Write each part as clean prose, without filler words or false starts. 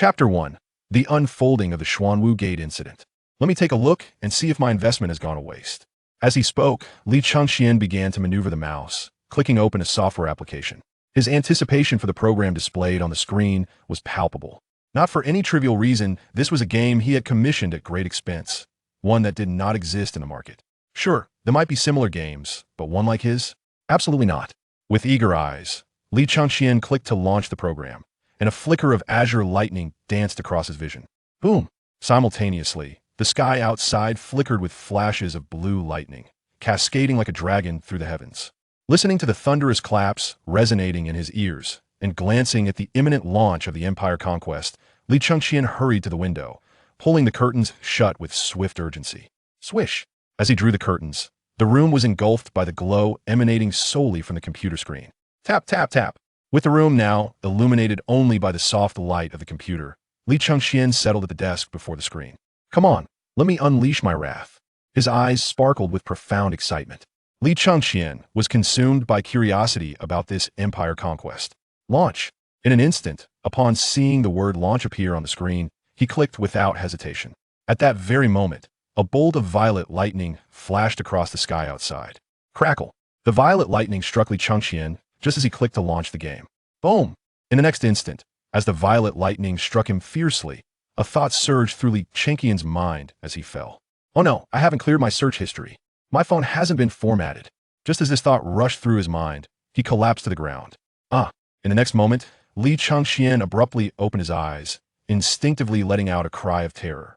Chapter 1. The Unfolding of the Xuanwu Gate Incident. Let me take a look and see if my investment has gone to waste. As he spoke, Li Chengxian began to maneuver the mouse, clicking open a software application. His anticipation for the program displayed on the screen was palpable. Not for any trivial reason, this was a game he had commissioned at great expense, one that did not exist in the market. Sure, there might be similar games, but one like his? Absolutely not. With eager eyes, Li Chengxian clicked to launch the program, and a flicker of azure lightning danced across his vision. Boom! Simultaneously, the sky outside flickered with flashes of blue lightning, cascading like a dragon through the heavens. Listening to the thunderous claps resonating in his ears, and glancing at the imminent launch of the Empire conquest, Li Chengxian hurried to the window, pulling the curtains shut with swift urgency. Swish! As he drew the curtains, the room was engulfed by the glow emanating solely from the computer screen. Tap, tap, tap. With the room now illuminated only by the soft light of the computer, Li Chengxian settled at the desk before the screen. Come on, let me unleash my wrath. His eyes sparkled with profound excitement. Li Chengxian was consumed by curiosity about this empire conquest. Launch. In an instant, upon seeing the word launch appear on the screen, he clicked without hesitation. At that very moment, a bolt of violet lightning flashed across the sky outside. Crackle. The violet lightning struck Li Chengxian just as he clicked to launch the game. Boom! In the next instant, as the violet lightning struck him fiercely, a thought surged through Li Chengxian's mind as he fell. Oh no, I haven't cleared my search history. My phone hasn't been formatted. Just as this thought rushed through his mind, he collapsed to the ground. In the next moment, Li Chengxian abruptly opened his eyes, instinctively letting out a cry of terror.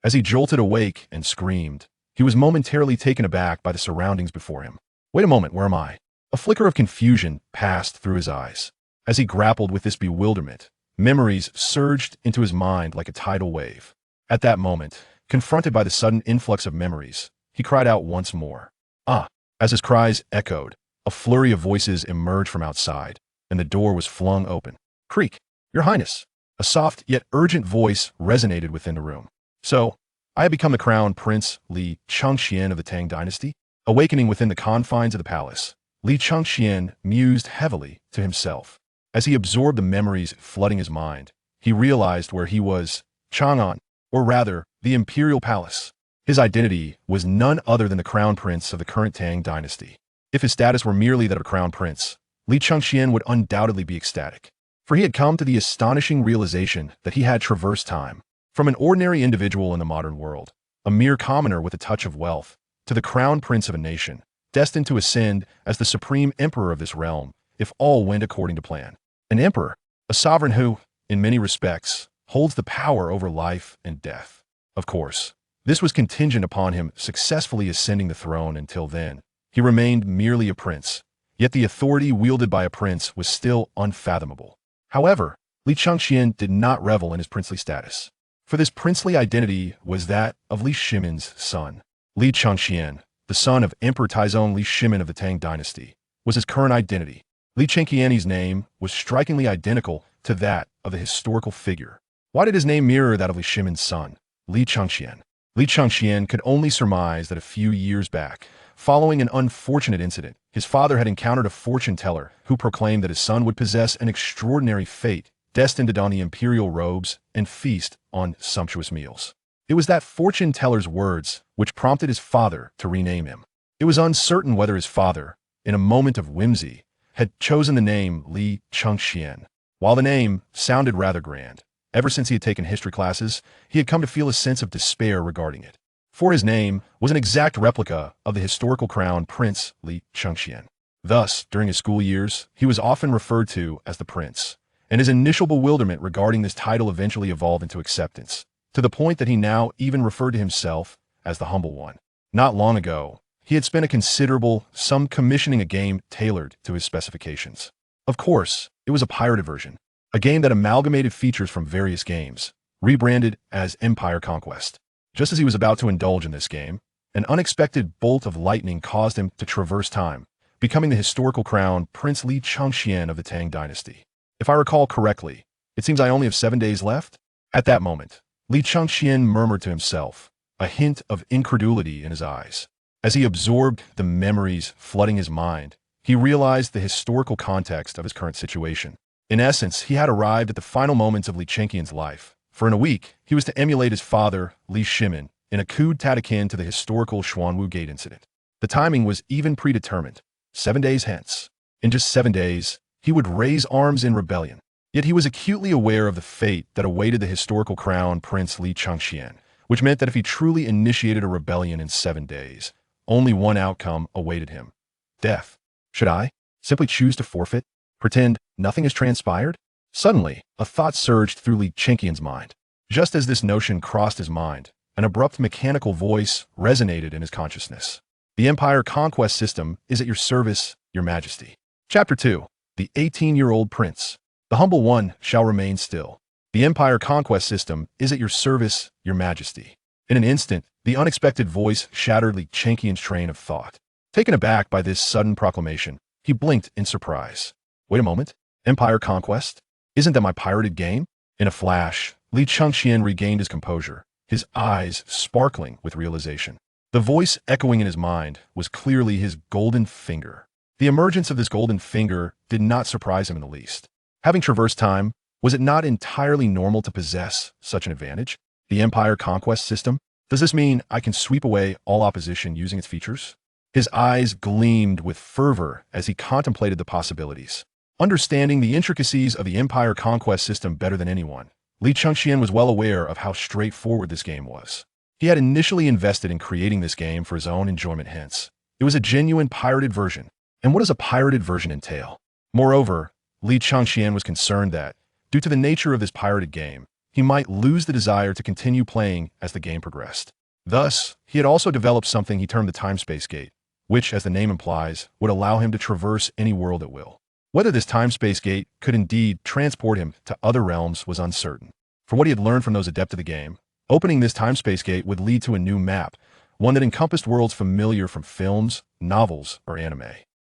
As he jolted awake and screamed, he was momentarily taken aback by the surroundings before him. Wait a moment, where am I? A flicker of confusion passed through his eyes. As he grappled with this bewilderment, memories surged into his mind like a tidal wave. At that moment, confronted by the sudden influx of memories, he cried out once more. As his cries echoed, a flurry of voices emerged from outside, and the door was flung open. Creak! Your Highness! A soft yet urgent voice resonated within the room. So, I have become the crown prince Li Chengxian of the Tang Dynasty? Awakening within the confines of the palace, Li Chengxian mused heavily to himself. As he absorbed the memories flooding his mind, he realized where he was, Chang'an, or rather, the imperial palace. His identity was none other than the crown prince of the current Tang Dynasty. If his status were merely that of a crown prince, Li Chengxian would undoubtedly be ecstatic, for he had come to the astonishing realization that he had traversed time. From an ordinary individual in the modern world, a mere commoner with a touch of wealth, to the crown prince of a nation, destined to ascend as the supreme emperor of this realm, if all went according to plan. An emperor, a sovereign who, in many respects, holds the power over life and death. Of course, this was contingent upon him successfully ascending the throne. Until then, he remained merely a prince, yet the authority wielded by a prince was still unfathomable. However, Li Chengxian did not revel in his princely status, for this princely identity was that of Li Shimin's son. Li Chengxian, the son of Emperor Taizong Li Shimin of the Tang Dynasty, was his current identity. Li Chengxian's name was strikingly identical to that of the historical figure. Why did his name mirror that of Li Shimin's son, Li Chengxian? Li Chengxian could only surmise that a few years back, following an unfortunate incident, his father had encountered a fortune teller who proclaimed that his son would possess an extraordinary fate, destined to don the imperial robes and feast on sumptuous meals. It was that fortune teller's words which prompted his father to rename him. It was uncertain whether his father, in a moment of whimsy, had chosen the name Li Chengxian. While the name sounded rather grand, ever since he had taken history classes, he had come to feel a sense of despair regarding it. For his name was an exact replica of the historical crown prince Li Chengxian. Thus, during his school years, he was often referred to as the prince, and his initial bewilderment regarding this title eventually evolved into acceptance, to the point that he now even referred to himself as the humble one. Not long ago, he had spent a considerable sum commissioning a game tailored to his specifications. Of course, it was a pirated version, a game that amalgamated features from various games, rebranded as Empire Conquest. Just as he was about to indulge in this game, an unexpected bolt of lightning caused him to traverse time, becoming the historical crown Prince Li Chengxian of the Tang Dynasty. If I recall correctly, it seems I only have 7 days left? At that moment, Li Chengxian murmured to himself, a hint of incredulity in his eyes. As he absorbed the memories flooding his mind, he realized the historical context of his current situation. In essence, he had arrived at the final moments of Li Chenqian's life, for in a week, he was to emulate his father, Li Shimin, in a coup d'etat akin to the historical Xuanwu Gate incident. The timing was even predetermined. 7 days hence. In just 7 days, he would raise arms in rebellion. Yet he was acutely aware of the fate that awaited the historical crown prince Li Changxian, which meant that if he truly initiated a rebellion in 7 days, only one outcome awaited him: death. Should I simply choose to forfeit? Pretend nothing has transpired? Suddenly, a thought surged through Li Chenqian's mind. Just as this notion crossed his mind, an abrupt mechanical voice resonated in his consciousness. The Empire Conquest System is at your service, Your Majesty. Chapter 2. The 18-year-old Prince. The humble one shall remain still. The Empire Conquest System is at your service, Your Majesty. In an instant, the unexpected voice shattered Li Chenqian's train of thought. Taken aback by this sudden proclamation, he blinked in surprise. Wait a moment. Empire Conquest? Isn't that my pirated game? In a flash, Li Changxian regained his composure, his eyes sparkling with realization. The voice echoing in his mind was clearly his golden finger. The emergence of this golden finger did not surprise him in the least. Having traversed time, was it not entirely normal to possess such an advantage? The Empire Conquest System? Does this mean I can sweep away all opposition using its features? His eyes gleamed with fervor as he contemplated the possibilities. Understanding the intricacies of the Empire Conquest System better than anyone, Li Changxian was well aware of how straightforward this game was. He had initially invested in creating this game for his own enjoyment, hence it was a genuine pirated version. And what does a pirated version entail? Moreover, Li Changxian was concerned that, due to the nature of this pirated game, he might lose the desire to continue playing as the game progressed. Thus, he had also developed something he termed the time-space gate, which, as the name implies, would allow him to traverse any world at will. Whether this time-space gate could indeed transport him to other realms was uncertain. For what he had learned from those adept to the game, opening this time-space gate would lead to a new map, one that encompassed worlds familiar from films, novels, or anime.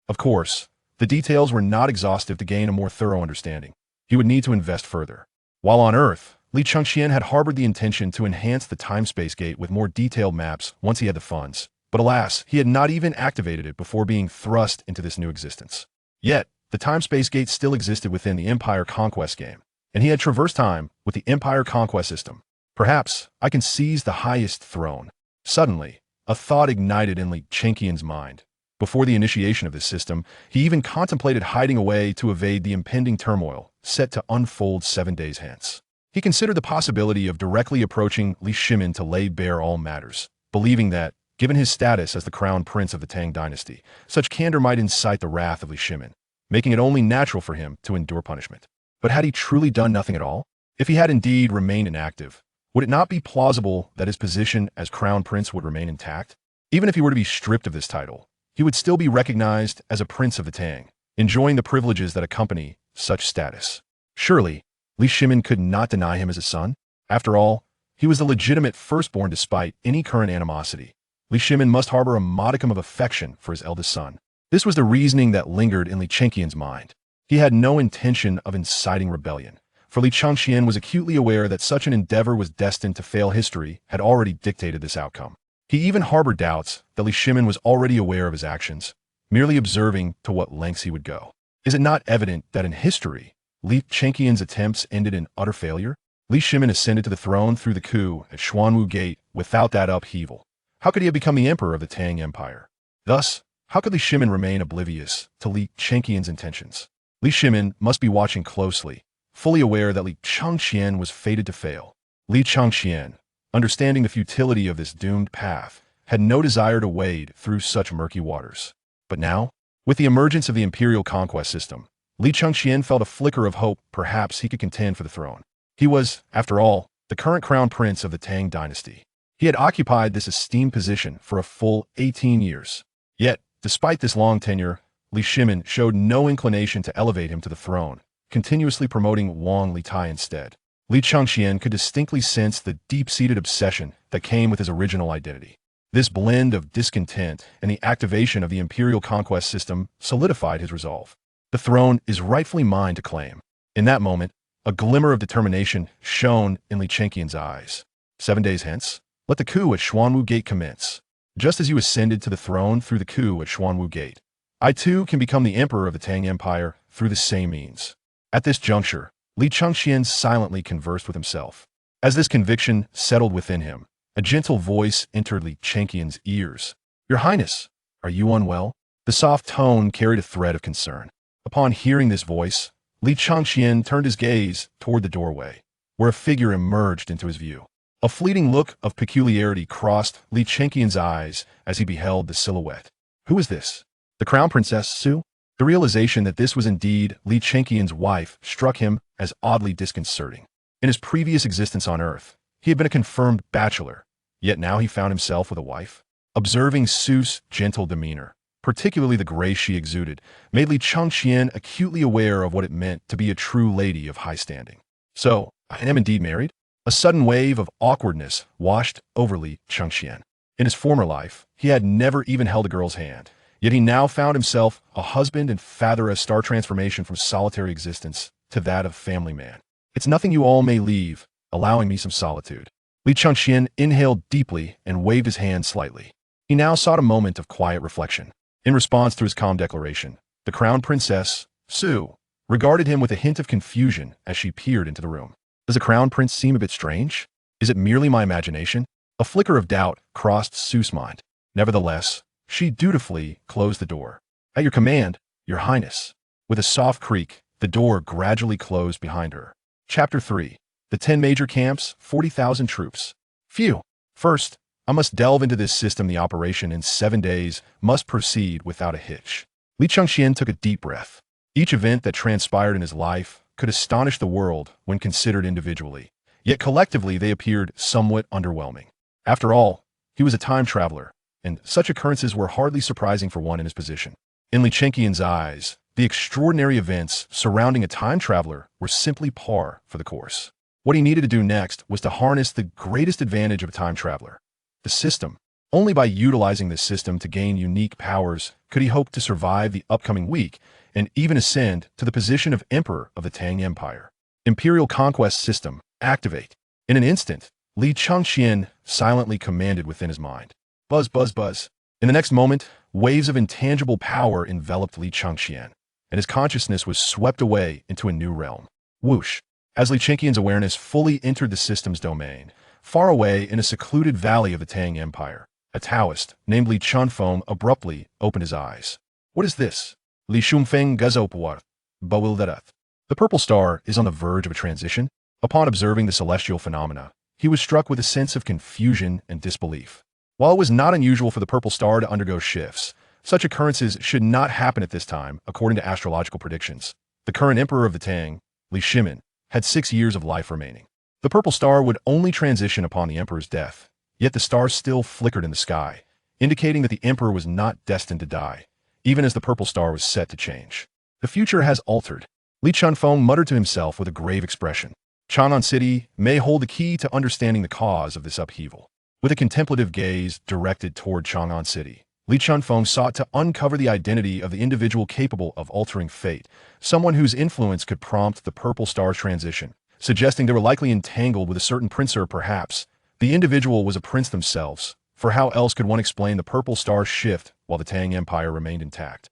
Of course, the details were not exhaustive to gain a more thorough understanding. He would need to invest further. While on Earth, Li Changxian had harbored the intention to enhance the time-space gate with more detailed maps once he had the funds. But alas, he had not even activated it before being thrust into this new existence. Yet, the time-space gate still existed within the Empire Conquest game, and he had traversed time with the Empire Conquest System. Perhaps I can seize the highest throne. Suddenly, a thought ignited in Li Chenqian's mind. Before the initiation of this system, he even contemplated hiding away to evade the impending turmoil set to unfold 7 days hence. He considered the possibility of directly approaching Li Shimin to lay bare all matters, believing that, given his status as the crown prince of the Tang Dynasty, such candor might incite the wrath of Li Shimin, making it only natural for him to endure punishment. But had he truly done nothing at all? If he had indeed remained inactive, would it not be plausible that his position as crown prince would remain intact? Even if he were to be stripped of this title, he would still be recognized as a prince of the Tang, enjoying the privileges that accompany such status. Surely, Li Shimin could not deny him as a son. After all, he was the legitimate firstborn despite any current animosity. Li Shimin must harbor a modicum of affection for his eldest son. This was the reasoning that lingered in Li Chenqian's mind. He had no intention of inciting rebellion, for Li Changxian was acutely aware that such an endeavor was destined to fail. History had already dictated this outcome. He even harbored doubts that Li Shimin was already aware of his actions, merely observing to what lengths he would go. Is it not evident that in history, Li Chenqian's attempts ended in utter failure? Li Shimin ascended to the throne through the coup at Xuanwu Gate without that upheaval. How could he have become the emperor of the Tang Empire? Thus, how could Li Shimin remain oblivious to Li Chenqian's intentions? Li Shimin must be watching closely, fully aware that Li Changxian was fated to fail. Li Changxian, understanding the futility of this doomed path, had no desire to wade through such murky waters. But now, with the emergence of the imperial conquest system, Li Changxian felt a flicker of hope. Perhaps he could contend for the throne. He was, after all, the current crown prince of the Tang Dynasty. He had occupied this esteemed position for a full 18 years. Yet, despite this long tenure, Li Shimin showed no inclination to elevate him to the throne, continuously promoting Wang Litai instead. Li Changxian could distinctly sense the deep-seated obsession that came with his original identity. This blend of discontent and the activation of the imperial conquest system solidified his resolve. The throne is rightfully mine to claim. In that moment, a glimmer of determination shone in Li Chenqian's eyes. 7 days hence, let the coup at Xuanwu Gate commence. Just as you ascended to the throne through the coup at Xuanwu Gate, I too can become the emperor of the Tang Empire through the same means. At this juncture, Li Chengxian silently conversed with himself. As this conviction settled within him, a gentle voice entered Li Chengxian's ears. "Your Highness, are you unwell?" The soft tone carried a thread of concern. Upon hearing this voice, Li Chengxian turned his gaze toward the doorway, where a figure emerged into his view. A fleeting look of peculiarity crossed Li Chengxian's eyes as he beheld the silhouette. Who is this? The Crown Princess Su? The realization that this was indeed Li Chengxian's wife struck him as oddly disconcerting. In his previous existence on Earth, he had been a confirmed bachelor, yet now he found himself with a wife. Observing Su's gentle demeanor, particularly the grace she exuded, made Li Chengxian acutely aware of what it meant to be a true lady of high standing. "So, I am indeed married?" A sudden wave of awkwardness washed over Li Chengxian. In his former life, he had never even held a girl's hand, yet he now found himself a husband and father, a star transformation from solitary existence to that of family man. "It's nothing, you all may leave, allowing me some solitude." Li Chengxian inhaled deeply and waved his hand slightly. He now sought a moment of quiet reflection. In response to his calm declaration, the Crown Princess, Su, regarded him with a hint of confusion as she peered into the room. Does the Crown Prince seem a bit strange? Is it merely my imagination? A flicker of doubt crossed Su's mind. Nevertheless, she dutifully closed the door. "At your command, Your Highness." With a soft creak, the door gradually closed behind her. Chapter 3. The 10 Major Camps, 40,000 Troops. Phew. First, I must delve into this system. The operation in 7 days must proceed without a hitch. Li Chengxian took a deep breath. Each event that transpired in his life could astonish the world when considered individually, yet collectively they appeared somewhat underwhelming. After all, he was a time traveler, and such occurrences were hardly surprising for one in his position. In Li Chengxian's eyes, the extraordinary events surrounding a time traveler were simply par for the course. What he needed to do next was to harness the greatest advantage of a time traveler, the system. Only by utilizing this system to gain unique powers could he hope to survive the upcoming week and even ascend to the position of Emperor of the Tang Empire. Imperial Conquest System, activate. In an instant, Li Chengxian silently commanded within his mind. Buzz, buzz, buzz. In the next moment, waves of intangible power enveloped Li Chengxian, and his consciousness was swept away into a new realm. Whoosh. As Li Chengxian's awareness fully entered the system's domain, far away in a secluded valley of the Tang Empire, a Taoist named Li Chunfeng abruptly opened his eyes. What is this? Li Shumfeng Gazopawar, Bawildarat. The purple star is on the verge of a transition. Upon observing the celestial phenomena, he was struck with a sense of confusion and disbelief. While it was not unusual for the purple star to undergo shifts, such occurrences should not happen at this time, according to astrological predictions. The current emperor of the Tang, Li Shimin, had 6 years of life remaining. The purple star would only transition upon the emperor's death, yet the star still flickered in the sky, indicating that the emperor was not destined to die, even as the purple star was set to change. The future has altered. Li Chunfeng muttered to himself with a grave expression. Chang'an City may hold the key to understanding the cause of this upheaval. With a contemplative gaze directed toward Chang'an City, Li Chunfeng sought to uncover the identity of the individual capable of altering fate, someone whose influence could prompt the purple star's transition, suggesting they were likely entangled with a certain prince, or perhaps the individual was a prince themselves, for how else could one explain the purple star's shift while the Tang Empire remained intact?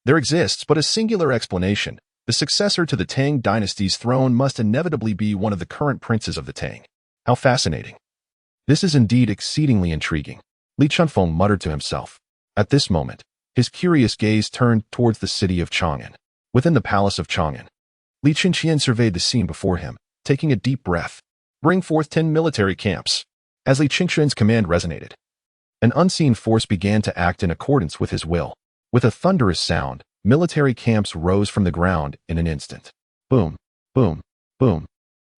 There exists but a singular explanation. The successor to the Tang dynasty's throne must inevitably be one of the current princes of the Tang. How fascinating. This is indeed exceedingly intriguing, Li Chunfeng muttered to himself. At this moment, his curious gaze turned towards the city of Chang'an. Within the palace of Chang'an, Li Chengxian surveyed the scene before him, taking a deep breath. Bring forth 10 military camps. As Li Chengxian's command resonated, an unseen force began to act in accordance with his will. With a thunderous sound, military camps rose from the ground in an instant. Boom, boom, boom.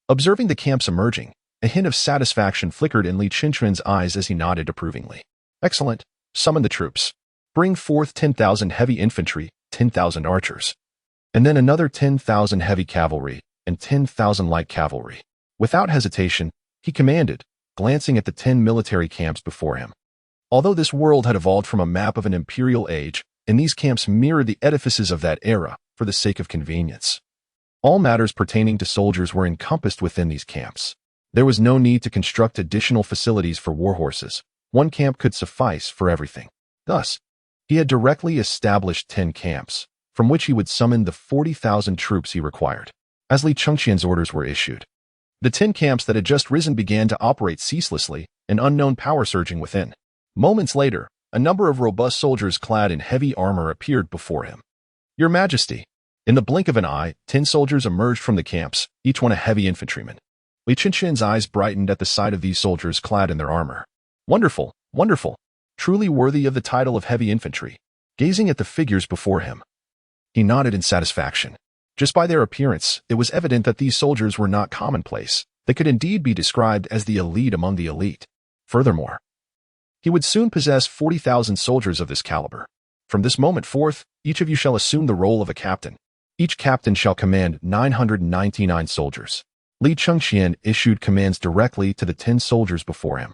Observing the camps emerging, a hint of satisfaction flickered in Li Chengxian's eyes as he nodded approvingly. Excellent. Summon the troops. Bring forth 10,000 heavy infantry, 10,000 archers, and then another 10,000 heavy cavalry and 10,000 light cavalry. Without hesitation, he commanded, glancing at the 10 military camps before him. Although this world had evolved from a map of an imperial age, and these camps mirrored the edifices of that era for the sake of convenience. All matters pertaining to soldiers were encompassed within these camps. There was no need to construct additional facilities for war horses. One camp could suffice for everything. Thus, he had directly established 10 camps, from which he would summon the 40,000 troops he required. as Li Chengqian's orders were issued. The 10 camps that had just risen began to operate ceaselessly, an unknown power surging within. Moments later, a number of robust soldiers clad in heavy armor appeared before him. "Your Majesty." In the blink of an eye, 10 soldiers emerged from the camps, each one a heavy infantryman. Li Chengqian's eyes brightened at the sight of these soldiers clad in their armor. Wonderful, wonderful, truly worthy of the title of heavy infantry. Gazing at the figures before him, he nodded in satisfaction. Just by their appearance, it was evident that these soldiers were not commonplace. They could indeed be described as the elite among the elite. Furthermore, he would soon possess 40,000 soldiers of this caliber. From this moment forth, each of you shall assume the role of a captain. Each captain shall command 999 soldiers. Li Chengqian issued commands directly to the 10 soldiers before him.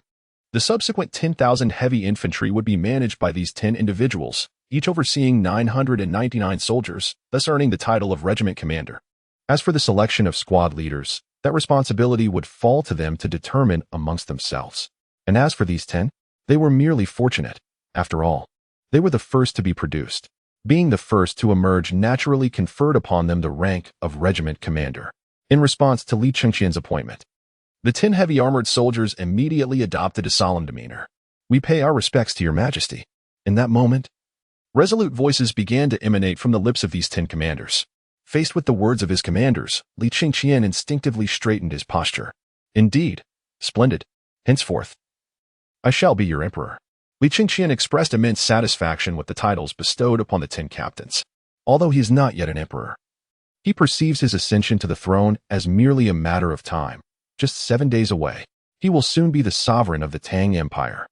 The subsequent 10,000 heavy infantry would be managed by these 10 individuals, each overseeing 999 soldiers, thus earning the title of regiment commander. As for the selection of squad leaders, that responsibility would fall to them to determine amongst themselves. And as for these 10, they were merely fortunate. After all, they were the first to be produced. Being the first to emerge naturally conferred upon them the rank of regiment commander. In response to Li Chengqian's appointment, the 10 heavy armored soldiers immediately adopted a solemn demeanor. "We pay our respects to your Majesty." In that moment, resolute voices began to emanate from the lips of these 10 commanders. Faced with the words of his commanders, Li Chengqian instinctively straightened his posture. "Indeed, splendid. Henceforth, I shall be your emperor." Li Chengqian expressed immense satisfaction with the titles bestowed upon the 10 captains. Although he is not yet an emperor, he perceives his ascension to the throne as merely a matter of time. Just 7 days away, he will soon be the sovereign of the Tang Empire.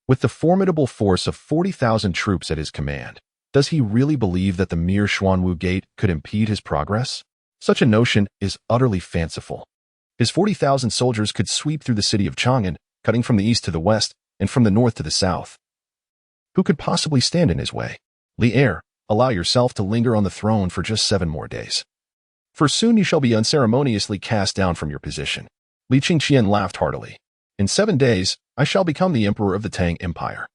With the formidable force of 40,000 troops at his command, does he really believe that the mere Xuanwu Gate could impede his progress? Such a notion is utterly fanciful. His 40,000 soldiers could sweep through the city of Chang'an, cutting from the east to the west and from the north to the south. Who could possibly stand in his way? Li Heir, allow yourself to linger on the throne for just 7 more days. For soon you shall be unceremoniously cast down from your position. Li Chengqian laughed heartily. In 7 days, I shall become the emperor of the Tang Empire.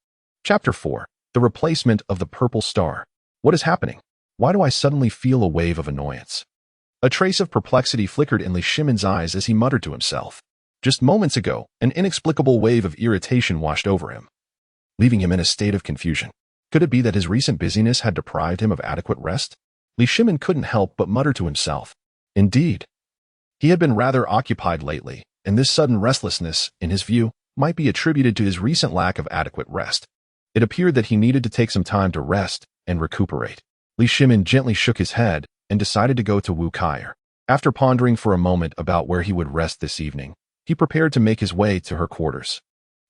Chapter 4. The Replacement of the Purple Star. What is happening? Why do I suddenly feel a wave of annoyance? A trace of perplexity flickered in Li Shimin's eyes as he muttered to himself. Just moments ago, an inexplicable wave of irritation washed over him, leaving him in a state of confusion. Could it be that his recent busyness had deprived him of adequate rest? Li Shimin couldn't help but mutter to himself. Indeed, he had been rather occupied lately, and this sudden restlessness, in his view, might be attributed to his recent lack of adequate rest. It appeared that he needed to take some time to rest and recuperate. Li Shimin gently shook his head and decided to go to Wu Kai'er. After pondering for a moment about where he would rest this evening, he prepared to make his way to her quarters.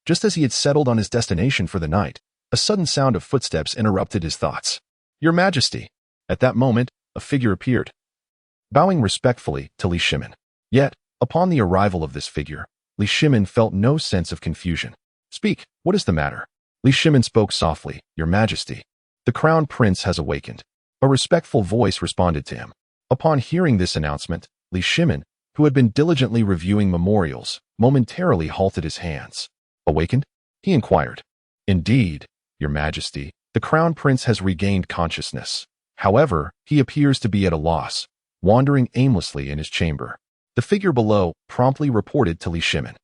Just as he had settled on his destination for the night, a sudden sound of footsteps interrupted his thoughts. "Your Majesty!" At that moment, a figure appeared, bowing respectfully to Li Shimin. Yet, upon the arrival of this figure, Li Shimin felt no sense of confusion. "Speak, what is the matter?" Li Shimin spoke softly. "Your Majesty, the Crown Prince has awakened." A respectful voice responded to him. Upon hearing this announcement, Li Shimin, who had been diligently reviewing memorials, momentarily halted his hands. "Awakened?" he inquired. "Indeed, Your Majesty, the Crown Prince has regained consciousness. However, he appears to be at a loss, wandering aimlessly in his chamber." The figure below promptly reported to Li Shimin.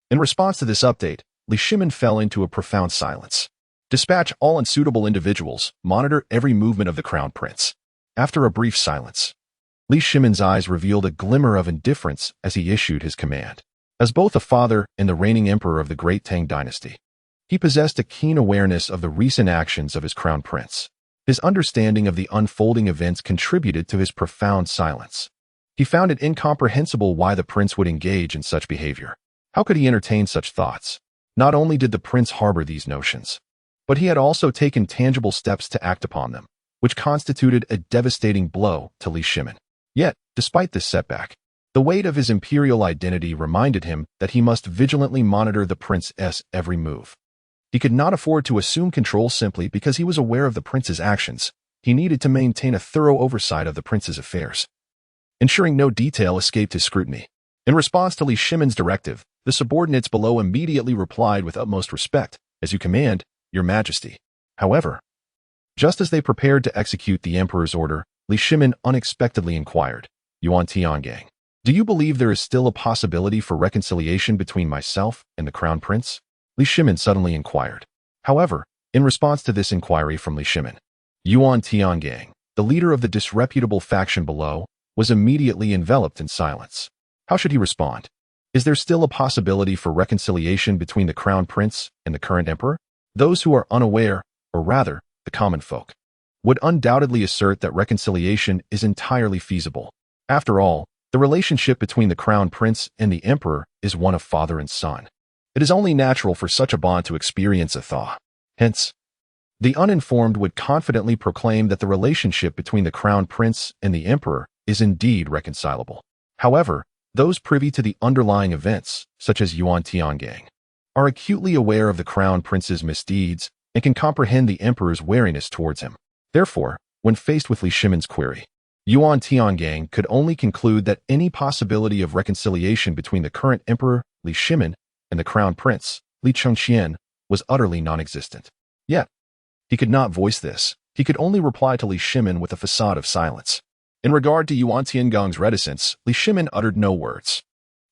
In response to this update, Li Shimin fell into a profound silence. "Dispatch all unsuitable individuals, monitor every movement of the Crown Prince." After a brief silence, Li Shimin's eyes revealed a glimmer of indifference as he issued his command. As both a father and the reigning emperor of the great Tang Dynasty, he possessed a keen awareness of the recent actions of his Crown Prince. His understanding of the unfolding events contributed to his profound silence. He found it incomprehensible why the prince would engage in such behavior. How could he entertain such thoughts? Not only did the prince harbor these notions, but he had also taken tangible steps to act upon them, which constituted a devastating blow to Li Shimin. Yet, despite this setback, the weight of his imperial identity reminded him that he must vigilantly monitor the prince's every move. He could not afford to assume control simply because he was aware of the prince's actions. He needed to maintain a thorough oversight of the prince's affairs, ensuring no detail escaped his scrutiny. In response to Li Shimin's directive, the subordinates below immediately replied with utmost respect, "As you command, Your Majesty." However, just as they prepared to execute the emperor's order, Li Shimin unexpectedly inquired, Yuan Tiangang. Do you believe there is still a possibility for reconciliation between myself and the Crown Prince? Li Shimin suddenly inquired. However, in response to this inquiry from Li Shimin, Yuan Tiangang, the leader of the disreputable faction below, was immediately enveloped in silence. How should he respond? Is there still a possibility for reconciliation between the Crown Prince and the current emperor? Those who are unaware, or rather, the common folk, would undoubtedly assert that reconciliation is entirely feasible. After all, the relationship between the Crown Prince and the emperor is one of father and son. It is only natural for such a bond to experience a thaw. Hence, the uninformed would confidently proclaim that the relationship between the Crown Prince and the emperor is indeed reconcilable. However, those privy to the underlying events, such as Yuan Tiangang, are acutely aware of the Crown Prince's misdeeds and can comprehend the emperor's wariness towards him. Therefore, when faced with Li Shimin's query, Yuan Tiangang could only conclude that any possibility of reconciliation between the current emperor, Li Shimin, and the Crown Prince, Li Chengqian, was utterly non-existent. Yet, he could not voice this. He could only reply to Li Shimin with a facade of silence. In regard to Yuan Tiangang's reticence, Li Shimin uttered no words.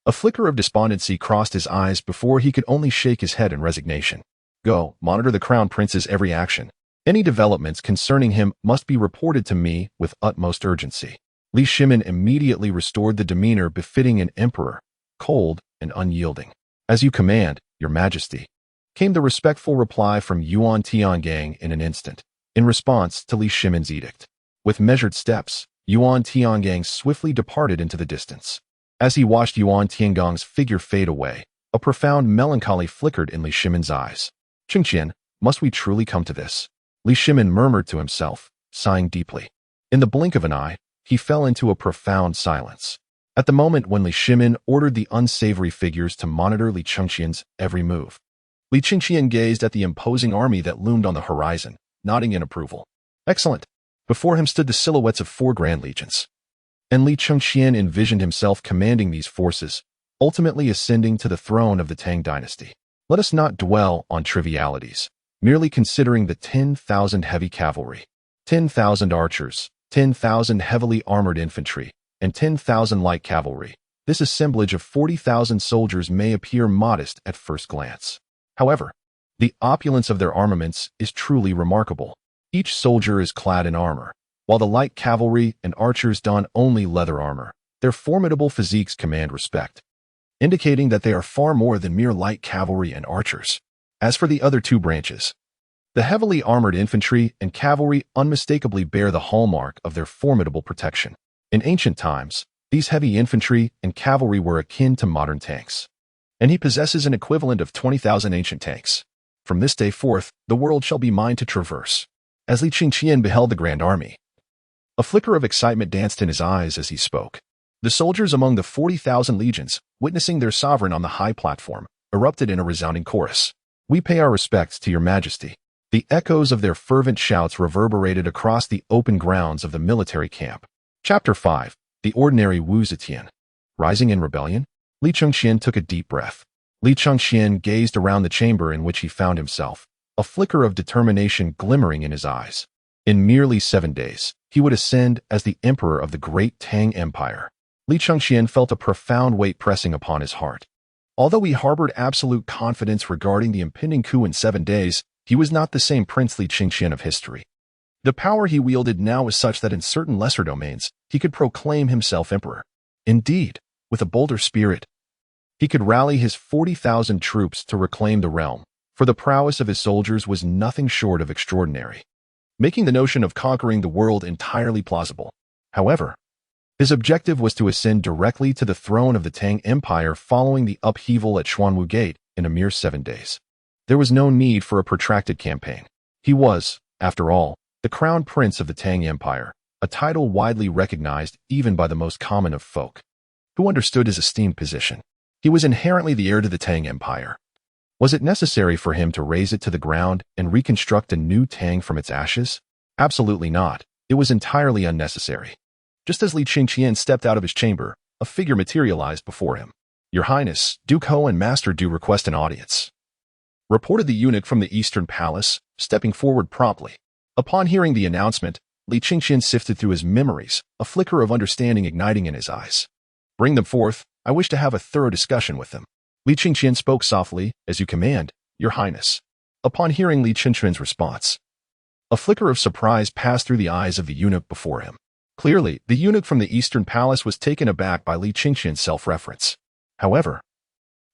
A flicker of despondency crossed his eyes before he could only shake his head in resignation. Go, monitor the Crown Prince's every action. Any developments concerning him must be reported to me with utmost urgency. Li Shimin immediately restored the demeanor befitting an emperor, cold and unyielding. As you command, Your Majesty, came the respectful reply from Yuan Tiangang in an instant, in response to Li Shimin's edict. With measured steps, Yuan Tiangang swiftly departed into the distance. As he watched Yuan Tiangang's figure fade away, a profound melancholy flickered in Li Shimin's eyes. Chengqian, must we truly come to this? Li Shimin murmured to himself, sighing deeply. In the blink of an eye, he fell into a profound silence. At the moment when Li Shimin ordered the unsavory figures to monitor Li Chengqian's every move, Li Chengqian gazed at the imposing army that loomed on the horizon, nodding in approval. Excellent. Before him stood the silhouettes of 4 grand legions. And Li Chengqian envisioned himself commanding these forces, ultimately ascending to the throne of the Tang dynasty. Let us not dwell on trivialities, merely considering the 10,000 heavy cavalry, 10,000 archers, 10,000 heavily armored infantry, and 10,000 light cavalry. This assemblage of 40,000 soldiers may appear modest at first glance. However, the opulence of their armaments is truly remarkable. Each soldier is clad in armor, while the light cavalry and archers don only leather armor. Their formidable physiques command respect, indicating that they are far more than mere light cavalry and archers. As for the other 2 branches, the heavily armored infantry and cavalry unmistakably bear the hallmark of their formidable protection. In ancient times, these heavy infantry and cavalry were akin to modern tanks, and he possesses an equivalent of 20,000 ancient tanks. From this day forth, the world shall be mine to traverse. As Li Chengqian beheld the grand army, a flicker of excitement danced in his eyes as he spoke. The soldiers among the 40,000 legions, witnessing their sovereign on the high platform, erupted in a resounding chorus. We pay our respects to Your Majesty. The echoes of their fervent shouts reverberated across the open grounds of the military camp. Chapter 5. The Ordinary Wu Zetian. Rising in rebellion? Li Chengqian took a deep breath. Li Chengqian gazed around the chamber in which he found himself, a flicker of determination glimmering in his eyes. In merely 7 days, he would ascend as the emperor of the great Tang Empire. Li Chengqian felt a profound weight pressing upon his heart. Although he harbored absolute confidence regarding the impending coup in 7 days, he was not the same Prince Li Chengqian of history. The power he wielded now was such that in certain lesser domains, he could proclaim himself emperor. Indeed, with a bolder spirit, he could rally his 40,000 troops to reclaim the realm, for the prowess of his soldiers was nothing short of extraordinary, making the notion of conquering the world entirely plausible. However, his objective was to ascend directly to the throne of the Tang Empire following the upheaval at Xuanwu Gate in a mere 7 days. There was no need for a protracted campaign. He was, after all, the crown prince of the Tang Empire, a title widely recognized even by the most common of folk, who understood his esteemed position. He was inherently the heir to the Tang Empire. Was it necessary for him to raze it to the ground and reconstruct a new Tang from its ashes? Absolutely not. It was entirely unnecessary. Just as Li Chengqian stepped out of his chamber, a figure materialized before him. Your Highness, Duke Ho and Master Du request an audience, reported the eunuch from the Eastern Palace, stepping forward promptly. Upon hearing the announcement, Li Qingxian sifted through his memories, a flicker of understanding igniting in his eyes. Bring them forth. I wish to have a thorough discussion with them. Li Qingxian spoke softly, as you command, Your Highness. Upon hearing Li Qingxian's response, a flicker of surprise passed through the eyes of the eunuch before him. Clearly, the eunuch from the Eastern Palace was taken aback by Li Qingxian's self-reference. However,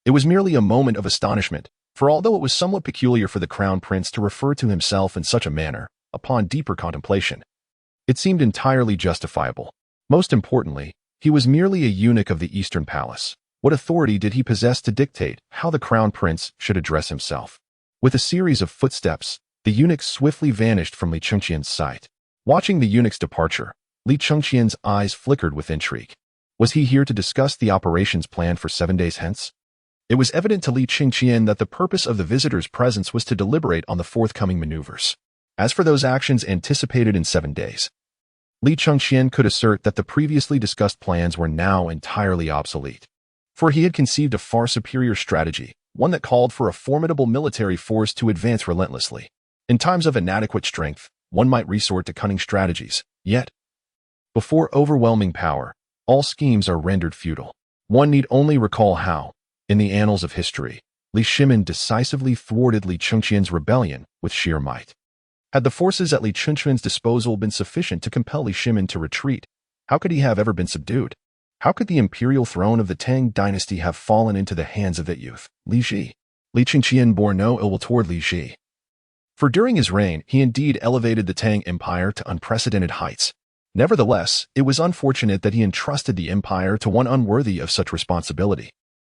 it was merely a moment of astonishment, for although it was somewhat peculiar for the crown prince to refer to himself in such a manner, upon deeper contemplation, it seemed entirely justifiable. Most importantly, he was merely a eunuch of the Eastern Palace. What authority did he possess to dictate how the crown prince should address himself? With a series of footsteps, the eunuch swiftly vanished from Li Qingxian's sight. Watching the eunuch's departure, Li Qingxian's eyes flickered with intrigue. Was he here to discuss the operations planned for 7 days hence? It was evident to Li Qingxian that the purpose of the visitor's presence was to deliberate on the forthcoming maneuvers. As for those actions anticipated in 7 days, Li Qingxian could assert that the previously discussed plans were now entirely obsolete. For he had conceived a far superior strategy, one that called for a formidable military force to advance relentlessly. In times of inadequate strength, one might resort to cunning strategies, yet, before overwhelming power, all schemes are rendered futile. One need only recall how, in the annals of history, Li Shimin decisively thwarted Li Qingxian's rebellion with sheer might. Had the forces at Li Qingxian's disposal been sufficient to compel Li Shimin to retreat, how could he have ever been subdued? How could the imperial throne of the Tang dynasty have fallen into the hands of that youth, Li Ji? Li Qingxian bore no ill will toward Li Ji. For during his reign, he indeed elevated the Tang Empire to unprecedented heights. Nevertheless, it was unfortunate that he entrusted the empire to one unworthy of such responsibility.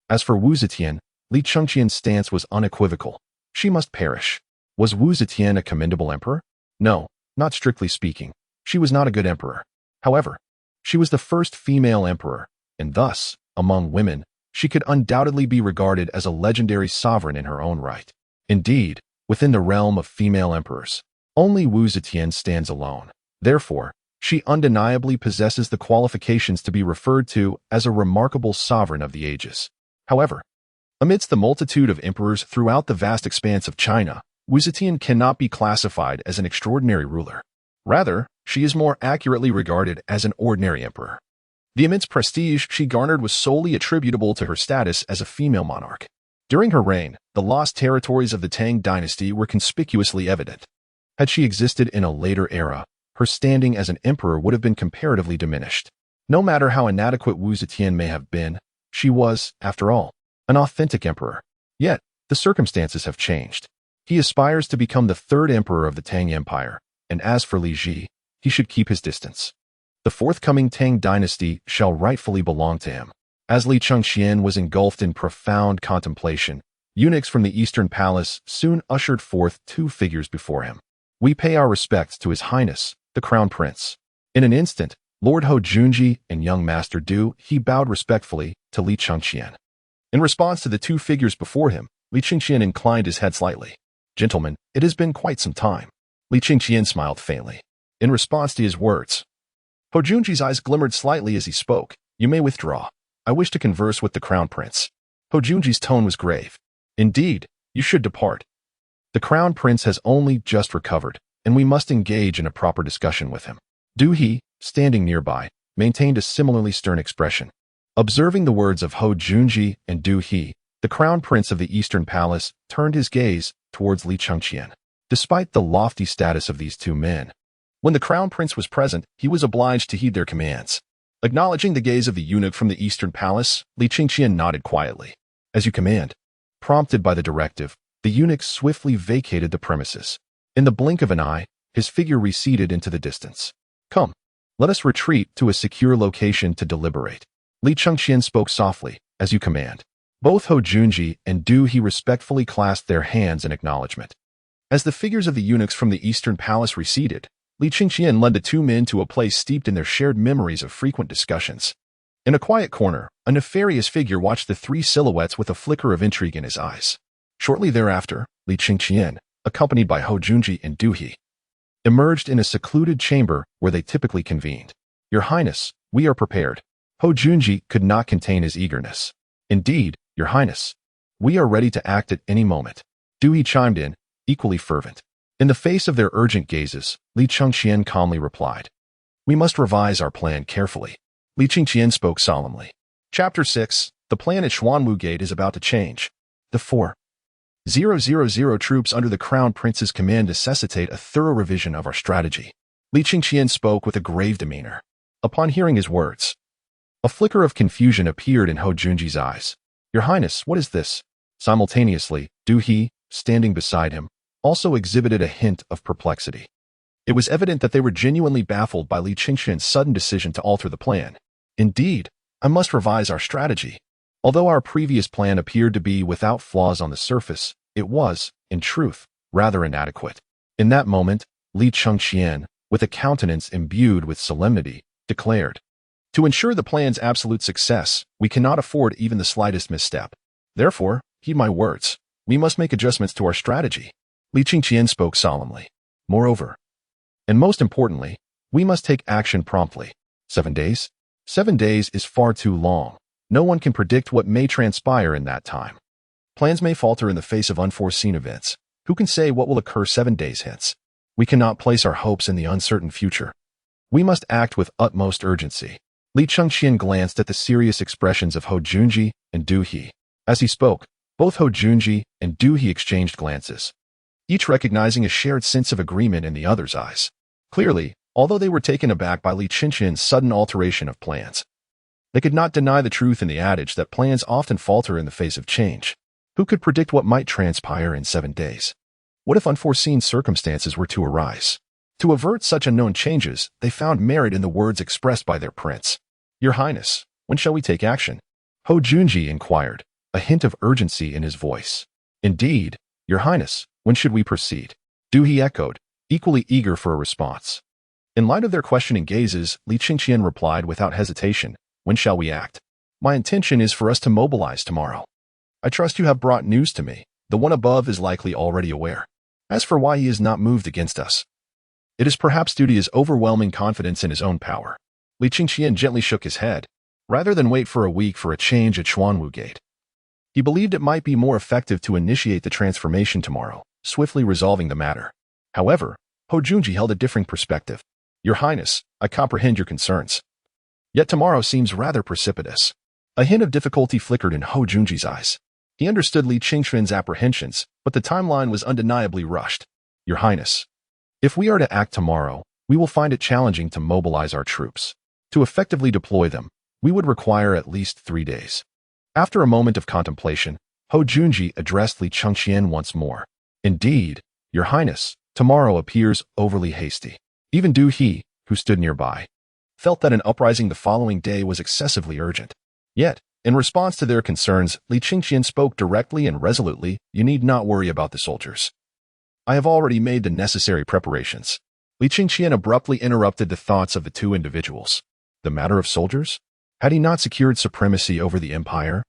As for Wu Zetian, Li Qingxian's stance was unequivocal. She must perish. Was Wu Zetian a commendable emperor? No, not strictly speaking. She was not a good emperor. However, she was the first female emperor, and thus, among women, she could undoubtedly be regarded as a legendary sovereign in her own right. Indeed, within the realm of female emperors, only Wu Zetian stands alone. Therefore, she undeniably possesses the qualifications to be referred to as a remarkable sovereign of the ages. However, amidst the multitude of emperors throughout the vast expanse of China, Wu Zetian cannot be classified as an extraordinary ruler. Rather, she is more accurately regarded as an ordinary emperor. The immense prestige she garnered was solely attributable to her status as a female monarch. During her reign, the lost territories of the Tang dynasty were conspicuously evident. Had she existed in a later era, her standing as an emperor would have been comparatively diminished. No matter how inadequate Wu Zetian may have been, she was, after all, an authentic emperor. Yet, the circumstances have changed. He aspires to become the third emperor of the Tang Empire, and as for Li Ji, he should keep his distance. The forthcoming Tang dynasty shall rightfully belong to him. As Li Qingxian was engulfed in profound contemplation, eunuchs from the Eastern Palace soon ushered forth 2 figures before him. We pay our respects to His Highness, the Crown Prince. In an instant, Lord Ho Junji and young Master Du He bowed respectfully to Li Qingxian. In response to the 2 figures before him, Li Qingxian inclined his head slightly. Gentlemen, it has been quite some time. Li Qingxian smiled faintly. In response to his words, Ho Junji's eyes glimmered slightly as he spoke. You may withdraw. I wish to converse with the Crown Prince. Ho Junji's tone was grave. Indeed, you should depart. The Crown Prince has only just recovered, and we must engage in a proper discussion with him. Du He, standing nearby, maintained a similarly stern expression. Observing the words of Ho Junji and Du He, the Crown Prince of the Eastern Palace turned his gaze towards Li Qingxian. Despite the lofty status of these 2 men, when the Crown Prince was present, he was obliged to heed their commands. Acknowledging the gaze of the eunuch from the Eastern Palace, Li Qingxian nodded quietly. As you command. Prompted by the directive, the eunuch swiftly vacated the premises. In the blink of an eye, his figure receded into the distance. Come, let us retreat to a secure location to deliberate. Li Qingxian spoke softly, as you command. Both Ho Junji and Du He respectfully clasped their hands in acknowledgement. As the figures of the eunuchs from the Eastern Palace receded, Li Qingxian led the 2 men to a place steeped in their shared memories of frequent discussions. In a quiet corner, a nefarious figure watched the 3 silhouettes with a flicker of intrigue in his eyes. Shortly thereafter, Li Qingxian, accompanied by Ho Junji and Du He, emerged in a secluded chamber where they typically convened. Your Highness, we are prepared. Ho Junji could not contain his eagerness. Indeed, Your Highness, we are ready to act at any moment. Du He chimed in, equally fervent. In the face of their urgent gazes, Li Chengqian calmly replied, "We must revise our plan carefully." Li Chengqian spoke solemnly. Chapter 6. The plan at Xuanwu Gate is about to change. The 4,000 troops under the Crown Prince's command necessitate a thorough revision of our strategy. Li Chengqian spoke with a grave demeanor. Upon hearing his words, a flicker of confusion appeared in Hou Junji's eyes. "Your Highness, what is this?" Simultaneously, Du He, standing beside him, also exhibited a hint of perplexity. It was evident that they were genuinely baffled by Li Chengqian's sudden decision to alter the plan. "Indeed, I must revise our strategy." Although our previous plan appeared to be without flaws on the surface, it was, in truth, rather inadequate. In that moment, Li Chengqian, with a countenance imbued with solemnity, declared, "To ensure the plan's absolute success, we cannot afford even the slightest misstep. Therefore, heed my words. We must make adjustments to our strategy." Li Chengqian spoke solemnly. "Moreover, and most importantly, we must take action promptly. 7 days? 7 days is far too long. No one can predict what may transpire in that time. Plans may falter in the face of unforeseen events. Who can say what will occur 7 days hence? We cannot place our hopes in the uncertain future. We must act with utmost urgency." Li Chengqian glanced at the serious expressions of Hou Junji and Du He. As he spoke, both Hou Junji and Du He exchanged glances, each recognizing a shared sense of agreement in the other's eyes. Clearly, although they were taken aback by Li Chengqian's sudden alteration of plans, they could not deny the truth in the adage that plans often falter in the face of change. Who could predict what might transpire in 7 days? What if unforeseen circumstances were to arise? To avert such unknown changes, they found merit in the words expressed by their prince. "Your Highness, when shall we take action?" Hou Junji inquired, a hint of urgency in his voice. "Indeed, Your Highness, when should we proceed?" Du He echoed, equally eager for a response. In light of their questioning gazes, Li Chengqian replied without hesitation, "When shall we act? My intention is for us to mobilize tomorrow. I trust you have brought news to me. The one above is likely already aware. As for why he is not moved against us, it is perhaps due to his overwhelming confidence in his own power." Li Chengqian gently shook his head. Rather than wait for a week for a change at Xuanwu Gate, he believed it might be more effective to initiate the transformation tomorrow, swiftly resolving the matter. However, Hou Junji held a different perspective. "Your Highness, I comprehend your concerns. Yet tomorrow seems rather precipitous." A hint of difficulty flickered in Hou Junji's eyes. He understood Li Chengqian's apprehensions, but the timeline was undeniably rushed. "Your Highness, if we are to act tomorrow, we will find it challenging to mobilize our troops. To effectively deploy them, we would require at least 3 days. After a moment of contemplation, Hou Junji addressed Li Chengqian once more. "Indeed, Your Highness, tomorrow appears overly hasty." Even Du He, who stood nearby, felt that an uprising the following day was excessively urgent. Yet, in response to their concerns, Li Chengqian spoke directly and resolutely, "You need not worry about the soldiers. I have already made the necessary preparations." Li Chengqian abruptly interrupted the thoughts of the two individuals. The matter of soldiers? Had he not secured supremacy over the empire?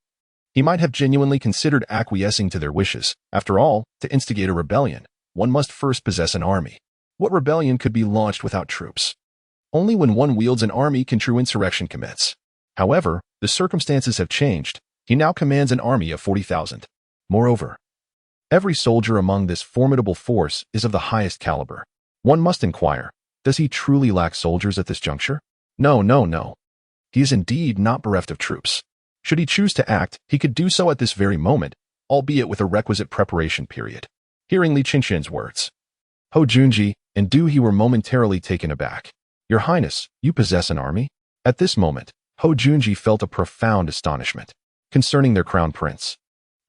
He might have genuinely considered acquiescing to their wishes. After all, to instigate a rebellion, one must first possess an army. What rebellion could be launched without troops? Only when one wields an army can true insurrection commence. However, the circumstances have changed. He now commands an army of 40,000. Moreover, every soldier among this formidable force is of the highest caliber. One must inquire, does he truly lack soldiers at this juncture? No. He is indeed not bereft of troops. Should he choose to act, he could do so at this very moment, albeit with a requisite preparation period. Hearing Li Chengqian's words, Hou Junji and Du He were momentarily taken aback. "Your Highness, you possess an army?" At this moment, Hou Junji felt a profound astonishment. Concerning their crown prince,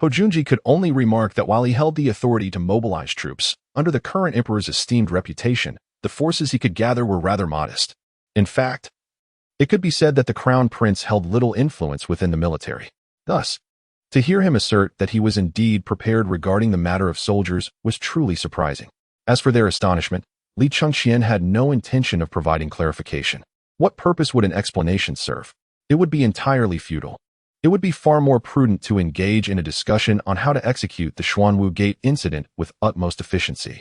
Hou Junji could only remark that while he held the authority to mobilize troops, under the current emperor's esteemed reputation, the forces he could gather were rather modest. In fact, it could be said that the crown prince held little influence within the military. Thus, to hear him assert that he was indeed prepared regarding the matter of soldiers was truly surprising. As for their astonishment, Li Chengqian had no intention of providing clarification. What purpose would an explanation serve? It would be entirely futile. It would be far more prudent to engage in a discussion on how to execute the Xuanwu Gate incident with utmost efficiency,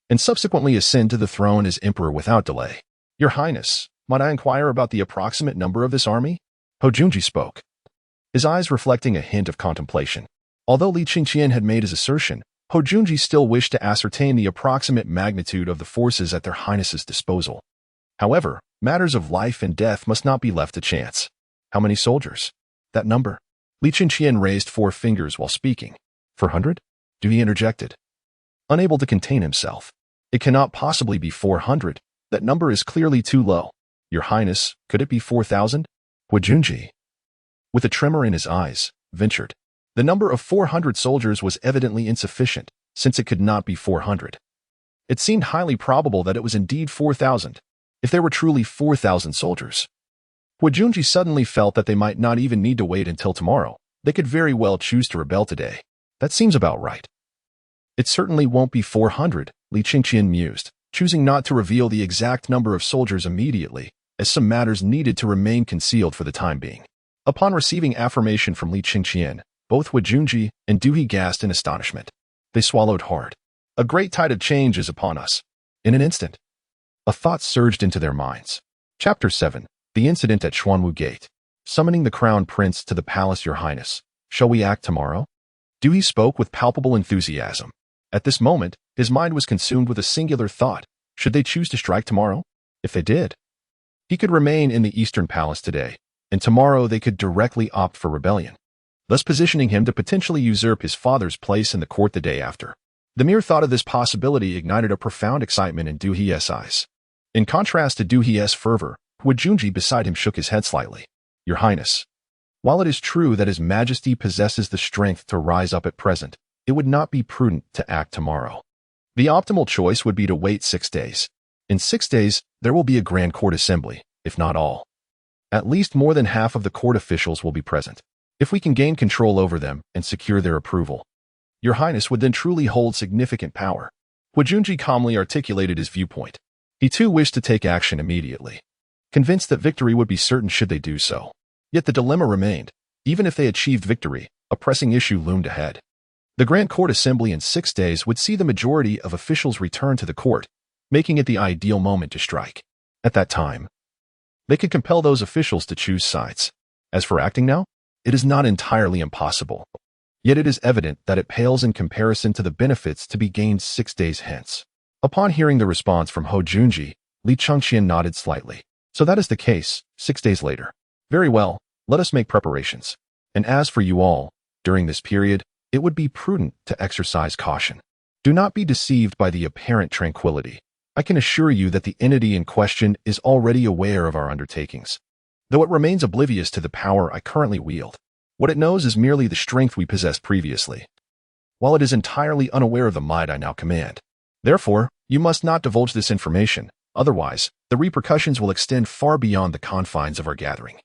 and subsequently ascend to the throne as emperor without delay. "Your Highness, might I inquire about the approximate number of this army?" Hou Junji spoke, his eyes reflecting a hint of contemplation. Although Li Chengqian had made his assertion, Ho Junji still wished to ascertain the approximate magnitude of the forces at their highnesses' disposal. However, matters of life and death must not be left to chance. How many soldiers? That number? Li Qingqian raised 4 fingers while speaking. 400? He interjected, unable to contain himself. It cannot possibly be 400. That number is clearly too low. Your Highness, could it be 4,000? Ho Junji, with a tremor in his eyes, ventured. The number of 400 soldiers was evidently insufficient, since it could not be 400. It seemed highly probable that it was indeed 4,000, if there were truly 4,000 soldiers. Ho Junji suddenly felt that they might not even need to wait until tomorrow. They could very well choose to rebel today. That seems about right. It certainly won't be 400, Li Qingqian mused, choosing not to reveal the exact number of soldiers immediately, as some matters needed to remain concealed for the time being. Upon receiving affirmation from Li Qingqian, both Ho Junji and He gasped in astonishment. They swallowed hard. A great tide of change is upon us. In an instant, a thought surged into their minds. Chapter 7. The Incident at Xuanwu Gate. Summoning the Crown Prince to the palace, Your Highness. Shall we act tomorrow? He spoke with palpable enthusiasm. At this moment, his mind was consumed with a singular thought. Should they choose to strike tomorrow? If they did, he could remain in the Eastern Palace today, and tomorrow they could directly opt for rebellion, thus positioning him to potentially usurp his father's place in the court the day after. The mere thought of this possibility ignited a profound excitement in He's eyes. In contrast to He's fervor, Ho Junji beside him shook his head slightly. Your Highness, while it is true that His Majesty possesses the strength to rise up at present, it would not be prudent to act tomorrow. The optimal choice would be to wait 6 days. In 6 days, there will be a grand court assembly, if not all. At least more than half of the court officials will be present. If we can gain control over them and secure their approval, Your Highness would then truly hold significant power. Ho Junji calmly articulated his viewpoint. He too wished to take action immediately, convinced that victory would be certain should they do so. Yet the dilemma remained. Even if they achieved victory, a pressing issue loomed ahead. The Grand Court Assembly in 6 days would see the majority of officials return to the court, making it the ideal moment to strike. At that time, they could compel those officials to choose sides. As for acting now, it is not entirely impossible. Yet it is evident that it pales in comparison to the benefits to be gained 6 days hence. Upon hearing the response from Ho Junji, Li Qingqian nodded slightly. So that is the case, 6 days later. Very well, let us make preparations. And as for you all, during this period, it would be prudent to exercise caution. Do not be deceived by the apparent tranquility. I can assure you that the entity in question is already aware of our undertakings, though it remains oblivious to the power I currently wield. What it knows is merely the strength we possessed previously, while it is entirely unaware of the might I now command. Therefore, you must not divulge this information, otherwise, the repercussions will extend far beyond the confines of our gathering,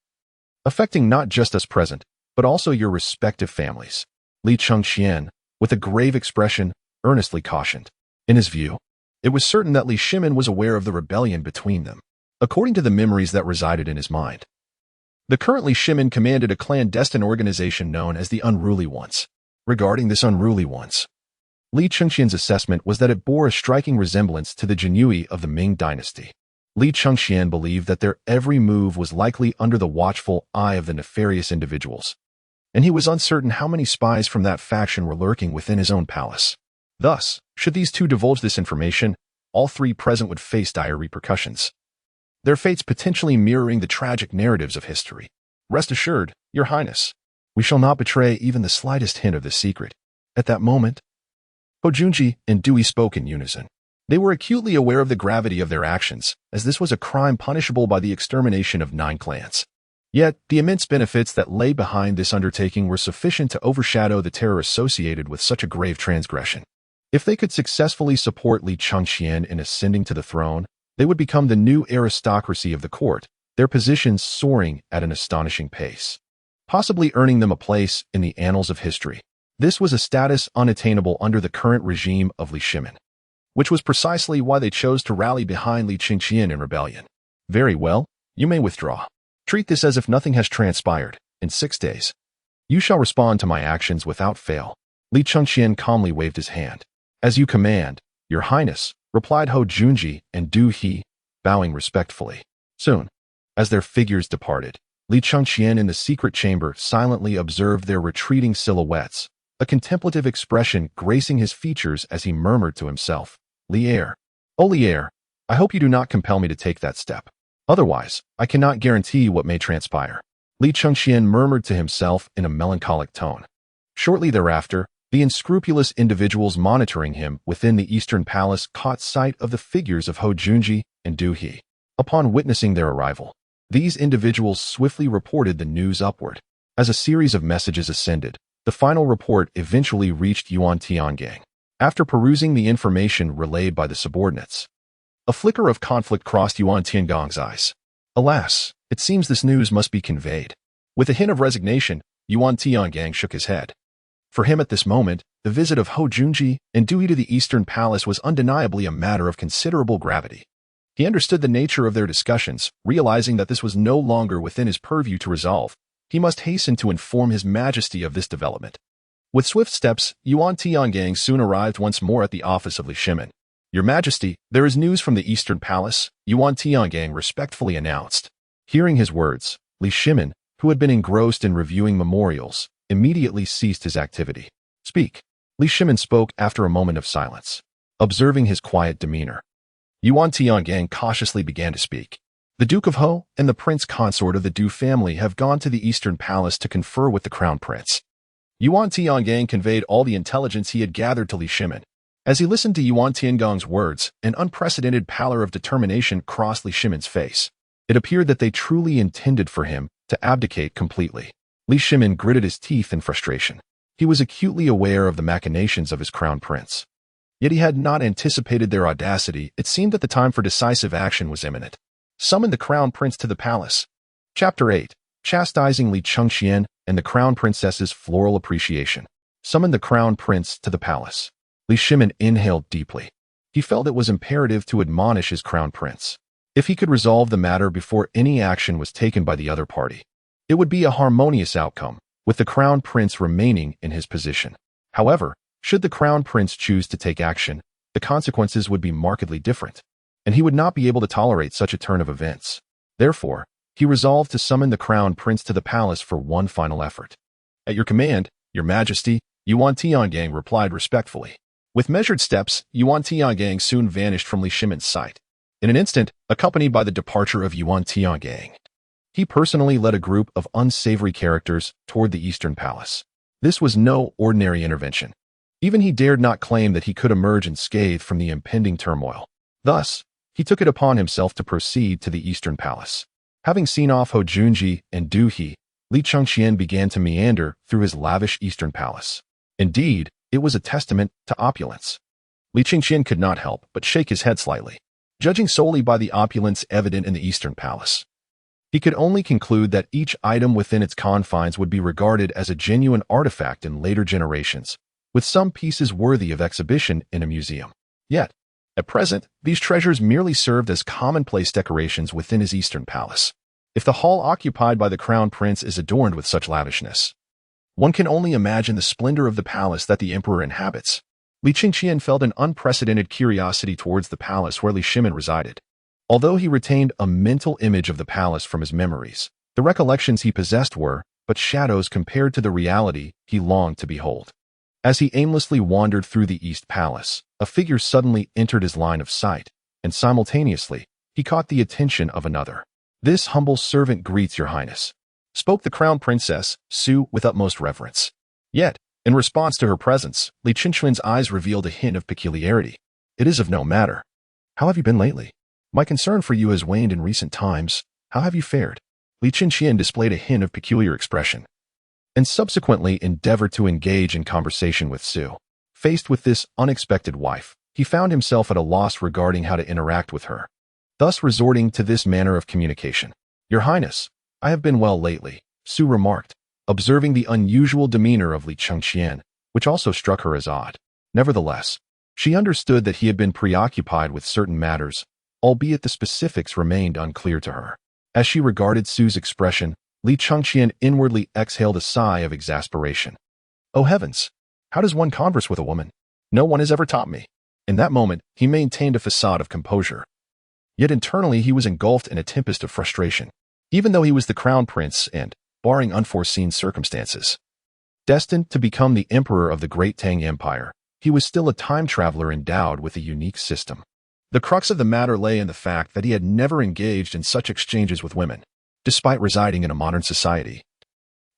affecting not just us present, but also your respective families. Li Qingqian, with a grave expression, earnestly cautioned. In his view, it was certain that Li Shimin was aware of the rebellion between them, according to the memories that resided in his mind. The current Li Shimin commanded a clandestine organization known as the Unruly Ones. Regarding this Unruly Ones, Li Qingqian's assessment was that it bore a striking resemblance to the Jinyui of the Ming Dynasty. Li Qingqian believed that their every move was likely under the watchful eye of the nefarious individuals, and he was uncertain how many spies from that faction were lurking within his own palace. Thus, should these two divulge this information, all 3 present would face dire repercussions, their fates potentially mirroring the tragic narratives of history. Rest assured, Your Highness, we shall not betray even the slightest hint of this secret. At that moment, Ho Junji and He spoke in unison. They were acutely aware of the gravity of their actions, as this was a crime punishable by the extermination of 9 clans. Yet, the immense benefits that lay behind this undertaking were sufficient to overshadow the terror associated with such a grave transgression. If they could successfully support Li Qingqian in ascending to the throne, they would become the new aristocracy of the court, their positions soaring at an astonishing pace, possibly earning them a place in the annals of history. This was a status unattainable under the current regime of Li Shimin, which was precisely why they chose to rally behind Li Qingqian in rebellion. Very well, you may withdraw. Treat this as if nothing has transpired. In 6 days, you shall respond to my actions without fail. Li Qingqian calmly waved his hand. As you command, Your Highness, replied Ho Junji and He, bowing respectfully. Soon, as their figures departed, Li Qingqian in the secret chamber silently observed their retreating silhouettes, a contemplative expression gracing his features as he murmured to himself, "Lier. Oh Lier, I hope you do not compel me to take that step. Otherwise, I cannot guarantee what may transpire." Li Chengqian murmured to himself in a melancholic tone. Shortly thereafter, the unscrupulous individuals monitoring him within the Eastern Palace caught sight of the figures of Hou Junji and Du He. Upon witnessing their arrival, these individuals swiftly reported the news upward. As a series of messages ascended, the final report eventually reached Yuan Tiangang. After perusing the information relayed by the subordinates, a flicker of conflict crossed Yuan Tiangang's eyes. Alas, it seems this news must be conveyed. With a hint of resignation, Yuan Tiangang shook his head. For him at this moment, the visit of Hou Junji and Du He to the Eastern Palace was undeniably a matter of considerable gravity. He understood the nature of their discussions, realizing that this was no longer within his purview to resolve. He must hasten to inform His Majesty of this development. With swift steps, Yuan Tiangang soon arrived once more at the office of Li Shimin. "Your Majesty, there is news from the Eastern Palace," Yuan Tiangang respectfully announced. Hearing his words, Li Shimin, who had been engrossed in reviewing memorials, immediately ceased his activity. "Speak." Li Shimin spoke after a moment of silence. Observing his quiet demeanor, Yuan Tiangang cautiously began to speak. "The Duke of Hou and the Prince Consort of the Du family have gone to the Eastern Palace to confer with the Crown Prince." Yuan Tiangang conveyed all the intelligence he had gathered to Li Shimin. As he listened to Yuan Tiangang's words, an unprecedented pallor of determination crossed Li Shimin's face. It appeared that they truly intended for him to abdicate completely. Li Shimin gritted his teeth in frustration. He was acutely aware of the machinations of his crown prince. Yet he had not anticipated their audacity. It seemed that the time for decisive action was imminent. Summon the crown prince to the palace. Chapter 8. Chastising Li Chengqian and the crown princess's floral appreciation. Summon the crown prince to the palace. Li Shimin inhaled deeply. He felt it was imperative to admonish his crown prince. If he could resolve the matter before any action was taken by the other party, it would be a harmonious outcome, with the crown prince remaining in his position. However, should the crown prince choose to take action, the consequences would be markedly different, and he would not be able to tolerate such a turn of events. Therefore, he resolved to summon the crown prince to the palace for one final effort. "At your command, Your Majesty," Yuan Tiangang replied respectfully. With measured steps, Yuan Tiangang soon vanished from Li Shimin's sight. In an instant, accompanied by the departure of Yuan Tiangang, he personally led a group of unsavory characters toward the Eastern Palace. This was no ordinary intervention. Even he dared not claim that he could emerge unscathed from the impending turmoil. Thus, he took it upon himself to proceed to the Eastern Palace. Having seen off Hou Junji and Du He, Li Chengqian began to meander through his lavish Eastern Palace. Indeed, it was a testament to opulence. Li Chengqian could not help but shake his head slightly. Judging solely by the opulence evident in the Eastern Palace, he could only conclude that each item within its confines would be regarded as a genuine artifact in later generations, with some pieces worthy of exhibition in a museum. Yet, at present, these treasures merely served as commonplace decorations within his Eastern Palace. If the hall occupied by the crown prince is adorned with such lavishness, one can only imagine the splendor of the palace that the emperor inhabits. Li Chengqian felt an unprecedented curiosity towards the palace where Li Shimin resided. Although he retained a mental image of the palace from his memories, the recollections he possessed were but shadows compared to the reality he longed to behold. As he aimlessly wandered through the East Palace, a figure suddenly entered his line of sight, and simultaneously, he caught the attention of another. "This humble servant greets your highness," spoke the crown princess, Su, with utmost reverence. Yet, in response to her presence, Li Chengqian's eyes revealed a hint of peculiarity. "It is of no matter. How have you been lately? My concern for you has waned in recent times. How have you fared?" Li Chengqian displayed a hint of peculiar expression, and subsequently endeavored to engage in conversation with Su. Faced with this unexpected wife, he found himself at a loss regarding how to interact with her, thus resorting to this manner of communication. "Your Highness, I have been well lately," Su remarked, observing the unusual demeanor of Li Chengqian, which also struck her as odd. Nevertheless, she understood that he had been preoccupied with certain matters, albeit the specifics remained unclear to her. As she regarded Su's expression, Li Chengqian inwardly exhaled a sigh of exasperation. "Oh heavens! How does one converse with a woman? No one has ever taught me." In that moment, he maintained a facade of composure. Yet internally he was engulfed in a tempest of frustration. Even though he was the crown prince and, barring unforeseen circumstances, Destined to become the emperor of the great Tang Empire, he was still a time traveler endowed with a unique system. The crux of the matter lay in the fact that he had never engaged in such exchanges with women, despite residing in a modern society.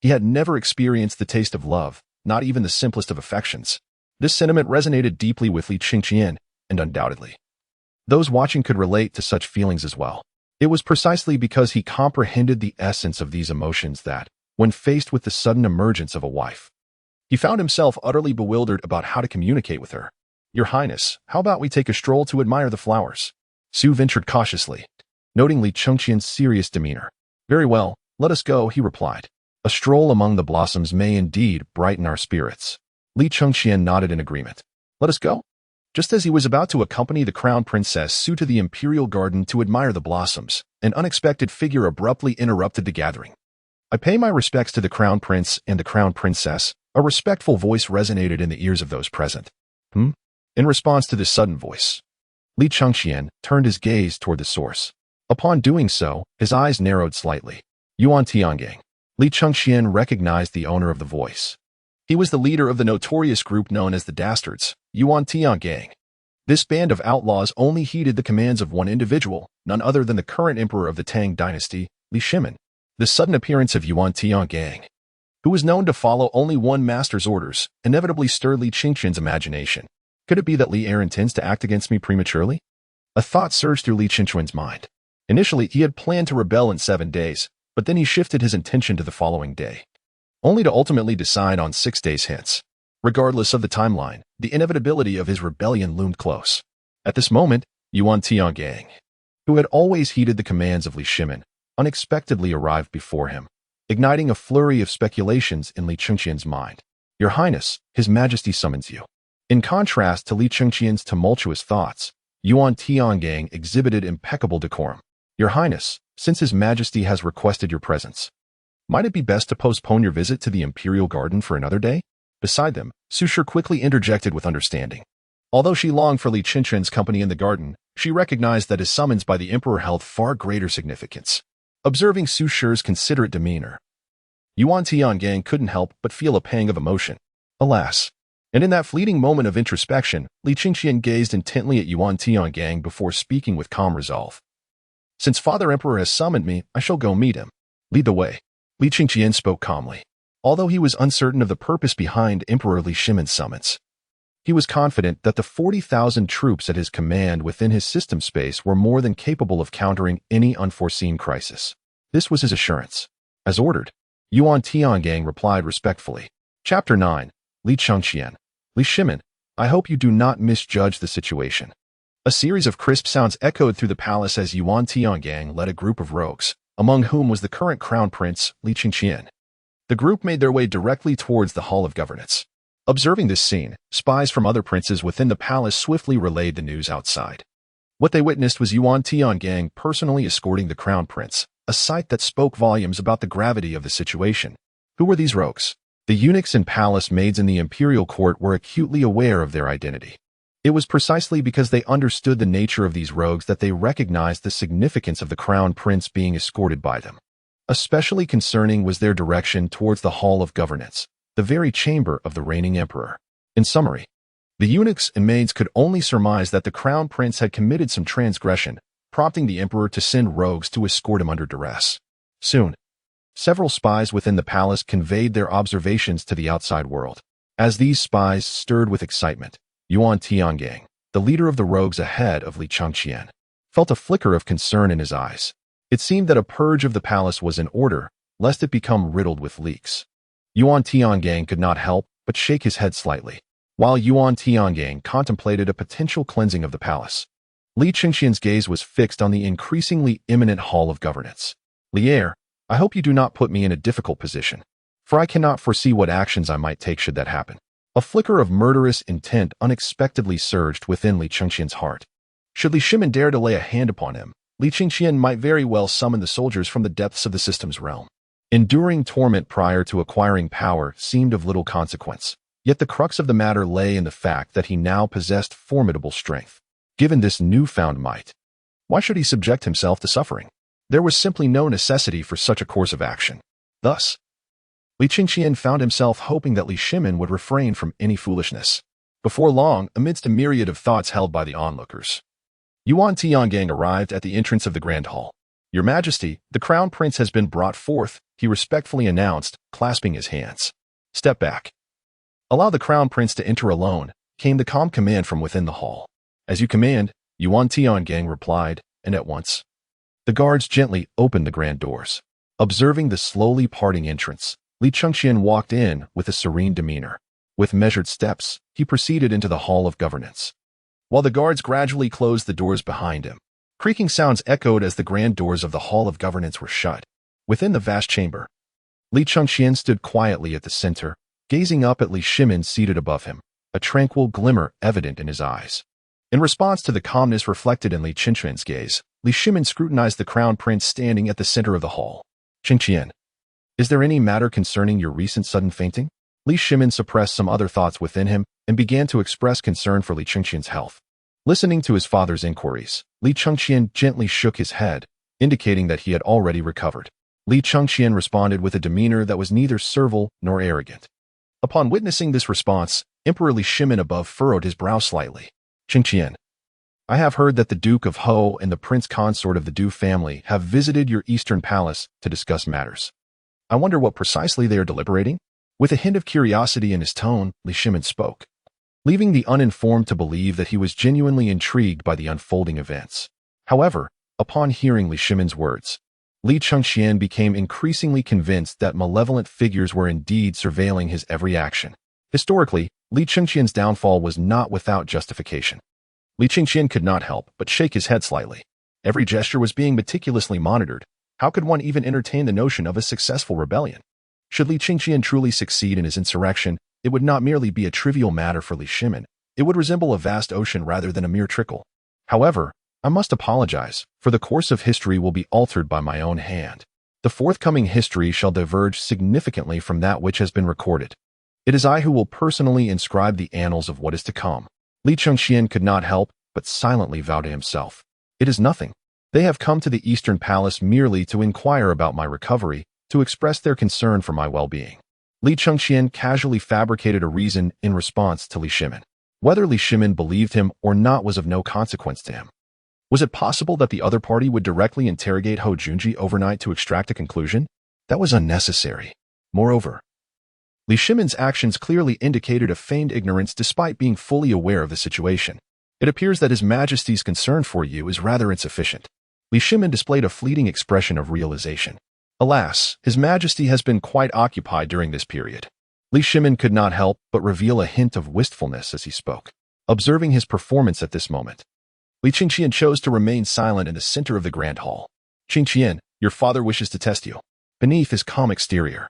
He had never experienced the taste of love, not even the simplest of affections. This sentiment resonated deeply with Li Qingqian, and undoubtedly, those watching could relate to such feelings as well. It was precisely because he comprehended the essence of these emotions that, when faced with the sudden emergence of a wife, he found himself utterly bewildered about how to communicate with her. "Your Highness, how about we take a stroll to admire the flowers?" Su ventured cautiously, noting Li Chengqian's serious demeanor. "Very well, let us go," he replied. "A stroll among the blossoms may indeed brighten our spirits." Li Chengqian nodded in agreement. "Let us go?" Just as he was about to accompany the crown princess Su to the imperial garden to admire the blossoms, an unexpected figure abruptly interrupted the gathering. "I pay my respects to the crown prince and the crown princess," a respectful voice resonated in the ears of those present. In response to this sudden voice, Li Chengqian turned his gaze toward the source. Upon doing so, his eyes narrowed slightly. Yuan Tiangang. Li Chengqian recognized the owner of the voice. He was the leader of the notorious group known as the Dastards, Yuan Tiangang. This band of outlaws only heeded the commands of one individual, none other than the current emperor of the Tang Dynasty, Li Shimin. The sudden appearance of Yuan Tiangang, who was known to follow only one master's orders, inevitably stirred Li Qingqian's imagination. Could it be that Li Er intends to act against me prematurely? A thought surged through Li Qingqian's mind. Initially, he had planned to rebel in 7 days, but then he shifted his intention to the following day, only to ultimately decide on 6 days hence. Regardless of the timeline, the inevitability of his rebellion loomed close. At this moment, Yuan Tiangang, who had always heeded the commands of Li Shimin, unexpectedly arrived before him, igniting a flurry of speculations in Li Chengqian's mind. "Your Highness, His Majesty summons you." In contrast to Li Chengqian's tumultuous thoughts, Yuan Tiangang exhibited impeccable decorum. "Your Highness, since His Majesty has requested your presence, might it be best to postpone your visit to the imperial garden for another day?" Beside them, Su Shi quickly interjected with understanding. Although she longed for Li Qingqian's company in the garden, she recognized that his summons by the emperor held far greater significance. Observing Su Shi's considerate demeanor, Yuan Tiangang couldn't help but feel a pang of emotion. Alas! And in that fleeting moment of introspection, Li Qingqian gazed intently at Yuan Tiangang before speaking with calm resolve. "Since Father Emperor has summoned me, I shall go meet him. Lead the way." Li Qingqian spoke calmly. Although he was uncertain of the purpose behind Emperor Li Shimin's summons, he was confident that the 40,000 troops at his command within his system space were more than capable of countering any unforeseen crisis. This was his assurance. As ordered, Yuan Tiangang replied respectfully. Chapter 9. Li Chengqian. Li Shimin, I hope you do not misjudge the situation. A series of crisp sounds echoed through the palace as Yuan Tiangang led a group of rogues, among whom was the current crown prince, Li Qingqian. The group made their way directly towards the Hall of Governance. Observing this scene, spies from other princes within the palace swiftly relayed the news outside. What they witnessed was Yuan Tiangang personally escorting the crown prince, a sight that spoke volumes about the gravity of the situation. Who were these rogues? The eunuchs and palace maids in the imperial court were acutely aware of their identity. It was precisely because they understood the nature of these rogues that they recognized the significance of the crown prince being escorted by them. Especially concerning was their direction towards the Hall of Governance, the very chamber of the reigning emperor. In summary, the eunuchs and maids could only surmise that the crown prince had committed some transgression, prompting the emperor to send rogues to escort him under duress. Soon, several spies within the palace conveyed their observations to the outside world. As these spies stirred with excitement, Yuan Tiangang, the leader of the rogues ahead of Li Chengqian, felt a flicker of concern in his eyes. It seemed that a purge of the palace was in order, lest it become riddled with leaks. Yuan Tiangang could not help but shake his head slightly. While Yuan Tiangang contemplated a potential cleansing of the palace, Li Chengqian's gaze was fixed on the increasingly imminent Hall of Governance. "Li Er, I hope you do not put me in a difficult position, for I cannot foresee what actions I might take should that happen." A flicker of murderous intent unexpectedly surged within Li Chengqian's heart. Should Li Shimin dare to lay a hand upon him, Li Qingqian might very well summon the soldiers from the depths of the system's realm. Enduring torment prior to acquiring power seemed of little consequence, yet the crux of the matter lay in the fact that he now possessed formidable strength. Given this newfound might, why should he subject himself to suffering? There was simply no necessity for such a course of action. Thus, Li Qingqian found himself hoping that Li Shimin would refrain from any foolishness. Before long, amidst a myriad of thoughts held by the onlookers, Yuan Tiangang arrived at the entrance of the Grand Hall. "Your Majesty, the Crown Prince has been brought forth," he respectfully announced, clasping his hands. "Step back. Allow the Crown Prince to enter alone," came the calm command from within the hall. "As you command," Yuan Tiangang replied, and at once, the guards gently opened the grand doors. Observing the slowly parting entrance, Li Chengqian walked in with a serene demeanor. With measured steps, he proceeded into the Hall of Governance. While the guards gradually closed the doors behind him, creaking sounds echoed as the grand doors of the Hall of Governance were shut. Within the vast chamber, Li Chengqian stood quietly at the center, gazing up at Li Shimin seated above him, a tranquil glimmer evident in his eyes. In response to the calmness reflected in Li Chengqian's gaze, Li Shimin scrutinized the Crown Prince standing at the center of the hall. "Qingqian, is there any matter concerning your recent sudden fainting?" Li Shimin suppressed some other thoughts within him and began to express concern for Li Chengqian's health. Listening to his father's inquiries, Li Chengqian gently shook his head, indicating that he had already recovered. Li Chengqian responded with a demeanor that was neither servile nor arrogant. Upon witnessing this response, Emperor Li Shimin above furrowed his brow slightly. "Qingqian, I have heard that the Duke of Ho and the Prince Consort of the Du family have visited your Eastern Palace to discuss matters. I wonder what precisely they are deliberating?" With a hint of curiosity in his tone, Li Shimin spoke, leaving the uninformed to believe that he was genuinely intrigued by the unfolding events. However, upon hearing Li Shimin's words, Li Chengqian became increasingly convinced that malevolent figures were indeed surveilling his every action. Historically, Li Chengqian's downfall was not without justification. Li Chengqian could not help but shake his head slightly. Every gesture was being meticulously monitored. How could one even entertain the notion of a successful rebellion? Should Li Chengqian truly succeed in his insurrection, it would not merely be a trivial matter for Li Shimin. It would resemble a vast ocean rather than a mere trickle. However, I must apologize, for the course of history will be altered by my own hand. The forthcoming history shall diverge significantly from that which has been recorded. It is I who will personally inscribe the annals of what is to come. Li Chengqian could not help but silently vow to himself, "It is nothing. They have come to the Eastern Palace merely to inquire about my recovery, to express their concern for my well-being." Li Chengqian casually fabricated a reason in response to Li Shimin. Whether Li Shimin believed him or not was of no consequence to him. Was it possible that the other party would directly interrogate Ho Junji overnight to extract a conclusion? That was unnecessary. Moreover, Li Shimin's actions clearly indicated a feigned ignorance despite being fully aware of the situation. "It appears that His Majesty's concern for you is rather insufficient." Li Shimin displayed a fleeting expression of realization. Alas, His Majesty has been quite occupied during this period. Li Shimin could not help but reveal a hint of wistfulness as he spoke. Observing his performance at this moment, Li Chengqian chose to remain silent in the center of the grand hall. "Qingqian, your father wishes to test you." Beneath his calm exterior,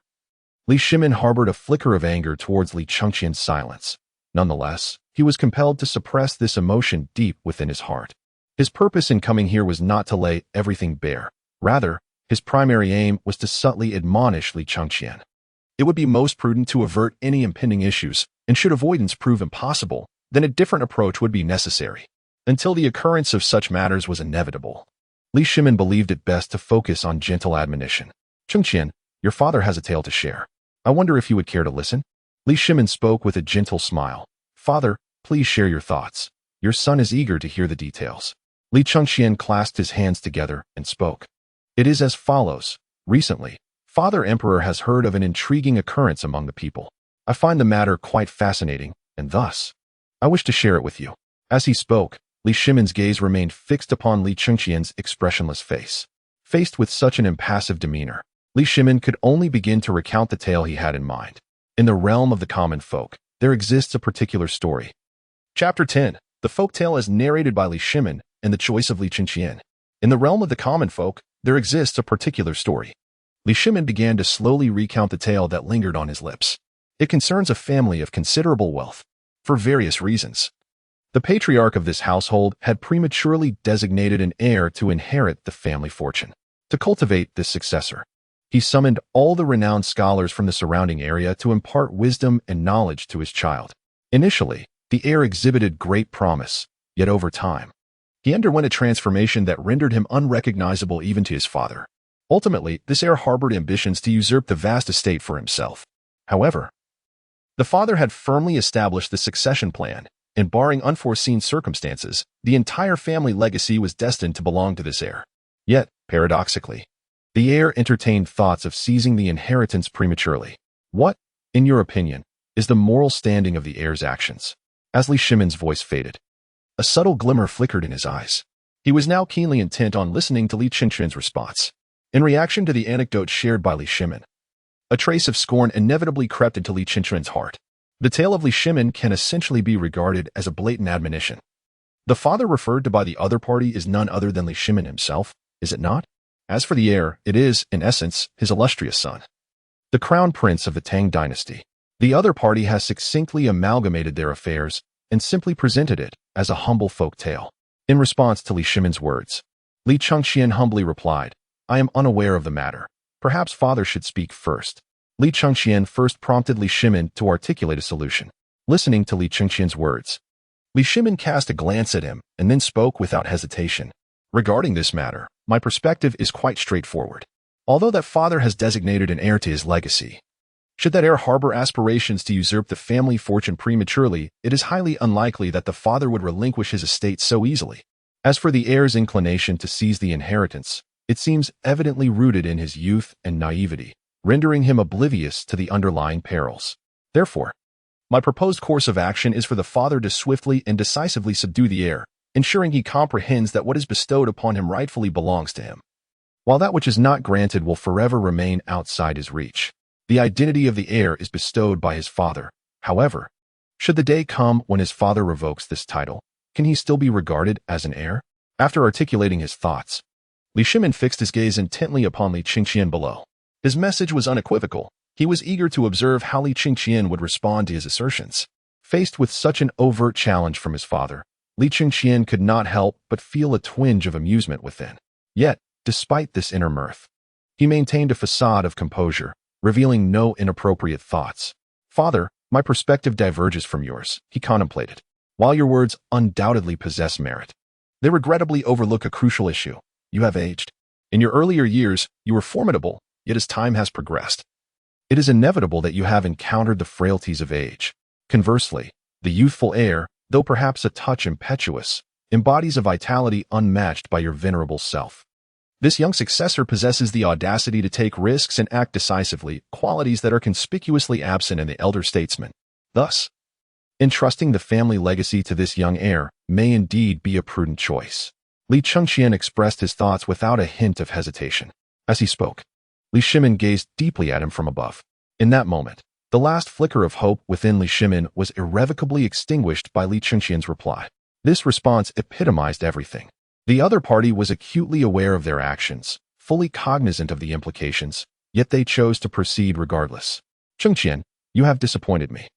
Li Shimin harbored a flicker of anger towards Li Chengqian's silence. Nonetheless, he was compelled to suppress this emotion deep within his heart. His purpose in coming here was not to lay everything bare. Rather, his primary aim was to subtly admonish Li Chengqian. It would be most prudent to avert any impending issues, and should avoidance prove impossible, then a different approach would be necessary. Until the occurrence of such matters was inevitable, Li Shimin believed it best to focus on gentle admonition. "Chengqian, your father has a tale to share. I wonder if you would care to listen?" Li Shimin spoke with a gentle smile. "Father, please share your thoughts. Your son is eager to hear the details." Li Chengqian clasped his hands together and spoke. "It is as follows. Recently, Father Emperor has heard of an intriguing occurrence among the people. I find the matter quite fascinating, and thus, I wish to share it with you." As he spoke, Li Shimin's gaze remained fixed upon Li Chengqian's expressionless face. Faced with such an impassive demeanor, Li Shimin could only begin to recount the tale he had in mind. In the realm of the common folk, there exists a particular story. Chapter 10. The folktale is narrated by Li Shimin and the choice of Li Chengqian. In the realm of the common folk, there exists a particular story. Li Shimin began to slowly recount the tale that lingered on his lips. It concerns a family of considerable wealth. For various reasons, the patriarch of this household had prematurely designated an heir to inherit the family fortune. To cultivate this successor, he summoned all the renowned scholars from the surrounding area to impart wisdom and knowledge to his child. Initially, the heir exhibited great promise, yet over time, he underwent a transformation that rendered him unrecognizable even to his father. Ultimately, this heir harbored ambitions to usurp the vast estate for himself. However, the father had firmly established the succession plan, and barring unforeseen circumstances, the entire family legacy was destined to belong to this heir. Yet, paradoxically, the heir entertained thoughts of seizing the inheritance prematurely. What, in your opinion, is the moral standing of the heir's actions? As Li Shimin's voice faded, a subtle glimmer flickered in his eyes. He was now keenly intent on listening to Li Qingqian's response. In reaction to the anecdote shared by Li Shimin, a trace of scorn inevitably crept into Li Qingqian's heart. The tale of Li Shimin can essentially be regarded as a blatant admonition. The father referred to by the other party is none other than Li Shimin himself, is it not? As for the heir, it is, in essence, his illustrious son, the crown prince of the Tang dynasty. The other party has succinctly amalgamated their affairs and simply presented it as a humble folk tale. In response to Li Shimin's words, Li Chengqian humbly replied, I am unaware of the matter. Perhaps father should speak first. Li Chengqian first prompted Li Shimin to articulate a solution. Listening to Li Chengqian's words, Li Shimin cast a glance at him and then spoke without hesitation. Regarding this matter, my perspective is quite straightforward. Although that father has designated an heir to his legacy, should that heir harbor aspirations to usurp the family fortune prematurely, it is highly unlikely that the father would relinquish his estate so easily. As for the heir's inclination to seize the inheritance, it seems evidently rooted in his youth and naivety, rendering him oblivious to the underlying perils. Therefore, my proposed course of action is for the father to swiftly and decisively subdue the heir, ensuring he comprehends that what is bestowed upon him rightfully belongs to him, while that which is not granted will forever remain outside his reach. The identity of the heir is bestowed by his father. However, should the day come when his father revokes this title, can he still be regarded as an heir? After articulating his thoughts, Li Shimin fixed his gaze intently upon Li Qingqian below. His message was unequivocal. He was eager to observe how Li Qingqian would respond to his assertions. Faced with such an overt challenge from his father, Li Qingqian could not help but feel a twinge of amusement within. Yet, despite this inner mirth, he maintained a facade of composure, revealing no inappropriate thoughts. Father, my perspective diverges from yours, he contemplated. While your words undoubtedly possess merit, they regrettably overlook a crucial issue. You have aged. In your earlier years, you were formidable, yet as time has progressed, it is inevitable that you have encountered the frailties of age. Conversely, the youthful heir, though perhaps a touch impetuous, embodies a vitality unmatched by your venerable self. This young successor possesses the audacity to take risks and act decisively, qualities that are conspicuously absent in the elder statesman. Thus, entrusting the family legacy to this young heir may indeed be a prudent choice. Li Chengqian expressed his thoughts without a hint of hesitation. As he spoke, Li Shimin gazed deeply at him from above. In that moment, the last flicker of hope within Li Shimin was irrevocably extinguished by Li Chengqian's reply. This response epitomized everything. The other party was acutely aware of their actions, fully cognizant of the implications, yet they chose to proceed regardless. Chengqian, you have disappointed me.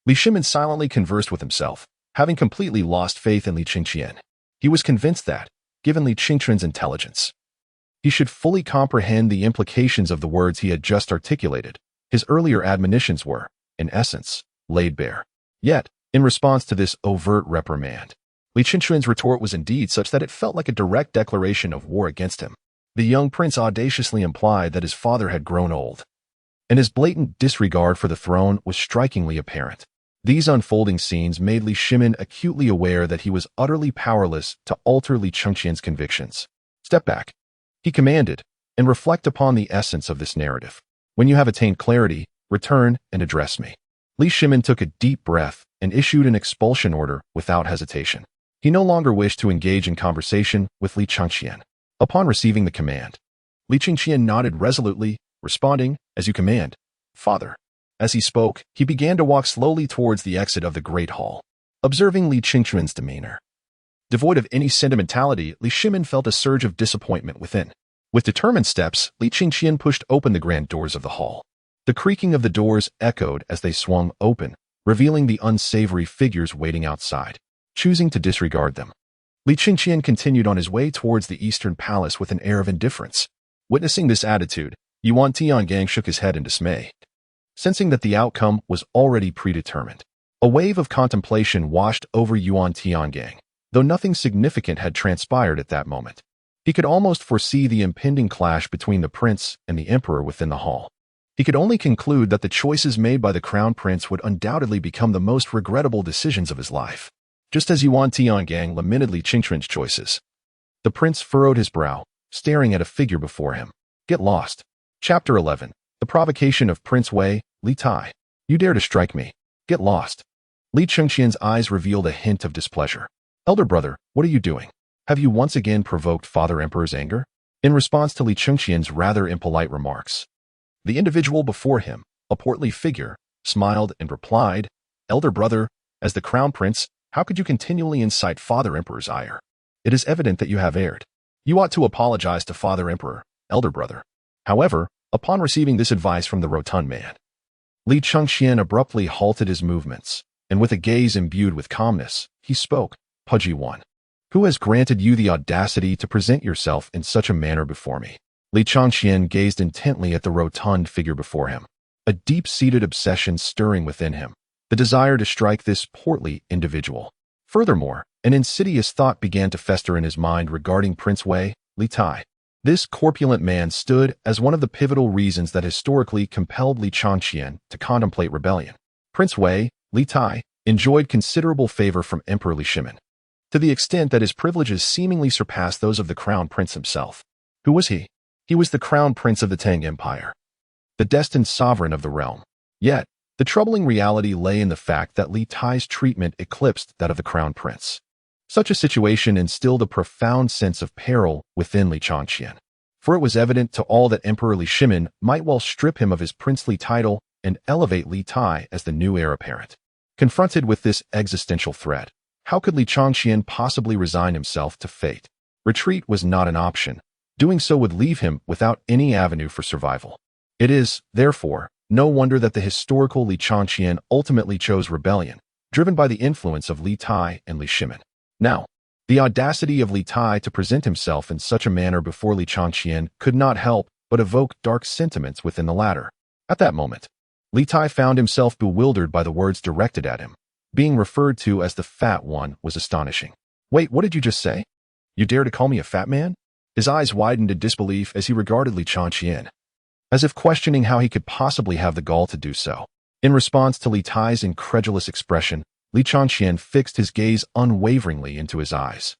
Li Shimin silently conversed with himself, having completely lost faith in Li Chengqian. He was convinced that, given Li Chengqian's intelligence, he should fully comprehend the implications of the words he had just articulated. His earlier admonitions were, in essence, laid bare. Yet, in response to this overt reprimand, Li Chengqian's retort was indeed such that it felt like a direct declaration of war against him. The young prince audaciously implied that his father had grown old, and his blatant disregard for the throne was strikingly apparent. These unfolding scenes made Li Shimin acutely aware that he was utterly powerless to alter Li Chengqian's convictions. Step back, he commanded, and reflect upon the essence of this narrative. When you have attained clarity, return and address me. Li Shimin took a deep breath and issued an expulsion order without hesitation. He no longer wished to engage in conversation with Li Chengqian. Upon receiving the command, Li Chengqian nodded resolutely, responding, as you command, Father. As he spoke, he began to walk slowly towards the exit of the great hall. Observing Li Chengqian's demeanor, devoid of any sentimentality, Li Shimin felt a surge of disappointment within. With determined steps, Li Chengqian pushed open the grand doors of the hall. The creaking of the doors echoed as they swung open, revealing the unsavory figures waiting outside. Choosing to disregard them, Li Chengqian continued on his way towards the eastern palace with an air of indifference. Witnessing this attitude, Yuan Tiangang shook his head in dismay, sensing that the outcome was already predetermined. A wave of contemplation washed over Yuan Tiangang, though nothing significant had transpired at that moment. He could almost foresee the impending clash between the prince and the emperor within the hall. He could only conclude that the choices made by the crown prince would undoubtedly become the most regrettable decisions of his life, just as Yuan Tiangang lamented Li Qingquan's choices. The prince furrowed his brow, staring at a figure before him. Get lost. Chapter 11. The Provocation of Prince Wei, Li Tai. You dare to strike me. Get lost. Li Qingquan's eyes revealed a hint of displeasure. Elder brother, what are you doing? Have you once again provoked Father Emperor's anger? In response to Li Qingquan's rather impolite remarks, the individual before him, a portly figure, smiled and replied, Elder brother, as the crown prince, how could you continually incite Father Emperor's ire? It is evident that you have erred. You ought to apologize to Father Emperor, elder brother. However, upon receiving this advice from the rotund man, Li Qingquan abruptly halted his movements, and with a gaze imbued with calmness, he spoke, Pudgy one. Who has granted you the audacity to present yourself in such a manner before me? Li Qingquan gazed intently at the rotund figure before him, a deep-seated obsession stirring within him, the desire to strike this portly individual. Furthermore, an insidious thought began to fester in his mind regarding Prince Wei, Li Tai. This corpulent man stood as one of the pivotal reasons that historically compelled Li Qingquan to contemplate rebellion. Prince Wei, Li Tai, enjoyed considerable favor from Emperor Li Shimin, to the extent that his privileges seemingly surpassed those of the crown prince himself. Who was he? He was the crown prince of the Tang Empire, the destined sovereign of the realm. Yet, the troubling reality lay in the fact that Li Tai's treatment eclipsed that of the crown prince. Such a situation instilled a profound sense of peril within Li Qingquan, for it was evident to all that Emperor Li Shimin might well strip him of his princely title and elevate Li Tai as the new heir apparent. Confronted with this existential threat, how could Li Qingquan possibly resign himself to fate? Retreat was not an option. Doing so would leave him without any avenue for survival. It is, therefore, no wonder that the historical Li Qingquan ultimately chose rebellion, driven by the influence of Li Tai and Li Shimin. Now, the audacity of Li Tai to present himself in such a manner before Li Qingquan could not help but evoke dark sentiments within the latter. At that moment, Li Tai found himself bewildered by the words directed at him. Being referred to as the fat one was astonishing. Wait, what did you just say? You dare to call me a fat man? His eyes widened in disbelief as he regarded Li Qingquan, as if questioning how he could possibly have the gall to do so. In response to Li Tai's incredulous expression, Li Qingquan fixed his gaze unwaveringly into his eyes.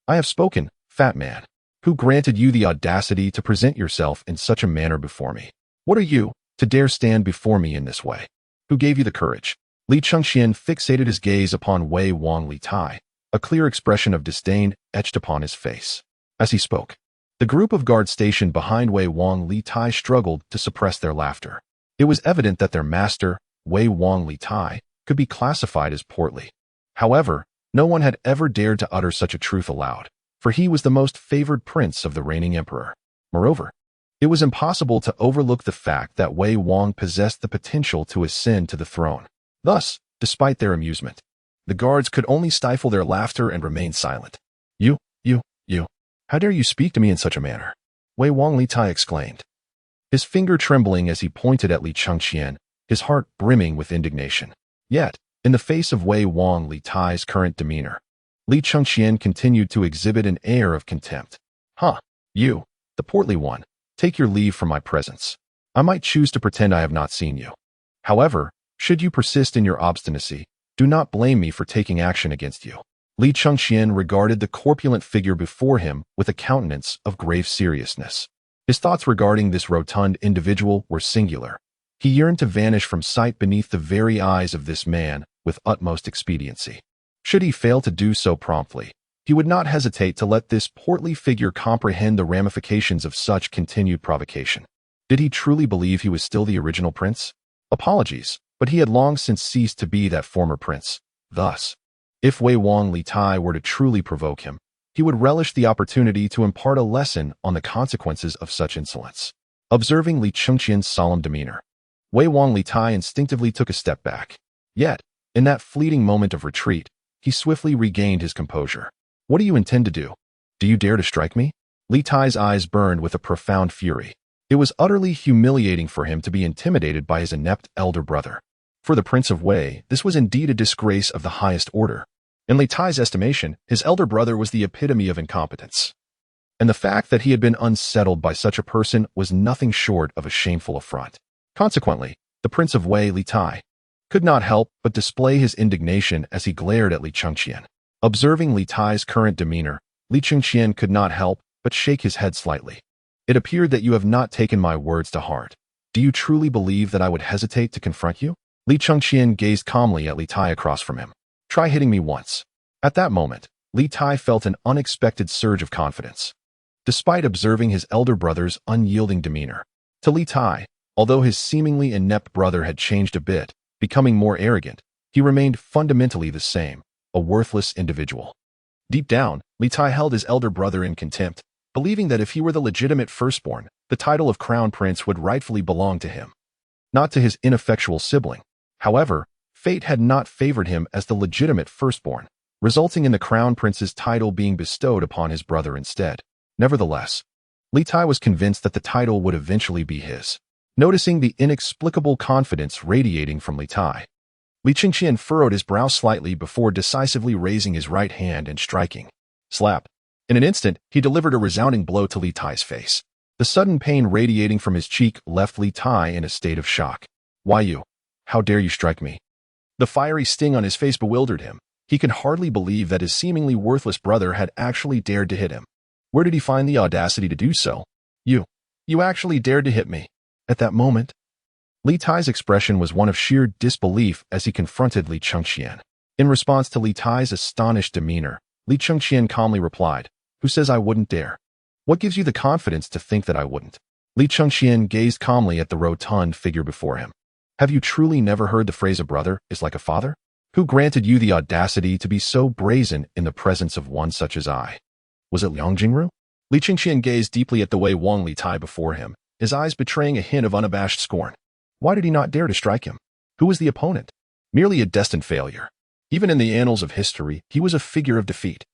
I have spoken, fat man. Who granted you the audacity to present yourself in such a manner before me? What are you, to dare stand before me in this way? Who gave you the courage? Li Qingquan fixated his gaze upon Wei Wang Li Tai, a clear expression of disdain etched upon his face. As he spoke, the group of guards stationed behind Wei Wang Li Tai struggled to suppress their laughter. It was evident that their master, Wei Wang Li Tai, could be classified as portly. However, no one had ever dared to utter such a truth aloud, for he was the most favored prince of the reigning emperor. Moreover, it was impossible to overlook the fact that Wei Wang possessed the potential to ascend to the throne. Thus, despite their amusement, the guards could only stifle their laughter and remain silent. You, how dare you speak to me in such a manner? Wei Wang Li Tai exclaimed, his finger trembling as he pointed at Li Qingquan, his heart brimming with indignation. Yet, in the face of Wei Wang Li Tai's current demeanor, Li Qingquan continued to exhibit an air of contempt. You, the portly one, take your leave from my presence. I might choose to pretend I have not seen you. However, should you persist in your obstinacy, do not blame me for taking action against you. Li Qingquan regarded the corpulent figure before him with a countenance of grave seriousness. His thoughts regarding this rotund individual were singular. He yearned to vanish from sight beneath the very eyes of this man with utmost expediency. Should he fail to do so promptly, he would not hesitate to let this portly figure comprehend the ramifications of such continued provocation. Did he truly believe he was still the original prince? Apologies, but he had long since ceased to be that former prince. Thus, if Wei Wang Li Tai were to truly provoke him, he would relish the opportunity to impart a lesson on the consequences of such insolence. Observing Li Qingquan's solemn demeanor, Wei Wang Li Tai instinctively took a step back. Yet, in that fleeting moment of retreat, he swiftly regained his composure. What do you intend to do? Do you dare to strike me? Li Tai's eyes burned with a profound fury. It was utterly humiliating for him to be intimidated by his inept elder brother. For the Prince of Wei, this was indeed a disgrace of the highest order. In Li Tai's estimation, his elder brother was the epitome of incompetence. and the fact that he had been unsettled by such a person was nothing short of a shameful affront. Consequently, the Prince of Wei, Li Tai, could not help but display his indignation as he glared at Li Chengqian. Observing Li Tai's current demeanor, Li Chengqian could not help but shake his head slightly. It appeared that you have not taken my words to heart. Do you truly believe that I would hesitate to confront you? Li Chengqian gazed calmly at Li Tai across from him. Try hitting me once. At that moment, Li Tai felt an unexpected surge of confidence. Despite observing his elder brother's unyielding demeanor, to Li Tai, although his seemingly inept brother had changed a bit, becoming more arrogant, he remained fundamentally the same, a worthless individual. Deep down, Li Tai held his elder brother in contempt, believing that if he were the legitimate firstborn, the title of crown prince would rightfully belong to him, not to his ineffectual sibling. However, fate had not favored him as the legitimate firstborn, resulting in the crown prince's title being bestowed upon his brother instead. Nevertheless, Li Tai was convinced that the title would eventually be his. Noticing the inexplicable confidence radiating from Li Tai, Li Chengqian furrowed his brow slightly before decisively raising his right hand and striking. Slap. In an instant, he delivered a resounding blow to Li Tai's face. The sudden pain radiating from his cheek left Li Tai in a state of shock. Why you? How dare you strike me? The fiery sting on his face bewildered him. He could hardly believe that his seemingly worthless brother had actually dared to hit him. Where did he find the audacity to do so? You actually dared to hit me. At that moment, Li Tai's expression was one of sheer disbelief as he confronted Li Chengqian. In response to Li Tai's astonished demeanor, Li Chengqian calmly replied, "Who says I wouldn't dare? What gives you the confidence to think that I wouldn't?" Li Chengqian gazed calmly at the rotund figure before him. Have you truly never heard the phrase a brother is like a father? Who granted you the audacity to be so brazen in the presence of one such as I? Was it Liang Jingru? Li Chengqian gazed deeply at the Wei Wang Li Tai before him, his eyes betraying a hint of unabashed scorn. Why did he not dare to strike him? Who was the opponent? Merely a destined failure. Even in the annals of history, he was a figure of defeat,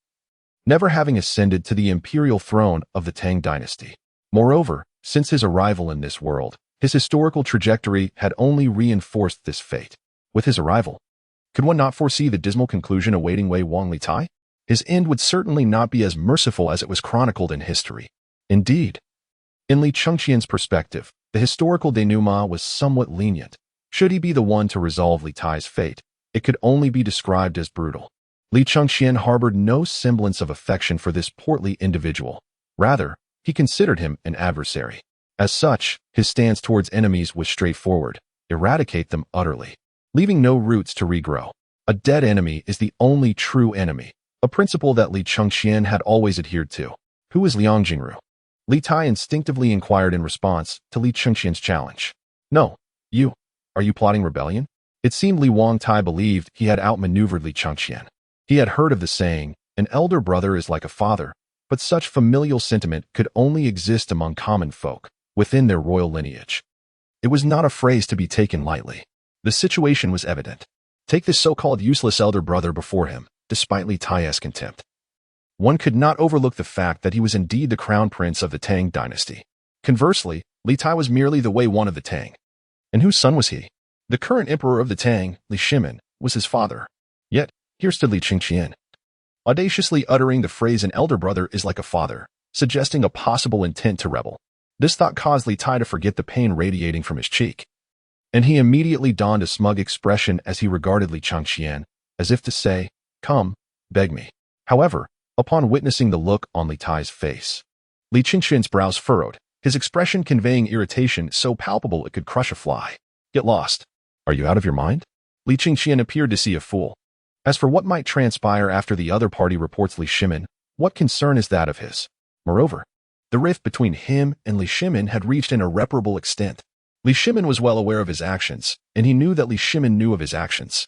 never having ascended to the imperial throne of the Tang Dynasty. Moreover, since his arrival in this world, his historical trajectory had only reinforced this fate. With his arrival, could one not foresee the dismal conclusion awaiting Wei Wang Li Tai? His end would certainly not be as merciful as it was chronicled in history. Indeed, in Li Chengqian's perspective, the historical denouement was somewhat lenient. Should he be the one to resolve Li Tai's fate, it could only be described as brutal. Li Chengqian harbored no semblance of affection for this portly individual. Rather, he considered him an adversary. As such, his stance towards enemies was straightforward: eradicate them utterly, leaving no roots to regrow. A dead enemy is the only true enemy, a principle that Li Chengqian had always adhered to. Who is Liang Jingru? Li Tai instinctively inquired in response to Li Chengqian's challenge. No, you. Are you plotting rebellion? It seemed Li Wang Tai believed he had outmaneuvered Li Chengqian. He had heard of the saying, an elder brother is like a father, but such familial sentiment could only exist among common folk, within their royal lineage. It was not a phrase to be taken lightly. The situation was evident. Take this so-called useless elder brother before him, despite Li Tai's contempt. One could not overlook the fact that he was indeed the crown prince of the Tang Dynasty. Conversely, Li Tai was merely the Wei One of the Tang. And whose son was he? The current emperor of the Tang, Li Shimin, was his father. Yet, here stood Li Chengqian, audaciously uttering the phrase an elder brother is like a father, suggesting a possible intent to rebel. This thought caused Li Tai to forget the pain radiating from his cheek, and he immediately donned a smug expression as he regarded Li Chengqian, as if to say, "Come, beg me." However, upon witnessing the look on Li Tai's face, Li Chengqian's brows furrowed, his expression conveying irritation so palpable it could crush a fly. Get lost. Are you out of your mind? Li Chengqian appeared to see a fool. As for what might transpire after the other party reports Li Shimin, what concern is that of his? Moreover, the rift between him and Li Shimin had reached an irreparable extent. Li Shimin was well aware of his actions, and he knew that Li Shimin knew of his actions.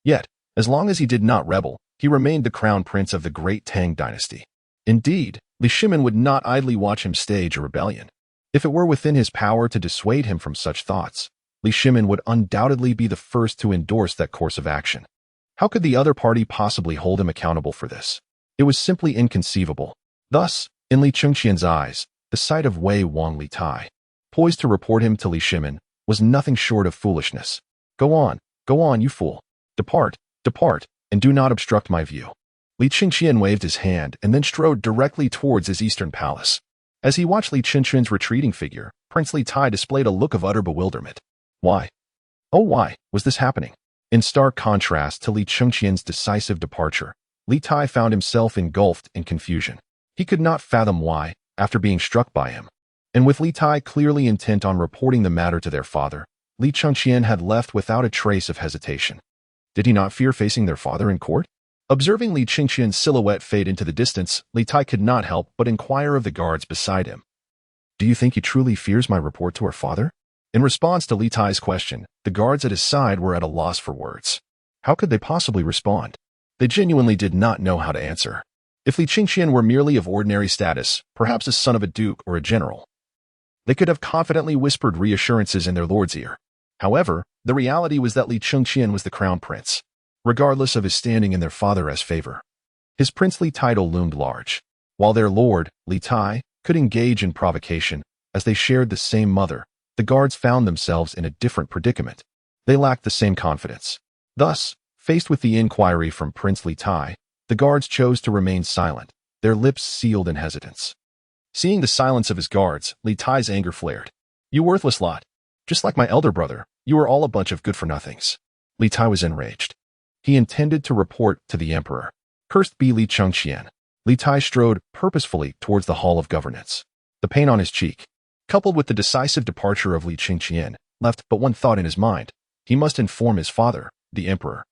Yet, as long as he did not rebel, he remained the crown prince of the great Tang Dynasty. Indeed, Li Shimin would not idly watch him stage a rebellion. If it were within his power to dissuade him from such thoughts, Li Shimin would undoubtedly be the first to endorse that course of action. How could the other party possibly hold him accountable for this? It was simply inconceivable. Thus, in Li Chengqian's eyes, the sight of Wei Wang Li Tai, poised to report him to Li Shimin, was nothing short of foolishness. Go on, you fool. Depart, and do not obstruct my view. Li Qingqian waved his hand and then strode directly towards his eastern palace. As he watched Li Qingqian's retreating figure, Prince Li Tai displayed a look of utter bewilderment. Why? Oh, why was this happening? In stark contrast to Li Qingqian's decisive departure, Li Tai found himself engulfed in confusion. He could not fathom why, after being struck by him. And with Li Tai clearly intent on reporting the matter to their father, Li Qingqian had left without a trace of hesitation. Did he not fear facing their father in court? Observing Li Qingqian's silhouette fade into the distance, Li Tai could not help but inquire of the guards beside him. Do you think he truly fears my report to our father? In response to Li Tai's question, the guards at his side were at a loss for words. How could they possibly respond? They genuinely did not know how to answer. If Li Qingqian were merely of ordinary status, perhaps a son of a duke or a general, they could have confidently whispered reassurances in their lord's ear. However, the reality was that Li Qingqian was the crown prince, regardless of his standing in their father's favor. His princely title loomed large, while their lord, Li Tai, could engage in provocation. As they shared the same mother, the guards found themselves in a different predicament. They lacked the same confidence. Thus, faced with the inquiry from Prince Li Tai, the guards chose to remain silent, their lips sealed in hesitance. Seeing the silence of his guards, Li Tai's anger flared. You worthless lot. Just like my elder brother, you are all a bunch of good-for-nothings. Li Tai was enraged. He intended to report to the emperor. Cursed be Li Qingqian. Li Tai strode purposefully towards the hall of governance. The pain on his cheek, coupled with the decisive departure of Li Qingqian, left but one thought in his mind. He must inform his father, the emperor,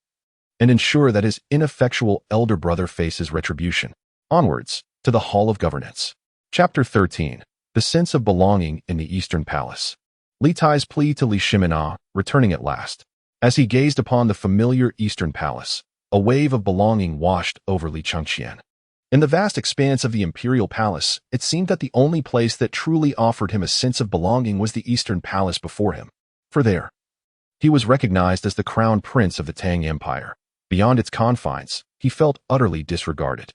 and ensure that his ineffectual elder brother faces retribution. Onwards, to the hall of governance. Chapter 13. The sense of belonging in the Eastern Palace. Li Tai's plea to Li Shimin returning at last. As he gazed upon the familiar Eastern Palace, a wave of belonging washed over Li Qingqian. In the vast expanse of the Imperial Palace, it seemed that the only place that truly offered him a sense of belonging was the Eastern Palace before him. For there, he was recognized as the crown prince of the Tang Empire. Beyond its confines, he felt utterly disregarded.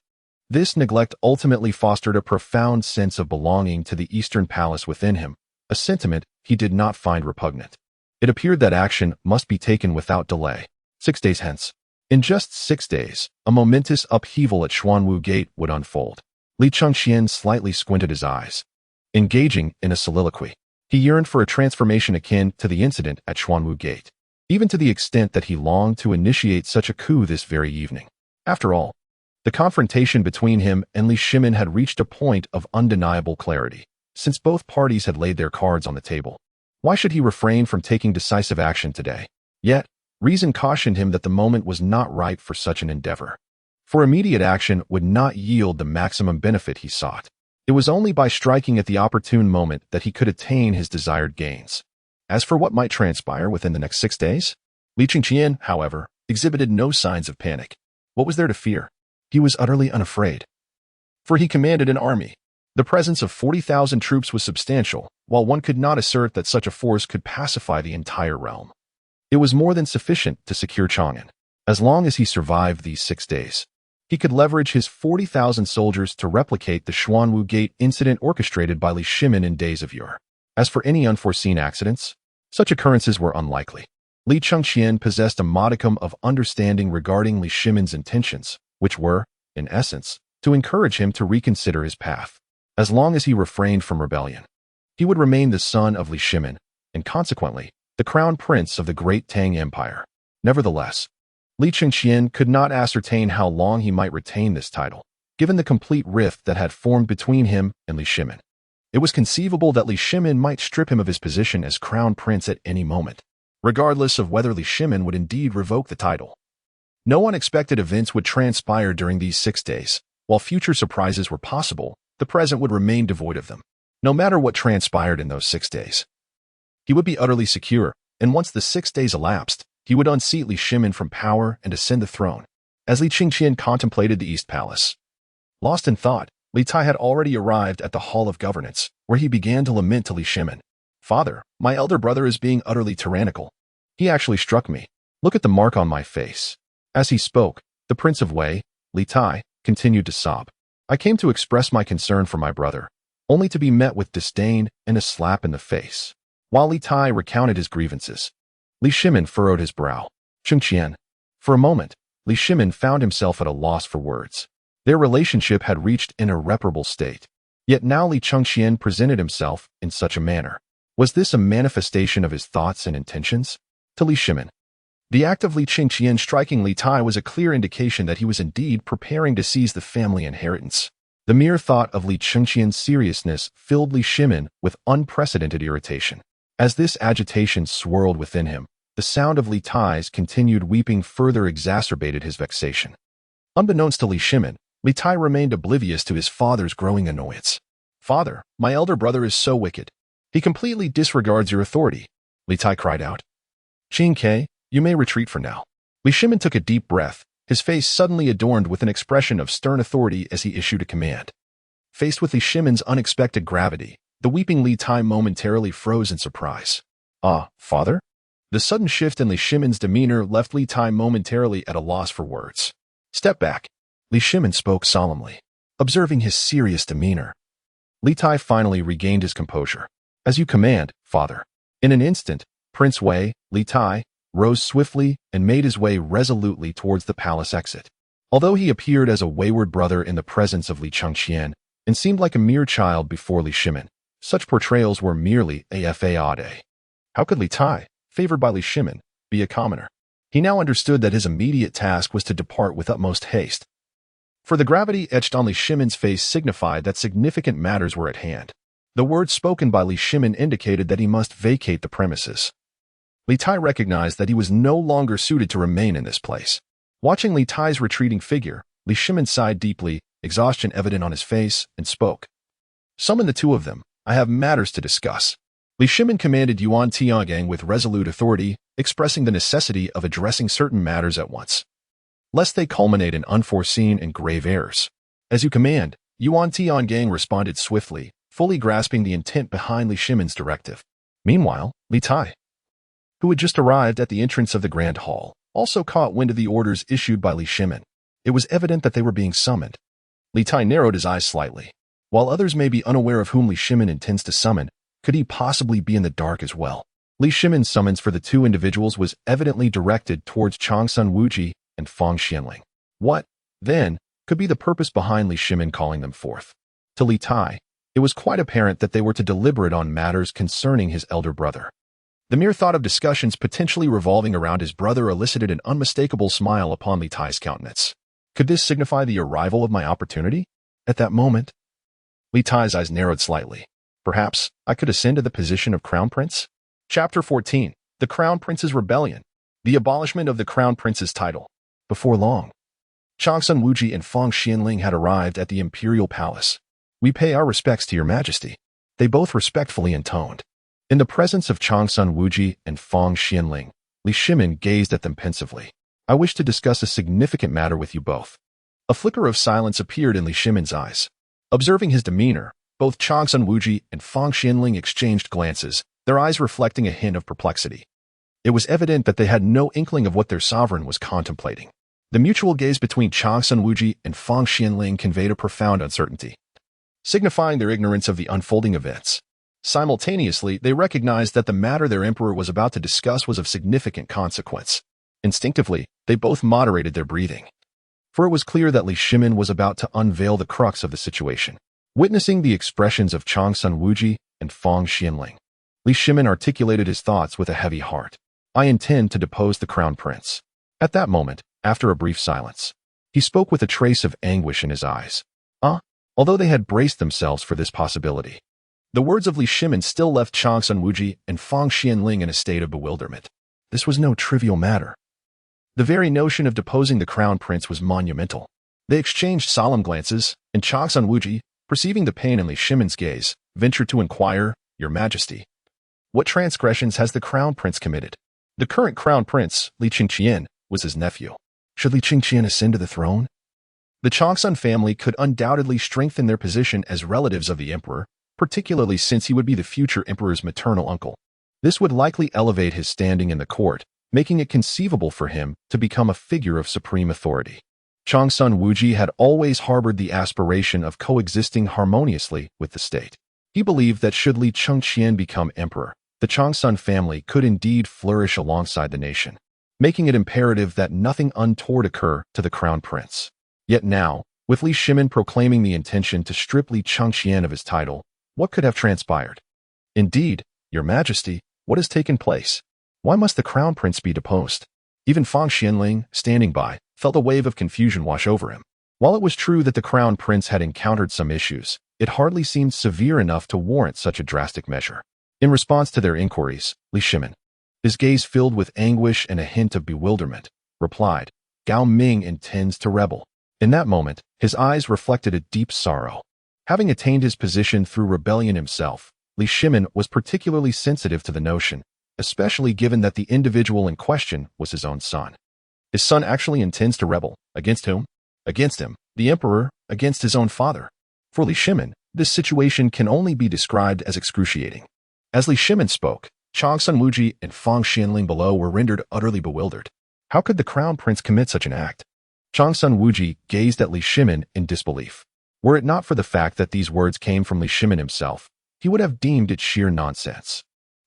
This neglect ultimately fostered a profound sense of belonging to the Eastern Palace within him, a sentiment he did not find repugnant. It appeared that action must be taken without delay. 6 days hence. In just 6 days, a momentous upheaval at Xuanwu Gate would unfold. Li Qingqian slightly squinted his eyes. Engaging in a soliloquy, he yearned for a transformation akin to the incident at Xuanwu Gate, even to the extent that he longed to initiate such a coup this very evening. After all, the confrontation between him and Li Shimin had reached a point of undeniable clarity, since both parties had laid their cards on the table. Why should he refrain from taking decisive action today? Yet, reason cautioned him that the moment was not ripe for such an endeavor. For immediate action would not yield the maximum benefit he sought. It was only by striking at the opportune moment that he could attain his desired gains. As for what might transpire within the next 6 days, Li Qingqian, however, exhibited no signs of panic. What was there to fear? He was utterly unafraid. For he commanded an army. The presence of 40,000 troops was substantial, while one could not assert that such a force could pacify the entire realm. It was more than sufficient to secure Chang'an. As long as he survived these 6 days, he could leverage his 40,000 soldiers to replicate the Xuanwu Gate incident orchestrated by Li Shimin in days of yore. As for any unforeseen accidents, such occurrences were unlikely. Li Qingqian possessed a modicum of understanding regarding Li Shimin's intentions, which were, in essence, to encourage him to reconsider his path. As long as he refrained from rebellion, he would remain the son of Li Shimin, and consequently, the crown prince of the great Tang Empire. Nevertheless, Li Qingqian could not ascertain how long he might retain this title, given the complete rift that had formed between him and Li Shimin. It was conceivable that Li Shimin might strip him of his position as crown prince at any moment, regardless of whether Li Shimin would indeed revoke the title. No unexpected events would transpire during these 6 days. While future surprises were possible, the present would remain devoid of them. No matter what transpired in those 6 days, he would be utterly secure, and once the 6 days elapsed, he would unseat Li Shimin from power and ascend the throne. As Li Qingqian contemplated the East Palace, lost in thought, Li Tai had already arrived at the Hall of Governance, where he began to lament to Li Shimin. Father, my elder brother is being utterly tyrannical. He actually struck me. Look at the mark on my face. As he spoke, the Prince of Wei, Li Tai, continued to sob. I came to express my concern for my brother, only to be met with disdain and a slap in the face. While Li Tai recounted his grievances, Li Shimin furrowed his brow. Qingqian. For a moment, Li Shimin found himself at a loss for words. Their relationship had reached an irreparable state. Yet now Li Chengqian presented himself in such a manner. Was this a manifestation of his thoughts and intentions? To Li Shimin, the act of Li Chengqian striking Li Tai was a clear indication that he was indeed preparing to seize the family inheritance. The mere thought of Li Chengqian's seriousness filled Li Shimin with unprecedented irritation. As this agitation swirled within him, the sound of Li Tai's continued weeping further exacerbated his vexation. Unbeknownst to Li Shimin, Li Tai remained oblivious to his father's growing annoyance. "Father, my elder brother is so wicked. He completely disregards your authority," Li Tai cried out. "Qing Ke, you may retreat for now." Li Shimin took a deep breath, his face suddenly adorned with an expression of stern authority as he issued a command. Faced with Li Shimin's unexpected gravity, the weeping Li Tai momentarily froze in surprise. "Ah, father?" The sudden shift in Li Shimin's demeanor left Li Tai momentarily at a loss for words. "Step back," Li Shimin spoke solemnly. Observing his serious demeanor, Li Tai finally regained his composure. "As you command, father." In an instant, Prince Wei, Li Tai, rose swiftly and made his way resolutely towards the palace exit. Although he appeared as a wayward brother in the presence of Li Chengqian and seemed like a mere child before Li Shimin, such portrayals were merely a fade. How could Li Tai, favored by Li Shimin, be a commoner? He now understood that his immediate task was to depart with utmost haste. For the gravity etched on Li Shimin's face signified that significant matters were at hand. The words spoken by Li Shimin indicated that he must vacate the premises. Li Tai recognized that he was no longer suited to remain in this place. Watching Li Tai's retreating figure, Li Shimin sighed deeply, exhaustion evident on his face, and spoke. "Summon the two of them. I have matters to discuss." Li Shimin commanded Yuan Tiangang with resolute authority, expressing the necessity of addressing certain matters at once, lest they culminate in unforeseen and grave errors. "As you command," Yuan Tiangang responded swiftly, fully grasping the intent behind Li Shimin's directive. Meanwhile, Li Tai, who had just arrived at the entrance of the Grand Hall, also caught wind of the orders issued by Li Shimin. It was evident that they were being summoned. Li Tai narrowed his eyes slightly. While others may be unaware of whom Li Shimin intends to summon, could he possibly be in the dark as well? Li Shimin's summons for the two individuals was evidently directed towards Changsun Wuji and Fang Xianling. What, then, could be the purpose behind Li Shimin calling them forth? To Li Tai, it was quite apparent that they were to deliberate on matters concerning his elder brother. The mere thought of discussions potentially revolving around his brother elicited an unmistakable smile upon Li Tai's countenance. Could this signify the arrival of my opportunity? At that moment, Li Tai's eyes narrowed slightly. Perhaps I could ascend to the position of Crown Prince? Chapter 14. The Crown Prince's Rebellion. The abolishment of the Crown Prince's title. Before long, Changsun Wuji and Fang Xianling had arrived at the Imperial Palace. "We pay our respects to your majesty," they both respectfully intoned. In the presence of Changsun Wuji and Fang Xianling, Li Shimin gazed at them pensively. "I wish to discuss a significant matter with you both." A flicker of silence appeared in Li Shimin's eyes. Observing his demeanor, both Changsun Wuji and Fang Xianling exchanged glances, their eyes reflecting a hint of perplexity. It was evident that they had no inkling of what their sovereign was contemplating. The mutual gaze between Changsun Wuji and Fang Xianling conveyed a profound uncertainty, signifying their ignorance of the unfolding events. Simultaneously, they recognized that the matter their emperor was about to discuss was of significant consequence. Instinctively, they both moderated their breathing, for it was clear that Li Shimin was about to unveil the crux of the situation. Witnessing the expressions of Changsun Wuji and Fang Xianling, Li Shimin articulated his thoughts with a heavy heart. "I intend to depose the Crown Prince." At that moment, after a brief silence, he spoke with a trace of anguish in his eyes. Although they had braced themselves for this possibility, the words of Li Shimin still left Changsun Wuji and Fang Xianling in a state of bewilderment. This was no trivial matter. The very notion of deposing the Crown Prince was monumental. They exchanged solemn glances, and Changsun Wuji, perceiving the pain in Li Shimin's gaze, ventured to inquire, "Your Majesty, what transgressions has the Crown Prince committed?" The current Crown Prince, Li Chengqian, was his nephew. Should Li Chengqian ascend to the throne? The Changsun family could undoubtedly strengthen their position as relatives of the emperor, particularly since he would be the future emperor's maternal uncle. This would likely elevate his standing in the court, making it conceivable for him to become a figure of supreme authority. Changsun Wuji had always harbored the aspiration of coexisting harmoniously with the state. He believed that should Li Chengqian become emperor, the Changsun family could indeed flourish alongside the nation. making it imperative that nothing untoward occur to the crown prince. Yet now, with Li Shimin proclaiming the intention to strip Li Changqian of his title, what could have transpired? Indeed, Your Majesty, what has taken place? Why must the crown prince be deposed? Even Fang Xianling, standing by, felt a wave of confusion wash over him. While it was true that the crown prince had encountered some issues, it hardly seemed severe enough to warrant such a drastic measure. In response to their inquiries, Li Shimin, his gaze filled with anguish and a hint of bewilderment, replied, Gao Ming intends to rebel. In that moment, his eyes reflected a deep sorrow. Having attained his position through rebellion himself, Li Shimin was particularly sensitive to the notion, especially given that the individual in question was his own son. His son actually intends to rebel. Against whom? Against him, the emperor, against his own father. For Li Shimin, this situation can only be described as excruciating. As Li Shimin spoke, Changsun Wuji and Fang Xianling below were rendered utterly bewildered. How could the crown prince commit such an act? Changsun Wuji gazed at Li Shimin in disbelief. Were it not for the fact that these words came from Li Shimin himself, he would have deemed it sheer nonsense.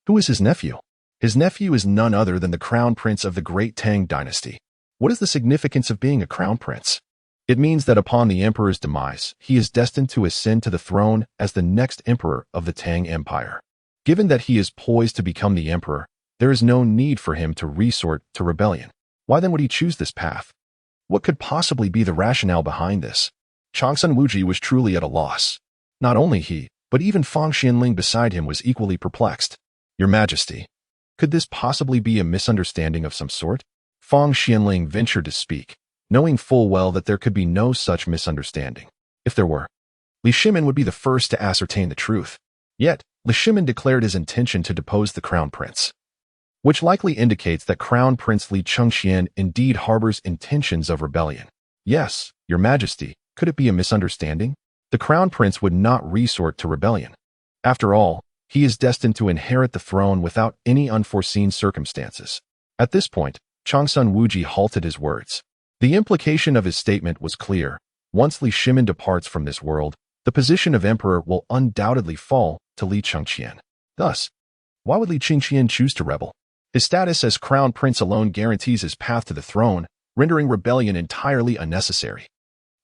Who is his nephew? His nephew is none other than the crown prince of the great Tang dynasty. What is the significance of being a crown prince? It means that upon the emperor's demise, he is destined to ascend to the throne as the next emperor of the Tang Empire. Given that he is poised to become the emperor, there is no need for him to resort to rebellion. Why then would he choose this path? What could possibly be the rationale behind this? Changsun Wuji was truly at a loss. Not only he, but even Fang Xianling beside him was equally perplexed. Your Majesty, could this possibly be a misunderstanding of some sort? Fang Xianling ventured to speak, knowing full well that there could be no such misunderstanding. If there were, Li Shimin would be the first to ascertain the truth. Yet, Li Shimin declared his intention to depose the crown prince, which likely indicates that Crown Prince Li Changqian indeed harbors intentions of rebellion. Yes, Your Majesty, could it be a misunderstanding? The crown prince would not resort to rebellion. After all, he is destined to inherit the throne without any unforeseen circumstances. At this point, Changsun Wuji halted his words. The implication of his statement was clear. Once Li Shimin departs from this world, the position of emperor will undoubtedly fall to Li Changqian. Thus, why would Li Changqian choose to rebel? His status as crown prince alone guarantees his path to the throne, rendering rebellion entirely unnecessary.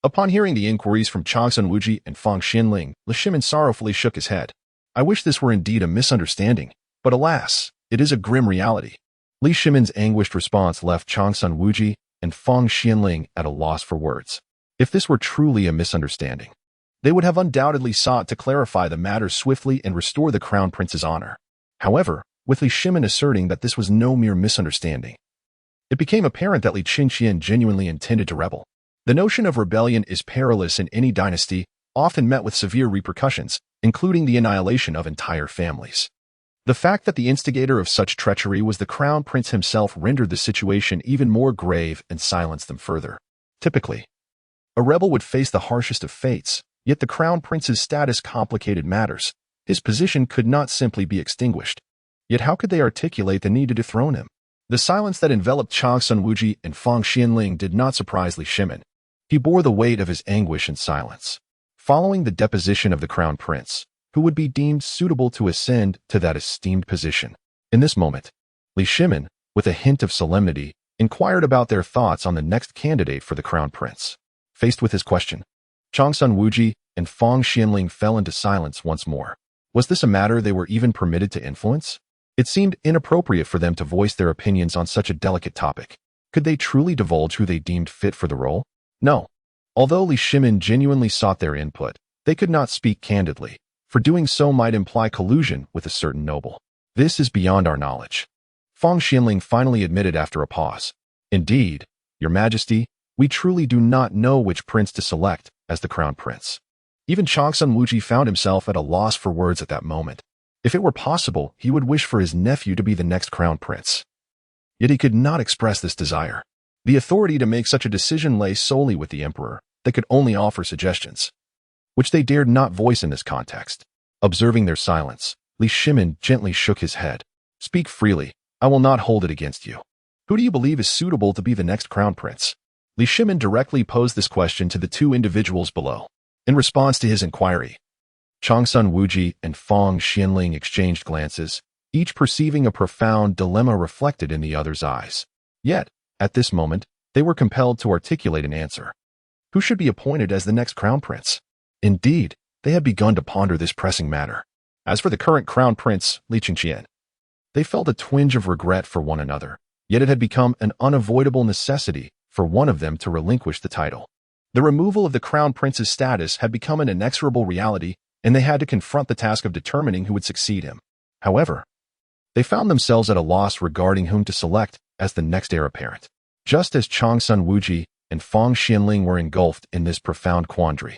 Upon hearing the inquiries from Changsun Wuji and Fang Xianling, Li Shimin sorrowfully shook his head. I wish this were indeed a misunderstanding, but alas, it is a grim reality. Li Shimin's anguished response left Changsun Wuji and Fang Xianling at a loss for words. If this were truly a misunderstanding, they would have undoubtedly sought to clarify the matter swiftly and restore the crown prince's honor. However, with Li Shimin asserting that this was no mere misunderstanding, it became apparent that Li Changqian genuinely intended to rebel. The notion of rebellion is perilous in any dynasty, often met with severe repercussions, including the annihilation of entire families. The fact that the instigator of such treachery was the crown prince himself rendered the situation even more grave and silenced them further. Typically, a rebel would face the harshest of fates, yet the crown prince's status complicated matters. His position could not simply be extinguished. Yet how could they articulate the need to dethrone him? The silence that enveloped Changsun Wuji and Fang Xianling did not surprise Li Shimin. He bore the weight of his anguish in silence. Following the deposition of the crown prince, who would be deemed suitable to ascend to that esteemed position. In this moment, Li Shimin, with a hint of solemnity, inquired about their thoughts on the next candidate for the crown prince. Faced with his question, Changsun Wuji and Fang Xianling fell into silence once more. Was this a matter they were even permitted to influence? It seemed inappropriate for them to voice their opinions on such a delicate topic. Could they truly divulge who they deemed fit for the role? No. Although Li Shimin genuinely sought their input, they could not speak candidly, for doing so might imply collusion with a certain noble. This is beyond our knowledge. Fang Xianling finally admitted after a pause. Indeed, Your Majesty, we truly do not know which prince to select as the crown prince. Even Changsun Wuji found himself at a loss for words at that moment. If it were possible, he would wish for his nephew to be the next crown prince. Yet he could not express this desire. The authority to make such a decision lay solely with the emperor. They could only offer suggestions, which they dared not voice in this context. Observing their silence, Li Shimin gently shook his head. Speak freely. I will not hold it against you. Who do you believe is suitable to be the next crown prince? Li Shimin directly posed this question to the two individuals below. In response to his inquiry, Changsun Wuji and Fang Xianling exchanged glances, each perceiving a profound dilemma reflected in the other's eyes. Yet, at this moment, they were compelled to articulate an answer. Who should be appointed as the next crown prince? Indeed, they had begun to ponder this pressing matter. As for the current crown prince, Li Qingqian, they felt a twinge of regret for one another, yet it had become an unavoidable necessity for one of them to relinquish the title. The removal of the crown prince's status had become an inexorable reality, and they had to confront the task of determining who would succeed him. However, they found themselves at a loss regarding whom to select as the next heir apparent. Just as Changsun Wuji and Fang Xianling were engulfed in this profound quandary,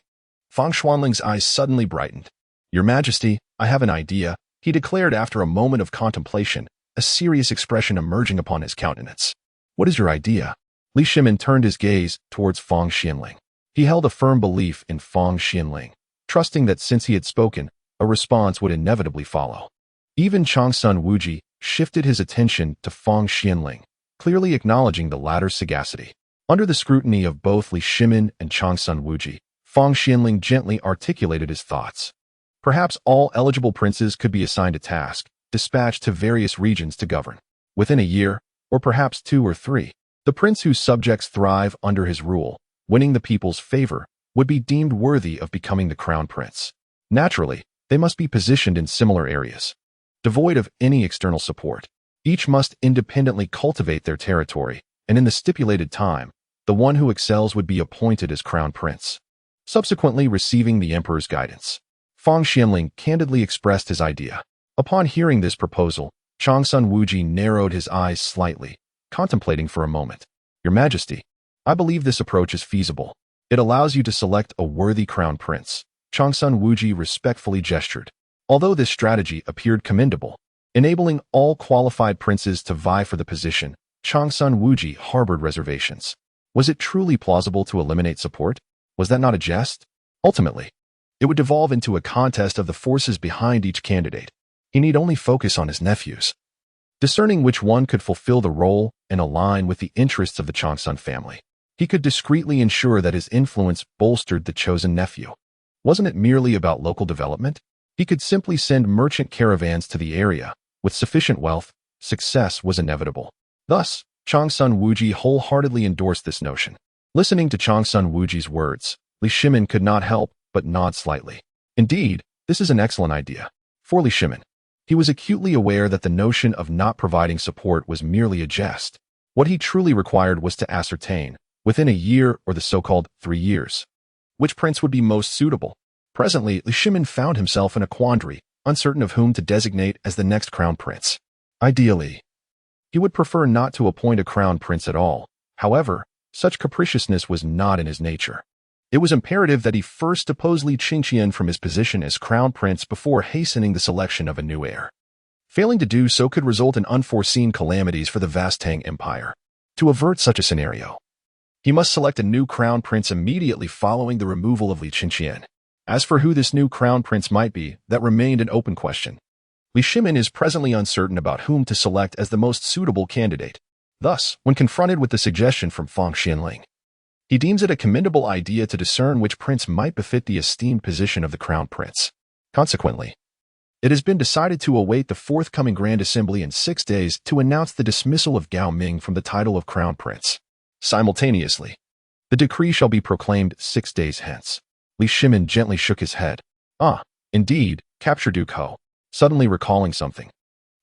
Fang Xuanling's eyes suddenly brightened. "Your Majesty, I have an idea," he declared after a moment of contemplation, a serious expression emerging upon his countenance. "What is your idea?" Li Shimin turned his gaze towards Fang Xianling. He held a firm belief in Fang Xianling, trusting that since he had spoken, a response would inevitably follow. Even Changsun Wuji shifted his attention to Fang Xianling, clearly acknowledging the latter's sagacity. Under the scrutiny of both Li Shimin and Changsun Wuji, Fang Xianling gently articulated his thoughts. Perhaps all eligible princes could be assigned a task, dispatched to various regions to govern. Within a year, or perhaps 2 or 3, the prince whose subjects thrive under his rule, winning the people's favor, would be deemed worthy of becoming the crown prince. Naturally, they must be positioned in similar areas, devoid of any external support. Each must independently cultivate their territory, and in the stipulated time, the one who excels would be appointed as crown prince, subsequently receiving the emperor's guidance. Fang Xianling candidly expressed his idea. Upon hearing this proposal, Changsun Wuji narrowed his eyes slightly, contemplating for a moment. "Your Majesty, I believe this approach is feasible. It allows you to select a worthy crown prince." Changsun Wuji respectfully gestured. Although this strategy appeared commendable, enabling all qualified princes to vie for the position, Changsun Wuji harbored reservations. Was it truly plausible to eliminate support? Was that not a jest? Ultimately, it would devolve into a contest of the forces behind each candidate. He need only focus on his nephews, discerning which one could fulfill the role and align with the interests of the Changsun family. He could discreetly ensure that his influence bolstered the chosen nephew. Wasn't it merely about local development? He could simply send merchant caravans to the area. With sufficient wealth, success was inevitable. Thus, Changsun Wuji wholeheartedly endorsed this notion. Listening to Changsun Wuji's words, Li Shimin could not help but nod slightly. Indeed, this is an excellent idea. For Li Shimin, he was acutely aware that the notion of not providing support was merely a jest. What he truly required was to ascertain, within a year or the so-called 3 years, which prince would be most suitable. Presently, Li Shimin found himself in a quandary, uncertain of whom to designate as the next crown prince. Ideally, he would prefer not to appoint a crown prince at all. However, such capriciousness was not in his nature. It was imperative that he first depose Li Qingqian from his position as crown prince before hastening the selection of a new heir. Failing to do so could result in unforeseen calamities for the vast Tang Empire. To avert such a scenario, he must select a new crown prince immediately following the removal of Li Qingqian. As for who this new crown prince might be, that remained an open question. Li Shimin is presently uncertain about whom to select as the most suitable candidate. Thus, when confronted with the suggestion from Fang Xianling, he deems it a commendable idea to discern which prince might befit the esteemed position of the crown prince. Consequently, it has been decided to await the forthcoming Grand Assembly in 6 days to announce the dismissal of Gao Ming from the title of crown prince. Simultaneously, the decree shall be proclaimed 6 days hence. Li Shimin gently shook his head. "Ah, indeed," captured Duke Ho, suddenly recalling something.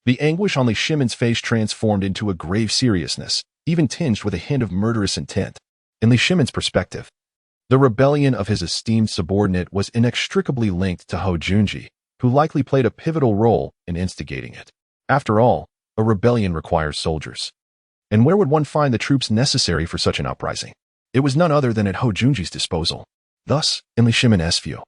The anguish on Li Shimin's face transformed into a grave seriousness, even tinged with a hint of murderous intent. In Li Shimin's perspective, the rebellion of his esteemed subordinate was inextricably linked to Ho Junji, who likely played a pivotal role in instigating it. After all, a rebellion requires soldiers. And where would one find the troops necessary for such an uprising? It was none other than at Ho Junji's disposal. Thus, in Li Shimin's view,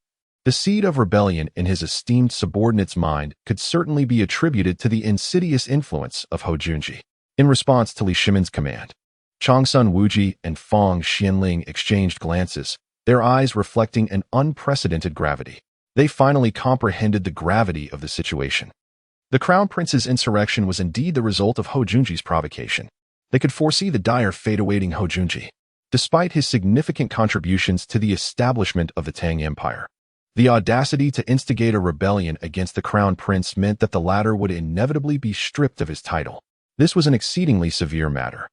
the seed of rebellion in his esteemed subordinate's mind could certainly be attributed to the insidious influence of Ho Junji. In response to Li Shimin's command, Changsun Wuji and Fang Xianling exchanged glances, their eyes reflecting an unprecedented gravity. They finally comprehended the gravity of the situation. The crown prince's insurrection was indeed the result of Ho Junji's provocation. They could foresee the dire fate awaiting Ho Junji. Despite his significant contributions to the establishment of the Tang Empire, the audacity to instigate a rebellion against the crown prince meant that the latter would inevitably be stripped of his title. This was an exceedingly severe matter.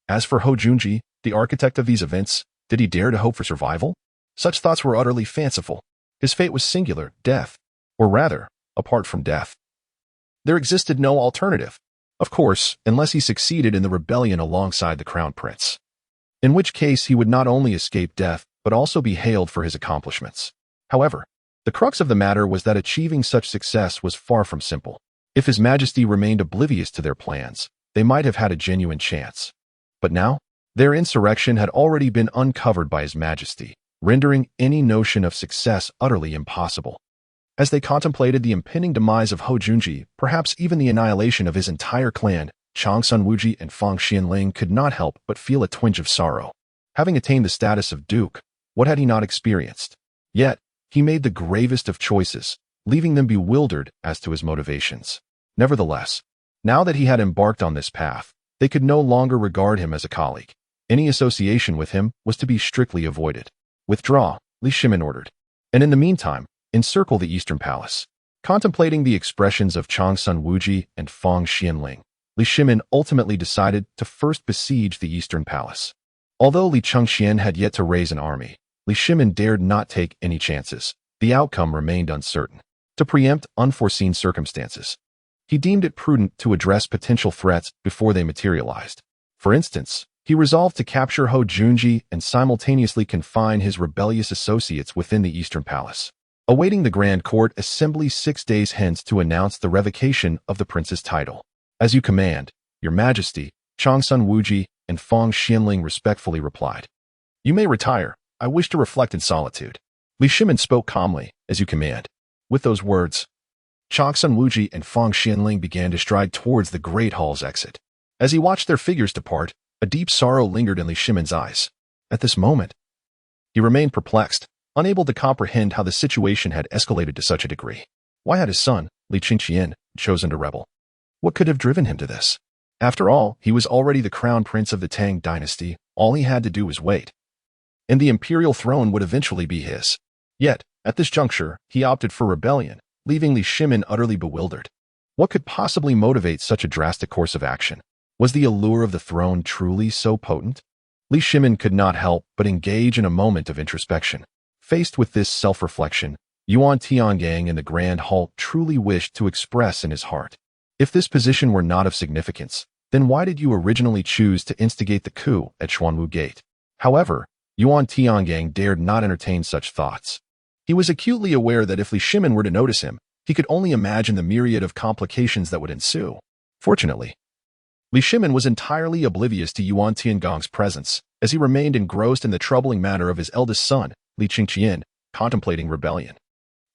As for Hou Junji, the architect of these events, did he dare to hope for survival? Such thoughts were utterly fanciful. His fate was singular, death. Or rather, apart from death. There existed no alternative. Of course, unless he succeeded in the rebellion alongside the crown prince. In which case he would not only escape death, but also be hailed for his accomplishments. However, the crux of the matter was that achieving such success was far from simple. If His Majesty remained oblivious to their plans, they might have had a genuine chance. But now, their insurrection had already been uncovered by His Majesty, rendering any notion of success utterly impossible. As they contemplated the impending demise of Hou Junji, perhaps even the annihilation of his entire clan, Chang Sun Wuji and Fang Xianling could not help but feel a twinge of sorrow. Having attained the status of duke, what had he not experienced? Yet, he made the gravest of choices, leaving them bewildered as to his motivations. Nevertheless, now that he had embarked on this path, they could no longer regard him as a colleague. Any association with him was to be strictly avoided. Withdraw, Li Shimin ordered. And in the meantime, encircle the Eastern Palace. Contemplating the expressions of Chang Sun Wuji and Fang Xianling, Li Shimin ultimately decided to first besiege the Eastern Palace. Although Li Chengxian had yet to raise an army, Li Shimin dared not take any chances. The outcome remained uncertain. To preempt unforeseen circumstances, he deemed it prudent to address potential threats before they materialized. For instance, he resolved to capture Hou Junji and simultaneously confine his rebellious associates within the Eastern Palace, awaiting the Grand Court Assembly 6 days hence to announce the revocation of the prince's title. As you command, Your Majesty, Chang Sun Wuji and Fang Xianling respectfully replied. You may retire. I wish to reflect in solitude. Li Shimin spoke calmly, as you command. With those words, Chang Sun Wuji and Fang Xianling began to stride towards the Great Hall's exit. As he watched their figures depart, a deep sorrow lingered in Li Shimin's eyes. At this moment, he remained perplexed, unable to comprehend how the situation had escalated to such a degree. Why had his son, Li Chengxian, chosen to rebel? What could have driven him to this? After all, he was already the crown prince of the Tang dynasty. All he had to do was wait. And the imperial throne would eventually be his. Yet, at this juncture, he opted for rebellion, leaving Li Shimin utterly bewildered. What could possibly motivate such a drastic course of action? Was the allure of the throne truly so potent? Li Shimin could not help but engage in a moment of introspection. Faced with this self-reflection, Yuan Tiangang in the Grand Hall truly wished to express in his heart. If this position were not of significance, then why did you originally choose to instigate the coup at Xuanwu Gate? However, Yuan Tiangang dared not entertain such thoughts. He was acutely aware that if Li Shimin were to notice him, he could only imagine the myriad of complications that would ensue. Fortunately, Li Shimin was entirely oblivious to Yuan Tiangang's presence, as he remained engrossed in the troubling matter of his eldest son, Li Chengxian, contemplating rebellion.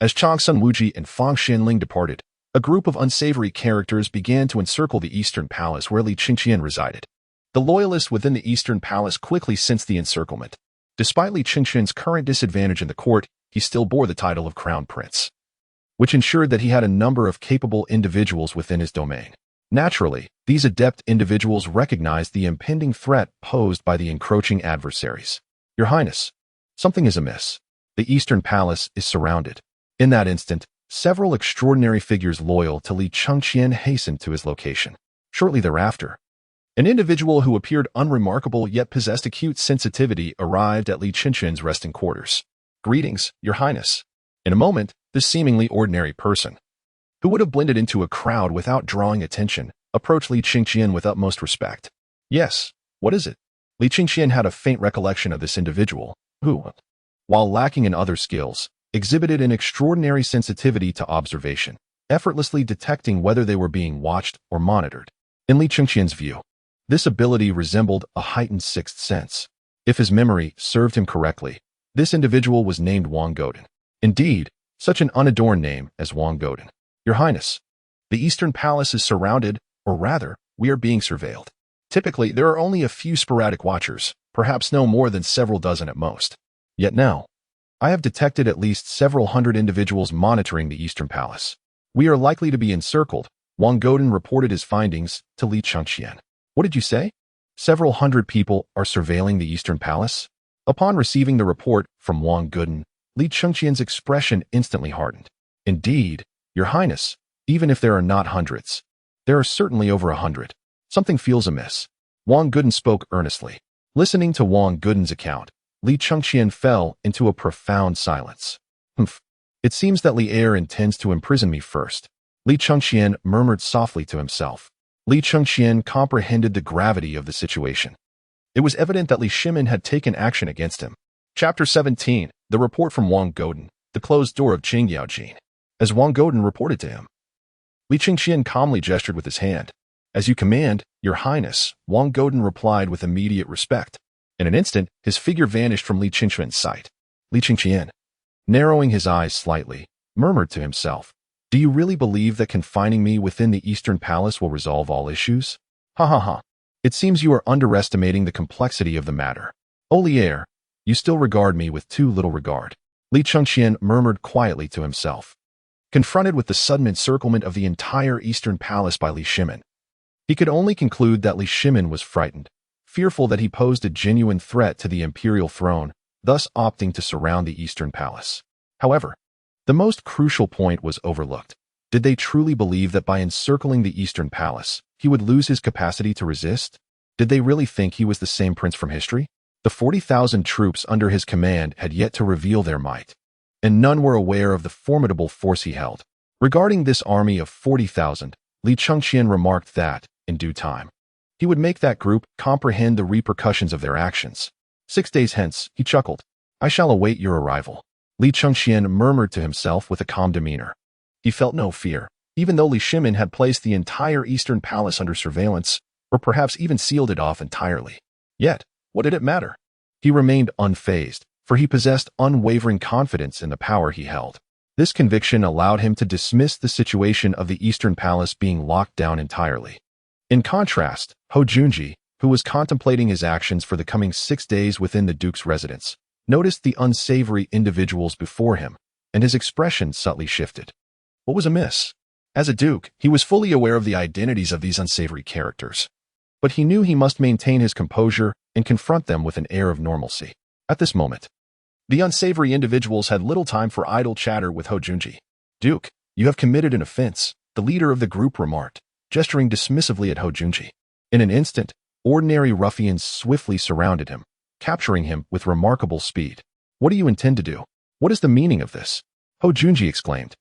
As Chang Sun Wuji and Fang Xianling departed, a group of unsavory characters began to encircle the Eastern Palace where Li Chengxian resided. The loyalists within the Eastern Palace quickly sensed the encirclement. Despite Li Chengxian's current disadvantage in the court, he still bore the title of Crown Prince, which ensured that he had a number of capable individuals within his domain. Naturally, these adept individuals recognized the impending threat posed by the encroaching adversaries. Your Highness, something is amiss. The Eastern Palace is surrounded. In that instant, several extraordinary figures loyal to Li Chengxian hastened to his location. Shortly thereafter, an individual who appeared unremarkable yet possessed acute sensitivity arrived at Li Chengxian's resting quarters. Greetings, Your Highness. In a moment, this seemingly ordinary person, who would have blended into a crowd without drawing attention, approached Li Chengxian with utmost respect. Yes, what is it? Li Chengxian had a faint recollection of this individual, who, while lacking in other skills, exhibited an extraordinary sensitivity to observation, effortlessly detecting whether they were being watched or monitored. In Li Chengxian's view, this ability resembled a heightened sixth sense. If his memory served him correctly, this individual was named Wang Godin. Indeed, such an unadorned name as Wang Godin. Your Highness, the Eastern Palace is surrounded, or rather, we are being surveilled. Typically, there are only a few sporadic watchers, perhaps no more than several dozen at most. Yet now, I have detected at least several hundred individuals monitoring the Eastern Palace. We are likely to be encircled. Wang Godin reported his findings to Li Chengxian. What did you say? Several hundred people are surveilling the Eastern Palace? Upon receiving the report from Wang Godin, Li Chengxian's expression instantly hardened. Indeed, Your Highness, even if there are not hundreds, there are certainly over 100. Something feels amiss. Wang Guden spoke earnestly. Listening to Wang Guden's account, Li Chengqian fell into a profound silence. Humph. It seems that Li Er intends to imprison me first. Li Chengqian murmured softly to himself. Li Chengqian comprehended the gravity of the situation. It was evident that Li Shimin had taken action against him. Chapter 17. The report from Wang Guden, the closed door of Qing Yaojin. As Wang Guden reported to him, Li Chengqian calmly gestured with his hand. As you command, Your Highness, Wang Guden replied with immediate respect. In an instant, his figure vanished from Li Chengqian's sight. Li Chengqian, narrowing his eyes slightly, murmured to himself, Do you really believe that confining me within the Eastern Palace will resolve all issues? Ha ha ha. It seems you are underestimating the complexity of the matter. O Li Er, you still regard me with too little regard. Li Chengqian murmured quietly to himself. Confronted with the sudden encirclement of the entire Eastern Palace by Li Shimin, he could only conclude that Li Shimin was frightened, fearful that he posed a genuine threat to the imperial throne, thus opting to surround the Eastern Palace. However, the most crucial point was overlooked. Did they truly believe that by encircling the Eastern Palace, he would lose his capacity to resist? Did they really think he was the same prince from history? The 40,000 troops under his command had yet to reveal their might, and none were aware of the formidable force he held. Regarding this army of 40,000, Li Chengqian remarked that, in due time, he would make that group comprehend the repercussions of their actions. 6 days hence, he chuckled, I shall await your arrival. Li Chengqian murmured to himself with a calm demeanor. He felt no fear, even though Li Shimin had placed the entire Eastern Palace under surveillance, or perhaps even sealed it off entirely. Yet, what did it matter? He remained unfazed, for he possessed unwavering confidence in the power he held. This conviction allowed him to dismiss the situation of the Eastern Palace being locked down entirely. In contrast, Hou Junji, who was contemplating his actions for the coming 6 days within the Duke's residence, noticed the unsavory individuals before him, and his expression subtly shifted. What was amiss? As a Duke, he was fully aware of the identities of these unsavory characters. But he knew he must maintain his composure and confront them with an air of normalcy. At this moment, the unsavory individuals had little time for idle chatter with Hou Junji. Duke, you have committed an offense, the leader of the group remarked, gesturing dismissively at Hou Junji. In an instant, ordinary ruffians swiftly surrounded him, capturing him with remarkable speed. What do you intend to do? What is the meaning of this? Hou Junji exclaimed,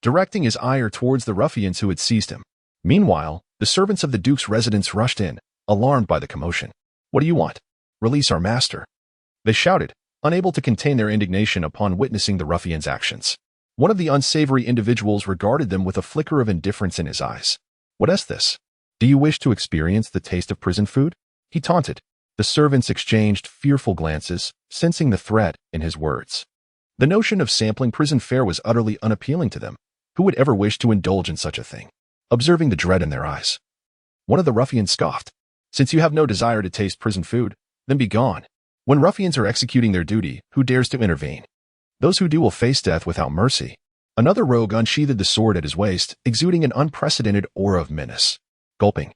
directing his ire towards the ruffians who had seized him. Meanwhile, the servants of the Duke's residence rushed in, alarmed by the commotion. What do you want? Release our master. They shouted, unable to contain their indignation upon witnessing the ruffians' actions. One of the unsavory individuals regarded them with a flicker of indifference in his eyes. What is this? Do you wish to experience the taste of prison food? He taunted. The servants exchanged fearful glances, sensing the threat in his words. The notion of sampling prison fare was utterly unappealing to them. Who would ever wish to indulge in such a thing? Observing the dread in their eyes, one of the ruffians scoffed. Since you have no desire to taste prison food, then be gone. When ruffians are executing their duty, who dares to intervene? Those who do will face death without mercy. Another rogue unsheathed the sword at his waist, exuding an unprecedented aura of menace. Gulping.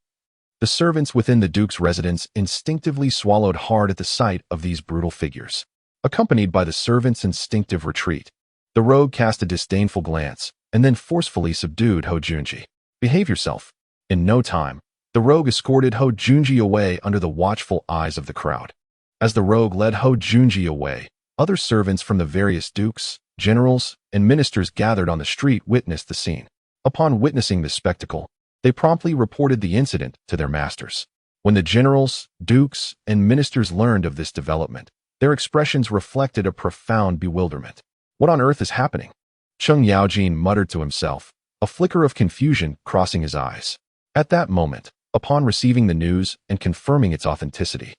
The servants within the Duke's residence instinctively swallowed hard at the sight of these brutal figures. Accompanied by the servants' instinctive retreat, the rogue cast a disdainful glance, and then forcefully subdued Hou Junji. Behave yourself. In no time, the rogue escorted Hou Junji away under the watchful eyes of the crowd. As the rogue led Hou Junji away, other servants from the various dukes, generals, and ministers gathered on the street witnessed the scene. Upon witnessing this spectacle, they promptly reported the incident to their masters. When the generals, dukes, and ministers learned of this development, their expressions reflected a profound bewilderment. What on earth is happening? Qing Yaojin muttered to himself, a flicker of confusion crossing his eyes. At that moment, upon receiving the news and confirming its authenticity,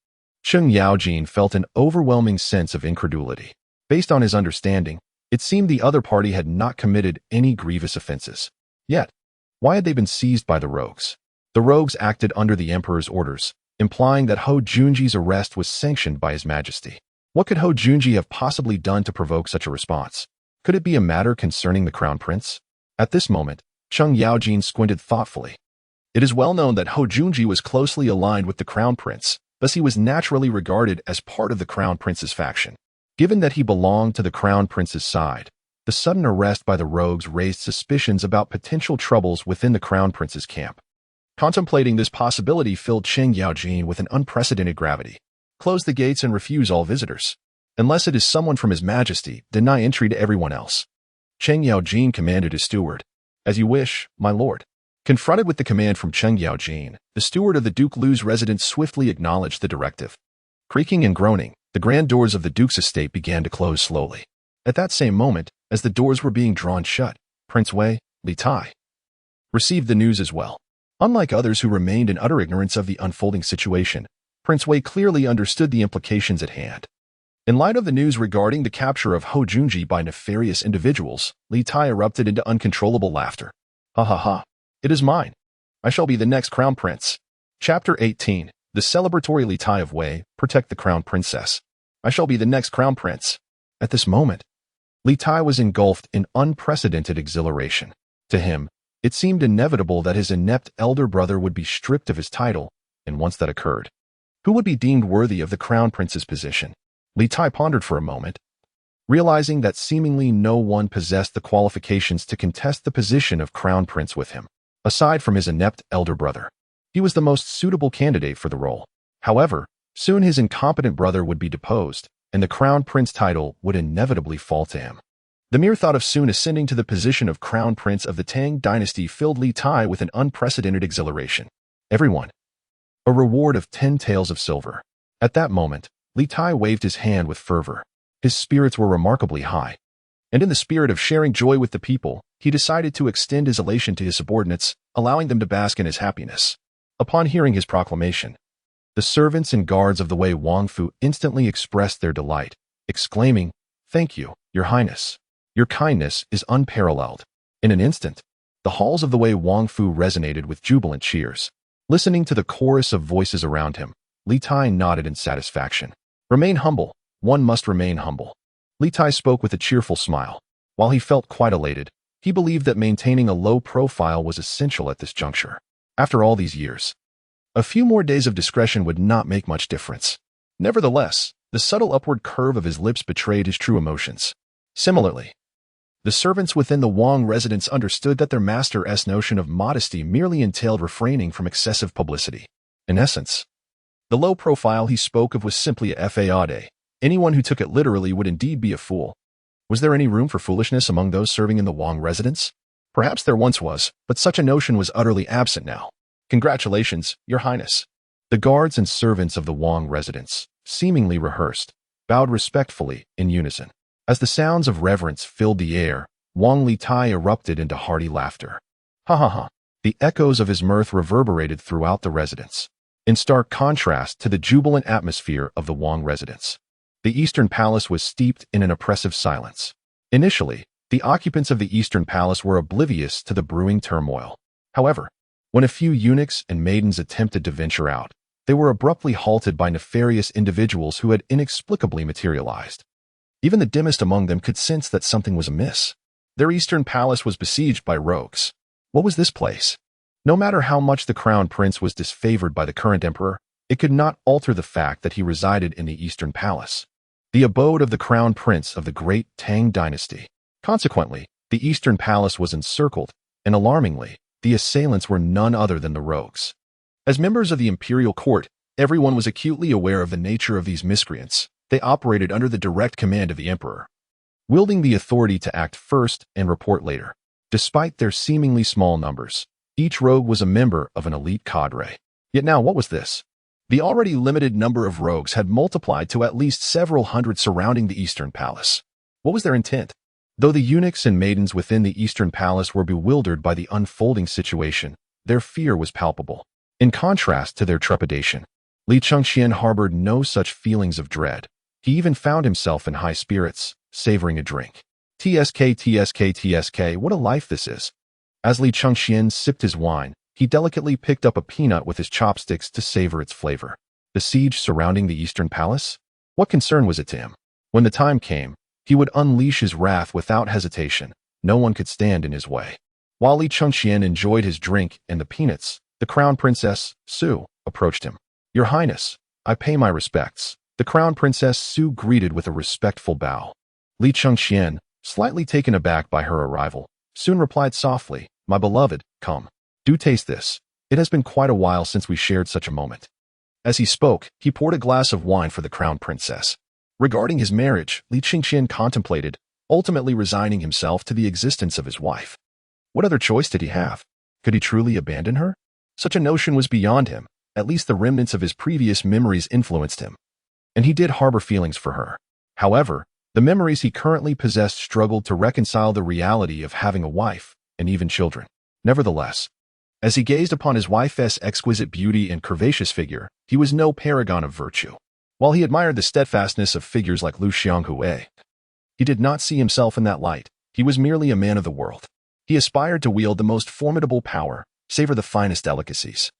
Qing Yaojin felt an overwhelming sense of incredulity. Based on his understanding, it seemed the other party had not committed any grievous offenses. Yet, why had they been seized by the rogues? The rogues acted under the emperor's orders, implying that Hou Junji's arrest was sanctioned by His Majesty. What could Hou Junji have possibly done to provoke such a response? Could it be a matter concerning the crown prince? At this moment, Qing Yaojin squinted thoughtfully. It is well known that Hou Junji was closely aligned with the crown prince, thus he was naturally regarded as part of the crown prince's faction. Given that he belonged to the crown prince's side, the sudden arrest by the rogues raised suspicions about potential troubles within the crown prince's camp. Contemplating this possibility filled Cheng Yaojin with an unprecedented gravity. Close the gates and refuse all visitors. Unless it is someone from His Majesty, deny entry to everyone else. Cheng Yaojin commanded his steward. As you wish, my lord. Confronted with the command from Cheng Yaojin, the steward of the Duke Lu's residence swiftly acknowledged the directive. Creaking and groaning, the grand doors of the Duke's estate began to close slowly. At that same moment, as the doors were being drawn shut, Prince Wei, Li Tai, received the news as well. Unlike others who remained in utter ignorance of the unfolding situation, Prince Wei clearly understood the implications at hand. In light of the news regarding the capture of Ho Junji by nefarious individuals, Li Tai erupted into uncontrollable laughter. Ha ha ha. It is mine. I shall be the next crown prince. Chapter 18. The celebratory Li Tai of Wei, protect the crown princess. I shall be the next crown prince. At this moment, Li Tai was engulfed in unprecedented exhilaration. To him, it seemed inevitable that his inept elder brother would be stripped of his title, and once that occurred, who would be deemed worthy of the crown prince's position? Li Tai pondered for a moment, realizing that seemingly no one possessed the qualifications to contest the position of crown prince with him. Aside from his inept elder brother, he was the most suitable candidate for the role. However, soon his incompetent brother would be deposed, and the crown prince title would inevitably fall to him. The mere thought of soon ascending to the position of crown prince of the Tang dynasty filled Li Tai with an unprecedented exhilaration. Everyone. A reward of 10 taels of silver. At that moment, Li Tai waved his hand with fervor. His spirits were remarkably high. And in the spirit of sharing joy with the people, he decided to extend his elation to his subordinates, allowing them to bask in his happiness. Upon hearing his proclamation, the servants and guards of the Wei Wangfu instantly expressed their delight, exclaiming, "Thank you, Your Highness. Your kindness is unparalleled." In an instant, the halls of the Wei Wangfu resonated with jubilant cheers. Listening to the chorus of voices around him, Li Tai nodded in satisfaction. Remain humble. One must remain humble. Li Tai spoke with a cheerful smile. While he felt quite elated, he believed that maintaining a low profile was essential at this juncture. After all these years, a few more days of discretion would not make much difference. Nevertheless, the subtle upward curve of his lips betrayed his true emotions. Similarly, the servants within the Wang residence understood that their master's notion of modesty merely entailed refraining from excessive publicity. In essence, the low profile he spoke of was simply a fade. Anyone who took it literally would indeed be a fool. Was there any room for foolishness among those serving in the Wang residence? Perhaps there once was, but such a notion was utterly absent now. Congratulations, Your Highness. The guards and servants of the Wang residence, seemingly rehearsed, bowed respectfully in unison. As the sounds of reverence filled the air, Wang Li Tai erupted into hearty laughter. Ha ha ha. The echoes of his mirth reverberated throughout the residence, in stark contrast to the jubilant atmosphere of the Wang residence. The Eastern Palace was steeped in an oppressive silence. Initially, the occupants of the Eastern Palace were oblivious to the brewing turmoil. However, when a few eunuchs and maidens attempted to venture out, they were abruptly halted by nefarious individuals who had inexplicably materialized. Even the dimmest among them could sense that something was amiss. Their Eastern Palace was besieged by rogues. What was this place? No matter how much the crown prince was disfavored by the current emperor, it could not alter the fact that he resided in the Eastern Palace, the abode of the crown prince of the great Tang dynasty. Consequently, the Eastern Palace was encircled, and alarmingly, the assailants were none other than the rogues. As members of the imperial court, everyone was acutely aware of the nature of these miscreants. They operated under the direct command of the emperor, wielding the authority to act first and report later. Despite their seemingly small numbers, each rogue was a member of an elite cadre. Yet now what was this? The already limited number of rogues had multiplied to at least several hundred surrounding the Eastern Palace. What was their intent? Though the eunuchs and maidens within the Eastern Palace were bewildered by the unfolding situation, their fear was palpable. In contrast to their trepidation, Li Chengxian harbored no such feelings of dread. He even found himself in high spirits, savoring a drink. TSK, what a life this is. As Li Chengxian sipped his wine, he delicately picked up a peanut with his chopsticks to savor its flavor. The siege surrounding the Eastern Palace? What concern was it to him? When the time came, he would unleash his wrath without hesitation. No one could stand in his way. While Li Chengxian enjoyed his drink and the peanuts, the crown princess, Su, approached him. Your Highness, I pay my respects. The crown princess Su greeted with a respectful bow. Li Chengxian, slightly taken aback by her arrival, soon replied softly, My beloved, come. Do taste this. It has been quite a while since we shared such a moment. As he spoke, he poured a glass of wine for the crown princess. Regarding his marriage, Li Qingqian contemplated, ultimately resigning himself to the existence of his wife. What other choice did he have? Could he truly abandon her? Such a notion was beyond him. At least the remnants of his previous memories influenced him. And he did harbor feelings for her. However, the memories he currently possessed struggled to reconcile the reality of having a wife, and even children. Nevertheless, as he gazed upon his wife's exquisite beauty and curvaceous figure, he was no paragon of virtue. While he admired the steadfastness of figures like Lu Xianghue, he did not see himself in that light. He was merely a man of the world. He aspired to wield the most formidable power, savor the finest delicacies,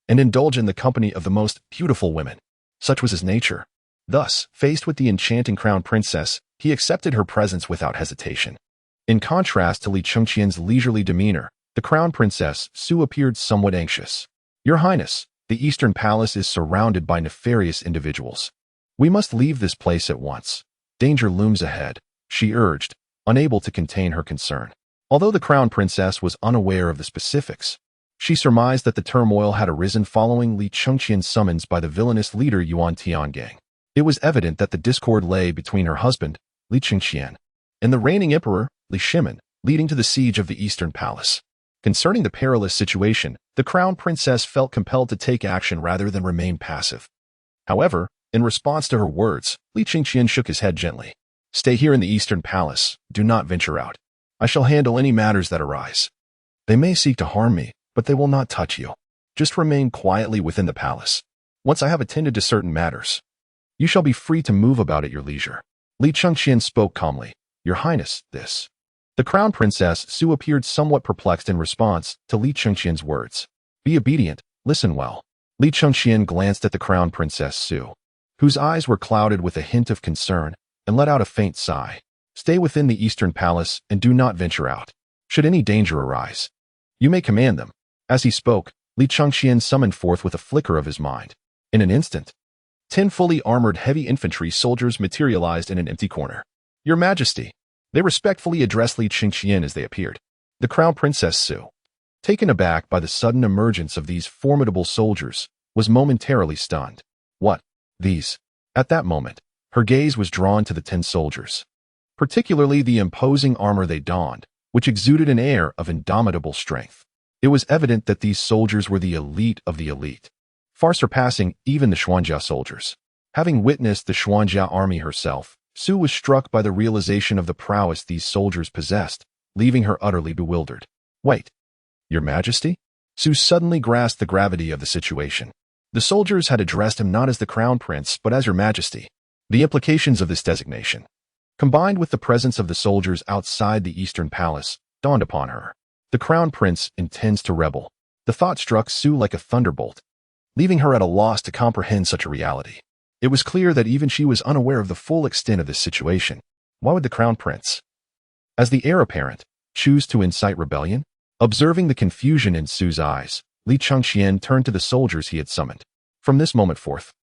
and indulge in the company of the most beautiful women. Such was his nature. Thus, faced with the enchanting crown princess, he accepted her presence without hesitation. In contrast to Li Chengqian's leisurely demeanor, the crown princess, Su, appeared somewhat anxious. "Your Highness, the Eastern Palace is surrounded by nefarious individuals. We must leave this place at once. Danger looms ahead," she urged, unable to contain her concern. Although the crown princess was unaware of the specifics, she surmised that the turmoil had arisen following Li Chengqian's summons by the villainous leader Yuan Tiangang. It was evident that the discord lay between her husband, Li Chengqian, and the reigning emperor, Li Shimin, leading to the siege of the Eastern Palace. Concerning the perilous situation, the crown princess felt compelled to take action rather than remain passive. However, in response to her words, Li Chengqian shook his head gently. "Stay here in the Eastern Palace. Do not venture out. I shall handle any matters that arise. They may seek to harm me, but they will not touch you. Just remain quietly within the palace. Once I have attended to certain matters, you shall be free to move about at your leisure." Li Chengqian spoke calmly. "Your Highness, this." The crown princess, Su, appeared somewhat perplexed in response to Li Chengqian's words. "Be obedient, listen well." Li Chengqian glanced at the crown princess, Su, whose eyes were clouded with a hint of concern, and let out a faint sigh. "Stay within the Eastern Palace and do not venture out. Should any danger arise, you may command them." As he spoke, Li Chengqian summoned forth with a flicker of his mind. In an instant, 10 fully armored heavy infantry soldiers materialized in an empty corner. "Your Majesty," they respectfully addressed Li Chengqian as they appeared. The crown princess, Su, taken aback by the sudden emergence of these formidable soldiers, was momentarily stunned. "What? These?" At that moment, her gaze was drawn to the 10 soldiers, particularly the imposing armor they donned, which exuded an air of indomitable strength. It was evident that these soldiers were the elite of the elite, far surpassing even the Xuanjia soldiers. Having witnessed the Xuanjia army herself, Su was struck by the realization of the prowess these soldiers possessed, leaving her utterly bewildered. "Wait, Your Majesty?" Su suddenly grasped the gravity of the situation. The soldiers had addressed him not as the crown prince, but as Your Majesty. The implications of this designation, combined with the presence of the soldiers outside the Eastern Palace, dawned upon her. The crown prince intends to rebel. The thought struck Su like a thunderbolt, leaving her at a loss to comprehend such a reality. It was clear that even she was unaware of the full extent of this situation. Why would the crown prince, as the heir apparent, choose to incite rebellion? Observing the confusion in Su's eyes, Li Chengqian turned to the soldiers he had summoned. "From this moment forth,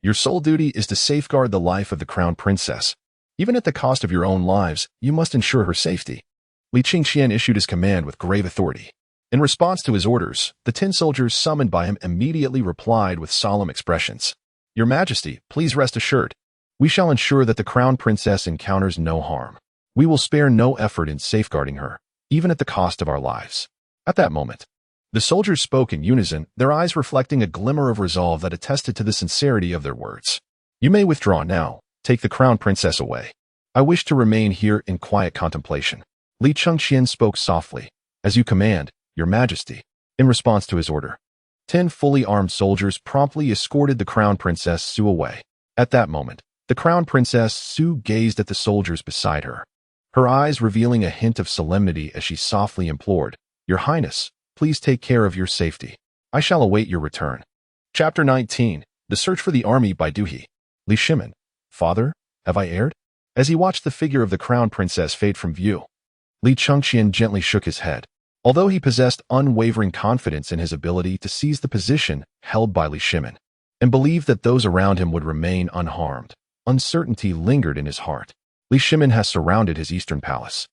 your sole duty is to safeguard the life of the crown princess. Even at the cost of your own lives, you must ensure her safety." Li Chengqian issued his command with grave authority. In response to his orders, the 10 soldiers summoned by him immediately replied with solemn expressions. "Your Majesty, please rest assured. We shall ensure that the crown princess encounters no harm. We will spare no effort in safeguarding her, even at the cost of our lives." At that moment, the soldiers spoke in unison, their eyes reflecting a glimmer of resolve that attested to the sincerity of their words. "You may withdraw now. Take the crown princess away. I wish to remain here in quiet contemplation." Li Chengqian spoke softly. "As you command, Your Majesty." In response to his order, 10 fully armed soldiers promptly escorted the crown princess Su away. At that moment, the crown princess Su gazed at the soldiers beside her, her eyes revealing a hint of solemnity as she softly implored, "Your Highness, please take care of your safety. I shall await your return." Chapter 19. The Search for the Army by Duhe. Li Shimin. "Father, have I erred?" As he watched the figure of the crown princess fade from view, Li Chengqian gently shook his head. Although he possessed unwavering confidence in his ability to seize the position held by Li Shimin, and believed that those around him would remain unharmed, uncertainty lingered in his heart. Li Shimin has surrounded his Eastern Palace,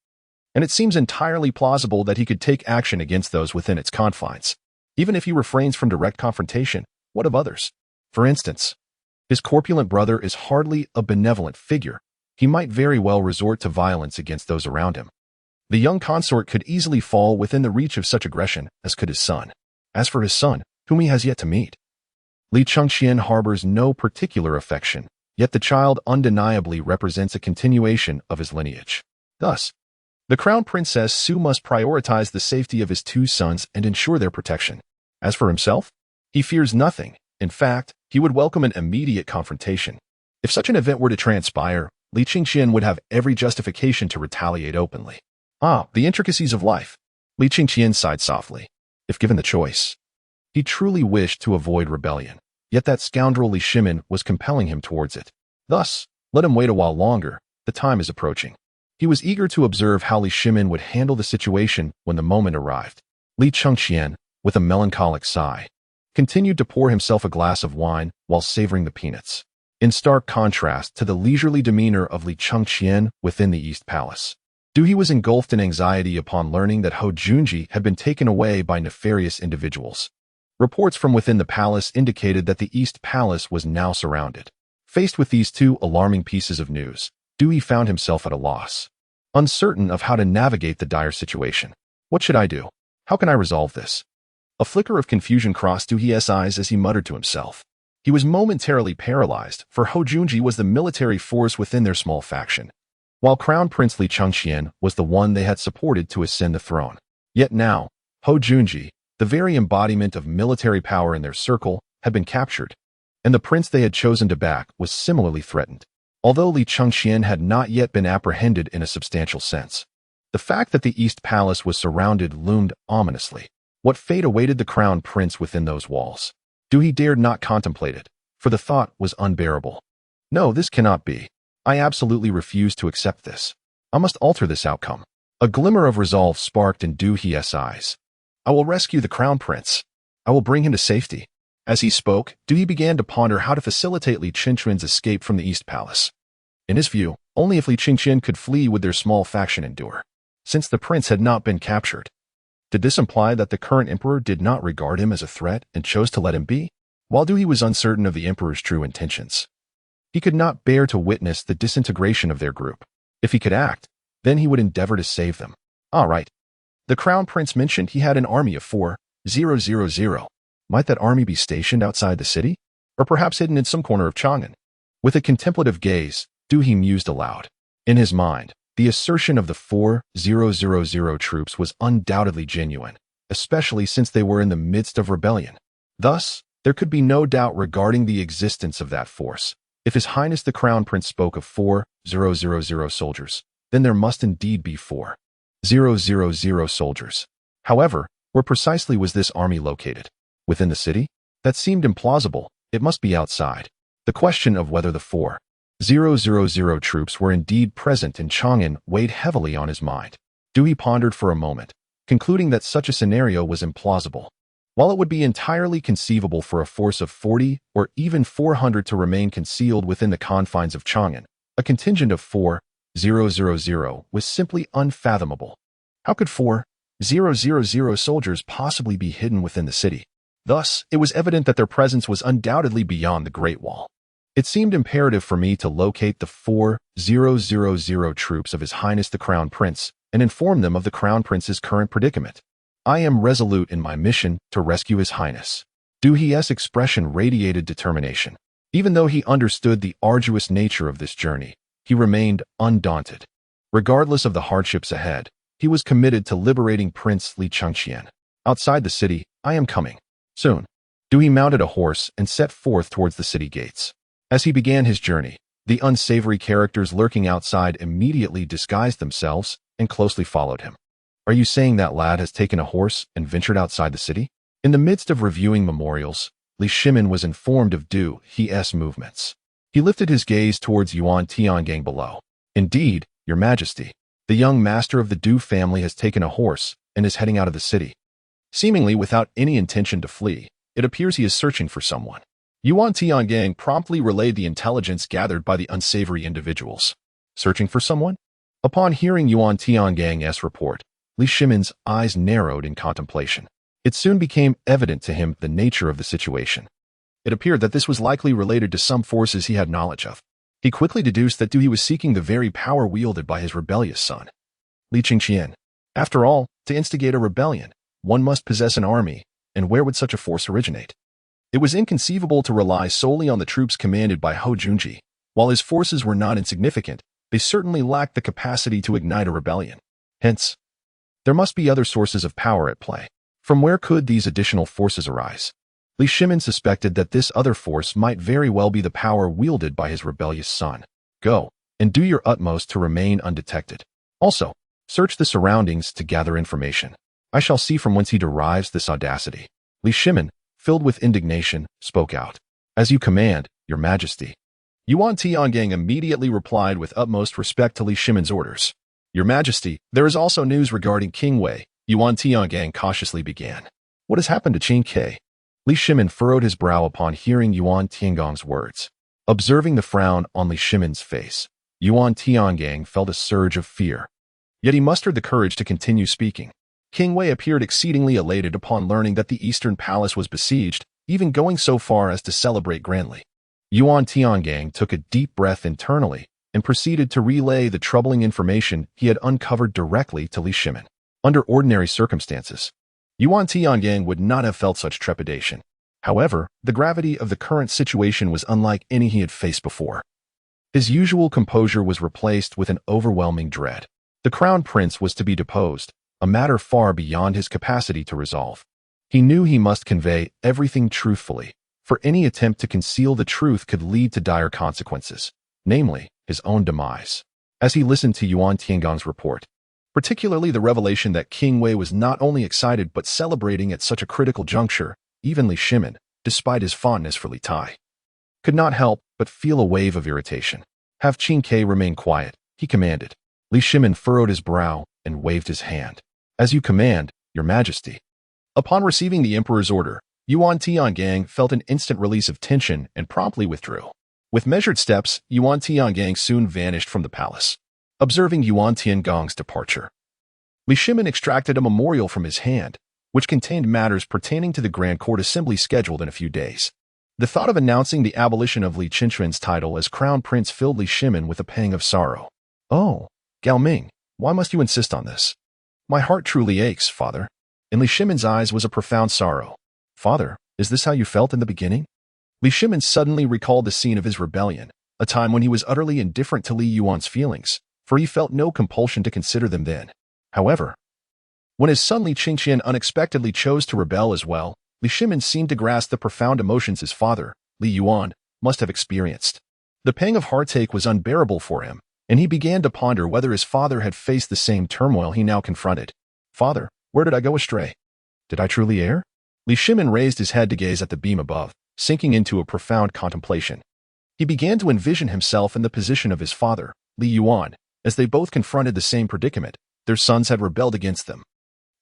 and it seems entirely plausible that he could take action against those within its confines. Even if he refrains from direct confrontation, what of others? For instance, his corpulent brother is hardly a benevolent figure. He might very well resort to violence against those around him. The young consort could easily fall within the reach of such aggression, as could his son. As for his son, whom he has yet to meet, Li Chengqian harbors no particular affection, yet the child undeniably represents a continuation of his lineage. Thus, the crown princess Su must prioritize the safety of his two sons and ensure their protection. As for himself, he fears nothing. In fact, he would welcome an immediate confrontation. If such an event were to transpire, Li Chengqian would have every justification to retaliate openly. The intricacies of life. Li Chengqian sighed softly. If given the choice, he truly wished to avoid rebellion, yet that scoundrel Li Shimin was compelling him towards it. Thus, let him wait a while longer. The time is approaching. He was eager to observe how Li Shimin would handle the situation when the moment arrived. Li Chengqian, with a melancholic sigh, continued to pour himself a glass of wine while savoring the peanuts, in stark contrast to the leisurely demeanor of Li Chengqian within the East Palace. He was engulfed in anxiety upon learning that Hou Junji had been taken away by nefarious individuals. Reports from within the palace indicated that the East Palace was now surrounded. Faced with these two alarming pieces of news, He found himself at a loss, uncertain of how to navigate the dire situation. What should I do? How can I resolve this? A flicker of confusion crossed His eyes as he muttered to himself. He was momentarily paralyzed, for Hou Junji was the military force within their small faction, while Crown Prince Li Chengqian was the one they had supported to ascend the throne. Yet now, Hou Junji, the very embodiment of military power in their circle, had been captured, and the prince they had chosen to back was similarly threatened. Although Li Chengqian had not yet been apprehended in a substantial sense, the fact that the East Palace was surrounded loomed ominously. What fate awaited the crown prince within those walls? He dared not contemplate it, for the thought was unbearable. No, this cannot be. I absolutely refuse to accept this. I must alter this outcome. A glimmer of resolve sparked in His eyes. I will rescue the crown prince. I will bring him to safety. As he spoke, He began to ponder how to facilitate Li Chengqian's escape from the East Palace. In his view, only if Li Chengqian could flee would their small faction endure, since the prince had not been captured. Did this imply that the current emperor did not regard him as a threat and chose to let him be? While He was uncertain of the emperor's true intentions, he could not bear to witness the disintegration of their group. If he could act, then he would endeavor to save them. All right. The crown prince mentioned he had an army of 4,000. Might that army be stationed outside the city? Or perhaps hidden in some corner of Chang'an? With a contemplative gaze, He mused aloud. In his mind, the assertion of the 4,000 troops was undoubtedly genuine, especially since they were in the midst of rebellion. Thus, there could be no doubt regarding the existence of that force. If His Highness the Crown Prince spoke of 4,000 soldiers, then there must indeed be 4,000 soldiers. However, where precisely was this army located? Within the city? That seemed implausible. It must be outside. The question of whether the 4,000 troops were indeed present in Chang'an weighed heavily on his mind. He pondered for a moment, concluding that such a scenario was implausible. While it would be entirely conceivable for a force of 40 or even 400 to remain concealed within the confines of Chang'an, a contingent of 4,000 was simply unfathomable. How could 4,000 soldiers possibly be hidden within the city? Thus, it was evident that their presence was undoubtedly beyond the Great Wall. It seemed imperative for me to locate the 4,000 troops of His Highness the Crown Prince and inform them of the Crown Prince's current predicament. I am resolute in my mission to rescue His Highness. His expression radiated determination. Even though he understood the arduous nature of this journey, he remained undaunted. Regardless of the hardships ahead, he was committed to liberating Prince Li Chengqian. Outside the city, I am coming. Soon. He mounted a horse and set forth towards the city gates. As he began his journey, the unsavory characters lurking outside immediately disguised themselves and closely followed him. Are you saying that lad has taken a horse and ventured outside the city? In the midst of reviewing memorials, Li Shimin was informed of His movements. He lifted his gaze towards Yuan Tiangang below. Indeed, Your Majesty, the young master of the Du family has taken a horse and is heading out of the city. Seemingly without any intention to flee, it appears he is searching for someone. Yuan Tiangang promptly relayed the intelligence gathered by the unsavory individuals. Searching for someone? Upon hearing Yuan Tiangang's report, Li Shimin's eyes narrowed in contemplation. It soon became evident to him the nature of the situation. It appeared that this was likely related to some forces he had knowledge of. He quickly deduced that he was seeking the very power wielded by his rebellious son, Li Qingqian. After all, to instigate a rebellion, one must possess an army, and where would such a force originate? It was inconceivable to rely solely on the troops commanded by Hou Junji. While his forces were not insignificant, they certainly lacked the capacity to ignite a rebellion. Hence, there must be other sources of power at play. From where could these additional forces arise? Li Shimin suspected that this other force might very well be the power wielded by his rebellious son. Go, and do your utmost to remain undetected. Also, search the surroundings to gather information. I shall see from whence he derives this audacity. Li Shimin, filled with indignation, spoke out. As you command, your majesty. Yuan Tiangang immediately replied with utmost respect to Li Shimin's orders. Your majesty, there is also news regarding King Wei. Yuan Tiangang cautiously began. What has happened to Qin Ke? Li Shimin furrowed his brow upon hearing Yuan Tiangang's words. Observing the frown on Li Shimin's face, Yuan Tiangang felt a surge of fear. Yet he mustered the courage to continue speaking. King Wei appeared exceedingly elated upon learning that the Eastern Palace was besieged, even going so far as to celebrate grandly. Yuan Tiangang took a deep breath internally and proceeded to relay the troubling information he had uncovered directly to Li Shimin. Under ordinary circumstances, Yuan Tiangang would not have felt such trepidation. However, the gravity of the current situation was unlike any he had faced before. His usual composure was replaced with an overwhelming dread. The crown prince was to be deposed, a matter far beyond his capacity to resolve. He knew he must convey everything truthfully, for any attempt to conceal the truth could lead to dire consequences, namely, his own demise. As he listened to Yuan Tiangang's report, particularly the revelation that King Wei was not only excited but celebrating at such a critical juncture, even Li Shimin, despite his fondness for Li Tai, could not help but feel a wave of irritation. Have Qin Ke remain quiet, he commanded. Li Shimin furrowed his brow and waved his hand. As you command, your majesty. Upon receiving the emperor's order, Yuan Tiangang felt an instant release of tension and promptly withdrew. With measured steps, Yuan Tiangang soon vanished from the palace. Observing Yuan Tiangang's departure, Li Shimin extracted a memorial from his hand, which contained matters pertaining to the Grand Court Assembly scheduled in a few days. The thought of announcing the abolition of Li Qingquan's title as crown prince filled Li Shimin with a pang of sorrow. Oh, Gao Ming, why must you insist on this? My heart truly aches, father. In Li Shimin's eyes was a profound sorrow. Father, is this how you felt in the beginning? Li Shimin suddenly recalled the scene of his rebellion, a time when he was utterly indifferent to Li Yuan's feelings, for he felt no compulsion to consider them then. However, when his son Li Qingqian unexpectedly chose to rebel as well, Li Shimin seemed to grasp the profound emotions his father, Li Yuan, must have experienced. The pang of heartache was unbearable for him, and he began to ponder whether his father had faced the same turmoil he now confronted. Father, where did I go astray? Did I truly err? Li Shimin raised his head to gaze at the beam above, sinking into a profound contemplation. He began to envision himself in the position of his father, Li Yuan, as they both confronted the same predicament. Their sons had rebelled against them.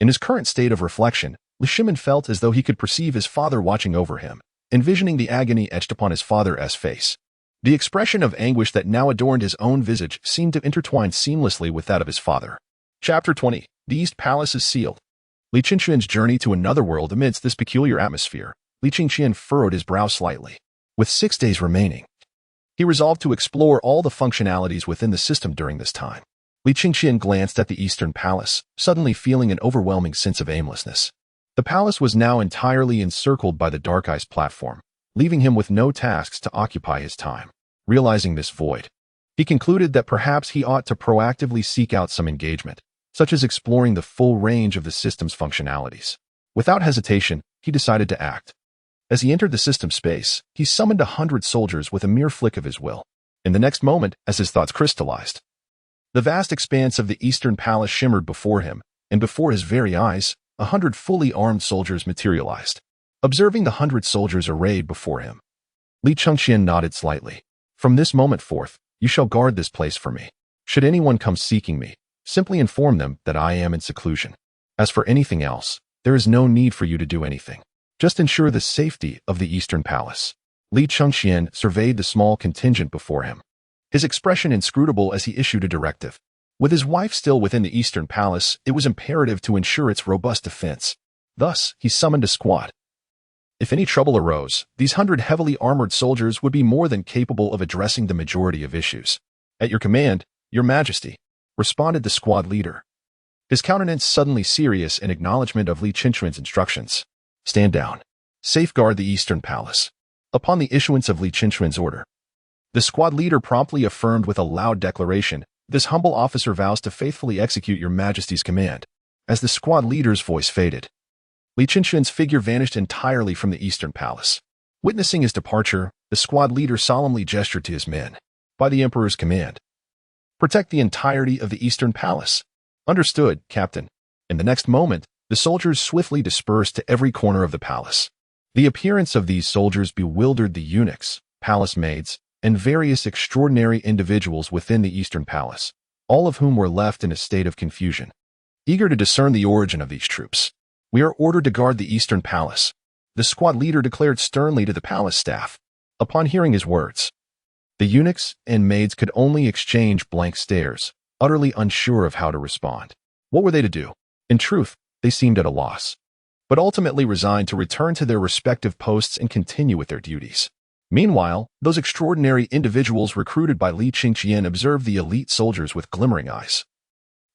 In his current state of reflection, Li Shimin felt as though he could perceive his father watching over him, envisioning the agony etched upon his father's face. The expression of anguish that now adorned his own visage seemed to intertwine seamlessly with that of his father. Chapter 20. The East Palace is sealed. Li Qingqian's journey to another world amidst this peculiar atmosphere. Li Qingqian furrowed his brow slightly. With 6 days remaining, he resolved to explore all the functionalities within the system during this time. Li Qingqian glanced at the Eastern Palace, suddenly feeling an overwhelming sense of aimlessness. The palace was now entirely encircled by the dark ice platform, leaving him with no tasks to occupy his time. Realizing this void, he concluded that perhaps he ought to proactively seek out some engagement, such as exploring the full range of the system's functionalities. Without hesitation, he decided to act. As he entered the system space, he summoned 100 soldiers with a mere flick of his will. In the next moment, as his thoughts crystallized, the vast expanse of the Eastern Palace shimmered before him, and before his very eyes, 100 fully armed soldiers materialized. Observing the 100 soldiers arrayed before him, Li Qingqian nodded slightly. From this moment forth, you shall guard this place for me. Should anyone come seeking me, simply inform them that I am in seclusion. As for anything else, there is no need for you to do anything. Just ensure the safety of the Eastern Palace. Li Qingqian surveyed the small contingent before him, his expression inscrutable as he issued a directive. With his wife still within the Eastern Palace, it was imperative to ensure its robust defense. Thus, he summoned a squad. If any trouble arose, these 100 heavily armored soldiers would be more than capable of addressing the majority of issues. "At your command, Your Majesty," responded the squad leader, his countenance suddenly serious in acknowledgement of Li Qingquan's instructions. "Stand down. Safeguard the Eastern Palace." Upon the issuance of Li Qingquan's order, the squad leader promptly affirmed with a loud declaration, "This humble officer vows to faithfully execute Your Majesty's command." As the squad leader's voice faded, Li Qingquan's figure vanished entirely from the Eastern Palace. Witnessing his departure, the squad leader solemnly gestured to his men. "By the Emperor's command, protect the entirety of the Eastern Palace." "Understood, Captain." In the next moment, the soldiers swiftly dispersed to every corner of the palace. The appearance of these soldiers bewildered the eunuchs, palace maids, and various extraordinary individuals within the Eastern Palace, all of whom were left in a state of confusion. Eager to discern the origin of these troops, "We are ordered to guard the Eastern Palace," the squad leader declared sternly to the palace staff. Upon hearing his words, the eunuchs and maids could only exchange blank stares, utterly unsure of how to respond. What were they to do? In truth, they seemed at a loss, but ultimately resigned to return to their respective posts and continue with their duties. Meanwhile, those extraordinary individuals recruited by Li Qingquan observed the elite soldiers with glimmering eyes,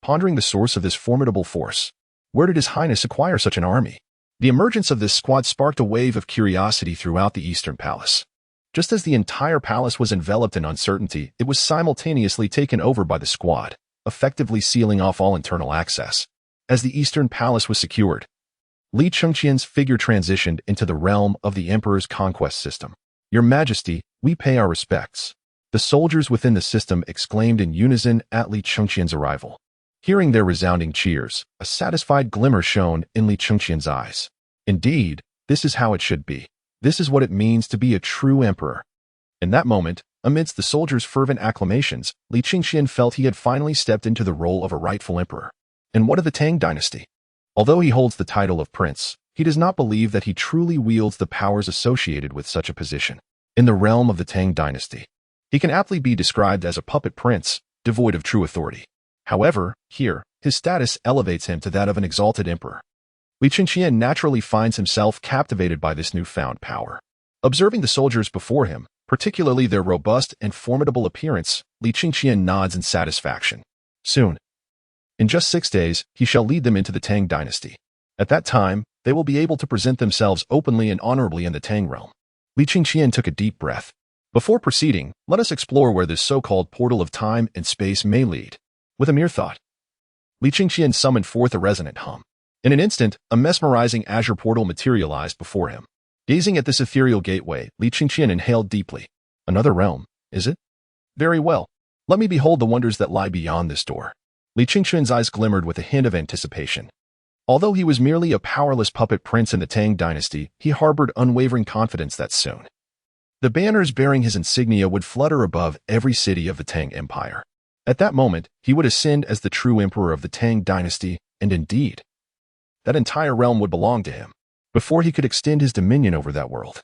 pondering the source of this formidable force. Where did His Highness acquire such an army? The emergence of this squad sparked a wave of curiosity throughout the Eastern Palace. Just as the entire palace was enveloped in uncertainty, it was simultaneously taken over by the squad, effectively sealing off all internal access. As the Eastern Palace was secured, Li Qingquan's figure transitioned into the realm of the Emperor's conquest system. "Your Majesty, we pay our respects." The soldiers within the system exclaimed in unison at Li Qingquan's arrival. Hearing their resounding cheers, a satisfied glimmer shone in Li Qingquan's eyes. Indeed, this is how it should be. This is what it means to be a true emperor. In that moment, amidst the soldiers' fervent acclamations, Li Qingquan felt he had finally stepped into the role of a rightful emperor. And what of the Tang dynasty? Although he holds the title of prince, he does not believe that he truly wields the powers associated with such a position. In the realm of the Tang dynasty, he can aptly be described as a puppet prince, devoid of true authority. However, here, his status elevates him to that of an exalted emperor. Li Qingquan naturally finds himself captivated by this newfound power. Observing the soldiers before him, particularly their robust and formidable appearance, Li Qingquan nods in satisfaction. Soon, in just 6 days, he shall lead them into the Tang dynasty. At that time, they will be able to present themselves openly and honorably in the Tang realm. Li Qingquan took a deep breath. Before proceeding, let us explore where this so-called portal of time and space may lead. With a mere thought, Li Qingquan summoned forth a resonant hum. In an instant, a mesmerizing azure portal materialized before him. Gazing at this ethereal gateway, Li Qingquan inhaled deeply. Another realm, is it? Very well. Let me behold the wonders that lie beyond this door. Li Qingquan's eyes glimmered with a hint of anticipation. Although he was merely a powerless puppet prince in the Tang dynasty, he harbored unwavering confidence that soon the banners bearing his insignia would flutter above every city of the Tang Empire. At that moment, he would ascend as the true emperor of the Tang dynasty, and indeed, that entire realm would belong to him, before he could extend his dominion over that world.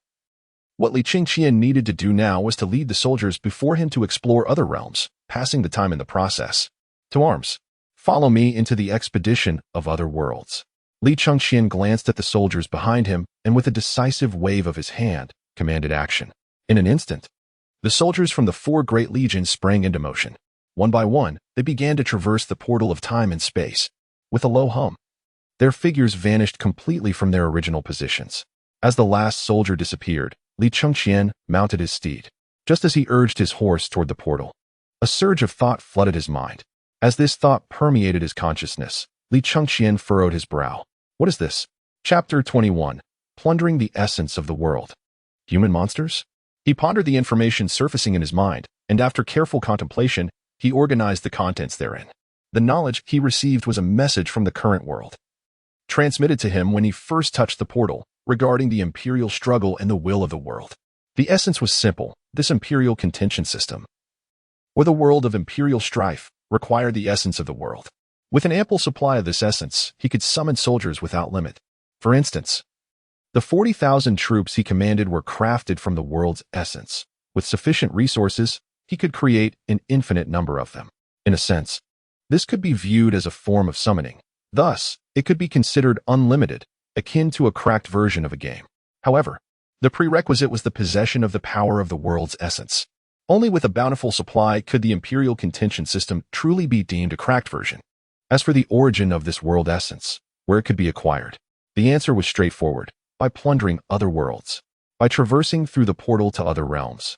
What Li Qingquan needed to do now was to lead the soldiers before him to explore other realms, passing the time in the process. To arms. Follow me into the expedition of other worlds. Li Qingquan glanced at the soldiers behind him, and with a decisive wave of his hand, commanded action. In an instant, the soldiers from the 4 great legions sprang into motion. One by one, they began to traverse the portal of time and space. With a low hum, their figures vanished completely from their original positions. As the last soldier disappeared, Li Qingquan mounted his steed. Just as he urged his horse toward the portal, a surge of thought flooded his mind. As this thought permeated his consciousness, Li Qingquan furrowed his brow. What is this? Chapter 21. Plundering the Essence of the World. Human monsters? He pondered the information surfacing in his mind, and after careful contemplation, he organized the contents therein. The knowledge he received was a message from the current world, transmitted to him when he first touched the portal, regarding the imperial struggle and the will of the world. The essence was simple. This imperial contention system, or the world of imperial strife, required the essence of the world. With an ample supply of this essence, he could summon soldiers without limit. For instance, the 40,000 troops he commanded were crafted from the world's essence. With sufficient resources, he could create an infinite number of them. In a sense, this could be viewed as a form of summoning. Thus, it could be considered unlimited, akin to a cracked version of a game. However, the prerequisite was the possession of the power of the world's essence. Only with a bountiful supply could the imperial contention system truly be deemed a cracked version. As for the origin of this world essence, where it could be acquired, the answer was straightforward: by plundering other worlds, by traversing through the portal to other realms.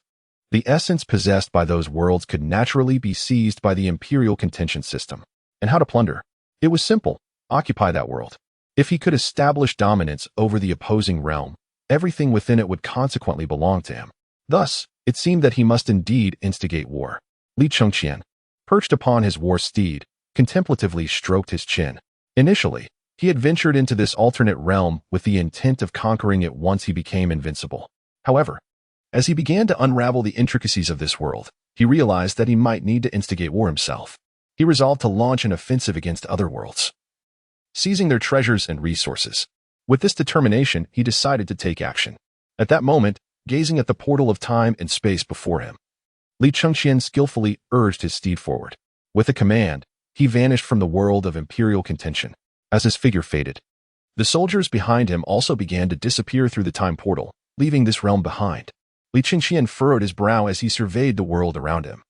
The essence possessed by those worlds could naturally be seized by the imperial contention system. And how to plunder? It was simple: occupy that world. If he could establish dominance over the opposing realm, everything within it would consequently belong to him. Thus, it seemed that he must indeed instigate war. Li Chengqian, perched upon his war steed, contemplatively stroked his chin. Initially, he had ventured into this alternate realm with the intent of conquering it once he became invincible. However, as he began to unravel the intricacies of this world, he realized that he might need to instigate war himself. He resolved to launch an offensive against other worlds, seizing their treasures and resources. With this determination, he decided to take action. At that moment, gazing at the portal of time and space before him, Li Chengqian skillfully urged his steed forward. With a command, he vanished from the world of imperial contention. As his figure faded, the soldiers behind him also began to disappear through the time portal, leaving this realm behind. Li Chengqian furrowed his brow as he surveyed the world around him,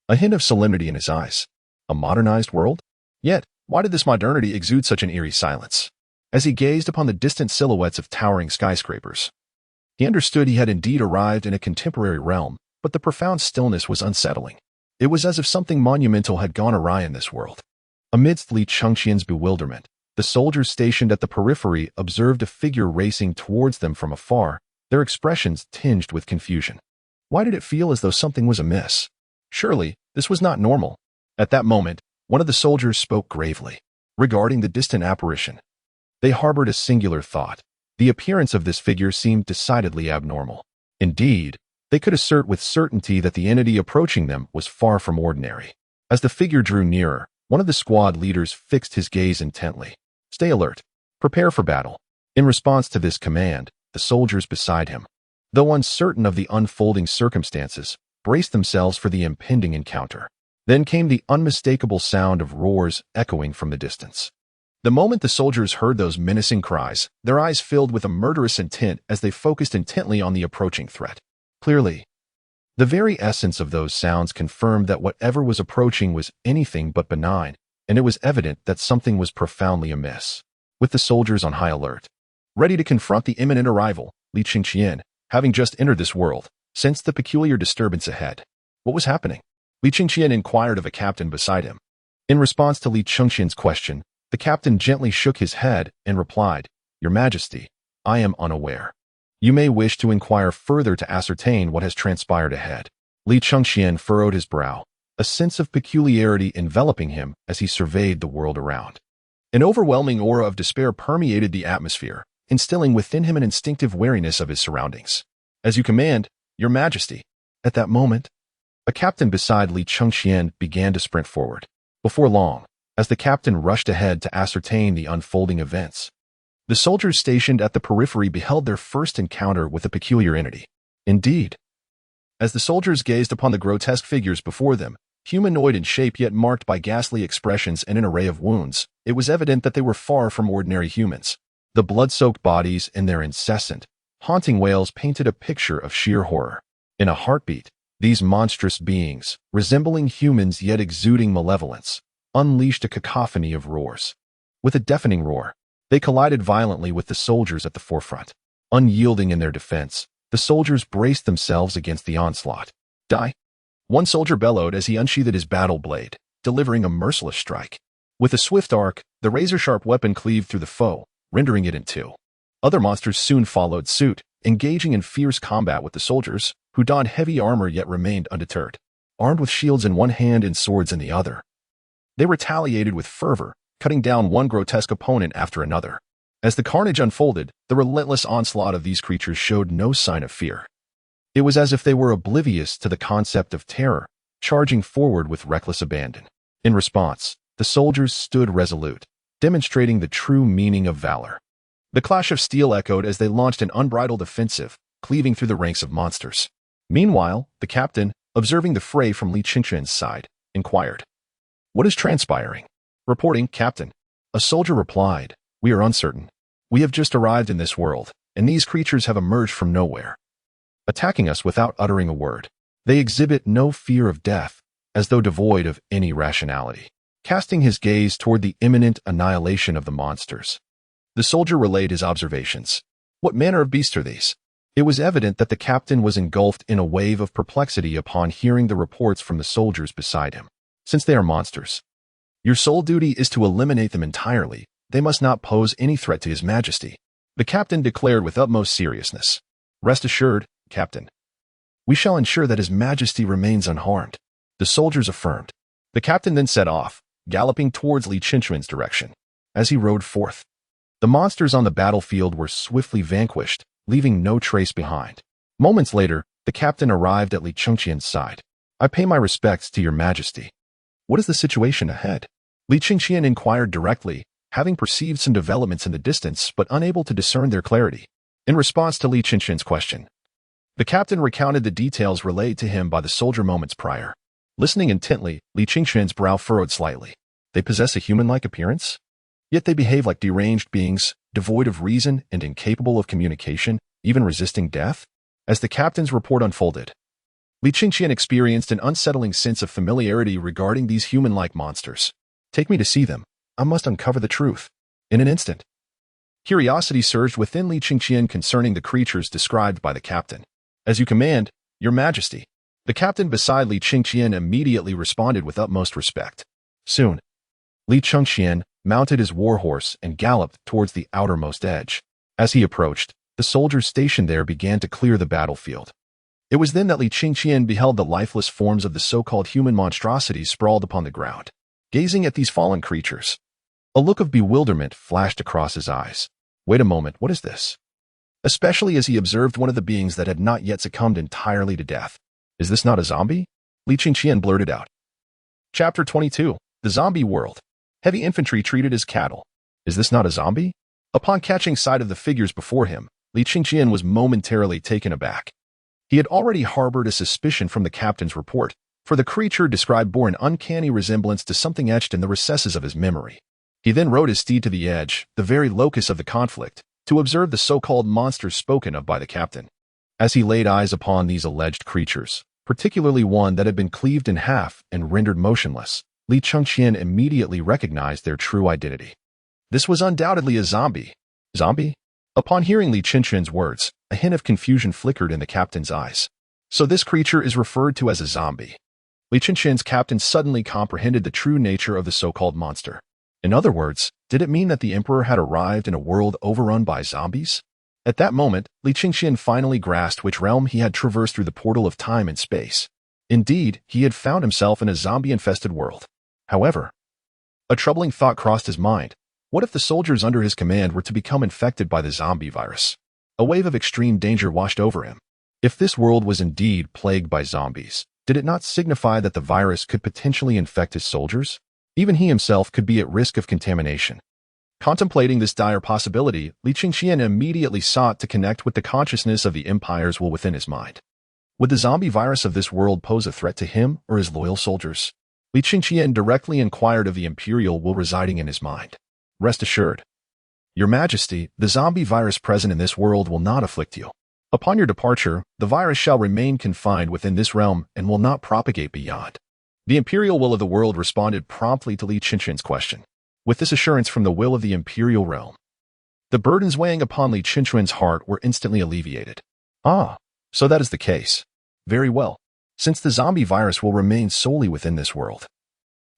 a hint of solemnity in his eyes. A modernized world? Yet, why did this modernity exude such an eerie silence? As he gazed upon the distant silhouettes of towering skyscrapers, he understood he had indeed arrived in a contemporary realm, but the profound stillness was unsettling. It was as if something monumental had gone awry in this world. Amidst Li Chengqian's bewilderment, the soldiers stationed at the periphery observed a figure racing towards them from afar, their expressions tinged with confusion. Why did it feel as though something was amiss? Surely, this was not normal. At that moment, one of the soldiers spoke gravely regarding the distant apparition. They harbored a singular thought. The appearance of this figure seemed decidedly abnormal. Indeed, they could assert with certainty that the entity approaching them was far from ordinary. As the figure drew nearer, one of the squad leaders fixed his gaze intently. Stay alert. Prepare for battle. In response to this command, the soldiers beside him, though uncertain of the unfolding circumstances, braced themselves for the impending encounter. Then came the unmistakable sound of roars echoing from the distance. The moment the soldiers heard those menacing cries, their eyes filled with a murderous intent as they focused intently on the approaching threat. Clearly, the very essence of those sounds confirmed that whatever was approaching was anything but benign, and it was evident that something was profoundly amiss. With the soldiers on high alert, ready to confront the imminent arrival, Li Chengqian, having just entered this world, sensed the peculiar disturbance ahead. What was happening? Li Chengqian inquired of a captain beside him. In response to Li Chengqian's question, the captain gently shook his head and replied, "Your Majesty, I am unaware. You may wish to inquire further to ascertain what has transpired ahead." Li Chengqian furrowed his brow, a sense of peculiarity enveloping him as he surveyed the world around. An overwhelming aura of despair permeated the atmosphere, instilling within him an instinctive wariness of his surroundings. "As you command, Your Majesty." At that moment, a captain beside Li Chengqian began to sprint forward. Before long, as the captain rushed ahead to ascertain the unfolding events, the soldiers stationed at the periphery beheld their first encounter with a peculiar entity. Indeed, as the soldiers gazed upon the grotesque figures before them, humanoid in shape yet marked by ghastly expressions and an array of wounds, it was evident that they were far from ordinary humans. The blood-soaked bodies and their incessant, haunting wails painted a picture of sheer horror. In a heartbeat, these monstrous beings, resembling humans yet exuding malevolence, unleashed a cacophony of roars. With a deafening roar, they collided violently with the soldiers at the forefront. Unyielding in their defense, the soldiers braced themselves against the onslaught. "Die!" one soldier bellowed as he unsheathed his battle blade, delivering a merciless strike. With a swift arc, the razor-sharp weapon cleaved through the foe, rendering it in two. Other monsters soon followed suit, engaging in fierce combat with the soldiers, who donned heavy armor yet remained undeterred. Armed with shields in one hand and swords in the other, they retaliated with fervor, cutting down one grotesque opponent after another. As the carnage unfolded, the relentless onslaught of these creatures showed no sign of fear. It was as if they were oblivious to the concept of terror, charging forward with reckless abandon. In response, the soldiers stood resolute, demonstrating the true meaning of valor. The clash of steel echoed as they launched an unbridled offensive, cleaving through the ranks of monsters. Meanwhile, the captain, observing the fray from Li Chengqian's side, inquired, "What is transpiring?" "Reporting, Captain." A soldier replied, "We are uncertain. We have just arrived in this world, and these creatures have emerged from nowhere, attacking us without uttering a word. They exhibit no fear of death, as though devoid of any rationality. Casting his gaze toward the imminent annihilation of the monsters, the soldier relayed his observations. What manner of beasts are these? It was evident that the captain was engulfed in a wave of perplexity upon hearing the reports from the soldiers beside him. Since they are monsters, your sole duty is to eliminate them entirely. They must not pose any threat to His Majesty, the captain declared with utmost seriousness. Rest assured, Captain. We shall ensure that His Majesty remains unharmed, the soldiers affirmed. The captain then set off, galloping towards Li Qingquan's direction. As he rode forth, the monsters on the battlefield were swiftly vanquished, leaving no trace behind. Moments later, the captain arrived at Li Qingquan's side. I pay my respects to Your Majesty. What is the situation ahead? Li Qingquan inquired directly, having perceived some developments in the distance but unable to discern their clarity. In response to Li Qingquan's question, the captain recounted the details relayed to him by the soldier moments prior. Listening intently, Li Qingquan's brow furrowed slightly. They possess a human-like appearance? Yet they behave like deranged beings, devoid of reason and incapable of communication, even resisting death? As the captain's report unfolded, Li Qingquan experienced an unsettling sense of familiarity regarding these human-like monsters. Take me to see them. I must uncover the truth. In an instant, curiosity surged within Li Qingquan concerning the creatures described by the captain. As you command, Your Majesty. The captain beside Li Qingquan immediately responded with utmost respect. Soon, Li Qingquan mounted his warhorse and galloped towards the outermost edge. As he approached, the soldiers stationed there began to clear the battlefield. It was then that Li Qingquan beheld the lifeless forms of the so-called human monstrosities sprawled upon the ground. Gazing at these fallen creatures, a look of bewilderment flashed across his eyes. Wait a moment, what is this? Especially as he observed one of the beings that had not yet succumbed entirely to death. Is this not a zombie? Li Qingquan blurted out. Chapter 22. The Zombie World. Heavy infantry treated as cattle. Is this not a zombie? Upon catching sight of the figures before him, Li Qingquan was momentarily taken aback. He had already harbored a suspicion from the captain's report, for the creature described bore an uncanny resemblance to something etched in the recesses of his memory. He then rode his steed to the edge, the very locus of the conflict, to observe the so-called monsters spoken of by the captain. As he laid eyes upon these alleged creatures, particularly one that had been cleaved in half and rendered motionless, Li Qingquan immediately recognized their true identity. This was undoubtedly a zombie. Zombie? Upon hearing Li Qingquan's words, a hint of confusion flickered in the captain's eyes. So this creature is referred to as a zombie. Li Qingquan's captain suddenly comprehended the true nature of the so-called monster. In other words, did it mean that the emperor had arrived in a world overrun by zombies? At that moment, Li Qingquan finally grasped which realm he had traversed through the portal of time and space. Indeed, he had found himself in a zombie-infested world. However, a troubling thought crossed his mind. What if the soldiers under his command were to become infected by the zombie virus? A wave of extreme danger washed over him. If this world was indeed plagued by zombies, did it not signify that the virus could potentially infect his soldiers? Even he himself could be at risk of contamination. Contemplating this dire possibility, Li Qingquan immediately sought to connect with the consciousness of the empire's will within his mind. Would the zombie virus of this world pose a threat to him or his loyal soldiers? Li Qingquan directly inquired of the imperial will residing in his mind. Rest assured, Your Majesty, the zombie virus present in this world will not afflict you. Upon your departure, the virus shall remain confined within this realm and will not propagate beyond. The imperial will of the world responded promptly to Li Qingquan's question. With this assurance from the will of the imperial realm, the burdens weighing upon Li Qingquan's heart were instantly alleviated. Ah, so that is the case. Very well, since the zombie virus will remain solely within this world.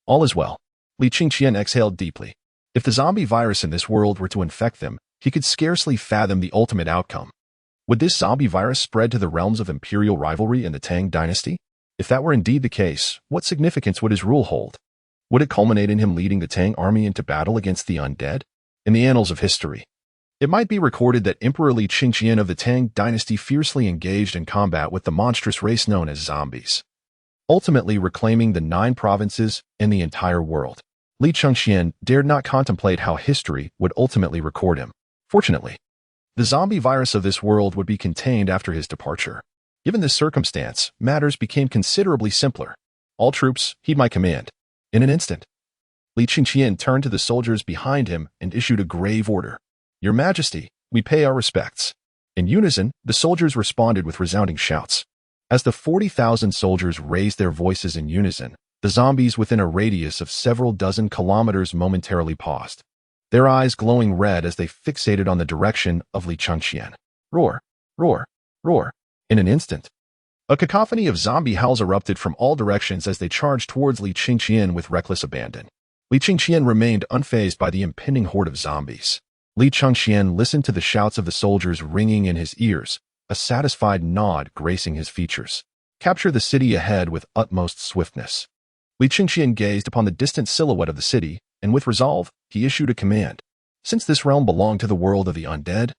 All is well. Li Qingquan exhaled deeply. If the zombie virus in this world were to infect them, he could scarcely fathom the ultimate outcome. Would this zombie virus spread to the realms of imperial rivalry in the Tang Dynasty? If that were indeed the case, what significance would his rule hold? Would it culminate in him leading the Tang army into battle against the undead? In the annals of history, it might be recorded that Emperor Li Qingquan of the Tang Dynasty fiercely engaged in combat with the monstrous race known as zombies, ultimately reclaiming the 9 provinces and the entire world. Li Qingquan dared not contemplate how history would ultimately record him. Fortunately, the zombie virus of this world would be contained after his departure. Given this circumstance, matters became considerably simpler. All troops, heed my command. In an instant, Li Qingquan turned to the soldiers behind him and issued a grave order. "Your Majesty, we pay our respects." In unison, the soldiers responded with resounding shouts. As the 40,000 soldiers raised their voices in unison, the zombies within a radius of several dozen kilometers momentarily paused, their eyes glowing red as they fixated on the direction of Li Changqian. Roar, roar, roar. In an instant, a cacophony of zombie howls erupted from all directions as they charged towards Li Changqian with reckless abandon. Li Changqian remained unfazed by the impending horde of zombies. Li Changqian listened to the shouts of the soldiers ringing in his ears, a satisfied nod gracing his features. Capture the city ahead with utmost swiftness. Li Changqian gazed upon the distant silhouette of the city, and with resolve, he issued a command. Since this realm belonged to the world of the undead,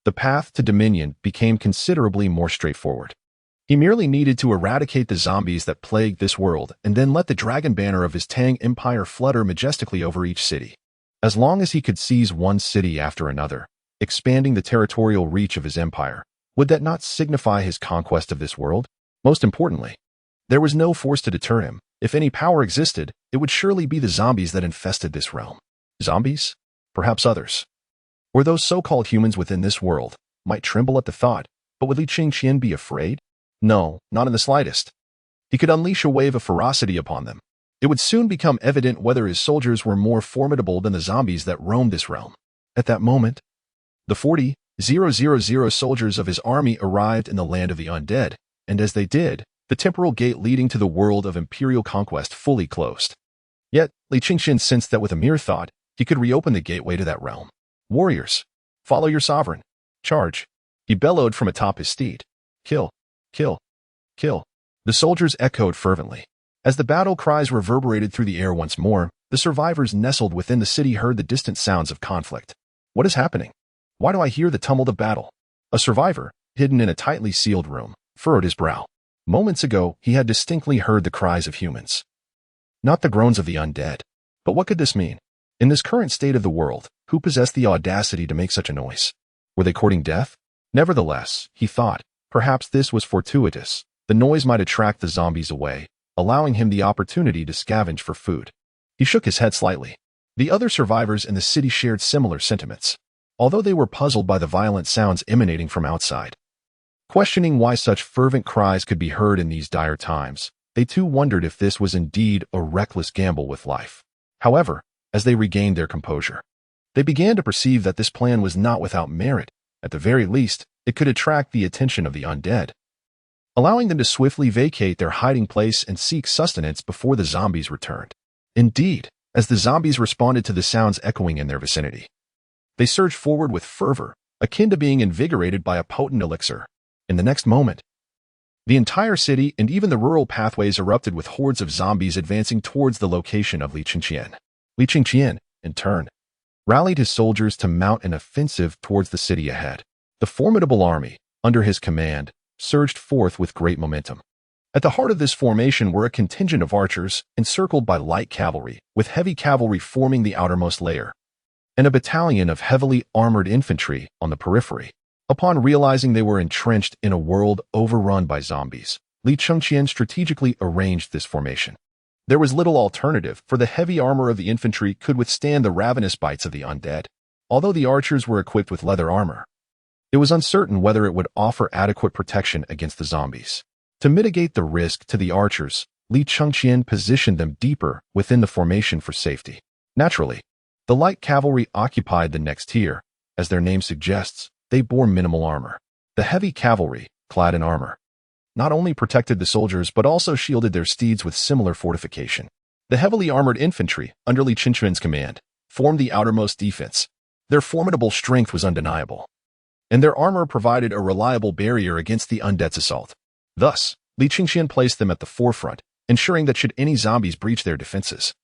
the path to dominion became considerably more straightforward. He merely needed to eradicate the zombies that plagued this world and then let the dragon banner of his Tang Empire flutter majestically over each city. As long as he could seize one city after another, expanding the territorial reach of his empire, would that not signify his conquest of this world? Most importantly, there was no force to deter him. If any power existed, it would surely be the zombies that infested this realm. Zombies? Perhaps others. Or those so-called humans within this world might tremble at the thought, but would Li Changqian be afraid? No, not in the slightest. He could unleash a wave of ferocity upon them. It would soon become evident whether his soldiers were more formidable than the zombies that roamed this realm. At that moment, the 40,000 soldiers of his army arrived in the land of the undead, and as they did, the temporal gate leading to the world of imperial conquest fully closed. Yet, Li Changqian sensed that with a mere thought, he could reopen the gateway to that realm. Warriors, follow your sovereign. Charge. He bellowed from atop his steed. Kill. Kill. Kill. The soldiers echoed fervently. As the battle cries reverberated through the air once more, the survivors nestled within the city heard the distant sounds of conflict. What is happening? Why do I hear the tumult of battle? A survivor, hidden in a tightly sealed room, furrowed his brow. Moments ago, he had distinctly heard the cries of humans, not the groans of the undead. But what could this mean? In this current state of the world, who possessed the audacity to make such a noise? Were they courting death? Nevertheless, he thought, perhaps this was fortuitous. The noise might attract the zombies away, allowing him the opportunity to scavenge for food. He shook his head slightly. The other survivors in the city shared similar sentiments, although they were puzzled by the violent sounds emanating from outside. Questioning why such fervent cries could be heard in these dire times, they too wondered if this was indeed a reckless gamble with life. However, as they regained their composure, they began to perceive that this plan was not without merit. At the very least, it could attract the attention of the undead, allowing them to swiftly vacate their hiding place and seek sustenance before the zombies returned. Indeed, as the zombies responded to the sounds echoing in their vicinity, they surged forward with fervor, akin to being invigorated by a potent elixir. In the next moment, the entire city and even the rural pathways erupted with hordes of zombies advancing towards the location of Li Changqian. Li Changqian, in turn, rallied his soldiers to mount an offensive towards the city ahead. The formidable army, under his command, surged forth with great momentum. At the heart of this formation were a contingent of archers, encircled by light cavalry, with heavy cavalry forming the outermost layer, and a battalion of heavily armored infantry on the periphery. Upon realizing they were entrenched in a world overrun by zombies, Li Changqian strategically arranged this formation. There was little alternative, for the heavy armor of the infantry could withstand the ravenous bites of the undead. Although the archers were equipped with leather armor, it was uncertain whether it would offer adequate protection against the zombies. To mitigate the risk to the archers, Li Changqian positioned them deeper within the formation for safety. Naturally, the light cavalry occupied the next tier. As their name suggests, they bore minimal armor. The heavy cavalry, clad in armor, not only protected the soldiers but also shielded their steeds with similar fortification. The heavily armored infantry, under Li Changqian's command, formed the outermost defense. Their formidable strength was undeniable, and their armor provided a reliable barrier against the undead's assault. Thus, Li Changqian placed them at the forefront, ensuring that should any zombies breach their defenses,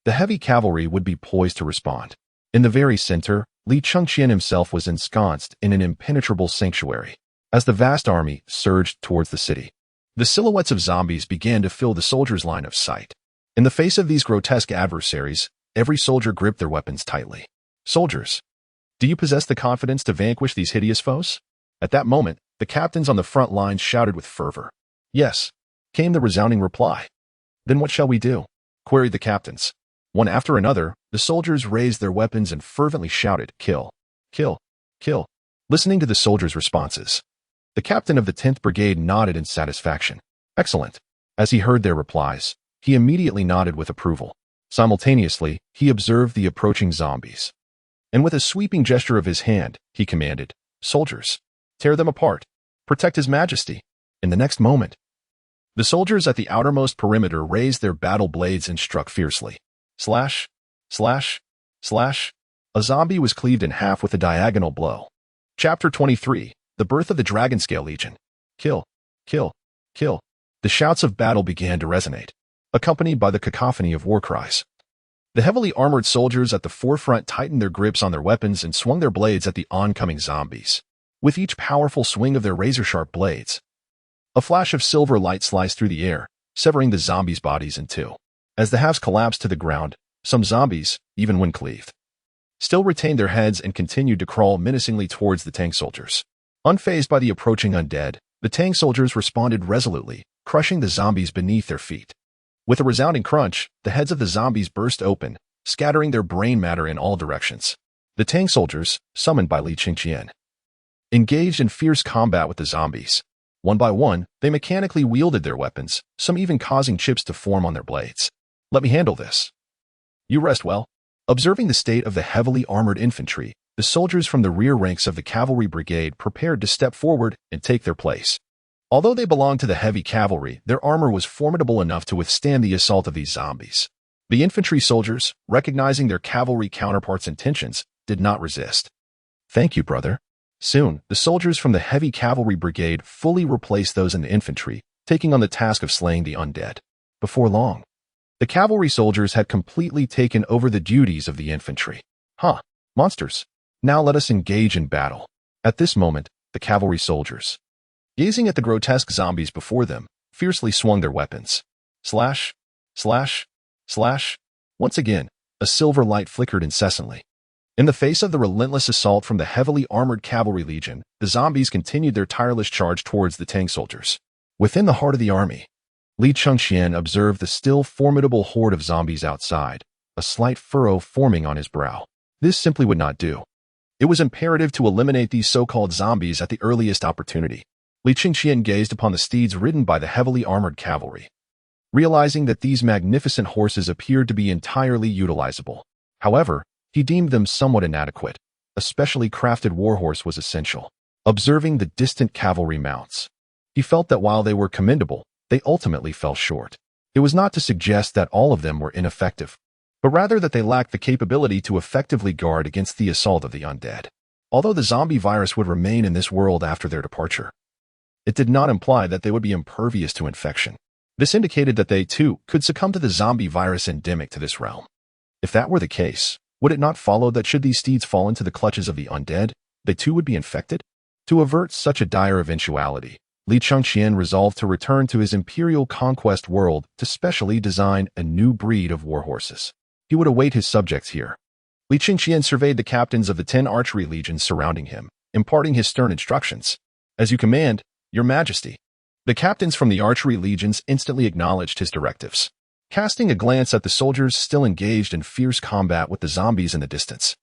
the heavy cavalry would be poised to respond. In the very center, Li Changqian himself was ensconced in an impenetrable sanctuary. As the vast army surged towards the city, the silhouettes of zombies began to fill the soldiers' line of sight. In the face of these grotesque adversaries, every soldier gripped their weapons tightly. Soldiers, do you possess the confidence to vanquish these hideous foes? At that moment, the captains on the front lines shouted with fervor. Yes, came the resounding reply. Then what shall we do? Queried the captains. One after another, the soldiers raised their weapons and fervently shouted, Kill. Kill, kill. Listening to the soldiers' responses, the captain of the 10th Brigade nodded in satisfaction. Excellent. As he heard their replies, he immediately nodded with approval. Simultaneously, he observed the approaching zombies. And with a sweeping gesture of his hand, he commanded, "Soldiers, tear them apart. Protect His Majesty." In the next moment, the soldiers at the outermost perimeter raised their battle blades and struck fiercely. Slash, slash, slash. A zombie was cleaved in half with a diagonal blow. Chapter 23. The Birth of the Dragonscale Legion. Kill, kill, kill. The shouts of battle began to resonate, accompanied by the cacophony of war cries. The heavily armored soldiers at the forefront tightened their grips on their weapons and swung their blades at the oncoming zombies. With each powerful swing of their razor-sharp blades, a flash of silver light sliced through the air, severing the zombies' bodies in two. As the halves collapsed to the ground, some zombies, even when cleaved, still retained their heads and continued to crawl menacingly towards the tank soldiers. Unfazed by the approaching undead, the tank soldiers responded resolutely, crushing the zombies beneath their feet. With a resounding crunch, the heads of the zombies burst open, scattering their brain matter in all directions. The tank soldiers, summoned by Li Qingqian, engaged in fierce combat with the zombies. One by one, they mechanically wielded their weapons, some even causing chips to form on their blades. "Let me handle this." "You rest well." Observing the state of the heavily armored infantry, the soldiers from the rear ranks of the cavalry brigade prepared to step forward and take their place. Although they belonged to the heavy cavalry, their armor was formidable enough to withstand the assault of these zombies. The infantry soldiers, recognizing their cavalry counterparts' intentions, did not resist. "Thank you, brother." Soon, the soldiers from the heavy cavalry brigade fully replaced those in the infantry, taking on the task of slaying the undead. Before long, the cavalry soldiers had completely taken over the duties of the infantry. Monsters. Now let us engage in battle. At this moment, the cavalry soldiers, gazing at the grotesque zombies before them, fiercely swung their weapons. Slash, slash, slash. Once again, a silver light flickered incessantly. In the face of the relentless assault from the heavily armored cavalry legion, the zombies continued their tireless charge towards the tank soldiers. Within the heart of the army, Li Chengxian observed the still formidable horde of zombies outside, a slight furrow forming on his brow. This simply would not do. It was imperative to eliminate these so-called zombies at the earliest opportunity. Li Qingqian gazed upon the steeds ridden by the heavily armored cavalry, realizing that these magnificent horses appeared to be entirely utilizable. However, he deemed them somewhat inadequate. A specially crafted warhorse was essential. Observing the distant cavalry mounts, he felt that while they were commendable, they ultimately fell short. It was not to suggest that all of them were ineffective, but rather that they lacked the capability to effectively guard against the assault of the undead. Although the zombie virus would remain in this world after their departure, it did not imply that they would be impervious to infection. This indicated that they, too, could succumb to the zombie virus endemic to this realm. If that were the case, would it not follow that should these steeds fall into the clutches of the undead, they too would be infected? To avert such a dire eventuality, Li Chengxian resolved to return to his imperial conquest world to specially design a new breed of warhorses. He would await his subjects here. Li Chengxian surveyed the captains of the 10 archery legions surrounding him, imparting his stern instructions. "As you command, Your Majesty." The captains from the archery legions instantly acknowledged his directives, casting a glance at the soldiers still engaged in fierce combat with the zombies in the distance.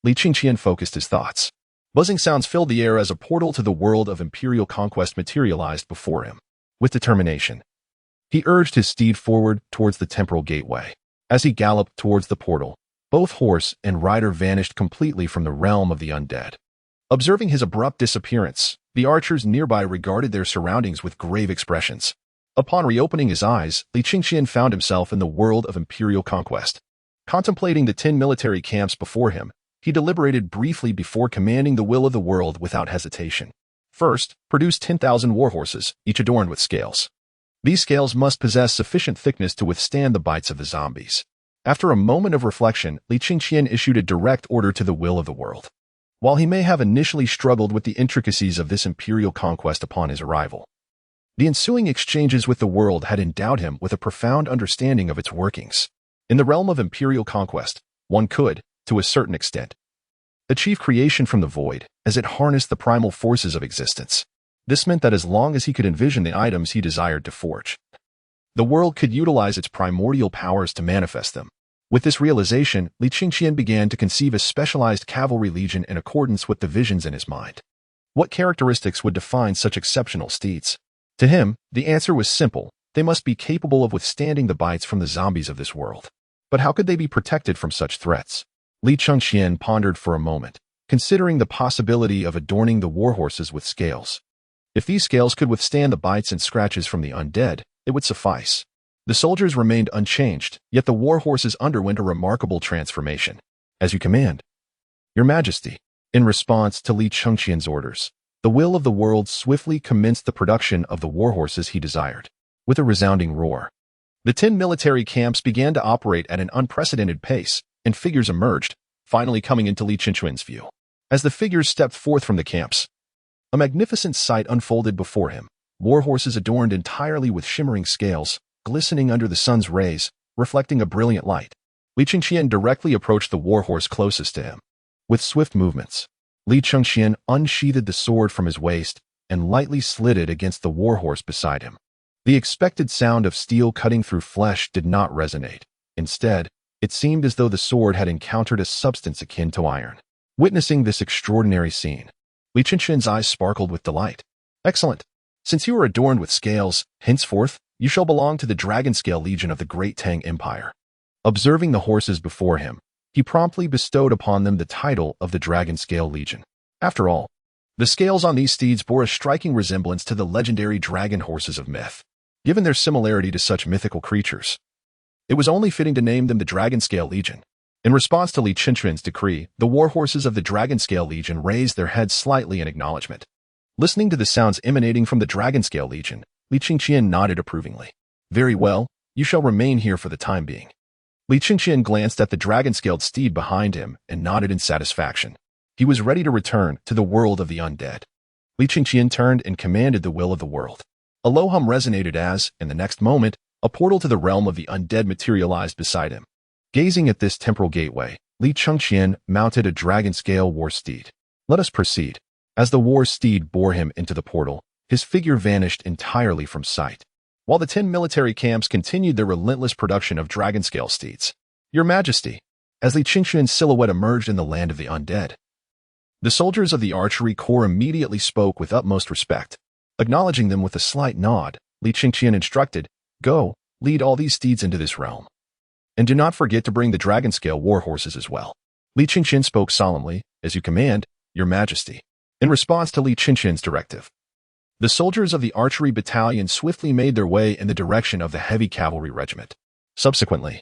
Li Chengxian focused his thoughts. Buzzing sounds filled the air as a portal to the world of imperial conquest materialized before him. With determination, he urged his steed forward towards the temporal gateway. As he galloped towards the portal, both horse and rider vanished completely from the realm of the undead. Observing his abrupt disappearance, the archers nearby regarded their surroundings with grave expressions. Upon reopening his eyes, Li Chengxian found himself in the world of imperial conquest. Contemplating the 10 military camps before him, he deliberated briefly before commanding the will of the world without hesitation. First, produce 10,000 warhorses, each adorned with scales. These scales must possess sufficient thickness to withstand the bites of the zombies. After a moment of reflection, Li Chengxian issued a direct order to the will of the world. While he may have initially struggled with the intricacies of this imperial conquest upon his arrival, the ensuing exchanges with the world had endowed him with a profound understanding of its workings. In the realm of imperial conquest, one could, to a certain extent, achieve creation from the void, as it harnessed the primal forces of existence. This meant that as long as he could envision the items he desired to forge, the world could utilize its primordial powers to manifest them. With this realization, Li Qingqian began to conceive a specialized cavalry legion in accordance with the visions in his mind. What characteristics would define such exceptional steeds? To him, the answer was simple. They must be capable of withstanding the bites from the zombies of this world. But how could they be protected from such threats? Li Qingqian pondered for a moment, considering the possibility of adorning the warhorses with scales. If these scales could withstand the bites and scratches from the undead, it would suffice. The soldiers remained unchanged, yet the warhorses underwent a remarkable transformation. As you command, Your Majesty. In response to Li Qingqian's orders, the will of the world swiftly commenced the production of the warhorses he desired. With a resounding roar, the 10 military camps began to operate at an unprecedented pace, and figures emerged, finally coming into Li Qingqian's view. As the figures stepped forth from the camps, a magnificent sight unfolded before him. Warhorses adorned entirely with shimmering scales, glistening under the sun's rays, reflecting a brilliant light. Li Qingqian directly approached the warhorse closest to him. With swift movements, Li Qingqian unsheathed the sword from his waist and lightly slid it against the warhorse beside him. The expected sound of steel cutting through flesh did not resonate. Instead, it seemed as though the sword had encountered a substance akin to iron. Witnessing this extraordinary scene, Li Qingqian's eyes sparkled with delight. Excellent! Since you are adorned with scales, henceforth, you shall belong to the Dragon-Scale Legion of the Great Tang Empire. Observing the horses before him, he promptly bestowed upon them the title of the Dragon-Scale Legion. After all, the scales on these steeds bore a striking resemblance to the legendary dragon horses of myth. Given their similarity to such mythical creatures, it was only fitting to name them the Dragon-Scale Legion. In response to Li Qingqian's decree, the warhorses of the Dragon-Scale Legion raised their heads slightly in acknowledgement. Listening to the sounds emanating from the Dragon-Scale Legion, Li Qingqian nodded approvingly. Very well, you shall remain here for the time being. Li Qingqian glanced at the dragon-scaled steed behind him and nodded in satisfaction. He was ready to return to the world of the undead. Li Qingqian turned and commanded the will of the world. A low hum resonated as, in the next moment, a portal to the realm of the undead materialized beside him. Gazing at this temporal gateway, Li Qingqian mounted a dragon-scale war steed. Let us proceed. As the war steed bore him into the portal, his figure vanished entirely from sight, while the 10 military camps continued their relentless production of dragon-scale steeds. Your Majesty, as Li Qingqian's silhouette emerged in the land of the undead, the soldiers of the archery corps immediately spoke with utmost respect. Acknowledging them with a slight nod, Li Qingqian instructed, Go, lead all these steeds into this realm. And do not forget to bring the dragon-scale warhorses as well. Li Qingqian spoke solemnly, As you command, Your Majesty. In response to Li Qingqian's directive, the soldiers of the archery battalion swiftly made their way in the direction of the heavy cavalry regiment. Subsequently,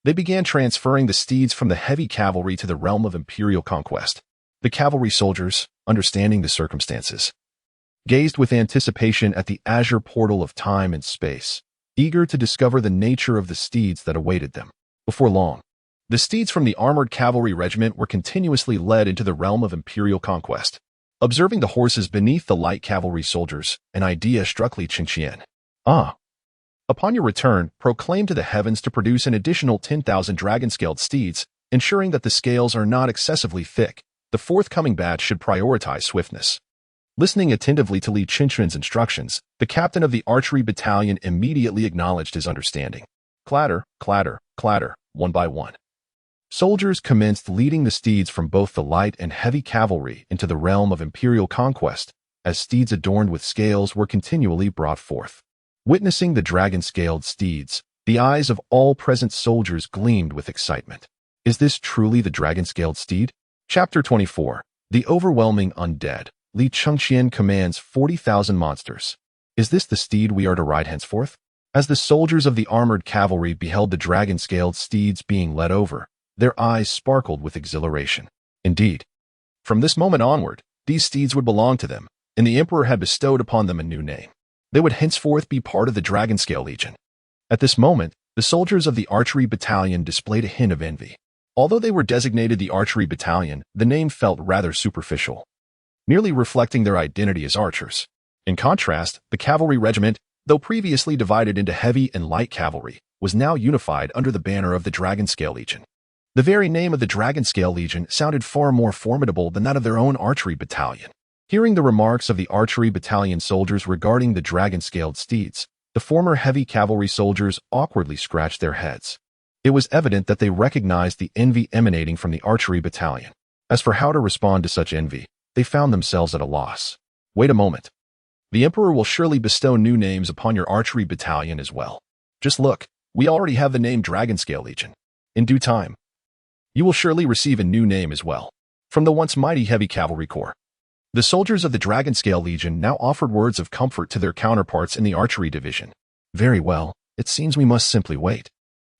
they began transferring the steeds from the heavy cavalry to the realm of imperial conquest. The cavalry soldiers, understanding the circumstances, gazed with anticipation at the azure portal of time and space, eager to discover the nature of the steeds that awaited them. Before long, the steeds from the armored cavalry regiment were continuously led into the realm of imperial conquest. Observing the horses beneath the light cavalry soldiers, an idea struck Li Qingqian. Upon your return, proclaim to the heavens to produce an additional 10,000 dragon-scaled steeds, ensuring that the scales are not excessively thick. The forthcoming batch should prioritize swiftness. Listening attentively to Li Qingqian's instructions, the captain of the archery battalion immediately acknowledged his understanding. Clatter, clatter, clatter, one by one, soldiers commenced leading the steeds from both the light and heavy cavalry into the realm of imperial conquest, as steeds adorned with scales were continually brought forth. Witnessing the dragon-scaled steeds, the eyes of all present soldiers gleamed with excitement. Is this truly the dragon-scaled steed? Chapter 24. The Overwhelming Undead. Li Qingqian commands 40,000 monsters. Is this the steed we are to ride henceforth? As the soldiers of the armored cavalry beheld the dragon-scaled steeds being led over, their eyes sparkled with exhilaration. Indeed, from this moment onward, these steeds would belong to them, and the Emperor had bestowed upon them a new name. They would henceforth be part of the Dragon-Scale Legion. At this moment, the soldiers of the archery battalion displayed a hint of envy. Although they were designated the archery battalion, the name felt rather superficial, merely reflecting their identity as archers. In contrast, the cavalry regiment, though previously divided into heavy and light cavalry, was now unified under the banner of the Dragon-Scale Legion. The very name of the Dragon-Scale Legion sounded far more formidable than that of their own archery battalion. Hearing the remarks of the archery battalion soldiers regarding the dragon-scaled steeds, the former heavy cavalry soldiers awkwardly scratched their heads. It was evident that they recognized the envy emanating from the archery battalion. As for how to respond to such envy, they found themselves at a loss. Wait a moment. The Emperor will surely bestow new names upon your archery battalion as well. Just look, we already have the name Dragonscale Legion. In due time, you will surely receive a new name as well, from the once mighty Heavy Cavalry Corps. The soldiers of the Dragonscale Legion now offered words of comfort to their counterparts in the archery division. Very well, it seems we must simply wait.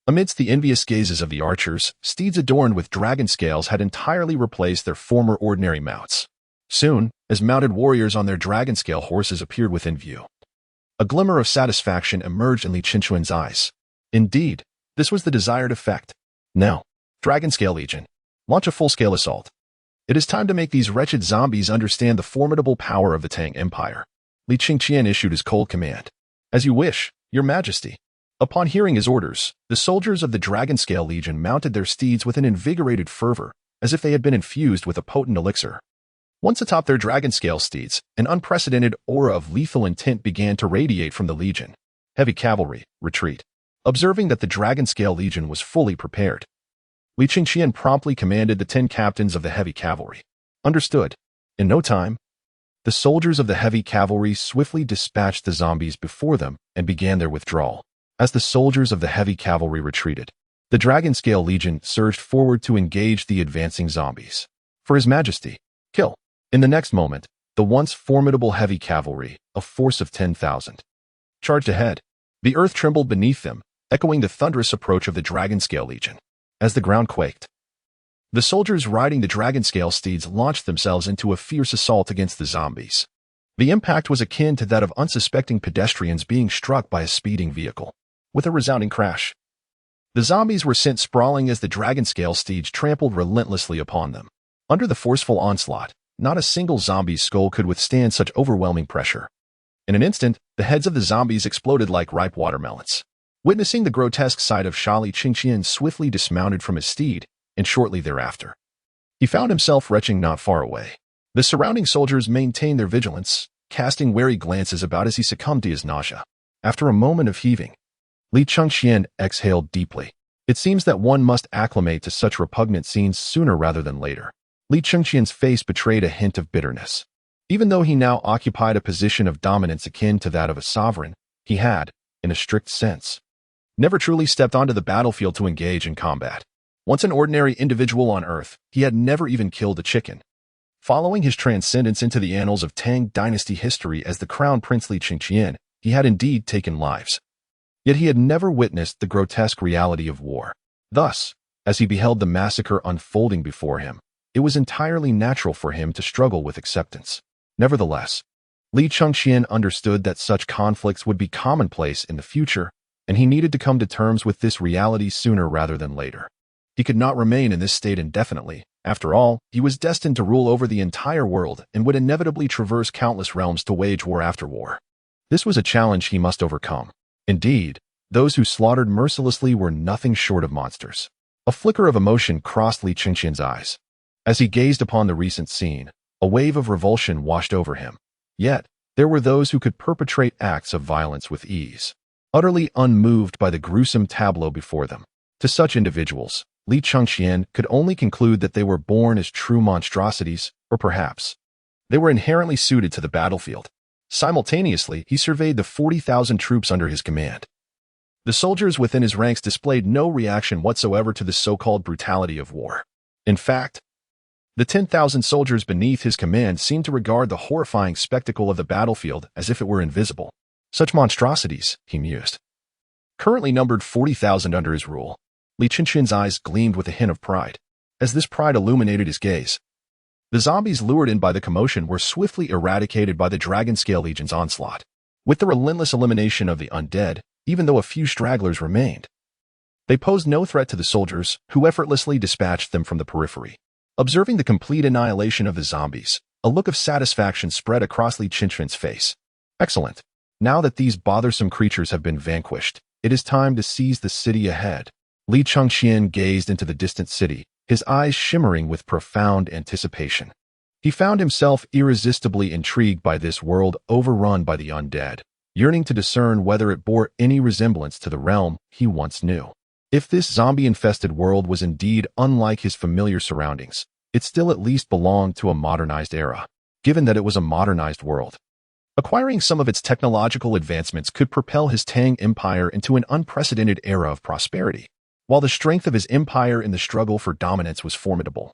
Amidst the envious gazes of the archers, steeds adorned with dragon scales had entirely replaced their former ordinary mounts. Soon, as mounted warriors on their dragon scale horses appeared within view, a glimmer of satisfaction emerged in Li Qingquan's eyes. Indeed, this was the desired effect. Now, Dragonscale Legion, launch a full-scale assault. It is time to make these wretched zombies understand the formidable power of the Tang Empire. Li Qingquan issued his cold command. As you wish, Your Majesty. Upon hearing his orders, the soldiers of the Dragonscale Legion mounted their steeds with an invigorated fervor, as if they had been infused with a potent elixir. Once atop their Dragonscale steeds, an unprecedented aura of lethal intent began to radiate from the Legion. Heavy cavalry, retreat. Observing that the Dragonscale Legion was fully prepared, Li Qingquan promptly commanded the 10 captains of the heavy cavalry. Understood. In no time, the soldiers of the heavy cavalry swiftly dispatched the zombies before them and began their withdrawal. As the soldiers of the heavy cavalry retreated, the Dragonscale Legion surged forward to engage the advancing zombies. For His Majesty, kill. In the next moment, the once formidable heavy cavalry, a force of 10,000, charged ahead. The earth trembled beneath them, echoing the thunderous approach of the Dragonscale Legion. As the ground quaked, the soldiers riding the Dragonscale steeds launched themselves into a fierce assault against the zombies. The impact was akin to that of unsuspecting pedestrians being struck by a speeding vehicle. With a resounding crash, the zombies were sent sprawling as the Dragonscale steeds trampled relentlessly upon them. Under the forceful onslaught, not a single zombie's skull could withstand such overwhelming pressure. In an instant, the heads of the zombies exploded like ripe watermelons. Witnessing the grotesque sight of Li Qingquan swiftly dismounted from his steed, and shortly thereafter, he found himself retching not far away. The surrounding soldiers maintained their vigilance, casting wary glances about as he succumbed to his nausea. After a moment of heaving, Li Qingquan exhaled deeply. It seems that one must acclimate to such repugnant scenes sooner rather than later. Li Qingquan's face betrayed a hint of bitterness. Even though he now occupied a position of dominance akin to that of a sovereign, he had, in a strict sense, never truly stepped onto the battlefield to engage in combat. Once an ordinary individual on Earth, he had never even killed a chicken. Following his transcendence into the annals of Tang Dynasty history as the Crown Prince Li Qingquan, he had indeed taken lives. Yet he had never witnessed the grotesque reality of war. Thus, as he beheld the massacre unfolding before him, it was entirely natural for him to struggle with acceptance. Nevertheless, Li Qingquan understood that such conflicts would be commonplace in the future, and he needed to come to terms with this reality sooner rather than later. He could not remain in this state indefinitely. After all, he was destined to rule over the entire world and would inevitably traverse countless realms to wage war after war. This was a challenge he must overcome. Indeed, those who slaughtered mercilessly were nothing short of monsters. A flicker of emotion crossed Li Qingquan's eyes. As he gazed upon the recent scene, a wave of revulsion washed over him. Yet, there were those who could perpetrate acts of violence with ease, utterly unmoved by the gruesome tableau before them. To such individuals, Li Qingquan could only conclude that they were born as true monstrosities, or perhaps they were inherently suited to the battlefield. Simultaneously, he surveyed the 40,000 troops under his command. The soldiers within his ranks displayed no reaction whatsoever to the so-called brutality of war. In fact, the 10,000 soldiers beneath his command seemed to regard the horrifying spectacle of the battlefield as if it were invisible. Such monstrosities, he mused, currently numbered 40,000 under his rule. Li Qingquan's eyes gleamed with a hint of pride. As this pride illuminated his gaze, the zombies lured in by the commotion were swiftly eradicated by the Dragonscale Legion's onslaught. With the relentless elimination of the undead, even though a few stragglers remained, they posed no threat to the soldiers, who effortlessly dispatched them from the periphery. Observing the complete annihilation of the zombies, a look of satisfaction spread across Li Qingquan's face. Excellent. Now that these bothersome creatures have been vanquished, it is time to seize the city ahead. Li Qingquan gazed into the distant city, his eyes shimmering with profound anticipation. He found himself irresistibly intrigued by this world overrun by the undead, yearning to discern whether it bore any resemblance to the realm he once knew. If this zombie-infested world was indeed unlike his familiar surroundings, it still at least belonged to a modernized era, given that it was a modernized world. Acquiring some of its technological advancements could propel his Tang Empire into an unprecedented era of prosperity, while the strength of his empire in the struggle for dominance was formidable.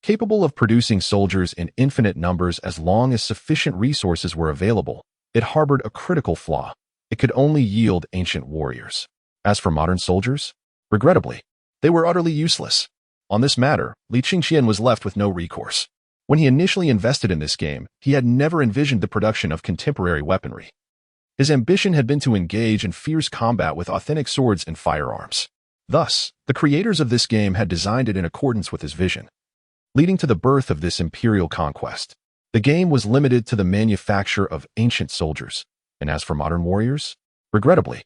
Capable of producing soldiers in infinite numbers as long as sufficient resources were available, it harbored a critical flaw. It could only yield ancient warriors. As for modern soldiers, regrettably, they were utterly useless. On this matter, Li Qingqian was left with no recourse. When he initially invested in this game, he had never envisioned the production of contemporary weaponry. His ambition had been to engage in fierce combat with authentic swords and firearms. Thus, the creators of this game had designed it in accordance with his vision, leading to the birth of this imperial conquest. The game was limited to the manufacture of ancient soldiers, and as for modern warriors, regrettably,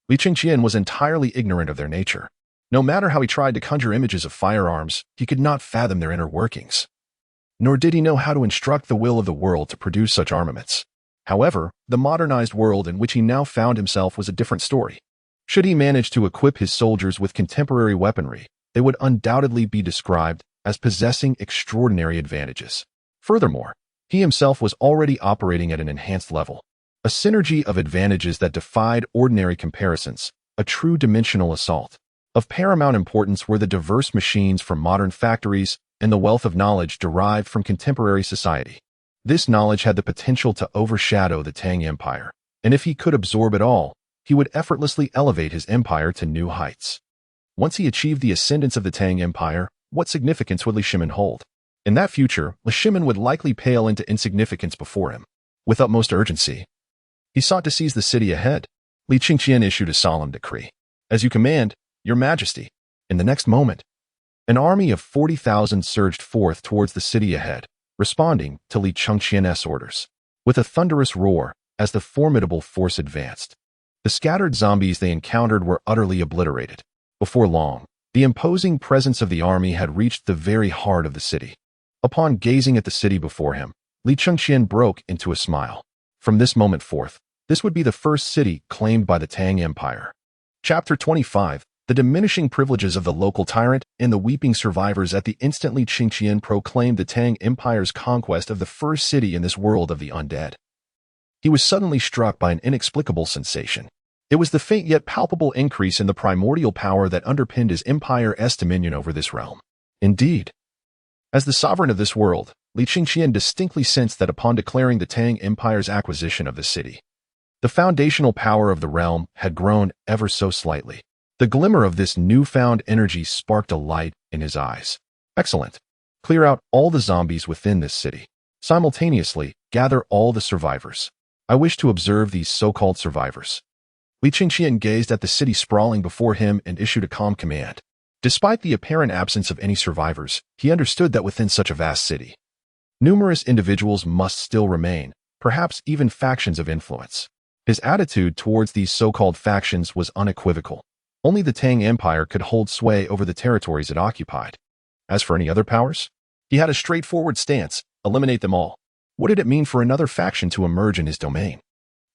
Li Qingqian was entirely ignorant of their nature. No matter how he tried to conjure images of firearms, he could not fathom their inner workings. Nor did he know how to instruct the will of the world to produce such armaments. However, the modernized world in which he now found himself was a different story. Should he manage to equip his soldiers with contemporary weaponry, they would undoubtedly be described as possessing extraordinary advantages. Furthermore, he himself was already operating at an enhanced level, a synergy of advantages that defied ordinary comparisons, a true dimensional assault. Of paramount importance were the diverse machines from modern factories and the wealth of knowledge derived from contemporary society. This knowledge had the potential to overshadow the Tang Empire, and if he could absorb it all, he would effortlessly elevate his empire to new heights. Once he achieved the ascendance of the Tang Empire, what significance would Li Shimin hold? In that future, Li Shimin would likely pale into insignificance before him. With utmost urgency, he sought to seize the city ahead. Li Qingqian issued a solemn decree. "As you command, Your Majesty." In the next moment, an army of 40,000 surged forth towards the city ahead, responding to Li Qingqian's orders. With a thunderous roar, as the formidable force advanced, the scattered zombies they encountered were utterly obliterated. Before long, the imposing presence of the army had reached the very heart of the city. Upon gazing at the city before him, Li Qingqian broke into a smile. From this moment forth, this would be the first city claimed by the Tang Empire. Chapter 25. The diminishing privileges of the local tyrant and the weeping survivors. At the instant Li Qingqian proclaimed the Tang Empire's conquest of the first city in this world of the undead, he was suddenly struck by an inexplicable sensation. It was the faint yet palpable increase in the primordial power that underpinned his empire's dominion over this realm. Indeed, as the sovereign of this world, Li Qingqian distinctly sensed that upon declaring the Tang Empire's acquisition of the city, the foundational power of the realm had grown ever so slightly. The glimmer of this newfound energy sparked a light in his eyes. "Excellent. Clear out all the zombies within this city. Simultaneously, gather all the survivors. I wish to observe these so-called survivors." Li Qingqian gazed at the city sprawling before him and issued a calm command. Despite the apparent absence of any survivors, he understood that within such a vast city, numerous individuals must still remain, perhaps even factions of influence. His attitude towards these so-called factions was unequivocal. Only the Tang Empire could hold sway over the territories it occupied. As for any other powers, he had a straightforward stance: eliminate them all. What did it mean for another faction to emerge in his domain?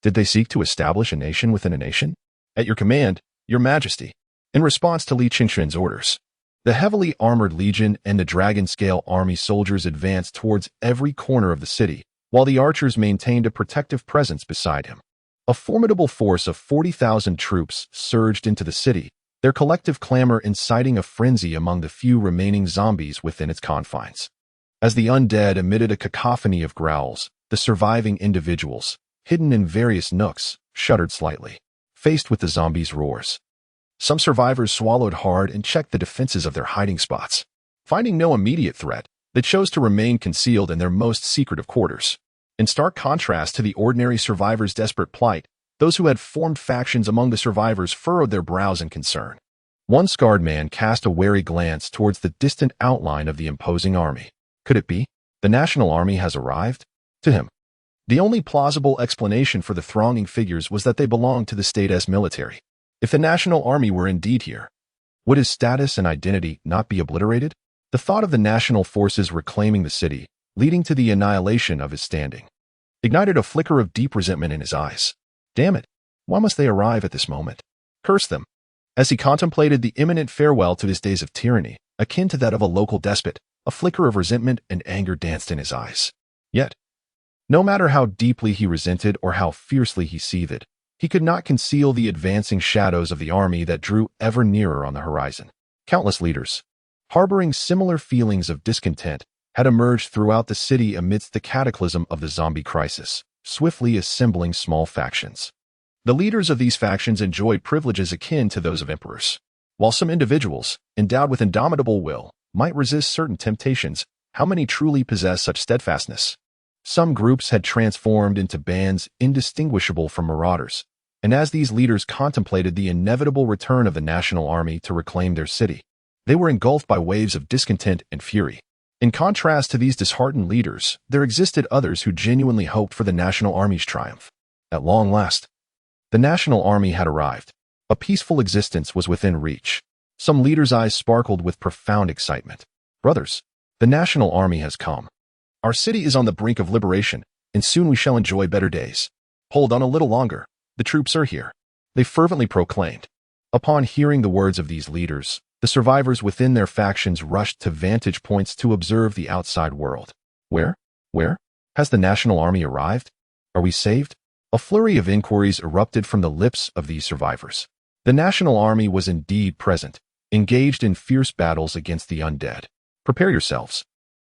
Did they seek to establish a nation within a nation? "At your command, Your Majesty." In response to Li Qingqian's orders, the heavily armored legion and the dragon-scale army soldiers advanced towards every corner of the city, while the archers maintained a protective presence beside him. A formidable force of 40,000 troops surged into the city, their collective clamor inciting a frenzy among the few remaining zombies within its confines. As the undead emitted a cacophony of growls, the surviving individuals, hidden in various nooks, shuddered slightly, faced with the zombies' roars. Some survivors swallowed hard and checked the defenses of their hiding spots. Finding no immediate threat, they chose to remain concealed in their most secretive quarters. In stark contrast to the ordinary survivors' desperate plight, those who had formed factions among the survivors furrowed their brows in concern. One scarred man cast a wary glance towards the distant outline of the imposing army. Could it be? The national army has arrived? To him, the only plausible explanation for the thronging figures was that they belonged to the state's military. If the national army were indeed here, would his status and identity not be obliterated? The thought of the national forces reclaiming the city, leading to the annihilation of his standing, ignited a flicker of deep resentment in his eyes. Damn it! Why must they arrive at this moment? Curse them! As he contemplated the imminent farewell to his days of tyranny, akin to that of a local despot, a flicker of resentment and anger danced in his eyes. Yet, no matter how deeply he resented or how fiercely he seethed, he could not conceal the advancing shadows of the army that drew ever nearer on the horizon. Countless leaders, harboring similar feelings of discontent, had emerged throughout the city amidst the cataclysm of the zombie crisis, swiftly assembling small factions. The leaders of these factions enjoyed privileges akin to those of emperors. While some individuals, endowed with indomitable will, might resist certain temptations, how many truly possess such steadfastness? Some groups had transformed into bands indistinguishable from marauders, and as these leaders contemplated the inevitable return of the national army to reclaim their city, they were engulfed by waves of discontent and fury. In contrast to these disheartened leaders, there existed others who genuinely hoped for the national army's triumph. At long last, the national army had arrived. A peaceful existence was within reach. Some leaders' eyes sparkled with profound excitement. Brothers, the national army has come. Our city is on the brink of liberation, and soon we shall enjoy better days. Hold on a little longer. The troops are here, they fervently proclaimed. Upon hearing the words of these leaders, the survivors within their factions rushed to vantage points to observe the outside world. Where? Has the national army arrived? Are we saved? A flurry of inquiries erupted from the lips of these survivors. The national army was indeed present, engaged in fierce battles against the undead. Prepare yourselves.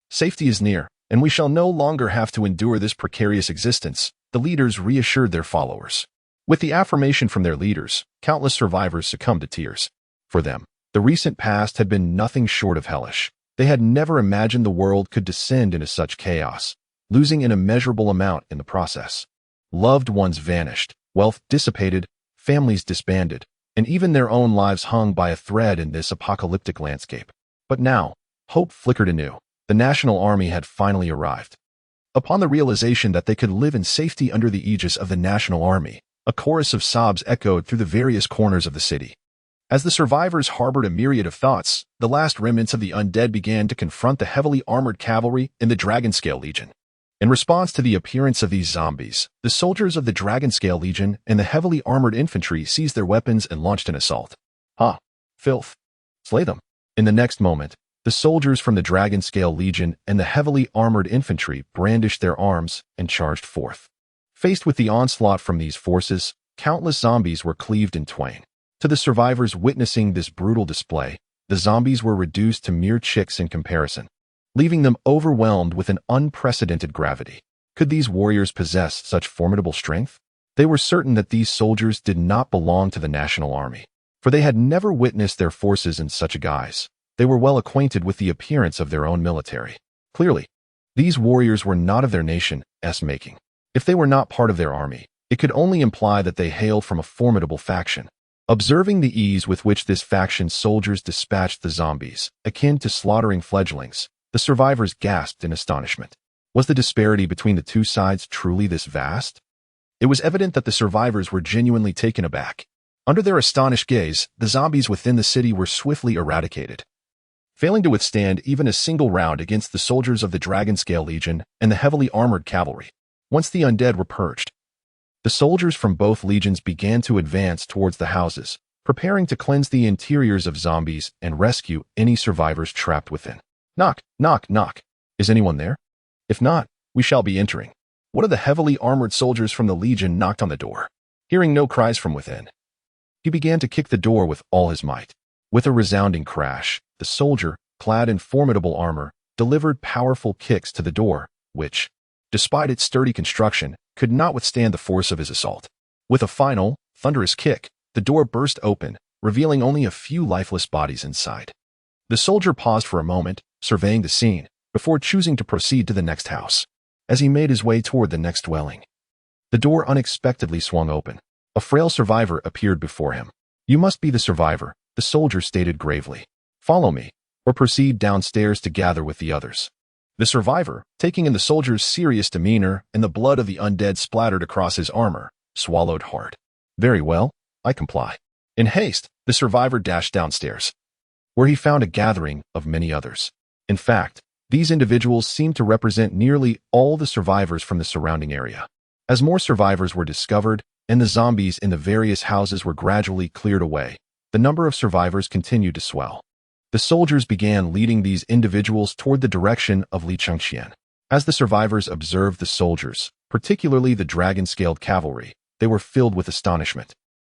Safety is near, and we shall no longer have to endure this precarious existence, the leaders reassured their followers. With the affirmation from their leaders, countless survivors succumbed to tears. For them, the recent past had been nothing short of hellish. They had never imagined the world could descend into such chaos, losing an immeasurable amount in the process. Loved ones vanished, wealth dissipated, families disbanded, and even their own lives hung by a thread in this apocalyptic landscape. But now, hope flickered anew. The national army had finally arrived. Upon the realization that they could live in safety under the aegis of the national army, a chorus of sobs echoed through the various corners of the city. As the survivors harbored a myriad of thoughts, the last remnants of the undead began to confront the heavily armored cavalry in the Dragonscale Legion. In response to the appearance of these zombies, the soldiers of the Dragonscale Legion and the heavily armored infantry seized their weapons and launched an assault. Filth. Slay them. In the next moment, the soldiers from the Dragonscale Legion and the heavily armored infantry brandished their arms and charged forth. Faced with the onslaught from these forces, countless zombies were cleaved in twain. To the survivors witnessing this brutal display, the zombies were reduced to mere chicks in comparison, leaving them overwhelmed with an unprecedented gravity. Could these warriors possess such formidable strength? They were certain that these soldiers did not belong to the national army, for they had never witnessed their forces in such a guise. They were well acquainted with the appearance of their own military. Clearly, these warriors were not of their nation's making. If they were not part of their army, it could only imply that they hailed from a formidable faction. Observing the ease with which this faction's soldiers dispatched the zombies, akin to slaughtering fledglings, the survivors gasped in astonishment. Was the disparity between the two sides truly this vast? It was evident that the survivors were genuinely taken aback. Under their astonished gaze, the zombies within the city were swiftly eradicated, failing to withstand even a single round against the soldiers of the Dragonscale Legion and the heavily armored cavalry. Once the undead were purged, the soldiers from both legions began to advance towards the houses, preparing to cleanse the interiors of zombies and rescue any survivors trapped within. Knock, knock, knock. Is anyone there? If not, we shall be entering. One of the heavily armored soldiers from the legion knocked on the door. Hearing no cries from within, he began to kick the door with all his might. With a resounding crash, the soldier, clad in formidable armor, delivered powerful kicks to the door, which, despite its sturdy construction, could not withstand the force of his assault. With a final, thunderous kick, the door burst open, revealing only a few lifeless bodies inside. The soldier paused for a moment, surveying the scene, before choosing to proceed to the next house. As he made his way toward the next dwelling, the door unexpectedly swung open. A frail survivor appeared before him. You must be the survivor, the soldier stated gravely. Follow me, or proceed downstairs to gather with the others. The survivor, taking in the soldier's serious demeanor and the blood of the undead splattered across his armor, swallowed hard. Very well, I comply. In haste, the survivor dashed downstairs, where he found a gathering of many others. In fact, these individuals seemed to represent nearly all the survivors from the surrounding area. As more survivors were discovered and the zombies in the various houses were gradually cleared away, the number of survivors continued to swell. The soldiers began leading these individuals toward the direction of Li Chengqian. As the survivors observed the soldiers, particularly the dragon-scaled cavalry, they were filled with astonishment.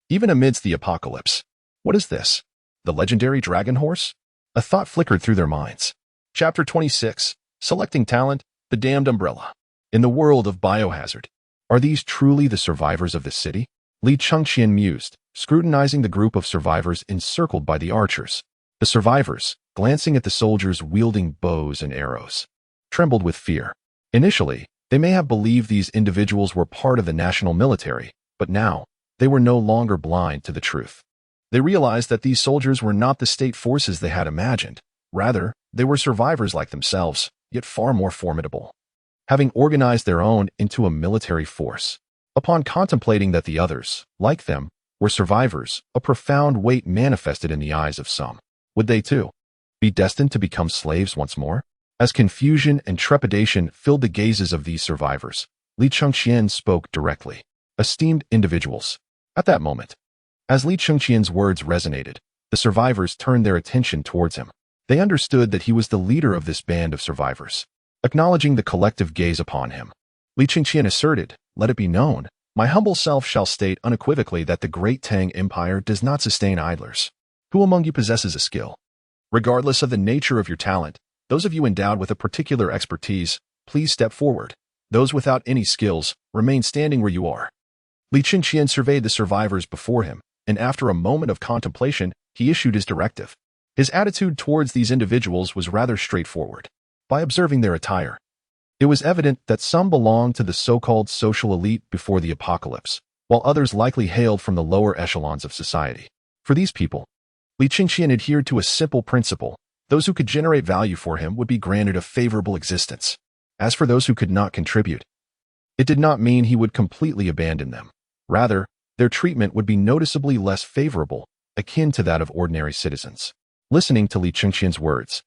Even amidst the apocalypse. What is this? The legendary dragon horse? A thought flickered through their minds. Chapter 26. Selecting Talent, the Damned Umbrella. In the world of biohazard, are these truly the survivors of this city? Li Chengqian mused, scrutinizing the group of survivors encircled by the archers. The survivors, glancing at the soldiers wielding bows and arrows, trembled with fear. Initially, they may have believed these individuals were part of the national military, but now, they were no longer blind to the truth. They realized that these soldiers were not the state forces they had imagined. Rather, they were survivors like themselves, yet far more formidable, having organized their own into a military force. Upon contemplating that the others, like them, were survivors, a profound weight manifested in the eyes of some. Would they, too, be destined to become slaves once more? As confusion and trepidation filled the gazes of these survivors, Li Chengqian spoke directly. Esteemed individuals. At that moment, as Li Chengqian's words resonated, the survivors turned their attention towards him. They understood that he was the leader of this band of survivors. Acknowledging the collective gaze upon him, Li Chengqian asserted, "Let it be known, my humble self shall state unequivocally that the great Tang Empire does not sustain idlers. Who among you possesses a skill? Regardless of the nature of your talent, those of you endowed with a particular expertise, please step forward. Those without any skills, remain standing where you are." Li Chengqian surveyed the survivors before him, and after a moment of contemplation, he issued his directive. His attitude towards these individuals was rather straightforward. By observing their attire, it was evident that some belonged to the so-called social elite before the apocalypse, while others likely hailed from the lower echelons of society. For these people, Li Chengqian adhered to a simple principle: those who could generate value for him would be granted a favorable existence. As for those who could not contribute, it did not mean he would completely abandon them. Rather, their treatment would be noticeably less favorable, akin to that of ordinary citizens. Listening to Li Chengqian's words,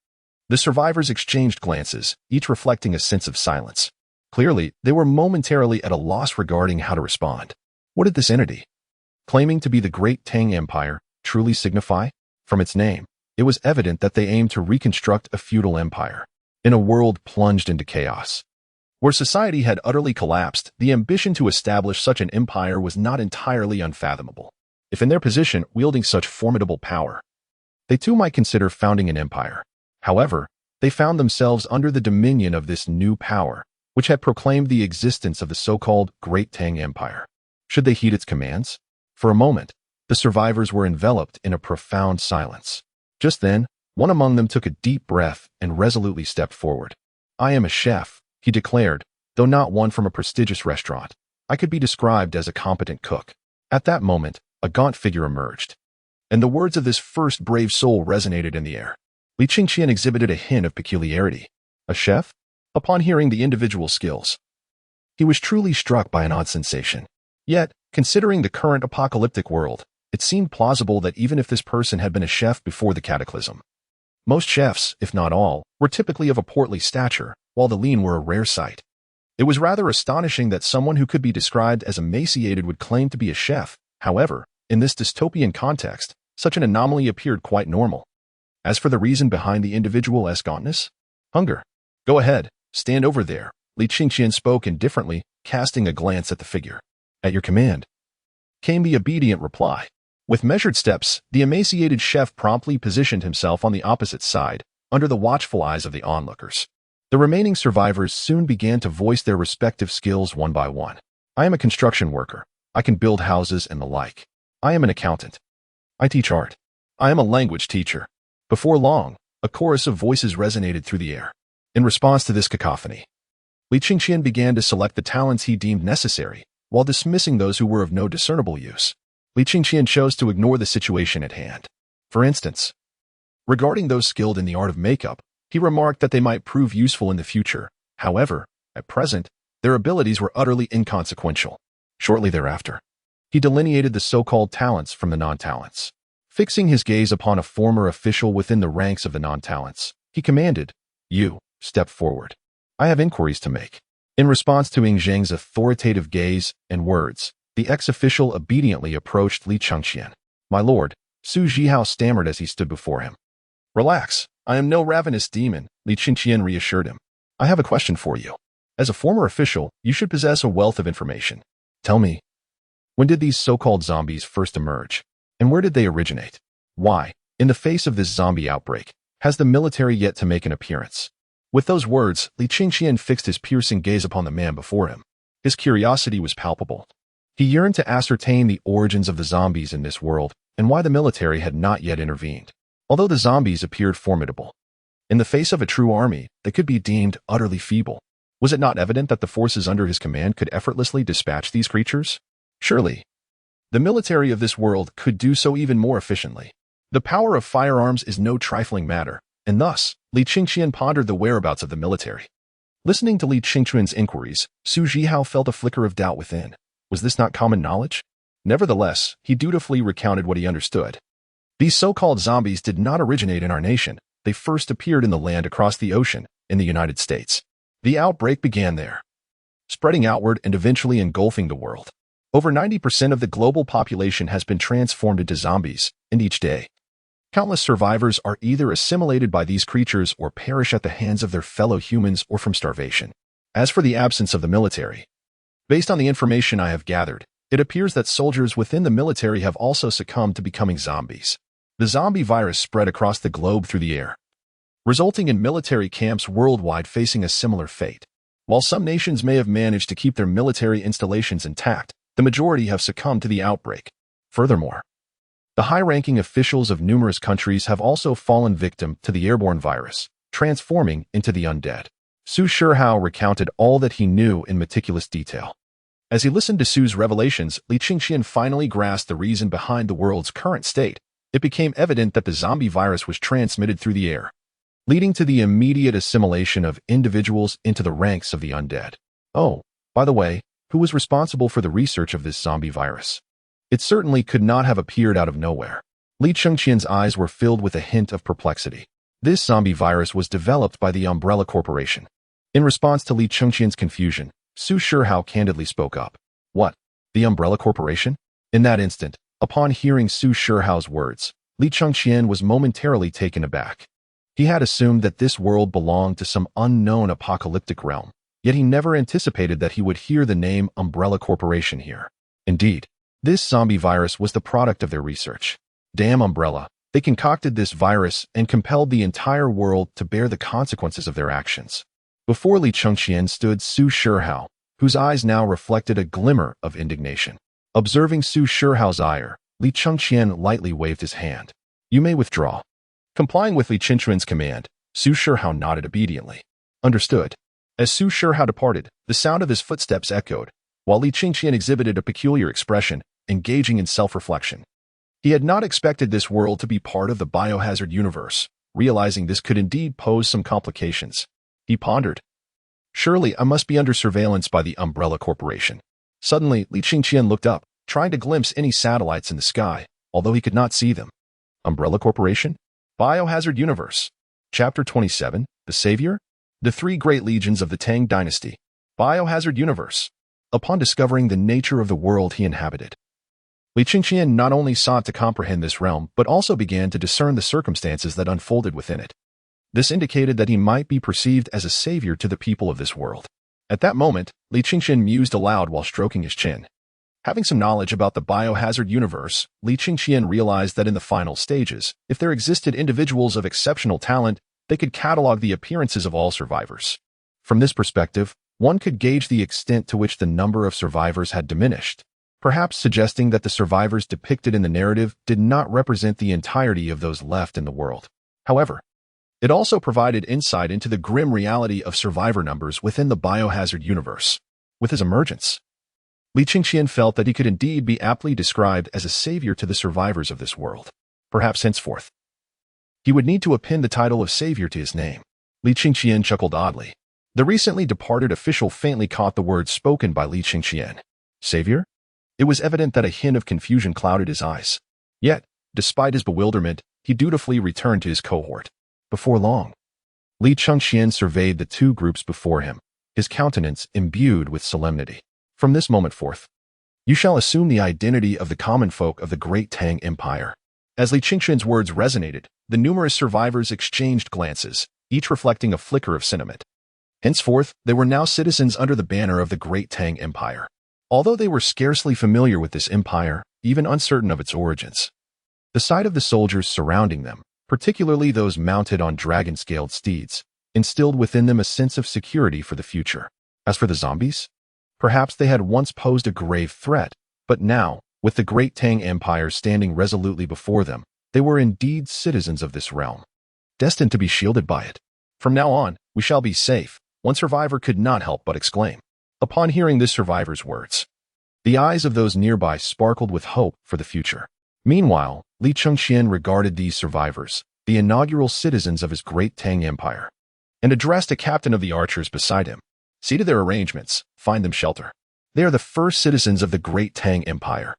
the survivors exchanged glances, each reflecting a sense of silence. Clearly, they were momentarily at a loss regarding how to respond. What did this entity, claiming to be the Great Tang Empire, truly signify? From its name, it was evident that they aimed to reconstruct a feudal empire. In a world plunged into chaos, where society had utterly collapsed, the ambition to establish such an empire was not entirely unfathomable. If in their position, wielding such formidable power, they too might consider founding an empire. However, they found themselves under the dominion of this new power, which had proclaimed the existence of the so-called Great Tang Empire. Should they heed its commands? For a moment, the survivors were enveloped in a profound silence. Just then, one among them took a deep breath and resolutely stepped forward. "I am a chef," he declared, though not one from a prestigious restaurant. "I could be described as a competent cook." At that moment, a gaunt figure emerged, and the words of this first brave soul resonated in the air. Li Chengqian exhibited a hint of peculiarity. A chef? Upon hearing the individual's skills, he was truly struck by an odd sensation. Yet, considering the current apocalyptic world, it seemed plausible that even if this person had been a chef before the cataclysm, most chefs, if not all, were typically of a portly stature, while the lean were a rare sight. It was rather astonishing that someone who could be described as emaciated would claim to be a chef. However, in this dystopian context, such an anomaly appeared quite normal. As for the reason behind the individual's gauntness? Hunger. "Go ahead, stand over there," Li Chengqian spoke indifferently, casting a glance at the figure. "At your command," came the obedient reply. With measured steps, the emaciated chef promptly positioned himself on the opposite side, under the watchful eyes of the onlookers. The remaining survivors soon began to voice their respective skills one by one. "I am a construction worker. I can build houses and the like. I am an accountant. I teach art. I am a language teacher." Before long, a chorus of voices resonated through the air. In response to this cacophony, Li Chengqian began to select the talents he deemed necessary, while dismissing those who were of no discernible use. Li Chengqian chose to ignore the situation at hand. For instance, regarding those skilled in the art of makeup, he remarked that they might prove useful in the future. However, at present, their abilities were utterly inconsequential. Shortly thereafter, he delineated the so-called talents from the non-talents. Fixing his gaze upon a former official within the ranks of the non-talents, he commanded, "You, step forward. I have inquiries to make." In response to Ing Zheng's authoritative gaze and words, the ex-official obediently approached Li Chengqian. "My lord, Su Zhihao stammered as he stood before him. Relax, I am no ravenous demon, Li Qingqian reassured him. I have a question for you. As a former official, you should possess a wealth of information. Tell me, when did these so-called zombies first emerge? And where did they originate? Why, in the face of this zombie outbreak, has the military yet to make an appearance? With those words, Li Qingqian fixed his piercing gaze upon the man before him. His curiosity was palpable. He yearned to ascertain the origins of the zombies in this world and why the military had not yet intervened. Although the zombies appeared formidable, in the face of a true army, they could be deemed utterly feeble. Was it not evident that the forces under his command could effortlessly dispatch these creatures? Surely, the military of this world could do so even more efficiently. The power of firearms is no trifling matter, and thus, Li Qingqian pondered the whereabouts of the military. Listening to Li Qingqian's inquiries, Su Zhihao felt a flicker of doubt within. Was this not common knowledge? Nevertheless, he dutifully recounted what he understood. These so-called zombies did not originate in our nation. They first appeared in the land across the ocean, in the United States. The outbreak began there, spreading outward and eventually engulfing the world. Over 90% of the global population has been transformed into zombies, and each day, countless survivors are either assimilated by these creatures or perish at the hands of their fellow humans or from starvation. As for the absence of the military, based on the information I have gathered, it appears that soldiers within the military have also succumbed to becoming zombies. The zombie virus spread across the globe through the air, resulting in military camps worldwide facing a similar fate. While some nations may have managed to keep their military installations intact, the majority have succumbed to the outbreak. Furthermore, the high-ranking officials of numerous countries have also fallen victim to the airborne virus, transforming into the undead. Su Zhihao recounted all that he knew in meticulous detail. As he listened to Su's revelations, Li Qingqian finally grasped the reason behind the world's current state. It became evident that the zombie virus was transmitted through the air, leading to the immediate assimilation of individuals into the ranks of the undead. Oh, by the way, who was responsible for the research of this zombie virus? It certainly could not have appeared out of nowhere. Li Qingqian's eyes were filled with a hint of perplexity. This zombie virus was developed by the Umbrella Corporation. In response to Li Qingqian's confusion, Su Zhihao candidly spoke up. What? The Umbrella Corporation? In that instant, upon hearing Su Zhihao's words, Li Qingqian was momentarily taken aback. He had assumed that this world belonged to some unknown apocalyptic realm, yet he never anticipated that he would hear the name Umbrella Corporation here. Indeed, this zombie virus was the product of their research. Damn Umbrella, they concocted this virus and compelled the entire world to bear the consequences of their actions. Before Li Qingqian stood Su Zhihao, whose eyes now reflected a glimmer of indignation. Observing Su Zhihao's ire, Li Qingqian lightly waved his hand. You may withdraw. Complying with Li Qingqian's command, Su Zhihao nodded obediently. Understood. As Su Zhihao departed, the sound of his footsteps echoed, while Li Qingqian exhibited a peculiar expression, engaging in self-reflection. He had not expected this world to be part of the biohazard universe. Realizing this could indeed pose some complications, he pondered. Surely I must be under surveillance by the Umbrella Corporation. Suddenly, Li Qingqian looked up, trying to glimpse any satellites in the sky, although he could not see them. Umbrella Corporation? Biohazard Universe. Chapter 27, The Savior? The Three Great Legions of the Tang Dynasty. Biohazard Universe. Upon discovering the nature of the world he inhabited, Li Qingqian not only sought to comprehend this realm, but also began to discern the circumstances that unfolded within it. This indicated that he might be perceived as a savior to the people of this world. At that moment, Li Qingqian mused aloud while stroking his chin. Having some knowledge about the biohazard universe, Li Qingqian realized that in the final stages, if there existed individuals of exceptional talent, they could catalog the appearances of all survivors. From this perspective, one could gauge the extent to which the number of survivors had diminished, perhaps suggesting that the survivors depicted in the narrative did not represent the entirety of those left in the world. However, it also provided insight into the grim reality of survivor numbers within the biohazard universe. With his emergence, Li Qingqian felt that he could indeed be aptly described as a savior to the survivors of this world. Perhaps henceforth, he would need to append the title of savior to his name. Li Qingqian chuckled oddly. The recently departed official faintly caught the words spoken by Li Qingqian. Savior? It was evident that a hint of confusion clouded his eyes. Yet, despite his bewilderment, he dutifully returned to his cohort. Before long, Li Qingqian surveyed the two groups before him, his countenance imbued with solemnity. From this moment forth, you shall assume the identity of the common folk of the great Tang Empire. As Li Qingxuan's words resonated, the numerous survivors exchanged glances, each reflecting a flicker of sentiment. Henceforth, they were now citizens under the banner of the Great Tang Empire. Although they were scarcely familiar with this empire, even uncertain of its origins, the sight of the soldiers surrounding them, particularly those mounted on dragon-scaled steeds, instilled within them a sense of security for the future. As for the zombies, perhaps they had once posed a grave threat, but now, with the Great Tang Empire standing resolutely before them, they were indeed citizens of this realm, destined to be shielded by it. From now on, we shall be safe, one survivor could not help but exclaim. Upon hearing this survivor's words, the eyes of those nearby sparkled with hope for the future. Meanwhile, Li Chengxian regarded these survivors, the inaugural citizens of his Great Tang Empire, and addressed a captain of the archers beside him. See to their arrangements, find them shelter. They are the first citizens of the Great Tang Empire,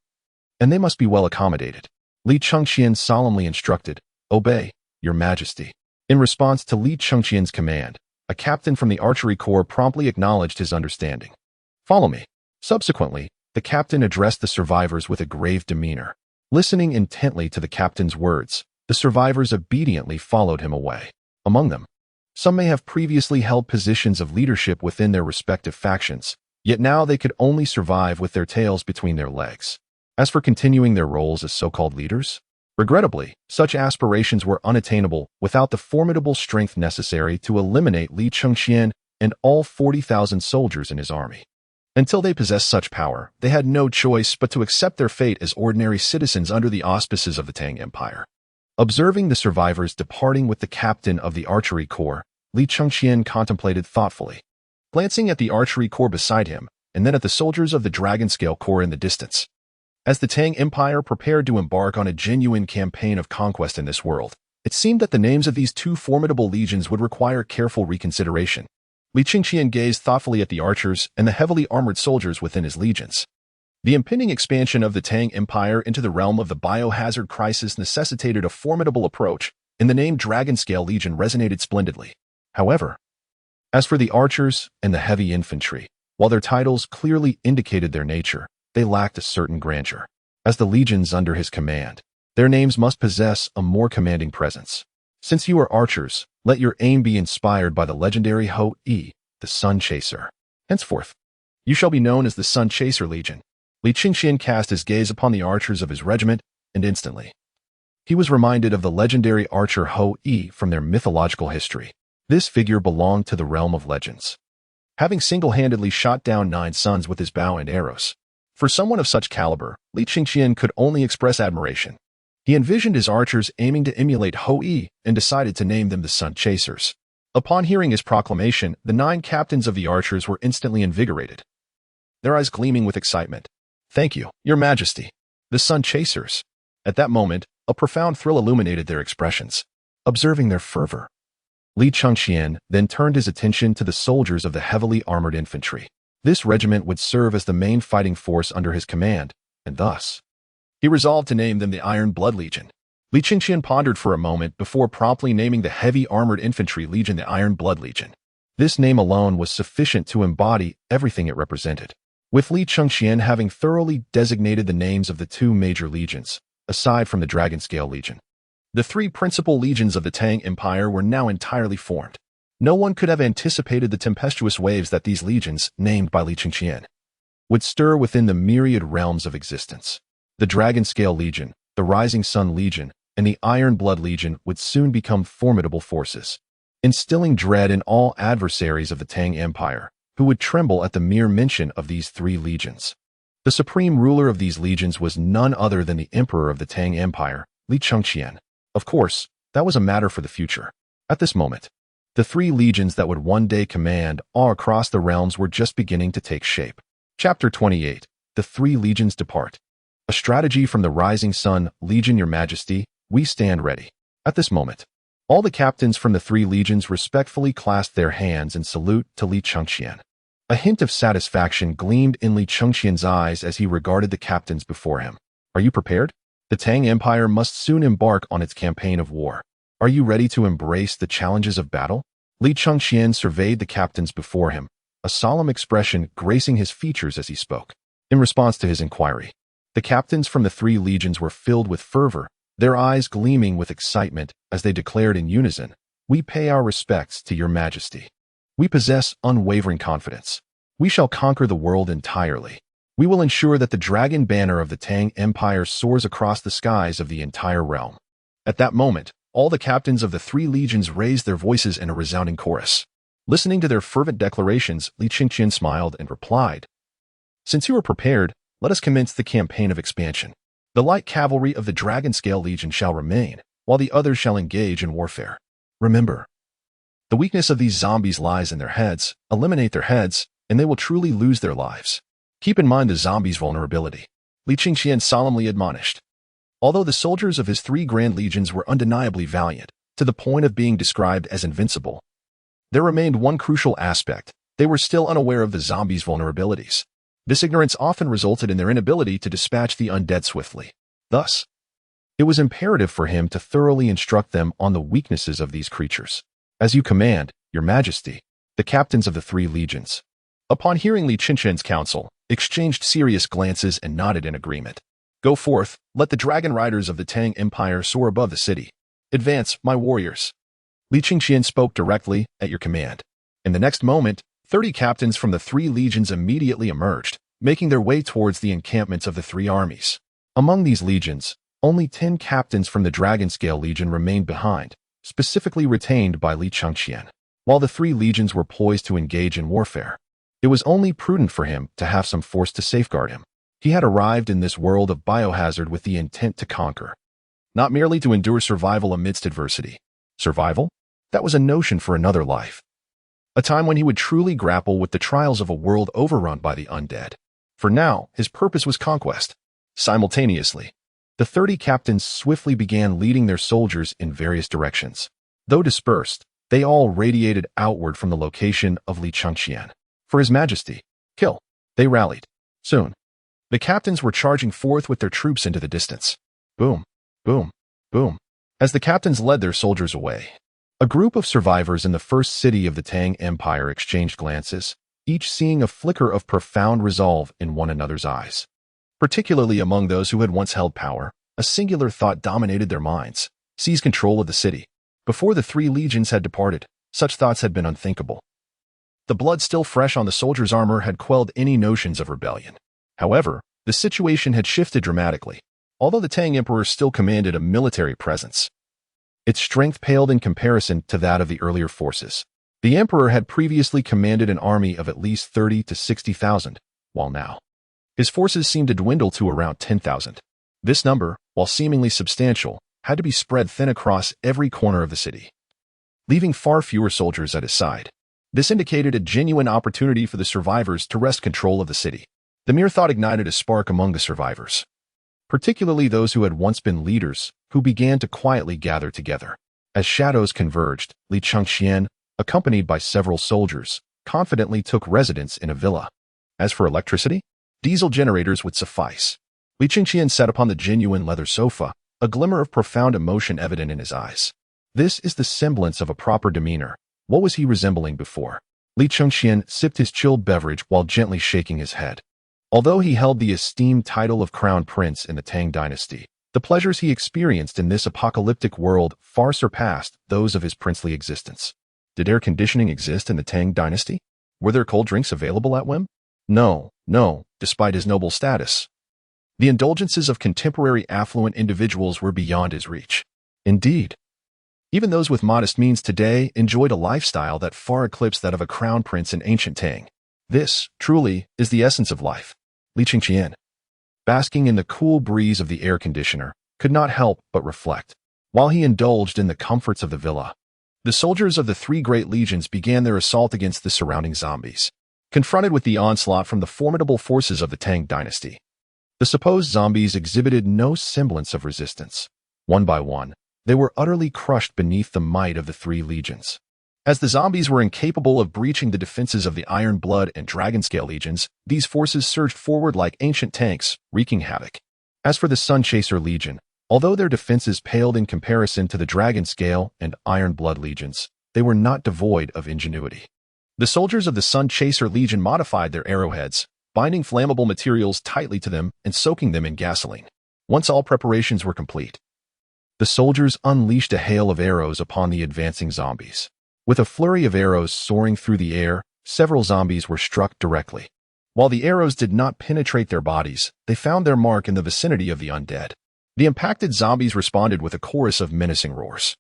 and they must be well accommodated. Li Chengxian solemnly instructed, Obey, Your Majesty. In response to Li Chengxian's command, a captain from the archery corps promptly acknowledged his understanding. Follow me. Subsequently, the captain addressed the survivors with a grave demeanor. Listening intently to the captain's words, the survivors obediently followed him away. Among them, some may have previously held positions of leadership within their respective factions, yet now they could only survive with their tails between their legs. As for continuing their roles as so-called leaders, regrettably, such aspirations were unattainable without the formidable strength necessary to eliminate Li Chengxian and all 40,000 soldiers in his army. Until they possessed such power, they had no choice but to accept their fate as ordinary citizens under the auspices of the Tang Empire. Observing the survivors departing with the captain of the archery corps, Li Chengxian contemplated thoughtfully, glancing at the archery corps beside him and then at the soldiers of the dragon-scale corps in the distance. As the Tang Empire prepared to embark on a genuine campaign of conquest in this world, it seemed that the names of these two formidable legions would require careful reconsideration. Li Chengxian gazed thoughtfully at the archers and the heavily armored soldiers within his legions. The impending expansion of the Tang Empire into the realm of the biohazard crisis necessitated a formidable approach, and the name Dragonscale Legion resonated splendidly. However, as for the archers and the heavy infantry, while their titles clearly indicated their nature, they lacked a certain grandeur. As the legions under his command, their names must possess a more commanding presence. Since you are archers, let your aim be inspired by the legendary Ho-E, the Sun Chaser. Henceforth, you shall be known as the Sun Chaser Legion. Li Chengxian cast his gaze upon the archers of his regiment, and instantly, he was reminded of the legendary archer Ho-E from their mythological history. This figure belonged to the realm of legends, having single-handedly shot down 9 suns with his bow and arrows. For someone of such caliber, Li Chengxian could only express admiration. He envisioned his archers aiming to emulate Ho-E and decided to name them the Sun Chasers. Upon hearing his proclamation, the 9 captains of the archers were instantly invigorated, their eyes gleaming with excitement. Thank you, Your Majesty. The Sun Chasers. At that moment, a profound thrill illuminated their expressions. Observing their fervor, Li Chengxian then turned his attention to the soldiers of the heavily armored infantry. This regiment would serve as the main fighting force under his command, and thus, he resolved to name them the Iron Blood Legion. Li Chengxian pondered for a moment before promptly naming the heavy armored infantry legion the Iron Blood Legion. This name alone was sufficient to embody everything it represented. With Li Chengxian having thoroughly designated the names of the 2 major legions, aside from the Dragonscale Legion, the 3 principal legions of the Tang Empire were now entirely formed. No one could have anticipated the tempestuous waves that these legions, named by Li Chengxian, would stir within the myriad realms of existence. The Dragonscale Legion, the Rising Sun Legion, and the Iron Blood Legion would soon become formidable forces, instilling dread in all adversaries of the Tang Empire, who would tremble at the mere mention of these 3 legions. The supreme ruler of these legions was none other than the emperor of the Tang Empire, Li Chengxian. Of course, that was a matter for the future. At this moment, the 3 legions that would one day command all across the realms were just beginning to take shape. Chapter 28. The 3 legions depart. A strategy from the Rising Sun Legion. Your Majesty, we stand ready. At this moment, all the captains from the 3 legions respectfully clasped their hands in salute to Li Chengxian. A hint of satisfaction gleamed in Li Chengxian's eyes as he regarded the captains before him. Are you prepared? The Tang Empire must soon embark on its campaign of war. Are you ready to embrace the challenges of battle? Li Chengxian surveyed the captains before him, a solemn expression gracing his features as he spoke. In response to his inquiry, the captains from the 3 legions were filled with fervor, their eyes gleaming with excitement as they declared in unison, "We pay our respects to your majesty. We possess unwavering confidence. We shall conquer the world entirely. We will ensure that the dragon banner of the Tang Empire soars across the skies of the entire realm." At that moment, all the captains of the three legions raised their voices in a resounding chorus. Listening to their fervent declarations, Li Qingqian smiled and replied, "Since you are prepared, let us commence the campaign of expansion. The light cavalry of the Dragon Scale Legion shall remain, while the others shall engage in warfare. Remember, the weakness of these zombies lies in their heads. Eliminate their heads, and they will truly lose their lives. Keep in mind the zombies' vulnerability," Li Qingqian solemnly admonished. Although the soldiers of his three grand legions were undeniably valiant, to the point of being described as invincible, there remained one crucial aspect: they were still unaware of the zombies' vulnerabilities. This ignorance often resulted in their inability to dispatch the undead swiftly. Thus, it was imperative for him to thoroughly instruct them on the weaknesses of these creatures. "As you command, your majesty," the captains of the three legions, upon hearing Li Qingqian's counsel, exchanged serious glances and nodded in agreement. "Go forth, let the dragon riders of the Tang Empire soar above the city. Advance, my warriors." Li Qingqian spoke directly, "At your command." In the next moment, 30 captains from the three legions immediately emerged, making their way towards the encampments of the three armies. Among these legions, only 10 captains from the Dragon Scale Legion remained behind, specifically retained by Li Qingqian. While the three legions were poised to engage in warfare, it was only prudent for him to have some force to safeguard him. He had arrived in this world of biohazard with the intent to conquer, not merely to endure survival amidst adversity. Survival? That was a notion for another life. A time when he would truly grapple with the trials of a world overrun by the undead. For now, his purpose was conquest. Simultaneously, the 30 captains swiftly began leading their soldiers in various directions. Though dispersed, they all radiated outward from the location of Li Qingqian. "For his majesty, kill!" They rallied. Soon, the captains were charging forth with their troops into the distance. Boom, boom, boom. As the captains led their soldiers away, a group of survivors in the first city of the Tang Empire exchanged glances, each seeing a flicker of profound resolve in one another's eyes. Particularly among those who had once held power, a singular thought dominated their minds: seize control of the city. Before the three legions had departed, such thoughts had been unthinkable. The blood still fresh on the soldier's armor had quelled any notions of rebellion. However, the situation had shifted dramatically. Although the Tang Emperor still commanded a military presence, its strength paled in comparison to that of the earlier forces. The Emperor had previously commanded an army of at least 30 to 60,000, while now his forces seemed to dwindle to around 10,000. This number, while seemingly substantial, had to be spread thin across every corner of the city, leaving far fewer soldiers at his side. This indicated a genuine opportunity for the survivors to wrest control of the city. The mere thought ignited a spark among the survivors, particularly those who had once been leaders, who began to quietly gather together. As shadows converged, Li Qingqian, accompanied by several soldiers, confidently took residence in a villa. As for electricity, diesel generators would suffice. Li Qingqian sat upon the genuine leather sofa, a glimmer of profound emotion evident in his eyes. This is the semblance of a proper demeanor. What was he resembling before? Li Qingqian sipped his chilled beverage while gently shaking his head. Although he held the esteemed title of Crown Prince in the Tang Dynasty, the pleasures he experienced in this apocalyptic world far surpassed those of his princely existence. Did air conditioning exist in the Tang Dynasty? Were there cold drinks available at whim? No, despite his noble status. The indulgences of contemporary affluent individuals were beyond his reach. Indeed, even those with modest means today enjoyed a lifestyle that far eclipsed that of a crown prince in ancient Tang. This, truly, is the essence of life. Li Qingqian, basking in the cool breeze of the air conditioner, could not help but reflect. While he indulged in the comforts of the villa, the soldiers of the three great legions began their assault against the surrounding zombies. Confronted with the onslaught from the formidable forces of the Tang Dynasty, the supposed zombies exhibited no semblance of resistance. One by one, they were utterly crushed beneath the might of the three legions. As the zombies were incapable of breaching the defenses of the Iron Blood and Dragon Scale legions, these forces surged forward like ancient tanks, wreaking havoc. As for the Sun Chaser Legion, although their defenses paled in comparison to the Dragon Scale and Iron Blood legions, they were not devoid of ingenuity. The soldiers of the Sun Chaser Legion modified their arrowheads, binding flammable materials tightly to them and soaking them in gasoline. Once all preparations were complete, The soldiers unleashed a hail of arrows upon the advancing zombies. With a flurry of arrows soaring through the air, several zombies were struck directly. While the arrows did not penetrate their bodies, they found their mark in the vicinity of the undead. The impacted zombies responded with a chorus of menacing roars.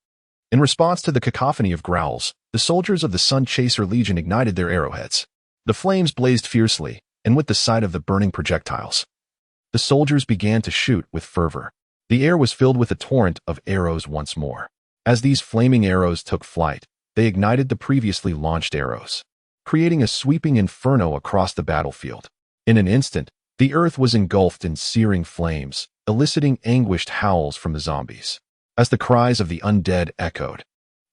In response to the cacophony of growls, the soldiers of the Sun Chaser Legion ignited their arrowheads. The flames blazed fiercely, and with the sight of the burning projectiles, the soldiers began to shoot with fervor. The air was filled with a torrent of arrows once more. As these flaming arrows took flight, they ignited the previously launched arrows, creating a sweeping inferno across the battlefield. In an instant, the earth was engulfed in searing flames, eliciting anguished howls from the zombies. As the cries of the undead echoed,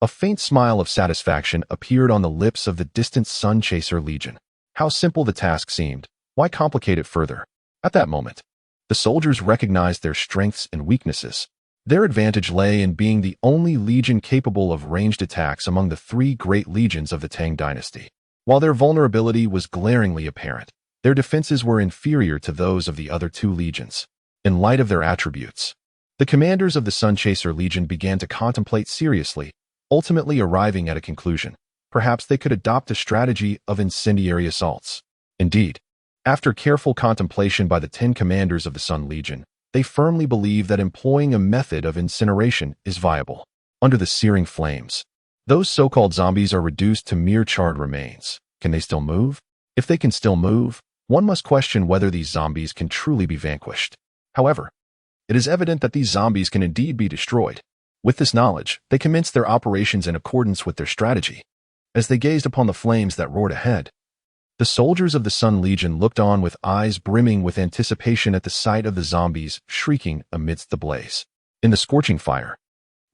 a faint smile of satisfaction appeared on the lips of the distant Sun Chaser Legion. How simple the task seemed. Why complicate it further? At that moment, the soldiers recognized their strengths and weaknesses. Their advantage lay in being the only legion capable of ranged attacks among the three great legions of the Tang Dynasty. While their vulnerability was glaringly apparent, their defenses were inferior to those of the other two legions. In light of their attributes, the commanders of the Sun Chaser Legion began to contemplate seriously, ultimately arriving at a conclusion. Perhaps they could adopt a strategy of incendiary assaults. Indeed, after careful contemplation by the 10 commanders of the Sun Legion, they firmly believe that employing a method of incineration is viable. Under the searing flames, those so-called zombies are reduced to mere charred remains. Can they still move? If they can still move, one must question whether these zombies can truly be vanquished. However, it is evident that these zombies can indeed be destroyed. With this knowledge, they commenced their operations in accordance with their strategy. As they gazed upon the flames that roared ahead, the soldiers of the Sun Legion looked on with eyes brimming with anticipation at the sight of the zombies shrieking amidst the blaze. In the scorching fire,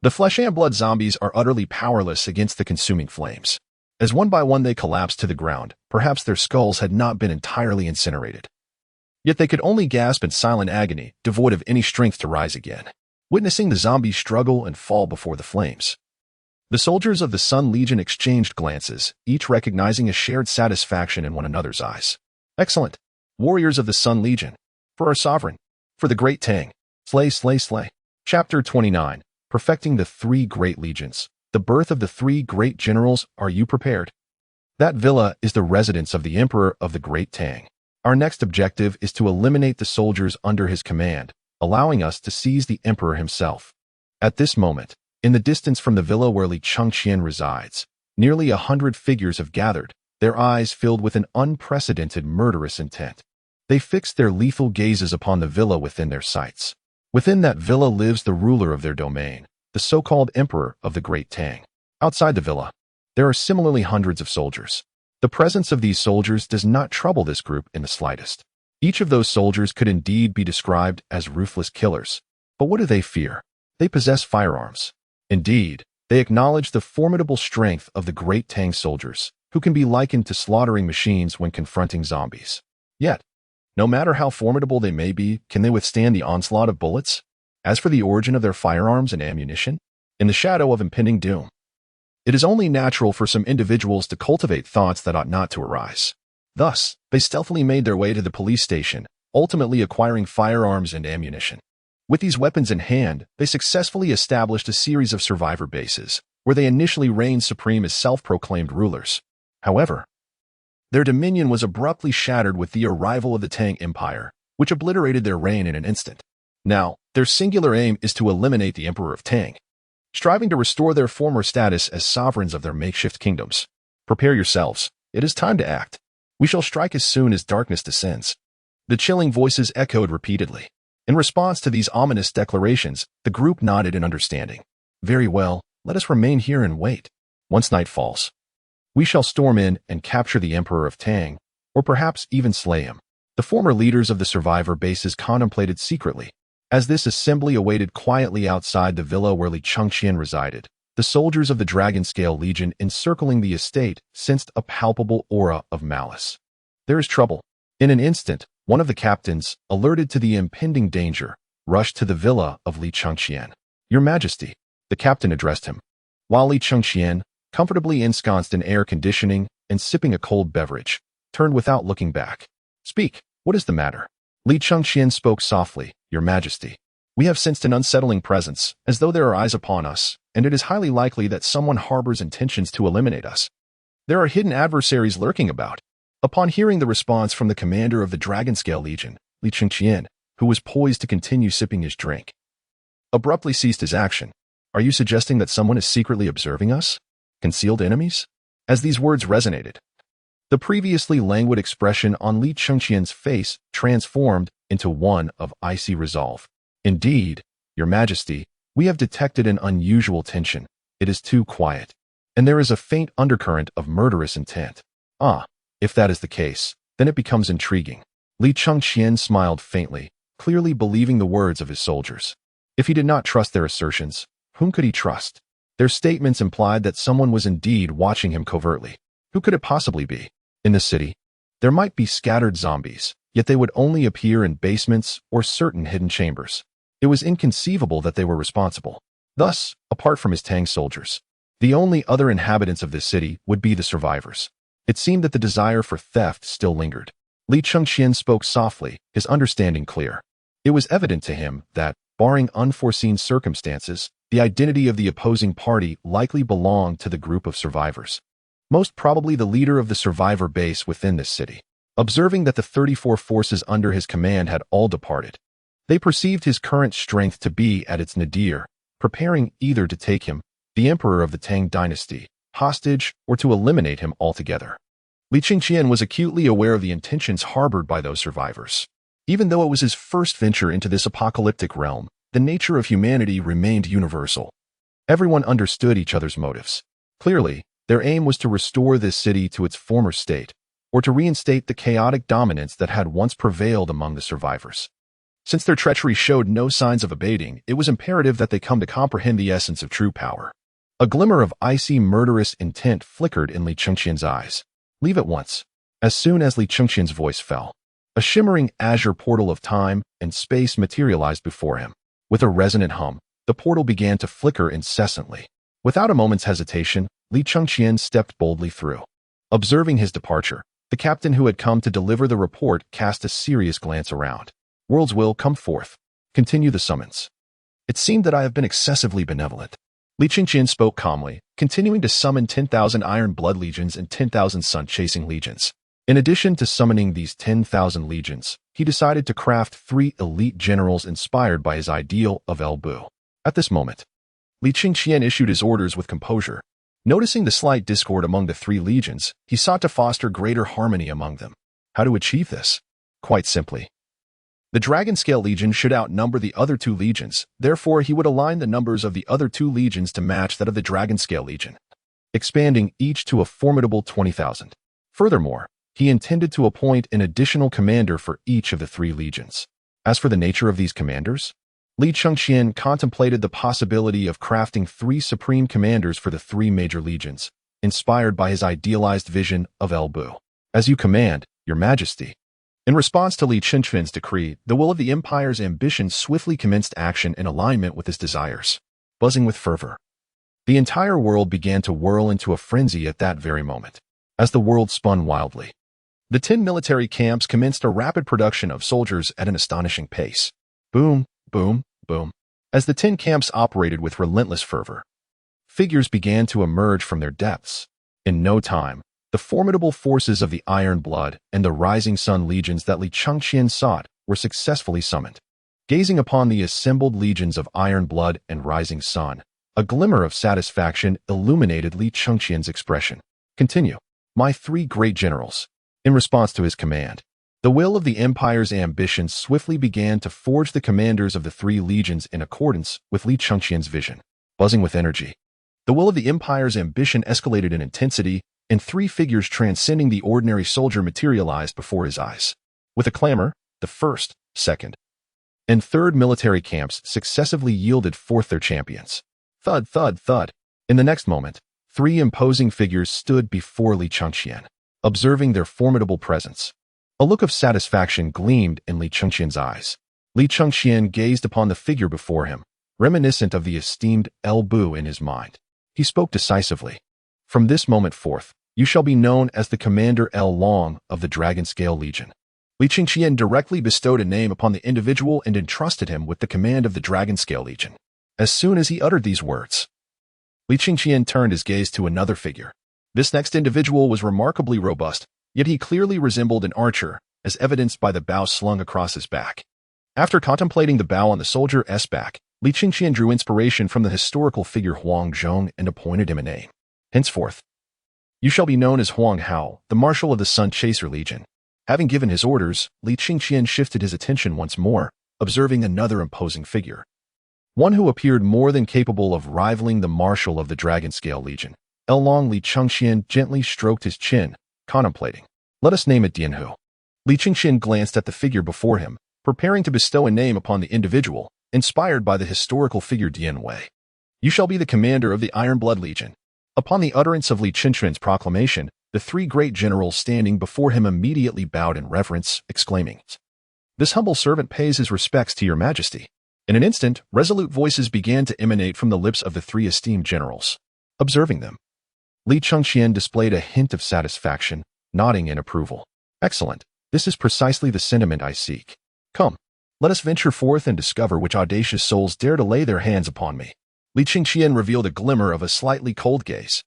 the flesh and blood zombies are utterly powerless against the consuming flames. As one by one they collapsed to the ground, perhaps their skulls had not been entirely incinerated. Yet they could only gasp in silent agony, devoid of any strength to rise again, witnessing the zombies struggle and fall before the flames. The soldiers of the Sun Legion exchanged glances, each recognizing a shared satisfaction in one another's eyes. Excellent, warriors of the Sun Legion, for our sovereign, for the great Tang. Slay, slay, slay. Chapter 29, Perfecting the Three Great Legions. The birth of the three great generals. Are you prepared? That villa is the residence of the Emperor of the Great Tang. Our next objective is to eliminate the soldiers under his command, allowing us to seize the Emperor himself. At this moment, in the distance from the villa where Li Chengqian resides, nearly 100 figures have gathered, their eyes filled with an unprecedented murderous intent. They fixed their lethal gazes upon the villa within their sights. Within that villa lives the ruler of their domain, the so-called Emperor of the Great Tang. Outside the villa, there are similarly hundreds of soldiers. The presence of these soldiers does not trouble this group in the slightest. Each of those soldiers could indeed be described as ruthless killers. But what do they fear? They possess firearms. Indeed, they acknowledge the formidable strength of the Great Tang soldiers, who can be likened to slaughtering machines when confronting zombies. Yet, no matter how formidable they may be, can they withstand the onslaught of bullets? As for the origin of their firearms and ammunition, in the shadow of impending doom, it is only natural for some individuals to cultivate thoughts that ought not to arise. Thus, they stealthily made their way to the police station, ultimately acquiring firearms and ammunition. With these weapons in hand, they successfully established a series of survivor bases, where they initially reigned supreme as self-proclaimed rulers. However, their dominion was abruptly shattered with the arrival of the Tang Empire, which obliterated their reign in an instant. Now, their singular aim is to eliminate the Emperor of Tang, striving to restore their former status as sovereigns of their makeshift kingdoms. Prepare yourselves. It is time to act. We shall strike as soon as darkness descends. The chilling voices echoed repeatedly. In response to these ominous declarations, the group nodded in understanding. Very well, let us remain here and wait. Once night falls, we shall storm in and capture the Emperor of Tang, or perhaps even slay him. The former leaders of the survivor bases contemplated secretly. As this assembly awaited quietly outside the villa where Li Chengqian resided, the soldiers of the Dragon-Scale Legion encircling the estate sensed a palpable aura of malice. There is trouble. In an instant, one of the captains, alerted to the impending danger, rushed to the villa of Li Chengqian. Your Majesty, the captain addressed him, while Li Chengqian, comfortably ensconced in air conditioning and sipping a cold beverage, turned without looking back. Speak, what is the matter? Li Chengqian spoke softly. Your Majesty, We have sensed an unsettling presence, as though there are eyes upon us, and it is highly likely that someone harbors intentions to eliminate us. There are hidden adversaries lurking about. Upon hearing the response from the commander of the Dragonscale Legion, Li Chengqian, who was poised to continue sipping his drink, abruptly ceased his action. Are you suggesting that someone is secretly observing us? Concealed enemies? As these words resonated, the previously languid expression on Li Chengqian's face transformed into one of icy resolve. Indeed, Your Majesty, we have detected an unusual tension. It is too quiet, and there is a faint undercurrent of murderous intent. Ah, if that is the case, then it becomes intriguing. Li Chengqian smiled faintly, clearly believing the words of his soldiers. If he did not trust their assertions, whom could he trust? Their statements implied that someone was indeed watching him covertly. Who could it possibly be? In the city, there might be scattered zombies, yet they would only appear in basements or certain hidden chambers. It was inconceivable that they were responsible. Thus, apart from his Tang soldiers, the only other inhabitants of this city would be the survivors. It seemed that the desire for theft still lingered. Li Chengqian spoke softly, his understanding clear. It was evident to him that, barring unforeseen circumstances, the identity of the opposing party likely belonged to the group of survivors. Most probably the leader of the survivor base within this city. Observing that the 34 forces under his command had all departed, they perceived his current strength to be at its nadir, preparing either to take him, the emperor of the Tang dynasty, hostage or to eliminate him altogether. Li Chengqian was acutely aware of the intentions harbored by those survivors. Even though it was his first venture into this apocalyptic realm, the nature of humanity remained universal. Everyone understood each other's motives. Clearly, their aim was to restore this city to its former state, or to reinstate the chaotic dominance that had once prevailed among the survivors. Since their treachery showed no signs of abating, it was imperative that they come to comprehend the essence of true power. A glimmer of icy, murderous intent flickered in Li Chengqian's eyes. Leave at once. As soon as Li Chengqian's voice fell, a shimmering azure portal of time and space materialized before him. With a resonant hum, the portal began to flicker incessantly. Without a moment's hesitation, Li Chengqian stepped boldly through. Observing his departure, the captain who had come to deliver the report cast a serious glance around. Worlds will come forth. Continue the summons. It seemed that I have been excessively benevolent. Li Chengqian spoke calmly, continuing to summon 10,000 Iron Blood Legions and 10,000 Sun-Chasing Legions. In addition to summoning these 10,000 legions, he decided to craft 3 elite generals inspired by his ideal of El Bu. At this moment, Li Chengqian issued his orders with composure. Noticing the slight discord among the 3 legions, he sought to foster greater harmony among them. How to achieve this? Quite simply. The Dragonscale Legion should outnumber the other 2 legions, therefore he would align the numbers of the other 2 legions to match that of the Dragonscale Legion, expanding each to a formidable 20,000. Furthermore, he intended to appoint an additional commander for each of the 3 legions. As for the nature of these commanders, Li Chengqian contemplated the possibility of crafting 3 supreme commanders for the 3 major legions, inspired by his idealized vision of El Bu. As you command, Your Majesty. In response to Li Chengqian's decree, the will of the Empire's ambition swiftly commenced action in alignment with his desires. Buzzing with fervor, the entire world began to whirl into a frenzy at that very moment. As the world spun wildly, the 10 military camps commenced a rapid production of soldiers at an astonishing pace. Boom, boom, boom. As the 10 camps operated with relentless fervor, figures began to emerge from their depths. In no time, the formidable forces of the Iron Blood and the Rising Sun legions that Li Chengqian sought were successfully summoned. Gazing upon the assembled legions of Iron Blood and Rising Sun, a glimmer of satisfaction illuminated Li Chengqian's expression. Continue. My 3 great generals. In response to his command, the will of the Empire's ambition swiftly began to forge the commanders of the 3 legions in accordance with Li Chengqian's vision. Buzzing with energy, the will of the Empire's ambition escalated in intensity, and 3 figures transcending the ordinary soldier materialized before his eyes. With a clamor, the 1st, 2nd, and 3rd military camps successively yielded forth their champions. Thud, thud, thud. In the next moment, 3 imposing figures stood before Li Chengqian, observing their formidable presence. A look of satisfaction gleamed in Li Chengqian's eyes. Li Chengqian gazed upon the figure before him, reminiscent of the esteemed El Bu in his mind. He spoke decisively. From this moment forth, you shall be known as the Commander El Long of the Dragonscale Legion. Li Qingqian directly bestowed a name upon the individual and entrusted him with the command of the Dragon Scale Legion. As soon as he uttered these words, Li Qingqian turned his gaze to another figure. This next individual was remarkably robust, yet he clearly resembled an archer, as evidenced by the bow slung across his back. After contemplating the bow on the soldier's back, Li Qingqian drew inspiration from the historical figure Huang Zhong and appointed him a name. Henceforth, you shall be known as Huang Hao, the Marshal of the Sun Chaser Legion. Having given his orders, Li Qingqian shifted his attention once more, observing another imposing figure. One who appeared more than capable of rivaling the Marshal of the Dragon Scale Legion. Elong Li Qingqian gently stroked his chin, contemplating. Let us name it Dianhu. Li Qingqian glanced at the figure before him, preparing to bestow a name upon the individual, inspired by the historical figure Dian Wei. You shall be the commander of the Iron-Blood Legion. Upon the utterance of Li Qingqian's proclamation, the three great generals standing before him immediately bowed in reverence, exclaiming, This humble servant pays his respects to your majesty. In an instant, resolute voices began to emanate from the lips of the three esteemed generals. Observing them, Li Qingqian displayed a hint of satisfaction, nodding in approval. Excellent. This is precisely the sentiment I seek. Come, let us venture forth and discover which audacious souls dare to lay their hands upon me. Li Qingqian revealed a glimmer of a slightly cold gaze.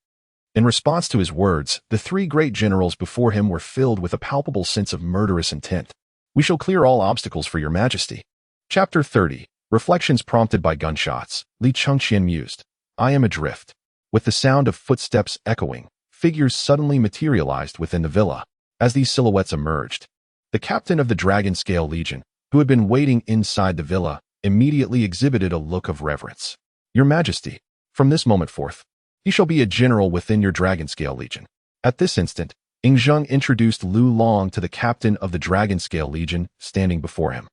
In response to his words, the three great generals before him were filled with a palpable sense of murderous intent. We shall clear all obstacles for your majesty. Chapter 30. Reflections prompted by gunshots. Li Qingqian mused. I am adrift. With the sound of footsteps echoing, figures suddenly materialized within the villa. As these silhouettes emerged, the captain of the Dragon Scale Legion, who had been waiting inside the villa, immediately exhibited a look of reverence. Your majesty, from this moment forth, he shall be a general within your Dragon Scale Legion. At this instant, Ing Zheng introduced Lu Long to the captain of the Dragon Scale Legion, standing before him.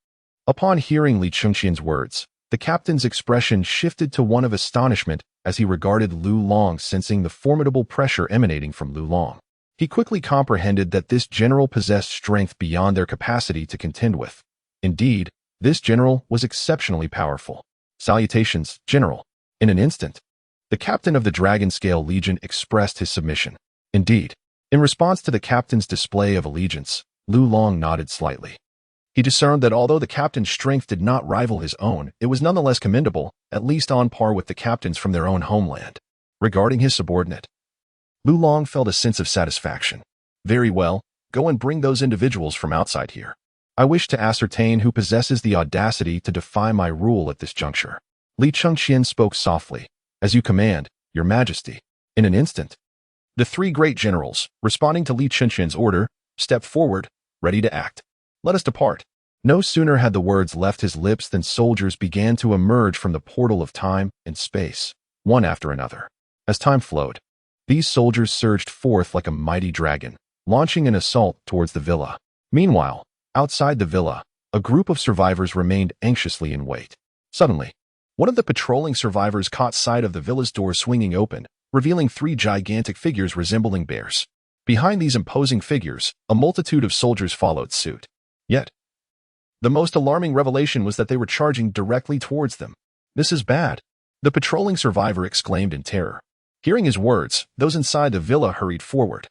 Upon hearing Li Qingqian's words, the captain's expression shifted to one of astonishment as he regarded Lu Long, sensing the formidable pressure emanating from Lu Long. He quickly comprehended that this general possessed strength beyond their capacity to contend with. Indeed, this general was exceptionally powerful. Salutations, General. In an instant, the captain of the Dragon Scale Legion expressed his submission. Indeed, in response to the captain's display of allegiance, Lu Long nodded slightly. He discerned that although the captain's strength did not rival his own, it was nonetheless commendable, at least on par with the captains from their own homeland. Regarding his subordinate, Lu Long felt a sense of satisfaction. Very well, go and bring those individuals from outside here. I wish to ascertain who possesses the audacity to defy my rule at this juncture. Li Qingqian spoke softly. As you command, your majesty. In an instant, the three great generals, responding to Li Qingqian's order, stepped forward, ready to act. Let us depart. No sooner had the words left his lips than soldiers began to emerge from the portal of time and space, one after another. As time flowed, these soldiers surged forth like a mighty dragon, launching an assault towards the villa. Meanwhile, outside the villa, a group of survivors remained anxiously in wait. Suddenly, one of the patrolling survivors caught sight of the villa's door swinging open, revealing three gigantic figures resembling bears. Behind these imposing figures, a multitude of soldiers followed suit. Yet, the most alarming revelation was that they were charging directly towards them. This is bad, the patrolling survivor exclaimed in terror. Hearing his words, those inside the villa hurried forward,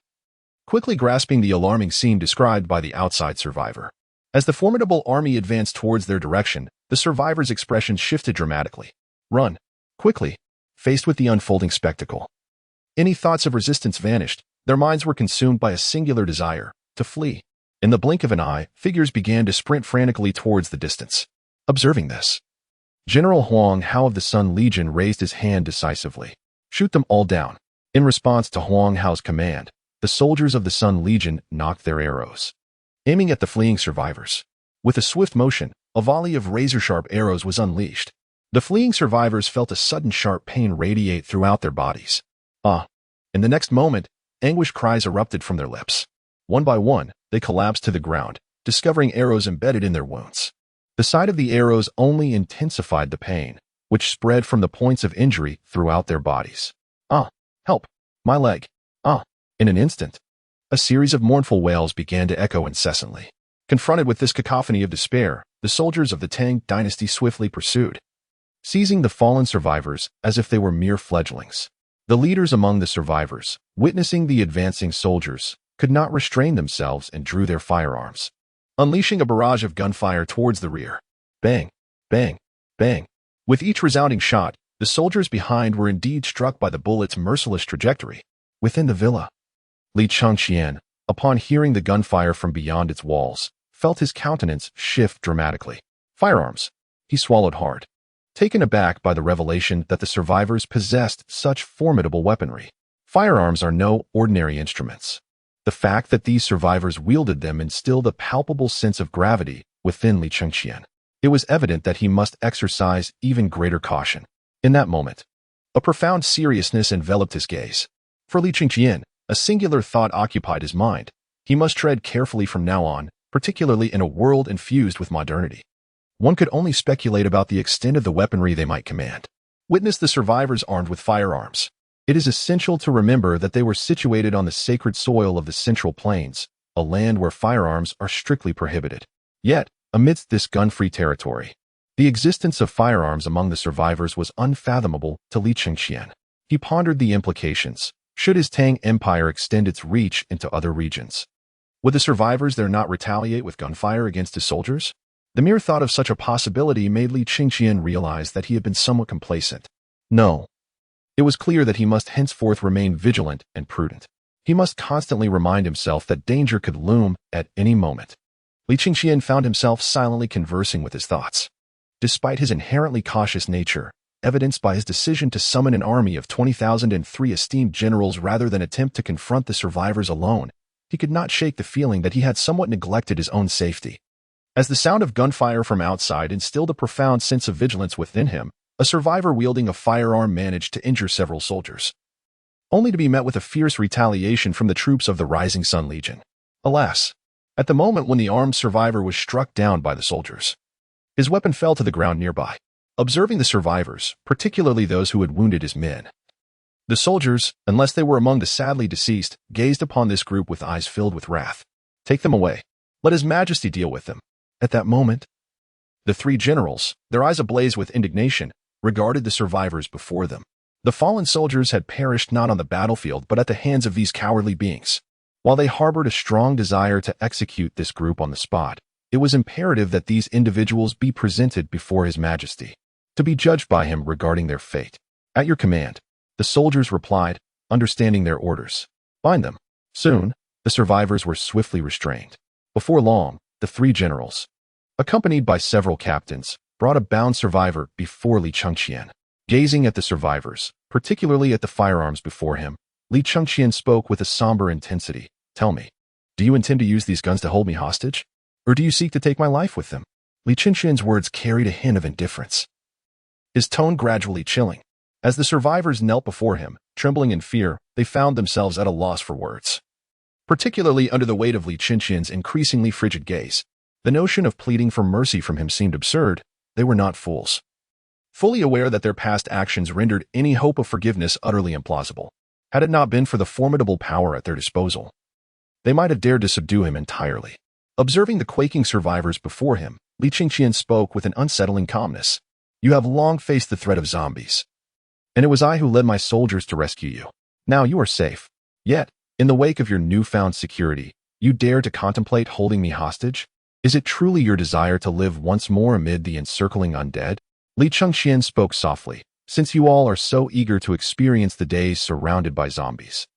quickly grasping the alarming scene described by the outside survivor. As the formidable army advanced towards their direction, the survivor's expression shifted dramatically. Run, quickly, faced with the unfolding spectacle. Any thoughts of resistance vanished, their minds were consumed by a singular desire, to flee. In the blink of an eye, figures began to sprint frantically towards the distance. Observing this, General Huang Hao of the Sun Legion raised his hand decisively. Shoot them all down. In response to Huang Hao's command, the soldiers of the Sun Legion knocked their arrows, aiming at the fleeing survivors. With a swift motion, a volley of razor-sharp arrows was unleashed. The fleeing survivors felt a sudden sharp pain radiate throughout their bodies. In the next moment, anguished cries erupted from their lips. One by one, they collapsed to the ground, discovering arrows embedded in their wounds. The sight of the arrows only intensified the pain, which spread from the points of injury throughout their bodies. Help! My leg! In an instant, a series of mournful wails began to echo incessantly. Confronted with this cacophony of despair, the soldiers of the Tang Dynasty swiftly pursued, seizing the fallen survivors as if they were mere fledglings. The leaders among the survivors, witnessing the advancing soldiers, could not restrain themselves and drew their firearms. unleashing a barrage of gunfire towards the rear. Bang, bang, bang. With each resounding shot, the soldiers behind were indeed struck by the bullet's merciless trajectory. Within the villa, Li Changqian, upon hearing the gunfire from beyond its walls, felt his countenance shift dramatically. Firearms. He swallowed hard, taken aback by the revelation that the survivors possessed such formidable weaponry. Firearms are no ordinary instruments. The fact that these survivors wielded them instilled a palpable sense of gravity within Li Changqian. It was evident that he must exercise even greater caution. In that moment, a profound seriousness enveloped his gaze. For Li Changqian, a singular thought occupied his mind. He must tread carefully from now on, particularly in a world infused with modernity. One could only speculate about the extent of the weaponry they might command. Witness the survivors armed with firearms. It is essential to remember that they were situated on the sacred soil of the Central Plains, a land where firearms are strictly prohibited. Yet, amidst this gun-free territory, the existence of firearms among the survivors was unfathomable to Li Changqian. He pondered the implications. Should his Tang Empire extend its reach into other regions? Would the survivors there not retaliate with gunfire against his soldiers? The mere thought of such a possibility made Li Changqian realize that he had been somewhat complacent. No. It was clear that he must henceforth remain vigilant and prudent. He must constantly remind himself that danger could loom at any moment. Li Changqian found himself silently conversing with his thoughts. Despite his inherently cautious nature, evidenced by his decision to summon an army of 20,003 esteemed generals rather than attempt to confront the survivors alone, he could not shake the feeling that he had somewhat neglected his own safety. As the sound of gunfire from outside instilled a profound sense of vigilance within him, a survivor wielding a firearm managed to injure several soldiers, only to be met with a fierce retaliation from the troops of the Rising Sun Legion. Alas, at the moment when the armed survivor was struck down by the soldiers, his weapon fell to the ground nearby. Observing the survivors, particularly those who had wounded his men, the soldiers, unless they were among the sadly deceased, gazed upon this group with eyes filled with wrath. Take them away. Let His Majesty deal with them. At that moment, the three generals, their eyes ablaze with indignation, regarded the survivors before them. The fallen soldiers had perished not on the battlefield but at the hands of these cowardly beings. While they harbored a strong desire to execute this group on the spot, it was imperative that these individuals be presented before His Majesty, to be judged by him regarding their fate. At your command, the soldiers replied, understanding their orders. Bind them. Soon, the survivors were swiftly restrained. Before long, the three generals, accompanied by several captains, brought a bound survivor before Li Changqian. Gazing at the survivors, particularly at the firearms before him, Li Changqian spoke with a somber intensity. Tell me, do you intend to use these guns to hold me hostage? Or do you seek to take my life with them? Li Changqian's words carried a hint of indifference, his tone gradually chilling. As the survivors knelt before him, trembling in fear, they found themselves at a loss for words. Particularly under the weight of Li Changqian's increasingly frigid gaze, the notion of pleading for mercy from him seemed absurd. They were not fools. Fully aware that their past actions rendered any hope of forgiveness utterly implausible, had it not been for the formidable power at their disposal, they might have dared to subdue him entirely. Observing the quaking survivors before him, Li Changqian spoke with an unsettling calmness. You have long faced the threat of zombies, and it was I who led my soldiers to rescue you. Now you are safe. Yet, in the wake of your newfound security, you dare to contemplate holding me hostage? Is it truly your desire to live once more amid the encircling undead? Li Changqian spoke softly. Since you all are so eager to experience the days surrounded by zombies,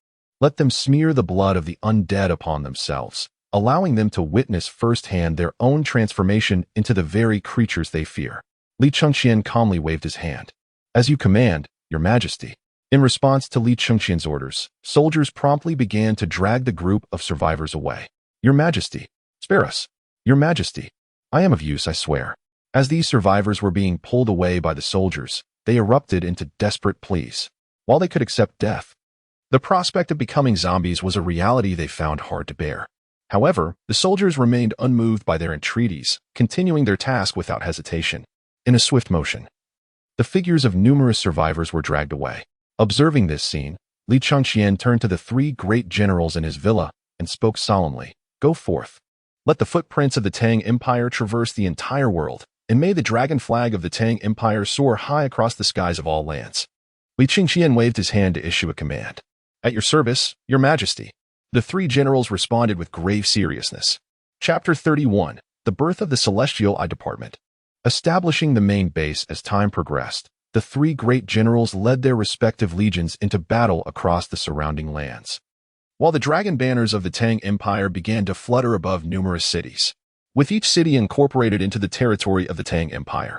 let them smear the blood of the undead upon themselves, allowing them to witness firsthand their own transformation into the very creatures they fear. Li Changqian calmly waved his hand. As you command, Your Majesty. In response to Li Changqian's orders, soldiers promptly began to drag the group of survivors away. Your Majesty, spare us. Your Majesty, I am of use, I swear. As these survivors were being pulled away by the soldiers, they erupted into desperate pleas. While they could accept death, the prospect of becoming zombies was a reality they found hard to bear. However, the soldiers remained unmoved by their entreaties, continuing their task without hesitation. In a swift motion, the figures of numerous survivors were dragged away. Observing this scene, Li Changqian turned to the three great generals in his villa and spoke solemnly. Go forth. Let the footprints of the Tang Empire traverse the entire world, and may the dragon flag of the Tang Empire soar high across the skies of all lands. Li Changqian waved his hand to issue a command. At your service, Your Majesty. The three generals responded with grave seriousness. Chapter 31. The Birth of the Celestial Eye Department. Establishing the main base as time progressed, the three great generals led their respective legions into battle across the surrounding lands, while the dragon banners of the Tang Empire began to flutter above numerous cities, with each city incorporated into the territory of the Tang Empire.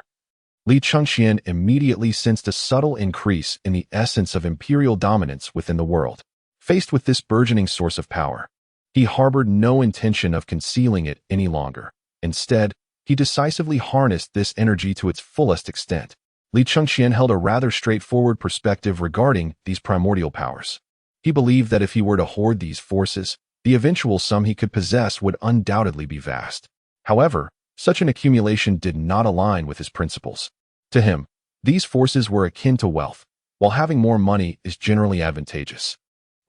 Li Chengxian immediately sensed a subtle increase in the essence of imperial dominance within the world. Faced with this burgeoning source of power, he harbored no intention of concealing it any longer. Instead, he decisively harnessed this energy to its fullest extent. Li Chengxian held a rather straightforward perspective regarding these primordial powers. He believed that if he were to hoard these forces, the eventual sum he could possess would undoubtedly be vast. However, such an accumulation did not align with his principles. To him, these forces were akin to wealth, while having more money is generally advantageous.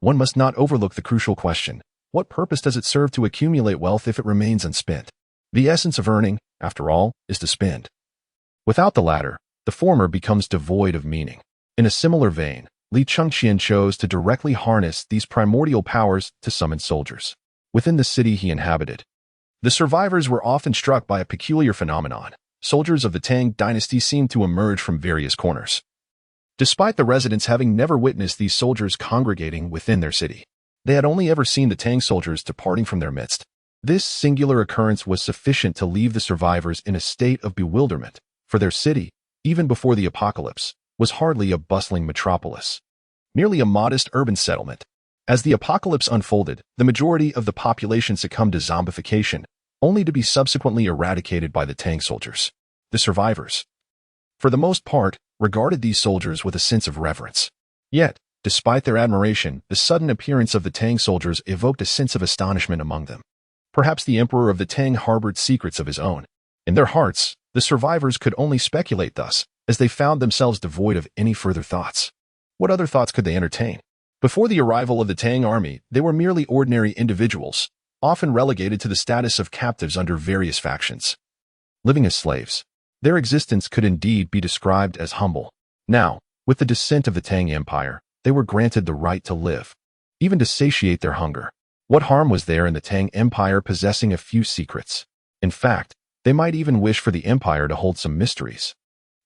One must not overlook the crucial question: what purpose does it serve to accumulate wealth if it remains unspent? The essence of earning, after all, is to spend. Without the latter, the former becomes devoid of meaning. In a similar vein, Li Chengxian chose to directly harness these primordial powers to summon soldiers. Within the city he inhabited, the survivors were often struck by a peculiar phenomenon. Soldiers of the Tang Dynasty seemed to emerge from various corners, despite the residents having never witnessed these soldiers congregating within their city. They had only ever seen the Tang soldiers departing from their midst. This singular occurrence was sufficient to leave the survivors in a state of bewilderment, for their city, even before the apocalypse, was hardly a bustling metropolis, merely a modest urban settlement. As the apocalypse unfolded, the majority of the population succumbed to zombification, only to be subsequently eradicated by the Tang soldiers. The survivors, for the most part, regarded these soldiers with a sense of reverence. Yet, despite their admiration, the sudden appearance of the Tang soldiers evoked a sense of astonishment among them. Perhaps the emperor of the Tang harbored secrets of his own. In their hearts, the survivors could only speculate thus, as they found themselves devoid of any further thoughts. What other thoughts could they entertain? Before the arrival of the Tang army, they were merely ordinary individuals, often relegated to the status of captives under various factions. Living as slaves, their existence could indeed be described as humble. Now, with the descent of the Tang Empire, they were granted the right to live, even to satiate their hunger. What harm was there in the Tang Empire possessing a few secrets? In fact, they might even wish for the empire to hold some mysteries,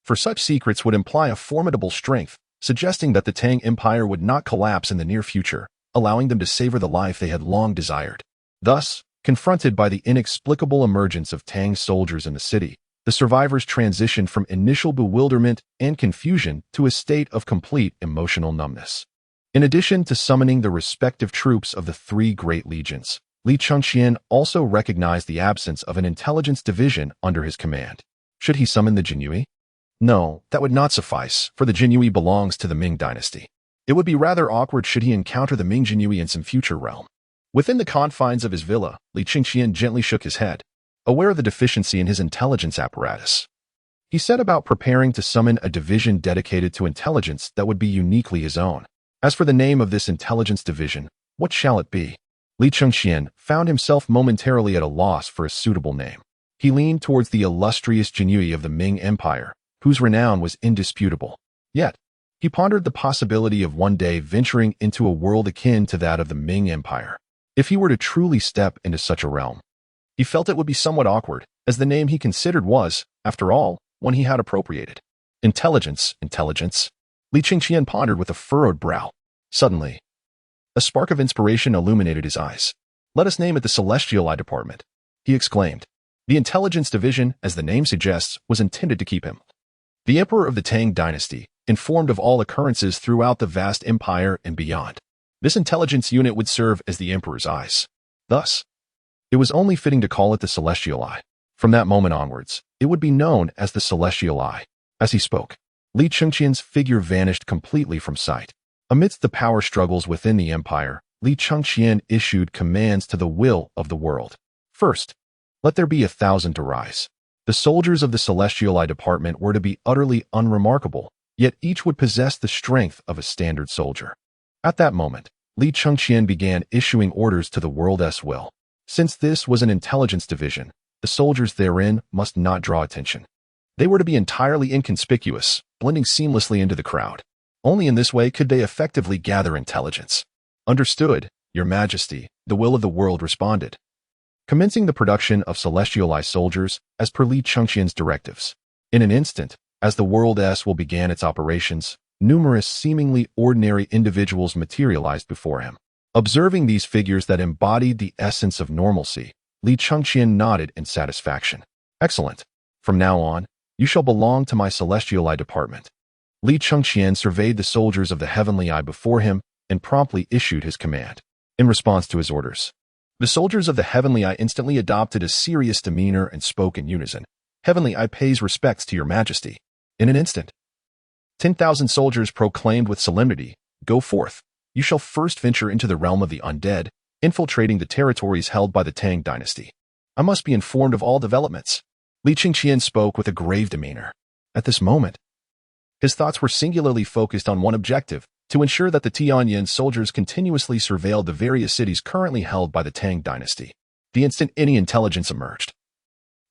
for such secrets would imply a formidable strength, suggesting that the Tang Empire would not collapse in the near future, allowing them to savor the life they had long desired. Thus, confronted by the inexplicable emergence of Tang soldiers in the city, the survivors transitioned from initial bewilderment and confusion to a state of complete emotional numbness. In addition to summoning the respective troops of the three great legions, Li Chengxian also recognized the absence of an intelligence division under his command. Should he summon the Jinyue? No, that would not suffice, for the Jinyue belongs to the Ming Dynasty. It would be rather awkward should he encounter the Ming Jinyue in some future realm. Within the confines of his villa, Li Chengxian gently shook his head, aware of the deficiency in his intelligence apparatus. He set about preparing to summon a division dedicated to intelligence that would be uniquely his own. As for the name of this intelligence division, what shall it be? Li Chengxian found himself momentarily at a loss for a suitable name. He leaned towards the illustrious Jinyue of the Ming Empire, whose renown was indisputable. Yet, he pondered the possibility of one day venturing into a world akin to that of the Ming Empire. If he were to truly step into such a realm, he felt it would be somewhat awkward, as the name he considered was, after all, one he had appropriated. Intelligence. Li Chengxian pondered with a furrowed brow. Suddenly, a spark of inspiration illuminated his eyes. "Let us name it the Celestial Eye Department," he exclaimed. The intelligence division, as the name suggests, was intended to keep him, the emperor of the Tang Dynasty, informed of all occurrences throughout the vast empire and beyond. This intelligence unit would serve as the emperor's eyes. Thus, it was only fitting to call it the Celestial Eye. From that moment onwards, it would be known as the Celestial Eye. As he spoke, Li Chengxian's figure vanished completely from sight. Amidst the power struggles within the empire, Li Chengxian issued commands to the will of the world. First, let there be 1,000 to rise. The soldiers of the Celestial Eye Department were to be utterly unremarkable, yet each would possess the strength of a standard soldier. At that moment, Li Chengxian began issuing orders to the world's will. Since this was an intelligence division, the soldiers therein must not draw attention. They were to be entirely inconspicuous, blending seamlessly into the crowd. Only in this way could they effectively gather intelligence. "Understood, Your Majesty," the will of the world responded. commencing the production of celestialized soldiers as per Li Chengqian's directives. In an instant, as the World S will began its operations, numerous seemingly ordinary individuals materialized before him. Observing these figures that embodied the essence of normalcy, Li Chengqian nodded in satisfaction. Excellent. From now on, you shall belong to my Celestial Eye department. Li Chengqian surveyed the soldiers of the Heavenly Eye before him and promptly issued his command. In response to his orders, the soldiers of the Heavenly Eye instantly adopted a serious demeanor and spoke in unison. Heavenly Eye pays respects to your majesty. In an instant, 10,000 soldiers proclaimed with solemnity, "Go forth. You shall first venture into the realm of the undead, infiltrating the territories held by the Tang Dynasty. I must be informed of all developments." Li Chengqian spoke with a grave demeanor. At this moment, his thoughts were singularly focused on one objective, to ensure that the Tianyan soldiers continuously surveilled the various cities currently held by the Tang Dynasty. The instant any intelligence emerged,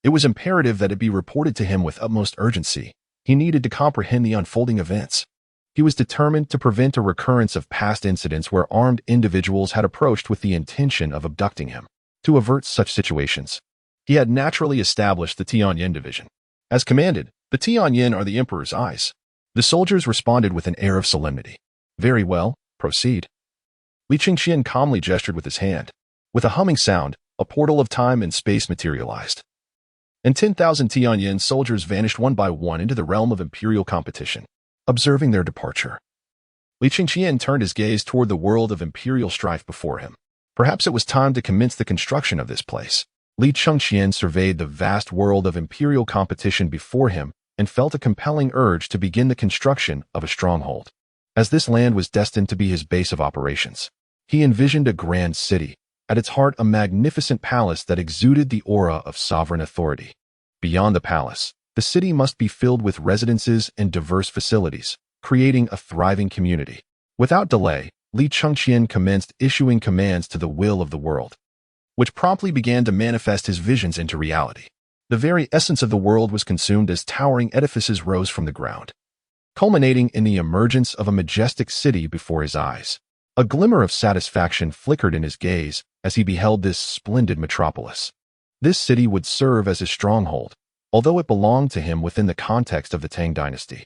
it was imperative that it be reported to him with utmost urgency. He needed to comprehend the unfolding events. He was determined to prevent a recurrence of past incidents where armed individuals had approached with the intention of abducting him. To avert such situations, he had naturally established the Tianyan division. As commanded, the Tianyan are the Emperor's eyes. The soldiers responded with an air of solemnity. Very well, proceed. Li Chengqian calmly gestured with his hand. With a humming sound, a portal of time and space materialized, and 10,000 Tianyan soldiers vanished one by one into the realm of imperial competition. Observing their departure, Li Chengqian turned his gaze toward the world of imperial strife before him. Perhaps it was time to commence the construction of this place. Li Chengqian surveyed the vast world of imperial competition before him and felt a compelling urge to begin the construction of a stronghold. As this land was destined to be his base of operations, he envisioned a grand city, at its heart a magnificent palace that exuded the aura of sovereign authority. Beyond the palace, the city must be filled with residences and diverse facilities, creating a thriving community. Without delay, Li Chengqian commenced issuing commands to the will of the world, which promptly began to manifest his visions into reality. The very essence of the world was consumed as towering edifices rose from the ground, culminating in the emergence of a majestic city before his eyes. A glimmer of satisfaction flickered in his gaze as he beheld this splendid metropolis. This city would serve as his stronghold, although it belonged to him within the context of the Tang Dynasty.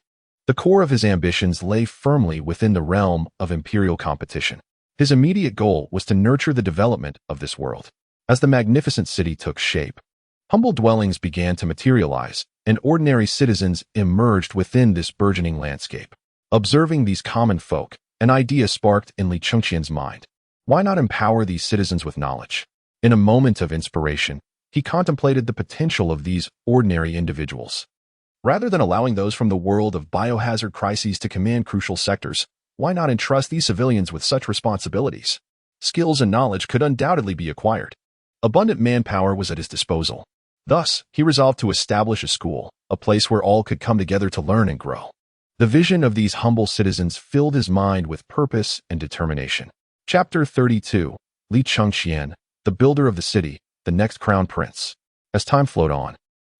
The core of his ambitions lay firmly within the realm of imperial competition. His immediate goal was to nurture the development of this world. As the magnificent city took shape, humble dwellings began to materialize, and ordinary citizens emerged within this burgeoning landscape. Observing these common folk, an idea sparked in Li Chengqian's mind. Why not empower these citizens with knowledge? In a moment of inspiration, he contemplated the potential of these ordinary individuals. Rather than allowing those from the world of biohazard crises to command crucial sectors, why not entrust these civilians with such responsibilities? Skills and knowledge could undoubtedly be acquired. Abundant manpower was at his disposal. Thus, he resolved to establish a school, a place where all could come together to learn and grow. The vision of these humble citizens filled his mind with purpose and determination. Chapter 32. Li Chengqian, the builder of the city, the next crown prince. As time flowed on,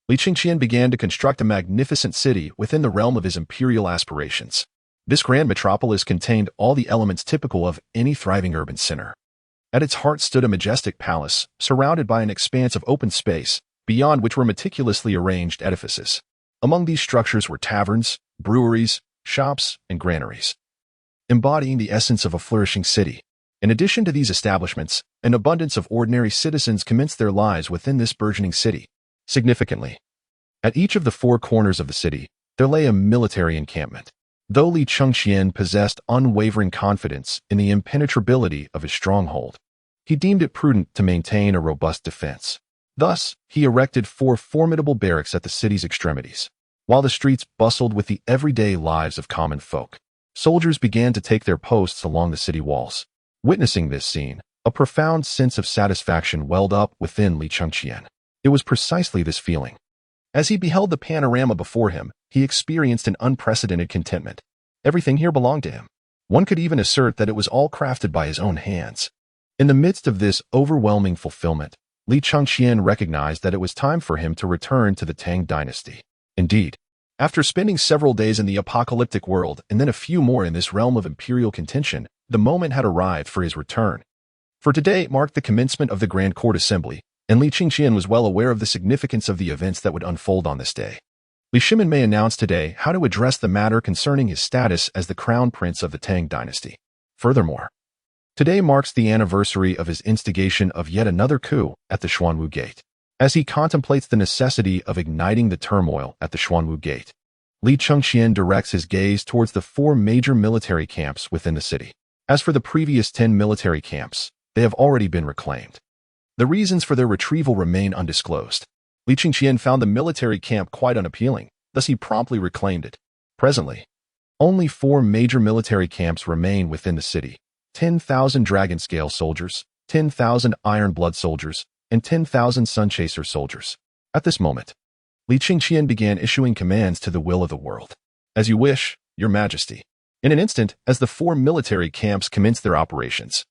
Li Chengqian began to construct a magnificent city within the realm of his imperial aspirations. This grand metropolis contained all the elements typical of any thriving urban center. At its heart stood a majestic palace, surrounded by an expanse of open space, beyond which were meticulously arranged edifices. Among these structures were taverns, breweries, shops, and granaries, embodying the essence of a flourishing city. In addition to these establishments, an abundance of ordinary citizens commenced their lives within this burgeoning city. Significantly, at each of the four corners of the city, there lay a military encampment. Though Li Chengqian possessed unwavering confidence in the impenetrability of his stronghold, he deemed it prudent to maintain a robust defense. Thus, he erected 4 formidable barracks at the city's extremities. While the streets bustled with the everyday lives of common folk, soldiers began to take their posts along the city walls. Witnessing this scene, a profound sense of satisfaction welled up within Li Chengqian. It was precisely this feeling. As he beheld the panorama before him, he experienced an unprecedented contentment. Everything here belonged to him. One could even assert that it was all crafted by his own hands. In the midst of this overwhelming fulfillment, Li Chengqian recognized that it was time for him to return to the Tang Dynasty. Indeed, after spending several days in the apocalyptic world and then a few more in this realm of imperial contention, the moment had arrived for his return. For today marked the commencement of the Grand Court Assembly, and Li Qingqian was well aware of the significance of the events that would unfold on this day. Li Shimin may announce today how to address the matter concerning his status as the crown prince of the Tang dynasty. Furthermore, today marks the anniversary of his instigation of yet another coup at the Xuanwu Gate. As he contemplates the necessity of igniting the turmoil at the Xuanwu Gate, Li Chengqian directs his gaze towards the 4 major military camps within the city. As for the previous 10 military camps, they have already been reclaimed. The reasons for their retrieval remain undisclosed. Li Qingqian found the military camp quite unappealing, thus he promptly reclaimed it. Presently, only 4 major military camps remain within the city: 10,000 dragon scale soldiers, 10,000 iron blood soldiers, and 10,000 sun chaser soldiers. At this moment, Li Qingqian began issuing commands to the will of the world. As you wish, Your Majesty. In an instant, as the 4 military camps commenced their operations,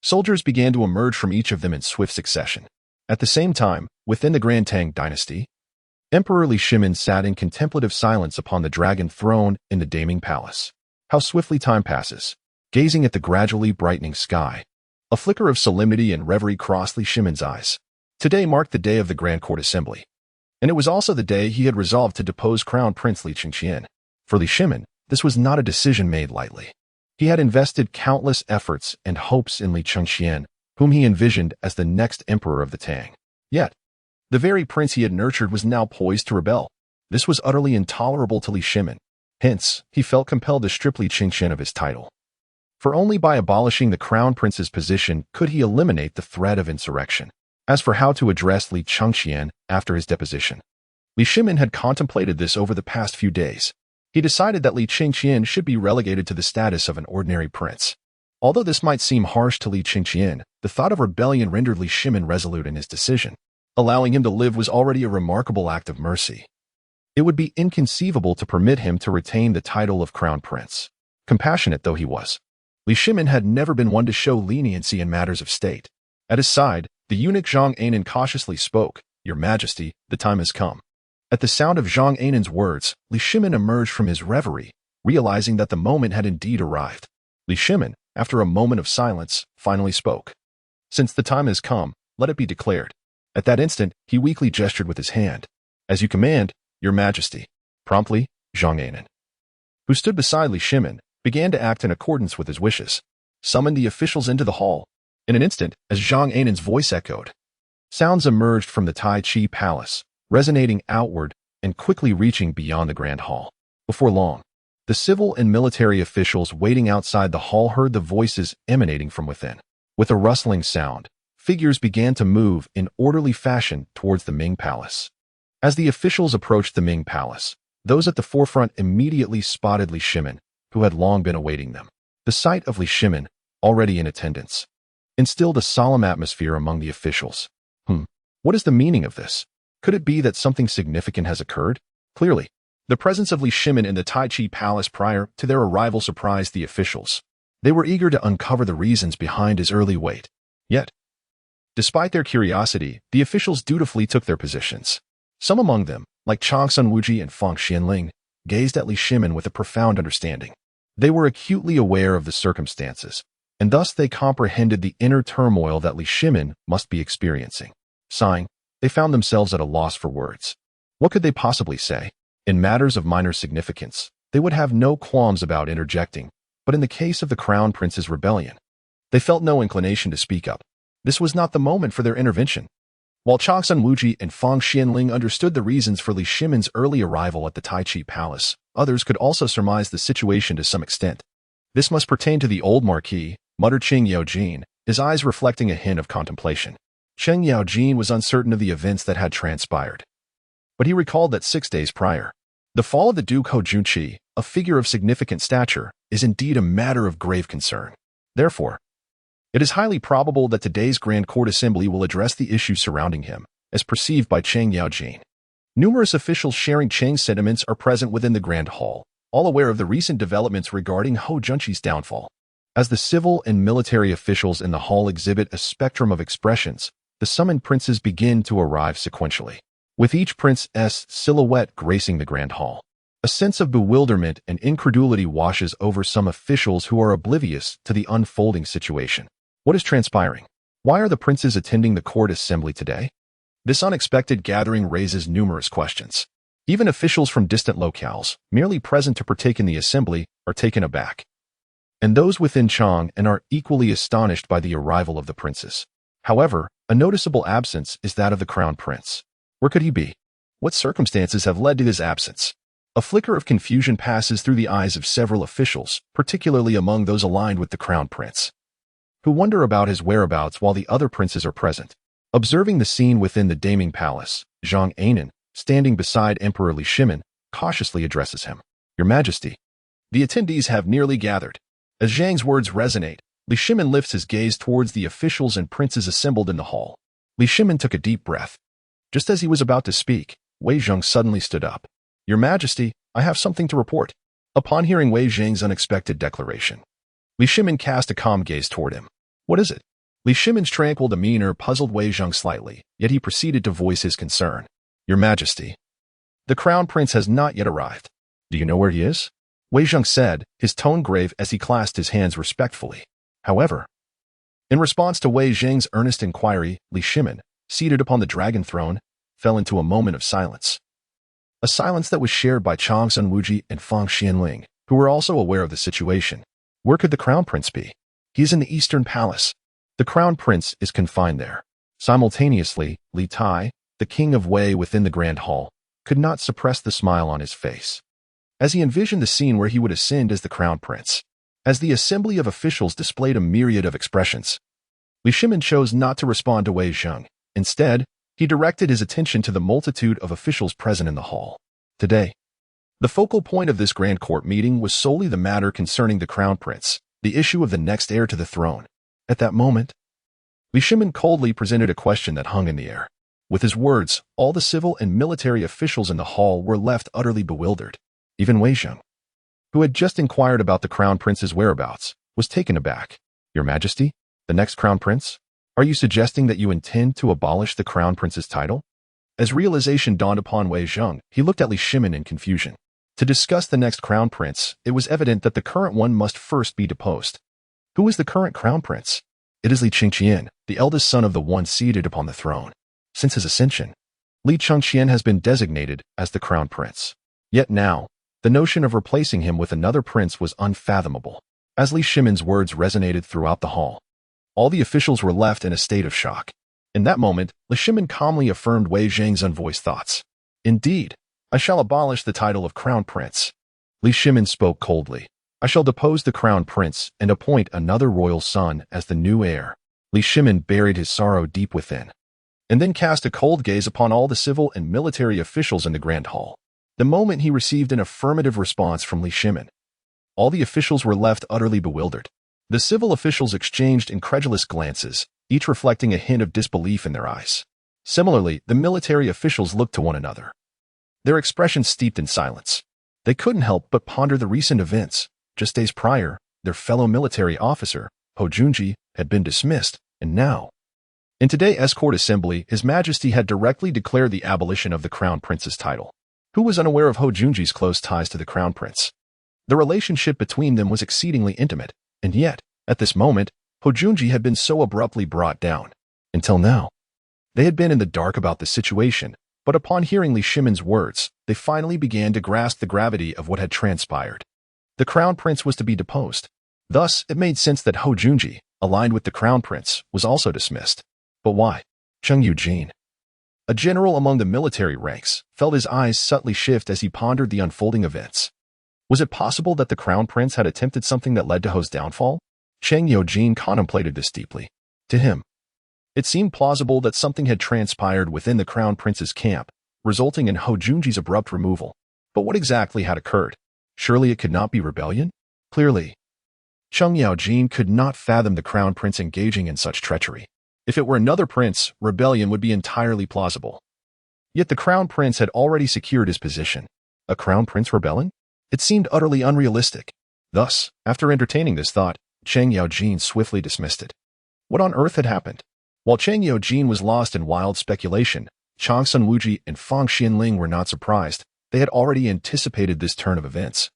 soldiers began to emerge from each of them in swift succession. At the same time, within the Grand Tang dynasty, Emperor Li Shimin sat in contemplative silence upon the dragon throne in the Daming Palace. How swiftly time passes, gazing at the gradually brightening sky. A flicker of solemnity and reverie crossed Li Shimin's eyes. Today marked the day of the Grand Court Assembly, and it was also the day he had resolved to depose Crown Prince Li Qingqian. For Li Shimin, this was not a decision made lightly. He had invested countless efforts and hopes in Li Qingqian, whom he envisioned as the next emperor of the Tang. Yet, the very prince he had nurtured was now poised to rebel. This was utterly intolerable to Li Shimin. Hence, he felt compelled to strip Li Qingqian of his title. For only by abolishing the crown prince's position could he eliminate the threat of insurrection. As for how to address Li Qingqian after his deposition, Li Shimin had contemplated this over the past few days. He decided that Li Qingqian should be relegated to the status of an ordinary prince. Although this might seem harsh to Li Qingqian, the thought of rebellion rendered Li Shimin resolute in his decision. Allowing him to live was already a remarkable act of mercy. It would be inconceivable to permit him to retain the title of crown prince. Compassionate though he was, Li Shimin had never been one to show leniency in matters of state. At his side, the eunuch Zhang Anan cautiously spoke, "Your Majesty, the time has come." At the sound of Zhang Anan's words, Li Shimin emerged from his reverie, realizing that the moment had indeed arrived. Li Shimin, after a moment of silence, finally spoke. "Since the time has come, let it be declared." At that instant, he weakly gestured with his hand. "As you command, Your Majesty." Promptly, Zhang Anan, who stood beside Li Shimin, began to act in accordance with his wishes, summoned the officials into the hall. In an instant, as Zhang Anan's voice echoed, sounds emerged from the Tai Chi Palace, resonating outward and quickly reaching beyond the Grand Hall. Before long, the civil and military officials waiting outside the hall heard the voices emanating from within. With a rustling sound, figures began to move in orderly fashion towards the Ming Palace. As the officials approached the Ming Palace, those at the forefront immediately spotted Li Shimin, who had long been awaiting them. The sight of Li Shimin, already in attendance, instilled a solemn atmosphere among the officials. What is the meaning of this? Could it be that something significant has occurred? Clearly, the presence of Li Shimin in the Tai Chi Palace prior to their arrival surprised the officials. They were eager to uncover the reasons behind his early wait. Yet, despite their curiosity, the officials dutifully took their positions. Some among them, like Chang Sun Wuji and Feng Xianling, gazed at Li Shimin with a profound understanding. They were acutely aware of the circumstances, and thus they comprehended the inner turmoil that Li Shimin must be experiencing. Sighing, they found themselves at a loss for words. What could they possibly say? In matters of minor significance, they would have no qualms about interjecting, but in the case of the Crown Prince's rebellion, they felt no inclination to speak up. This was not the moment for their intervention. While Chang Sun Wuji and Feng Xianling understood the reasons for Li Shimin's early arrival at the Tai Chi Palace, others could also surmise the situation to some extent. "This must pertain to the old marquis," muttered Cheng Yaojin, his eyes reflecting a hint of contemplation. Cheng Yaojin was uncertain of the events that had transpired, but he recalled that 6 days prior, the fall of the Duke Ho Junqi, a figure of significant stature, is indeed a matter of grave concern. Therefore, it is highly probable that today's Grand Court Assembly will address the issues surrounding him, as perceived by Cheng Yaojin. Numerous officials sharing Cheng's sentiments are present within the Grand Hall, all aware of the recent developments regarding Ho Junqi's downfall. As the civil and military officials in the hall exhibit a spectrum of expressions, the summoned princes begin to arrive sequentially, with each prince's silhouette gracing the Grand Hall. A sense of bewilderment and incredulity washes over some officials who are oblivious to the unfolding situation. What is transpiring? Why are the princes attending the court assembly today? This unexpected gathering raises numerous questions. Even officials from distant locales, merely present to partake in the assembly, are taken aback. And those within Chang'an are equally astonished by the arrival of the princes. However, a noticeable absence is that of the crown prince. Where could he be? What circumstances have led to his absence? A flicker of confusion passes through the eyes of several officials, particularly among those aligned with the crown prince, who wonder about his whereabouts while the other princes are present. Observing the scene within the Daming Palace, Zhang Anan, standing beside Emperor Li Shimin, cautiously addresses him. Your Majesty. The attendees have nearly gathered. As Zhang's words resonate, Li Shimin lifts his gaze towards the officials and princes assembled in the hall. Li Shimin took a deep breath. Just as he was about to speak, Wei Zheng suddenly stood up. Your Majesty, I have something to report. Upon hearing Wei Zheng's unexpected declaration, Li Shimin cast a calm gaze toward him. What is it? Li Shimin's tranquil demeanor puzzled Wei Zheng slightly, yet he proceeded to voice his concern. Your Majesty, the crown prince has not yet arrived. Do you know where he is? Wei Zheng said, his tone grave as he clasped his hands respectfully. However, in response to Wei Zheng's earnest inquiry, Li Shimin, seated upon the dragon throne, fell into a moment of silence. A silence that was shared by Chang Sunwuji and Fang Xianling, who were also aware of the situation. Where could the crown prince be? He is in the Eastern Palace. The crown prince is confined there. Simultaneously, Li Tai, the king of Wei within the grand hall, could not suppress the smile on his face, as he envisioned the scene where he would ascend as the crown prince. As the assembly of officials displayed a myriad of expressions, Li Shimin chose not to respond to Wei Zheng. Instead, he directed his attention to the multitude of officials present in the hall. Today, the focal point of this grand court meeting was solely the matter concerning the crown prince, the issue of the next heir to the throne. At that moment, Li Shimin coldly presented a question that hung in the air. With his words, all the civil and military officials in the hall were left utterly bewildered. Even Wei Zheng, who had just inquired about the crown prince's whereabouts, was taken aback. Your Majesty, the next crown prince? Are you suggesting that you intend to abolish the crown prince's title? As realization dawned upon Wei Zheng, he looked at Li Shimin in confusion. To discuss the next crown prince, it was evident that the current one must first be deposed. Who is the current crown prince? It is Li Chengqian, the eldest son of the one seated upon the throne. Since his ascension, Li Chengqian has been designated as the crown prince. Yet now, the notion of replacing him with another prince was unfathomable. As Li Shimin's words resonated throughout the hall, all the officials were left in a state of shock. In that moment, Li Shimin calmly affirmed Wei Zheng's unvoiced thoughts. Indeed, I shall abolish the title of crown prince. Li Shimin spoke coldly. I shall depose the crown prince and appoint another royal son as the new heir. Li Shimin buried his sorrow deep within, and then cast a cold gaze upon all the civil and military officials in the grand hall. The moment he received an affirmative response from Li Shimin, all the officials were left utterly bewildered. The civil officials exchanged incredulous glances, each reflecting a hint of disbelief in their eyes. Similarly, the military officials looked to one another, their expressions steeped in silence. They couldn't help but ponder the recent events. Just days prior, their fellow military officer, Ho Junji, had been dismissed, and now, in today's court assembly, His Majesty had directly declared the abolition of the crown prince's title. Who was unaware of Ho Junji's close ties to the crown prince? The relationship between them was exceedingly intimate, and yet, at this moment, Ho Junji had been so abruptly brought down. Until now, they had been in the dark about the situation, but upon hearing Li Shimin's words, they finally began to grasp the gravity of what had transpired. The crown prince was to be deposed. Thus, it made sense that Ho Junji, aligned with the crown prince, was also dismissed. But why? Cheng Eugene, a general among the military ranks, felt his eyes subtly shift as he pondered the unfolding events. Was it possible that the crown prince had attempted something that led to Ho's downfall? Cheng Eugene contemplated this deeply. To him, it seemed plausible that something had transpired within the crown prince's camp, resulting in Ho Junji's abrupt removal. But what exactly had occurred? Surely it could not be rebellion? Clearly, Cheng Eugene could not fathom the crown prince engaging in such treachery. If it were another prince, rebellion would be entirely plausible. Yet the crown prince had already secured his position. A crown prince rebelling? It seemed utterly unrealistic. Thus, after entertaining this thought, Cheng Eugene swiftly dismissed it. What on earth had happened? While Cheng Eugene was lost in wild speculation, Chang Sunwuji and Fang Xianling were not surprised. They had already anticipated this turn of events.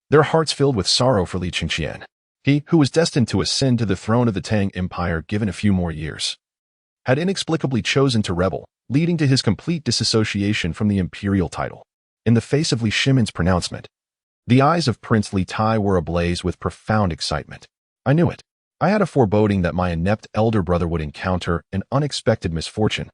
Their hearts filled with sorrow for Li Chengqian. He, who was destined to ascend to the throne of the Tang Empire given a few more years, had inexplicably chosen to rebel, leading to his complete disassociation from the imperial title. In the face of Li Shimin's pronouncement, the eyes of Prince Li Tai were ablaze with profound excitement. I knew it. I had a foreboding that my inept elder brother would encounter an unexpected misfortune.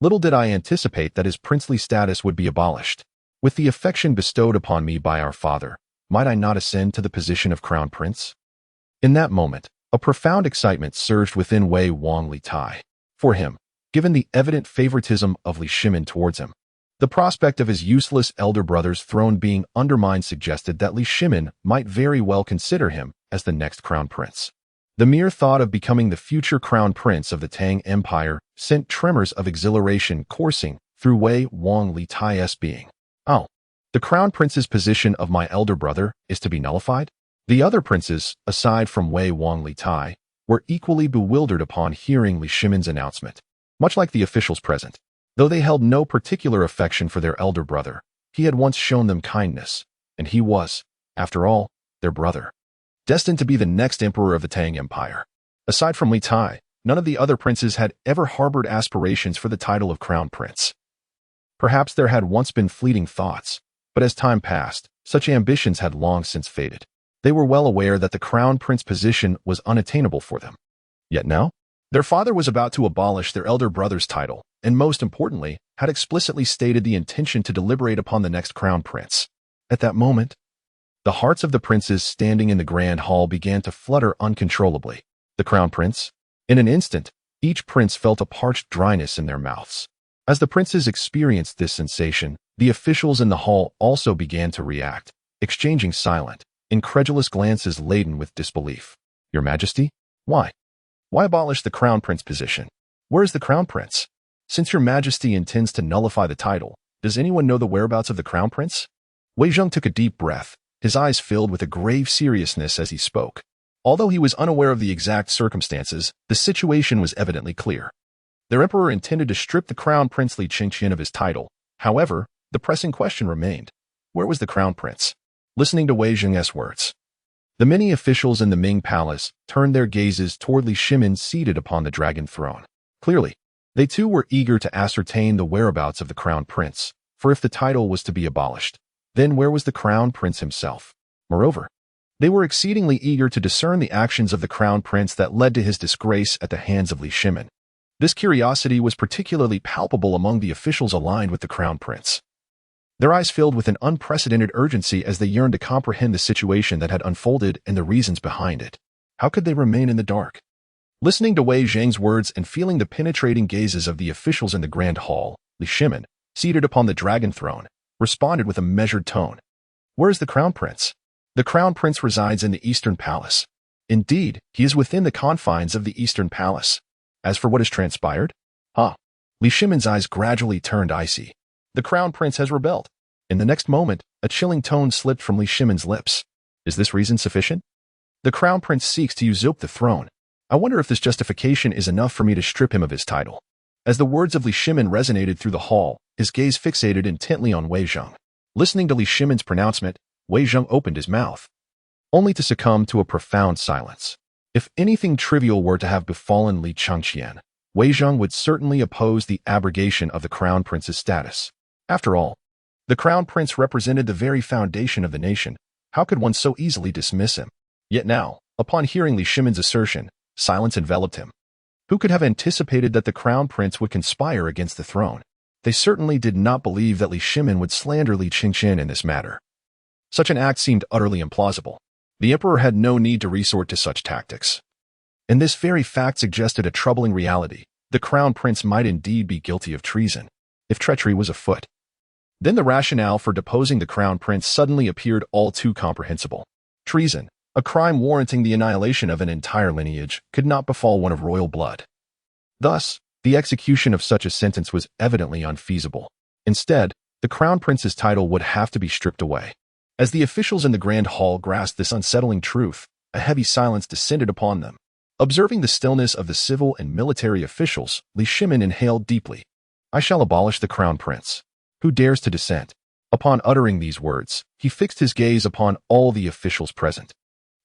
Little did I anticipate that his princely status would be abolished. With the affection bestowed upon me by our father, might I not ascend to the position of crown prince? In that moment, a profound excitement surged within Wei Wang Li Tai. For him, given the evident favoritism of Li Shimin towards him, the prospect of his useless elder brother's throne being undermined suggested that Li Shimin might very well consider him as the next crown prince. The mere thought of becoming the future crown prince of the Tang Empire sent tremors of exhilaration coursing through Wei Wang Li Tai's being. Oh, the crown prince's position of my elder brother is to be nullified? The other princes, aside from Wei Wang Li Tai, were equally bewildered upon hearing Li Shimin's announcement. Much like the officials present, though they held no particular affection for their elder brother, he had once shown them kindness, and he was, after all, their brother, destined to be the next emperor of the Tang Empire. Aside from Li Tai, none of the other princes had ever harbored aspirations for the title of crown prince. Perhaps there had once been fleeting thoughts, but as time passed, such ambitions had long since faded. They were well aware that the crown prince position was unattainable for them. Yet now, their father was about to abolish their elder brother's title, and most importantly, had explicitly stated the intention to deliberate upon the next crown prince. At that moment, the hearts of the princes standing in the grand hall began to flutter uncontrollably. The crown prince? In an instant, each prince felt a parched dryness in their mouths. As the princes experienced this sensation, the officials in the hall also began to react, exchanging silent, incredulous glances laden with disbelief. Your Majesty? Why? Why abolish the crown prince position? Where is the crown prince? Since your Majesty intends to nullify the title, does anyone know the whereabouts of the crown prince? Wei Zheng took a deep breath, his eyes filled with a grave seriousness as he spoke. Although he was unaware of the exact circumstances, the situation was evidently clear. Their emperor intended to strip the crown prince Li Qingqian of his title. However, the pressing question remained. Where was the crown prince? Listening to Wei Zheng's words, the many officials in the Ming Palace turned their gazes toward Li Shimin seated upon the dragon throne. Clearly, they too were eager to ascertain the whereabouts of the crown prince, for if the title was to be abolished, then where was the crown prince himself? Moreover, they were exceedingly eager to discern the actions of the crown prince that led to his disgrace at the hands of Li Shimin. This curiosity was particularly palpable among the officials aligned with the crown prince. Their eyes filled with an unprecedented urgency as they yearned to comprehend the situation that had unfolded and the reasons behind it. How could they remain in the dark? Listening to Wei Zheng's words and feeling the penetrating gazes of the officials in the grand hall, Li Shimin, seated upon the dragon throne, responded with a measured tone. Where is the crown prince? The crown prince resides in the Eastern Palace. Indeed, he is within the confines of the Eastern Palace. As for what has transpired? Li Shimin's eyes gradually turned icy. The crown prince has rebelled. In the next moment, a chilling tone slipped from Li Shimin's lips. Is this reason sufficient? The crown prince seeks to usurp the throne. I wonder if this justification is enough for me to strip him of his title. As the words of Li Shimin resonated through the hall, his gaze fixated intently on Wei Zheng. Listening to Li Shimin's pronouncement, Wei Zheng opened his mouth, only to succumb to a profound silence. If anything trivial were to have befallen Li Changqian, Wei Zheng would certainly oppose the abrogation of the crown prince's status. After all, the crown prince represented the very foundation of the nation. How could one so easily dismiss him? Yet now, upon hearing Li Shimin's assertion, silence enveloped him. Who could have anticipated that the crown prince would conspire against the throne? They certainly did not believe that Li Shimin would slander Li Qingqian in this matter. Such an act seemed utterly implausible. The emperor had no need to resort to such tactics. And this very fact suggested a troubling reality. The crown prince might indeed be guilty of treason, if treachery was afoot. Then the rationale for deposing the crown prince suddenly appeared all too comprehensible. Treason, a crime warranting the annihilation of an entire lineage, could not befall one of royal blood. Thus, the execution of such a sentence was evidently unfeasible. Instead, the crown prince's title would have to be stripped away. As the officials in the grand hall grasped this unsettling truth, a heavy silence descended upon them. Observing the stillness of the civil and military officials, Li Shimin inhaled deeply. I shall abolish the crown prince. Who dares to dissent? Upon uttering these words, he fixed his gaze upon all the officials present.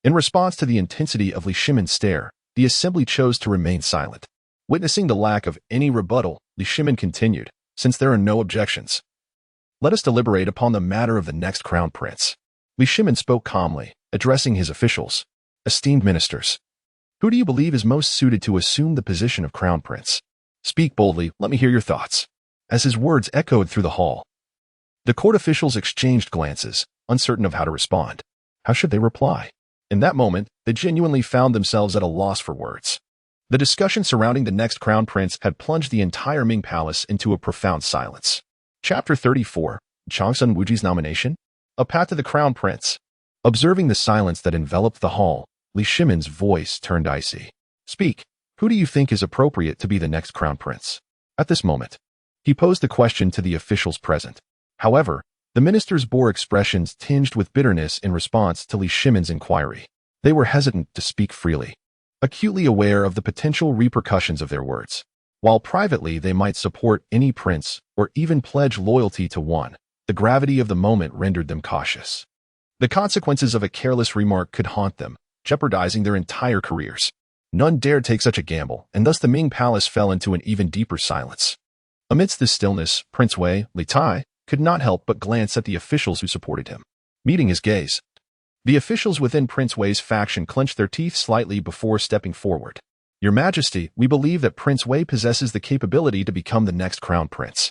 In response to the intensity of Li Shimon's stare, the assembly chose to remain silent. Witnessing the lack of any rebuttal, Li Shimon continued, "Since there are no objections, let us deliberate upon the matter of the next crown prince." Li Shimon spoke calmly, addressing his officials. "Esteemed ministers, who do you believe is most suited to assume the position of crown prince? Speak boldly, let me hear your thoughts." As his words echoed through the hall, the court officials exchanged glances, uncertain of how to respond. How should they reply? In that moment, they genuinely found themselves at a loss for words. The discussion surrounding the next crown prince had plunged the entire Ming palace into a profound silence. Chapter 34, Changsun Wuji's nomination? A path to the crown prince. Observing the silence that enveloped the hall, Li Shimon's voice turned icy. "Speak. Who do you think is appropriate to be the next crown prince?" At this moment, he posed the question to the officials present. However, the ministers bore expressions tinged with bitterness in response to Li Shimon's inquiry. They were hesitant to speak freely, acutely aware of the potential repercussions of their words. While privately they might support any prince or even pledge loyalty to one, the gravity of the moment rendered them cautious. The consequences of a careless remark could haunt them, jeopardizing their entire careers. None dared take such a gamble, and thus the Ming palace fell into an even deeper silence. Amidst this stillness, Prince Wei, Li Tai, could not help but glance at the officials who supported him. Meeting his gaze, the officials within Prince Wei's faction clenched their teeth slightly before stepping forward. "Your Majesty, we believe that Prince Wei possesses the capability to become the next crown prince."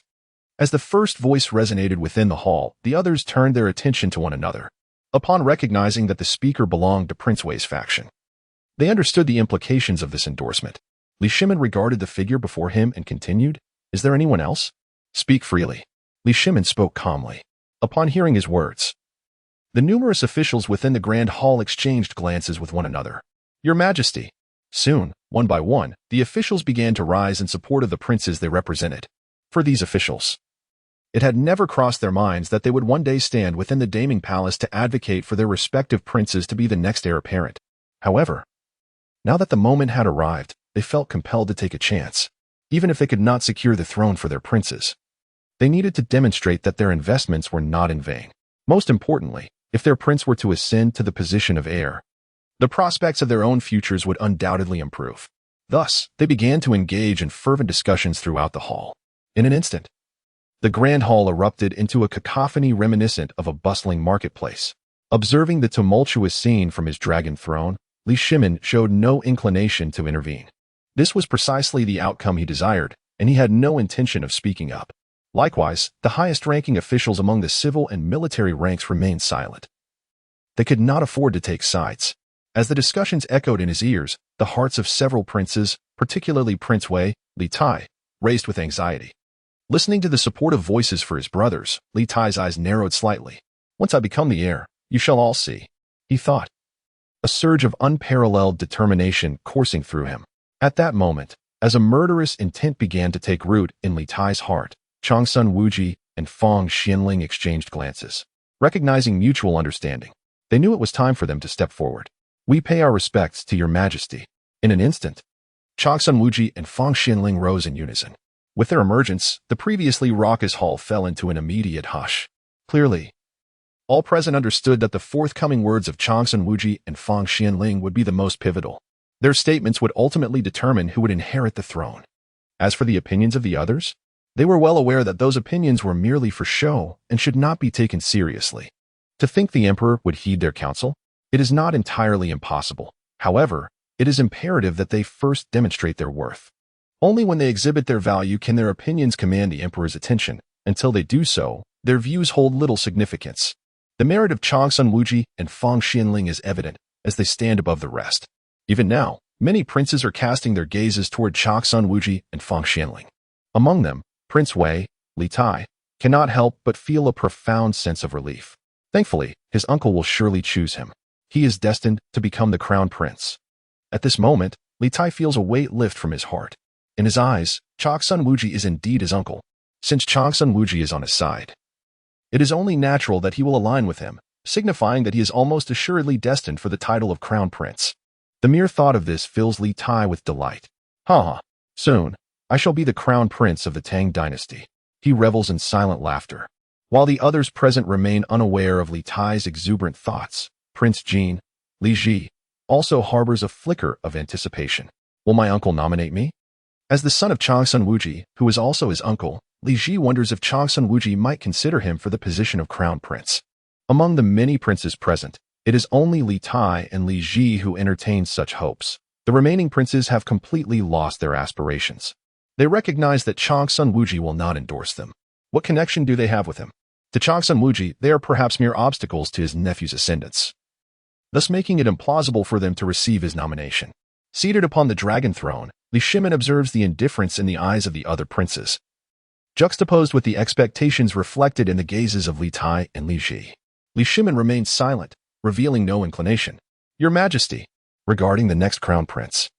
As the first voice resonated within the hall, the others turned their attention to one another. Upon recognizing that the speaker belonged to Prince Wei's faction, they understood the implications of this endorsement. Li Shimon regarded the figure before him and continued, "Is there anyone else? Speak freely." Li Shimon spoke calmly. Upon hearing his words, the numerous officials within the grand hall exchanged glances with one another. "Your Majesty." Soon, one by one, the officials began to rise in support of the princes they represented. For these officials, it had never crossed their minds that they would one day stand within the Daming Palace to advocate for their respective princes to be the next heir apparent. However, now that the moment had arrived, they felt compelled to take a chance. Even if they could not secure the throne for their princes, they needed to demonstrate that their investments were not in vain. Most importantly, if their prince were to ascend to the position of heir, the prospects of their own futures would undoubtedly improve. Thus, they began to engage in fervent discussions throughout the hall. In an instant, the grand hall erupted into a cacophony reminiscent of a bustling marketplace. Observing the tumultuous scene from his dragon throne, Li Shimon showed no inclination to intervene. This was precisely the outcome he desired, and he had no intention of speaking up. Likewise, the highest-ranking officials among the civil and military ranks remained silent. They could not afford to take sides. As the discussions echoed in his ears, the hearts of several princes, particularly Prince Wei, Li Tai, raced with anxiety. Listening to the supportive voices for his brothers, Li Tai's eyes narrowed slightly. "Once I become the heir, you shall all see," he thought, a surge of unparalleled determination coursing through him. At that moment, as a murderous intent began to take root in Li Tai's heart, Changsun Wuji and Fang Xianling exchanged glances. Recognizing mutual understanding, they knew it was time for them to step forward. "We pay our respects to your Majesty." In an instant, Changsun Wuji and Fang Xianling rose in unison. With their emergence, the previously raucous hall fell into an immediate hush. Clearly, all present understood that the forthcoming words of Changsun Wuji and Fang Xianling would be the most pivotal. Their statements would ultimately determine who would inherit the throne. As for the opinions of the others, they were well aware that those opinions were merely for show and should not be taken seriously. To think the emperor would heed their counsel? It is not entirely impossible. However, it is imperative that they first demonstrate their worth. Only when they exhibit their value can their opinions command the emperor's attention. Until they do so, their views hold little significance. The merit of Changsun Wuji and Fang Xianling is evident, as they stand above the rest. Even now, many princes are casting their gazes toward Changsun Wuji and Fang Xianling. Among them, Prince Wei, Li Tai, cannot help but feel a profound sense of relief. Thankfully, his uncle will surely choose him. He is destined to become the crown prince. At this moment, Li Tai feels a weight lift from his heart. In his eyes, Changsun Wuji is indeed his uncle. Since Changsun Wuji is on his side, it is only natural that he will align with him, signifying that he is almost assuredly destined for the title of crown prince. The mere thought of this fills Li Tai with delight. Soon, I shall be the crown prince of the Tang Dynasty. He revels in silent laughter. While the others present remain unaware of Li Tai's exuberant thoughts, Prince Jin, Li Ji also harbors a flicker of anticipation. Will my uncle nominate me? As the son of Changsun Wuji, who is also his uncle, Li Ji wonders if Changsun Wuji might consider him for the position of crown prince. Among the many princes present, it is only Li Tai and Li Ji who entertain such hopes. The remaining princes have completely lost their aspirations. They recognize that Changsun Wuji will not endorse them. What connection do they have with him? To Changsun Wuji, they are perhaps mere obstacles to his nephew's ascendance, thus making it implausible for them to receive his nomination. Seated upon the dragon throne, Li Shimin observes the indifference in the eyes of the other princes, juxtaposed with the expectations reflected in the gazes of Li Tai and Li Ji. Li Shimin remains silent, revealing no inclination. Your Majesty, regarding the next crown prince,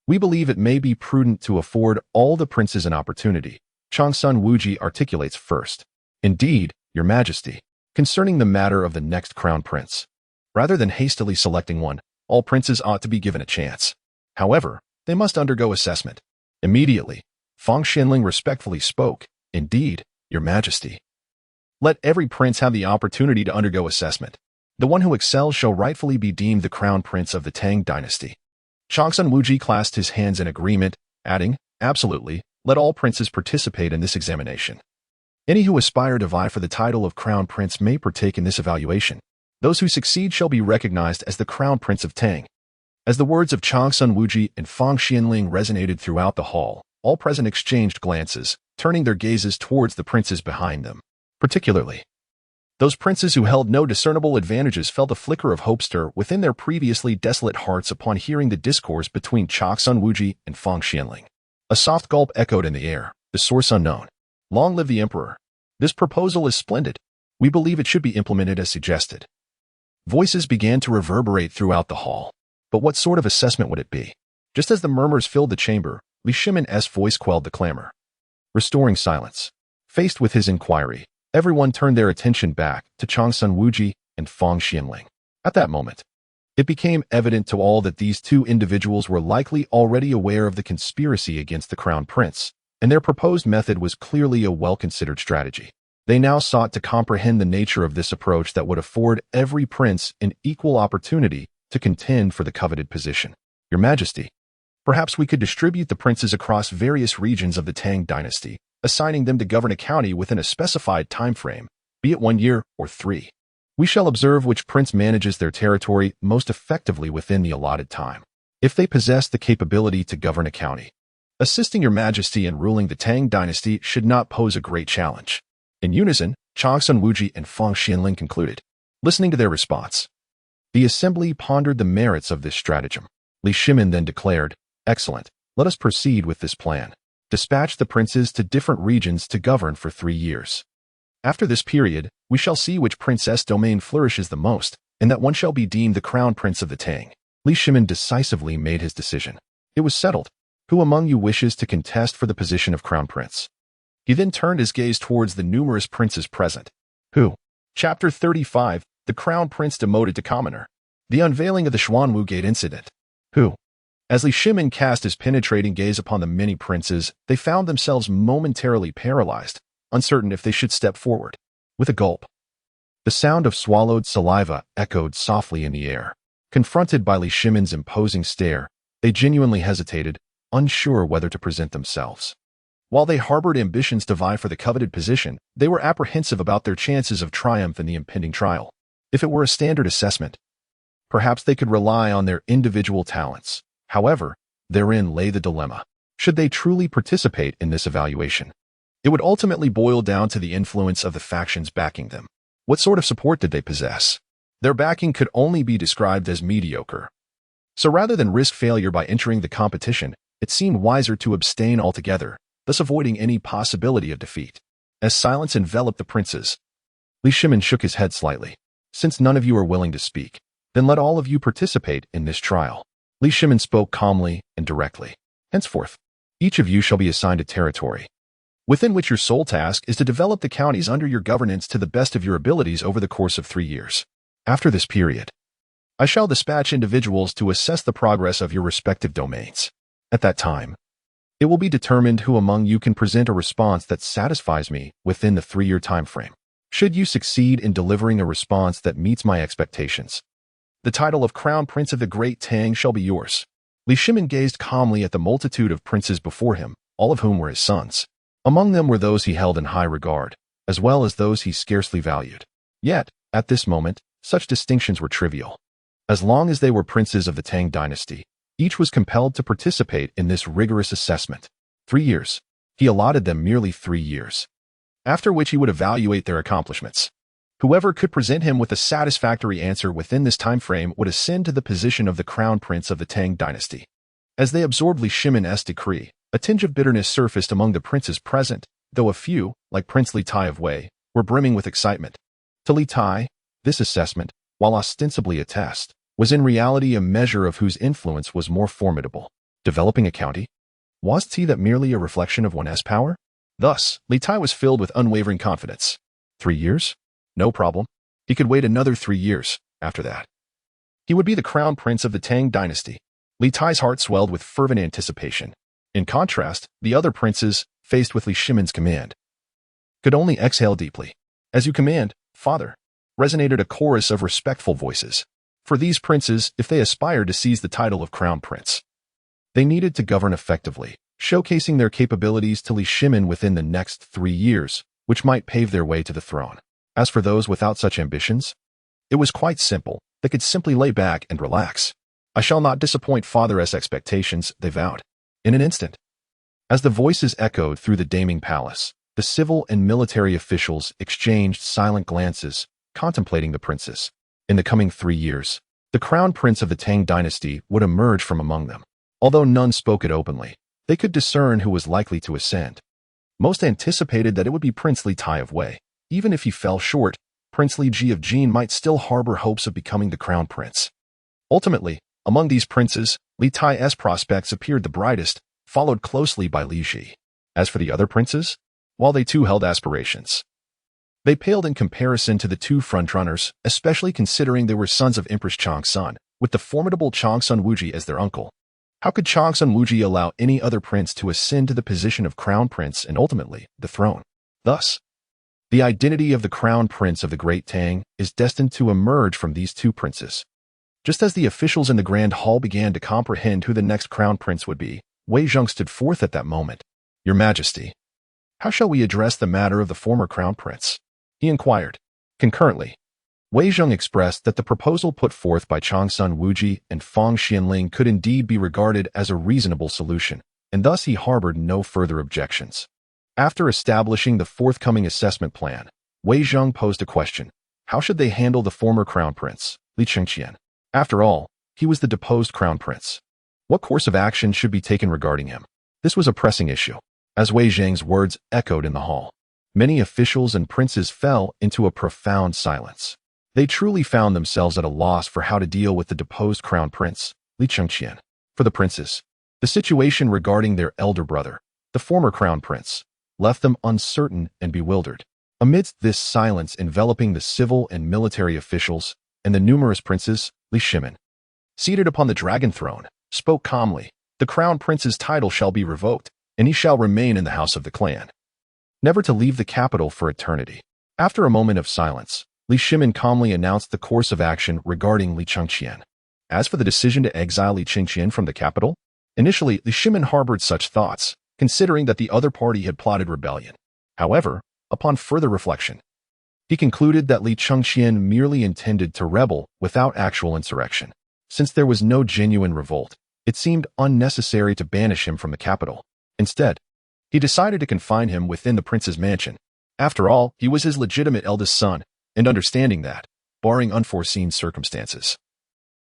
we believe it may be prudent to afford all the princes an opportunity, Changsun Wuji articulates first. Indeed, Your Majesty, concerning the matter of the next crown prince, rather than hastily selecting one, all princes ought to be given a chance. However, they must undergo assessment. Immediately, Fang Xianling respectfully spoke. Indeed, Your Majesty. Let every prince have the opportunity to undergo assessment. The one who excels shall rightfully be deemed the crown prince of the Tang Dynasty. Changsun Wuji clasped his hands in agreement, adding, absolutely, let all princes participate in this examination. Any who aspire to vie for the title of crown prince may partake in this evaluation. Those who succeed shall be recognized as the crown prince of Tang. As the words of Changsun Wuji and Fang Xianling resonated throughout the hall, all present exchanged glances, turning their gazes towards the princes behind them. Particularly, those princes who held no discernible advantages felt a flicker of hope stir within their previously desolate hearts upon hearing the discourse between Changsun Wuji and Fang Xianling. A soft gulp echoed in the air, the source unknown. Long live the emperor. This proposal is splendid. We believe it should be implemented as suggested. Voices began to reverberate throughout the hall. But what sort of assessment would it be? Just as the murmurs filled the chamber, Li Shimin's voice quelled the clamor. Restoring silence. Faced with his inquiry, everyone turned their attention back to Changsun Wuji and Fang Xianling. At that moment, it became evident to all that these two individuals were likely already aware of the conspiracy against the crown prince, and their proposed method was clearly a well-considered strategy. They now sought to comprehend the nature of this approach that would afford every prince an equal opportunity to contend for the coveted position. Your Majesty, perhaps we could distribute the princes across various regions of the Tang Dynasty, assigning them to govern a county within a specified time frame, be it 1 year or 3. We shall observe which prince manages their territory most effectively within the allotted time. If they possess the capability to govern a county, assisting Your Majesty in ruling the Tang Dynasty should not pose a great challenge. In unison, Changsun Wuji and Fang Xianling concluded. Listening to their response, the assembly pondered the merits of this stratagem. Li Shimin then declared, excellent, let us proceed with this plan. Dispatch the princes to different regions to govern for 3 years. After this period, we shall see which princess domain flourishes the most, and that one shall be deemed the crown prince of the Tang. Li Shimin decisively made his decision. It was settled. Who among you wishes to contest for the position of crown prince? He then turned his gaze towards the numerous princes present. Who? Chapter 35, The Crown Prince Demoted to Commoner. The Unveiling of the Xuanwu Gate Incident. Who? As Li Shimin cast his penetrating gaze upon the many princes, they found themselves momentarily paralyzed, uncertain if they should step forward. With a gulp, the sound of swallowed saliva echoed softly in the air. Confronted by Li Shimin's imposing stare, they genuinely hesitated, unsure whether to present themselves. While they harbored ambitions to vie for the coveted position, they were apprehensive about their chances of triumph in the impending trial. If it were a standard assessment, perhaps they could rely on their individual talents. However, therein lay the dilemma. Should they truly participate in this evaluation? It would ultimately boil down to the influence of the factions backing them. What sort of support did they possess? Their backing could only be described as mediocre. So rather than risk failure by entering the competition, it seemed wiser to abstain altogether, thus avoiding any possibility of defeat. As silence enveloped the princes, Li Shimin shook his head slightly. Since none of you are willing to speak, then let all of you participate in this trial. Li Shimin spoke calmly and directly. Henceforth, each of you shall be assigned a territory, within which your sole task is to develop the counties under your governance to the best of your abilities over the course of 3 years. After this period, I shall dispatch individuals to assess the progress of your respective domains. At that time, it will be determined who among you can present a response that satisfies me within the 3-year time frame. Should you succeed in delivering a response that meets my expectations, The title of Crown Prince of the Great Tang shall be yours." Li Shimin gazed calmly at the multitude of princes before him, all of whom were his sons. Among them were those he held in high regard, as well as those he scarcely valued. Yet, at this moment, such distinctions were trivial. As long as they were princes of the Tang dynasty, each was compelled to participate in this rigorous assessment. 3 years. He allotted them merely 3 years, after which he would evaluate their accomplishments. Whoever could present him with a satisfactory answer within this time frame would ascend to the position of the crown prince of the Tang dynasty. As they absorbed Li Shimin's decree, a tinge of bitterness surfaced among the princes present, though a few, like Prince Li Tai of Wei, were brimming with excitement. To Li Tai, this assessment, while ostensibly a test, was in reality a measure of whose influence was more formidable. Developing a county? Was that merely a reflection of one's power? Thus, Li Tai was filled with unwavering confidence. 3 years? No problem. He could wait another 3 years. After that, he would be the crown prince of the Tang dynasty. Li Tai's heart swelled with fervent anticipation. In contrast, the other princes, faced with Li Shimin's command, could only exhale deeply. "As you command, father," resonated a chorus of respectful voices. For these princes, if they aspired to seize the title of crown prince, they needed to govern effectively, showcasing their capabilities to Li Shimin within the next 3 years, which might pave their way to the throne. As for those without such ambitions, it was quite simple. They could simply lay back and relax. "I shall not disappoint father's expectations," they vowed. In an instant, as the voices echoed through the Daming Palace, the civil and military officials exchanged silent glances, contemplating the princes. In the coming 3 years, the crown prince of the Tang dynasty would emerge from among them. Although none spoke it openly, they could discern who was likely to ascend. Most anticipated that it would be Prince Li Tai of Wei. Even if he fell short, Prince Li Ji of Jin might still harbor hopes of becoming the crown prince. Ultimately, among these princes, Li Tai's prospects appeared the brightest, followed closely by Li Ji. As for the other princes, while they too held aspirations, they paled in comparison to the two frontrunners, especially considering they were sons of Empress Changsun, with the formidable Changsun Wuji as their uncle. How could Changsun Wuji allow any other prince to ascend to the position of crown prince and ultimately the throne? Thus, the identity of the crown prince of the Great Tang is destined to emerge from these two princes. Just as the officials in the Grand Hall began to comprehend who the next crown prince would be, Wei Zheng stood forth at that moment. "Your Majesty, how shall we address the matter of the former crown prince?" he inquired. Concurrently, Wei Zheng expressed that the proposal put forth by Changsun Wuji and Fang Xianling could indeed be regarded as a reasonable solution, and thus he harbored no further objections. After establishing the forthcoming assessment plan, Wei Zheng posed a question. How should they handle the former crown prince, Li Chengqian? After all, he was the deposed crown prince. What course of action should be taken regarding him? This was a pressing issue. As Wei Zheng's words echoed in the hall, many officials and princes fell into a profound silence. They truly found themselves at a loss for how to deal with the deposed crown prince, Li Chengqian. For the princes, the situation regarding their elder brother, the former crown prince, left them uncertain and bewildered. Amidst this silence enveloping the civil and military officials and the numerous princes, Li Shimin, seated upon the dragon throne, spoke calmly. "The crown prince's title shall be revoked, and he shall remain in the house of the clan, never to leave the capital for eternity." After a moment of silence, Li Shimin calmly announced the course of action regarding Li Chengqian. As for the decision to exile Li Chengqian from the capital, initially Li Shimin harbored such thoughts, considering that the other party had plotted rebellion. However, upon further reflection, he concluded that Li Chengqian merely intended to rebel without actual insurrection. Since there was no genuine revolt, it seemed unnecessary to banish him from the capital. Instead, he decided to confine him within the prince's mansion. After all, he was his legitimate eldest son, and understanding that, barring unforeseen circumstances,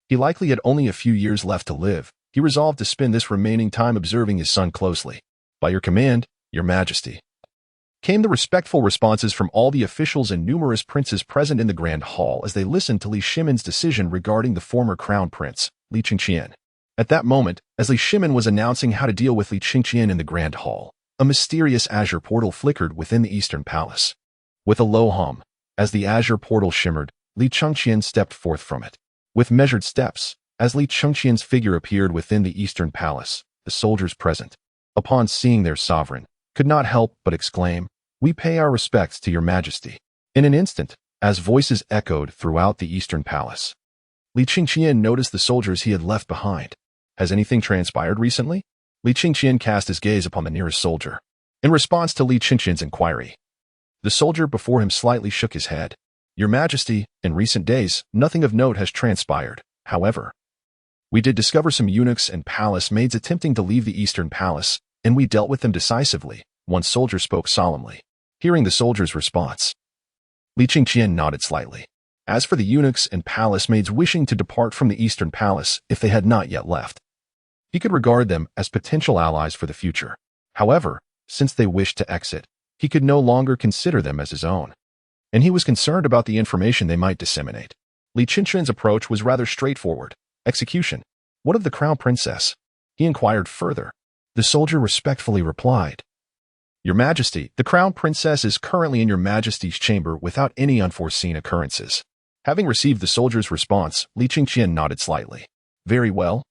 he likely had only a few years left to live, he resolved to spend this remaining time observing his son closely. "By your command, Your Majesty," came the respectful responses from all the officials and numerous princes present in the Grand Hall as they listened to Li Shimin's decision regarding the former crown prince, Li Chengqian. At that moment, as Li Shimin was announcing how to deal with Li Chengqian in the Grand Hall, a mysterious azure portal flickered within the Eastern Palace. With a low hum, as the azure portal shimmered, Li Chengqian stepped forth from it. With measured steps, as Li Chengqian's figure appeared within the Eastern Palace, the soldiers present, upon seeing their sovereign, could not help but exclaim, "We pay our respects to Your Majesty." In an instant, as voices echoed throughout the Eastern Palace, Li Qingqian noticed the soldiers he had left behind. Has anything transpired recently? Li Qingqian cast his gaze upon the nearest soldier. In response to Li Qingqian's inquiry, the soldier before him slightly shook his head. Your Majesty, in recent days, nothing of note has transpired. However, we did discover some eunuchs and palace maids attempting to leave the Eastern Palace, and we dealt with them decisively, one soldier spoke solemnly. Hearing the soldier's response, Li Qingqian nodded slightly. As for the eunuchs and palace maids wishing to depart from the Eastern Palace if they had not yet left, he could regard them as potential allies for the future. However, since they wished to exit, he could no longer consider them as his own, and he was concerned about the information they might disseminate. Li Qingqian's approach was rather straightforward. Execution. What of the crown princess? He inquired further. The soldier respectfully replied, Your Majesty, the crown princess is currently in your Majesty's chamber without any unforeseen occurrences. Having received the soldier's response, Li Qingqian nodded slightly. Very well.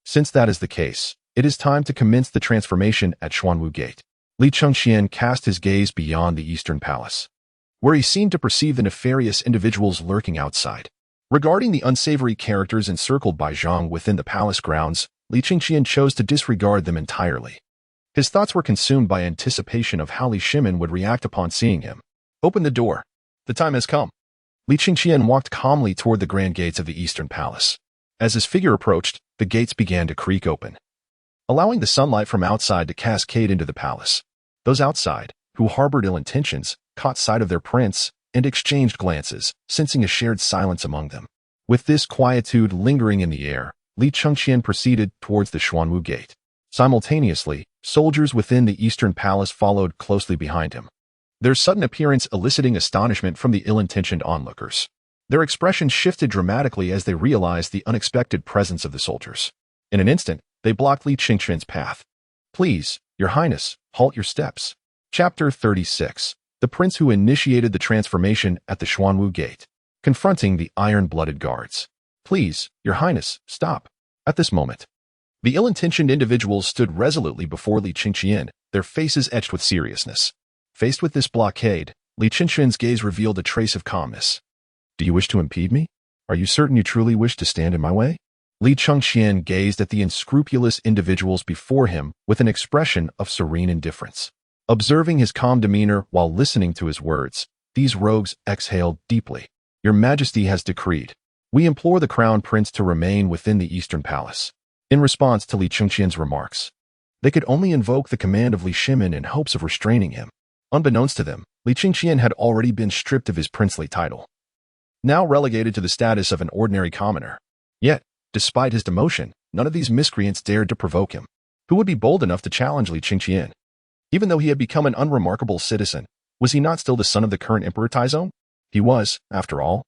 Since that is the case, it is time to commence the transformation at Xuanwu Gate. Li Qingqian cast his gaze beyond the Eastern Palace, where he seemed to perceive the nefarious individuals lurking outside. Regarding the unsavory characters encircled by Zhang within the palace grounds, Li Qingqian chose to disregard them entirely. His thoughts were consumed by anticipation of how Li Shimin would react upon seeing him. Open the door. The time has come. Li Qingqian walked calmly toward the grand gates of the Eastern Palace. As his figure approached, the gates began to creak open, allowing the sunlight from outside to cascade into the palace. Those outside, who harbored ill intentions, caught sight of their prince and exchanged glances, sensing a shared silence among them. With this quietude lingering in the air, Li Qingqian proceeded towards the Xuanwu Gate. Simultaneously, soldiers within the Eastern Palace followed closely behind him, their sudden appearance eliciting astonishment from the ill-intentioned onlookers. Their expressions shifted dramatically as they realized the unexpected presence of the soldiers. In an instant, they blocked Li Qingqian's path. Please, Your Highness, halt your steps. Chapter 36. The prince who initiated the transformation at the Xuanwu Gate, confronting the iron-blooded guards. Please, Your Highness, stop. At this moment, the ill-intentioned individuals stood resolutely before Li Qingqian, their faces etched with seriousness. Faced with this blockade, Li Qingqian's gaze revealed a trace of calmness. Do you wish to impede me? Are you certain you truly wish to stand in my way? Li Qingqian gazed at the unscrupulous individuals before him with an expression of serene indifference. Observing his calm demeanor while listening to his words, these rogues exhaled deeply. Your Majesty has decreed. We implore the crown prince to remain within the Eastern Palace. In response to Li Qingqian's remarks, they could only invoke the command of Li Shimin in hopes of restraining him. Unbeknownst to them, Li Qingqian had already been stripped of his princely title, now relegated to the status of an ordinary commoner. Yet, despite his demotion, none of these miscreants dared to provoke him. Who would be bold enough to challenge Li Qingqian? Even though he had become an unremarkable citizen, was he not still the son of the current Emperor Taizong? He was, after all,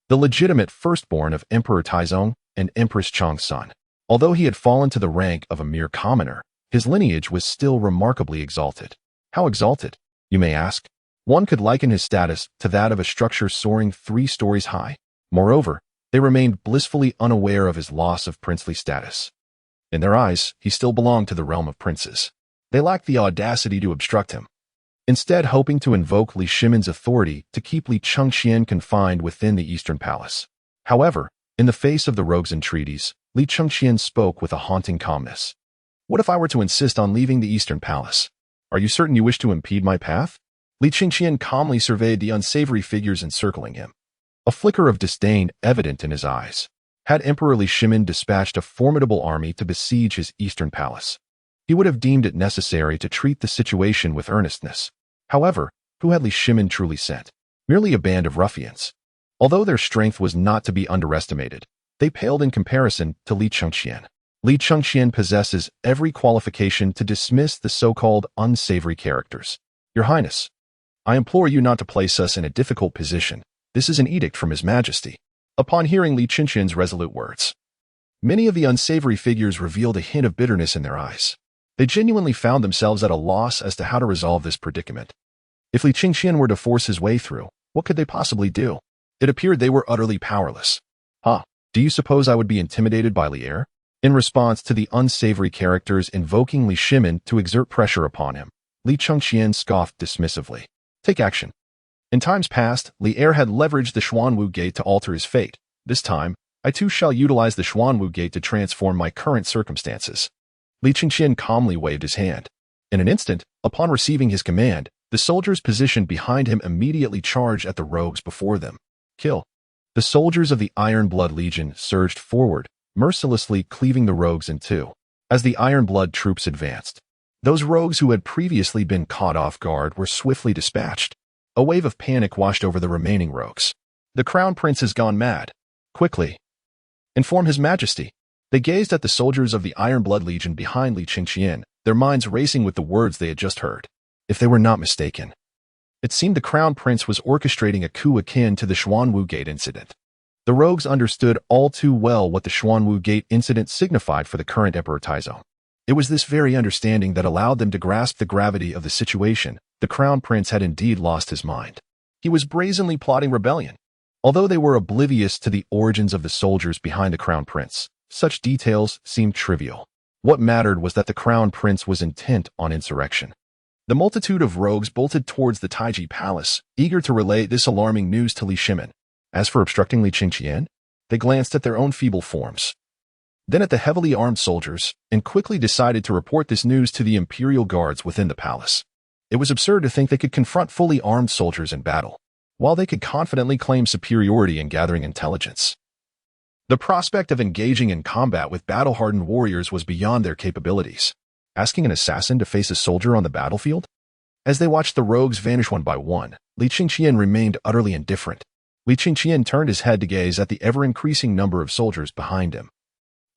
the legitimate firstborn of Emperor Taizong and Empress Chang's son. Although he had fallen to the rank of a mere commoner, his lineage was still remarkably exalted. How exalted, you may ask? One could liken his status to that of a structure soaring 3 stories high. Moreover, they remained blissfully unaware of his loss of princely status. In their eyes, he still belonged to the realm of princes. They lacked the audacity to obstruct him, instead hoping to invoke Li Shimin's authority to keep Li Qingqian confined within the Eastern Palace. However, in the face of the rogues' entreaties, Li Qingqian spoke with a haunting calmness. What if I were to insist on leaving the Eastern Palace? Are you certain you wish to impede my path? Li Qingqian calmly surveyed the unsavory figures encircling him, a flicker of disdain evident in his eyes. Had Emperor Li Shimin dispatched a formidable army to besiege his Eastern Palace, he would have deemed it necessary to treat the situation with earnestness. However, who had Li Shimin truly sent? Merely a band of ruffians. Although their strength was not to be underestimated, they paled in comparison to Li Qingqian. Li Qingqian possesses every qualification to dismiss the so-called unsavory characters. Your Highness, I implore you not to place us in a difficult position. This is an edict from His Majesty. Upon hearing Li Qingqian's resolute words, many of the unsavory figures revealed a hint of bitterness in their eyes. They genuinely found themselves at a loss as to how to resolve this predicament. If Li Qingqian were to force his way through, what could they possibly do? It appeared they were utterly powerless. Do you suppose I would be intimidated by Li Er? In response to the unsavory characters invoking Li Shimin to exert pressure upon him, Li Qingqian scoffed dismissively. Take action. In times past, Li Er had leveraged the Xuanwu Gate to alter his fate. This time, I too shall utilize the Xuanwu Gate to transform my current circumstances. Li Qingqian calmly waved his hand. In an instant, upon receiving his command, the soldiers positioned behind him immediately charged at the rogues before them. Kill. The soldiers of the Iron Blood Legion surged forward, mercilessly cleaving the rogues in two. As the Iron Blood troops advanced, those rogues who had previously been caught off guard were swiftly dispatched. A wave of panic washed over the remaining rogues. The Crown Prince has gone mad. Quickly, inform His Majesty. They gazed at the soldiers of the Iron Blood Legion behind Li Qingqian, their minds racing with the words they had just heard. If they were not mistaken, it seemed the Crown Prince was orchestrating a coup akin to the Xuanwu Gate incident. The rogues understood all too well what the Xuanwu Gate incident signified for the current Emperor Taizong. It was this very understanding that allowed them to grasp the gravity of the situation. The Crown Prince had indeed lost his mind. He was brazenly plotting rebellion. Although they were oblivious to the origins of the soldiers behind the Crown Prince, such details seemed trivial. What mattered was that the Crown Prince was intent on insurrection. The multitude of rogues bolted towards the Taiji Palace, eager to relay this alarming news to Li Shimin. As for obstructing Li Qingqian, they glanced at their own feeble forms, then at the heavily armed soldiers, and quickly decided to report this news to the imperial guards within the palace. It was absurd to think they could confront fully armed soldiers in battle, while they could confidently claim superiority in gathering intelligence. The prospect of engaging in combat with battle-hardened warriors was beyond their capabilities. Asking an assassin to face a soldier on the battlefield? As they watched the rogues vanish one by one, Li Qingqian remained utterly indifferent. Li Qingqian turned his head to gaze at the ever-increasing number of soldiers behind him.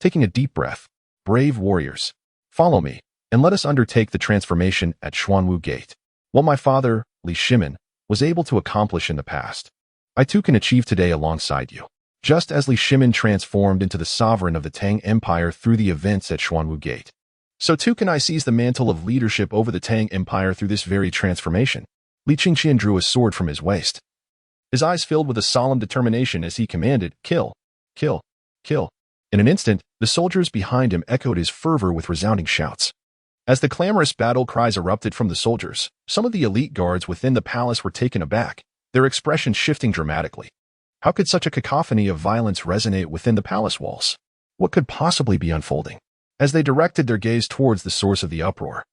Taking a deep breath, brave warriors, follow me, and let us undertake the transformation at Xuanwu Gate. What my father, Li Shimin, was able to accomplish in the past, I too can achieve today alongside you. Just as Li Shimin transformed into the sovereign of the Tang Empire through the events at Xuanwu Gate, so too can I seize the mantle of leadership over the Tang Empire through this very transformation. Li Qingqian drew a sword from his waist. His eyes filled with a solemn determination as he commanded, kill, kill, kill. In an instant, the soldiers behind him echoed his fervor with resounding shouts. As the clamorous battle cries erupted from the soldiers, some of the elite guards within the palace were taken aback, their expressions shifting dramatically. How could such a cacophony of violence resonate within the palace walls? What could possibly be unfolding? As they directed their gaze towards the source of the uproar,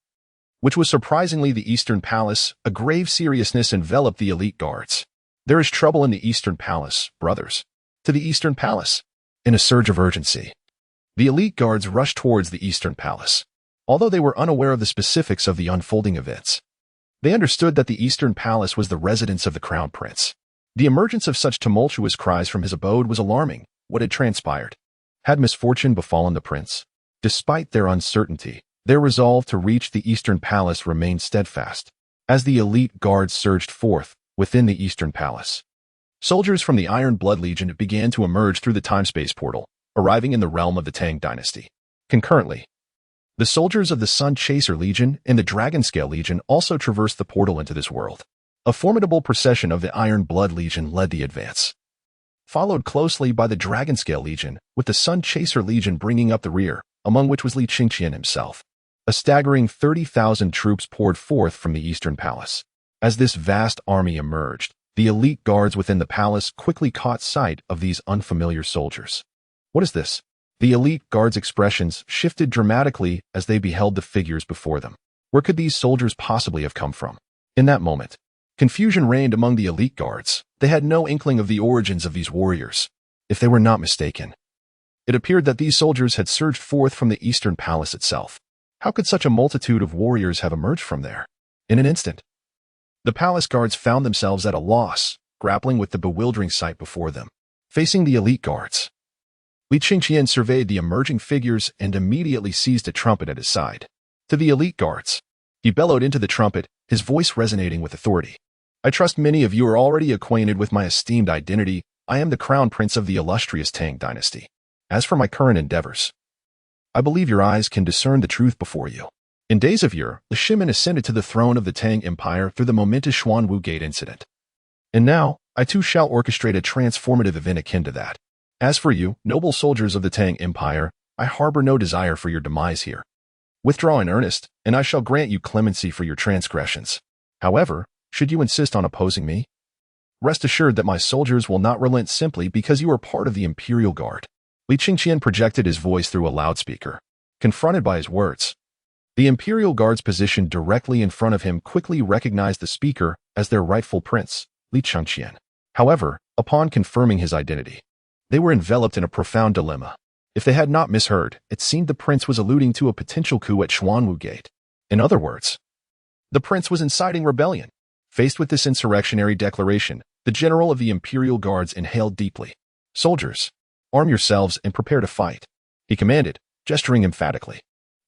which was surprisingly the Eastern Palace, a grave seriousness enveloped the elite guards. There is trouble in the Eastern Palace, brothers. To the Eastern Palace. In a surge of urgency, the elite guards rushed towards the Eastern Palace. Although they were unaware of the specifics of the unfolding events, they understood that the Eastern Palace was the residence of the Crown Prince. The emergence of such tumultuous cries from his abode was alarming. What had transpired? Had misfortune befallen the prince? Despite their uncertainty, their resolve to reach the Eastern Palace remained steadfast. As the elite guards surged forth within the Eastern Palace, soldiers from the Iron Blood Legion began to emerge through the time-space portal, arriving in the realm of the Tang Dynasty. Concurrently, the soldiers of the Sun Chaser Legion and the Dragon Scale Legion also traversed the portal into this world. A formidable procession of the Iron Blood Legion led the advance, followed closely by the Dragon Scale Legion, with the Sun Chaser Legion bringing up the rear, among which was Li Qingqian himself. A staggering 30,000 troops poured forth from the Eastern Palace. As this vast army emerged, the elite guards within the palace quickly caught sight of these unfamiliar soldiers. What is this? The elite guards' expressions shifted dramatically as they beheld the figures before them. Where could these soldiers possibly have come from? In that moment, confusion reigned among the elite guards. They had no inkling of the origins of these warriors. If they were not mistaken, it appeared that these soldiers had surged forth from the Eastern Palace itself. How could such a multitude of warriors have emerged from there? In an instant, the palace guards found themselves at a loss, grappling with the bewildering sight before them. Facing the elite guards, Li Qingqian surveyed the emerging figures and immediately seized a trumpet at his side. To the elite guards, he bellowed into the trumpet, his voice resonating with authority. I trust many of you are already acquainted with my esteemed identity. I am the Crown Prince of the illustrious Tang Dynasty. As for my current endeavors, I believe your eyes can discern the truth before you. In days of yore, Li Shimin ascended to the throne of the Tang Empire through the momentous Xuanwu Gate incident. And now, I too shall orchestrate a transformative event akin to that. As for you, noble soldiers of the Tang Empire, I harbor no desire for your demise here. Withdraw in earnest, and I shall grant you clemency for your transgressions. However, should you insist on opposing me, Rest assured that my soldiers will not relent simply because you are part of the Imperial Guard. Li Qingqian projected his voice through a loudspeaker. Confronted by his words, the Imperial Guards positioned directly in front of him quickly recognized the speaker as their rightful prince, Li Qingqian. However, upon confirming his identity, they were enveloped in a profound dilemma. If they had not misheard, it seemed the prince was alluding to a potential coup at Xuanwu Gate. In other words, the prince was inciting rebellion. Faced with this insurrectionary declaration, the general of the Imperial Guards inhaled deeply. Soldiers, arm yourselves and prepare to fight, he commanded, gesturing emphatically.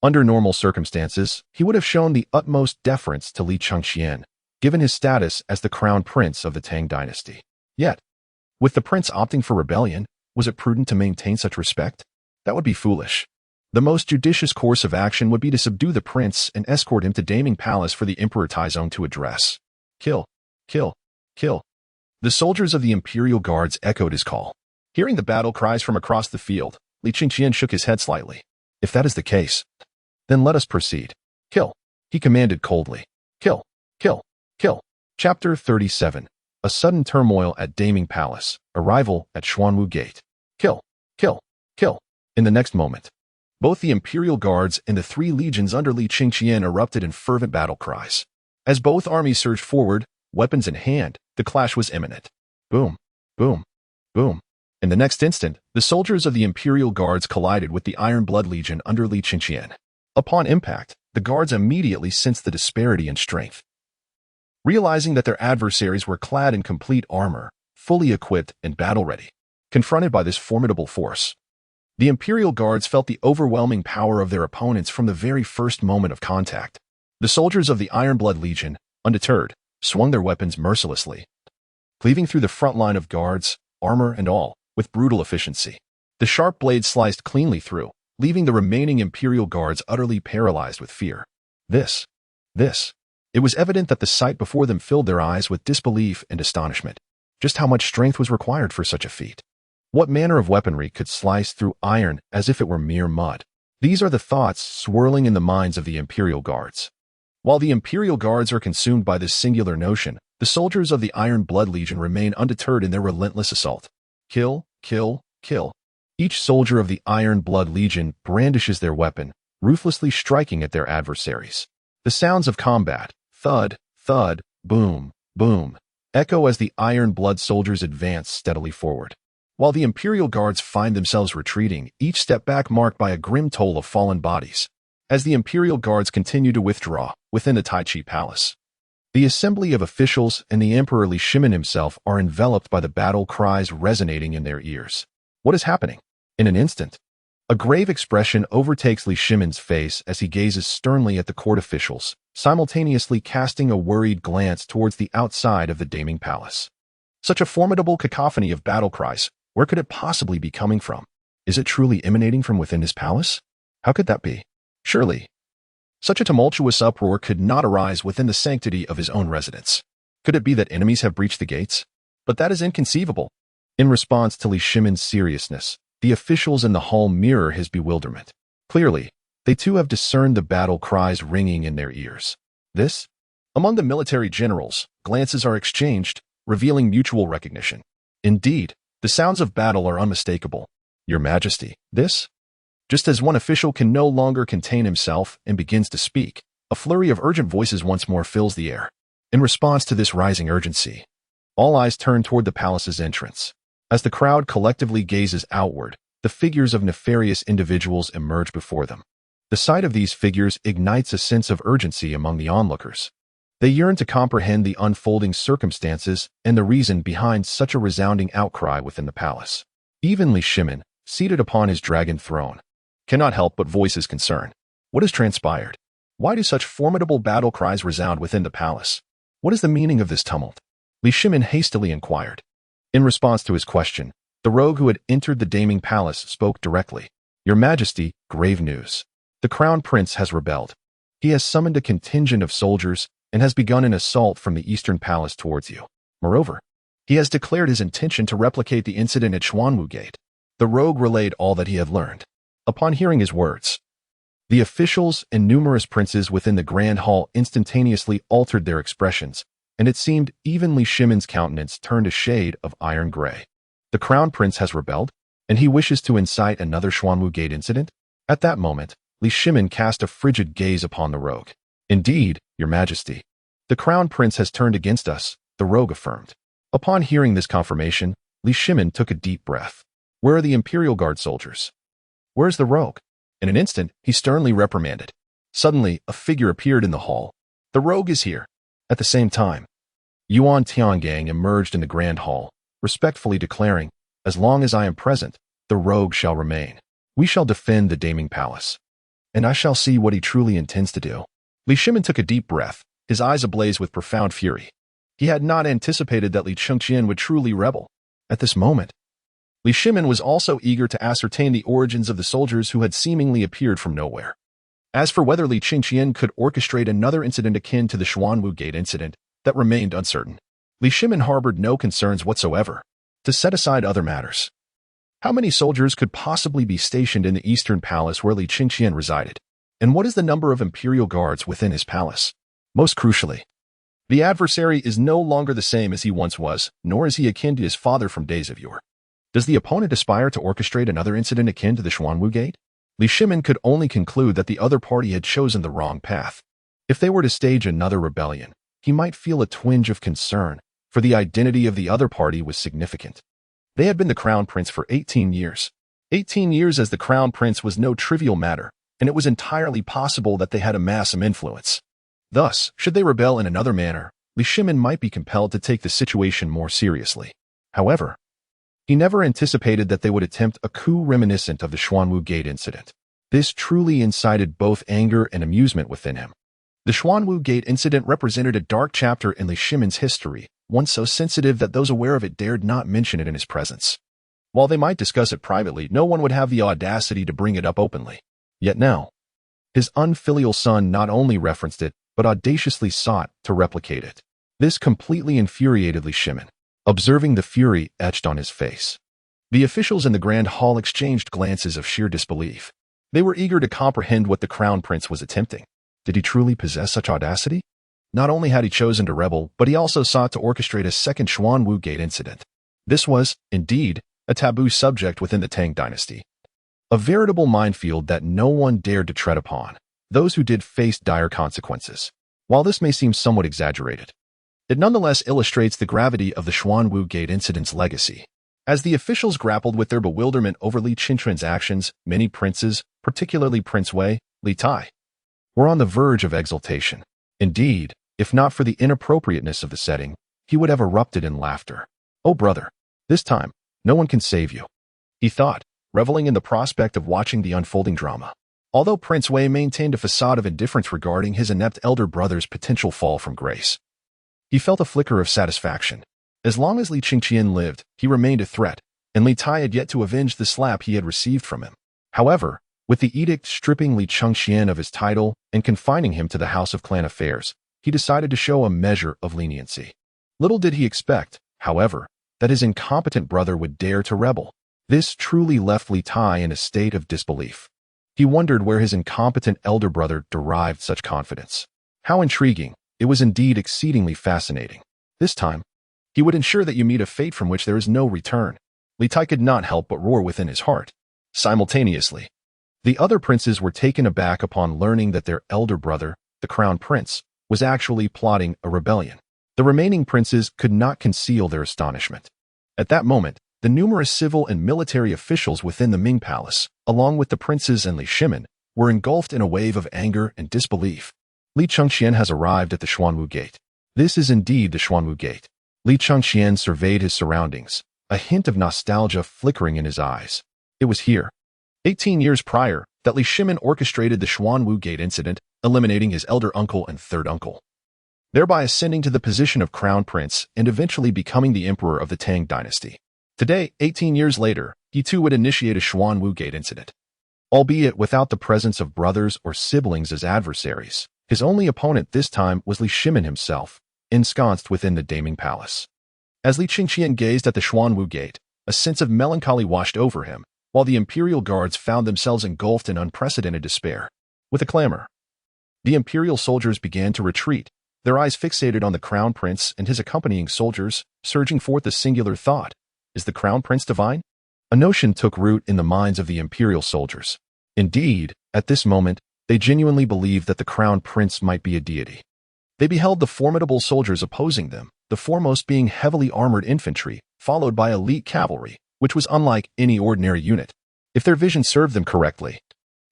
Under normal circumstances, he would have shown the utmost deference to Li Qingqian, given his status as the crown prince of the Tang dynasty. Yet, with the prince opting for rebellion, was it prudent to maintain such respect? That would be foolish. The most judicious course of action would be to subdue the prince and escort him to Daming Palace for the Emperor Taizong to address. Kill, kill, kill. The soldiers of the Imperial Guards echoed his call. Hearing the battle cries from across the field, Li Qingqian shook his head slightly. If that is the case, then let us proceed. Kill, he commanded coldly. Kill, kill, kill. Chapter 37. A sudden turmoil at Daming Palace. Arrival at Xuanwu Gate. Kill, kill, kill. In the next moment, both the Imperial Guards and the 3 legions under Li Qingqian erupted in fervent battle cries. As both armies surged forward, weapons in hand, the clash was imminent. Boom, boom, boom. In the next instant, the soldiers of the Imperial Guards collided with the Iron Blood Legion under Li Qingqian. Upon impact, the guards immediately sensed the disparity in strength. Realizing that their adversaries were clad in complete armor, fully equipped and battle-ready, confronted by this formidable force, the Imperial Guards felt the overwhelming power of their opponents from the very first moment of contact. The soldiers of the Iron Blood Legion, undeterred, swung their weapons mercilessly, cleaving through the front line of guards, armor and all, with brutal efficiency. The sharp blades sliced cleanly through, leaving the remaining Imperial Guards utterly paralyzed with fear. This. It was evident that the sight before them filled their eyes with disbelief and astonishment. Just how much strength was required for such a feat? What manner of weaponry could slice through iron as if it were mere mud? These are the thoughts swirling in the minds of the Imperial Guards. While the Imperial Guards are consumed by this singular notion, the soldiers of the Iron Blood Legion remain undeterred in their relentless assault. Kill, kill, kill. Each soldier of the Iron Blood Legion brandishes their weapon, ruthlessly striking at their adversaries. The sounds of combat, thud, thud, boom, boom, echo as the Iron Blood soldiers advance steadily forward. While the Imperial Guards find themselves retreating, each step back marked by a grim toll of fallen bodies. As the Imperial Guards continue to withdraw within the Taichi Palace, the assembly of officials and the Emperor Li Shimin himself are enveloped by the battle cries resonating in their ears. What is happening? In an instant, a grave expression overtakes Li Shimin's face as he gazes sternly at the court officials, simultaneously casting a worried glance towards the outside of the Daming Palace. Such a formidable cacophony of battle cries, where could it possibly be coming from? Is it truly emanating from within his palace? How could that be? Surely, such a tumultuous uproar could not arise within the sanctity of his own residence. Could it be that enemies have breached the gates? But that is inconceivable. In response to Li Shimin's seriousness, the officials in the hall mirror his bewilderment. Clearly, they too have discerned the battle cries ringing in their ears. This? Among the military generals, glances are exchanged, revealing mutual recognition. Indeed, the sounds of battle are unmistakable. Your Majesty, this? Just as one official can no longer contain himself and begins to speak, a flurry of urgent voices once more fills the air. In response to this rising urgency, all eyes turn toward the palace's entrance. As the crowd collectively gazes outward, the figures of nefarious individuals emerge before them. The sight of these figures ignites a sense of urgency among the onlookers. They yearn to comprehend the unfolding circumstances and the reason behind such a resounding outcry within the palace. Even Li Shimin, seated upon his dragon throne, cannot help but voice his concern. What has transpired? Why do such formidable battle cries resound within the palace? What is the meaning of this tumult? Li Shimin hastily inquired. In response to his question, the rogue who had entered the Daming Palace spoke directly. Your Majesty, grave news. The Crown Prince has rebelled. He has summoned a contingent of soldiers and has begun an assault from the Eastern Palace towards you. Moreover, he has declared his intention to replicate the incident at Xuanwu Gate. The rogue relayed all that he had learned. Upon hearing his words, the officials and numerous princes within the Grand Hall instantaneously altered their expressions and it seemed even Li Shimon's countenance turned a shade of iron gray. The Crown Prince has rebelled, and he wishes to incite another Xuanwu Gate incident? At that moment, Li Shimon cast a frigid gaze upon the rogue. Indeed, Your Majesty. The Crown Prince has turned against us, the rogue affirmed. Upon hearing this confirmation, Li Shimon took a deep breath. Where are the Imperial Guard soldiers? Where's the rogue? In an instant, he sternly reprimanded. Suddenly, a figure appeared in the hall. The rogue is here. At the same time, Yuan Tiangang emerged in the grand hall, respectfully declaring, as long as I am present, the rogue shall remain. We shall defend the Daming Palace. And I shall see what he truly intends to do. Li Shimon took a deep breath, his eyes ablaze with profound fury. He had not anticipated that Li Chengqian would truly rebel. At this moment, Li Shimon was also eager to ascertain the origins of the soldiers who had seemingly appeared from nowhere. As for whether Li Chengqian could orchestrate another incident akin to the Xuanwu Gate incident, that remained uncertain. Li Shimon harbored no concerns whatsoever. To set aside other matters, how many soldiers could possibly be stationed in the Eastern Palace where Li Chengqian resided? And what is the number of Imperial Guards within his palace? Most crucially, the adversary is no longer the same as he once was, nor is he akin to his father from days of yore. Does the opponent aspire to orchestrate another incident akin to the Xuanwu Gate? Li Shimon could only conclude that the other party had chosen the wrong path. If they were to stage another rebellion, he might feel a twinge of concern, for the identity of the other party was significant. They had been the Crown Prince for 18 years. 18 years as the Crown Prince was no trivial matter, and it was entirely possible that they had amassed some influence. Thus, should they rebel in another manner, Li Shimon might be compelled to take the situation more seriously. However, he never anticipated that they would attempt a coup reminiscent of the Xuanwu Gate incident. This truly incited both anger and amusement within him. The Xuanwu Gate incident represented a dark chapter in Li Shimon's history, one so sensitive that those aware of it dared not mention it in his presence. While they might discuss it privately, no one would have the audacity to bring it up openly. Yet now, his unfilial son not only referenced it, but audaciously sought to replicate it. This completely infuriated Li Shimon, observing the fury etched on his face. The officials in the Grand Hall exchanged glances of sheer disbelief. They were eager to comprehend what the Crown Prince was attempting. Did he truly possess such audacity? Not only had he chosen to rebel, but he also sought to orchestrate a second Xuanwu Gate incident. This was, indeed, a taboo subject within the Tang Dynasty. A veritable minefield that no one dared to tread upon. Those who did faced dire consequences. While this may seem somewhat exaggerated, it nonetheless illustrates the gravity of the Xuanwu Gate incident's legacy. As the officials grappled with their bewilderment over Li Chengqian's actions, many princes, particularly Prince Wei, Li Tai, were on the verge of exultation. Indeed, if not for the inappropriateness of the setting, he would have erupted in laughter. Oh brother, this time, no one can save you, he thought, reveling in the prospect of watching the unfolding drama. Although Prince Wei maintained a facade of indifference regarding his inept elder brother's potential fall from grace, he felt a flicker of satisfaction. As long as Li Chengqian lived, he remained a threat, and Li Tai had yet to avenge the slap he had received from him. However, with the edict stripping Li Chengqian of his title and confining him to the House of Clan affairs, he decided to show a measure of leniency. Little did he expect, however, that his incompetent brother would dare to rebel. This truly left Li Tai in a state of disbelief. He wondered where his incompetent elder brother derived such confidence. How intriguing! It was indeed exceedingly fascinating. This time, he would ensure that you meet a fate from which there is no return. Li Tai could not help but roar within his heart. Simultaneously, the other princes were taken aback upon learning that their elder brother, the Crown Prince, was actually plotting a rebellion. The remaining princes could not conceal their astonishment. At that moment, the numerous civil and military officials within the Ming Palace, along with the princes and Li Shimon, were engulfed in a wave of anger and disbelief. Li Chengqian has arrived at the Xuanwu Gate. This is indeed the Xuanwu Gate. Li Chengqian surveyed his surroundings, a hint of nostalgia flickering in his eyes. It was here, 18 years prior, that Li Shimon orchestrated the Xuanwu Gate incident, eliminating his elder uncle and third uncle, thereby ascending to the position of Crown Prince and eventually becoming the emperor of the Tang Dynasty. Today, 18 years later, he too would initiate a Xuanwu Gate incident. Albeit without the presence of brothers or siblings as adversaries, his only opponent this time was Li Shimon himself, ensconced within the Daming Palace. As Li Chengqian gazed at the Xuanwu Gate, a sense of melancholy washed over him, while the Imperial Guards found themselves engulfed in unprecedented despair. With a clamor, the Imperial soldiers began to retreat, their eyes fixated on the crown prince and his accompanying soldiers, surging forth a singular thought. Is the crown prince divine? A notion took root in the minds of the imperial soldiers. Indeed, at this moment, they genuinely believed that the crown prince might be a deity. They beheld the formidable soldiers opposing them, the foremost being heavily armored infantry, followed by elite cavalry, which was unlike any ordinary unit. If their vision served them correctly,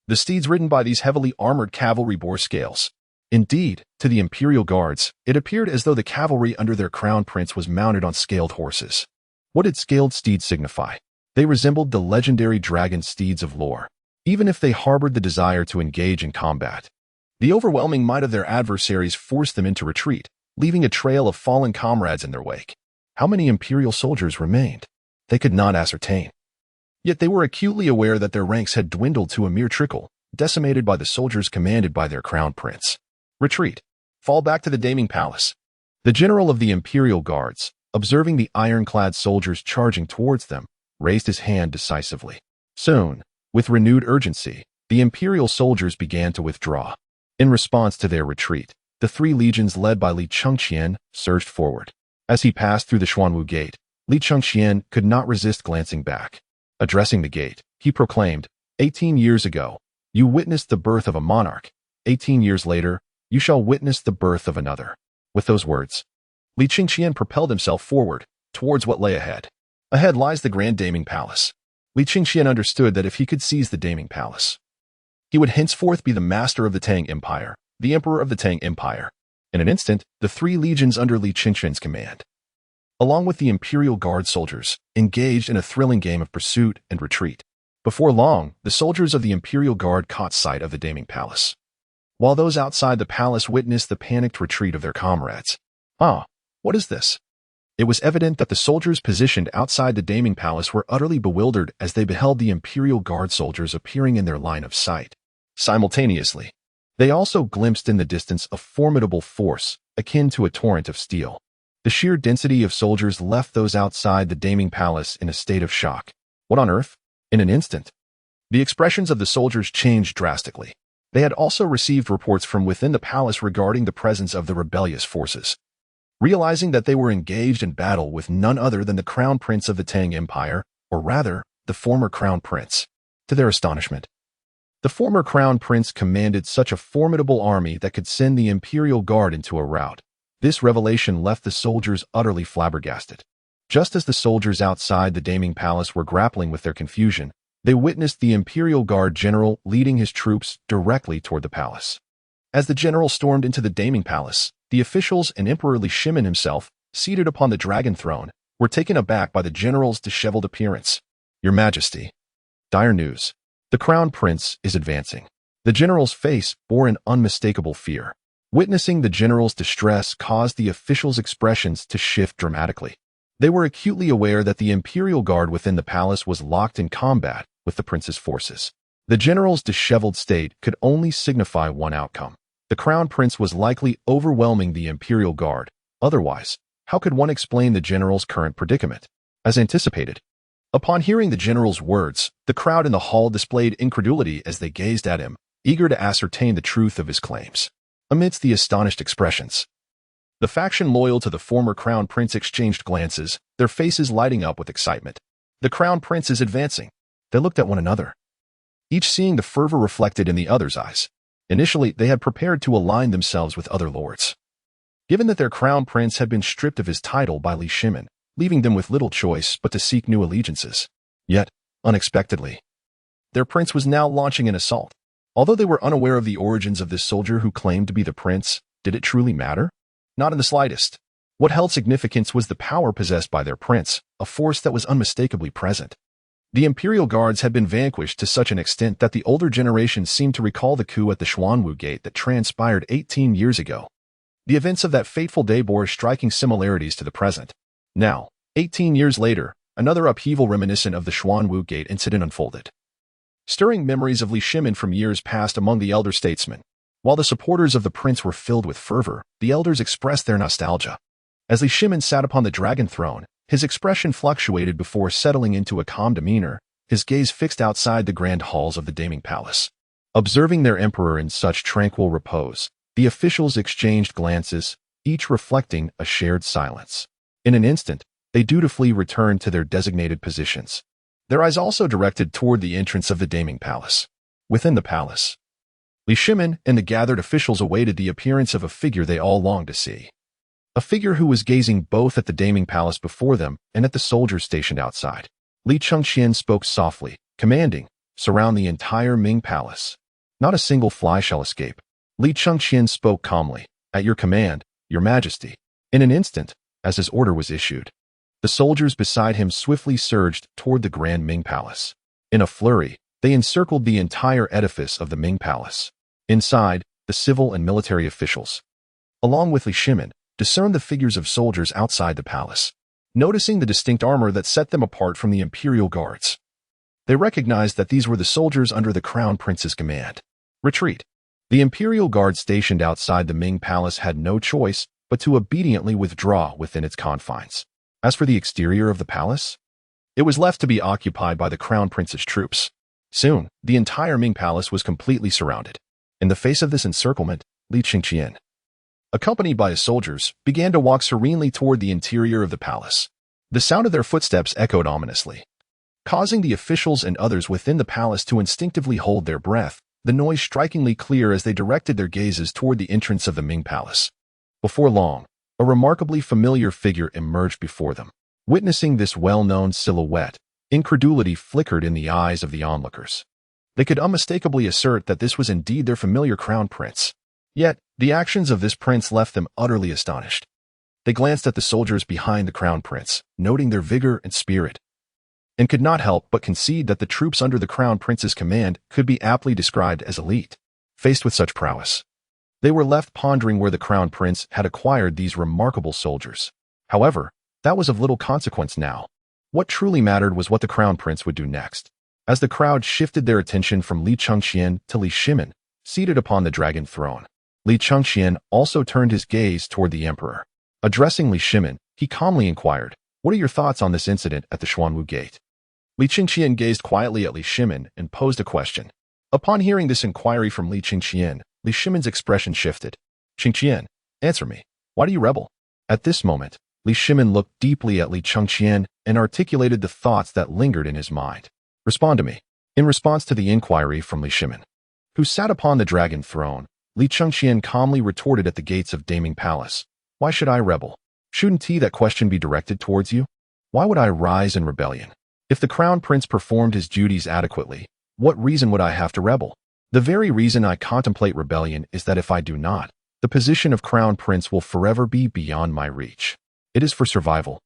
the steeds ridden by these heavily armored cavalry bore scales. Indeed, to the imperial guards, it appeared as though the cavalry under their crown prince was mounted on scaled horses. What did scaled steeds signify? They resembled the legendary dragon steeds of lore, even if they harbored the desire to engage in combat. The overwhelming might of their adversaries forced them into retreat, leaving a trail of fallen comrades in their wake. How many imperial soldiers remained? They could not ascertain. Yet they were acutely aware that their ranks had dwindled to a mere trickle, decimated by the soldiers commanded by their crown prince. Retreat. Fall back to the Daming Palace. The general of the imperial guards, observing the ironclad soldiers charging towards them, raised his hand decisively. Soon, with renewed urgency, the imperial soldiers began to withdraw. In response to their retreat, the 3 legions led by Li Chengqian surged forward. As he passed through the Xuanwu Gate, Li Chengqian could not resist glancing back. Addressing the gate, he proclaimed, 18 years ago, you witnessed the birth of a monarch. 18 years later, you shall witness the birth of another. With those words, Li Chengqian propelled himself forward, towards what lay ahead. Ahead lies the Grand Daming Palace. Li Chengqian understood that if he could seize the Daming Palace, he would henceforth be the master of the Tang Empire, the emperor of the Tang Empire. In an instant, the 3 legions under Li Chengqian's command, along with the imperial guard soldiers, engaged in a thrilling game of pursuit and retreat. Before long, the soldiers of the imperial guard caught sight of the Daming Palace, while those outside the palace witnessed the panicked retreat of their comrades. Ah, what is this? It was evident that the soldiers positioned outside the Daming Palace were utterly bewildered as they beheld the imperial guard soldiers appearing in their line of sight. Simultaneously, they also glimpsed in the distance a formidable force, akin to a torrent of steel. The sheer density of soldiers left those outside the Daming Palace in a state of shock. What on earth? In an instant, the expressions of the soldiers changed drastically. They had also received reports from within the palace regarding the presence of the rebellious forces. Realizing that they were engaged in battle with none other than the crown prince of the Tang Empire, or rather, the former crown prince. To their astonishment, the former crown prince commanded such a formidable army that could send the imperial guard into a rout. This revelation left the soldiers utterly flabbergasted. Just as the soldiers outside the Daming Palace were grappling with their confusion, they witnessed the imperial guard general leading his troops directly toward the palace. As the general stormed into the Daming Palace, the officials and Emperor Li Shimin himself, seated upon the dragon throne, were taken aback by the general's disheveled appearance. Your Majesty. Dire news. The crown prince is advancing. The general's face bore an unmistakable fear. Witnessing the general's distress caused the officials' expressions to shift dramatically. They were acutely aware that the imperial guard within the palace was locked in combat with the prince's forces. The general's disheveled state could only signify one outcome. The crown prince was likely overwhelming the imperial guard. Otherwise, how could one explain the general's current predicament? As anticipated, upon hearing the general's words, the crowd in the hall displayed incredulity as they gazed at him, eager to ascertain the truth of his claims. Amidst the astonished expressions, the faction loyal to the former crown prince exchanged glances, their faces lighting up with excitement. The crown prince is advancing. They looked at one another, each seeing the fervor reflected in the other's eyes. Initially, they had prepared to align themselves with other lords. Given that their crown prince had been stripped of his title by Li Shimin, leaving them with little choice but to seek new allegiances. Yet, unexpectedly, their prince was now launching an assault. Although they were unaware of the origins of this soldier who claimed to be the prince, did it truly matter? Not in the slightest. What held significance was the power possessed by their prince, a force that was unmistakably present. The imperial guards had been vanquished to such an extent that the older generation seemed to recall the coup at the Xuanwu Gate that transpired 18 years ago. The events of that fateful day bore striking similarities to the present. Now, 18 years later, another upheaval reminiscent of the Xuanwu Gate incident unfolded, stirring memories of Li Shimin from years past among the elder statesmen. While the supporters of the prince were filled with fervor, the elders expressed their nostalgia. As Li Shimin sat upon the dragon throne, his expression fluctuated before settling into a calm demeanor, his gaze fixed outside the grand halls of the Daming Palace. Observing their emperor in such tranquil repose, The officials exchanged glances, each reflecting a shared silence. In an instant, they dutifully returned to their designated positions. Their eyes also directed toward the entrance of the Daming Palace. Within the palace, Li Shimin and the gathered officials awaited the appearance of a figure they all longed to see. A figure who was gazing both at the Daming Palace before them and at the soldiers stationed outside. Li Chengqian spoke softly, commanding, "Surround the entire Ming Palace. Not a single fly shall escape." Li Chengqian spoke calmly, "At your command, Your Majesty." In an instant, as his order was issued, the soldiers beside him swiftly surged toward the Grand Ming Palace. In a flurry, they encircled the entire edifice of the Ming Palace. Inside, the civil and military officials, along with Li Shimin, discerned the figures of soldiers outside the palace. Noticing the distinct armor that set them apart from the imperial guards, they recognized that these were the soldiers under the Crown Prince's command. Retreat. The imperial guard stationed outside the Ming Palace had no choice but to obediently withdraw within its confines. As for the exterior of the palace, it was left to be occupied by the Crown Prince's troops. Soon, the entire Ming Palace was completely surrounded. In the face of this encirclement, Li Chengqian, accompanied by his soldiers, began to walk serenely toward the interior of the palace. The sound of their footsteps echoed ominously, causing the officials and others within the palace to instinctively hold their breath, the noise strikingly clear as they directed their gazes toward the entrance of the Ming Palace. Before long, a remarkably familiar figure emerged before them. Witnessing this well-known silhouette, incredulity flickered in the eyes of the onlookers. They could unmistakably assert that this was indeed their familiar crown prince. Yet, the actions of this prince left them utterly astonished. They glanced at the soldiers behind the crown prince, noting their vigor and spirit, and could not help but concede that the troops under the crown prince's command could be aptly described as elite. Faced with such prowess, they were left pondering where the crown prince had acquired these remarkable soldiers. However, that was of little consequence now. What truly mattered was what the crown prince would do next. As the crowd shifted their attention from Li Chengqian to Li Shimin, seated upon the dragon throne, Li Chengqian also turned his gaze toward the emperor. Addressing Li Shimin, he calmly inquired, "What are your thoughts on this incident at the Xuanwu Gate?" Li Chengqian gazed quietly at Li Shimin and posed a question. Upon hearing this inquiry from Li Chengqian, Li Shimin's expression shifted. "Chengqian, answer me. Why do you rebel?" At this moment, Li Shimin looked deeply at Li Chengqian and articulated the thoughts that lingered in his mind. "Respond to me." In response to the inquiry from Li Shimin, who sat upon the dragon throne, Li Chengqian calmly retorted at the gates of Daming Palace. "Why should I rebel? Shouldn't that question be directed towards you? Why would I rise in rebellion? If the crown prince performed his duties adequately, what reason would I have to rebel? The very reason I contemplate rebellion is that if I do not, the position of crown prince will forever be beyond my reach. It is for survival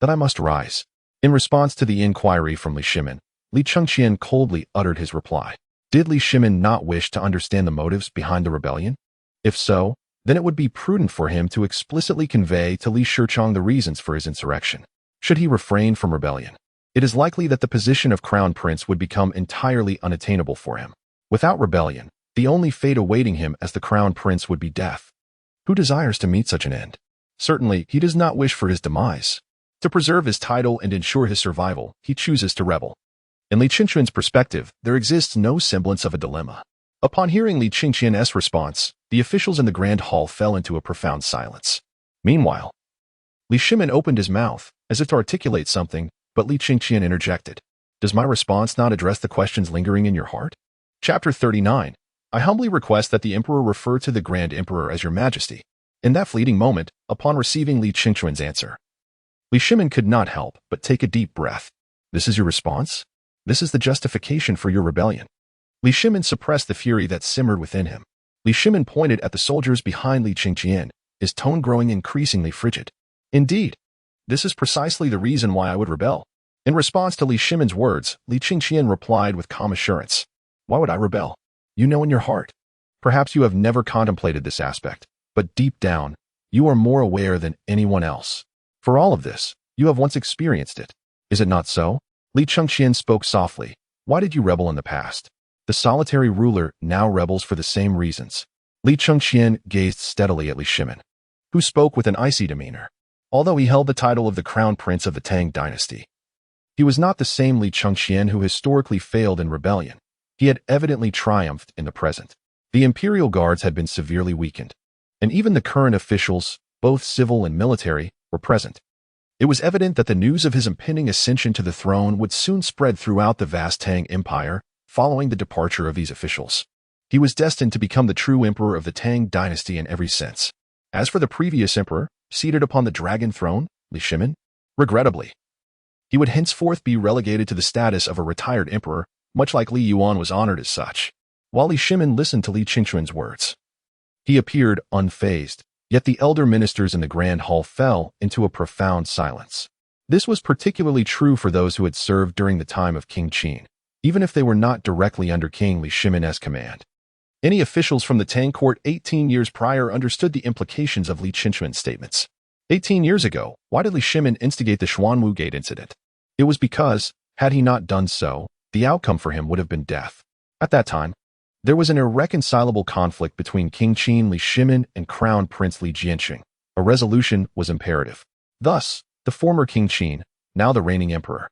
that I must rise." In response to the inquiry from Li Shimin, Li Chengqian coldly uttered his reply. Did Li Shimin not wish to understand the motives behind the rebellion? If so, then it would be prudent for him to explicitly convey to Li Shichong the reasons for his insurrection. Should he refrain from rebellion, it is likely that the position of crown prince would become entirely unattainable for him. Without rebellion, the only fate awaiting him as the crown prince would be death. Who desires to meet such an end? Certainly, he does not wish for his demise. To preserve his title and ensure his survival, he chooses to rebel. In Li Chengqian's perspective, there exists no semblance of a dilemma. Upon hearing Li Chengqian's response, the officials in the grand hall fell into a profound silence. Meanwhile, Li Shimin opened his mouth, as if to articulate something, but Li Chengqian interjected. "Does my response not address the questions lingering in your heart?" Chapter 39. I humbly request that the emperor refer to the Grand Emperor as Your Majesty. In that fleeting moment, upon receiving Li Chengqian's answer, Li Shimin could not help but take a deep breath. This is your response? This is the justification for your rebellion? Li Shimin suppressed the fury that simmered within him. Li Shimin pointed at the soldiers behind Li Chengqian, his tone growing increasingly frigid. "Indeed, this is precisely the reason why I would rebel." In response to Li Shimin's words, Li Chengqian replied with calm assurance. "Why would I rebel? You know in your heart. Perhaps you have never contemplated this aspect, but deep down, you are more aware than anyone else. For all of this, you have once experienced it. Is it not so?" Li Chengqian spoke softly. "Why did you rebel in the past? The solitary ruler now rebels for the same reasons." Li Chengqian gazed steadily at Li Shimin, who spoke with an icy demeanor. Although he held the title of the crown prince of the Tang Dynasty, he was not the same Li Chengqian who historically failed in rebellion. He had evidently triumphed in the present. The imperial guards had been severely weakened. and even the current officials, both civil and military, were present. It was evident that the news of his impending ascension to the throne would soon spread throughout the vast Tang Empire following the departure of these officials. He was destined to become the true emperor of the Tang Dynasty in every sense. As for the previous emperor, seated upon the dragon throne, Li Shimin, regrettably, he would henceforth be relegated to the status of a retired emperor, much like Li Yuan was honored as such. While Li Shimin listened to Li Qingquan's words, he appeared unfazed, yet the elder ministers in the grand hall fell into a profound silence. This was particularly true for those who had served during the time of King Qin, even if they were not directly under King Li Shimin's command. Any officials from the Tang court 18 years prior understood the implications of Li Qingquan's statements. 18 years ago, why did Li Shimin instigate the Xuanwu Gate incident? It was because, had he not done so, the outcome for him would have been death. At that time, there was an irreconcilable conflict between King Qin Li Shimin and Crown Prince Li Jianqing. A resolution was imperative. Thus, the former King Qin, now the reigning emperor,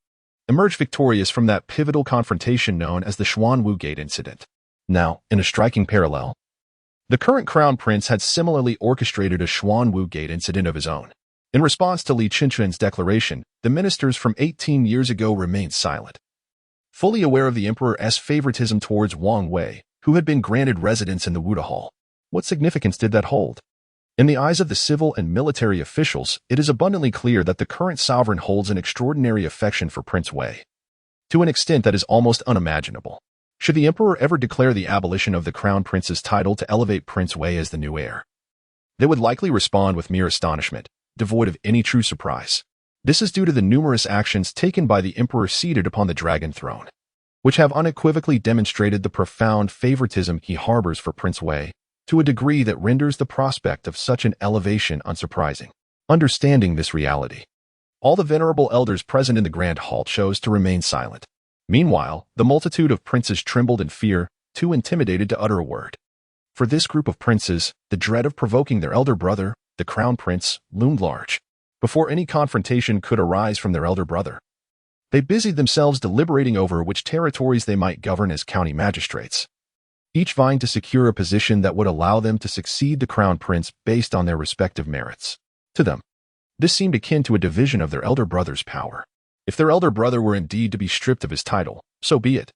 emerged victorious from that pivotal confrontation known as the Xuanwu Gate incident. Now, in a striking parallel, the current crown prince had similarly orchestrated a Xuanwu Gate incident of his own. In response to Li Qingquan's declaration, the ministers from 18 years ago remained silent, fully aware of the emperor's favoritism towards Wang Wei, who had been granted residence in the Wuda Hall. What significance did that hold? In the eyes of the civil and military officials, it is abundantly clear that the current sovereign holds an extraordinary affection for Prince Wei, to an extent that is almost unimaginable. Should the emperor ever declare the abolition of the crown prince's title to elevate Prince Wei as the new heir, they would likely respond with mere astonishment, devoid of any true surprise. This is due to the numerous actions taken by the emperor seated upon the dragon throne, which have unequivocally demonstrated the profound favoritism he harbors for Prince Wei, to a degree that renders the prospect of such an elevation unsurprising. Understanding this reality, all the venerable elders present in the grand hall chose to remain silent. Meanwhile, the multitude of princes trembled in fear, too intimidated to utter a word. For this group of princes, the dread of provoking their elder brother, the crown prince, loomed large. Before any confrontation could arise from their elder brother, they busied themselves deliberating over which territories they might govern as county magistrates, each vying to secure a position that would allow them to succeed the crown prince based on their respective merits. To them, this seemed akin to a division of their elder brother's power. If their elder brother were indeed to be stripped of his title, so be it.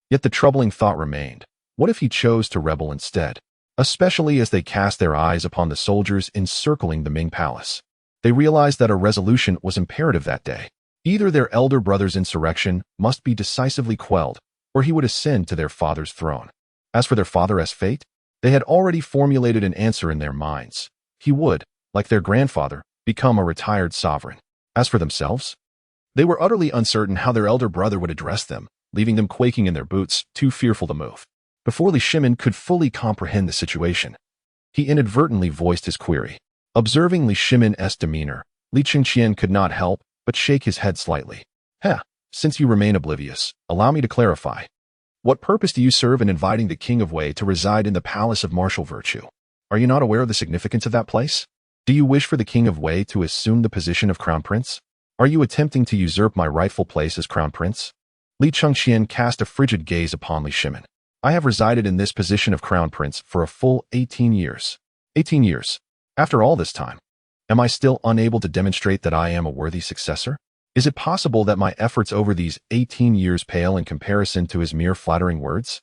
Yet the troubling thought remained. What if he chose to rebel instead? Especially as they cast their eyes upon the soldiers encircling the Ming Palace. They realized that a resolution was imperative that day. Either their elder brother's insurrection must be decisively quelled, or he would ascend to their father's throne. As for their father's fate, they had already formulated an answer in their minds. He would, like their grandfather, become a retired sovereign. As for themselves, they were utterly uncertain how their elder brother would address them, leaving them quaking in their boots, too fearful to move. Before Li Shimin could fully comprehend the situation, he inadvertently voiced his query. Observing Li Shimin's demeanor, Li Qingquan could not help but shake his head slightly. Since you remain oblivious, allow me to clarify. What purpose do you serve in inviting the King of Wei to reside in the Palace of Martial Virtue? Are you not aware of the significance of that place? Do you wish for the King of Wei to assume the position of Crown Prince? Are you attempting to usurp my rightful place as Crown Prince? Li Qingquan cast a frigid gaze upon Li Shimin. I have resided in this position of Crown Prince for a full 18 years. 18 years. After all this time, am I still unable to demonstrate that I am a worthy successor? Is it possible that my efforts over these 18 years pale in comparison to his mere flattering words?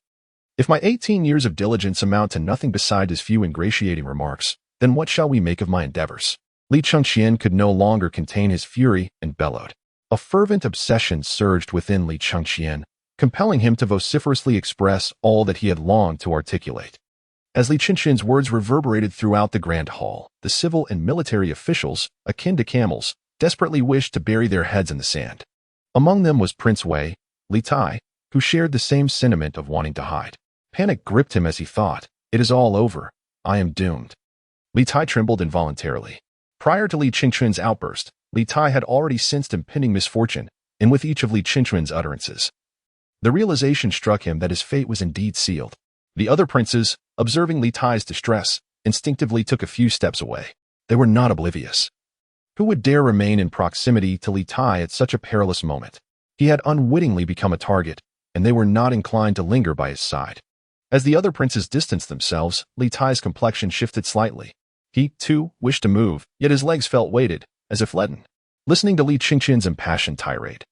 If my 18 years of diligence amount to nothing beside his few ingratiating remarks, then what shall we make of my endeavors? Li Qingquan could no longer contain his fury and bellowed. A fervent obsession surged within Li Qingquan, compelling him to vociferously express all that he had longed to articulate. As Li Qingquan's words reverberated throughout the grand hall, the civil and military officials, akin to camels, desperately wished to bury their heads in the sand. Among them was Prince Wei, Li Tai, who shared the same sentiment of wanting to hide. Panic gripped him as he thought, "It is all over. I am doomed." Li Tai trembled involuntarily. Prior to Li Qingquan's outburst, Li Tai had already sensed impending misfortune, and with each of Li Qingquan's utterances, the realization struck him that his fate was indeed sealed. The other princes, observing Li Tai's distress, instinctively took a few steps away. They were not oblivious. Who would dare remain in proximity to Li Tai at such a perilous moment? He had unwittingly become a target, and they were not inclined to linger by his side. As the other princes distanced themselves, Li Tai's complexion shifted slightly. He, too, wished to move, yet his legs felt weighted, as if leaden. Listening to Li Qingqian's impassioned tirade,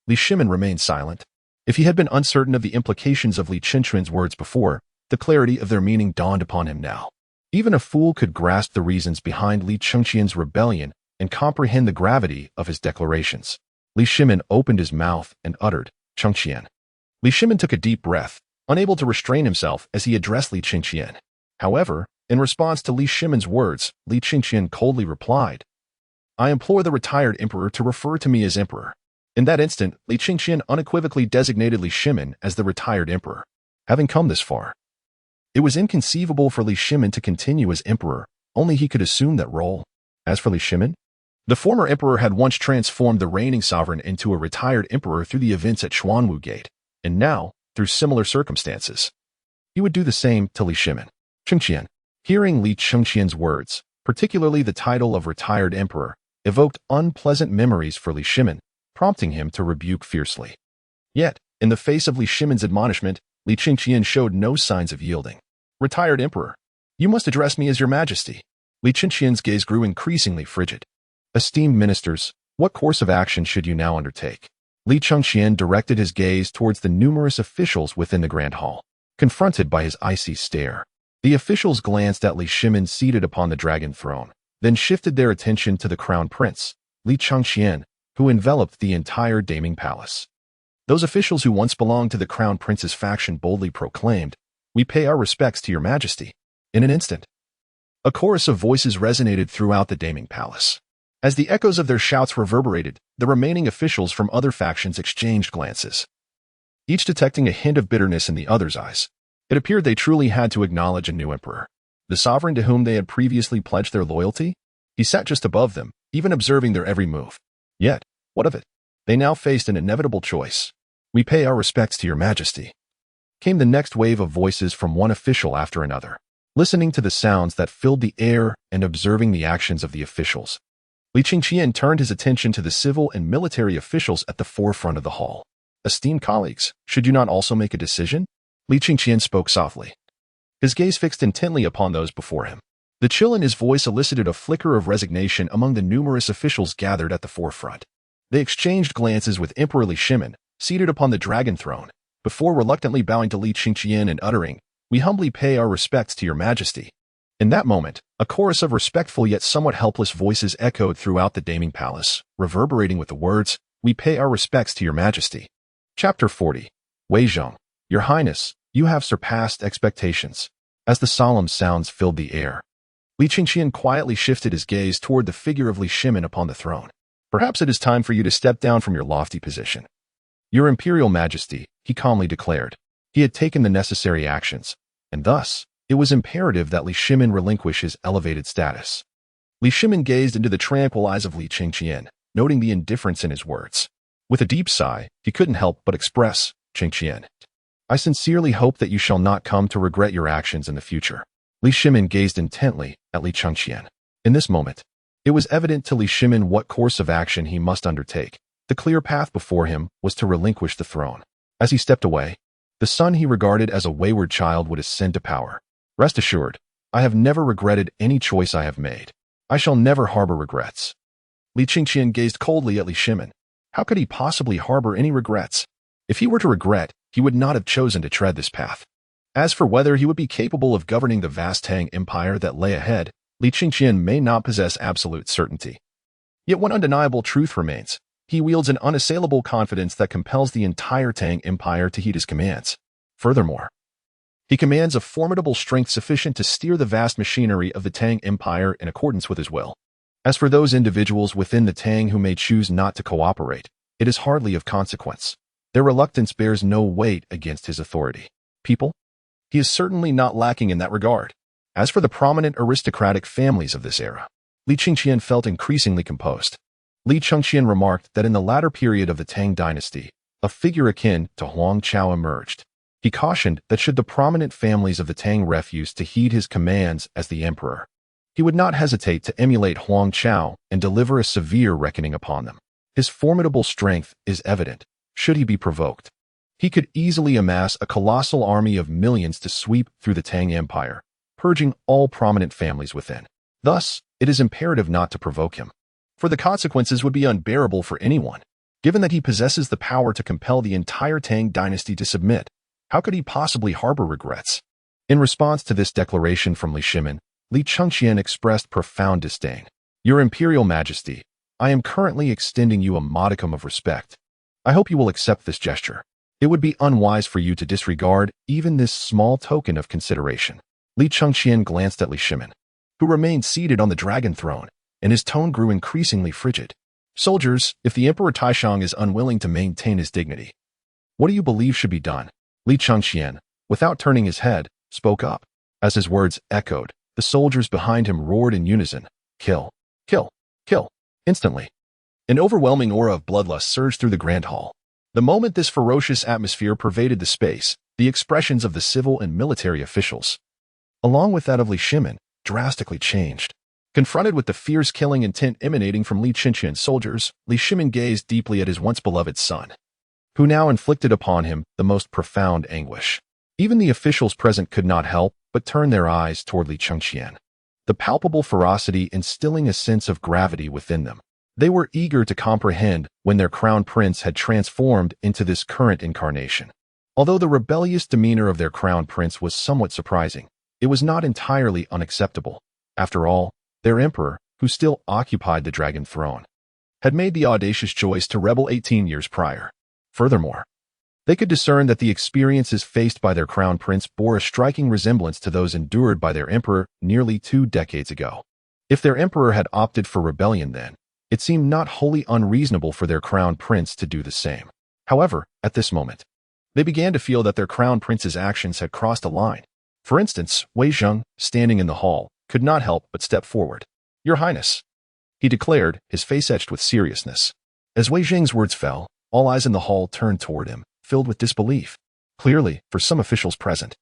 Li Shimin remained silent. If he had been uncertain of the implications of Li Qingqian's words before, the clarity of their meaning dawned upon him now. Even a fool could grasp the reasons behind Li Qingqian's rebellion and comprehend the gravity of his declarations. Li Shimin opened his mouth and uttered, "Qingqian." Li Shimin took a deep breath, unable to restrain himself as he addressed Li Qingqian. However, in response to Li Shimin's words, Li Qingqian coldly replied, "I implore the retired emperor to refer to me as emperor." In that instant, Li Qingqian unequivocally designated Li Shimin as the retired emperor. Having come this far, it was inconceivable for Li Shimin to continue as emperor, only he could assume that role. As for Li Shimin, the former emperor had once transformed the reigning sovereign into a retired emperor through the events at Xuanwu Gate, and now, through similar circumstances, he would do the same to Li Shimin. Qingqian, hearing Li Qingqian's words, particularly the title of retired emperor, evoked unpleasant memories for Li Shimin, prompting him to rebuke fiercely. Yet, in the face of Li Shimin's admonishment, Li Qingqian showed no signs of yielding. "Retired emperor, you must address me as your majesty." Li Qingqian's gaze grew increasingly frigid. "Esteemed ministers, what course of action should you now undertake?" Li Qingqian directed his gaze towards the numerous officials within the grand hall. Confronted by his icy stare, the officials glanced at Li Shimin seated upon the dragon throne, then shifted their attention to the crown prince, Li Qingqian, who enveloped the entire Daming Palace. Those officials who once belonged to the crown prince's faction boldly proclaimed, "We pay our respects to your majesty." In an instant, a chorus of voices resonated throughout the Daming Palace. As the echoes of their shouts reverberated, the remaining officials from other factions exchanged glances, each detecting a hint of bitterness in the other's eyes. It appeared they truly had to acknowledge a new emperor, the sovereign to whom they had previously pledged their loyalty. He sat just above them, even observing their every move. Yet, what of it? They now faced an inevitable choice. "We pay our respects to your majesty," came the next wave of voices from one official after another. Listening to the sounds that filled the air and observing the actions of the officials, Li Qingqian turned his attention to the civil and military officials at the forefront of the hall. "Esteemed colleagues, should you not also make a decision?" Li Qingqian spoke softly, his gaze fixed intently upon those before him. The chill in his voice elicited a flicker of resignation among the numerous officials gathered at the forefront. They exchanged glances with Emperor Li Shimin, seated upon the dragon throne, before reluctantly bowing to Li Qingqian and uttering, "We humbly pay our respects to your majesty." In that moment, a chorus of respectful yet somewhat helpless voices echoed throughout the Daming Palace, reverberating with the words, "We pay our respects to your majesty." Chapter 40. Wei Zhong, Your Highness, you have surpassed expectations. As the solemn sounds filled the air, Li Qingqian quietly shifted his gaze toward the figure of Li Shimin upon the throne. "Perhaps it is time for you to step down from your lofty position." "Your Imperial Majesty," he calmly declared. He had taken the necessary actions, and thus, it was imperative that Li Shimin relinquish his elevated status. Li Shimin gazed into the tranquil eyes of Li Qingqian, noting the indifference in his words. With a deep sigh, he couldn't help but express, "Qingqian, I sincerely hope that you shall not come to regret your actions in the future." Li Shimin gazed intently at Li Qingqian. In this moment, it was evident to Li Shimin what course of action he must undertake. The clear path before him was to relinquish the throne. As he stepped away, the son he regarded as a wayward child would ascend to power. "Rest assured, I have never regretted any choice I have made. I shall never harbor regrets." Li Qingqian gazed coldly at Li Shimin. How could he possibly harbor any regrets? If he were to regret, he would not have chosen to tread this path. As for whether he would be capable of governing the vast Tang Empire that lay ahead, Li Qingqian may not possess absolute certainty. Yet one undeniable truth remains. He wields an unassailable confidence that compels the entire Tang Empire to heed his commands. Furthermore, he commands a formidable strength sufficient to steer the vast machinery of the Tang Empire in accordance with his will. As for those individuals within the Tang who may choose not to cooperate, it is hardly of consequence. Their reluctance bears no weight against his authority. People? He is certainly not lacking in that regard. As for the prominent aristocratic families of this era, Li Qingqian felt increasingly composed. Li Qingqian remarked that in the latter period of the Tang dynasty, a figure akin to Huang Chao emerged. He cautioned that should the prominent families of the Tang refuse to heed his commands as the emperor, he would not hesitate to emulate Huang Chao and deliver a severe reckoning upon them. His formidable strength is evident, should he be provoked. He could easily amass a colossal army of millions to sweep through the Tang Empire, purging all prominent families within. Thus, it is imperative not to provoke him, for the consequences would be unbearable for anyone. Given that he possesses the power to compel the entire Tang dynasty to submit, how could he possibly harbor regrets? In response to this declaration from Li Shimin, Li Chengqian expressed profound disdain. Your Imperial Majesty, I am currently extending you a modicum of respect. I hope you will accept this gesture. It would be unwise for you to disregard even this small token of consideration. Li Chengqian glanced at Li Shimin, who remained seated on the dragon throne, and his tone grew increasingly frigid. Soldiers, if the Emperor Taishang is unwilling to maintain his dignity, what do you believe should be done? Li Chengqian, without turning his head, spoke up. As his words echoed, the soldiers behind him roared in unison, "Kill! Kill! Kill!" Instantly, an overwhelming aura of bloodlust surged through the grand hall. The moment this ferocious atmosphere pervaded the space, the expressions of the civil and military officials, along with that of Li Shimin, drastically changed. Confronted with the fierce killing intent emanating from Li Chengqian's soldiers, Li Shimin gazed deeply at his once-beloved son, who now inflicted upon him the most profound anguish. Even the officials present could not help but turn their eyes toward Li Chengqian, the palpable ferocity instilling a sense of gravity within them. They were eager to comprehend when their crown prince had transformed into this current incarnation. Although the rebellious demeanor of their crown prince was somewhat surprising, it was not entirely unacceptable. After all, their emperor, who still occupied the dragon throne, had made the audacious choice to rebel 18 years prior. Furthermore, they could discern that the experiences faced by their crown prince bore a striking resemblance to those endured by their emperor nearly 2 decades ago. If their emperor had opted for rebellion then, it seemed not wholly unreasonable for their crown prince to do the same. However, at this moment, they began to feel that their crown prince's actions had crossed a line. For instance, Wei Zheng, standing in the hall, could not help but step forward. "Your Highness," he declared, his face etched with seriousness. As Wei Zheng's words fell, all eyes in the hall turned toward him, filled with disbelief. Clearly, for some officials present,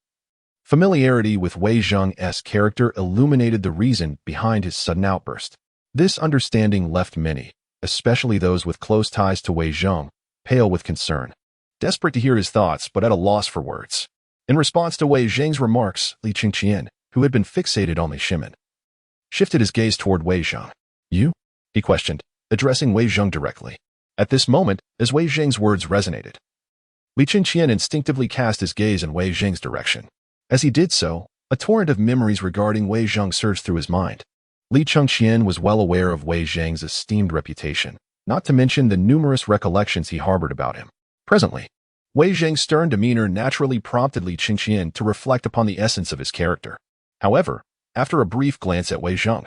familiarity with Wei Zheng's character illuminated the reason behind his sudden outburst. This understanding left many, especially those with close ties to Wei Zheng, pale with concern, desperate to hear his thoughts but at a loss for words. In response to Wei Zheng's remarks, Li Chengqian, who had been fixated on Li Shimin, shifted his gaze toward Wei Zheng. "You?" he questioned, addressing Wei Zheng directly. At this moment, as Wei Zheng's words resonated, Li Chengqian instinctively cast his gaze in Wei Zheng's direction. As he did so, a torrent of memories regarding Wei Zheng surged through his mind. Li Chengqian was well aware of Wei Zheng's esteemed reputation, not to mention the numerous recollections he harbored about him. Presently, Wei Zheng's stern demeanor naturally prompted Li Chengqian to reflect upon the essence of his character. However, after a brief glance at Wei Zheng,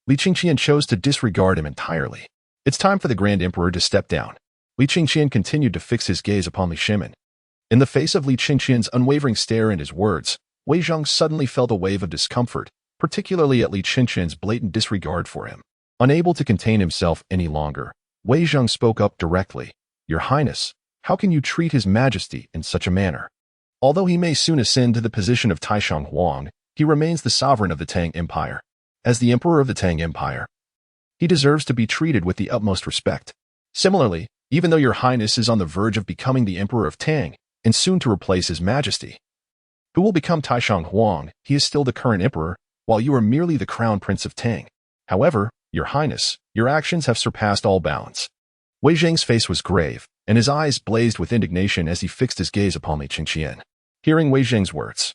Li Chengqian chose to disregard him entirely. "It's time for the Grand Emperor to step down." Li Chengqian continued to fix his gaze upon Li Shimin. In the face of Li Chengqian's unwavering stare and his words, Wei Zheng suddenly felt a wave of discomfort, particularly at Li Chengqian's blatant disregard for him. Unable to contain himself any longer, Wei Zheng spoke up directly. "Your Highness, how can you treat His Majesty in such a manner? Although he may soon ascend to the position of Taishang Huang, he remains the sovereign of the Tang Empire. As the Emperor of the Tang Empire, he deserves to be treated with the utmost respect. Similarly, even though your Highness is on the verge of becoming the Emperor of Tang, and soon to replace His Majesty, who will become Taishang Huang, he is still the current Emperor, while you are merely the Crown Prince of Tang. However, your Highness, your actions have surpassed all bounds." Wei Zheng's face was grave, and his eyes blazed with indignation as he fixed his gaze upon Li Chengqian. Hearing Wei Zheng's words,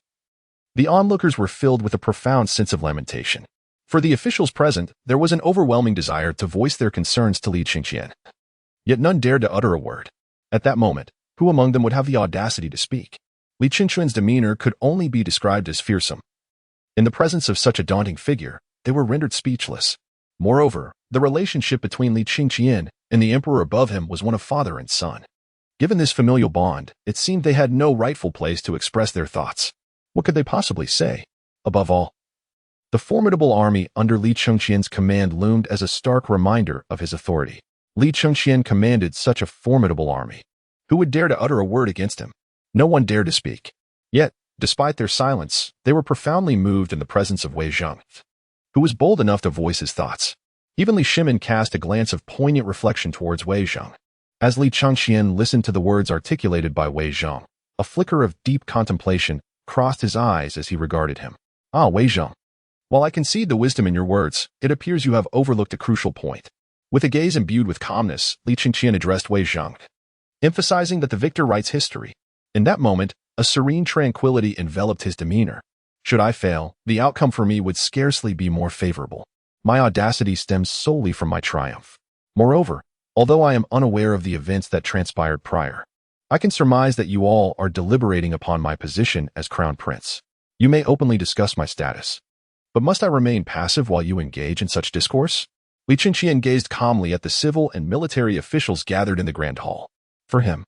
the onlookers were filled with a profound sense of lamentation. For the officials present, there was an overwhelming desire to voice their concerns to Li Chengqian. Yet none dared to utter a word. At that moment, who among them would have the audacity to speak? Li Chengqian's demeanor could only be described as fearsome. In the presence of such a daunting figure, they were rendered speechless. Moreover, the relationship between Li Chengqian and the emperor above him was one of father and son. Given this familial bond, it seemed they had no rightful place to express their thoughts. What could they possibly say? Above all, the formidable army under Li Chengqian's command loomed as a stark reminder of his authority. Li Chengqian commanded such a formidable army. Who would dare to utter a word against him? No one dared to speak. Yet, despite their silence, they were profoundly moved in the presence of Wei Zheng, who was bold enough to voice his thoughts. Even Li Shimin cast a glance of poignant reflection towards Wei Zheng. As Li Chengqian listened to the words articulated by Wei Zheng, a flicker of deep contemplation crossed his eyes as he regarded him. "Ah, Wei Zheng, While I concede the wisdom in your words, it appears you have overlooked a crucial point. With a gaze imbued with calmness, Li Qingqian addressed Wei Zheng, emphasizing that the victor writes history. In that moment, a serene tranquility enveloped his demeanor. Should I fail, the outcome for me would scarcely be more favorable. My audacity stems solely from my triumph. Moreover, although I am unaware of the events that transpired prior, I can surmise that you all are deliberating upon my position as crown prince. You may openly discuss my status. But must I remain passive while you engage in such discourse? Li Qingqian gazed calmly at the civil and military officials gathered in the grand hall. For him,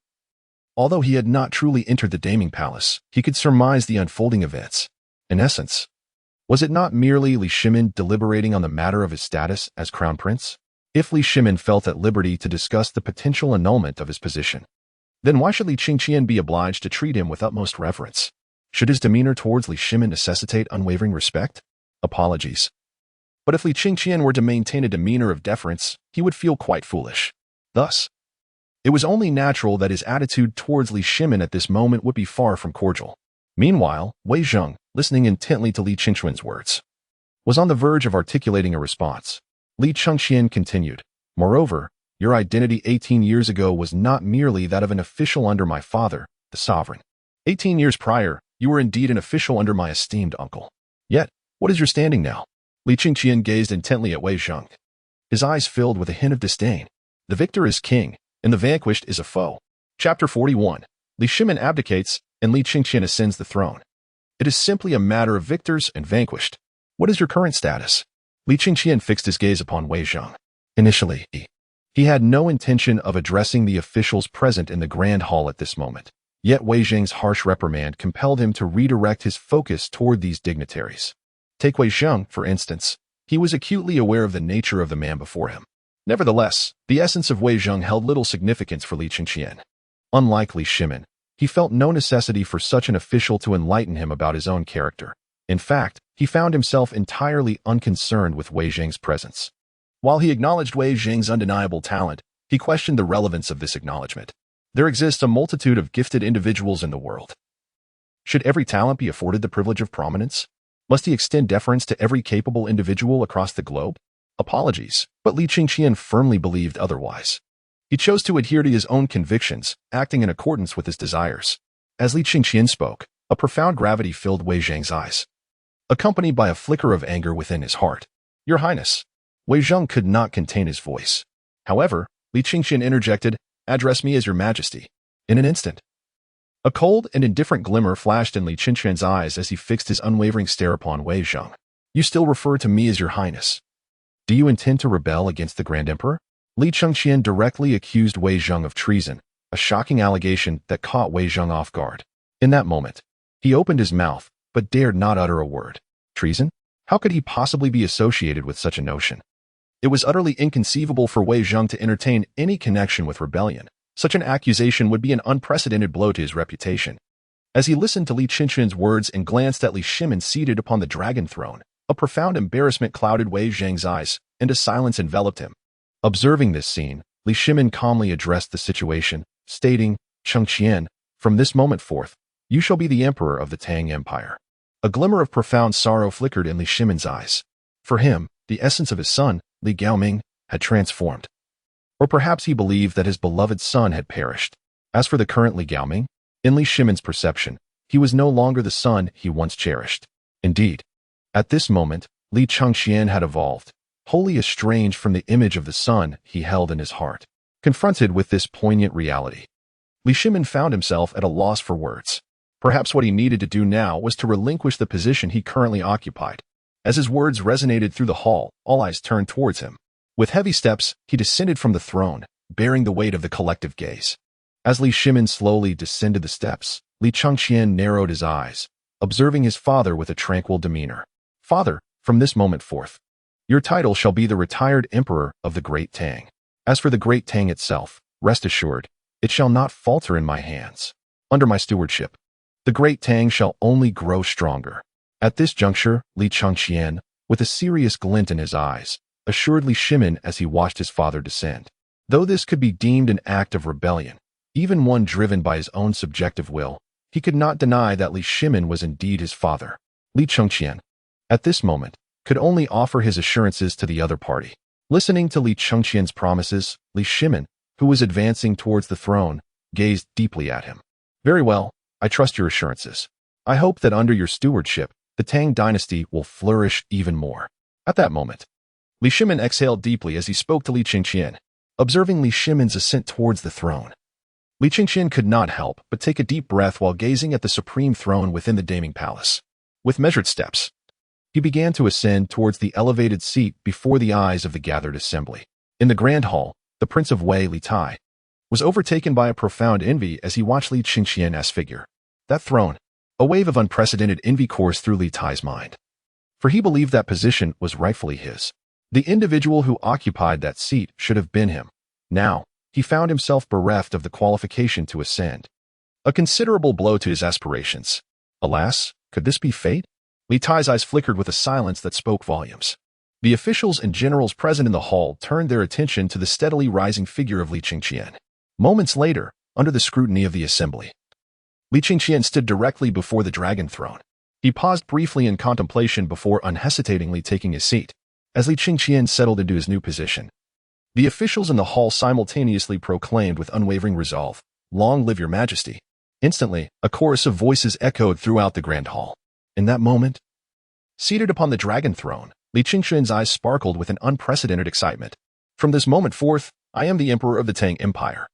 although he had not truly entered the Daming Palace, he could surmise the unfolding events. In essence, was it not merely Li Shimin deliberating on the matter of his status as crown prince? If Li Shimin felt at liberty to discuss the potential annulment of his position, then why should Li Qingqian be obliged to treat him with utmost reverence? Should his demeanor towards Li Shimin necessitate unwavering respect? Apologies. But if Li Qingqian were to maintain a demeanor of deference, he would feel quite foolish. Thus, it was only natural that his attitude towards Li Shimin at this moment would be far from cordial. Meanwhile, Wei Zheng, listening intently to Li Qingqian's words, was on the verge of articulating a response. Li Qingqian continued, "Moreover, your identity 18 years ago was not merely that of an official under my father, the sovereign. 18 years prior, you were indeed an official under my esteemed uncle. Yet, what is your standing now?" Li Qingqian gazed intently at Wei Zheng. His eyes filled with a hint of disdain. The victor is king, and the vanquished is a foe. Chapter 41. Li Shimin abdicates, and Li Qingqian ascends the throne. It is simply a matter of victors and vanquished. What is your current status? Li Qingqian fixed his gaze upon Wei Zheng. Initially, he had no intention of addressing the officials present in the grand hall at this moment. Yet Wei Zheng's harsh reprimand compelled him to redirect his focus toward these dignitaries. Take Wei Zheng, for instance. He was acutely aware of the nature of the man before him. Nevertheless, the essence of Wei Zheng held little significance for Li Qingqian. Unlike Li Shimin, he felt no necessity for such an official to enlighten him about his own character. In fact, he found himself entirely unconcerned with Wei Zheng's presence. While he acknowledged Wei Zheng's undeniable talent, he questioned the relevance of this acknowledgement. There exists a multitude of gifted individuals in the world. Should every talent be afforded the privilege of prominence? Must he extend deference to every capable individual across the globe? Apologies, but Li Qingqian firmly believed otherwise. He chose to adhere to his own convictions, acting in accordance with his desires. As Li Qingqian spoke, a profound gravity filled Wei Zheng's eyes, accompanied by a flicker of anger within his heart. "Your Highness." Wei Zheng could not contain his voice. However, Li Qingqian interjected, "Address me as your majesty." In an instant, a cold and indifferent glimmer flashed in Li Qingqian's eyes as he fixed his unwavering stare upon Wei Zheng. "You still refer to me as your Highness. Do you intend to rebel against the Grand Emperor?" Li Qingqian directly accused Wei Zheng of treason, a shocking allegation that caught Wei Zheng off guard. In that moment, he opened his mouth, but dared not utter a word. Treason? How could he possibly be associated with such a notion? It was utterly inconceivable for Wei Zheng to entertain any connection with rebellion. Such an accusation would be an unprecedented blow to his reputation. As he listened to Li Qingqian's words and glanced at Li Shimin seated upon the dragon throne, a profound embarrassment clouded Wei Zheng's eyes, and a silence enveloped him. Observing this scene, Li Shimin calmly addressed the situation, stating, "Qingqian, from this moment forth, you shall be the emperor of the Tang Empire." A glimmer of profound sorrow flickered in Li Shimin's eyes. For him, the essence of his son, Li Gaoming, had transformed. Or perhaps he believed that his beloved son had perished. As for the current Li Gaoming, in Li Shimin's perception, he was no longer the son he once cherished. Indeed, at this moment, Li Qingqian had evolved, wholly estranged from the image of the son he held in his heart. Confronted with this poignant reality, Li Shimin found himself at a loss for words. Perhaps what he needed to do now was to relinquish the position he currently occupied. As his words resonated through the hall, all eyes turned towards him. With heavy steps, he descended from the throne, bearing the weight of the collective gaze. As Li Shimin slowly descended the steps, Li Qingqian narrowed his eyes, observing his father with a tranquil demeanor. "Father, from this moment forth, your title shall be the retired emperor of the Great Tang. As for the Great Tang itself, rest assured, it shall not falter in my hands. Under my stewardship, the Great Tang shall only grow stronger." At this juncture, Li Qingqian, with a serious glint in his eyes, assured Li Shimin as he watched his father descend. Though this could be deemed an act of rebellion, even one driven by his own subjective will, he could not deny that Li Shimin was indeed his father. Li Qingqian. At this moment, could only offer his assurances to the other party. Listening to Li Chengqian's promises, Li Shimin, who was advancing towards the throne, gazed deeply at him. Very well, I trust your assurances. I hope that under your stewardship, the Tang dynasty will flourish even more. At that moment, Li Shimin exhaled deeply as he spoke to Li Chengqian, observing Li Shimin's ascent towards the throne. Li Chengqian could not help but take a deep breath while gazing at the supreme throne within the Daming Palace. With measured steps, he began to ascend towards the elevated seat before the eyes of the gathered assembly. In the grand hall, the Prince of Wei, Li Tai, was overtaken by a profound envy as he watched Li Chengqian's figure. That throne, a wave of unprecedented envy coursed through Li Tai's mind. For he believed that position was rightfully his. The individual who occupied that seat should have been him. Now, he found himself bereft of the qualification to ascend. A considerable blow to his aspirations. Alas, could this be fate? Li Tai's eyes flickered with a silence that spoke volumes. The officials and generals present in the hall turned their attention to the steadily rising figure of Li Chengqian. Moments later, under the scrutiny of the assembly, Li Chengqian stood directly before the dragon throne. He paused briefly in contemplation before unhesitatingly taking his seat. As Li Chengqian settled into his new position, the officials in the hall simultaneously proclaimed with unwavering resolve, "Long live your majesty." Instantly, a chorus of voices echoed throughout the grand hall. In that moment, seated upon the dragon throne, Li Chengqian's eyes sparkled with an unprecedented excitement. From this moment forth, I am the emperor of the Tang Empire.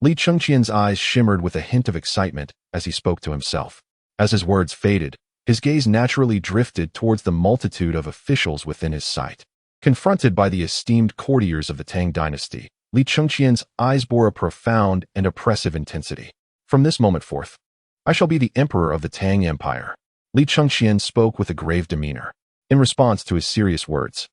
Li Chengqian's eyes shimmered with a hint of excitement as he spoke to himself. As his words faded, his gaze naturally drifted towards the multitude of officials within his sight. Confronted by the esteemed courtiers of the Tang dynasty, Li Chengqian's eyes bore a profound and oppressive intensity. From this moment forth, I shall be the emperor of the Tang Empire. Li Chengqian spoke with a grave demeanor. In response to his serious words,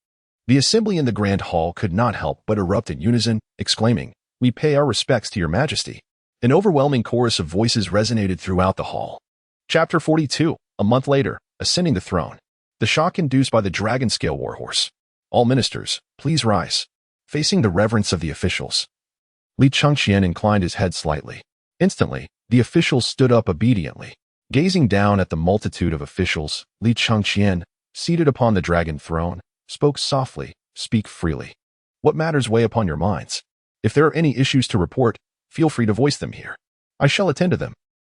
the assembly in the grand hall could not help but erupt in unison, exclaiming, "We pay our respects to your majesty." An overwhelming chorus of voices resonated throughout the hall. Chapter 42. A month later, ascending the throne. The shock induced by the dragon scale warhorse. All ministers, please rise. Facing the reverence of the officials, Li Chengqian inclined his head slightly. Instantly, the officials stood up obediently. Gazing down at the multitude of officials, Li Chengqian, seated upon the dragon throne, spoke softly, "Speak freely. What matters weigh upon your minds? If there are any issues to report, feel free to voice them here. I shall attend to them."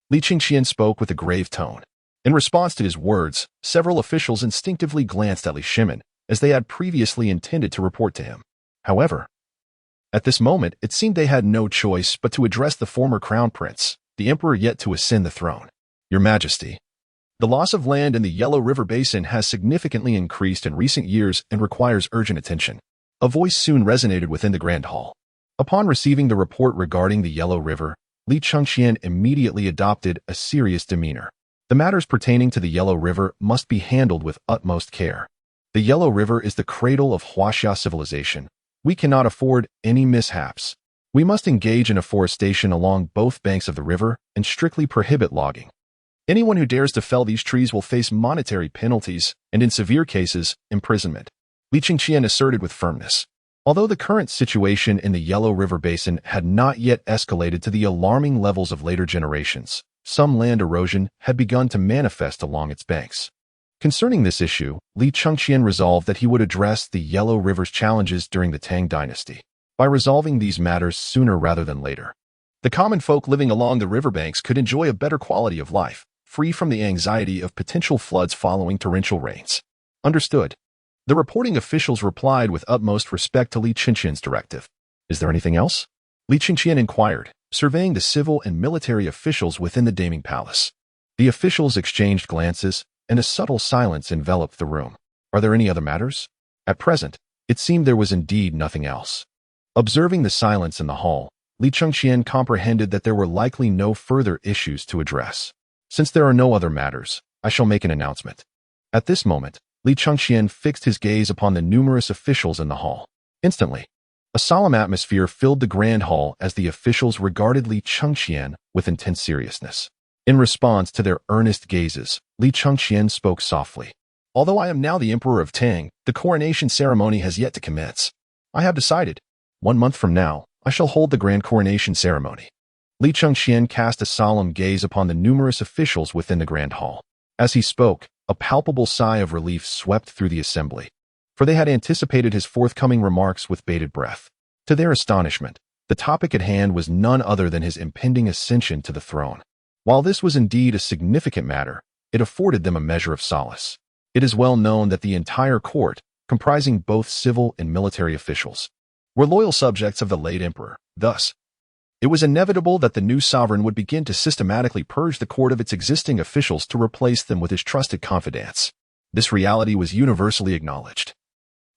Li Chengqian spoke with a grave tone. In response to his words, several officials instinctively glanced at Li Shimin, as they had previously intended to report to him. However, at this moment, it seemed they had no choice but to address the former crown prince, the emperor yet to ascend the throne. "Your Majesty, the loss of land in the Yellow River Basin has significantly increased in recent years and requires urgent attention." A voice soon resonated within the grand hall. Upon receiving the report regarding the Yellow River, Li Chengqian immediately adopted a serious demeanor. The matters pertaining to the Yellow River must be handled with utmost care. The Yellow River is the cradle of Huaxia civilization. We cannot afford any mishaps. We must engage in afforestation along both banks of the river and strictly prohibit logging. Anyone who dares to fell these trees will face monetary penalties and, in severe cases, imprisonment. Li Chengqian asserted with firmness. Although the current situation in the Yellow River Basin had not yet escalated to the alarming levels of later generations, some land erosion had begun to manifest along its banks. Concerning this issue, Li Chengqian resolved that he would address the Yellow River's challenges during the Tang dynasty, by resolving these matters sooner rather than later. The common folk living along the riverbanks could enjoy a better quality of life, free from the anxiety of potential floods following torrential rains. Understood. The reporting officials replied with utmost respect to Li Chengqian's directive. "Is there anything else?" Li Chengqian inquired, surveying the civil and military officials within the Daming Palace. The officials exchanged glances, and a subtle silence enveloped the room. "Are there any other matters?" At present, it seemed there was indeed nothing else. Observing the silence in the hall, Li Chengqian comprehended that there were likely no further issues to address. "Since there are no other matters, I shall make an announcement." At this moment, Li Chengqian fixed his gaze upon the numerous officials in the hall. Instantly, a solemn atmosphere filled the grand hall as the officials regarded Li Chengqian with intense seriousness. In response to their earnest gazes, Li Chengqian spoke softly. "Although I am now the emperor of Tang, the coronation ceremony has yet to commence. I have decided, 1 month from now, I shall hold the grand coronation ceremony." Li Chengqian cast a solemn gaze upon the numerous officials within the grand hall. As he spoke, A palpable sigh of relief swept through the assembly, for they had anticipated his forthcoming remarks with bated breath. To their astonishment, the topic at hand was none other than his impending ascension to the throne. While this was indeed a significant matter, it afforded them a measure of solace. It is well known that the entire court, comprising both civil and military officials, were loyal subjects of the late emperor. Thus, it was inevitable that the new sovereign would begin to systematically purge the court of its existing officials to replace them with his trusted confidants. This reality was universally acknowledged,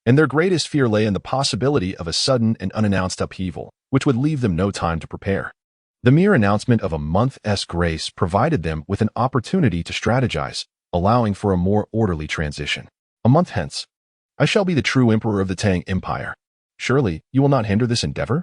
and their greatest fear lay in the possibility of a sudden and unannounced upheaval, which would leave them no time to prepare. The mere announcement of a month's grace provided them with an opportunity to strategize, allowing for a more orderly transition. A month hence, I shall be the true emperor of the Tang Empire. Surely, you will not hinder this endeavor?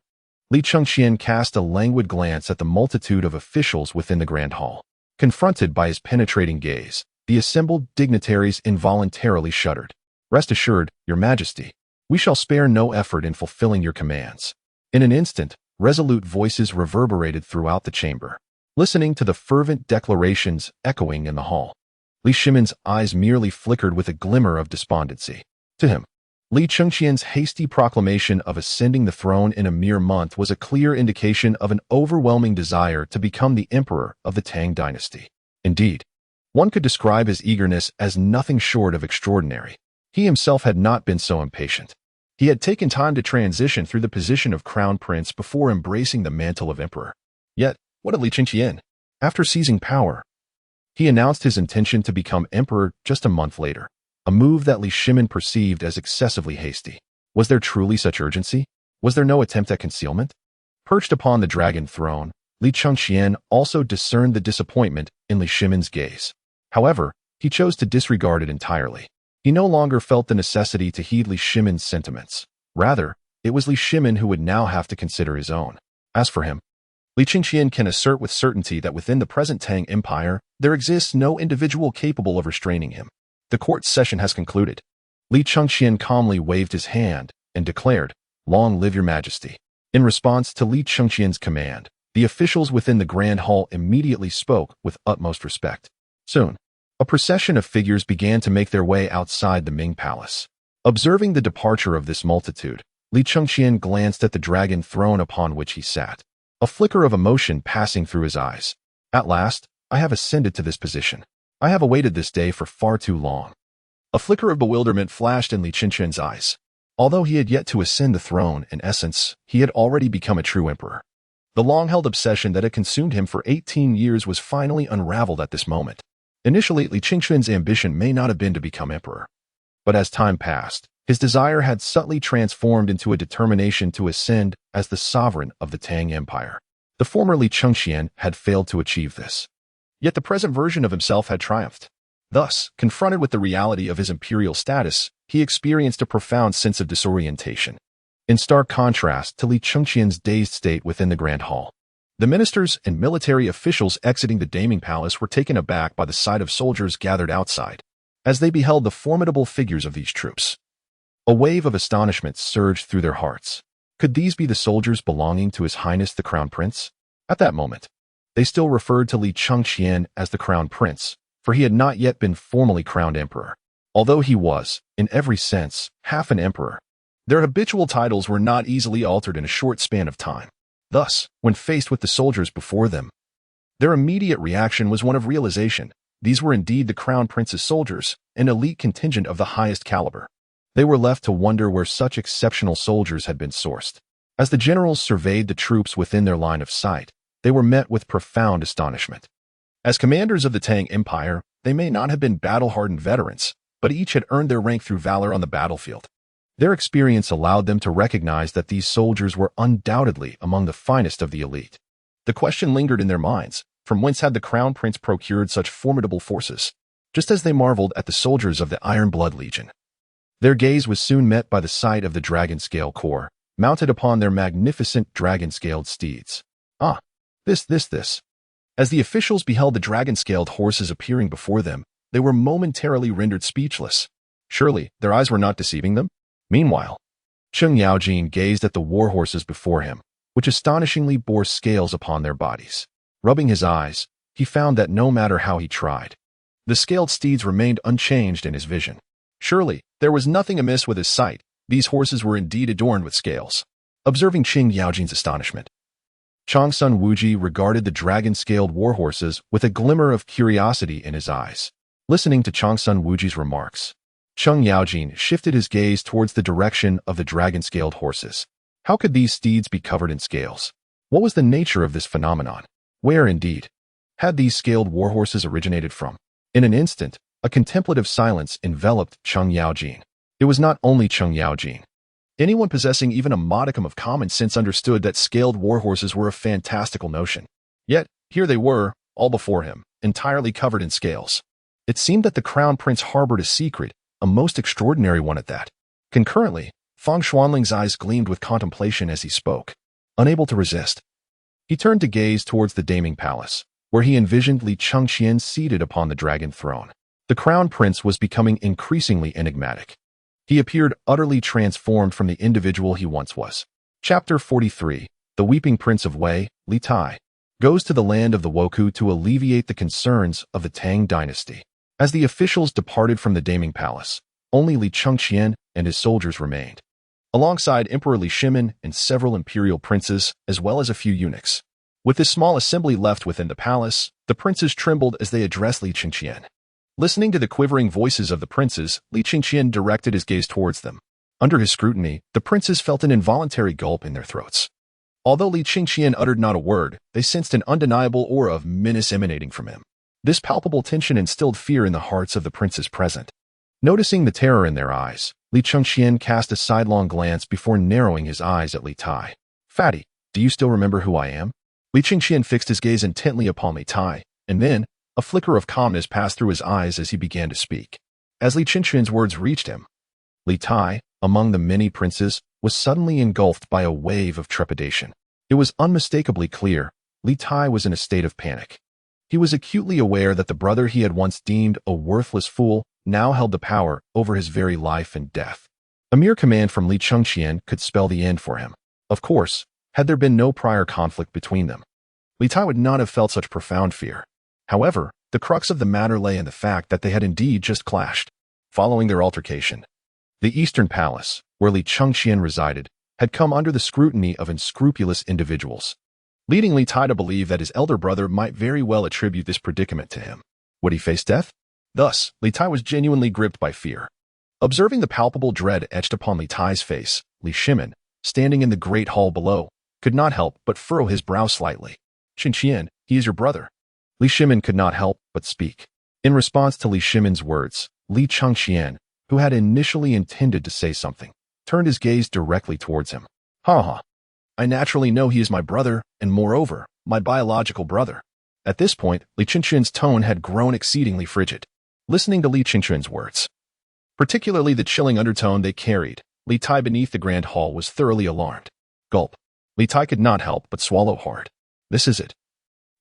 Li Chengqian cast a languid glance at the multitude of officials within the grand hall. Confronted by his penetrating gaze, the assembled dignitaries involuntarily shuddered. Rest assured, Your Majesty, we shall spare no effort in fulfilling your commands. In an instant, resolute voices reverberated throughout the chamber, listening to the fervent declarations echoing in the hall. Li Shimin's eyes merely flickered with a glimmer of despondency. To him, Li Chengqian's hasty proclamation of ascending the throne in a mere month was a clear indication of an overwhelming desire to become the emperor of the Tang dynasty. Indeed, one could describe his eagerness as nothing short of extraordinary. He himself had not been so impatient. He had taken time to transition through the position of crown prince before embracing the mantle of emperor. Yet, what of Li Chengqian? After seizing power, he announced his intention to become emperor just a month later, a move that Li Shimin perceived as excessively hasty. Was there truly such urgency? Was there no attempt at concealment? Perched upon the dragon throne, Li Chengqian also discerned the disappointment in Li Shimin's gaze. However, he chose to disregard it entirely. He no longer felt the necessity to heed Li Shimin's sentiments. Rather, it was Li Shimin who would now have to consider his own. As for him, Li Chengqian can assert with certainty that within the present Tang Empire, there exists no individual capable of restraining him. The court session has concluded. Li Chengqian calmly waved his hand and declared, "Long live your majesty." In response to Li Chengqian's command, the officials within the grand hall immediately spoke with utmost respect. Soon, a procession of figures began to make their way outside the Ming Palace. Observing the departure of this multitude, Li Chengqian glanced at the dragon throne upon which he sat, a flicker of emotion passing through his eyes. At last, I have ascended to this position. I have awaited this day for far too long. A flicker of bewilderment flashed in Li Chengqian's eyes. Although he had yet to ascend the throne, in essence, he had already become a true emperor. The long-held obsession that had consumed him for 18 years was finally unraveled at this moment. Initially, Li Chengqian's ambition may not have been to become emperor. But as time passed, his desire had subtly transformed into a determination to ascend as the sovereign of the Tang Empire. The former Li Chengqian had failed to achieve this. Yet the present version of himself had triumphed. Thus, confronted with the reality of his imperial status, he experienced a profound sense of disorientation. In stark contrast to Li Chengqian's dazed state within the grand hall, the ministers and military officials exiting the Daming Palace were taken aback by the sight of soldiers gathered outside. As they beheld the formidable figures of these troops, a wave of astonishment surged through their hearts. Could these be the soldiers belonging to His Highness the Crown Prince? At that moment, they still referred to Li Chengqian as the Crown Prince, for he had not yet been formally crowned emperor. Although he was, in every sense, half an emperor, their habitual titles were not easily altered in a short span of time. Thus, when faced with the soldiers before them, their immediate reaction was one of realization. These were indeed the Crown Prince's soldiers, an elite contingent of the highest caliber. They were left to wonder where such exceptional soldiers had been sourced. As the generals surveyed the troops within their line of sight, they were met with profound astonishment. As commanders of the Tang Empire, they may not have been battle-hardened veterans, but each had earned their rank through valor on the battlefield. Their experience allowed them to recognize that these soldiers were undoubtedly among the finest of the elite. The question lingered in their minds, from whence had the Crown Prince procured such formidable forces? Just as they marveled at the soldiers of the Iron Blood Legion, their gaze was soon met by the sight of the dragon-scale corps, mounted upon their magnificent dragon-scaled steeds. Ah, this. As the officials beheld the dragon-scaled horses appearing before them, they were momentarily rendered speechless. Surely, their eyes were not deceiving them? Meanwhile, Cheng Yaojin gazed at the war horses before him, which astonishingly bore scales upon their bodies. Rubbing his eyes, he found that no matter how he tried, The scaled steeds remained unchanged in his vision. Surely, there was nothing amiss with his sight. These horses were indeed adorned with scales. Observing Qing Yaojin's astonishment, Changsun Wuji regarded the dragon-scaled warhorses with a glimmer of curiosity in his eyes. Listening to Changsun Wuji's remarks, Cheng Yaojin shifted his gaze towards the direction of the dragon-scaled horses. How could these steeds be covered in scales? What was the nature of this phenomenon? Where, indeed, had these scaled warhorses originated from? In an instant, a contemplative silence enveloped Cheng Yaojin. It was not only Cheng Yaojin. Anyone possessing even a modicum of common sense understood that scaled warhorses were a fantastical notion. Yet, here they were, all before him, entirely covered in scales. It seemed that the crown prince harbored a secret, a most extraordinary one at that. Concurrently, Fang Xuanling's eyes gleamed with contemplation as he spoke. Unable to resist, he turned to gaze towards the Daming Palace, where he envisioned Li Chengqian seated upon the dragon throne. The crown prince was becoming increasingly enigmatic. He appeared utterly transformed from the individual he once was. Chapter 43. The Weeping Prince of Wei, Li Tai, goes to the land of the Wokou to alleviate the concerns of the Tang dynasty. As the officials departed from the Daming Palace, only Li Chengqian and his soldiers remained, alongside Emperor Li Shimin and several imperial princes, as well as a few eunuchs. With this small assembly left within the palace, the princes trembled as they addressed Li Chengqian. Listening to the quivering voices of the princes, Li Chengqian directed his gaze towards them. Under his scrutiny, the princes felt an involuntary gulp in their throats. Although Li Chengqian uttered not a word, they sensed an undeniable aura of menace emanating from him. This palpable tension instilled fear in the hearts of the princes present. Noticing the terror in their eyes, Li Chengqian cast a sidelong glance before narrowing his eyes at Li Tai. "Fatty, do you still remember who I am?" Li Chengqian fixed his gaze intently upon Li Tai, and then, a flicker of calmness passed through his eyes as he began to speak. As Li Chengqian's words reached him, Li Tai, among the many princes, was suddenly engulfed by a wave of trepidation. It was unmistakably clear Li Tai was in a state of panic. He was acutely aware that the brother he had once deemed a worthless fool now held the power over his very life and death. A mere command from Li Chengqian could spell the end for him. Of course, had there been no prior conflict between them, Li Tai would not have felt such profound fear. However, the crux of the matter lay in the fact that they had indeed just clashed. Following their altercation, the Eastern Palace, where Li Chengqian resided, had come under the scrutiny of unscrupulous individuals, leading Li Tai to believe that his elder brother might very well attribute this predicament to him. Would he face death? Thus, Li Tai was genuinely gripped by fear. Observing the palpable dread etched upon Li Tai's face, Li Shimin, standing in the great hall below, could not help but furrow his brow slightly. "Chengqian, he is your brother." Li Shimin could not help but speak. In response to Li Shimin's words, Li Chengqian, who had initially intended to say something, turned his gaze directly towards him. "Ha. I naturally know he is my brother, and moreover, my biological brother." At this point, Li Chengqian's tone had grown exceedingly frigid. Listening to Li Chengqian's words, particularly the chilling undertone they carried, Li Tai beneath the grand hall was thoroughly alarmed. Gulp. Li Tai could not help but swallow hard. This is it.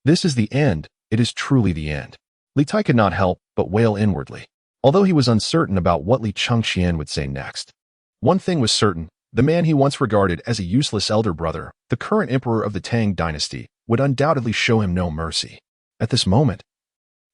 This is the end. It is truly the end. Li Tai could not help but wail inwardly, although he was uncertain about what Li Chengqian would say next. One thing was certain: the man he once regarded as a useless elder brother, the current emperor of the Tang dynasty, would undoubtedly show him no mercy. At this moment,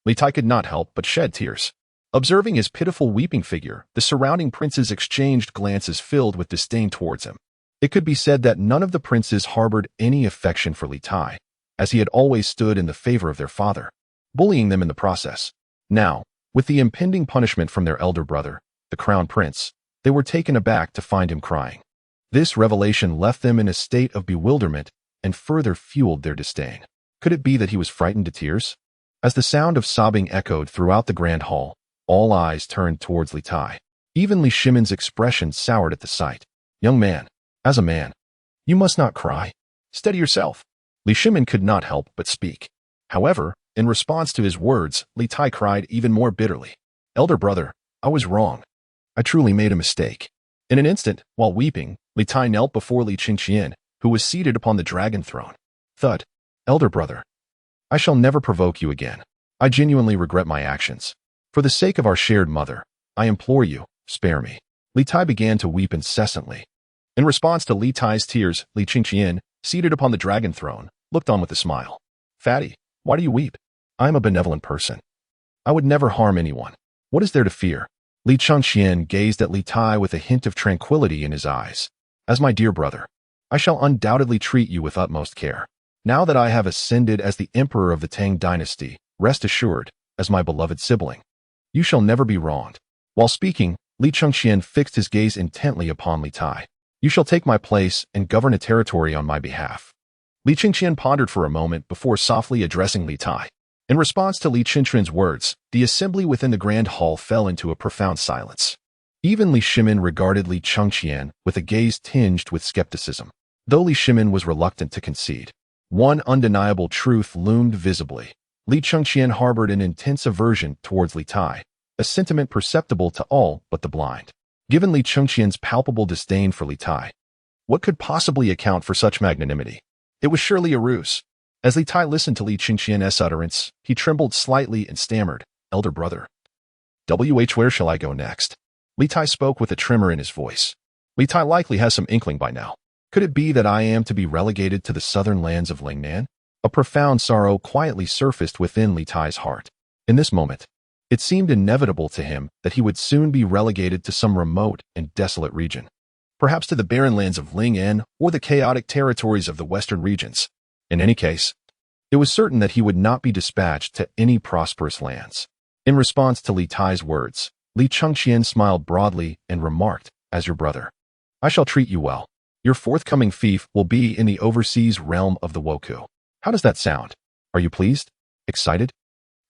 Li Tai could not help but shed tears. Observing his pitiful weeping figure, the surrounding princes exchanged glances filled with disdain towards him. It could be said that none of the princes harbored any affection for Li Tai, as he had always stood in the favor of their father, bullying them in the process. Now, with the impending punishment from their elder brother, the crown prince, they were taken aback to find him crying. This revelation left them in a state of bewilderment and further fueled their disdain. Could it be that he was frightened to tears? As the sound of sobbing echoed throughout the grand hall, all eyes turned towards Li Tai. Even Li Shimin's expression soured at the sight. "Young man, as a man, you must not cry. Steady yourself." Li Shimin could not help but speak. However, in response to his words, Li Tai cried even more bitterly. "Elder brother, I was wrong. I truly made a mistake." In an instant, while weeping, Li Tai knelt before Li Chengqian, who was seated upon the dragon throne. "Thud, elder brother, I shall never provoke you again. I genuinely regret my actions. For the sake of our shared mother, I implore you, spare me." Li Tai began to weep incessantly. In response to Li Tai's tears, Li Chengqian, seated upon the dragon throne, looked on with a smile. "Fatty, why do you weep? I am a benevolent person. I would never harm anyone. What is there to fear? Li Changqian gazed at Li Tai with a hint of tranquility in his eyes. As my dear brother, I shall undoubtedly treat you with utmost care. Now that I have ascended as the emperor of the Tang Dynasty, rest assured, as my beloved sibling, you shall never be wronged. While speaking, Li Changqian fixed his gaze intently upon Li Tai. You shall take my place and govern a territory on my behalf. Li Changqian pondered for a moment before softly addressing Li Tai. In response to Li Changqian's words, the assembly within the grand hall fell into a profound silence. Even Li Shimin regarded Li Changqian with a gaze tinged with skepticism. Though Li Shimin was reluctant to concede, one undeniable truth loomed visibly. Li Changqian harbored an intense aversion towards Li Tai, a sentiment perceptible to all but the blind. Given Li Changqian's palpable disdain for Li Tai, what could possibly account for such magnanimity? It was surely a ruse. As Li Tai listened to Li Changqian's utterance, he trembled slightly and stammered, "Elder brother. Where shall I go next?" Li Tai spoke with a tremor in his voice. Li Tai likely has some inkling by now. Could it be that I am to be relegated to the southern lands of Lingnan? A profound sorrow quietly surfaced within Li Tai's heart. In this moment, it seemed inevitable to him that he would soon be relegated to some remote and desolate region. Perhaps to the barren lands of Lingnan or the chaotic territories of the western regions. In any case, it was certain that he would not be dispatched to any prosperous lands. In response to Li Tai's words, Li Changqian smiled broadly and remarked, "As your brother, I shall treat you well. Your forthcoming fief will be in the overseas realm of the Wokou. How does that sound? Are you pleased? Excited?"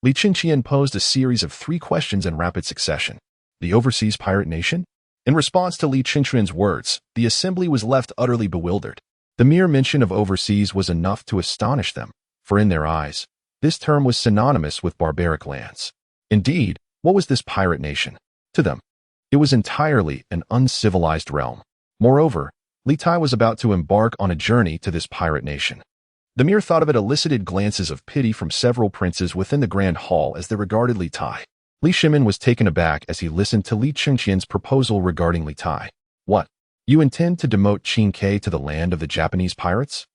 Li Changqian posed a series of 3 questions in rapid succession. The overseas pirate nation? In response to Li Changqian's words, the assembly was left utterly bewildered. The mere mention of overseas was enough to astonish them, for in their eyes, this term was synonymous with barbaric lands. Indeed, what was this pirate nation? To them, it was entirely an uncivilized realm. Moreover, Li Tai was about to embark on a journey to this pirate nation. The mere thought of it elicited glances of pity from several princes within the grand hall as they regarded Li Tai. Li Shimin was taken aback as he listened to Li Changqian's proposal regarding Li Tai. What? You intend to demote Qin Ke to the land of the Japanese pirates?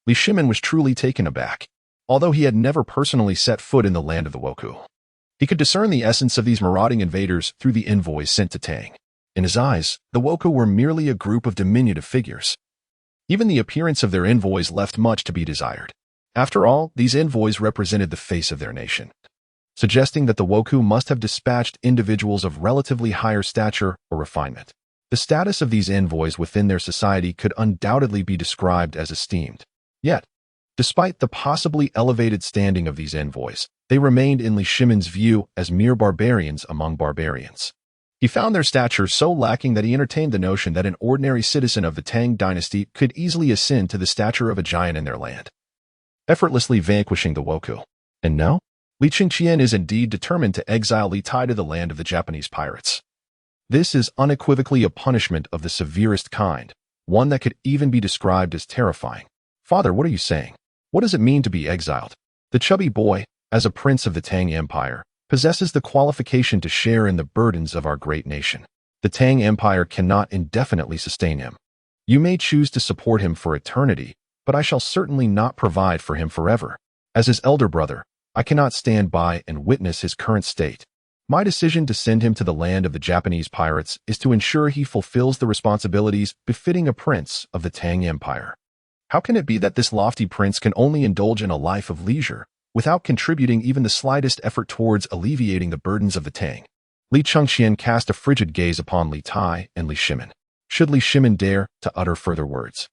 Li Shimin was truly taken aback. Although he had never personally set foot in the land of the Wokou, he could discern the essence of these marauding invaders through the envoys sent to Tang. In his eyes, the Wokou were merely a group of diminutive figures. Even the appearance of their envoys left much to be desired. After all, these envoys represented the face of their nation, suggesting that the Wokou must have dispatched individuals of relatively higher stature or refinement. The status of these envoys within their society could undoubtedly be described as esteemed. Yet, despite the possibly elevated standing of these envoys, they remained in Li Shimin's view as mere barbarians among barbarians. He found their stature so lacking that he entertained the notion that an ordinary citizen of the Tang Dynasty could easily ascend to the stature of a giant in their land, effortlessly vanquishing the Wokou. And now, Li Changqian is indeed determined to exile Li Tai to the land of the Japanese pirates. This is unequivocally a punishment of the severest kind, one that could even be described as terrifying. Father, what are you saying? What does it mean to be exiled? The chubby boy, as a prince of the Tang Empire, possesses the qualification to share in the burdens of our great nation. The Tang Empire cannot indefinitely sustain him. You may choose to support him for eternity, but I shall certainly not provide for him forever. As his elder brother, I cannot stand by and witness his current state. My decision to send him to the land of the Japanese pirates is to ensure he fulfills the responsibilities befitting a prince of the Tang Empire. How can it be that this lofty prince can only indulge in a life of leisure, without contributing even the slightest effort towards alleviating the burdens of the Tang? Li Changqian cast a frigid gaze upon Li Tai and Li Shimin. Should Li Shimin dare to utter further words,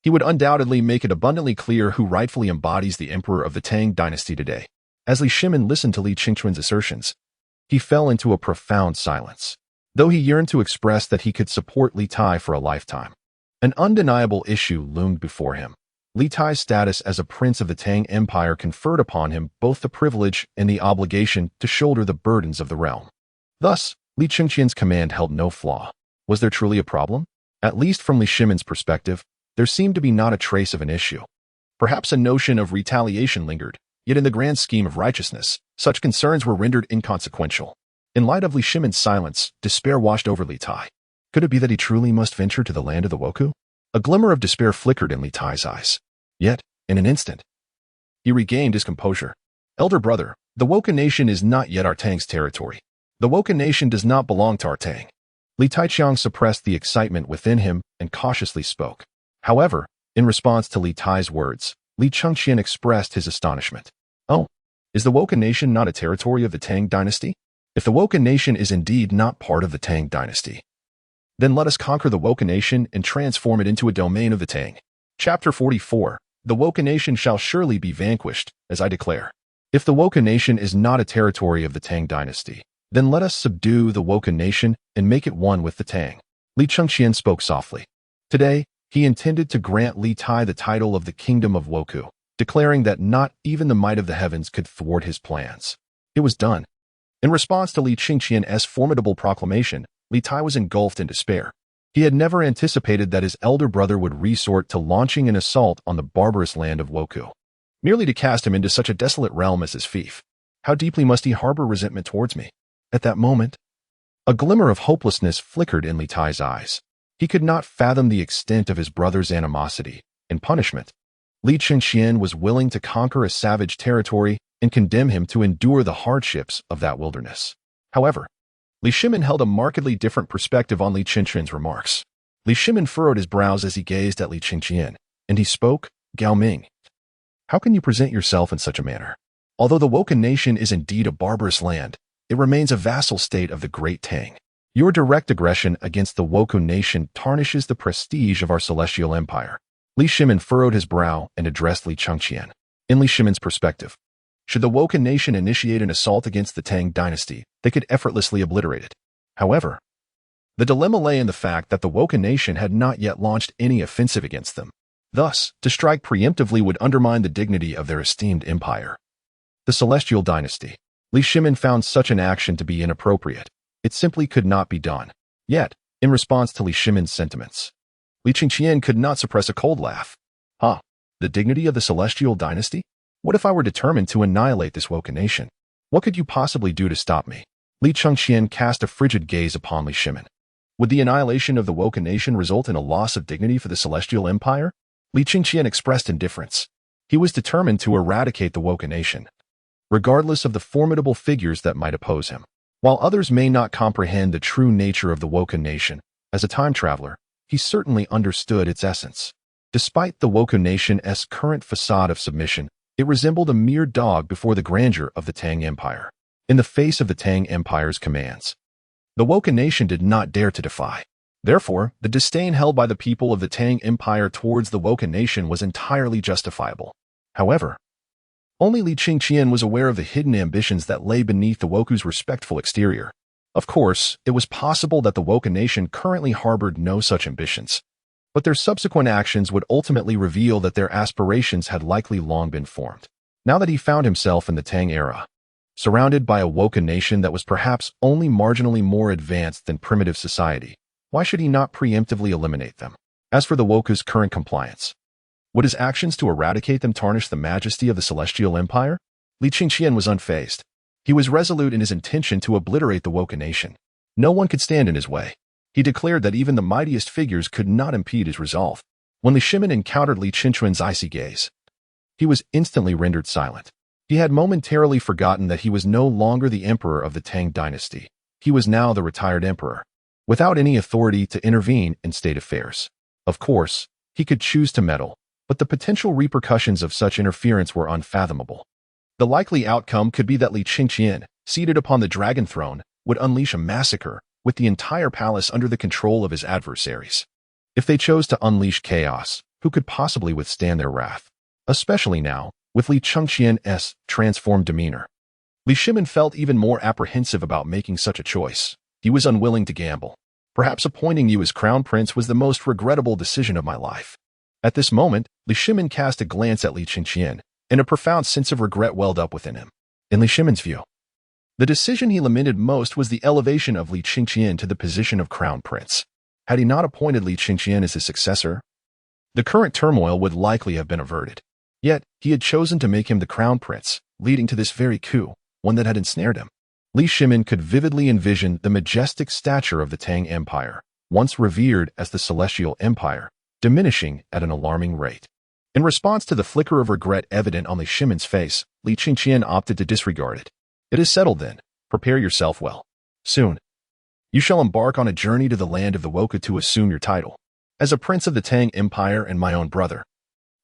he would undoubtedly make it abundantly clear who rightfully embodies the emperor of the Tang Dynasty today. As Li Shimin listened to Li Changqian's assertions, he fell into a profound silence. Though he yearned to express that he could support Li Tai for a lifetime, an undeniable issue loomed before him. Li Tai's status as a prince of the Tang Empire conferred upon him both the privilege and the obligation to shoulder the burdens of the realm. Thus, Li Changqian's command held no flaw. Was there truly a problem? At least from Li Shimin's perspective, there seemed to be not a trace of an issue. Perhaps a notion of retaliation lingered, yet in the grand scheme of righteousness, such concerns were rendered inconsequential. In light of Li Shimin's silence, despair washed over Li Tai. Could it be that he truly must venture to the land of the Wokou? A glimmer of despair flickered in Li Tai's eyes. Yet, in an instant, he regained his composure. Elder brother, The Woken Nation is not yet our Tang's territory. The Woken Nation does not belong to our Tang. Li Taiqiang suppressed the excitement within him and cautiously spoke. However, in response to Li Tai's words, Li Chengqian expressed his astonishment. Oh, is the Woken Nation not a territory of the Tang Dynasty? If the Woken Nation is indeed not part of the Tang Dynasty, then let us conquer the Woken Nation and transform it into a domain of the Tang. Chapter 44. The Woken Nation shall surely be vanquished, as I declare. If the Woken Nation is not a territory of the Tang Dynasty, then let us subdue the Woken Nation and make it one with the Tang. Li Chengqian spoke softly. Today, he intended to grant Li Tai the title of the Kingdom of Woku, declaring that not even the might of the heavens could thwart his plans. It was done. In response to Li Chengqian's formidable proclamation, Li Tai was engulfed in despair. He had never anticipated that his elder brother would resort to launching an assault on the barbarous land of Woku, merely to cast him into such a desolate realm as his fief. How deeply must he harbor resentment towards me? At that moment, a glimmer of hopelessness flickered in Li Tai's eyes. He could not fathom the extent of his brother's animosity. In punishment, Li Chengqian was willing to conquer a savage territory and condemn him to endure the hardships of that wilderness. However, Li Shimin held a markedly different perspective on Li Chengqian's remarks. Li Shimin furrowed his brows as he gazed at Li Chengqian, and he spoke, Gao Ming, how can you present yourself in such a manner? Although the Woken Nation is indeed a barbarous land, it remains a vassal state of the Great Tang. Your direct aggression against the Woken Nation tarnishes the prestige of our celestial empire. Li Shimin furrowed his brow and addressed Li Chengqian. In Li Shimin's perspective, should the Woken Nation initiate an assault against the Tang Dynasty, they could effortlessly obliterate it. However, the dilemma lay in the fact that the Woken Nation had not yet launched any offensive against them. Thus, to strike preemptively would undermine the dignity of their esteemed empire. The Celestial Dynasty. Li Shimin found such an action to be inappropriate. It simply could not be done. Yet, in response to Li Shimin's sentiments, Li Chengqian could not suppress a cold laugh. The dignity of the Celestial Dynasty? What if I were determined to annihilate this Woken Nation? What could you possibly do to stop me? Li Chengqian cast a frigid gaze upon Li Shimin. Would the annihilation of the Woken Nation result in a loss of dignity for the Celestial Empire? Li Chengqian expressed indifference. He was determined to eradicate the Woken Nation, regardless of the formidable figures that might oppose him. While others may not comprehend the true nature of the Woken Nation, as a time traveler, he certainly understood its essence. Despite the Woken Nation's current facade of submission, it resembled a mere dog before the grandeur of the Tang Empire. In the face of the Tang Empire's commands, the Woken Nation did not dare to defy. Therefore, the disdain held by the people of the Tang Empire towards the Woken Nation was entirely justifiable. However, only Li Chengqian was aware of the hidden ambitions that lay beneath the Woku's respectful exterior. Of course, it was possible that the Woken Nation currently harbored no such ambitions, but their subsequent actions would ultimately reveal that their aspirations had likely long been formed. Now that he found himself in the Tang era, surrounded by a Woken Nation that was perhaps only marginally more advanced than primitive society, why should he not preemptively eliminate them? As for the Woku's current compliance, would his actions to eradicate them tarnish the majesty of the Celestial Empire? Li Chengqian was unfazed. He was resolute in his intention to obliterate the Woken Nation. No one could stand in his way. He declared that even the mightiest figures could not impede his resolve. When Li Shimin encountered Li Chengqian's icy gaze, he was instantly rendered silent. He had momentarily forgotten that he was no longer the emperor of the Tang Dynasty. He was now the retired emperor, without any authority to intervene in state affairs. Of course, he could choose to meddle, but the potential repercussions of such interference were unfathomable. The likely outcome could be that Li Chengqian, seated upon the dragon throne, would unleash a massacre, with the entire palace under the control of his adversaries. If they chose to unleash chaos, who could possibly withstand their wrath? Especially now, with Li Chengqian's transformed demeanor. Li Shimin felt even more apprehensive about making such a choice. He was unwilling to gamble. Perhaps appointing you as crown prince was the most regrettable decision of my life. At this moment, Li Shimin cast a glance at Li Chengqian, and a profound sense of regret welled up within him. In Li Shimin's view, the decision he lamented most was the elevation of Li Chengqian to the position of crown prince. Had he not appointed Li Chengqian as his successor, the current turmoil would likely have been averted. Yet, he had chosen to make him the crown prince, leading to this very coup, one that had ensnared him. Li Shimin could vividly envision the majestic stature of the Tang Empire, once revered as the Celestial Empire, diminishing at an alarming rate. In response to the flicker of regret evident on Li Shimon's face, Li Qingqian opted to disregard it. It is settled then. Prepare yourself well. Soon, you shall embark on a journey to the land of the Woku to assume your title. As a prince of the Tang Empire and my own brother,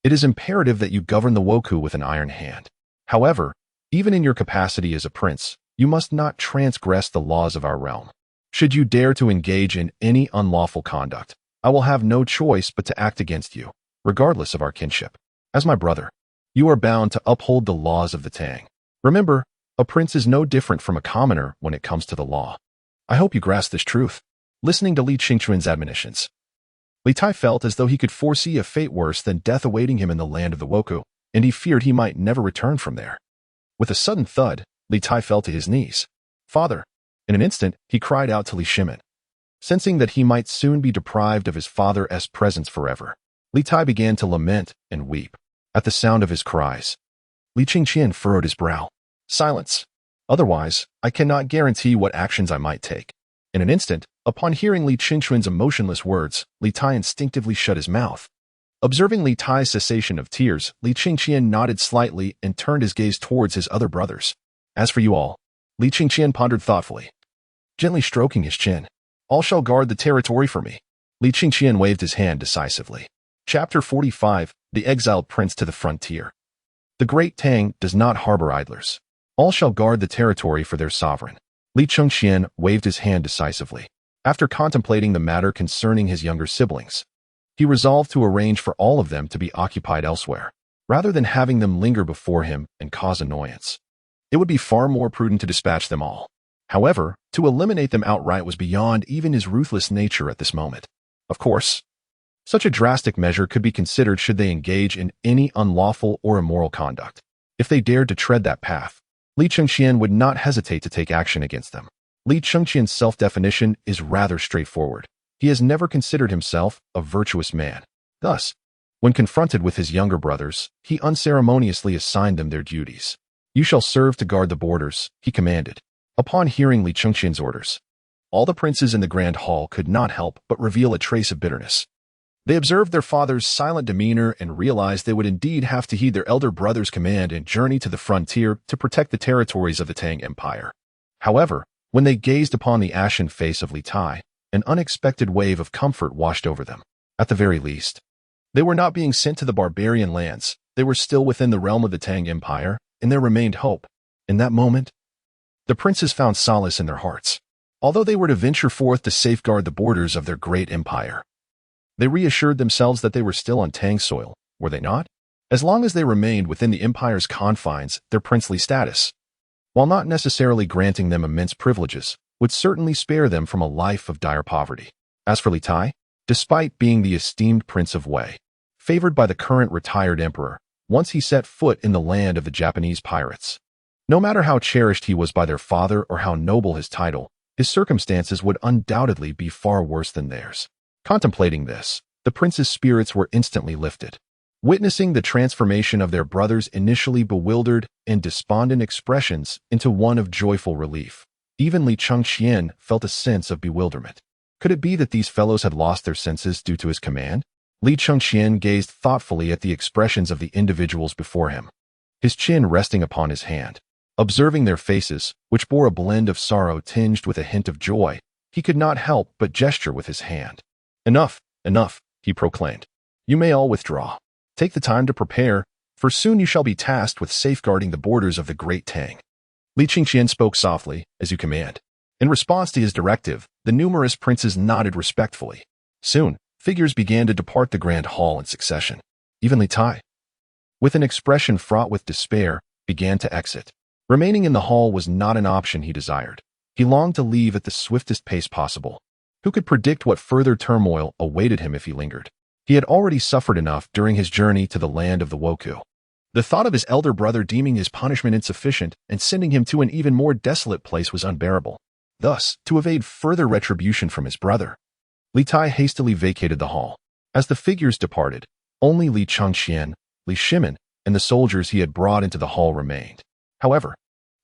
it is imperative that you govern the Woku with an iron hand. However, even in your capacity as a prince, you must not transgress the laws of our realm. Should you dare to engage in any unlawful conduct, I will have no choice but to act against you, regardless of our kinship. As my brother, you are bound to uphold the laws of the Tang. Remember, a prince is no different from a commoner when it comes to the law. I hope you grasp this truth. Listening to Li Qingquan's admonitions, Li Tai felt as though he could foresee a fate worse than death awaiting him in the land of the Woku, and he feared he might never return from there. With a sudden thud, Li Tai fell to his knees. Father! In an instant, he cried out to Li Shimon. Sensing that he might soon be deprived of his father's presence forever, Li Tai began to lament and weep. At the sound of his cries, Li Qingqian furrowed his brow. Silence. Otherwise, I cannot guarantee what actions I might take. In an instant, upon hearing Li Qingquan's emotionless words, Li Tai instinctively shut his mouth. Observing Li Tai's cessation of tears, Li Qingqian nodded slightly and turned his gaze towards his other brothers. As for you all, Li Qingqian pondered thoughtfully, gently stroking his chin. All shall guard the territory for me. Li Qingqian waved his hand decisively. Chapter 45, The Exiled Prince to the Frontier. The Great Tang does not harbor idlers. All shall guard the territory for their sovereign. Li Chengxian waved his hand decisively. After contemplating the matter concerning his younger siblings, he resolved to arrange for all of them to be occupied elsewhere, rather than having them linger before him and cause annoyance. It would be far more prudent to dispatch them all. However, to eliminate them outright was beyond even his ruthless nature at this moment. Of course, such a drastic measure could be considered should they engage in any unlawful or immoral conduct. If they dared to tread that path, Li Chengxian would not hesitate to take action against them. Li Chengxian's self-definition is rather straightforward. He has never considered himself a virtuous man. Thus, when confronted with his younger brothers, he unceremoniously assigned them their duties. You shall serve to guard the borders, he commanded. Upon hearing Li Chengxian's orders, all the princes in the grand hall could not help but reveal a trace of bitterness. They observed their father's silent demeanor and realized they would indeed have to heed their elder brother's command and journey to the frontier to protect the territories of the Tang Empire. However, when they gazed upon the ashen face of Li Tai, an unexpected wave of comfort washed over them. At the very least, they were not being sent to the barbarian lands. They were still within the realm of the Tang Empire, and there remained hope. In that moment, the princes found solace in their hearts. Although they were to venture forth to safeguard the borders of their great empire, they reassured themselves that they were still on Tang soil, were they not? As long as they remained within the empire's confines, their princely status, while not necessarily granting them immense privileges, would certainly spare them from a life of dire poverty. As for Li Tai, despite being the esteemed Prince of Wei, favored by the current retired emperor, once he set foot in the land of the Japanese pirates, no matter how cherished he was by their father or how noble his title, his circumstances would undoubtedly be far worse than theirs. Contemplating this, the prince's spirits were instantly lifted. Witnessing the transformation of their brother's initially bewildered and despondent expressions into one of joyful relief, even Li Chengxian felt a sense of bewilderment. Could it be that these fellows had lost their senses due to his command? Li Chengxian gazed thoughtfully at the expressions of the individuals before him, his chin resting upon his hand. Observing their faces, which bore a blend of sorrow tinged with a hint of joy, he could not help but gesture with his hand. Enough, enough, he proclaimed. You may all withdraw. Take the time to prepare, for soon you shall be tasked with safeguarding the borders of the Great Tang. Li Qingqian spoke softly, as you command. In response to his directive, the numerous princes nodded respectfully. Soon, figures began to depart the grand hall in succession. Even Li Tai, with an expression fraught with despair, began to exit. Remaining in the hall was not an option he desired. He longed to leave at the swiftest pace possible. Who could predict what further turmoil awaited him if he lingered? He had already suffered enough during his journey to the land of the Woku. The thought of his elder brother deeming his punishment insufficient and sending him to an even more desolate place was unbearable. Thus, to evade further retribution from his brother, Li Tai hastily vacated the hall. As the figures departed, only Li Chengxian, Li Shimon, and the soldiers he had brought into the hall remained. However,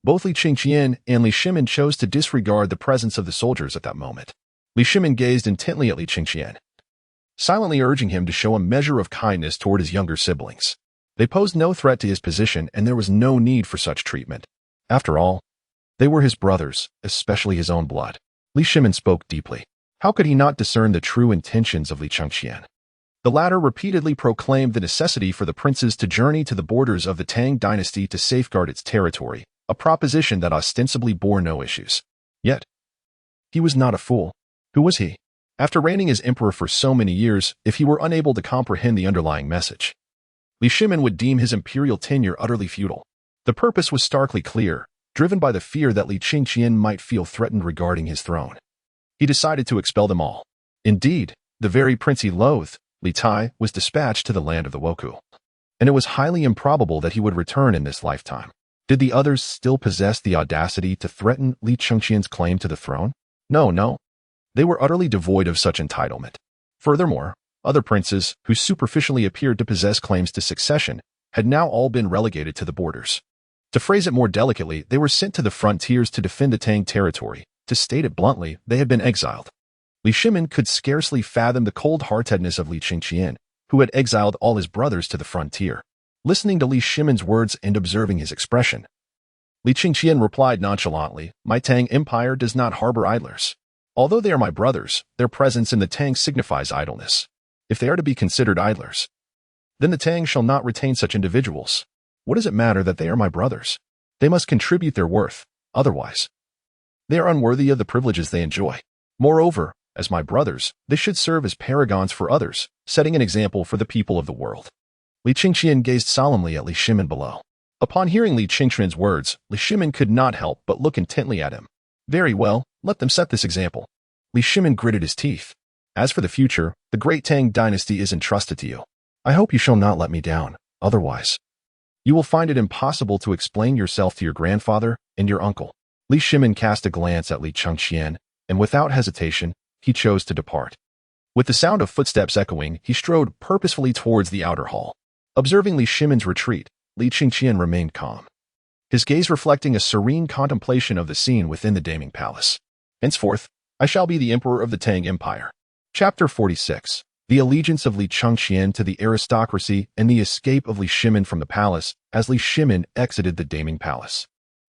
both Li Chengxian and Li Shimon chose to disregard the presence of the soldiers at that moment. Li Shimon gazed intently at Li Chengxian. silently urging him to show a measure of kindness toward his younger siblings. They posed no threat to his position, and there was no need for such treatment. After all, they were his brothers, especially his own blood. Li Shimin spoke deeply. How could he not discern the true intentions of Li Chengqian? The latter repeatedly proclaimed the necessity for the princes to journey to the borders of the Tang dynasty to safeguard its territory, a proposition that ostensibly bore no issues. Yet, he was not a fool. Who was he? After reigning as emperor for so many years, if he were unable to comprehend the underlying message, Li Shimin would deem his imperial tenure utterly futile. The purpose was starkly clear, driven by the fear that Li Chengqian might feel threatened regarding his throne. He decided to expel them all. Indeed, the very prince he loathed, Li Tai, was dispatched to the land of the Wokou, and it was highly improbable that he would return in this lifetime. Did the others still possess the audacity to threaten Li Chengqian's claim to the throne? No. They were utterly devoid of such entitlement. Furthermore, other princes, who superficially appeared to possess claims to succession, had now all been relegated to the borders. To phrase it more delicately, they were sent to the frontiers to defend the Tang territory. To state it bluntly, they had been exiled. Li Shimin could scarcely fathom the cold-heartedness of Li Chengqian, who had exiled all his brothers to the frontier. Listening to Li Shimin's words and observing his expression, Li Chengqian replied nonchalantly, "My Tang Empire does not harbor idlers. Although they are my brothers, their presence in the Tang signifies idleness. If they are to be considered idlers, then the Tang shall not retain such individuals. What does it matter that they are my brothers? They must contribute their worth, otherwise they are unworthy of the privileges they enjoy. Moreover, as my brothers, they should serve as paragons for others, setting an example for the people of the world." Li Chengqian gazed solemnly at Li Shimin below. Upon hearing Li Chengqian's words, Li Shimin could not help but look intently at him. Very well, let them set this example. Li Shimin gritted his teeth. As for the future, the great Tang dynasty is entrusted to you. I hope you shall not let me down, otherwise you will find it impossible to explain yourself to your grandfather and your uncle. Li Shimin cast a glance at Li Chengqian, and without hesitation, he chose to depart. With the sound of footsteps echoing, he strode purposefully towards the outer hall. Observing Li Shimin's retreat, Li Chengqian remained calm, his gaze reflecting a serene contemplation of the scene within the Daming Palace. Henceforth, I shall be the emperor of the Tang Empire. Chapter 46. The allegiance of Li Chengqian to the aristocracy and the escape of Li Shimin from the palace. As Li Shimin exited the Daming Palace,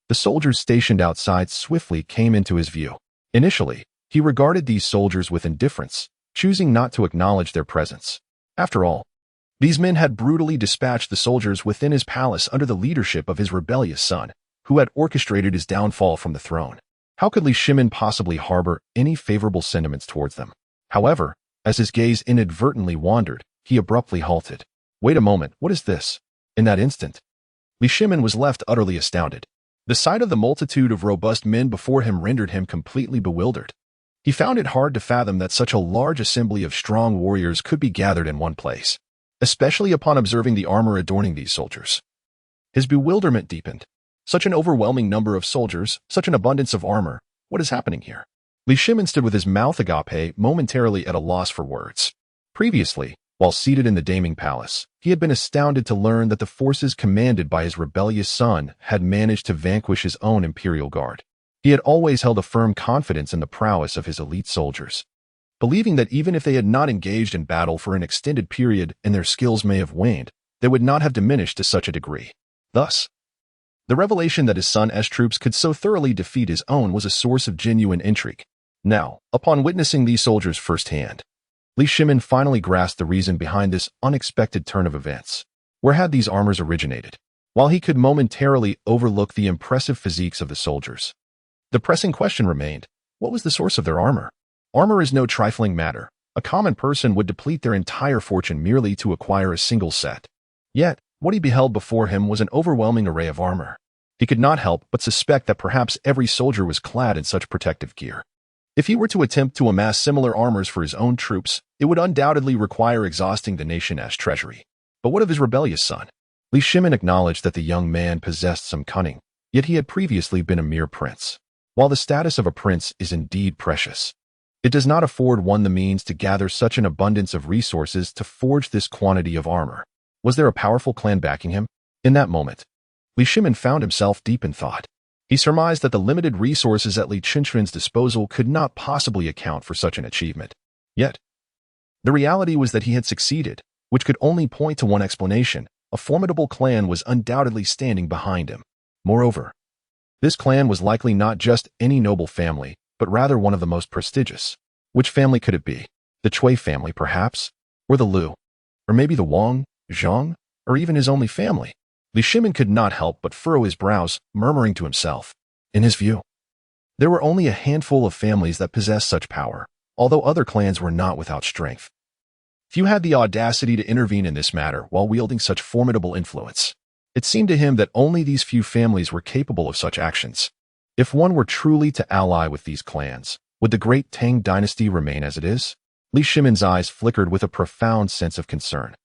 the soldiers stationed outside swiftly came into his view. Initially, he regarded these soldiers with indifference, choosing not to acknowledge their presence. After all, these men had brutally dispatched the soldiers within his palace under the leadership of his rebellious son, who had orchestrated his downfall from the throne. How could Li Shimin possibly harbor any favorable sentiments towards them? However, as his gaze inadvertently wandered, he abruptly halted. Wait a moment, what is this? In that instant, Li Shimin was left utterly astounded. The sight of the multitude of robust men before him rendered him completely bewildered. He found it hard to fathom that such a large assembly of strong warriors could be gathered in one place, especially upon observing the armor adorning these soldiers. His bewilderment deepened. Such an overwhelming number of soldiers, such an abundance of armor. What is happening here? Li Shimin stood with his mouth agape, momentarily at a loss for words. Previously, while seated in the Daming Palace, he had been astounded to learn that the forces commanded by his rebellious son had managed to vanquish his own imperial guard. He had always held a firm confidence in the prowess of his elite soldiers, believing that even if they had not engaged in battle for an extended period and their skills may have waned, they would not have diminished to such a degree. Thus, the revelation that his son's troops could so thoroughly defeat his own was a source of genuine intrigue. Now, upon witnessing these soldiers firsthand, Li Shimin finally grasped the reason behind this unexpected turn of events. Where had these armors originated? While he could momentarily overlook the impressive physiques of the soldiers, the pressing question remained, what was the source of their armor? Armor is no trifling matter. A common person would deplete their entire fortune merely to acquire a single set. Yet, what he beheld before him was an overwhelming array of armor. He could not help but suspect that perhaps every soldier was clad in such protective gear. If he were to attempt to amass similar armors for his own troops, it would undoubtedly require exhausting the nation's treasury. But what of his rebellious son? Li Shimin acknowledged that the young man possessed some cunning, yet he had previously been a mere prince. While the status of a prince is indeed precious, it does not afford one the means to gather such an abundance of resources to forge this quantity of armor. Was there a powerful clan backing him? In that moment, Li Shimin found himself deep in thought. He surmised that the limited resources at Li Chengqian's disposal could not possibly account for such an achievement. Yet, The reality was that he had succeeded, which could only point to one explanation. A formidable clan was undoubtedly standing behind him. Moreover, this clan was likely not just any noble family, but rather one of the most prestigious. Which family could it be? The Cui family, perhaps? Or the Liu? Or maybe the Wang, Zhang, or even his only family? Li Shimin could not help but furrow his brows, murmuring to himself. In his view, there were only a handful of families that possessed such power, although other clans were not without strength. Few had the audacity to intervene in this matter while wielding such formidable influence. It seemed to him that only these few families were capable of such actions. If one were truly to ally with these clans, would the great Tang dynasty remain as it is? Li Shimin's eyes flickered with a profound sense of concern.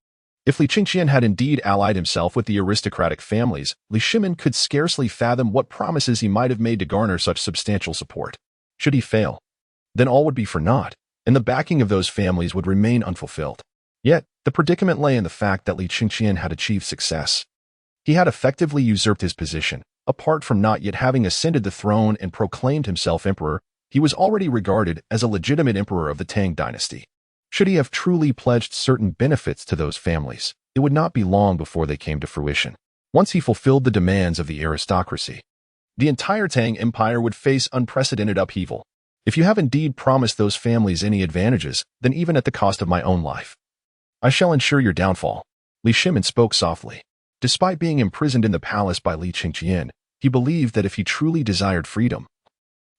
If Li Qingqian had indeed allied himself with the aristocratic families, Li Shimin could scarcely fathom what promises he might have made to garner such substantial support. Should he fail, then all would be for naught, and the backing of those families would remain unfulfilled. Yet, the predicament lay in the fact that Li Qingqian had achieved success. He had effectively usurped his position. Apart from not yet having ascended the throne and proclaimed himself emperor, he was already regarded as a legitimate emperor of the Tang dynasty. Should he have truly pledged certain benefits to those families, it would not be long before they came to fruition. Once he fulfilled the demands of the aristocracy, the entire Tang Empire would face unprecedented upheaval. If you have indeed promised those families any advantages, then even at the cost of my own life, I shall ensure your downfall. Li Shimin spoke softly. Despite being imprisoned in the palace by Li Qingqian, he believed that if he truly desired freedom,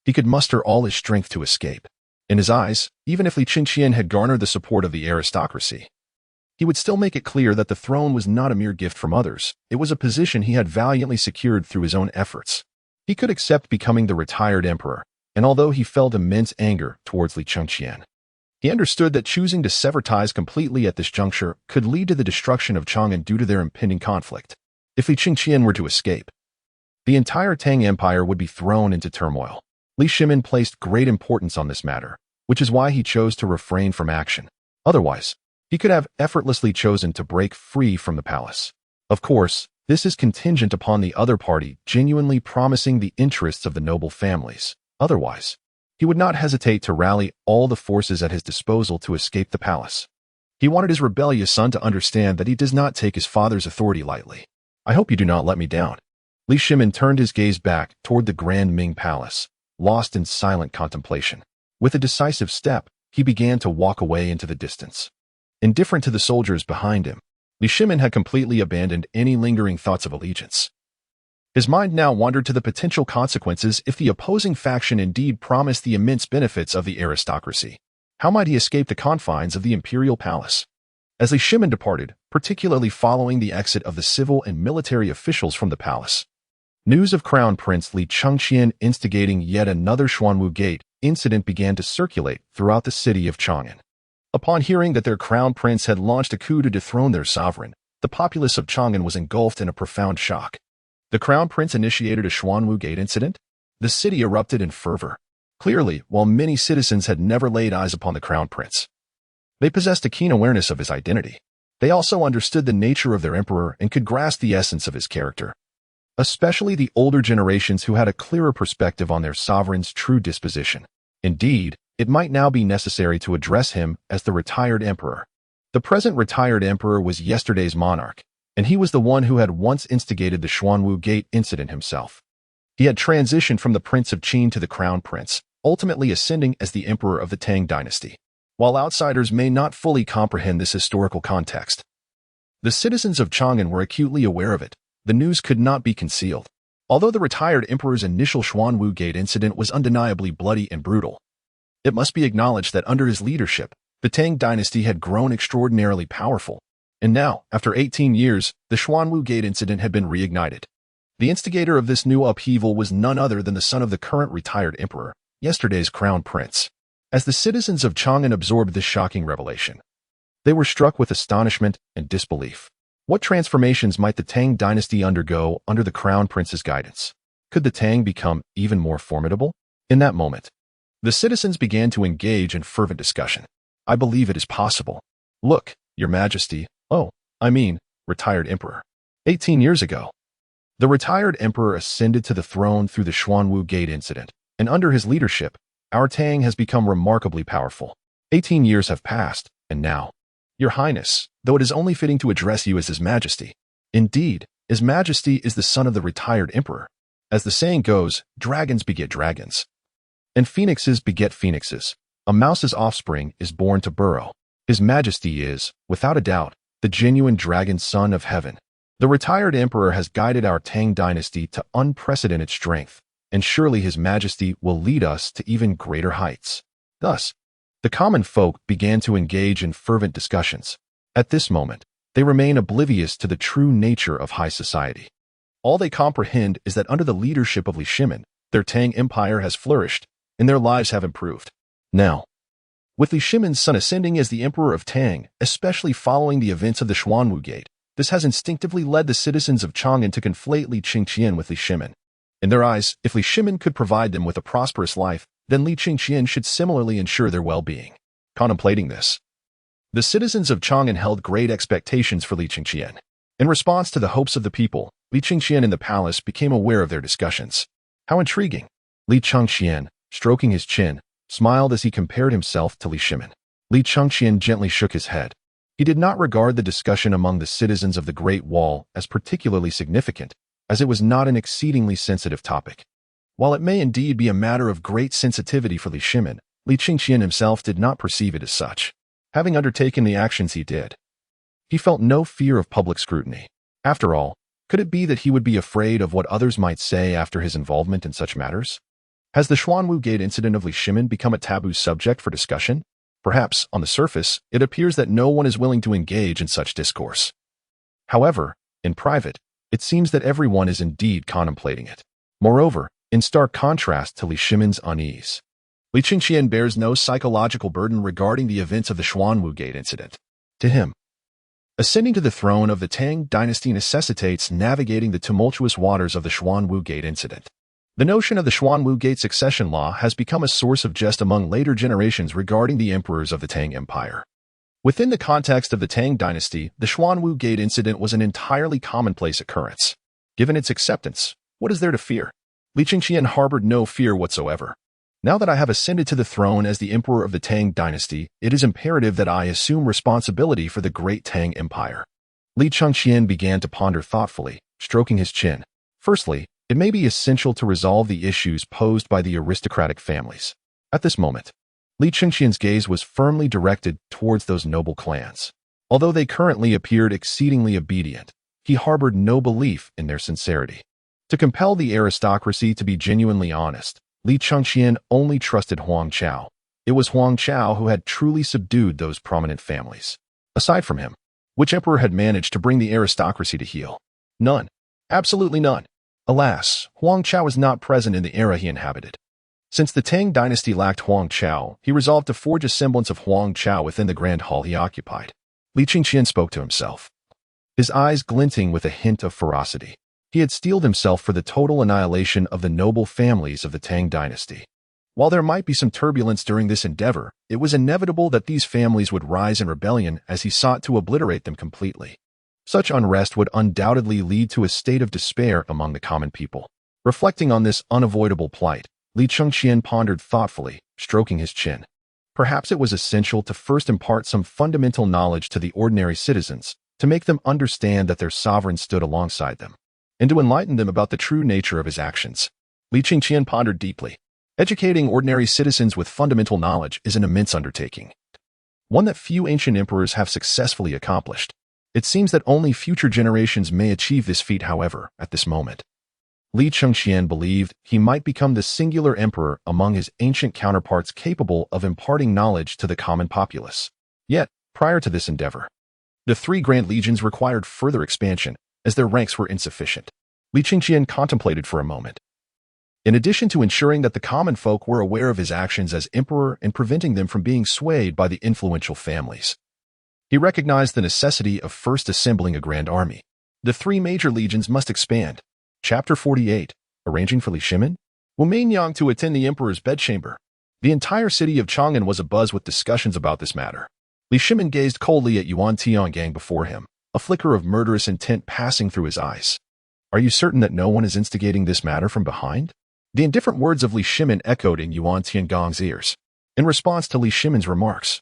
he could muster all his strength to escape. In his eyes, even if Li Qingqian had garnered the support of the aristocracy, he would still make it clear that the throne was not a mere gift from others. It was a position he had valiantly secured through his own efforts. He could accept becoming the retired emperor, and although he felt immense anger towards Li Qingqian, he understood that choosing to sever ties completely at this juncture could lead to the destruction of Chang'an due to their impending conflict. If Li Qingqian were to escape, the entire Tang Empire would be thrown into turmoil. Li Shimin placed great importance on this matter, which is why he chose to refrain from action. Otherwise, he could have effortlessly chosen to break free from the palace. Of course, this is contingent upon the other party genuinely promising the interests of the noble families. Otherwise, he would not hesitate to rally all the forces at his disposal to escape the palace. He wanted his rebellious son to understand that he does not take his father's authority lightly. I hope you do not let me down. Li Shimin turned his gaze back toward the Grand Ming Palace, lost in silent contemplation. With a decisive step, he began to walk away into the distance. Indifferent to the soldiers behind him, Li Shimin had completely abandoned any lingering thoughts of allegiance. His mind now wandered to the potential consequences if the opposing faction indeed promised the immense benefits of the aristocracy. How might he escape the confines of the imperial palace? As Li Shimin departed, particularly following the exit of the civil and military officials from the palace, news of Crown Prince Li Chengqian instigating yet another Xuanwu Gate incident began to circulate throughout the city of Chang'an. Upon hearing that their crown prince had launched a coup to dethrone their sovereign, the populace of Chang'an was engulfed in a profound shock. The crown prince initiated a Xuanwu Gate incident? The city erupted in fervor. Clearly, while many citizens had never laid eyes upon the crown prince, they possessed a keen awareness of his identity. They also understood the nature of their emperor and could grasp the essence of his character. Especially the older generations who had a clearer perspective on their sovereign's true disposition. Indeed, it might now be necessary to address him as the retired emperor. The present retired emperor was yesterday's monarch, and he was the one who had once instigated the Xuanwu Gate incident himself. He had transitioned from the Prince of Qin to the Crown Prince, ultimately ascending as the emperor of the Tang Dynasty. While outsiders may not fully comprehend this historical context, the citizens of Chang'an were acutely aware of it. The news could not be concealed. Although the retired emperor's initial Xuanwu Gate incident was undeniably bloody and brutal, it must be acknowledged that under his leadership, the Tang Dynasty had grown extraordinarily powerful. And now, after 18 years, the Xuanwu Gate incident had been reignited. The instigator of this new upheaval was none other than the son of the current retired emperor, yesterday's crown prince. As the citizens of Chang'an absorbed this shocking revelation, they were struck with astonishment and disbelief. What transformations might the Tang Dynasty undergo under the crown prince's guidance? Could the Tang become even more formidable? In that moment, the citizens began to engage in fervent discussion. I believe it is possible. Look, Your Majesty. Oh, I mean, retired emperor. 18 years ago, the retired emperor ascended to the throne through the Xuanwu Gate incident, and under his leadership, our Tang has become remarkably powerful. 18 years have passed, And now, Your Highness, though it is only fitting to address you as His Majesty. Indeed, His Majesty is the son of the retired emperor. As the saying goes, dragons beget dragons. And phoenixes beget phoenixes. A mouse's offspring is born to burrow. His Majesty is, without a doubt, the genuine dragon son of heaven. The retired emperor has guided our Tang dynasty to unprecedented strength, and surely His Majesty will lead us to even greater heights. Thus, the common folk began to engage in fervent discussions. At this moment, they remain oblivious to the true nature of high society. All they comprehend is that under the leadership of Li Shimin, their Tang empire has flourished, and their lives have improved. Now, with Li Shimin's son ascending as the emperor of Tang, especially following the events of the Xuanwu Gate, this has instinctively led the citizens of Chang'an to conflate Li Qingqian with Li Shimin. In their eyes, if Li Shimin could provide them with a prosperous life, then Li Qingqian should similarly ensure their well-being. Contemplating this, the citizens of Chang'an held great expectations for Li Qingqian. In response to the hopes of the people, Li Qingqian in the palace became aware of their discussions. How intriguing! Li Qingqian, stroking his chin, smiled as he compared himself to Li Shimin. Li Qingqian gently shook his head. He did not regard the discussion among the citizens of the Great Wall as particularly significant, as it was not an exceedingly sensitive topic. While it may indeed be a matter of great sensitivity for Li Shimin, Li Qingqian himself did not perceive it as such. Having undertaken the actions he did, he felt no fear of public scrutiny. After all, could it be that he would be afraid of what others might say after his involvement in such matters? Has the Xuanwu Gate incident of Li Shimin become a taboo subject for discussion? Perhaps, on the surface, it appears that no one is willing to engage in such discourse. However, in private, it seems that everyone is indeed contemplating it. Moreover, in stark contrast to Li Shimin's unease, Li Qingqian bears no psychological burden regarding the events of the Xuanwu Gate incident. To him, ascending to the throne of the Tang dynasty necessitates navigating the tumultuous waters of the Xuanwu Gate incident. The notion of the Xuanwu Gate succession law has become a source of jest among later generations regarding the emperors of the Tang Empire. Within the context of the Tang dynasty, the Xuanwu Gate incident was an entirely commonplace occurrence. Given its acceptance, what is there to fear? Li Qingqian harbored no fear whatsoever. Now that I have ascended to the throne as the emperor of the Tang dynasty, it is imperative that I assume responsibility for the great Tang Empire. Li Qingqian began to ponder thoughtfully, stroking his chin. Firstly, it may be essential to resolve the issues posed by the aristocratic families. At this moment, Li Qingqian's gaze was firmly directed towards those noble clans. Although they currently appeared exceedingly obedient, he harbored no belief in their sincerity. To compel the aristocracy to be genuinely honest, Li Qingqian only trusted Huang Chao. It was Huang Chao who had truly subdued those prominent families. Aside from him, which emperor had managed to bring the aristocracy to heel? None. Absolutely none. Alas, Huang Chao was not present in the era he inhabited. Since the Tang dynasty lacked Huang Chao, he resolved to forge a semblance of Huang Chao within the grand hall he occupied. Li Qingqian spoke to himself, his eyes glinting with a hint of ferocity. He had steeled himself for the total annihilation of the noble families of the Tang dynasty. While there might be some turbulence during this endeavor, it was inevitable that these families would rise in rebellion as he sought to obliterate them completely. Such unrest would undoubtedly lead to a state of despair among the common people. Reflecting on this unavoidable plight, Li Qingqian pondered thoughtfully, stroking his chin. Perhaps it was essential to first impart some fundamental knowledge to the ordinary citizens, to make them understand that their sovereign stood alongside them, and to enlighten them about the true nature of his actions. Li Qingqian pondered deeply. Educating ordinary citizens with fundamental knowledge is an immense undertaking, one that few ancient emperors have successfully accomplished. It seems that only future generations may achieve this feat, however, at this moment. Li Qingqian believed he might become the singular emperor among his ancient counterparts capable of imparting knowledge to the common populace. Yet, prior to this endeavor, the three grand legions required further expansion, as their ranks were insufficient. Li Qingqian contemplated for a moment. In addition to ensuring that the common folk were aware of his actions as emperor and preventing them from being swayed by the influential families, he recognized the necessity of first assembling a grand army. The three major legions must expand. Chapter 48. Arranging for Li Shimin? Yang to attend the emperor's bedchamber. The entire city of Chang'an was abuzz with discussions about this matter. Li Shimin gazed coldly at Yuan Tiangang before him, a flicker of murderous intent passing through his eyes. Are you certain that no one is instigating this matter from behind? The indifferent words of Li Shimin echoed in Yuan Tiangang's ears. In response to Li Shimin's remarks,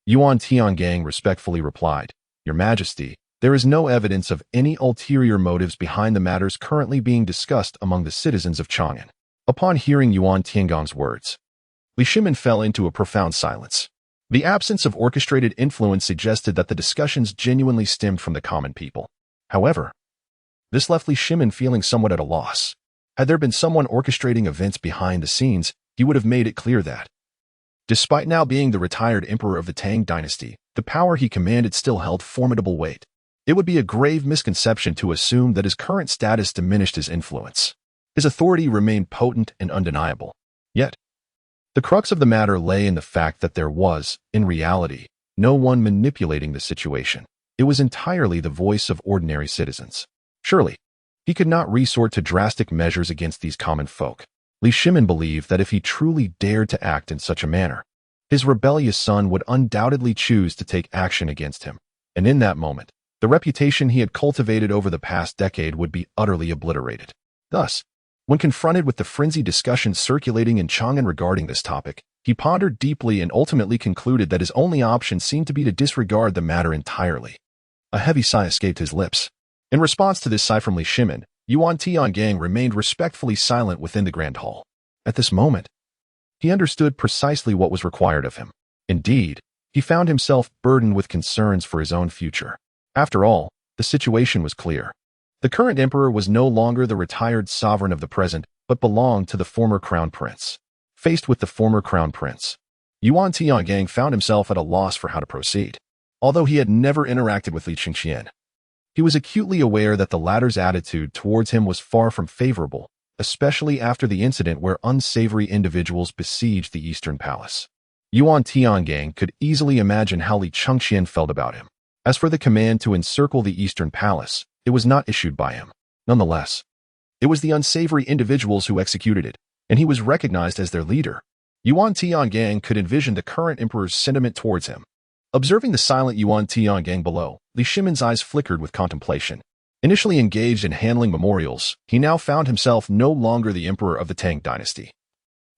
Yuan Tiangang respectfully replied, "Your Majesty, there is no evidence of any ulterior motives behind the matters currently being discussed among the citizens of Chang'an." Upon hearing Yuan Tiangong's words, Li Shimin fell into a profound silence. The absence of orchestrated influence suggested that the discussions genuinely stemmed from the common people. However, this left Li Shimin feeling somewhat at a loss. Had there been someone orchestrating events behind the scenes, he would have made it clear that, despite now being the retired emperor of the Tang dynasty, the power he commanded still held formidable weight. It would be a grave misconception to assume that his current status diminished his influence. His authority remained potent and undeniable. Yet, the crux of the matter lay in the fact that there was, in reality, no one manipulating the situation. It was entirely the voice of ordinary citizens. Surely, he could not resort to drastic measures against these common folk. Li Shimin believed that if he truly dared to act in such a manner, his rebellious son would undoubtedly choose to take action against him. And in that moment, the reputation he had cultivated over the past decade would be utterly obliterated. Thus, when confronted with the frenzied discussions circulating in Chang'an regarding this topic, he pondered deeply and ultimately concluded that his only option seemed to be to disregard the matter entirely. A heavy sigh escaped his lips. In response to this sigh from Li Shimin, Yuan Tiangang remained respectfully silent within the grand hall. At this moment, he understood precisely what was required of him. Indeed, he found himself burdened with concerns for his own future. After all, the situation was clear. The current emperor was no longer the retired sovereign of the present, but belonged to the former crown prince. Faced with the former crown prince, Yuan Tiangang found himself at a loss for how to proceed. Although he had never interacted with Li Qingxian, he was acutely aware that the latter's attitude towards him was far from favorable, especially after the incident where unsavory individuals besieged the Eastern Palace. Yuan Tiangang could easily imagine how Li Qingxian felt about him. As for the command to encircle the Eastern Palace, it was not issued by him. Nonetheless, it was the unsavory individuals who executed it, and he was recognized as their leader. Yuan Tiangang could envision the current emperor's sentiment towards him. Observing the silent Yuan Tiangang below, Li Shimin's eyes flickered with contemplation. Initially engaged in handling memorials, he now found himself no longer the emperor of the Tang dynasty,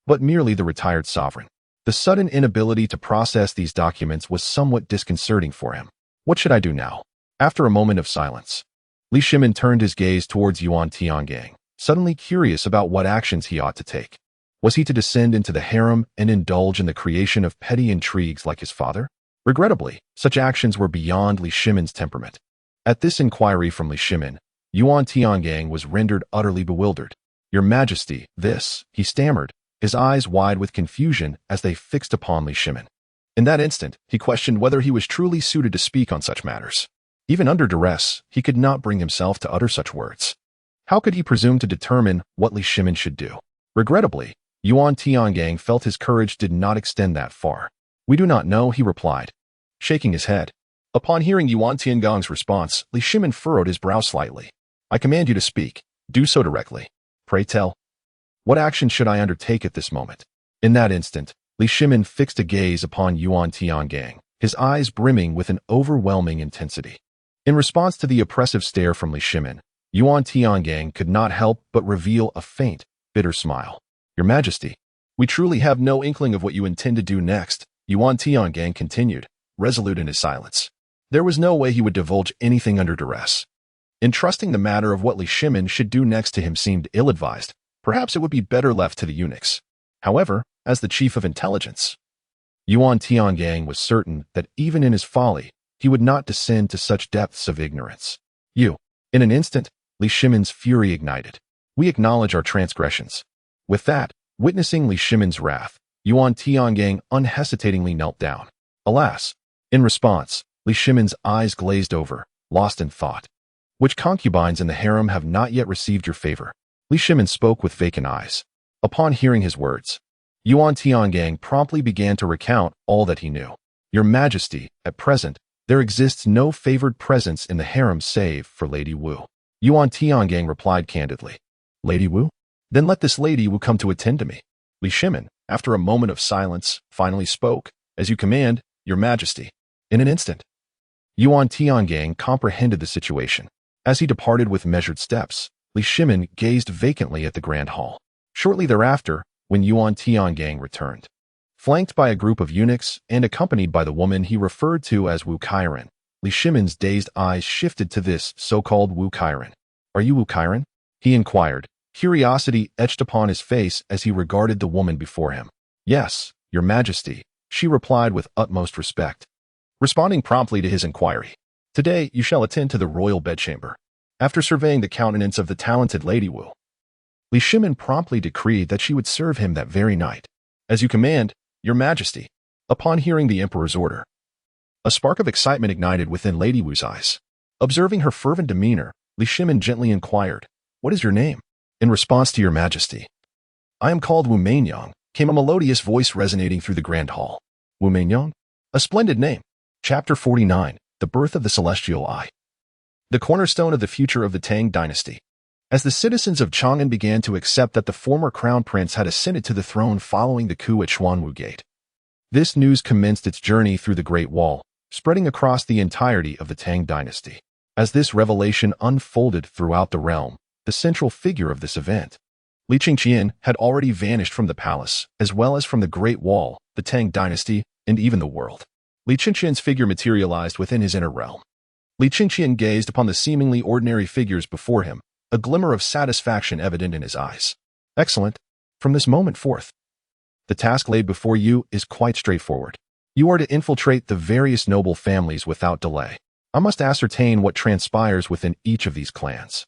but merely the retired sovereign. The sudden inability to process these documents was somewhat disconcerting for him. What should I do now? After a moment of silence, Li Shimin turned his gaze towards Yuan Tiangang, suddenly curious about what actions he ought to take. Was he to descend into the harem and indulge in the creation of petty intrigues like his father? Regrettably, such actions were beyond Li Shimin's temperament. At this inquiry from Li Shimin, Yuan Tiangang was rendered utterly bewildered. "Your Majesty, this," he stammered, his eyes wide with confusion as they fixed upon Li Shimin. In that instant, he questioned whether he was truly suited to speak on such matters. Even under duress, he could not bring himself to utter such words. How could he presume to determine what Li Shimin should do? Regrettably, Yuan Tiangang felt his courage did not extend that far. "We do not know," he replied, shaking his head. Upon hearing Yuan Tiangong's response, Li Shimin furrowed his brow slightly. "I command you to speak. Do so directly. Pray tell. What action should I undertake at this moment?" In that instant, Li Shimin fixed a gaze upon Yuan Tiangang, his eyes brimming with an overwhelming intensity. In response to the oppressive stare from Li Shimin, Yuan Tiangang could not help but reveal a faint, bitter smile. "Your Majesty, we truly have no inkling of what you intend to do next," Yuan Tiangang continued, resolute in his silence. There was no way he would divulge anything under duress. Entrusting the matter of what Li Shimin should do next to him seemed ill-advised. Perhaps it would be better left to the eunuchs. However, as the chief of intelligence, Yuan Tiangang was certain that even in his folly, he would not descend to such depths of ignorance. In an instant, Li Shimin's fury ignited. "We acknowledge our transgressions." With that, witnessing Li Shimin's wrath, Yuan Tiangang unhesitatingly knelt down. Alas! In response, Li Shimin's eyes glazed over, lost in thought. "Which concubines in the harem have not yet received your favor?" Li Shimin spoke with vacant eyes. Upon hearing his words, Yuan Tiangang promptly began to recount all that he knew. "Your Majesty, at present, there exists no favored presence in the harem save for Lady Wu." Yuan Tiangang replied candidly. "Lady Wu? Then let this Lady Wu come to attend to me." Li Shimin, after a moment of silence, finally spoke. "As you command, Your Majesty." In an instant, Yuan Tiangang comprehended the situation. As he departed with measured steps, Li Shimin gazed vacantly at the grand hall. Shortly thereafter, when Yuan Tiangang returned, Flanked by a group of eunuchs and accompanied by the woman he referred to as Wu Kairan, Li Shimon's dazed eyes shifted to this so-called Wu Kairan. "Are you Wu Kairan?" he inquired, curiosity etched upon his face as he regarded the woman before him. "Yes, Your Majesty," she replied with utmost respect, responding promptly to his inquiry. "Today you shall attend to the royal bedchamber." After surveying the countenance of the talented Lady Wu, Li Shimon promptly decreed that she would serve him that very night. "As you command, Your Majesty." Upon hearing the emperor's order, a spark of excitement ignited within Lady Wu's eyes. Observing her fervent demeanor, Li Shimon gently inquired, "What is your name?" "In response to Your Majesty, I am called Wu Mainyang," came a melodious voice resonating through the grand hall. "Wu Mainyang? A splendid name." Chapter 49, The Birth of the Celestial Eye. The cornerstone of the future of the Tang Dynasty. As the citizens of Chang'an began to accept that the former crown prince had ascended to the throne following the coup at Xuanwu Gate, this news commenced its journey through the Great Wall, spreading across the entirety of the Tang Dynasty. As this revelation unfolded throughout the realm, the central figure of this event, Li Qingqian, had already vanished from the palace, as well as from the Great Wall, the Tang Dynasty, and even the world. Li Qingqian's figure materialized within his inner realm. Li Qingqian gazed upon the seemingly ordinary figures before him, a glimmer of satisfaction evident in his eyes. "Excellent. From this moment forth, the task laid before you is quite straightforward. You are to infiltrate the various noble families without delay. I must ascertain what transpires within each of these clans.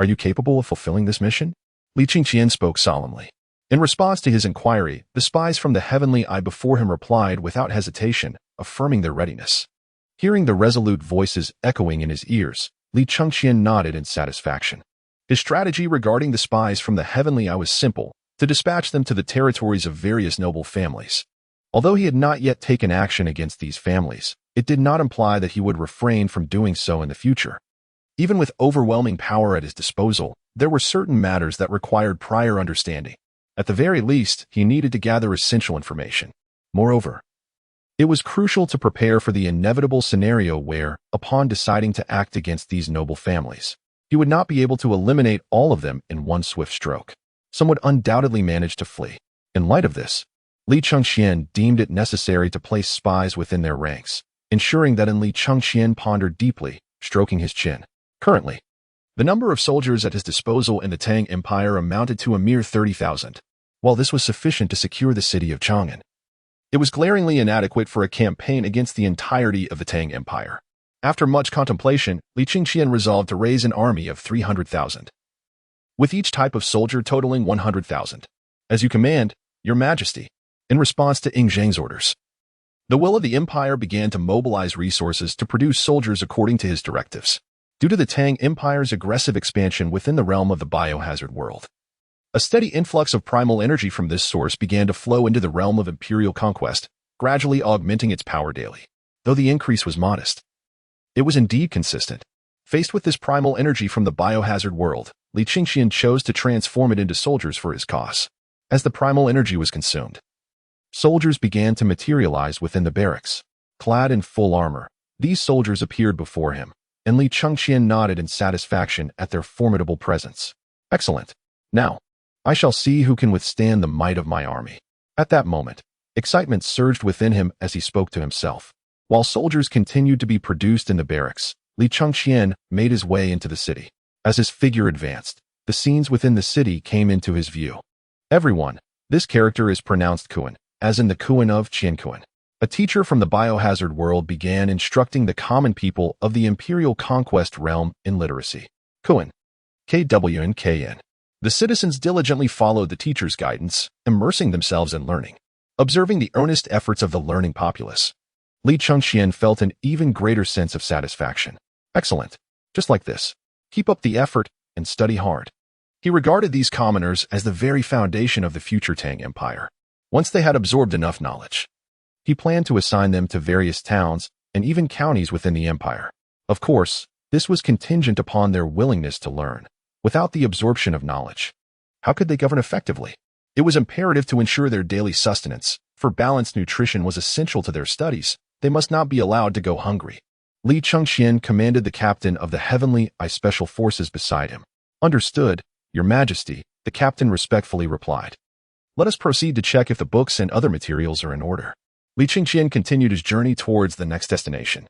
Are you capable of fulfilling this mission?" Li Qingqian spoke solemnly. In response to his inquiry, the spies from the heavenly eye before him replied without hesitation, affirming their readiness. Hearing the resolute voices echoing in his ears, Li Qingqian nodded in satisfaction. His strategy regarding the spies from the heavenly eye was simple: to dispatch them to the territories of various noble families. Although he had not yet taken action against these families, it did not imply that he would refrain from doing so in the future. Even with overwhelming power at his disposal, there were certain matters that required prior understanding. At the very least, he needed to gather essential information. Moreover, it was crucial to prepare for the inevitable scenario where, upon deciding to act against these noble families, he would not be able to eliminate all of them in one swift stroke. Some would undoubtedly manage to flee. In light of this, Li Chengxian deemed it necessary to place spies within their ranks, ensuring that Li Chengxian pondered deeply, stroking his chin. Currently, the number of soldiers at his disposal in the Tang Empire amounted to a mere 30,000. While this was sufficient to secure the city of Chang'an, it was glaringly inadequate for a campaign against the entirety of the Tang Empire. After much contemplation, Li Qingqian resolved to raise an army of 300,000, with each type of soldier totaling 100,000. "As you command, Your Majesty." In response to Ing Zhang's orders, the will of the empire began to mobilize resources to produce soldiers according to his directives. Due to the Tang Empire's aggressive expansion within the realm of the biohazard world, a steady influx of primal energy from this source began to flow into the realm of imperial conquest, gradually augmenting its power daily. Though the increase was modest, it was indeed consistent. Faced with this primal energy from the biohazard world, Li Qingqian chose to transform it into soldiers for his cause. As the primal energy was consumed, soldiers began to materialize within the barracks. Clad in full armor, these soldiers appeared before him, and Li Chengxian nodded in satisfaction at their formidable presence. "Excellent. Now, I shall see who can withstand the might of my army." At that moment, excitement surged within him as he spoke to himself. While soldiers continued to be produced in the barracks, Li Chengxian made his way into the city. As his figure advanced, the scenes within the city came into his view. Everyone, this character is pronounced Kuan, as in the Kuan of Qiankuan. A teacher from the biohazard world began instructing the common people of the imperial conquest realm in literacy. Kuan. KWN. The citizens diligently followed the teacher's guidance, immersing themselves in learning. Observing the earnest efforts of the learning populace, Li Chengxian felt an even greater sense of satisfaction. "Excellent. Just like this. Keep up the effort and study hard." He regarded these commoners as the very foundation of the future Tang Empire. Once they had absorbed enough knowledge, he planned to assign them to various towns and even counties within the empire. Of course, this was contingent upon their willingness to learn. Without the absorption of knowledge, how could they govern effectively? It was imperative to ensure their daily sustenance, for balanced nutrition was essential to their studies. They must not be allowed to go hungry. Li Chengxian commanded the captain of the Heavenly Eye Special Forces beside him. "Understood, Your Majesty," the captain respectfully replied. Let us proceed to check if the books and other materials are in order. Li Qingqian continued his journey towards the next destination.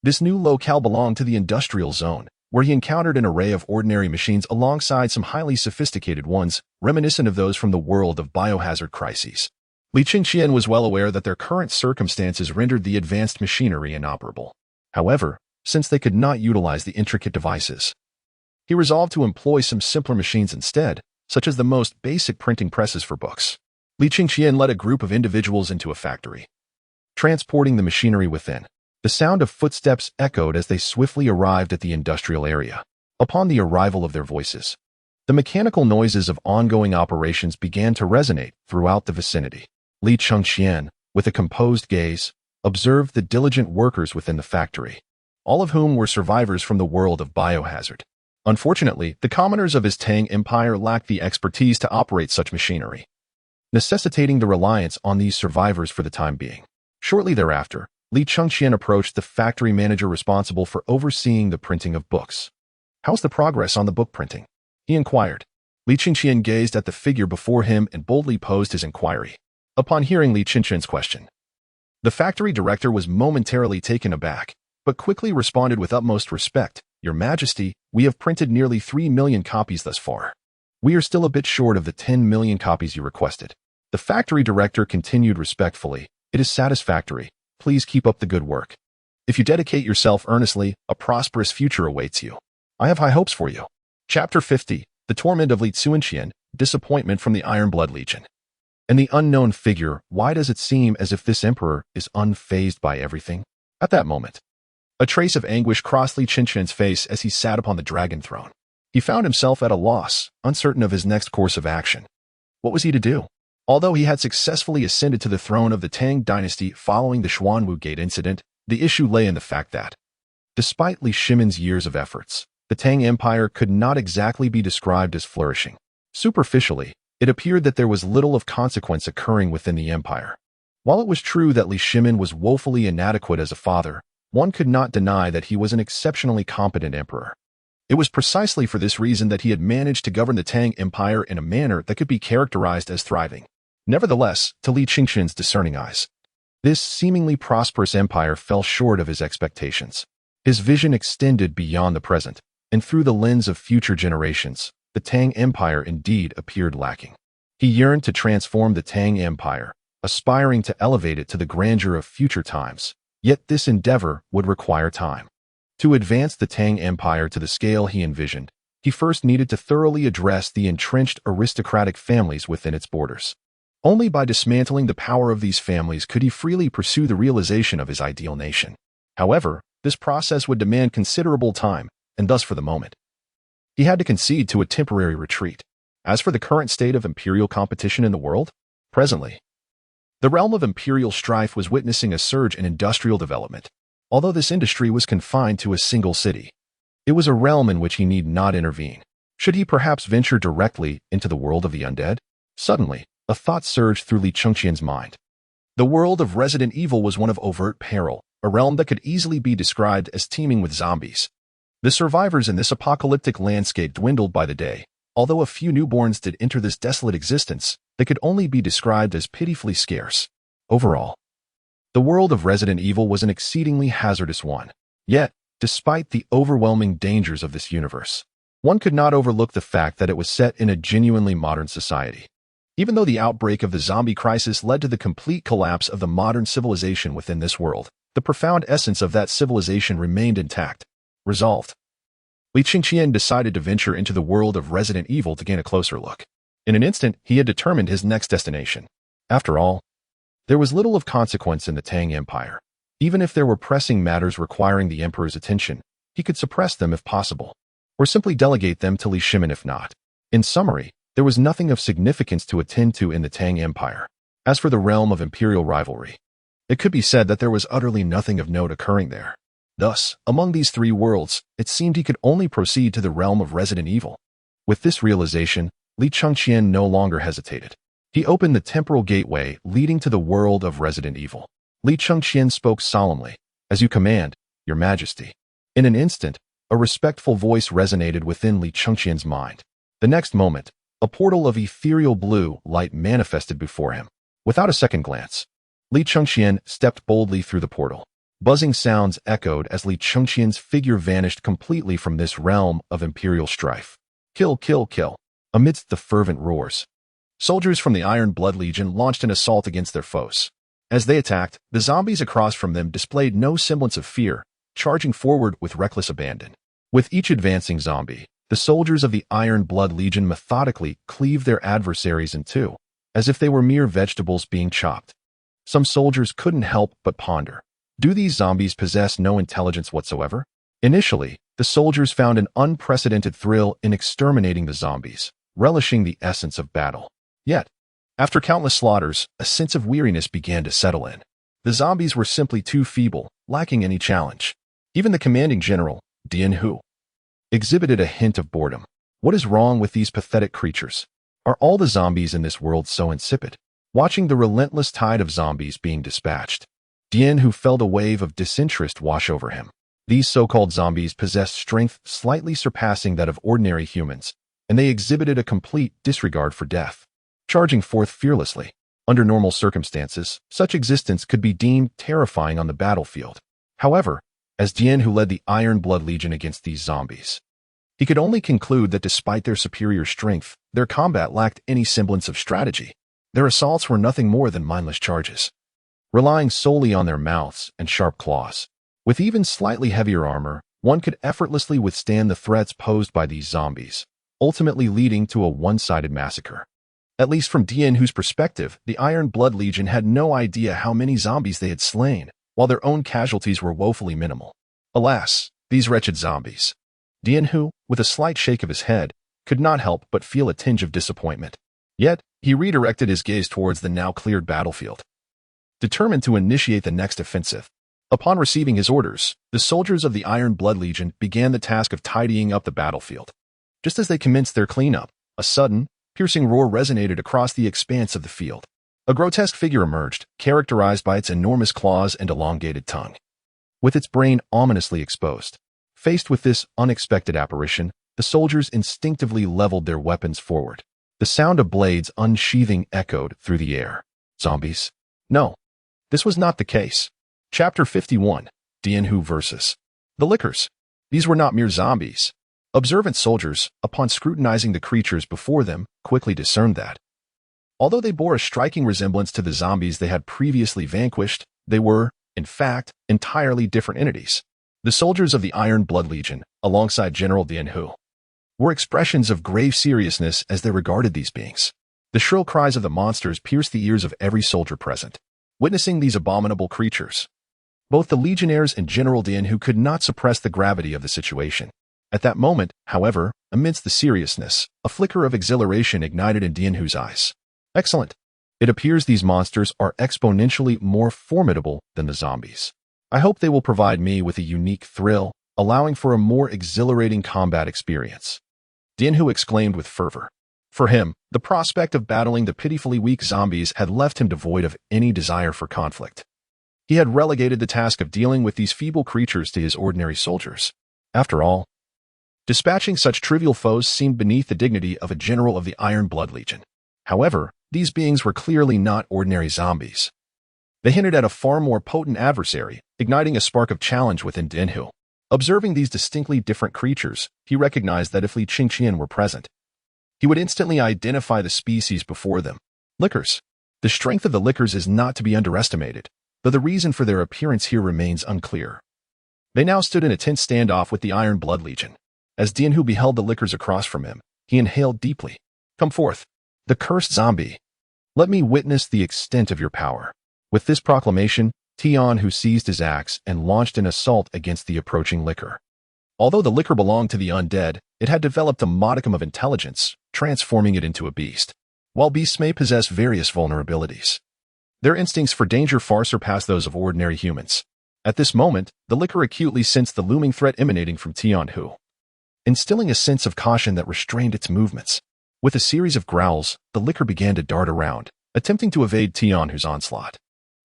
This new locale belonged to the industrial zone, where he encountered an array of ordinary machines alongside some highly sophisticated ones, reminiscent of those from the world of biohazard crises. Li Qingqian was well aware that their current circumstances rendered the advanced machinery inoperable. However, since they could not utilize the intricate devices, he resolved to employ some simpler machines instead, such as the most basic printing presses for books. Li Qingqian led a group of individuals into a factory, transporting the machinery within. The sound of footsteps echoed as they swiftly arrived at the industrial area. Upon the arrival of their voices, the mechanical noises of ongoing operations began to resonate throughout the vicinity. Li Qingqian, with a composed gaze, observed the diligent workers within the factory, all of whom were survivors from the world of biohazard. Unfortunately, the commoners of his Tang Empire lacked the expertise to operate such machinery, necessitating the reliance on these survivors for the time being. Shortly thereafter, Li Qingqian approached the factory manager responsible for overseeing the printing of books. "How's the progress on the book printing?" he inquired. Li Qingqian gazed at the figure before him and boldly posed his inquiry. Upon hearing Li Qingqian's question, the factory director was momentarily taken aback, but quickly responded with utmost respect. "Your Majesty, we have printed nearly 3 million copies thus far. We are still a bit short of the 10 million copies you requested." The factory director continued respectfully, "It is satisfactory. Please keep up the good work. If you dedicate yourself earnestly, a prosperous future awaits you. I have high hopes for you." Chapter 50, The Torment of Li Qingqian, Disappointment from the Iron-Blood Legion. And the unknown figure, why does it seem as if this emperor is unfazed by everything? At that moment, a trace of anguish crossed Li Qingqian's face as he sat upon the dragon throne. He found himself at a loss, uncertain of his next course of action. What was he to do? Although he had successfully ascended to the throne of the Tang Dynasty following the Xuanwu Gate incident, the issue lay in the fact that, despite Li Shimin's years of efforts, the Tang Empire could not exactly be described as flourishing. Superficially, it appeared that there was little of consequence occurring within the empire. While it was true that Li Shimin was woefully inadequate as a father, one could not deny that he was an exceptionally competent emperor. It was precisely for this reason that he had managed to govern the Tang Empire in a manner that could be characterized as thriving. Nevertheless, to Li Qingqian's discerning eyes, this seemingly prosperous empire fell short of his expectations. His vision extended beyond the present, and through the lens of future generations, the Tang Empire indeed appeared lacking. He yearned to transform the Tang Empire, aspiring to elevate it to the grandeur of future times. Yet this endeavor would require time. To advance the Tang Empire to the scale he envisioned, he first needed to thoroughly address the entrenched aristocratic families within its borders. Only by dismantling the power of these families could he freely pursue the realization of his ideal nation. However, this process would demand considerable time, and thus for the moment, he had to concede to a temporary retreat. As for the current state of imperial competition in the world, presently, the realm of imperial strife was witnessing a surge in industrial development. Although this industry was confined to a single city, it was a realm in which he need not intervene. Should he perhaps venture directly into the world of the undead? Suddenly, a thought surged through Li Qingqian's mind. The world of Resident Evil was one of overt peril, a realm that could easily be described as teeming with zombies. The survivors in this apocalyptic landscape dwindled by the day. Although a few newborns did enter this desolate existence, they could only be described as pitifully scarce. Overall, the world of Resident Evil was an exceedingly hazardous one. Yet, despite the overwhelming dangers of this universe, one could not overlook the fact that it was set in a genuinely modern society. Even though the outbreak of the zombie crisis led to the complete collapse of the modern civilization within this world, the profound essence of that civilization remained intact. Resolved, Li Qingqian decided to venture into the world of Resident Evil to gain a closer look. In an instant, he had determined his next destination. After all, there was little of consequence in the Tang Empire. Even if there were pressing matters requiring the emperor's attention, he could suppress them if possible, or simply delegate them to Li Shimin if not. In summary, there was nothing of significance to attend to in the Tang Empire. As for the realm of imperial rivalry, it could be said that there was utterly nothing of note occurring there. Thus, among these three worlds, it seemed he could only proceed to the realm of Resident Evil. With this realization, Li Qingqian no longer hesitated. He opened the temporal gateway leading to the world of Resident Evil. Li Qingqian spoke solemnly, "As you command, Your Majesty." In an instant, a respectful voice resonated within Li Qingqian's mind. The next moment, A portal of ethereal blue light manifested before him. Without a second glance, Li Chengqian stepped boldly through the portal. Buzzing sounds echoed as Li Chengqian's figure vanished completely from this realm of imperial strife. Kill, kill, kill. Amidst the fervent roars, soldiers from the Iron Blood Legion launched an assault against their foes. As they attacked, the zombies across from them displayed no semblance of fear, charging forward with reckless abandon. With each advancing zombie, the soldiers of the Iron Blood Legion methodically cleaved their adversaries in two, as if they were mere vegetables being chopped. Some soldiers couldn't help but ponder. Do these zombies possess no intelligence whatsoever? Initially, the soldiers found an unprecedented thrill in exterminating the zombies, relishing the essence of battle. Yet, after countless slaughters, a sense of weariness began to settle in. The zombies were simply too feeble, lacking any challenge. Even the commanding general, Dian Hu, exhibited a hint of boredom. What is wrong with these pathetic creatures? Are all the zombies in this world so insipid? Watching the relentless tide of zombies being dispatched, Dian Hu felt a wave of disinterest wash over him. These so-called zombies possessed strength slightly surpassing that of ordinary humans, and they exhibited a complete disregard for death, charging forth fearlessly. Under normal circumstances, such existence could be deemed terrifying on the battlefield. However, as Dian Hu led the Iron Blood Legion against these zombies, he could only conclude that despite their superior strength, their combat lacked any semblance of strategy. Their assaults were nothing more than mindless charges, relying solely on their mouths and sharp claws. With even slightly heavier armor, one could effortlessly withstand the threats posed by these zombies, ultimately leading to a one-sided massacre. At least from Dian Hu's perspective, the Iron Blood Legion had no idea how many zombies they had slain, while their own casualties were woefully minimal. Alas, these wretched zombies. Dian Hu, with a slight shake of his head, could not help but feel a tinge of disappointment. Yet, he redirected his gaze towards the now cleared battlefield, determined to initiate the next offensive. Upon receiving his orders, the soldiers of the Iron Blood Legion began the task of tidying up the battlefield. Just as they commenced their cleanup, a sudden, piercing roar resonated across the expanse of the field. A grotesque figure emerged, characterized by its enormous claws and elongated tongue, with its brain ominously exposed. Faced with this unexpected apparition, the soldiers instinctively leveled their weapons forward. The sound of blades unsheathing echoed through the air. Zombies? No, this was not the case. Chapter 51, Dian Hu versus the Lickers. These were not mere zombies. Observant soldiers, upon scrutinizing the creatures before them, quickly discerned that, although they bore a striking resemblance to the zombies they had previously vanquished, they were, in fact, entirely different entities. The soldiers of the Iron Blood Legion, alongside General Dian Hu, were expressions of grave seriousness as they regarded these beings. The shrill cries of the monsters pierced the ears of every soldier present. Witnessing these abominable creatures, both the legionnaires and General Dian Hu could not suppress the gravity of the situation. At that moment, however, amidst the seriousness, a flicker of exhilaration ignited in Dian Hu's eyes. Excellent. It appears these monsters are exponentially more formidable than the zombies. I hope they will provide me with a unique thrill, allowing for a more exhilarating combat experience. Dian Hu exclaimed with fervor. For him, the prospect of battling the pitifully weak zombies had left him devoid of any desire for conflict. He had relegated the task of dealing with these feeble creatures to his ordinary soldiers. After all, dispatching such trivial foes seemed beneath the dignity of a general of the Iron Blood Legion. However, these beings were clearly not ordinary zombies. They hinted at a far more potent adversary, igniting a spark of challenge within Dian Hu. Observing these distinctly different creatures, he recognized that if Li Chengqian were present, he would instantly identify the species before them. Lickers. The strength of the Lickers is not to be underestimated, though the reason for their appearance here remains unclear. They now stood in a tense standoff with the Iron Blood Legion. As Dian Hu beheld the Lickers across from him, he inhaled deeply. Come forth, the cursed zombie. Let me witness the extent of your power. With this proclamation, Dian Hu seized his axe and launched an assault against the approaching Licker. Although the Licker belonged to the undead, it had developed a modicum of intelligence, transforming it into a beast. While beasts may possess various vulnerabilities, their instincts for danger far surpass those of ordinary humans. At this moment, the Licker acutely sensed the looming threat emanating from Dian Hu, instilling a sense of caution that restrained its movements. With a series of growls, the Licker began to dart around, attempting to evade Dian Hu's onslaught.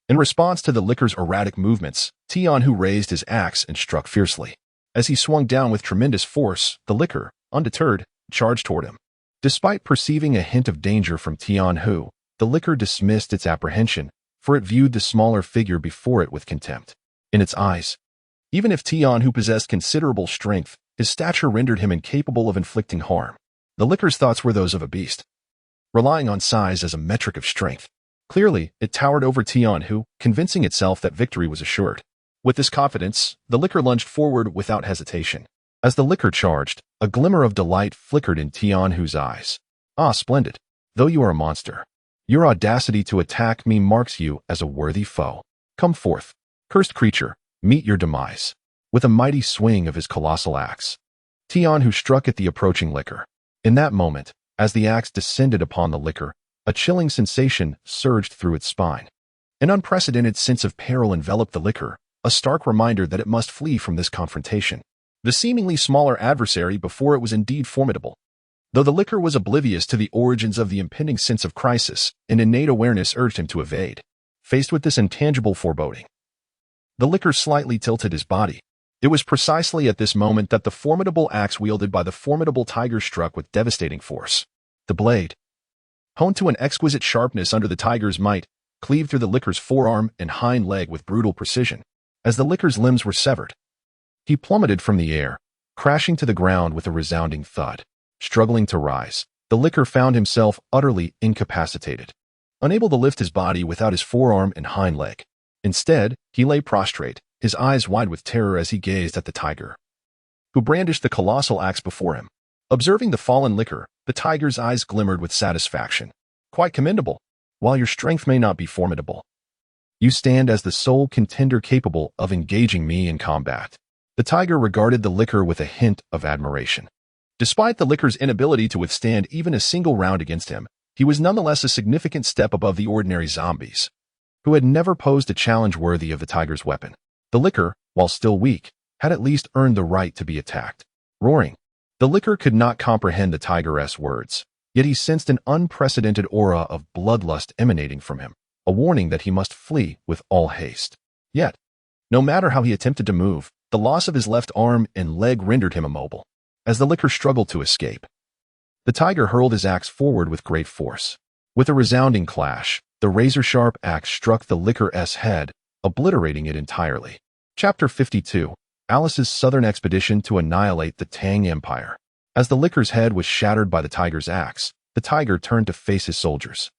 In response to the Licker's erratic movements, Dian Hu raised his axe and struck fiercely. As he swung down with tremendous force, the Licker, undeterred, charged toward him. Despite perceiving a hint of danger from Tianhu, the liquor dismissed its apprehension, for it viewed the smaller figure before it with contempt. In its eyes, even if Tianhu possessed considerable strength, his stature rendered him incapable of inflicting harm. The liquor's thoughts were those of a beast, relying on size as a metric of strength. Clearly, it towered over Tianhu, convincing itself that victory was assured. With this confidence, the liquor lunged forward without hesitation. As the liquor charged, a glimmer of delight flickered in Tianhu's eyes. Ah, splendid. Though you are a monster, your audacity to attack me marks you as a worthy foe. Come forth, cursed creature, meet your demise. With a mighty swing of his colossal axe, Tianhu struck at the approaching liquor. In that moment, as the axe descended upon the liquor, a chilling sensation surged through its spine. An unprecedented sense of peril enveloped the liquor, a stark reminder that it must flee from this confrontation. The seemingly smaller adversary before it was indeed formidable. Though the liquor was oblivious to the origins of the impending sense of crisis, an innate awareness urged him to evade. Faced with this intangible foreboding, the liquor slightly tilted his body. It was precisely at this moment that the formidable axe wielded by the formidable tiger struck with devastating force. The blade, honed to an exquisite sharpness under the tiger's might, cleaved through the liquor's forearm and hind leg with brutal precision. As the liquor's limbs were severed, he plummeted from the air, crashing to the ground with a resounding thud. Struggling to rise, the liquor found himself utterly incapacitated, unable to lift his body without his forearm and hind leg. Instead, he lay prostrate, his eyes wide with terror as he gazed at the tiger, who brandished the colossal axe before him. Observing the fallen liquor, the tiger's eyes glimmered with satisfaction. Quite commendable. While your strength may not be formidable, you stand as the sole contender capable of engaging me in combat. The tiger regarded the liquor with a hint of admiration. Despite the liquor's inability to withstand even a single round against him, he was nonetheless a significant step above the ordinary zombies, who had never posed a challenge worthy of the tiger's weapon. The liquor, while still weak, had at least earned the right to be attacked. Roaring, the liquor could not comprehend the tigeress words, yet he sensed an unprecedented aura of bloodlust emanating from him, a warning that he must flee with all haste. Yet, no matter how he attempted to move, the loss of his left arm and leg rendered him immobile. As the liquor struggled to escape, the tiger hurled his axe forward with great force. With a resounding clash, the razor-sharp axe struck the liquor's head, obliterating it entirely. Chapter 52. Alice's Southern Expedition to Annihilate the Tang Empire. As the liquor's head was shattered by the tiger's axe, the tiger turned to face his soldiers.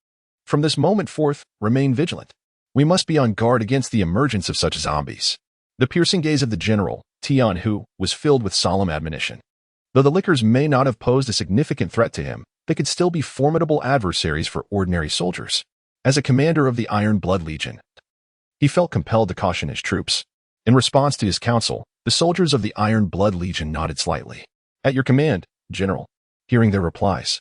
From this moment forth, remain vigilant. We must be on guard against the emergence of such zombies. The piercing gaze of the general, Tianhu, was filled with solemn admonition. Though the liquors may not have posed a significant threat to him, they could still be formidable adversaries for ordinary soldiers. As a commander of the Iron Blood Legion, he felt compelled to caution his troops. In response to his counsel, the soldiers of the Iron Blood Legion nodded slightly. At your command, General. Hearing their replies,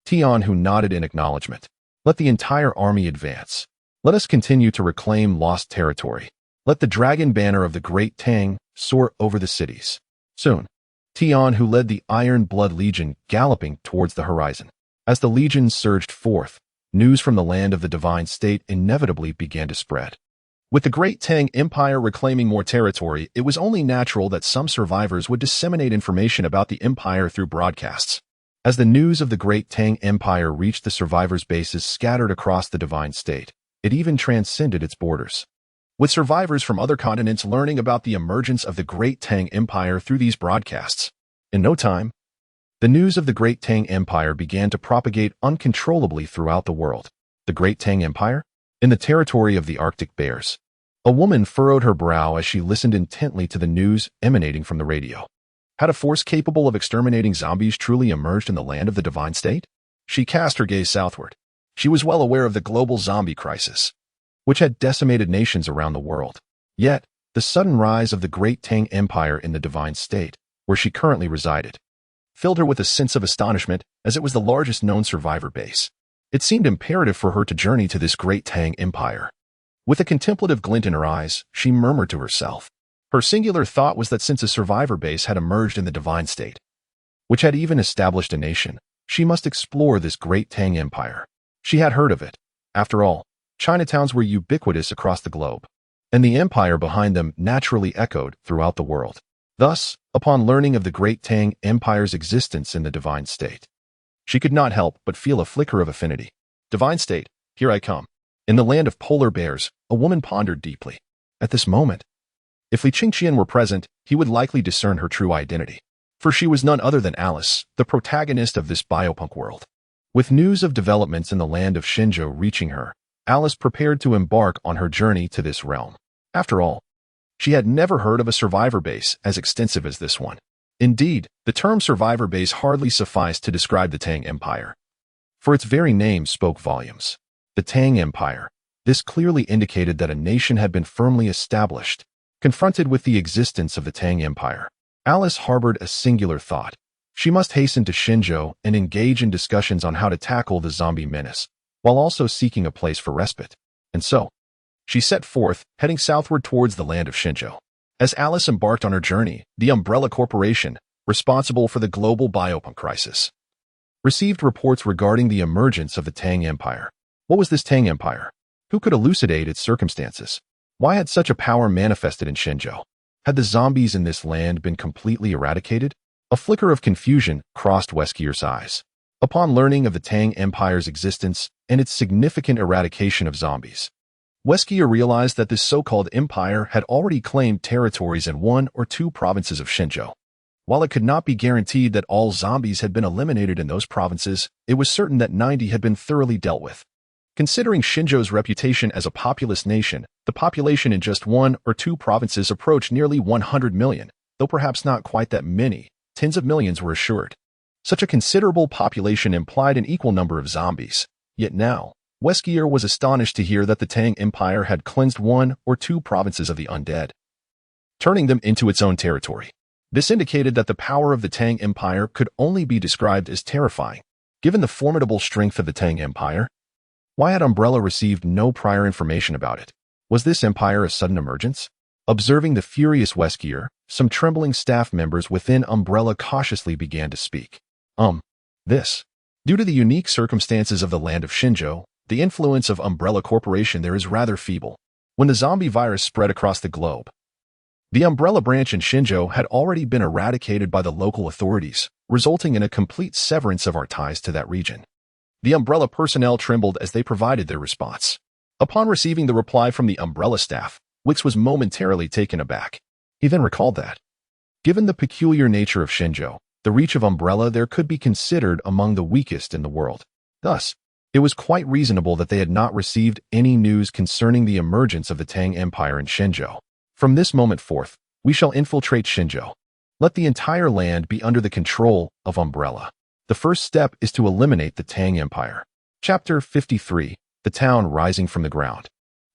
Tianhu nodded in acknowledgement. Let the entire army advance. Let us continue to reclaim lost territory. Let the dragon banner of the Great Tang soar over the cities. Soon, Tianhu led the Iron Blood Legion galloping towards the horizon. As the legion surged forth, news from the land of the Divine State inevitably began to spread. With the Great Tang Empire reclaiming more territory, it was only natural that some survivors would disseminate information about the empire through broadcasts. As the news of the Great Tang Empire reached the survivors' bases scattered across the Divine State, it even transcended its borders. With survivors from other continents learning about the emergence of the Great Tang Empire through these broadcasts, in no time, the news of the Great Tang Empire began to propagate uncontrollably throughout the world. The Great Tang Empire? In the territory of the Arctic bears. A woman furrowed her brow as she listened intently to the news emanating from the radio. Had a force capable of exterminating zombies truly emerged in the land of the Divine State? She cast her gaze southward. She was well aware of the global zombie crisis, which had decimated nations around the world. Yet, the sudden rise of the Great Tang Empire in the Divine State, where she currently resided, filled her with a sense of astonishment as it was the largest known survivor base. It seemed imperative for her to journey to this Great Tang Empire. With a contemplative glint in her eyes, she murmured to herself. Her singular thought was that since a survivor base had emerged in the Divine State, which had even established a nation, she must explore this Great Tang Empire. She had heard of it. After all, Chinatowns were ubiquitous across the globe, and the empire behind them naturally echoed throughout the world. Thus, upon learning of the Great Tang Empire's existence in the Divine State, She could not help but feel a flicker of affinity. Divine state, here I come. In the land of polar bears, a woman pondered deeply. At this moment, if Li Qingqian were present, he would likely discern her true identity. For she was none other than Alice, the protagonist of this biopunk world. With news of developments in the land of Shenzhou reaching her, Alice prepared to embark on her journey to this realm. After all, she had never heard of a survivor base as extensive as this one. Indeed, the term survivor base hardly sufficed to describe the Tang Empire. For its very name spoke volumes. The Tang Empire. This clearly indicated that a nation had been firmly established. Confronted with the existence of the Tang Empire, Alice harbored a singular thought. She must hasten to Shenzhou and engage in discussions on how to tackle the zombie menace, while also seeking a place for respite. And so, she set forth, heading southward towards the land of Shenzhou. As Alice embarked on her journey, the Umbrella Corporation, responsible for the global biopunk crisis, received reports regarding the emergence of the Tang Empire. What was this Tang Empire? Who could elucidate its circumstances? Why had such a power manifested in Shenzhou? Had the zombies in this land been completely eradicated? A flicker of confusion crossed Weskier's eyes. Upon learning of the Tang Empire's existence and its significant eradication of zombies, Weskier realized that this so-called empire had already claimed territories in one or two provinces of Shenzhou. While it could not be guaranteed that all zombies had been eliminated in those provinces, it was certain that 90 had been thoroughly dealt with. Considering Shenzhou's reputation as a populous nation, the population in just one or two provinces approached nearly 100 million, though perhaps not quite that many. Tens of millions were assured. Such a considerable population implied an equal number of zombies. Yet now, Weskier was astonished to hear that the Tang Empire had cleansed one or two provinces of the undead, turning them into its own territory. This indicated that the power of the Tang Empire could only be described as terrifying. Given the formidable strength of the Tang Empire, why had Umbrella received no prior information about it? Was this empire a sudden emergence? Observing the furious Weskier, some trembling staff members within Umbrella cautiously began to speak. Due to the unique circumstances of the land of Shenzhou, the influence of Umbrella Corporation there is rather feeble. When the zombie virus spread across the globe, the Umbrella branch in Shenzhou had already been eradicated by the local authorities, resulting in a complete severance of our ties to that region. The Umbrella personnel trembled as they provided their response. Upon receiving the reply from the Umbrella staff, Wix was momentarily taken aback. He then recalled that, given the peculiar nature of Shenzhou, the reach of Umbrella there could be considered among the weakest in the world. Thus, it was quite reasonable that they had not received any news concerning the emergence of the Tang Empire in Shenzhou. From this moment forth, we shall infiltrate Shenzhou. Let the entire land be under the control of Umbrella. The first step is to eliminate the Tang Empire. Chapter 53. The Town Rising from the Ground.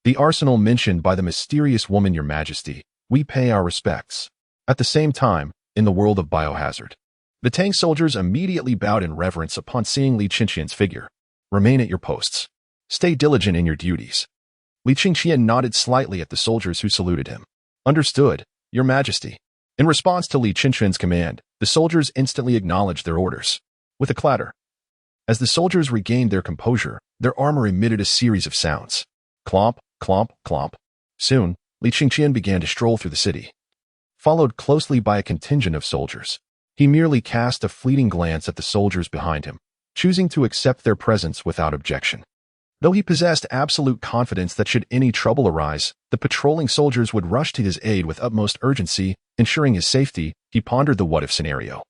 The arsenal mentioned by the mysterious woman, Your Majesty. We pay our respects. At the same time, in the world of biohazard, the Tang soldiers immediately bowed in reverence upon seeing Li Qingqian's figure. Remain at your posts. Stay diligent in your duties. Li Qingqian nodded slightly at the soldiers who saluted him. Understood, Your Majesty. In response to Li Qingqian's command, the soldiers instantly acknowledged their orders. With a clatter, as the soldiers regained their composure, their armor emitted a series of sounds. Clomp, clomp, clomp. Soon, Li Qingqian began to stroll through the city, followed closely by a contingent of soldiers. He merely cast a fleeting glance at the soldiers behind him, choosing to accept their presence without objection. Though he possessed absolute confidence that should any trouble arise, the patrolling soldiers would rush to his aid with utmost urgency, ensuring his safety, he pondered the what-if scenario.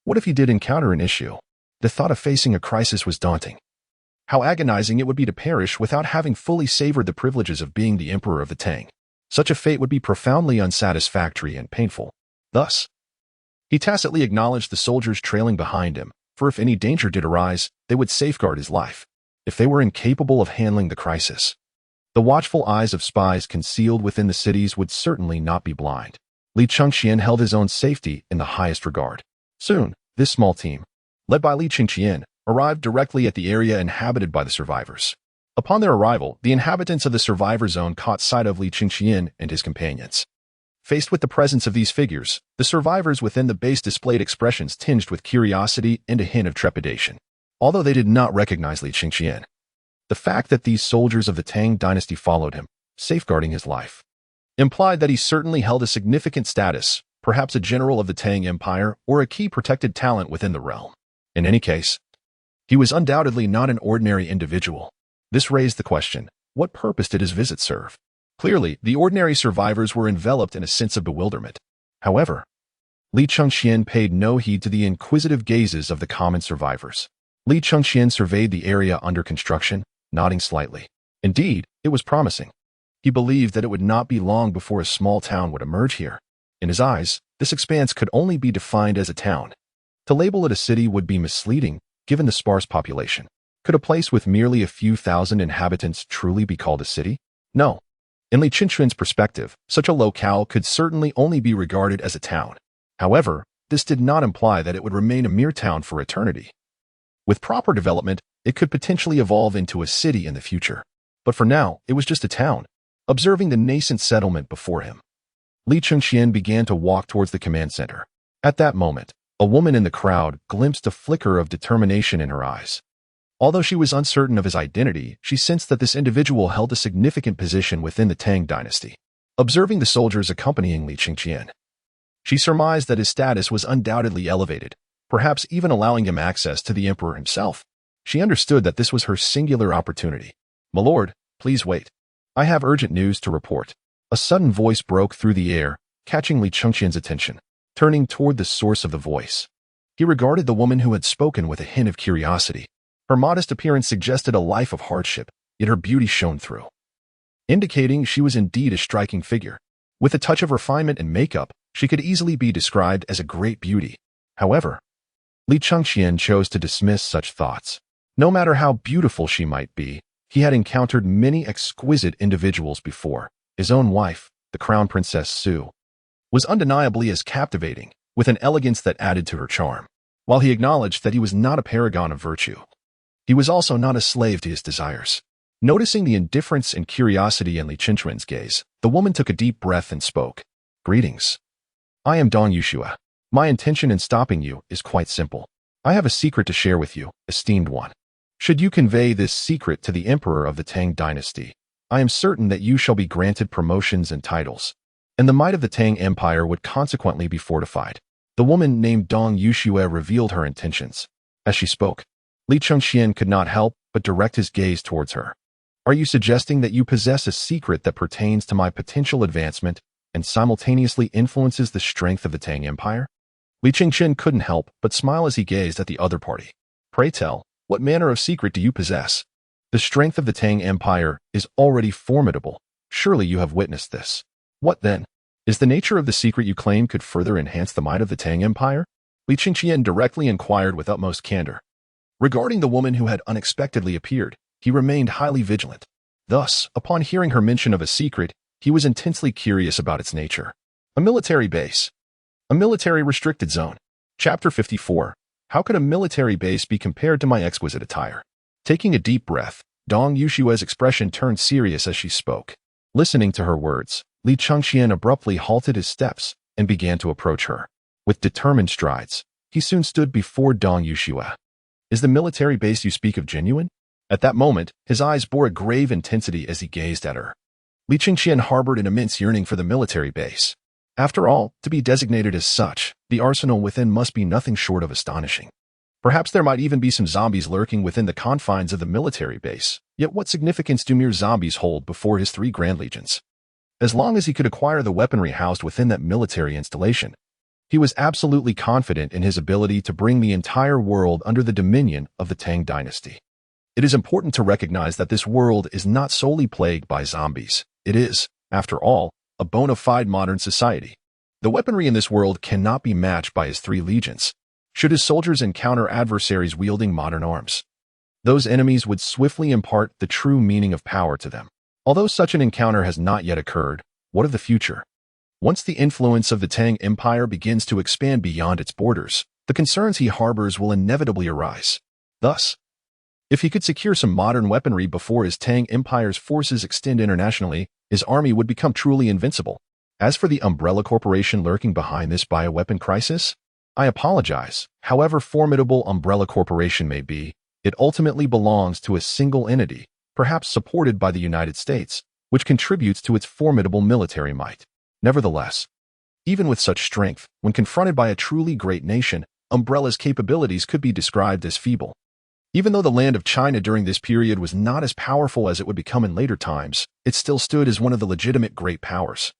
What if he did encounter an issue? The thought of facing a crisis was daunting. How agonizing it would be to perish without having fully savored the privileges of being the Emperor of the Tang. Such a fate would be profoundly unsatisfactory and painful. Thus, he tacitly acknowledged the soldiers trailing behind him, for if any danger did arise, they would safeguard his life. If they were incapable of handling the crisis, the watchful eyes of spies concealed within the cities would certainly not be blind. Li Qingqian held his own safety in the highest regard. Soon, this small team, led by Li Qingqian, arrived directly at the area inhabited by the survivors. Upon their arrival, the inhabitants of the survivor zone caught sight of Li Qingqian and his companions. Faced with the presence of these figures, the survivors within the base displayed expressions tinged with curiosity and a hint of trepidation. Although they did not recognize Li Qingqian, the fact that these soldiers of the Tang Dynasty followed him, safeguarding his life, implied that he certainly held a significant status, perhaps a general of the Tang Empire or a key protected talent within the realm. In any case, He was undoubtedly not an ordinary individual. This raised the question, what purpose did his visit serve? Clearly, the ordinary survivors were enveloped in a sense of bewilderment. However, Li Chengxian paid no heed to the inquisitive gazes of the common survivors. Li Chengxian surveyed the area under construction, nodding slightly. Indeed, it was promising. He believed that it would not be long before a small town would emerge here. In his eyes, this expanse could only be defined as a town. To label it a city would be misleading, given the sparse population. Could a place with merely a few thousand inhabitants truly be called a city? No. In Li Chengxian's perspective, such a locale could certainly only be regarded as a town. However, this did not imply that it would remain a mere town for eternity. With proper development, it could potentially evolve into a city in the future. But for now, it was just a town. Observing the nascent settlement before him, Li Chengxian began to walk towards the command center. At that moment, a woman in the crowd glimpsed a flicker of determination in her eyes. Although she was uncertain of his identity, she sensed that this individual held a significant position within the Tang Dynasty. Observing the soldiers accompanying Li Chengxian, she surmised that his status was undoubtedly elevated, perhaps even allowing him access to the emperor himself. She understood that this was her singular opportunity. "My lord, please wait. I have urgent news to report." A sudden voice broke through the air, catching Li Chengxian's attention. Turning toward the source of the voice, he regarded the woman who had spoken with a hint of curiosity. Her modest appearance suggested a life of hardship, yet her beauty shone through, indicating she was indeed a striking figure. With a touch of refinement and makeup, she could easily be described as a great beauty. However, Li Chengxian chose to dismiss such thoughts. No matter how beautiful she might be, he had encountered many exquisite individuals before. His own wife, the Crown Princess Su, was undeniably as captivating, with an elegance that added to her charm. While he acknowledged that he was not a paragon of virtue, he was also not a slave to his desires. Noticing the indifference and curiosity in Li Chengxian's gaze, the woman took a deep breath and spoke. "Greetings. I am Dong Yushua. My intention in stopping you is quite simple. I have a secret to share with you, esteemed one. Should you convey this secret to the emperor of the Tang Dynasty, I am certain that you shall be granted promotions and titles, and the might of the Tang Empire would consequently be fortified." The woman named Dong Yushua revealed her intentions. As she spoke, Li Chengxian could not help but direct his gaze towards her. "Are you suggesting that you possess a secret that pertains to my potential advancement and simultaneously influences the strength of the Tang Empire?" Li Chengxian couldn't help but smile as he gazed at the other party. "Pray tell, what manner of secret do you possess? The strength of the Tang Empire is already formidable. Surely you have witnessed this. What then? Is the nature of the secret you claim could further enhance the might of the Tang Empire?" Li Chengxian directly inquired with utmost candor. Regarding the woman who had unexpectedly appeared, he remained highly vigilant. Thus, upon hearing her mention of a secret, he was intensely curious about its nature. A military base. A military restricted zone. Chapter 54. How could a military base be compared to my exquisite attire? Taking a deep breath, Dong Yushua's expression turned serious as she spoke. Listening to her words, Li Chengxian abruptly halted his steps and began to approach her. With determined strides, he soon stood before Dong Yushua. "Is the military base you speak of genuine?" At that moment, his eyes bore a grave intensity as he gazed at her. Li Chengxian harbored an immense yearning for the military base. After all, to be designated as such, the arsenal within must be nothing short of astonishing. Perhaps there might even be some zombies lurking within the confines of the military base, yet what significance do mere zombies hold before his 3 grand legions? As long as he could acquire the weaponry housed within that military installation, he was absolutely confident in his ability to bring the entire world under the dominion of the Tang Dynasty. It is important to recognize that this world is not solely plagued by zombies. It is, after all, a bona fide modern society. The weaponry in this world cannot be matched by his 3 legions. Should his soldiers encounter adversaries wielding modern arms, those enemies would swiftly impart the true meaning of power to them. Although such an encounter has not yet occurred, what of the future? Once the influence of the Tang Empire begins to expand beyond its borders, the concerns he harbors will inevitably arise. Thus, if he could secure some modern weaponry before his Tang Empire's forces extend internationally, his army would become truly invincible. As for the Umbrella Corporation lurking behind this bioweapon crisis, I apologize. However formidable Umbrella Corporation may be, it ultimately belongs to a single entity, perhaps supported by the United States, which contributes to its formidable military might. Nevertheless, even with such strength, when confronted by a truly great nation, Umbrella's capabilities could be described as feeble. Even though the land of China during this period was not as powerful as it would become in later times, it still stood as one of the legitimate great powers,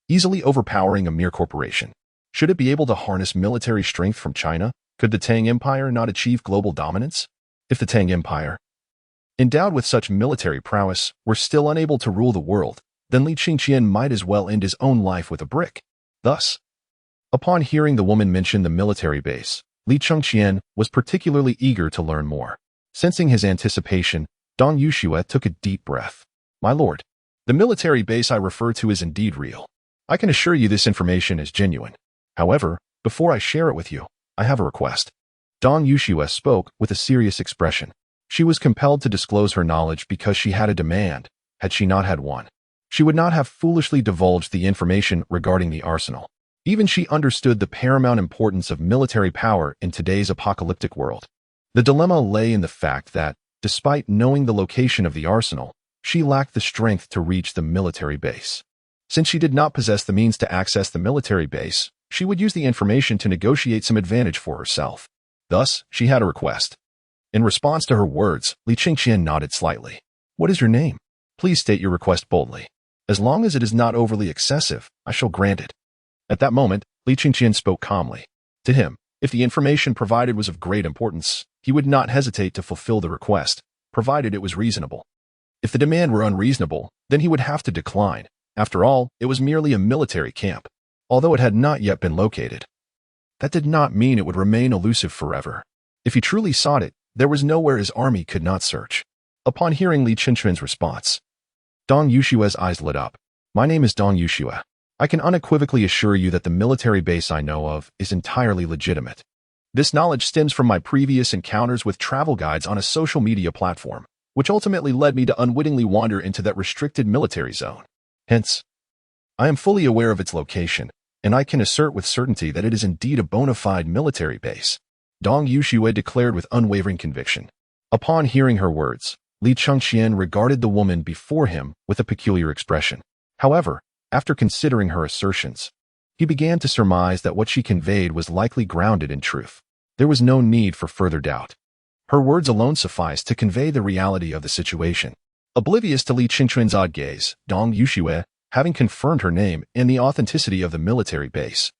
easily overpowering a mere corporation. Should it be able to harness military strength from China? Could the Tang Empire not achieve global dominance? If the Tang Empire, endowed with such military prowess, were still unable to rule the world, then Li Qingqian might as well end his own life with a brick. Thus, upon hearing the woman mention the military base, Li Qingqian was particularly eager to learn more. Sensing his anticipation, Dong Yuxue took a deep breath. My lord, the military base I refer to is indeed real. I can assure you this information is genuine. However, before I share it with you, I have a request. Dong Yuxue spoke with a serious expression. She was compelled to disclose her knowledge because she had a demand. Had she not had one, she would not have foolishly divulged the information regarding the arsenal. Even she understood the paramount importance of military power in today's apocalyptic world. The dilemma lay in the fact that, despite knowing the location of the arsenal, she lacked the strength to reach the military base. Since she did not possess the means to access the military base, she would use the information to negotiate some advantage for herself. Thus, she had a request. In response to her words, Li Qingqian nodded slightly. What is your name? Please state your request boldly. As long as it is not overly excessive, I shall grant it. At that moment, Li Qingqian spoke calmly. To him, if the information provided was of great importance, he would not hesitate to fulfill the request, provided it was reasonable. If the demand were unreasonable, then he would have to decline. After all, it was merely a military camp, although it had not yet been located. That did not mean it would remain elusive forever. If he truly sought it, there was nowhere his army could not search. Upon hearing Li Qingqian's response, Dong Yushue's eyes lit up. My name is Dong Yushue. I can unequivocally assure you that the military base I know of is entirely legitimate. This knowledge stems from my previous encounters with travel guides on a social media platform, which ultimately led me to unwittingly wander into that restricted military zone. Hence, I am fully aware of its location, and I can assert with certainty that it is indeed a bona fide military base, Dong Yushue declared with unwavering conviction. Upon hearing her words, Li Qingqian regarded the woman before him with a peculiar expression. However, after considering her assertions, he began to surmise that what she conveyed was likely grounded in truth. There was no need for further doubt. Her words alone sufficed to convey the reality of the situation. Oblivious to Li Qingqian's odd gaze, Dong Yushue, having confirmed her name and the authenticity of the military base,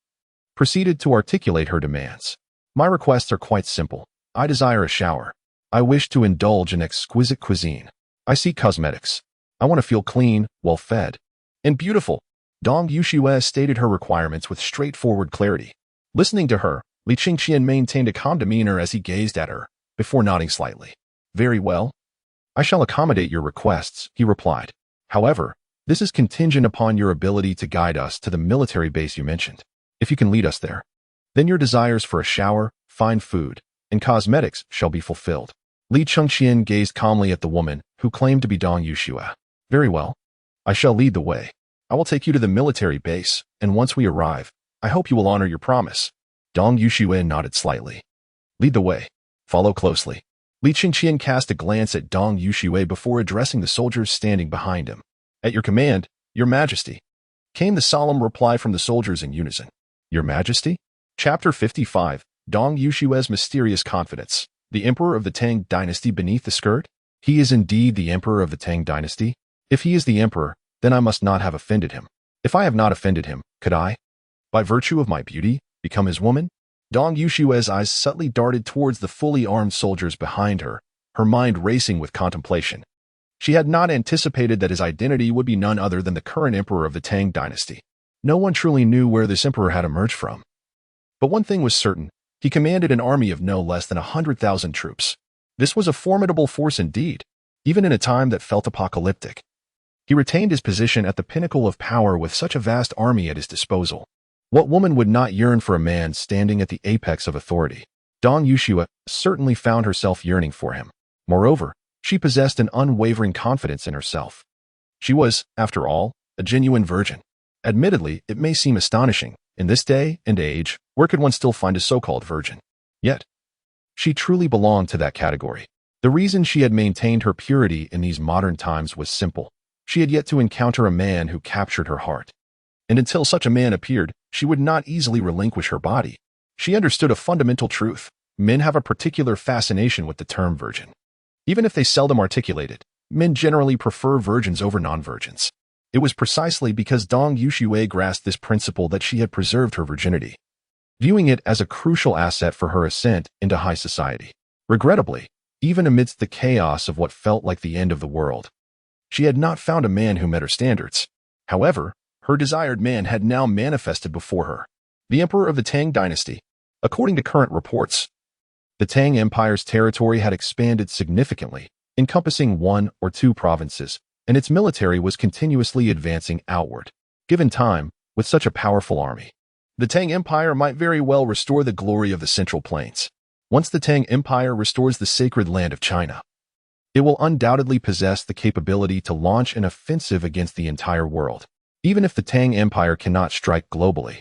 proceeded to articulate her demands. My requests are quite simple. I desire a shower. I wish to indulge in exquisite cuisine. I seek cosmetics. I want to feel clean, well-fed, and beautiful. Dong Yushue stated her requirements with straightforward clarity. Listening to her, Li Qingqian maintained a calm demeanor as he gazed at her, before nodding slightly. Very well. I shall accommodate your requests, he replied. However, this is contingent upon your ability to guide us to the military base you mentioned. If you can lead us there, then your desires for a shower, fine food, and cosmetics shall be fulfilled. Li Qingqian gazed calmly at the woman, who claimed to be Dong Yushue. Very well. I shall lead the way. I will take you to the military base, and once we arrive, I hope you will honor your promise. Dong Yushue nodded slightly. Lead the way. Follow closely. Li Qingqian cast a glance at Dong Yushue before addressing the soldiers standing behind him. At your command, Your Majesty, came the solemn reply from the soldiers in unison. Your Majesty? Chapter 55, Dong Yushue's Mysterious Confidence. The Emperor of the Tang Dynasty beneath the skirt? He is indeed the Emperor of the Tang Dynasty? If he is the Emperor, then I must not have offended him. If I have not offended him, could I, by virtue of my beauty, become his woman? Dong Yushue's eyes subtly darted towards the fully armed soldiers behind her, her mind racing with contemplation. She had not anticipated that his identity would be none other than the current Emperor of the Tang Dynasty. No one truly knew where this emperor had emerged from. But one thing was certain, he commanded an army of no less than 100,000 troops. This was a formidable force indeed, even in a time that felt apocalyptic. He retained his position at the pinnacle of power with such a vast army at his disposal. What woman would not yearn for a man standing at the apex of authority? Dong Yushue certainly found herself yearning for him. Moreover, she possessed an unwavering confidence in herself. She was, after all, a genuine virgin. Admittedly, it may seem astonishing, in this day and age, where could one still find a so-called virgin? Yet, she truly belonged to that category. The reason she had maintained her purity in these modern times was simple. She had yet to encounter a man who captured her heart. And until such a man appeared, she would not easily relinquish her body. She understood a fundamental truth. Men have a particular fascination with the term virgin. Even if they seldom articulate it, men generally prefer virgins over non-virgins. It was precisely because Dong Yushui grasped this principle that she had preserved her virginity, viewing it as a crucial asset for her ascent into high society. Regrettably, even amidst the chaos of what felt like the end of the world, she had not found a man who met her standards. However, her desired man had now manifested before her. The emperor of the Tang Dynasty. According to current reports, the Tang Empire's territory had expanded significantly, encompassing 1 or 2 provinces, and its military was continuously advancing outward. Given time, with such a powerful army, the Tang Empire might very well restore the glory of the Central Plains. Once the Tang Empire restores the sacred land of China, it will undoubtedly possess the capability to launch an offensive against the entire world. Even if the Tang Empire cannot strike globally,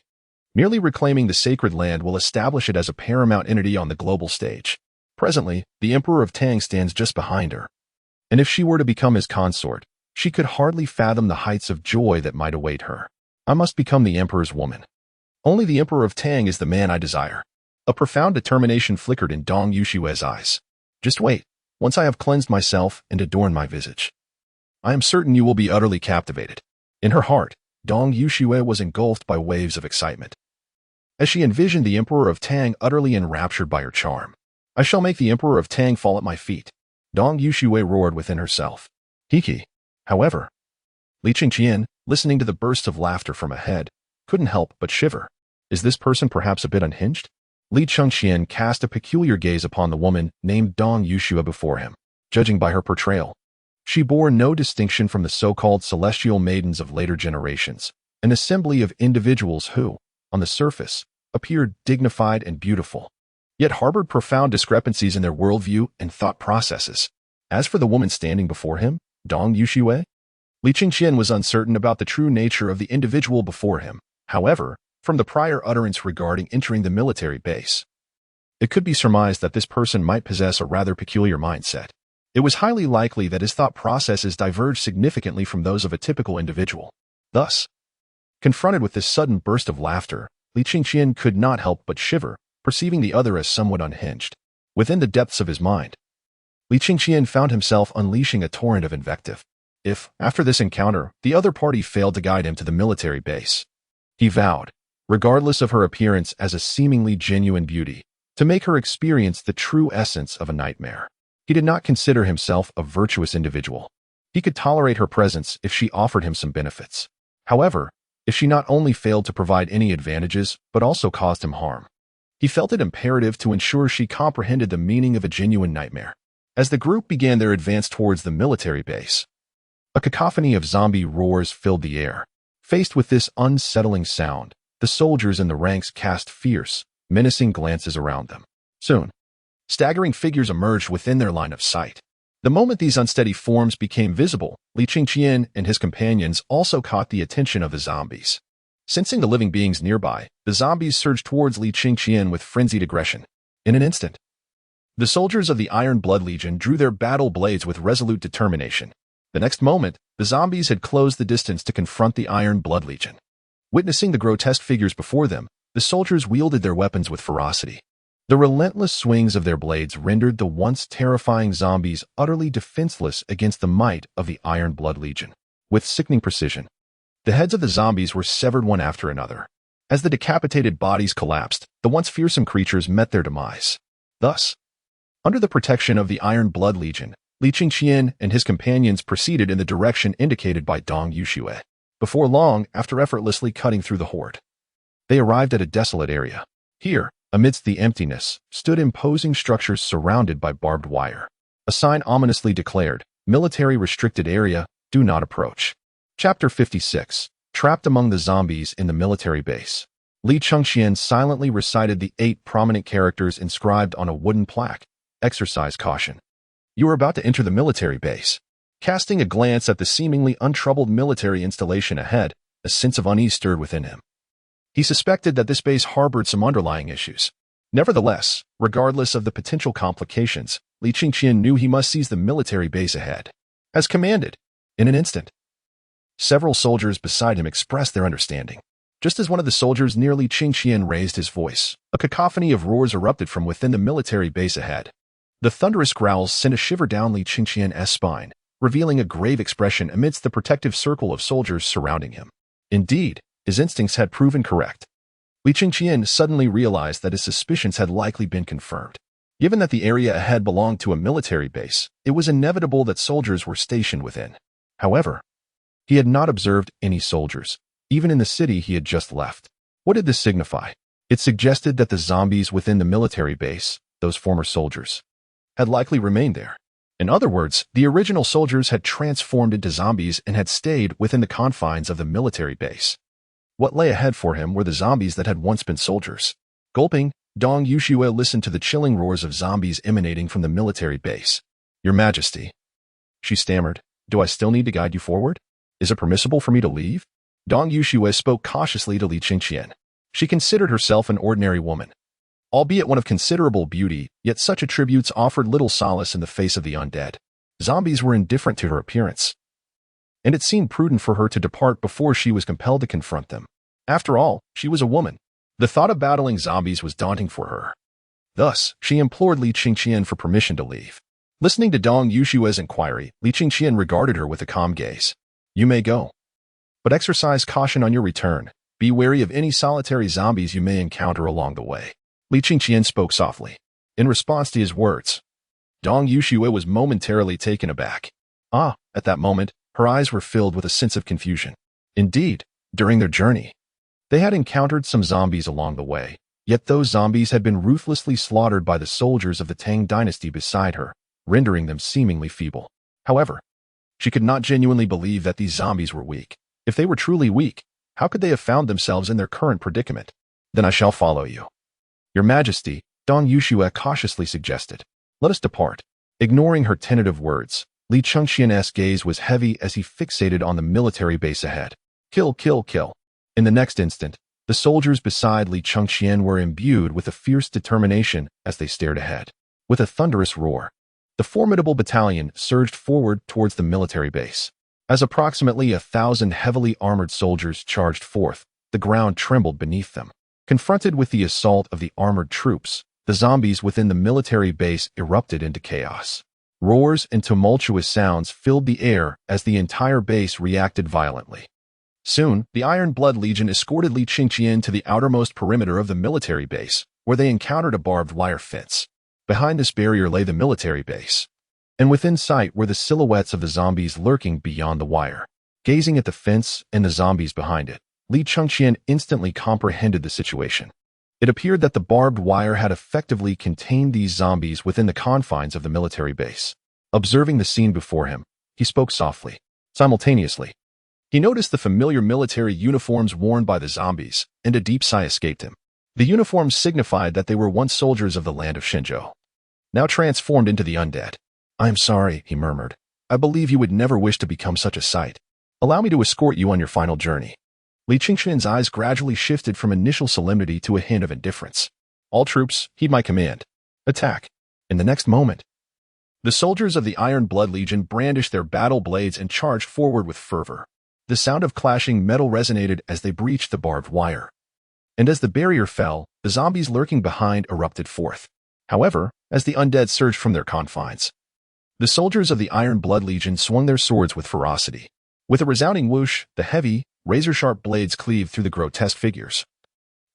merely reclaiming the sacred land will establish it as a paramount entity on the global stage. Presently, the Emperor of Tang stands just behind her, and if she were to become his consort, she could hardly fathom the heights of joy that might await her. I must become the Emperor's woman. Only the Emperor of Tang is the man I desire. A profound determination flickered in Dong Yushui's eyes. Just wait. Once I have cleansed myself and adorned my visage, I am certain you will be utterly captivated. In her heart, Dong Yushui was engulfed by waves of excitement, as she envisioned the Emperor of Tang utterly enraptured by her charm. I shall make the Emperor of Tang fall at my feet, Dong Yushui roared within herself. Hiki. However, Li Qingqian, listening to the bursts of laughter from ahead, couldn't help but shiver. Is this person perhaps a bit unhinged? Li Chengqian cast a peculiar gaze upon the woman named Dong Yushui before him. Judging by her portrayal, she bore no distinction from the so-called celestial maidens of later generations, an assembly of individuals who, on the surface, appeared dignified and beautiful, yet harbored profound discrepancies in their worldview and thought processes. As for the woman standing before him, Dong Yushui, Li Qingqian was uncertain about the true nature of the individual before him. However, from the prior utterance regarding entering the military base, it could be surmised that this person might possess a rather peculiar mindset. It was highly likely that his thought processes diverged significantly from those of a typical individual. Thus, confronted with this sudden burst of laughter, Li Qingqian could not help but shiver, perceiving the other as somewhat unhinged. Within the depths of his mind, Li Qingqian found himself unleashing a torrent of invective. If, after this encounter, the other party failed to guide him to the military base, he vowed, regardless of her appearance as a seemingly genuine beauty, to make her experience the true essence of a nightmare. He did not consider himself a virtuous individual. He could tolerate her presence if she offered him some benefits. However, if she not only failed to provide any advantages, but also caused him harm, he felt it imperative to ensure she comprehended the meaning of a genuine nightmare. As the group began their advance towards the military base, a cacophony of zombie roars filled the air. Faced with this unsettling sound, the soldiers in the ranks cast fierce, menacing glances around them. Soon, staggering figures emerged within their line of sight. The moment these unsteady forms became visible, Li Qingqian and his companions also caught the attention of the zombies. Sensing the living beings nearby, the zombies surged towards Li Qingqian with frenzied aggression. In an instant, the soldiers of the Iron Blood Legion drew their battle blades with resolute determination. The next moment, the zombies had closed the distance to confront the Iron Blood Legion. Witnessing the grotesque figures before them, the soldiers wielded their weapons with ferocity. The relentless swings of their blades rendered the once terrifying zombies utterly defenseless against the might of the Iron Blood Legion. With sickening precision, the heads of the zombies were severed one after another. As the decapitated bodies collapsed, the once fearsome creatures met their demise. Thus, under the protection of the Iron Blood Legion, Li Qingqian and his companions proceeded in the direction indicated by Dong Yushui. Before long, after effortlessly cutting through the horde, they arrived at a desolate area. Here, amidst the emptiness, stood imposing structures surrounded by barbed wire. A sign ominously declared, "Military restricted area, do not approach." Chapter 56. Trapped among the zombies in the military base. Li Chengxian silently recited the 8 prominent characters inscribed on a wooden plaque. Exercise caution. You are about to enter the military base. Casting a glance at the seemingly untroubled military installation ahead, a sense of unease stirred within him. He suspected that this base harbored some underlying issues. Nevertheless, regardless of the potential complications, Li Qingqian knew he must seize the military base ahead. As commanded, in an instant, several soldiers beside him expressed their understanding. Just as one of the soldiers near Li Qingqian raised his voice, a cacophony of roars erupted from within the military base ahead. The thunderous growls sent a shiver down Li Qingqian's spine, revealing a grave expression amidst the protective circle of soldiers surrounding him. Indeed, his instincts had proven correct. Li Qingqian suddenly realized that his suspicions had likely been confirmed. Given that the area ahead belonged to a military base, it was inevitable that soldiers were stationed within. However, he had not observed any soldiers, even in the city he had just left. What did this signify? It suggested that the zombies within the military base, those former soldiers, had likely remained there. In other words, the original soldiers had transformed into zombies and had stayed within the confines of the military base. What lay ahead for him were the zombies that had once been soldiers. Gulping, Dong Yuxue listened to the chilling roars of zombies emanating from the military base. "Your Majesty," she stammered, "do I still need to guide you forward? Is it permissible for me to leave?" Dong Yuxue spoke cautiously to Li Qingqian. She considered herself an ordinary woman, albeit one of considerable beauty, yet such attributes offered little solace in the face of the undead. Zombies were indifferent to her appearance, and it seemed prudent for her to depart before she was compelled to confront them. After all, she was a woman. The thought of battling zombies was daunting for her. Thus, she implored Li Qingqian for permission to leave. Listening to Dong Yushue's inquiry, Li Qingqian regarded her with a calm gaze. "You may go, but exercise caution on your return. Be wary of any solitary zombies you may encounter along the way." Li Qingqian spoke softly. In response to his words, Dong Yuxue was momentarily taken aback. At that moment, her eyes were filled with a sense of confusion. Indeed, during their journey, they had encountered some zombies along the way, yet those zombies had been ruthlessly slaughtered by the soldiers of the Tang Dynasty beside her, rendering them seemingly feeble. However, she could not genuinely believe that these zombies were weak. If they were truly weak, how could they have found themselves in their current predicament? "Then I shall follow you, Your Majesty," Dong Yuxue cautiously suggested. "Let us depart." Ignoring her tentative words, Li Qingqian's gaze was heavy as he fixated on the military base ahead. Kill, kill, kill. In the next instant, the soldiers beside Li Qingqian were imbued with a fierce determination as they stared ahead. With a thunderous roar, the formidable battalion surged forward towards the military base. As approximately 1,000 heavily armored soldiers charged forth, the ground trembled beneath them. Confronted with the assault of the armored troops, the zombies within the military base erupted into chaos. Roars and tumultuous sounds filled the air as the entire base reacted violently. Soon, the Iron Blood Legion escorted Li Qingqian to the outermost perimeter of the military base, where they encountered a barbed wire fence. Behind this barrier lay the military base, and within sight were the silhouettes of the zombies lurking beyond the wire. Gazing at the fence and the zombies behind it, Li Qingqian instantly comprehended the situation. It appeared that the barbed wire had effectively contained these zombies within the confines of the military base. Observing the scene before him, he spoke softly. Simultaneously, he noticed the familiar military uniforms worn by the zombies, and a deep sigh escaped him. The uniforms signified that they were once soldiers of the land of Shenzhou, now transformed into the undead. "I am sorry," he murmured. "I believe you would never wish to become such a sight. Allow me to escort you on your final journey." Li Qingqian's eyes gradually shifted from initial solemnity to a hint of indifference. "All troops, heed my command. Attack." In the next moment, the soldiers of the Iron Blood Legion brandished their battle blades and charged forward with fervor. The sound of clashing metal resonated as they breached the barbed wire. And as the barrier fell, the zombies lurking behind erupted forth. However, as the undead surged from their confines, the soldiers of the Iron Blood Legion swung their swords with ferocity. With a resounding whoosh, the heavy, razor-sharp blades cleaved through the grotesque figures,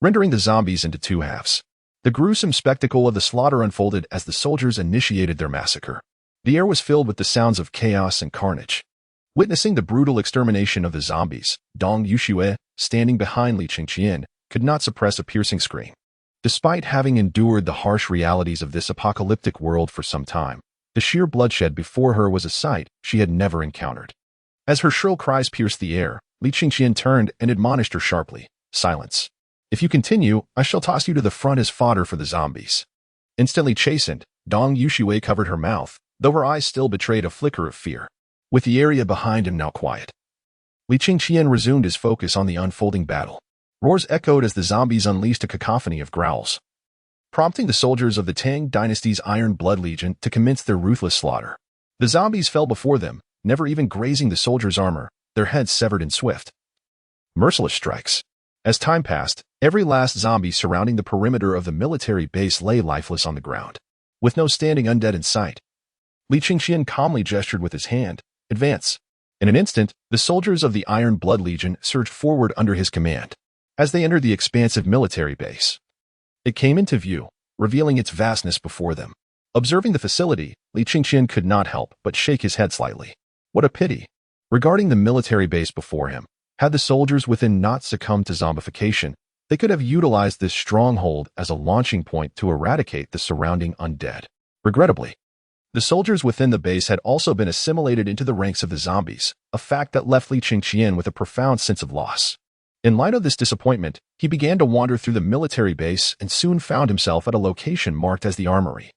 rendering the zombies into two halves. The gruesome spectacle of the slaughter unfolded as the soldiers initiated their massacre. The air was filled with the sounds of chaos and carnage. Witnessing the brutal extermination of the zombies, Dong Yuxue, standing behind Li Qingqian, could not suppress a piercing scream. Despite having endured the harsh realities of this apocalyptic world for some time, the sheer bloodshed before her was a sight she had never encountered. As her shrill cries pierced the air, Li Qingqian turned and admonished her sharply. "Silence. If you continue, I shall toss you to the front as fodder for the zombies." Instantly chastened, Dong Yuxue covered her mouth, though her eyes still betrayed a flicker of fear. With the area behind him now quiet, Li Qingqian resumed his focus on the unfolding battle. Roars echoed as the zombies unleashed a cacophony of growls, prompting the soldiers of the Tang Dynasty's Iron Blood Legion to commence their ruthless slaughter. The zombies fell before them, never even grazing the soldiers' armor, their heads severed in swift, merciless strikes. As time passed, every last zombie surrounding the perimeter of the military base lay lifeless on the ground. With no standing undead in sight, Li Qingqian calmly gestured with his hand, "Advance." In an instant, the soldiers of the Iron Blood Legion surged forward under his command. As they entered the expansive military base, it came into view, revealing its vastness before them. Observing the facility, Li Qingqian could not help but shake his head slightly. What a pity. Regarding the military base before him, had the soldiers within not succumbed to zombification, they could have utilized this stronghold as a launching point to eradicate the surrounding undead. Regrettably, the soldiers within the base had also been assimilated into the ranks of the zombies, a fact that left Li Qingqian with a profound sense of loss. In light of this disappointment, he began to wander through the military base and soon found himself at a location marked as the armory.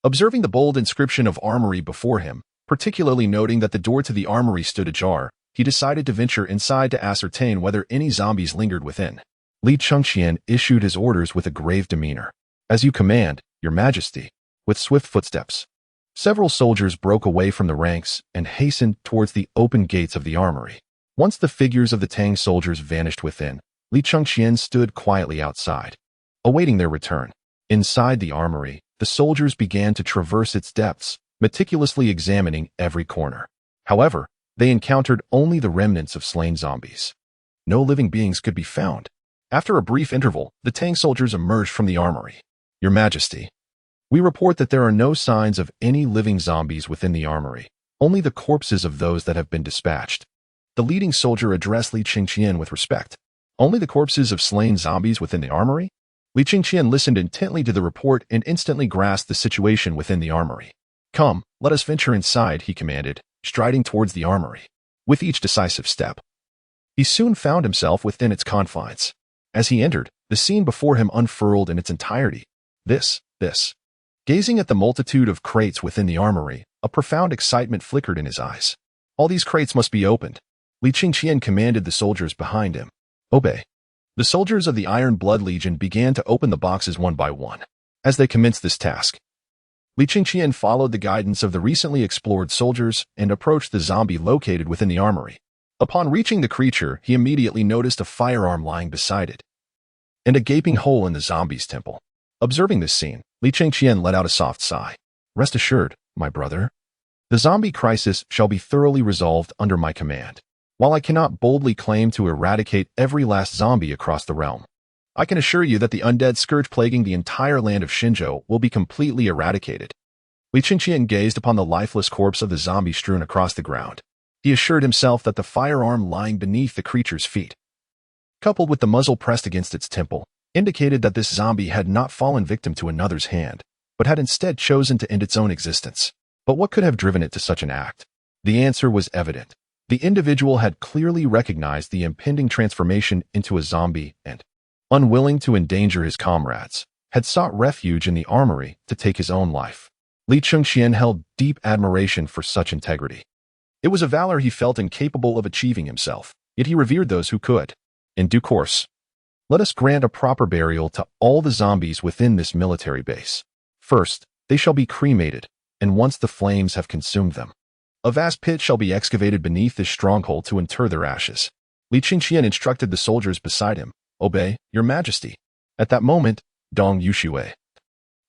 Observing the bold inscription of armory before him, particularly noting that the door to the armory stood ajar, he decided to venture inside to ascertain whether any zombies lingered within. Li Qingqian issued his orders with a grave demeanor. "As you command, Your Majesty." With swift footsteps, several soldiers broke away from the ranks and hastened towards the open gates of the armory. Once the figures of the Tang soldiers vanished within, Li Qingqian stood quietly outside, awaiting their return. Inside the armory, the soldiers began to traverse its depths, meticulously examining every corner. However, they encountered only the remnants of slain zombies. No living beings could be found. After a brief interval, the Tang soldiers emerged from the armory. "Your Majesty, we report that there are no signs of any living zombies within the armory, only the corpses of those that have been dispatched." The leading soldier addressed Li Qingqian with respect. "Only the corpses of slain zombies within the armory?" Li Qingqian listened intently to the report and instantly grasped the situation within the armory. "Come, let us venture inside," he commanded, striding towards the armory. With each decisive step, he soon found himself within its confines. As he entered, the scene before him unfurled in its entirety. This. Gazing at the multitude of crates within the armory, a profound excitement flickered in his eyes. "All these crates must be opened." Li Qingqian commanded the soldiers behind him. "Obey." The soldiers of the Iron Blood Legion began to open the boxes one by one. As they commenced this task, Li Qingqian followed the guidance of the recently explored soldiers and approached the zombie located within the armory. Upon reaching the creature, he immediately noticed a firearm lying beside it and a gaping hole in the zombie's temple. Observing this scene, Li Qingqian let out a soft sigh. "Rest assured, my brother, the zombie crisis shall be thoroughly resolved under my command. While I cannot boldly claim to eradicate every last zombie across the realm, I can assure you that the undead scourge plaguing the entire land of Shenzhou will be completely eradicated." Li Qingqian gazed upon the lifeless corpse of the zombie strewn across the ground. He assured himself that the firearm lying beneath the creature's feet, coupled with the muzzle pressed against its temple, indicated that this zombie had not fallen victim to another's hand, but had instead chosen to end its own existence. But what could have driven it to such an act? The answer was evident. The individual had clearly recognized the impending transformation into a zombie and, unwilling to endanger his comrades, had sought refuge in the armory to take his own life. Li Qingqian held deep admiration for such integrity. It was a valor he felt incapable of achieving himself, yet he revered those who could. In due course, let us grant a proper burial to all the zombies within this military base. First, they shall be cremated, and once the flames have consumed them, a vast pit shall be excavated beneath this stronghold to inter their ashes. Li Qingqian instructed the soldiers beside him. "Obey, Your Majesty." At that moment, Dong Yushui,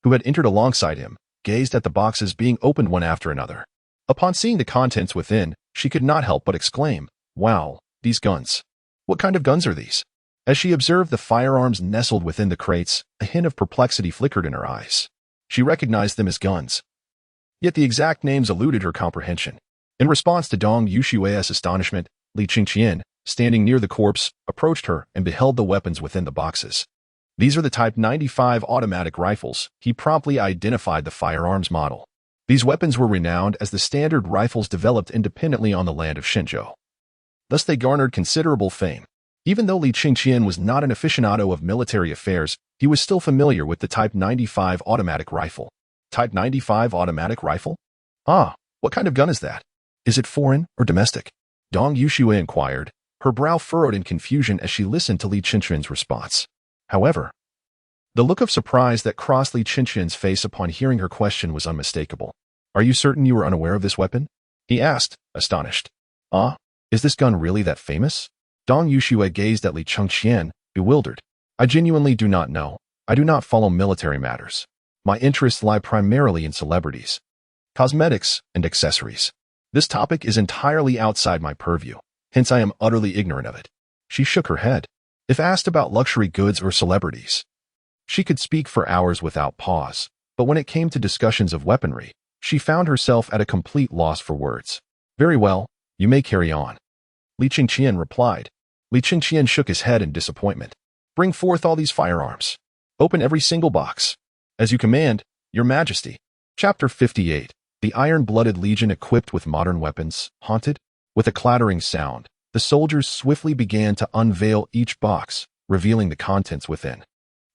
who had entered alongside him, gazed at the boxes being opened one after another. Upon seeing the contents within, she could not help but exclaim, "Wow, these guns. What kind of guns are these?" As she observed the firearms nestled within the crates, a hint of perplexity flickered in her eyes. She recognized them as guns, yet the exact names eluded her comprehension. In response to Dong Yushui's astonishment, Li Qingqian, standing near the corpse, approached her and beheld the weapons within the boxes. "These are the Type 95 automatic rifles." He promptly identified the firearms model. These weapons were renowned as the standard rifles developed independently on the land of Shenzhou. Thus they garnered considerable fame. Even though Li Qingqian was not an aficionado of military affairs, he was still familiar with the Type 95 automatic rifle. Type 95 automatic rifle? Ah, what kind of gun is that? Is it foreign or domestic? Dong Yushui inquired, her brow furrowed in confusion as she listened to Li Qingqian's response. However, the look of surprise that crossed Li Qingqian's face upon hearing her question was unmistakable. "Are you certain you were unaware of this weapon?" he asked, astonished. "Ah, is this gun really that famous?" Dong Yushui gazed at Li Qingqian, bewildered. I genuinely do not know. I do not follow military matters. My interests lie primarily in celebrities, cosmetics, and accessories. This topic is entirely outside my purview, hence I am utterly ignorant of it. She shook her head. If asked about luxury goods or celebrities, she could speak for hours without pause, but when it came to discussions of weaponry, she found herself at a complete loss for words. Very well, you may carry on, Li Qingqian replied. Li Qingqian shook his head in disappointment. Bring forth all these firearms. Open every single box. As you command, Your Majesty. Chapter 58. The Iron-Blooded Legion equipped with modern weapons, haunted. With a clattering sound, the soldiers swiftly began to unveil each box, revealing the contents within.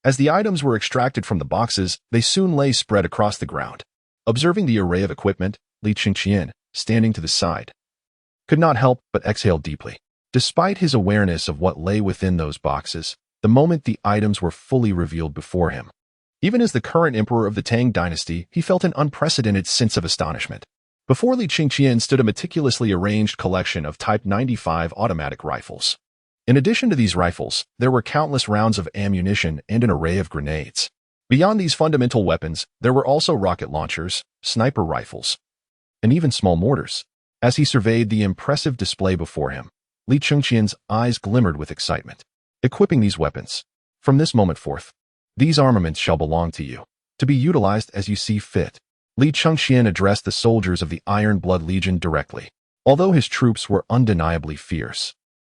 As the items were extracted from the boxes, they soon lay spread across the ground. Observing the array of equipment, Li Qingqian, standing to the side, could not help but exhale deeply. Despite his awareness of what lay within those boxes, the moment the items were fully revealed before him, even as the current emperor of the Tang Dynasty, he felt an unprecedented sense of astonishment. Before Li Qingqian stood a meticulously arranged collection of Type 95 automatic rifles. In addition to these rifles, there were countless rounds of ammunition and an array of grenades. Beyond these fundamental weapons, there were also rocket launchers, sniper rifles, and even small mortars. As he surveyed the impressive display before him, Li Qingqian's eyes glimmered with excitement. Equipping these weapons. From this moment forth, these armaments shall belong to you, to be utilized as you see fit. Li Qingqian addressed the soldiers of the Iron Blood Legion directly. Although his troops were undeniably fierce,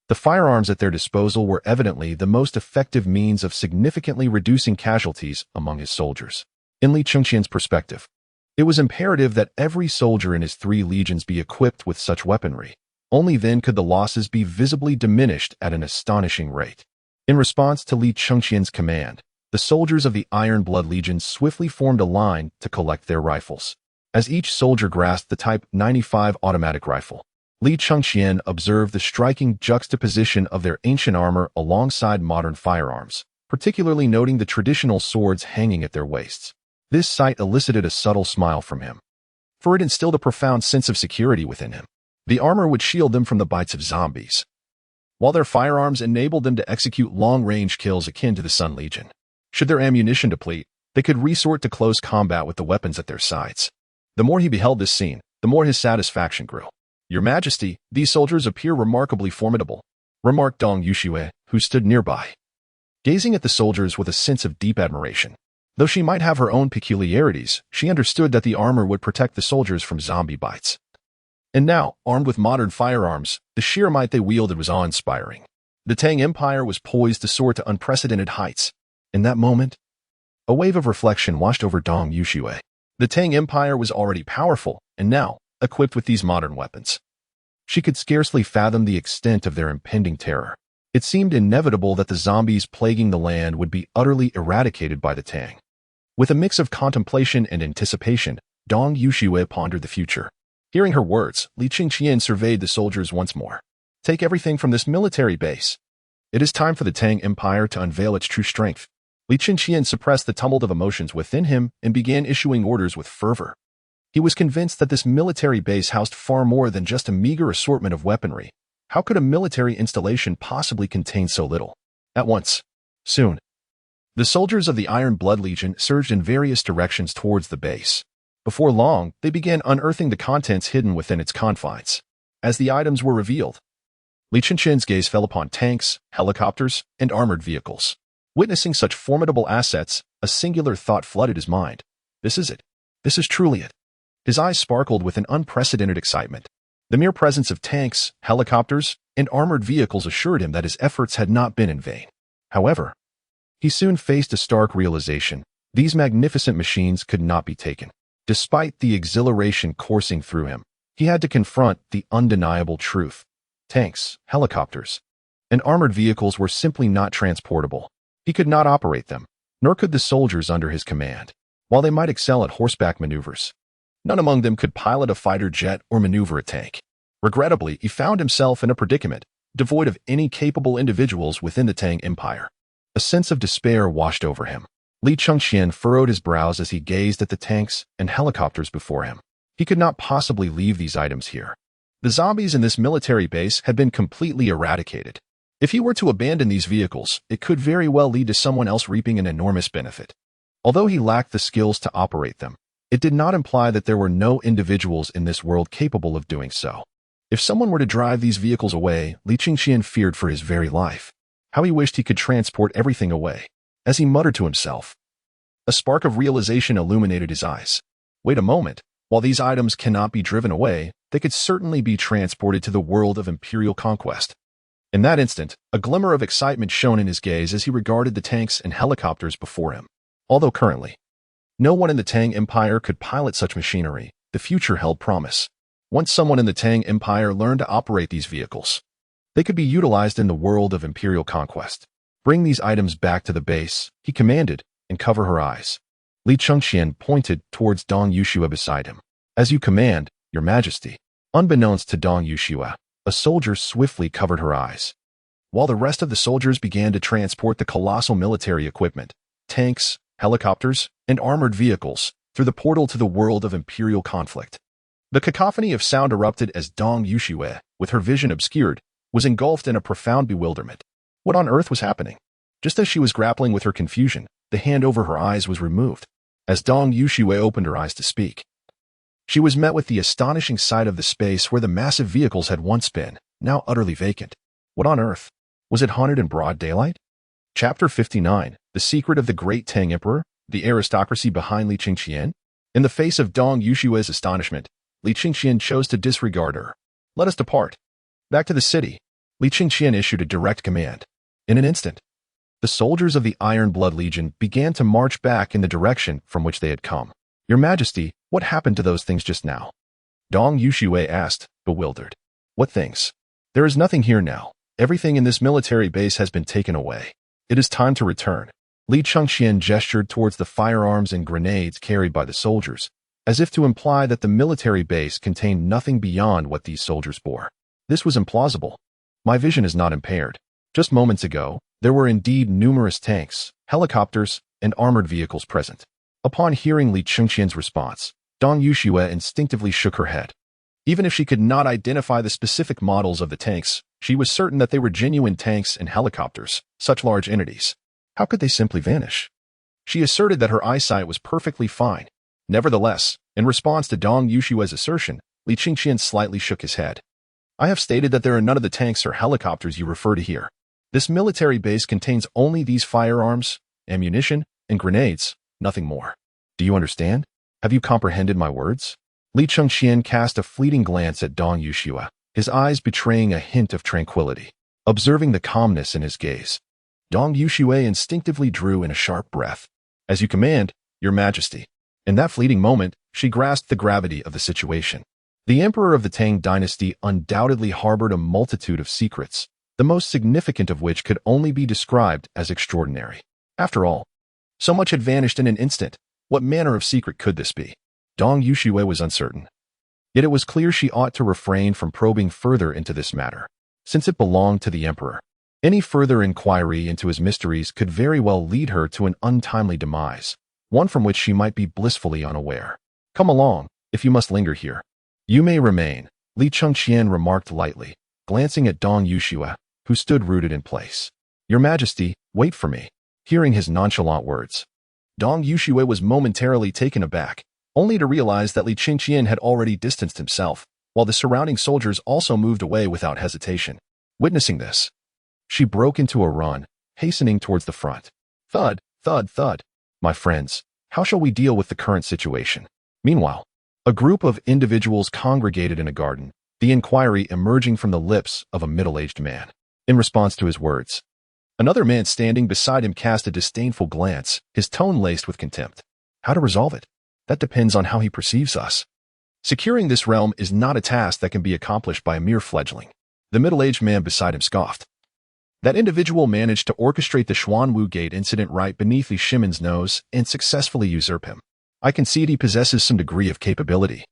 the firearms at their disposal were evidently the most effective means of significantly reducing casualties among his soldiers. In Li Qingqian's perspective, it was imperative that every soldier in his 3 legions be equipped with such weaponry. Only then could the losses be visibly diminished at an astonishing rate. In response to Li Qingqian's command, the soldiers of the Iron Blood Legion swiftly formed a line to collect their rifles. As each soldier grasped the Type 95 automatic rifle, Li Qingqian observed the striking juxtaposition of their ancient armor alongside modern firearms, particularly noting the traditional swords hanging at their waists. This sight elicited a subtle smile from him, for it instilled a profound sense of security within him. The armor would shield them from the bites of zombies, while their firearms enabled them to execute long-range kills akin to the Sun Legion. Should their ammunition deplete, they could resort to close combat with the weapons at their sides. The more he beheld this scene, the more his satisfaction grew. Your Majesty, these soldiers appear remarkably formidable, remarked Dong Yuxue, who stood nearby, gazing at the soldiers with a sense of deep admiration. Though she might have her own peculiarities, she understood that the armor would protect the soldiers from zombie bites. And now, armed with modern firearms, the sheer might they wielded was awe-inspiring. The Tang Empire was poised to soar to unprecedented heights. In that moment, a wave of reflection washed over Dong Yuxue. The Tang Empire was already powerful, and now, equipped with these modern weapons, she could scarcely fathom the extent of their impending terror. It seemed inevitable that the zombies plaguing the land would be utterly eradicated by the Tang. With a mix of contemplation and anticipation, Dong Yuxue pondered the future. Hearing her words, Li Qingqian surveyed the soldiers once more. Take everything from this military base. It is time for the Tang Empire to unveil its true strength. Li Qingqian suppressed the tumult of emotions within him and began issuing orders with fervor. He was convinced that this military base housed far more than just a meager assortment of weaponry. How could a military installation possibly contain so little? At once. Soon. The soldiers of the Iron Blood Legion surged in various directions towards the base. Before long, they began unearthing the contents hidden within its confines. As the items were revealed, Li Qingqian's gaze fell upon tanks, helicopters, and armored vehicles. Witnessing such formidable assets, a singular thought flooded his mind. This is it. This is truly it. His eyes sparkled with an unprecedented excitement. The mere presence of tanks, helicopters, and armored vehicles assured him that his efforts had not been in vain. However, he soon faced a stark realization. These magnificent machines could not be taken. Despite the exhilaration coursing through him, he had to confront the undeniable truth. Tanks, helicopters, and armored vehicles were simply not transportable. He could not operate them, nor could the soldiers under his command. While they might excel at horseback maneuvers, none among them could pilot a fighter jet or maneuver a tank. Regrettably, he found himself in a predicament, devoid of any capable individuals within the Tang Empire. A sense of despair washed over him. Li Qingqian furrowed his brows as he gazed at the tanks and helicopters before him. He could not possibly leave these items here. The zombies in this military base had been completely eradicated. If he were to abandon these vehicles, it could very well lead to someone else reaping an enormous benefit. Although he lacked the skills to operate them, it did not imply that there were no individuals in this world capable of doing so. If someone were to drive these vehicles away, Li Qingxian feared for his very life. How he wished he could transport everything away. As he muttered to himself, a spark of realization illuminated his eyes. Wait a moment. While these items cannot be driven away, they could certainly be transported to the world of imperial conquest. In that instant, a glimmer of excitement shone in his gaze as he regarded the tanks and helicopters before him. Although currently, no one in the Tang Empire could pilot such machinery, the future held promise. Once someone in the Tang Empire learned to operate these vehicles, they could be utilized in the world of imperial conquest. Bring these items back to the base, he commanded, and cover her eyes. Li Chengxian pointed towards Dong Yuxue beside him. As you command, Your Majesty. Unbeknownst to Dong Yuxue, a soldier swiftly covered her eyes. While the rest of the soldiers began to transport the colossal military equipment, tanks, helicopters, and armored vehicles, through the portal to the world of imperial conflict. The cacophony of sound erupted as Dong Yuxue, with her vision obscured, was engulfed in a profound bewilderment. What on earth was happening? Just as she was grappling with her confusion, the hand over her eyes was removed. As Dong Yuxue opened her eyes to speak, she was met with the astonishing sight of the space where the massive vehicles had once been, now utterly vacant. What on earth? Was it haunted in broad daylight? Chapter 59, The Secret of the Great Tang Emperor, the aristocracy behind Li Qingxian? In the face of Dong Yuxue's astonishment, Li Qingxian chose to disregard her. Let us depart. Back to the city. Li Qingxian issued a direct command. In an instant, the soldiers of the Iron Blood Legion began to march back in the direction from which they had come. Your Majesty, what happened to those things just now? Dong Yuxue asked, bewildered. What things? There is nothing here now. Everything in this military base has been taken away. It is time to return. Li Chengxian gestured towards the firearms and grenades carried by the soldiers, as if to imply that the military base contained nothing beyond what these soldiers bore. This was implausible. My vision is not impaired. Just moments ago, there were indeed numerous tanks, helicopters, and armored vehicles present. Upon hearing Li Chengxian's response, Dong Yuxue instinctively shook her head. Even if she could not identify the specific models of the tanks, she was certain that they were genuine tanks and helicopters, such large entities. How could they simply vanish? She asserted that her eyesight was perfectly fine. Nevertheless, in response to Dong Yuxue's assertion, Li Qingxian slightly shook his head. I have stated that there are none of the tanks or helicopters you refer to here. This military base contains only these firearms, ammunition, and grenades, nothing more. Do you understand? Have you comprehended my words? Li Chengxian cast a fleeting glance at Dong Yuxue, his eyes betraying a hint of tranquility. Observing the calmness in his gaze, Dong Yuxue instinctively drew in a sharp breath. As you command, Your Majesty. In that fleeting moment, she grasped the gravity of the situation. The Emperor of the Tang Dynasty undoubtedly harbored a multitude of secrets, the most significant of which could only be described as extraordinary. After all, so much had vanished in an instant. What manner of secret could this be? Dong Yuxue was uncertain. Yet it was clear she ought to refrain from probing further into this matter, since it belonged to the Emperor. Any further inquiry into his mysteries could very well lead her to an untimely demise, one from which she might be blissfully unaware. Come along, if you must linger here. You may remain, Li Chengxian remarked lightly, glancing at Dong Yuxue, who stood rooted in place. Your Majesty, wait for me. Hearing his nonchalant words, Dong Yuxue was momentarily taken aback, only to realize that Li Qingxian had already distanced himself, while the surrounding soldiers also moved away without hesitation. Witnessing this, she broke into a run, hastening towards the front. Thud, thud, thud. My friends, how shall we deal with the current situation? Meanwhile, a group of individuals congregated in a garden, the inquiry emerging from the lips of a middle-aged man. In response to his words, another man standing beside him cast a disdainful glance, his tone laced with contempt. How to resolve it? That depends on how he perceives us. Securing this realm is not a task that can be accomplished by a mere fledgling. The middle-aged man beside him scoffed. That individual managed to orchestrate the Xuanwu Gate incident right beneath Li Shimin's nose and successfully usurp him. I concede he possesses some degree of capability.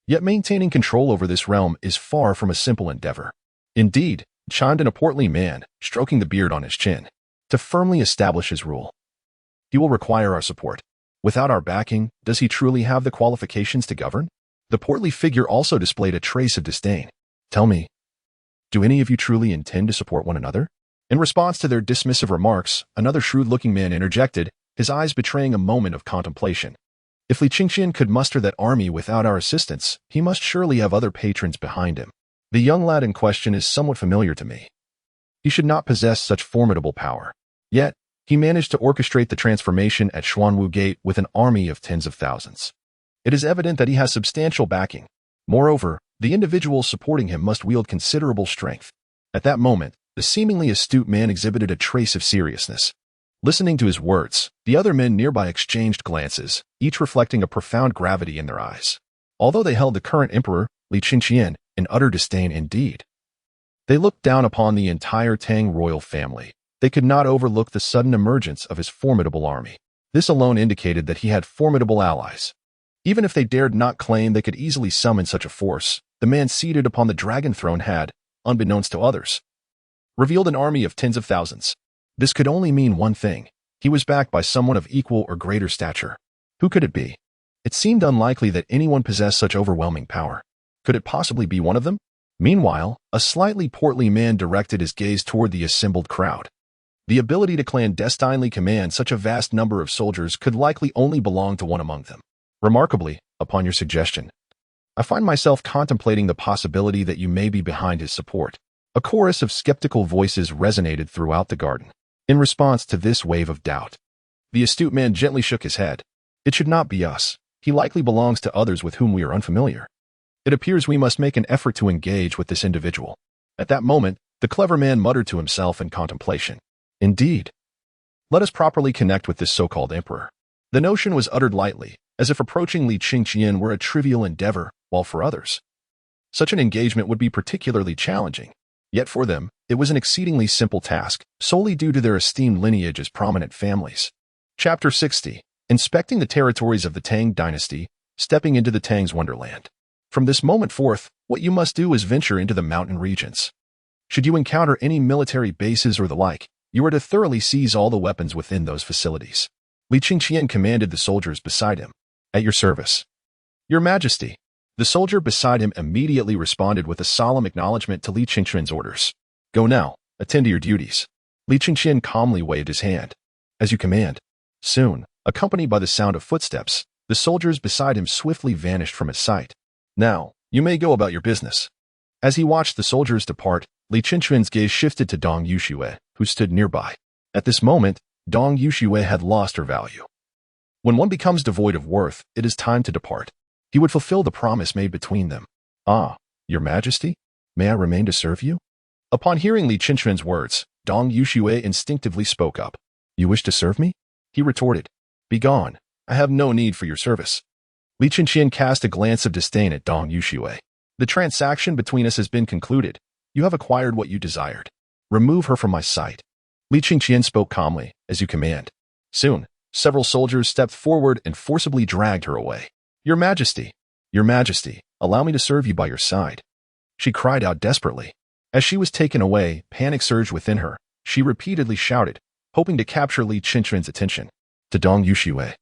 Yet maintaining control over this realm is far from a simple endeavor. Indeed, chimed in a portly man, stroking the beard on his chin. To firmly establish his rule, he will require our support. Without our backing, does he truly have the qualifications to govern? The portly figure also displayed a trace of disdain. Tell me, do any of you truly intend to support one another? In response to their dismissive remarks, another shrewd-looking man interjected, his eyes betraying a moment of contemplation. If Li Qingqian could muster that army without our assistance, he must surely have other patrons behind him. The young lad in question is somewhat familiar to me. He should not possess such formidable power. Yet, he managed to orchestrate the transformation at Xuanwu Gate with an army of tens of thousands. It is evident that he has substantial backing. Moreover, the individuals supporting him must wield considerable strength. At that moment, the seemingly astute man exhibited a trace of seriousness. Listening to his words, the other men nearby exchanged glances, each reflecting a profound gravity in their eyes. Although they held the current emperor, Li Qingqian, in utter disdain indeed. They looked down upon the entire Tang royal family. They could not overlook the sudden emergence of his formidable army. This alone indicated that he had formidable allies. Even if they dared not claim they could easily summon such a force, the man seated upon the dragon throne had, unbeknownst to others, revealed an army of tens of thousands. This could only mean one thing. He was backed by someone of equal or greater stature. Who could it be? It seemed unlikely that anyone possessed such overwhelming power. Could it possibly be one of them? Meanwhile, a slightly portly man directed his gaze toward the assembled crowd. The ability to clandestinely command such a vast number of soldiers could likely only belong to one among them. Remarkably, upon your suggestion, I find myself contemplating the possibility that you may be behind his support. A chorus of skeptical voices resonated throughout the garden. In response to this wave of doubt, the astute man gently shook his head. It should not be us. He likely belongs to others with whom we are unfamiliar. It appears we must make an effort to engage with this individual. At that moment, the clever man muttered to himself in contemplation. Indeed. Let us properly connect with this so-called emperor. The notion was uttered lightly, as if approaching Li Qingqian were a trivial endeavor, while for others, such an engagement would be particularly challenging. Yet for them, it was an exceedingly simple task, solely due to their esteemed lineage as prominent families. Chapter 60. Inspecting the territories of the Tang Dynasty, stepping into the Tang's wonderland. From this moment forth, what you must do is venture into the mountain regions. Should you encounter any military bases or the like, you are to thoroughly seize all the weapons within those facilities. Li Qingqian commanded the soldiers beside him. At your service. Your Majesty. The soldier beside him immediately responded with a solemn acknowledgement to Li Qingqian's orders. Go now, attend to your duties. Li Qingqian calmly waved his hand. As you command. Soon, accompanied by the sound of footsteps, the soldiers beside him swiftly vanished from his sight. Now, you may go about your business. As he watched the soldiers depart, Li Qingqian's gaze shifted to Dong Yuxue, who stood nearby. At this moment, Dong Yuxue had lost her value. When one becomes devoid of worth, it is time to depart. He would fulfill the promise made between them. Ah, Your Majesty? May I remain to serve you? Upon hearing Li Qingqian's words, Dong Yuxue instinctively spoke up. You wish to serve me? He retorted. Begone. I have no need for your service. Li Qingqian cast a glance of disdain at Dong Yuxue. The transaction between us has been concluded. You have acquired what you desired. Remove her from my sight. Li Qingqian spoke calmly, as you command. Soon, several soldiers stepped forward and forcibly dragged her away. Your Majesty, allow me to serve you by your side. She cried out desperately. As she was taken away, panic surged within her. She repeatedly shouted, hoping to capture Li Qingqian's attention. To Dong Yuxue.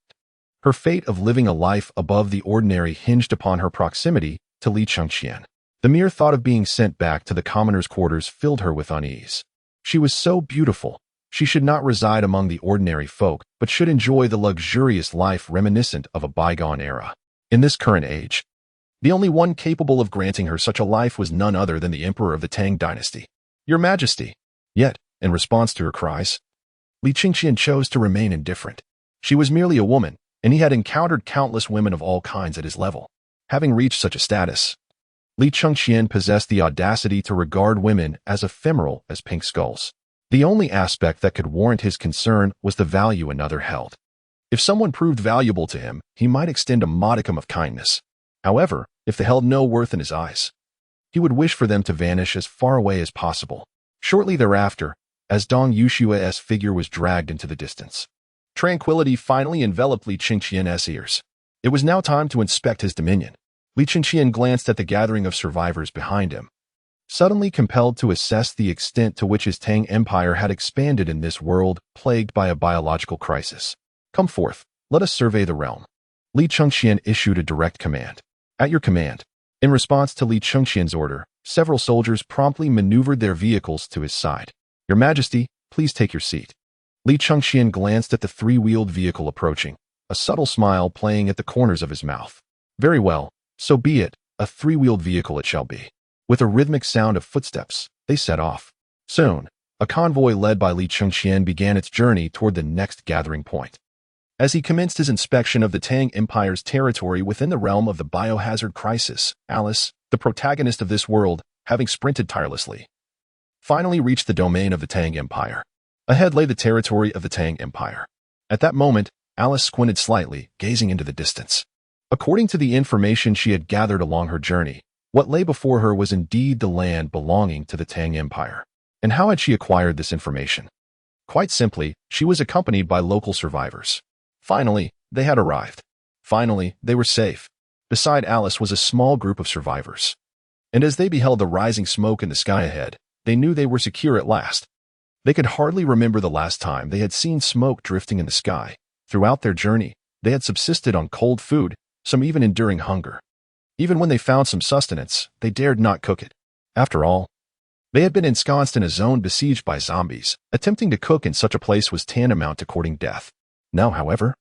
Her fate of living a life above the ordinary hinged upon her proximity to Li Qingqian. The mere thought of being sent back to the commoner's quarters filled her with unease. She was so beautiful. She should not reside among the ordinary folk, but should enjoy the luxurious life reminiscent of a bygone era. In this current age, the only one capable of granting her such a life was none other than the emperor of the Tang Dynasty. Your Majesty. Yet, in response to her cries, Li Qingqian chose to remain indifferent. She was merely a woman, and he had encountered countless women of all kinds at his level. Having reached such a status, Li Qingqian possessed the audacity to regard women as ephemeral as pink skulls. The only aspect that could warrant his concern was the value another held. If someone proved valuable to him, he might extend a modicum of kindness. However, if they held no worth in his eyes, he would wish for them to vanish as far away as possible. Shortly thereafter, as Dong Yuxue's figure was dragged into the distance, tranquility finally enveloped Li Qingqian's ears. It was now time to inspect his dominion. Li Qingqian glanced at the gathering of survivors behind him, suddenly compelled to assess the extent to which his Tang Empire had expanded in this world plagued by a biological crisis. Come forth, let us survey the realm. Li Qingqian issued a direct command. At your command. In response to Li Qingqian's order, several soldiers promptly maneuvered their vehicles to his side. Your Majesty, please take your seat. Li Chengxian glanced at the three-wheeled vehicle approaching, a subtle smile playing at the corners of his mouth. Very well, so be it, a three-wheeled vehicle it shall be. With a rhythmic sound of footsteps, they set off. Soon, a convoy led by Li Chengxian began its journey toward the next gathering point. As he commenced his inspection of the Tang Empire's territory within the realm of the biohazard crisis, Alice, the protagonist of this world, having sprinted tirelessly, finally reached the domain of the Tang Empire. Ahead lay the territory of the Tang Empire. At that moment, Alice squinted slightly, gazing into the distance. According to the information she had gathered along her journey, what lay before her was indeed the land belonging to the Tang Empire. And how had she acquired this information? Quite simply, she was accompanied by local survivors. Finally, they had arrived. Finally, they were safe. Beside Alice was a small group of survivors. And as they beheld the rising smoke in the sky ahead, they knew they were secure at last. They could hardly remember the last time they had seen smoke drifting in the sky. Throughout their journey, they had subsisted on cold food, some even enduring hunger. Even when they found some sustenance, they dared not cook it. After all, they had been ensconced in a zone besieged by zombies. Attempting to cook in such a place was tantamount to courting death. Now, however,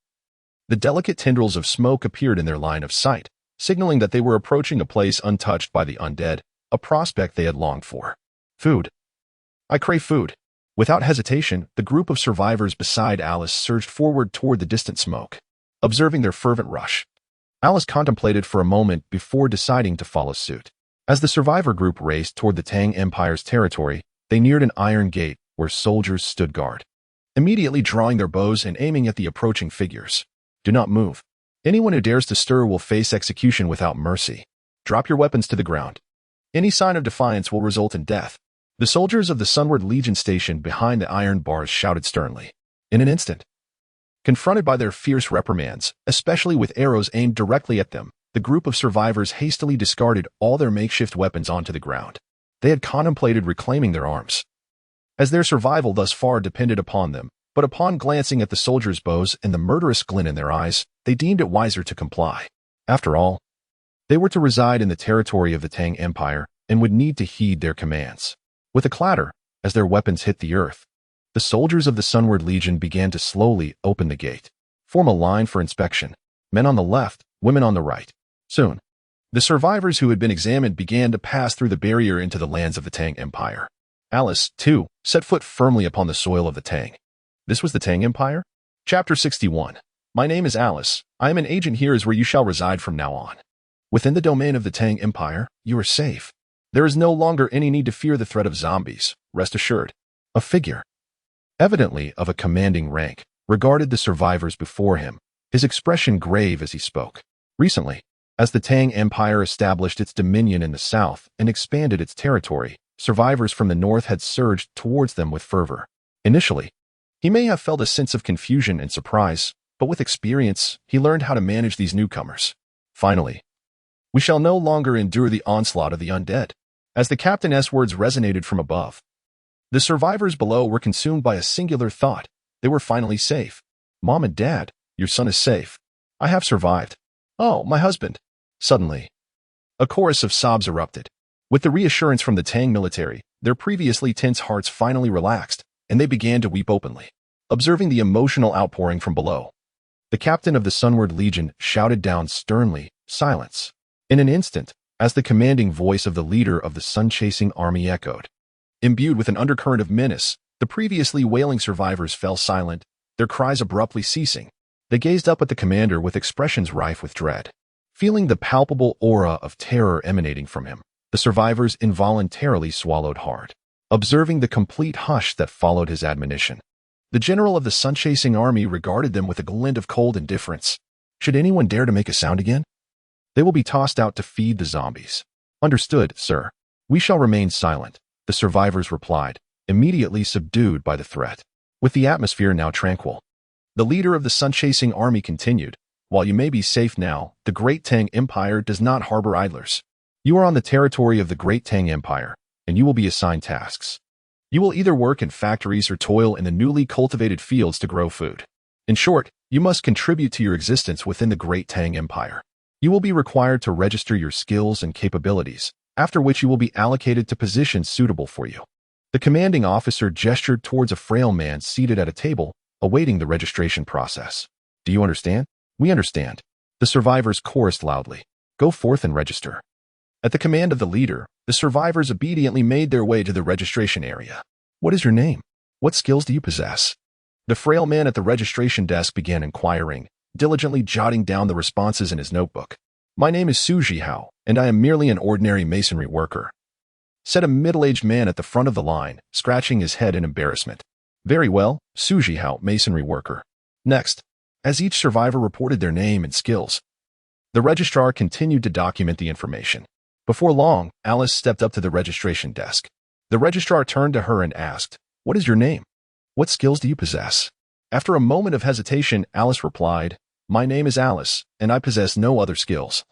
the delicate tendrils of smoke appeared in their line of sight, signaling that they were approaching a place untouched by the undead, a prospect they had longed for. Food. I crave food. Without hesitation, the group of survivors beside Alice surged forward toward the distant smoke. Observing their fervent rush, Alice contemplated for a moment before deciding to follow suit. As the survivor group raced toward the Tang Empire's territory, they neared an iron gate where soldiers stood guard, immediately drawing their bows and aiming at the approaching figures. Do not move. Anyone who dares to stir will face execution without mercy. Drop your weapons to the ground. Any sign of defiance will result in death. The soldiers of the Sunward Legion stationed behind the iron bars shouted sternly. In an instant, confronted by their fierce reprimands, especially with arrows aimed directly at them, the group of survivors hastily discarded all their makeshift weapons onto the ground. They had contemplated reclaiming their arms, as their survival thus far depended upon them, but upon glancing at the soldiers' bows and the murderous glint in their eyes, they deemed it wiser to comply. After all, they were to reside in the territory of the Tang Empire and would need to heed their commands. With a clatter, as their weapons hit the earth, the soldiers of the Sunward Legion began to slowly open the gate. Form a line for inspection. Men on the left, women on the right. Soon, the survivors who had been examined began to pass through the barrier into the lands of the Tang Empire. Alice, too, set foot firmly upon the soil of the Tang. This was the Tang Empire? Chapter 61. My name is Alice. I am an agent here is where you shall reside from now on. Within the domain of the Tang Empire, you are safe. There is no longer any need to fear the threat of zombies, rest assured. A figure, evidently of a commanding rank, regarded the survivors before him, his expression grave as he spoke. Recently, as the Tang Empire established its dominion in the south and expanded its territory, survivors from the north had surged towards them with fervor. Initially, he may have felt a sense of confusion and surprise, but with experience, he learned how to manage these newcomers. Finally, we shall no longer endure the onslaught of the undead. As the captain's words resonated from above, the survivors below were consumed by a singular thought. They were finally safe. Mom and Dad, your son is safe. I have survived. Oh, my husband. Suddenly, a chorus of sobs erupted. With the reassurance from the Tang military, their previously tense hearts finally relaxed, and they began to weep openly. Observing the emotional outpouring from below, the captain of the Sunward Legion shouted down sternly, "Silence." In an instant, as the commanding voice of the leader of the sun-chasing army echoed, imbued with an undercurrent of menace, the previously wailing survivors fell silent, their cries abruptly ceasing. They gazed up at the commander with expressions rife with dread. Feeling the palpable aura of terror emanating from him, the survivors involuntarily swallowed hard, observing the complete hush that followed his admonition. The general of the sun-chasing army regarded them with a glint of cold indifference. Should anyone dare to make a sound again, they will be tossed out to feed the zombies. Understood, sir. We shall remain silent, the survivors replied, immediately subdued by the threat. With the atmosphere now tranquil, the leader of the sun-chasing army continued, while you may be safe now, the Great Tang Empire does not harbor idlers. You are on the territory of the Great Tang Empire, and you will be assigned tasks. You will either work in factories or toil in the newly cultivated fields to grow food. In short, you must contribute to your existence within the Great Tang Empire. You will be required to register your skills and capabilities, after which you will be allocated to positions suitable for you. The commanding officer gestured towards a frail man seated at a table, awaiting the registration process. Do you understand? We understand. The survivors chorused loudly. Go forth and register. At the command of the leader, the survivors obediently made their way to the registration area. What is your name? What skills do you possess? The frail man at the registration desk began inquiring, diligently jotting down the responses in his notebook. My name is Shenzhou, and I am merely an ordinary masonry worker, said a middle-aged man at the front of the line, scratching his head in embarrassment. Very well, Shenzhou, masonry worker. Next, as each survivor reported their name and skills, the registrar continued to document the information. Before long, Alice stepped up to the registration desk. The registrar turned to her and asked, What is your name? What skills do you possess? After a moment of hesitation, Alice replied, My name is Alice, and I possess no other skills.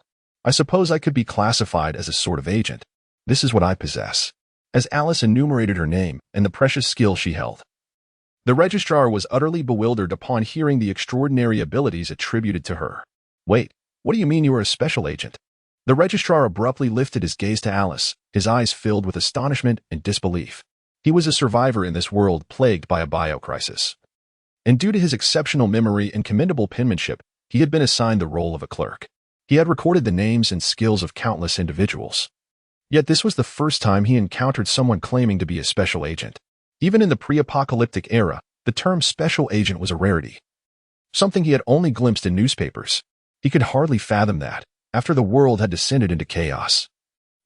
I suppose I could be classified as a sort of agent. This is what I possess. As Alice enumerated her name and the precious skill she held, the registrar was utterly bewildered upon hearing the extraordinary abilities attributed to her. Wait, what do you mean you are a special agent? The registrar abruptly lifted his gaze to Alice, his eyes filled with astonishment and disbelief. He was a survivor in this world plagued by a biocrisis. And due to his exceptional memory and commendable penmanship, he had been assigned the role of a clerk. He had recorded the names and skills of countless individuals. Yet this was the first time he encountered someone claiming to be a special agent. Even in the pre-apocalyptic era, the term special agent was a rarity, something he had only glimpsed in newspapers. He could hardly fathom that, after the world had descended into chaos,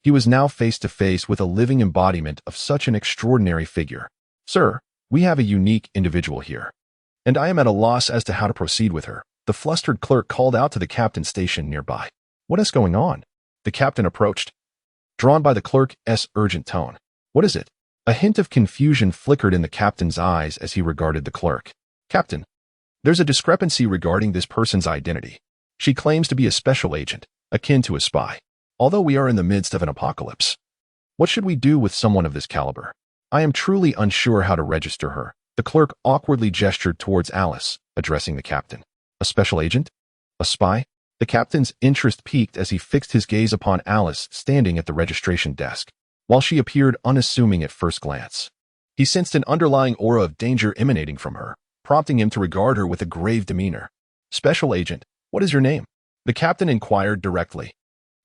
he was now face to face with a living embodiment of such an extraordinary figure. Sir, we have a unique individual here, and I am at a loss as to how to proceed with her. The flustered clerk called out to the captain stationed nearby. What is going on? The captain approached, drawn by the clerk's urgent tone. What is it? A hint of confusion flickered in the captain's eyes as he regarded the clerk. Captain, there's a discrepancy regarding this person's identity. She claims to be a special agent, akin to a spy, although we are in the midst of an apocalypse. What should we do with someone of this caliber? I am truly unsure how to register her. The clerk awkwardly gestured towards Alice, addressing the captain. A special agent? A spy? The captain's interest peaked as he fixed his gaze upon Alice standing at the registration desk. While she appeared unassuming at first glance, he sensed an underlying aura of danger emanating from her, prompting him to regard her with a grave demeanor. Special agent, what is your name? The captain inquired directly.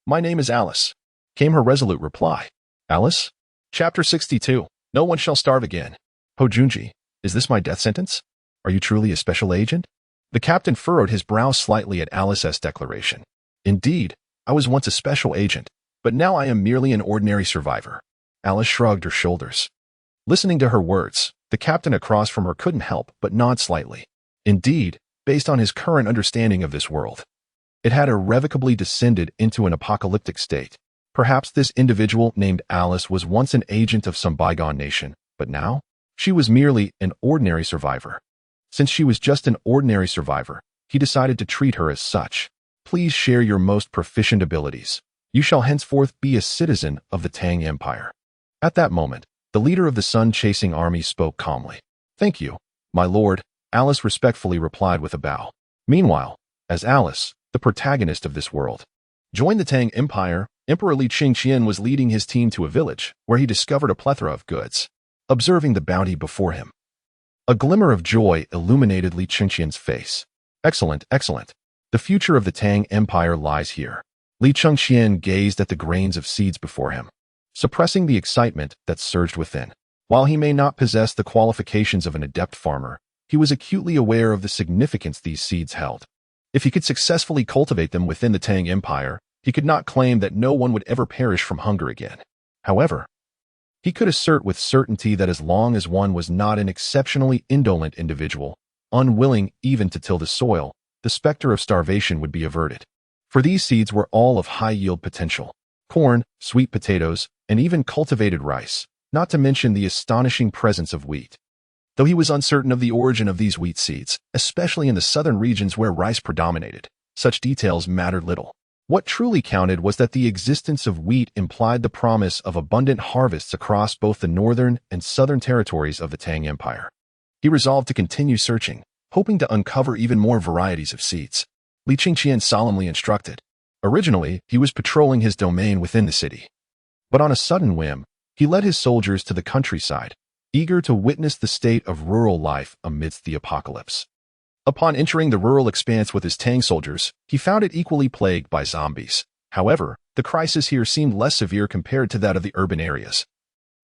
My name is Alice, came her resolute reply. Alice? Chapter 62. No one shall starve again. Hojunji, is this my death sentence? Are you truly a special agent? The captain furrowed his brow slightly at Alice's declaration. Indeed, I was once a special agent, but now I am merely an ordinary survivor. Alice shrugged her shoulders. Listening to her words, the captain across from her couldn't help but nod slightly. Indeed, based on his current understanding of this world, it had irrevocably descended into an apocalyptic state. Perhaps this individual named Alice was once an agent of some bygone nation, but now she was merely an ordinary survivor. Since she was just an ordinary survivor, he decided to treat her as such. Please share your most proficient abilities. You shall henceforth be a citizen of the Tang Empire. At that moment, the leader of the sun-chasing army spoke calmly. Thank you, my lord, Alice respectfully replied with a bow. Meanwhile, as Alice, the protagonist of this world, joined the Tang Empire, Emperor Li Qingqian was leading his team to a village where he discovered a plethora of goods. Observing the bounty before him, a glimmer of joy illuminated Li Qingqian's face. Excellent, excellent. The future of the Tang Empire lies here. Li Qingqian gazed at the grains of seeds before him, suppressing the excitement that surged within. While he may not possess the qualifications of an adept farmer, he was acutely aware of the significance these seeds held. If he could successfully cultivate them within the Tang Empire, he could not claim that no one would ever perish from hunger again. However, he could assert with certainty that as long as one was not an exceptionally indolent individual, unwilling even to till the soil, the specter of starvation would be averted. For these seeds were all of high yield potential. Corn, sweet potatoes, and even cultivated rice, not to mention the astonishing presence of wheat. Though he was uncertain of the origin of these wheat seeds, especially in the southern regions where rice predominated, such details mattered little. What truly counted was that the existence of wheat implied the promise of abundant harvests across both the northern and southern territories of the Tang Empire. He resolved to continue searching, hoping to uncover even more varieties of seeds. Li Qingqian solemnly instructed. Originally, he was patrolling his domain within the city. But on a sudden whim, he led his soldiers to the countryside, eager to witness the state of rural life amidst the apocalypse. Upon entering the rural expanse with his Tang soldiers, he found it equally plagued by zombies. However, the crisis here seemed less severe compared to that of the urban areas.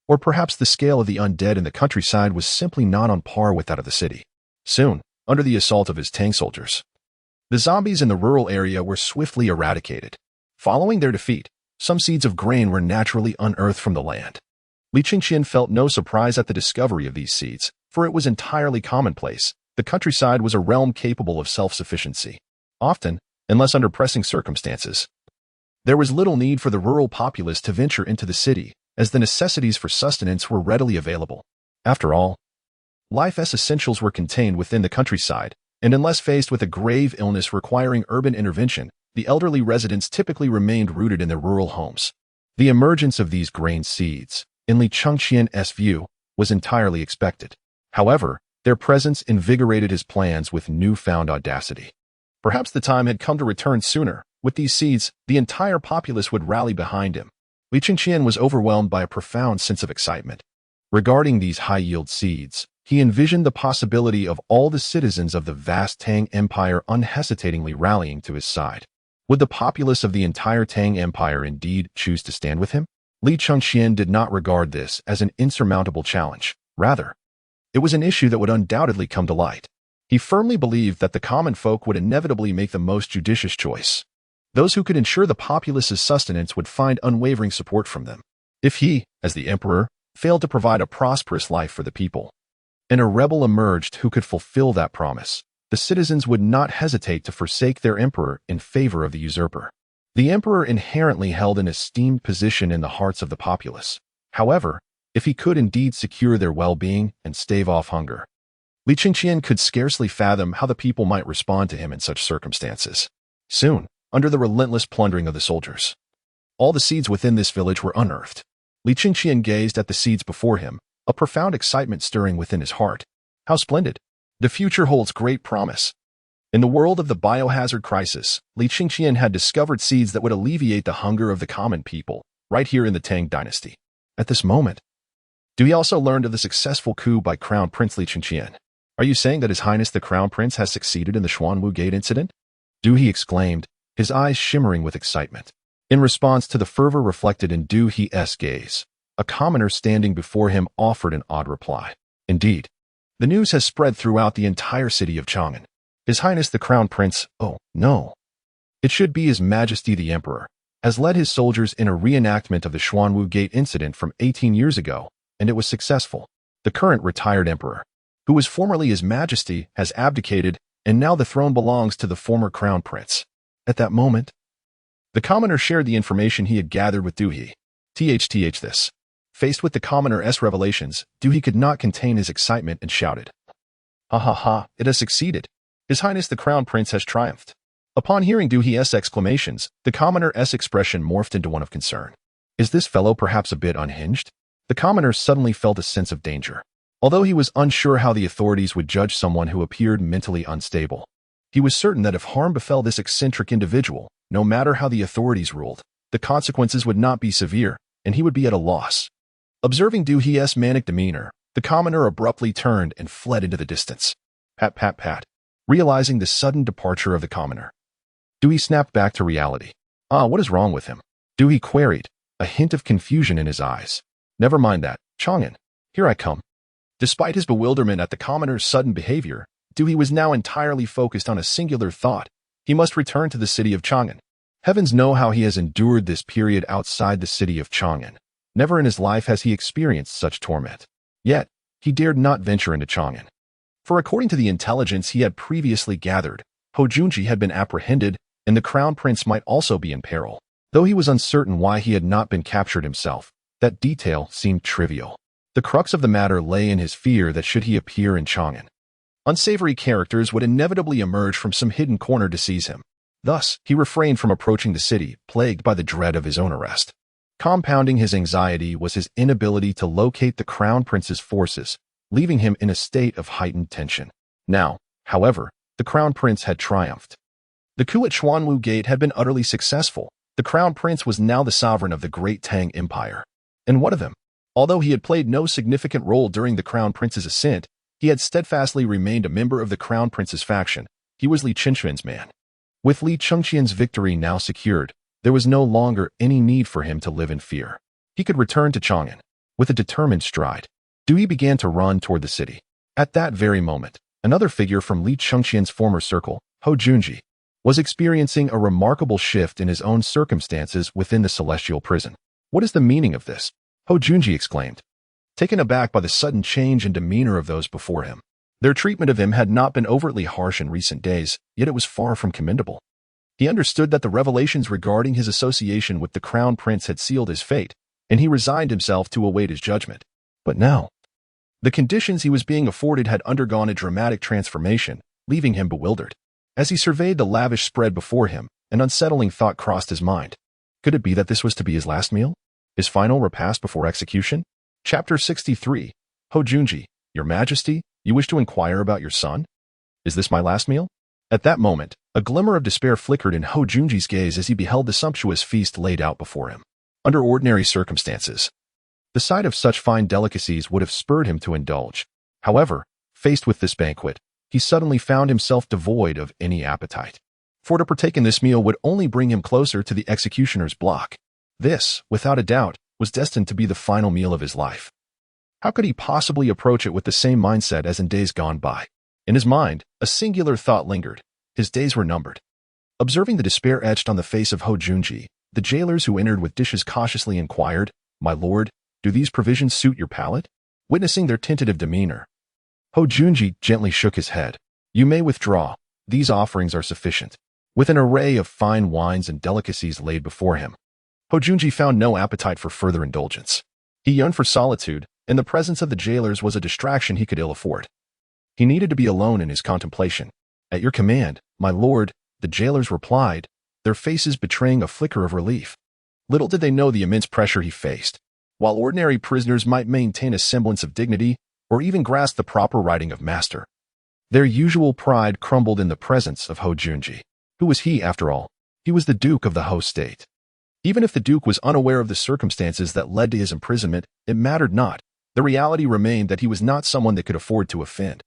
Or perhaps the scale of the undead in the countryside was simply not on par with that of the city. Soon, under the assault of his Tang soldiers, the zombies in the rural area were swiftly eradicated. Following their defeat, some seeds of grain were naturally unearthed from the land. Li Qingqian felt no surprise at the discovery of these seeds, for it was entirely commonplace. The countryside was a realm capable of self-sufficiency. Often, unless under pressing circumstances, there was little need for the rural populace to venture into the city, as the necessities for sustenance were readily available. After all, life's essentials were contained within the countryside, and unless faced with a grave illness requiring urban intervention, the elderly residents typically remained rooted in their rural homes. The emergence of these grain seeds, in Li Chengqian's view, was entirely expected. However, their presence invigorated his plans with newfound audacity. Perhaps the time had come to return sooner. With these seeds, the entire populace would rally behind him. Li Qingqian was overwhelmed by a profound sense of excitement. Regarding these high-yield seeds, he envisioned the possibility of all the citizens of the vast Tang Empire unhesitatingly rallying to his side. Would the populace of the entire Tang Empire indeed choose to stand with him? Li Chengqian did not regard this as an insurmountable challenge. Rather, it was an issue that would undoubtedly come to light. He firmly believed that the common folk would inevitably make the most judicious choice. Those who could ensure the populace's sustenance would find unwavering support from them. If he, as the emperor, failed to provide a prosperous life for the people, and a rebel emerged who could fulfill that promise, the citizens would not hesitate to forsake their emperor in favor of the usurper. The emperor inherently held an esteemed position in the hearts of the populace. However, if he could indeed secure their well-being and stave off hunger, Li Qingqian could scarcely fathom how the people might respond to him in such circumstances. Soon, under the relentless plundering of the soldiers, all the seeds within this village were unearthed. Li Qingqian gazed at the seeds before him, a profound excitement stirring within his heart. How splendid! The future holds great promise. In the world of the biohazard crisis, Li Qingqian had discovered seeds that would alleviate the hunger of the common people, right here in the Tang Dynasty. At this moment, Dui also learned of the successful coup by Crown Prince Li Qingqian. Are you saying that His Highness the Crown Prince has succeeded in the Xuanwu Gate incident? Dui exclaimed, his eyes shimmering with excitement. In response to the fervor reflected in Duhi's gaze, a commoner standing before him offered an odd reply. Indeed, the news has spread throughout the entire city of Chang'an. His Highness the Crown Prince, oh no, it should be His Majesty the Emperor, has led his soldiers in a reenactment of the Xuanwu Gate incident from 18 years ago, and it was successful. The current retired emperor, who was formerly His Majesty, has abdicated, and now the throne belongs to the former Crown Prince. At that moment, the commoner shared the information he had gathered with Duhi. This. Faced with the commoner's revelations, Duhi could not contain his excitement and shouted, "Ha ha ha, it has succeeded. His Highness the Crown Prince has triumphed." Upon hearing Duhi's exclamations, the commoner's expression morphed into one of concern. Is this fellow perhaps a bit unhinged? The commoner suddenly felt a sense of danger. Although he was unsure how the authorities would judge someone who appeared mentally unstable, he was certain that if harm befell this eccentric individual, no matter how the authorities ruled, the consequences would not be severe, and he would be at a loss. Observing Duhi's manic demeanor, the commoner abruptly turned and fled into the distance. Pat, pat, pat. Realizing the sudden departure of the commoner, Duhi snapped back to reality. What is wrong with him? Duhi queried, a hint of confusion in his eyes. Never mind that, Chang'an. Here I come. Despite his bewilderment at the commoner's sudden behavior, Duhi was now entirely focused on a singular thought. He must return to the city of Chang'an. Heavens know how he has endured this period outside the city of Chang'an. Never in his life has he experienced such torment. Yet, he dared not venture into Chang'an. For according to the intelligence he had previously gathered, Ho Junji had been apprehended, and the Crown Prince might also be in peril. Though he was uncertain why he had not been captured himself, that detail seemed trivial. The crux of the matter lay in his fear that should he appear in Chang'an, unsavory characters would inevitably emerge from some hidden corner to seize him. Thus, he refrained from approaching the city, plagued by the dread of his own arrest. Compounding his anxiety was his inability to locate the Crown Prince's forces, leaving him in a state of heightened tension. Now, however, the Crown Prince had triumphed. The coup at Xuanwu Gate had been utterly successful. The Crown Prince was now the sovereign of the great Tang Empire. And what of him? Although he had played no significant role during the Crown Prince's ascent, he had steadfastly remained a member of the Crown Prince's faction. He was Li Chengqian's man. With Li Chengqian's victory now secured, there was no longer any need for him to live in fear. He could return to Chang'an with a determined stride. Dui began to run toward the city. At that very moment, another figure from Li Chengqian's former circle, Hou Junji, was experiencing a remarkable shift in his own circumstances within the celestial prison. What is the meaning of this? Hou Junji exclaimed, taken aback by the sudden change in demeanor of those before him. Their treatment of him had not been overtly harsh in recent days, yet it was far from commendable. He understood that the revelations regarding his association with the Crown Prince had sealed his fate, and he resigned himself to await his judgment. But now, the conditions he was being afforded had undergone a dramatic transformation, leaving him bewildered. As he surveyed the lavish spread before him, an unsettling thought crossed his mind. Could it be that this was to be his last meal? His final repast before execution? Chapter 63. Hou Junji, Your Majesty, you wish to inquire about your son? Is this my last meal? At that moment, a glimmer of despair flickered in Hou Junji's gaze as he beheld the sumptuous feast laid out before him. Under ordinary circumstances, the sight of such fine delicacies would have spurred him to indulge. However, faced with this banquet, he suddenly found himself devoid of any appetite. For to partake in this meal would only bring him closer to the executioner's block. This, without a doubt, was destined to be the final meal of his life. How could he possibly approach it with the same mindset as in days gone by? In his mind, a singular thought lingered. His days were numbered. Observing the despair etched on the face of Hou Junji, the jailers who entered with dishes cautiously inquired, "My lord, do these provisions suit your palate?" Witnessing their tentative demeanor, Hou Junji gently shook his head. "You may withdraw. These offerings are sufficient." With an array of fine wines and delicacies laid before him, Hou Junji found no appetite for further indulgence. He yearned for solitude, and the presence of the jailers was a distraction he could ill afford. He needed to be alone in his contemplation. "At your command, my lord," the jailers replied, their faces betraying a flicker of relief. Little did they know the immense pressure he faced. While ordinary prisoners might maintain a semblance of dignity, or even grasp the proper writing of master, their usual pride crumbled in the presence of Hou Junji. Who was he, after all? He was the Duke of the Hou state. Even if the Duke was unaware of the circumstances that led to his imprisonment, it mattered not. The reality remained that he was not someone that could afford to offend.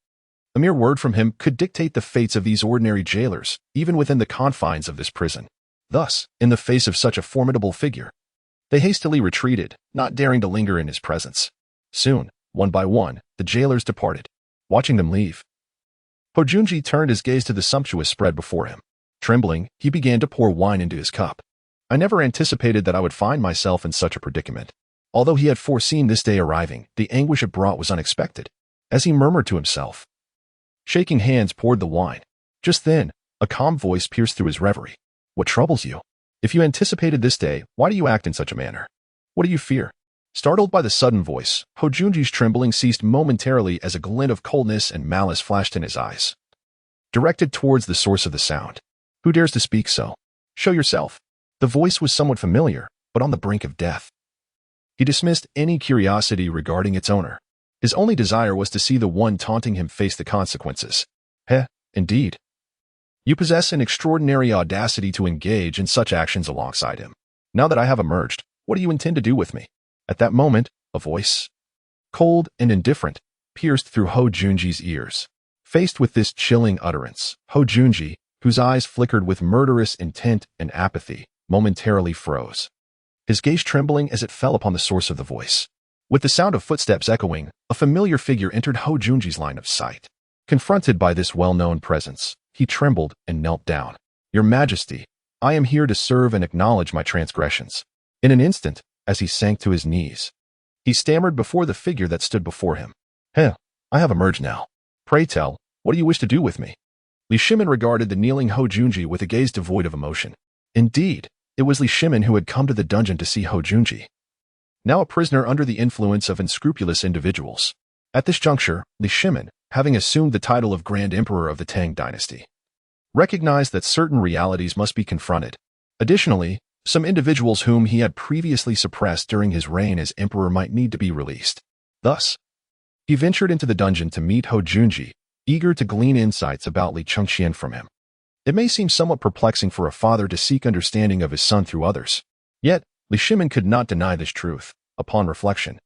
A mere word from him could dictate the fates of these ordinary jailers, even within the confines of this prison. Thus, in the face of such a formidable figure, they hastily retreated, not daring to linger in his presence. Soon, one by one, the jailers departed. Watching them leave, Hou Junji turned his gaze to the sumptuous spread before him. Trembling, he began to pour wine into his cup. "I never anticipated that I would find myself in such a predicament." Although he had foreseen this day arriving, the anguish it brought was unexpected. As he murmured to himself, shaking hands poured the wine. Just then, a calm voice pierced through his reverie. "What troubles you? If you anticipated this day, why do you act in such a manner? What do you fear?" Startled by the sudden voice, Hou Junji's trembling ceased momentarily as a glint of coldness and malice flashed in his eyes, directed towards the source of the sound. "Who dares to speak so? Show yourself." The voice was somewhat familiar, but on the brink of death. He dismissed any curiosity regarding its owner. His only desire was to see the one taunting him face the consequences. Indeed. You possess an extraordinary audacity to engage in such actions alongside him. Now that I have emerged, what do you intend to do with me?" At that moment, a voice, cold and indifferent, pierced through Hou Junji's ears. Faced with this chilling utterance, Hou Junji, whose eyes flickered with murderous intent and apathy, momentarily froze, his gaze trembling as it fell upon the source of the voice. With the sound of footsteps echoing, a familiar figure entered Hou Junji's line of sight. Confronted by this well-known presence, he trembled and knelt down. "Your Majesty, I am here to serve and acknowledge my transgressions." In an instant, as he sank to his knees, he stammered before the figure that stood before him. I have emerged now. Pray tell, what do you wish to do with me?" Li Shimin regarded the kneeling Hou Junji with a gaze devoid of emotion. Indeed, it was Li Shimin who had come to the dungeon to see Hou Junji, now a prisoner under the influence of unscrupulous individuals. At this juncture, Li Shimin, having assumed the title of Grand Emperor of the Tang Dynasty, recognized that certain realities must be confronted. Additionally, some individuals whom he had previously suppressed during his reign as emperor might need to be released. Thus, he ventured into the dungeon to meet Hou Junji, eager to glean insights about Li Chengqian from him. It may seem somewhat perplexing for a father to seek understanding of his son through others. Yet, Li Shimin could not deny this truth. Upon reflection,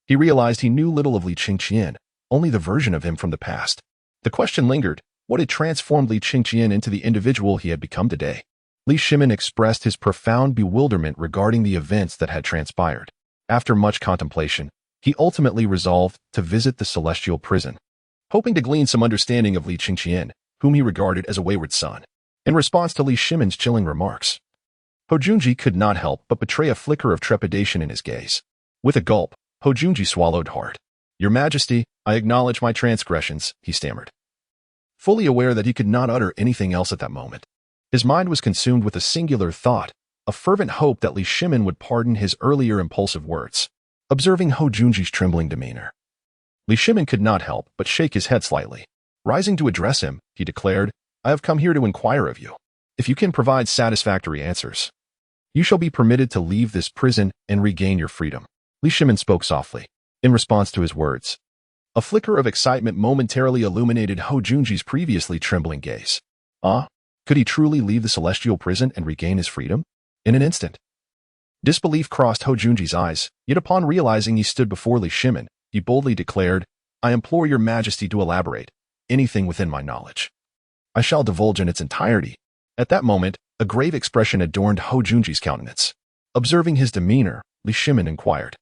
He realized he knew little of Li Qingqian, only the version of him from the past. The question lingered, what had transformed Li Qingqian into the individual he had become today? Li Shimin expressed his profound bewilderment regarding the events that had transpired. After much contemplation, he ultimately resolved to visit the celestial prison, hoping to glean some understanding of Li Qingqian, whom he regarded as a wayward son. In response to Li Shimin's chilling remarks, Hojunji could not help but betray a flicker of trepidation in his gaze. With a gulp, Hojunji swallowed hard. "Your Majesty, I acknowledge my transgressions," he stammered, fully aware that he could not utter anything else at that moment. His mind was consumed with a singular thought, a fervent hope that Li Shimin would pardon his earlier impulsive words. Observing Hojunji's trembling demeanor, Li Shimin could not help but shake his head slightly. Rising to address him, he declared, "I have come here to inquire of you. If you can provide satisfactory answers, you shall be permitted to leave this prison and regain your freedom." Li Shimin spoke softly. In response to his words, a flicker of excitement momentarily illuminated Hojunji's previously trembling gaze. Could he truly leave the celestial prison and regain his freedom? In an instant, disbelief crossed Hojunji's eyes, yet upon realizing he stood before Li Shimin, he boldly declared, "I implore your Majesty to elaborate. Anything within my knowledge I shall divulge in its entirety." At that moment, a grave expression adorned Hojunji's countenance. Observing his demeanor, Li Shimin inquired,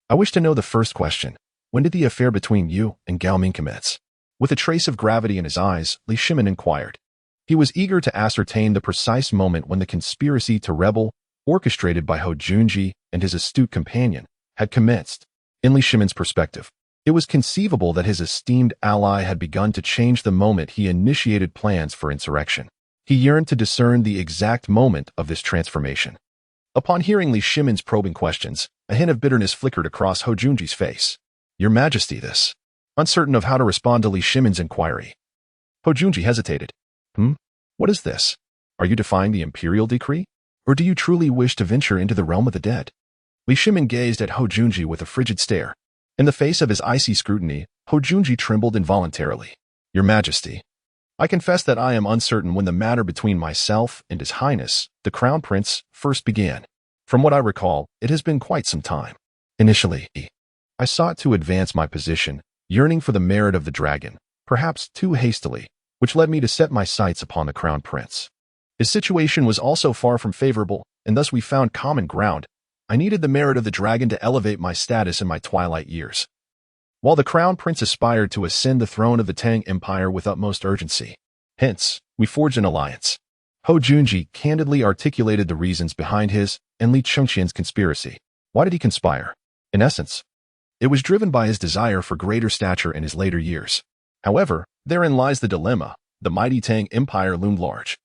"I wish to know the first question. When did the affair between you and Gao Ming commence?" With a trace of gravity in his eyes, Li Shimin inquired. He was eager to ascertain the precise moment when the conspiracy to rebel, orchestrated by Hojunji and his astute companion, had commenced. In Li Shimin's perspective, it was conceivable that his esteemed ally had begun to change the moment he initiated plans for insurrection. He yearned to discern the exact moment of this transformation. Upon hearing Li Shimin's probing questions, a hint of bitterness flickered across Hojunji's face. "Your Majesty, this." Uncertain of how to respond to Li Shimin's inquiry, Hojunji hesitated. What is this? Are you defying the imperial decree? Or do you truly wish to venture into the realm of the dead?" Li Shimin gazed at Hojunji with a frigid stare. In the face of his icy scrutiny, Hojunji trembled involuntarily. "Your Majesty, I confess that I am uncertain when the matter between myself and His Highness, the Crown Prince, first began. From what I recall, it has been quite some time. Initially, I sought to advance my position, yearning for the merit of the dragon, perhaps too hastily, which led me to set my sights upon the Crown Prince. His situation was also far from favorable, and thus we found common ground. I needed the merit of the dragon to elevate my status in my twilight years, while the Crown Prince aspired to ascend the throne of the Tang Empire with utmost urgency. Hence, we forged an alliance." Hojunji candidly articulated the reasons behind his and Li Qingqian's conspiracy. Why did he conspire? In essence, it was driven by his desire for greater stature in his later years. However, therein lies the dilemma. The mighty Tang Empire loomed large,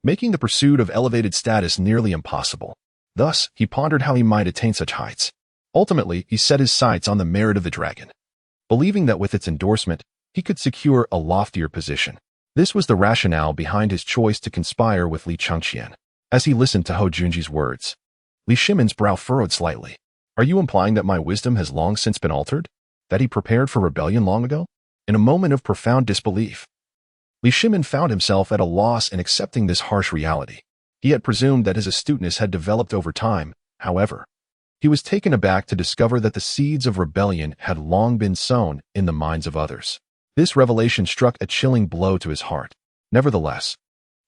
making the pursuit of elevated status nearly impossible. Thus, he pondered how he might attain such heights. Ultimately, he set his sights on the merit of the dragon, believing that with its endorsement, he could secure a loftier position. This was the rationale behind his choice to conspire with Li Qingqian. As he listened to Hojunji's words, Li Shimin's brow furrowed slightly. "Are you implying that my wisdom has long since been altered? That he prepared for rebellion long ago?" In a moment of profound disbelief, Li Shimin found himself at a loss in accepting this harsh reality. He had presumed that his astuteness had developed over time. However, he was taken aback to discover that the seeds of rebellion had long been sown in the minds of others. This revelation struck a chilling blow to his heart. Nevertheless,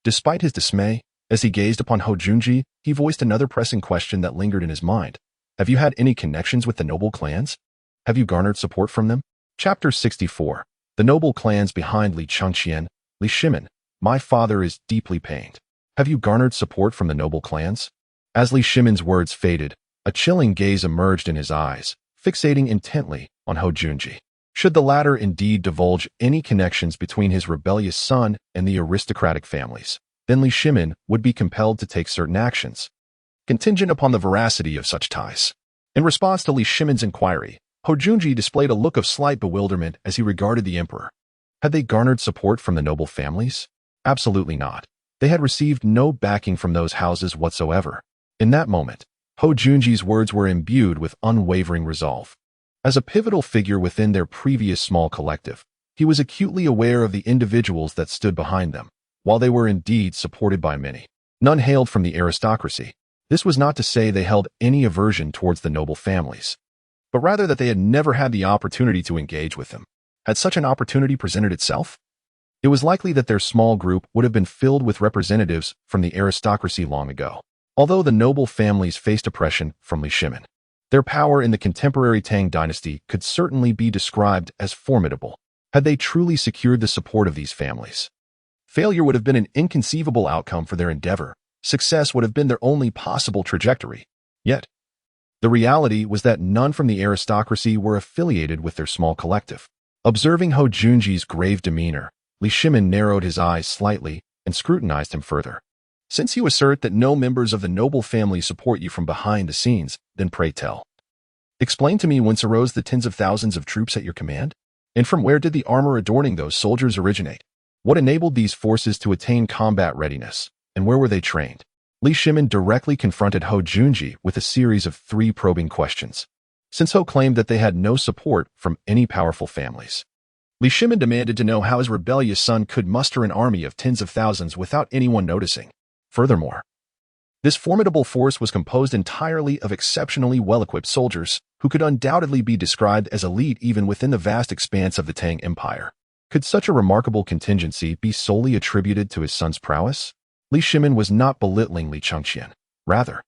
despite his dismay, as he gazed upon Hojunji, he voiced another pressing question that lingered in his mind. "Have you had any connections with the noble clans? Have you garnered support from them?" Chapter 64. The noble clans behind Li Qingqian. Li Shimin, my father is deeply pained. Have you garnered support from the noble clans? As Li Shimin's words faded, a chilling gaze emerged in his eyes, fixating intently on Hojunji. Should the latter indeed divulge any connections between his rebellious son and the aristocratic families, then Li Shimin would be compelled to take certain actions, contingent upon the veracity of such ties. In response to Li Shimin's inquiry, Hojunji displayed a look of slight bewilderment as he regarded the emperor. Had they garnered support from the noble families? Absolutely not. They had received no backing from those houses whatsoever. In that moment, Hojunji's words were imbued with unwavering resolve. As a pivotal figure within their previous small collective, he was acutely aware of the individuals that stood behind them. While they were indeed supported by many, none hailed from the aristocracy. This was not to say they held any aversion towards the noble families, but but rather that they had never had the opportunity to engage with them. Had such an opportunity presented itself? It was likely that their small group would have been filled with representatives from the aristocracy long ago. Although the noble families faced oppression from Li Shimin, their power in the contemporary Tang dynasty could certainly be described as formidable. Had they truly secured the support of these families, failure would have been an inconceivable outcome for their endeavor. Success would have been their only possible trajectory. Yet, the reality was that none from the aristocracy were affiliated with their small collective. Observing Ho Junji's grave demeanor, Li Shimin narrowed his eyes slightly and scrutinized him further. Since you assert that no members of the noble family support you from behind the scenes, then pray tell. Explain to me whence arose the tens of thousands of troops at your command? And from where did the armor adorning those soldiers originate? What enabled these forces to attain combat readiness, and where were they trained? Li Shimin directly confronted Ho Junji with a series of 3 probing questions. Since Ho claimed that they had no support from any powerful families, Li Shimin demanded to know how his rebellious son could muster an army of tens of thousands without anyone noticing. Furthermore, this formidable force was composed entirely of exceptionally well-equipped soldiers who could undoubtedly be described as elite even within the vast expanse of the Tang Empire. Could such a remarkable contingency be solely attributed to his son's prowess? Li Shimin was not belittling Li Chengqian. Rather,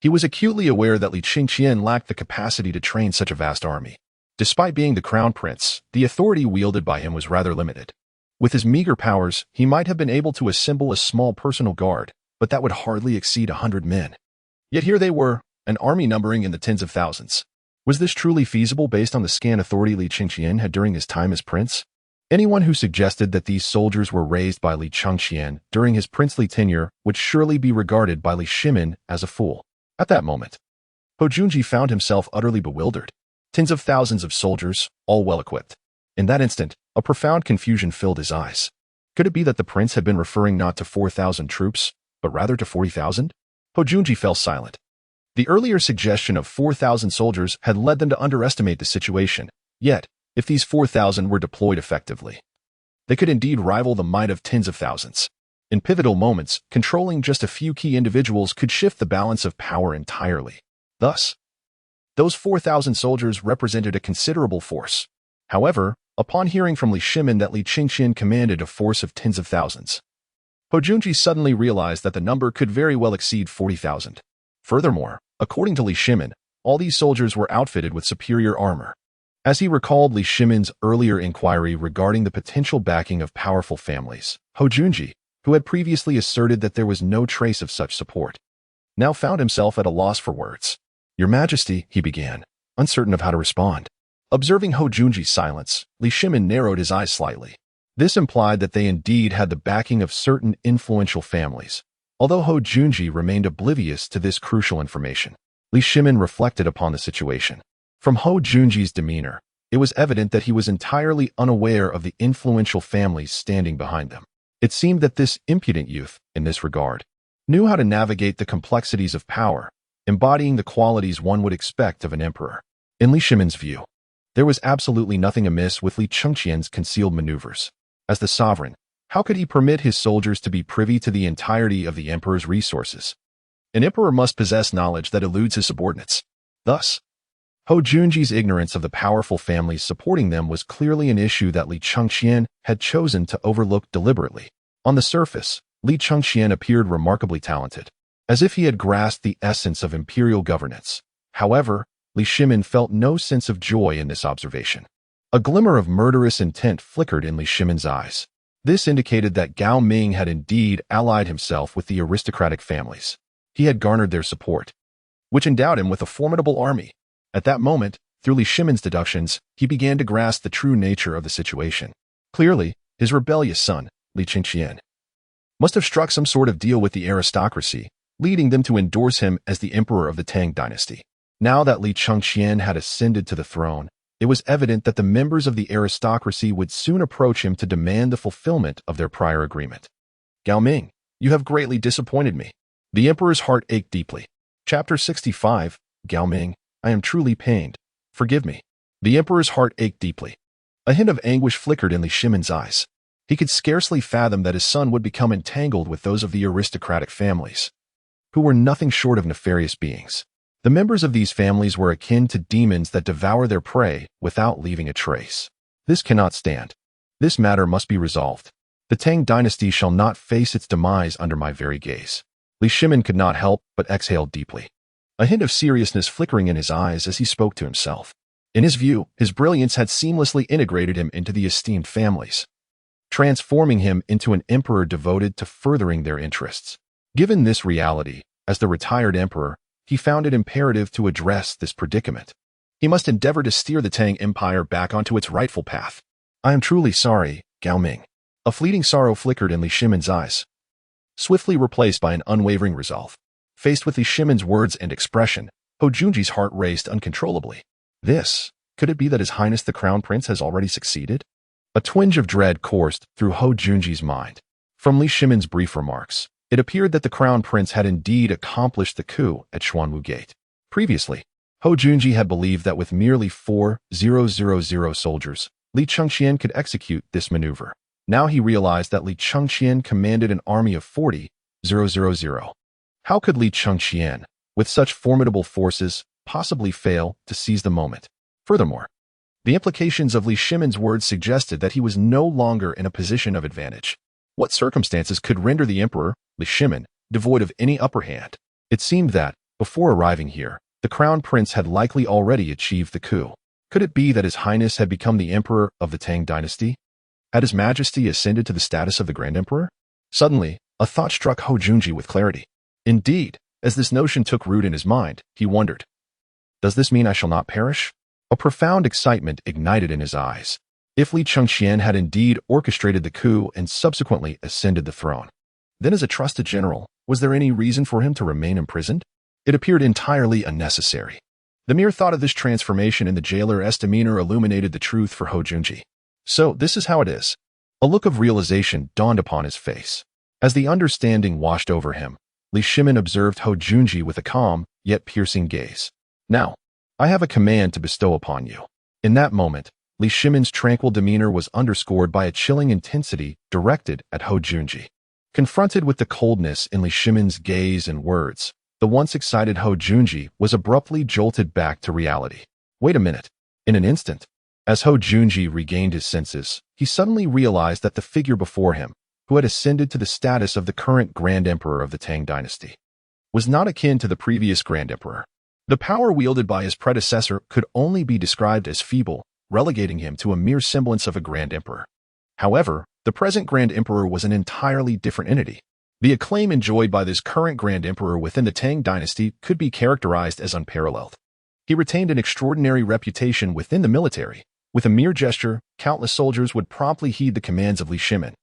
he was acutely aware that Li Chengqian lacked the capacity to train such a vast army. Despite being the crown prince, the authority wielded by him was rather limited. With his meager powers, he might have been able to assemble a small personal guard, but that would hardly exceed 100 men. Yet here they were, an army numbering in the tens of thousands. Was this truly feasible based on the scant authority Li Chengqian had during his time as prince? Anyone who suggested that these soldiers were raised by Li Chengqian during his princely tenure would surely be regarded by Li Shimin as a fool. At that moment, Ho Junji found himself utterly bewildered. Tens of thousands of soldiers, all well-equipped. In that instant, a profound confusion filled his eyes. Could it be that the prince had been referring not to 4,000 troops, but rather to 40,000? Ho Junji fell silent. The earlier suggestion of 4,000 soldiers had led them to underestimate the situation. Yet, if these 4,000 were deployed effectively, they could indeed rival the might of tens of thousands. In pivotal moments, controlling just a few key individuals could shift the balance of power entirely. Thus, those 4,000 soldiers represented a considerable force. However, upon hearing from Li Shimin that Li Chengqian commanded a force of tens of thousands, Ho Junji suddenly realized that the number could very well exceed 40,000. Furthermore, according to Li Shimin, all these soldiers were outfitted with superior armor. As he recalled Li Shimin's earlier inquiry regarding the potential backing of powerful families, Ho Junji, who had previously asserted that there was no trace of such support, now found himself at a loss for words. "Your Majesty," he began, uncertain of how to respond. Observing Ho Junji's silence, Li Shimin narrowed his eyes slightly. This implied that they indeed had the backing of certain influential families. Although Ho Junji remained oblivious to this crucial information, Li Shimin reflected upon the situation. From Ho Junji's demeanor, it was evident that he was entirely unaware of the influential families standing behind them. It seemed that this impudent youth, in this regard, knew how to navigate the complexities of power, embodying the qualities one would expect of an emperor. In Li Shimin's view, there was absolutely nothing amiss with Li Chengqian's concealed maneuvers. As the sovereign, how could he permit his soldiers to be privy to the entirety of the emperor's resources? An emperor must possess knowledge that eludes his subordinates. Thus, Ho Junji's ignorance of the powerful families supporting them was clearly an issue that Li Chengqian had chosen to overlook deliberately. On the surface, Li Chengqian appeared remarkably talented, as if he had grasped the essence of imperial governance. However, Li Shimin felt no sense of joy in this observation. A glimmer of murderous intent flickered in Li Shimin's eyes. This indicated that Gao Ming had indeed allied himself with the aristocratic families. He had garnered their support, which endowed him with a formidable army. At that moment, through Li Shimin's deductions, he began to grasp the true nature of the situation. Clearly, his rebellious son, Li Chengqian, must have struck some sort of deal with the aristocracy, leading them to endorse him as the emperor of the Tang dynasty. Now that Li Chengqian had ascended to the throne, it was evident that the members of the aristocracy would soon approach him to demand the fulfillment of their prior agreement. "Gao Ming, you have greatly disappointed me." The emperor's heart ached deeply. Chapter 65, Gao Ming, I am truly pained. Forgive me. The emperor's heart ached deeply. A hint of anguish flickered in Li Shimin's eyes. He could scarcely fathom that his son would become entangled with those of the aristocratic families, who were nothing short of nefarious beings. The members of these families were akin to demons that devour their prey without leaving a trace. This cannot stand. This matter must be resolved. The Tang dynasty shall not face its demise under my very gaze. Li Shimin could not help but exhale deeply, a hint of seriousness flickering in his eyes as he spoke to himself. In his view, his brilliance had seamlessly integrated him into the esteemed families, transforming him into an emperor devoted to furthering their interests. Given this reality, as the retired emperor, he found it imperative to address this predicament. He must endeavor to steer the Tang Empire back onto its rightful path. I am truly sorry, Gao Ming. A fleeting sorrow flickered in Li Shimin's eyes, swiftly replaced by an unwavering resolve. Faced with Li Shimin's words and expression, Hou Junji's heart raced uncontrollably. Could it be that His Highness the Crown Prince has already succeeded? A twinge of dread coursed through Hou Junji's mind. From Li Shimin's brief remarks, it appeared that the Crown Prince had indeed accomplished the coup at Xuanwu Gate. Previously, Hou Junji had believed that with merely 4,000 soldiers, Li Chengxian could execute this maneuver. Now he realized that Li Chengxian commanded an army of 40,000. How could Li Chengxian, with such formidable forces, possibly fail to seize the moment? Furthermore, the implications of Li Shimin's words suggested that he was no longer in a position of advantage. What circumstances could render the emperor, Li Shimin, devoid of any upper hand? It seemed that, before arriving here, the crown prince had likely already achieved the coup. Could it be that His Highness had become the emperor of the Tang dynasty? Had His Majesty ascended to the status of the Grand Emperor? Suddenly, a thought struck Hou Junji with clarity. Indeed, as this notion took root in his mind, he wondered, does this mean I shall not perish? A profound excitement ignited in his eyes. If Li Chengxian had indeed orchestrated the coup and subsequently ascended the throne, then as a trusted general, was there any reason for him to remain imprisoned? It appeared entirely unnecessary. The mere thought of this transformation in the jailer's demeanor illuminated the truth for Hou Junji. So, this is how it is. A look of realization dawned upon his face. As the understanding washed over him, Li Shimin observed Hou Junji with a calm, yet piercing gaze. Now, I have a command to bestow upon you. In that moment, Li Shimin's tranquil demeanor was underscored by a chilling intensity directed at Hou Junji. Confronted with the coldness in Li Shimin's gaze and words, the once excited Hou Junji was abruptly jolted back to reality. Wait a minute. In an instant, as Hou Junji regained his senses, he suddenly realized that the figure before him, who had ascended to the status of the current Grand Emperor of the Tang dynasty, was not akin to the previous Grand Emperor. The power wielded by his predecessor could only be described as feeble, relegating him to a mere semblance of a Grand Emperor. However, the present Grand Emperor was an entirely different entity. The acclaim enjoyed by this current Grand Emperor within the Tang dynasty could be characterized as unparalleled. He retained an extraordinary reputation within the military. With a mere gesture, countless soldiers would promptly heed the commands of Li Shimin.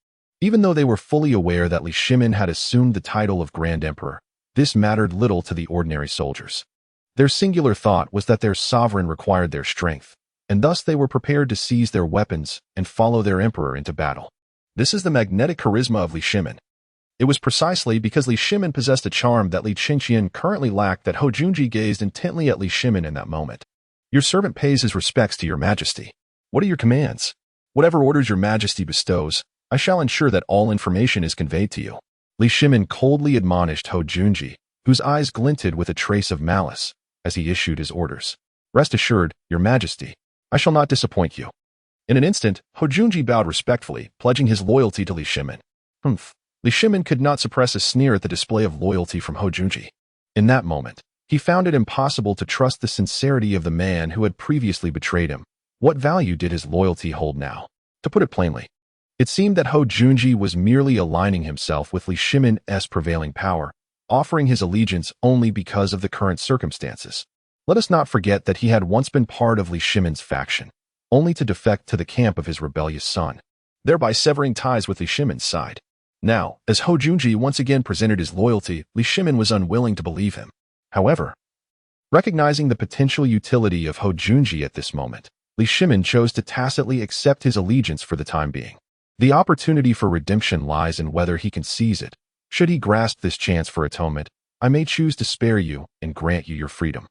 Even though they were fully aware that Li Shimin had assumed the title of Grand Emperor, this mattered little to the ordinary soldiers. Their singular thought was that their sovereign required their strength, and thus they were prepared to seize their weapons and follow their emperor into battle. This is the magnetic charisma of Li Shimin. It was precisely because Li Shimin possessed a charm that Li Chengxian currently lacked that Hou Junji gazed intently at Li Shimin in that moment. Your servant pays his respects to your majesty. What are your commands? Whatever orders your majesty bestows, I shall ensure that all information is conveyed to you. Li Shimin coldly admonished Hou Junji, whose eyes glinted with a trace of malice, as he issued his orders. Rest assured, your majesty, I shall not disappoint you. In an instant, Hou Junji bowed respectfully, pledging his loyalty to Li Shimin. Li Shimin could not suppress a sneer at the display of loyalty from Hou Junji. In that moment, he found it impossible to trust the sincerity of the man who had previously betrayed him. What value did his loyalty hold now? To put it plainly, it seemed that Hou Junji was merely aligning himself with Li Shimin's prevailing power, offering his allegiance only because of the current circumstances. Let us not forget that he had once been part of Li Shimin's faction, only to defect to the camp of his rebellious son, thereby severing ties with Li Shimin's side. Now, as Hou Junji once again presented his loyalty, Li Shimin was unwilling to believe him. However, recognizing the potential utility of Hou Junji at this moment, Li Shimin chose to tacitly accept his allegiance for the time being. The opportunity for redemption lies in whether he can seize it. Should he grasp this chance for atonement, I may choose to spare you and grant you your freedom.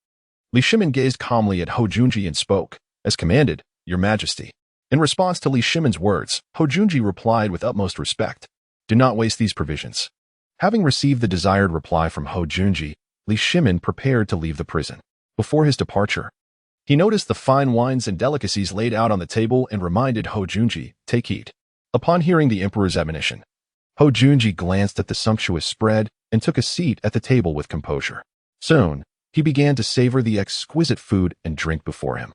Li Shimin gazed calmly at Hou Junji and spoke, as commanded, your majesty. In response to Li Shimin's words, Hou Junji replied with utmost respect, do not waste these provisions. Having received the desired reply from Hou Junji, Li Shimin prepared to leave the prison. Before his departure, he noticed the fine wines and delicacies laid out on the table and reminded Ho Junji, "Take heed." Upon hearing the emperor's admonition, Ho Junji glanced at the sumptuous spread and took a seat at the table with composure. Soon, he began to savor the exquisite food and drink before him.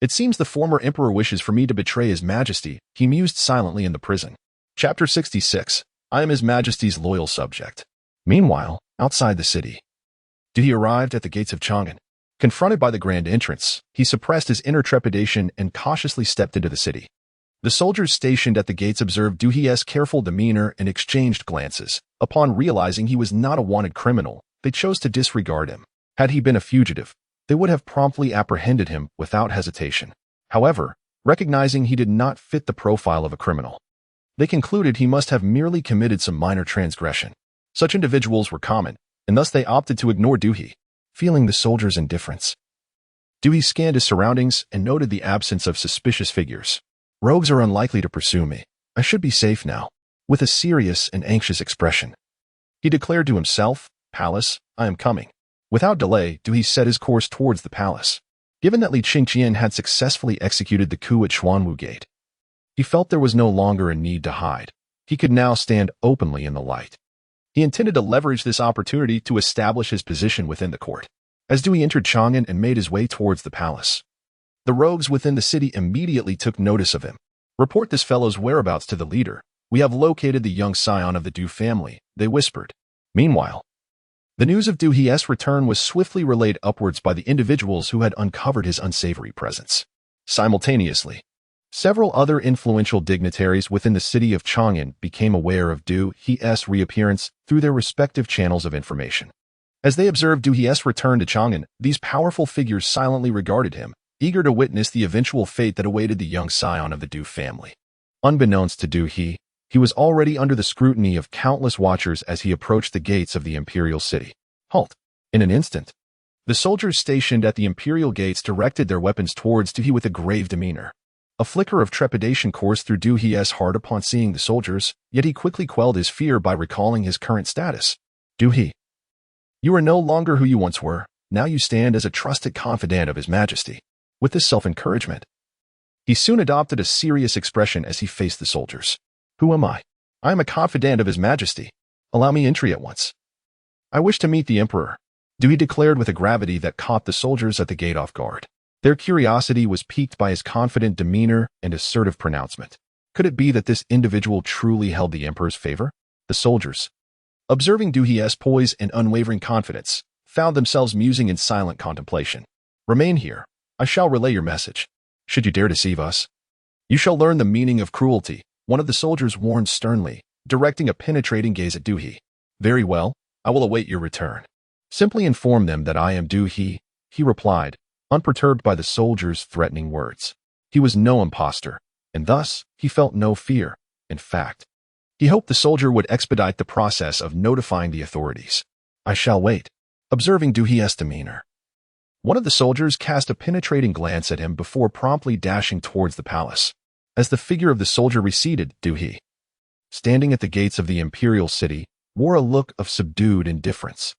"It seems the former emperor wishes for me to betray his majesty," he mused silently in the prison. Chapter 66. I am his majesty's loyal subject. Meanwhile, outside the city, he arrived at the gates of Chang'an. Confronted by the grand entrance, he suppressed his inner trepidation and cautiously stepped into the city. The soldiers stationed at the gates observed Du He's careful demeanor and exchanged glances. Upon realizing he was not a wanted criminal, they chose to disregard him. Had he been a fugitive, they would have promptly apprehended him without hesitation. However, recognizing he did not fit the profile of a criminal, they concluded he must have merely committed some minor transgression. Such individuals were common, and thus they opted to ignore Du He. Feeling the soldiers' indifference, Du He scanned his surroundings and noted the absence of suspicious figures. "Rogues are unlikely to pursue me. I should be safe now." With a serious and anxious expression, he declared to himself, "Palace, I am coming." Without delay, Du He set his course towards the palace. Given that Li Qingqian had successfully executed the coup at Xuanwu Gate, he felt there was no longer a need to hide. He could now stand openly in the light. He intended to leverage this opportunity to establish his position within the court. As Du He entered Chang'an and made his way towards the palace, the rogues within the city immediately took notice of him. "Report this fellow's whereabouts to the leader. We have located the young scion of the Du family," they whispered. Meanwhile, the news of Du He's return was swiftly relayed upwards by the individuals who had uncovered his unsavory presence. Simultaneously, several other influential dignitaries within the city of Chang'an became aware of Du He's reappearance through their respective channels of information. As they observed Du He's return to Chang'an, these powerful figures silently regarded him, eager to witness the eventual fate that awaited the young scion of the Du family. Unbeknownst to Du He was already under the scrutiny of countless watchers as he approached the gates of the imperial city. Halt! In an instant, the soldiers stationed at the imperial gates directed their weapons towards Du He with a grave demeanor. A flicker of trepidation coursed through Du He's heart upon seeing the soldiers, yet he quickly quelled his fear by recalling his current status. "Du He, you are no longer who you once were. Now you stand as a trusted confidant of His Majesty." With this self-encouragement, he soon adopted a serious expression as he faced the soldiers. "Who am I? I am a confidant of His Majesty. Allow me entry at once. I wish to meet the Emperor," Du He declared with a gravity that caught the soldiers at the gate off guard. Their curiosity was piqued by his confident demeanor and assertive pronouncement. Could it be that this individual truly held the Emperor's favor? The soldiers, observing Du He's poise and unwavering confidence, found themselves musing in silent contemplation. "Remain here. I shall relay your message. Should you dare deceive us, you shall learn the meaning of cruelty," one of the soldiers warned sternly, directing a penetrating gaze at Du He. "Very well, I will await your return. Simply inform them that I am Du He," he replied, unperturbed by the soldier's threatening words. He was no imposter, and thus he felt no fear. In fact, he hoped the soldier would expedite the process of notifying the authorities. "I shall wait." Observing Du He's demeanor, one of the soldiers cast a penetrating glance at him before promptly dashing towards the palace. As the figure of the soldier receded, Du He, standing at the gates of the imperial city, wore a look of subdued indifference.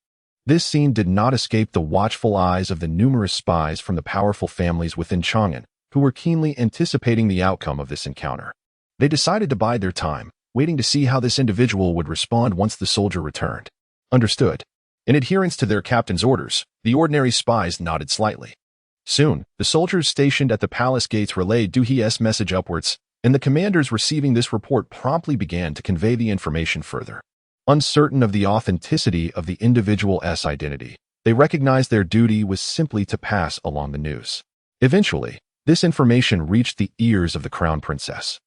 This scene did not escape the watchful eyes of the numerous spies from the powerful families within Chang'an, who were keenly anticipating the outcome of this encounter. They decided to bide their time, waiting to see how this individual would respond once the soldier returned. Understood. In adherence to their captain's orders, the ordinary spies nodded slightly. Soon, the soldiers stationed at the palace gates relayed Du He's message upwards, and the commanders receiving this report promptly began to convey the information further. Uncertain of the authenticity of the individual's identity, they recognized their duty was simply to pass along the news. Eventually, this information reached the ears of the crown princess,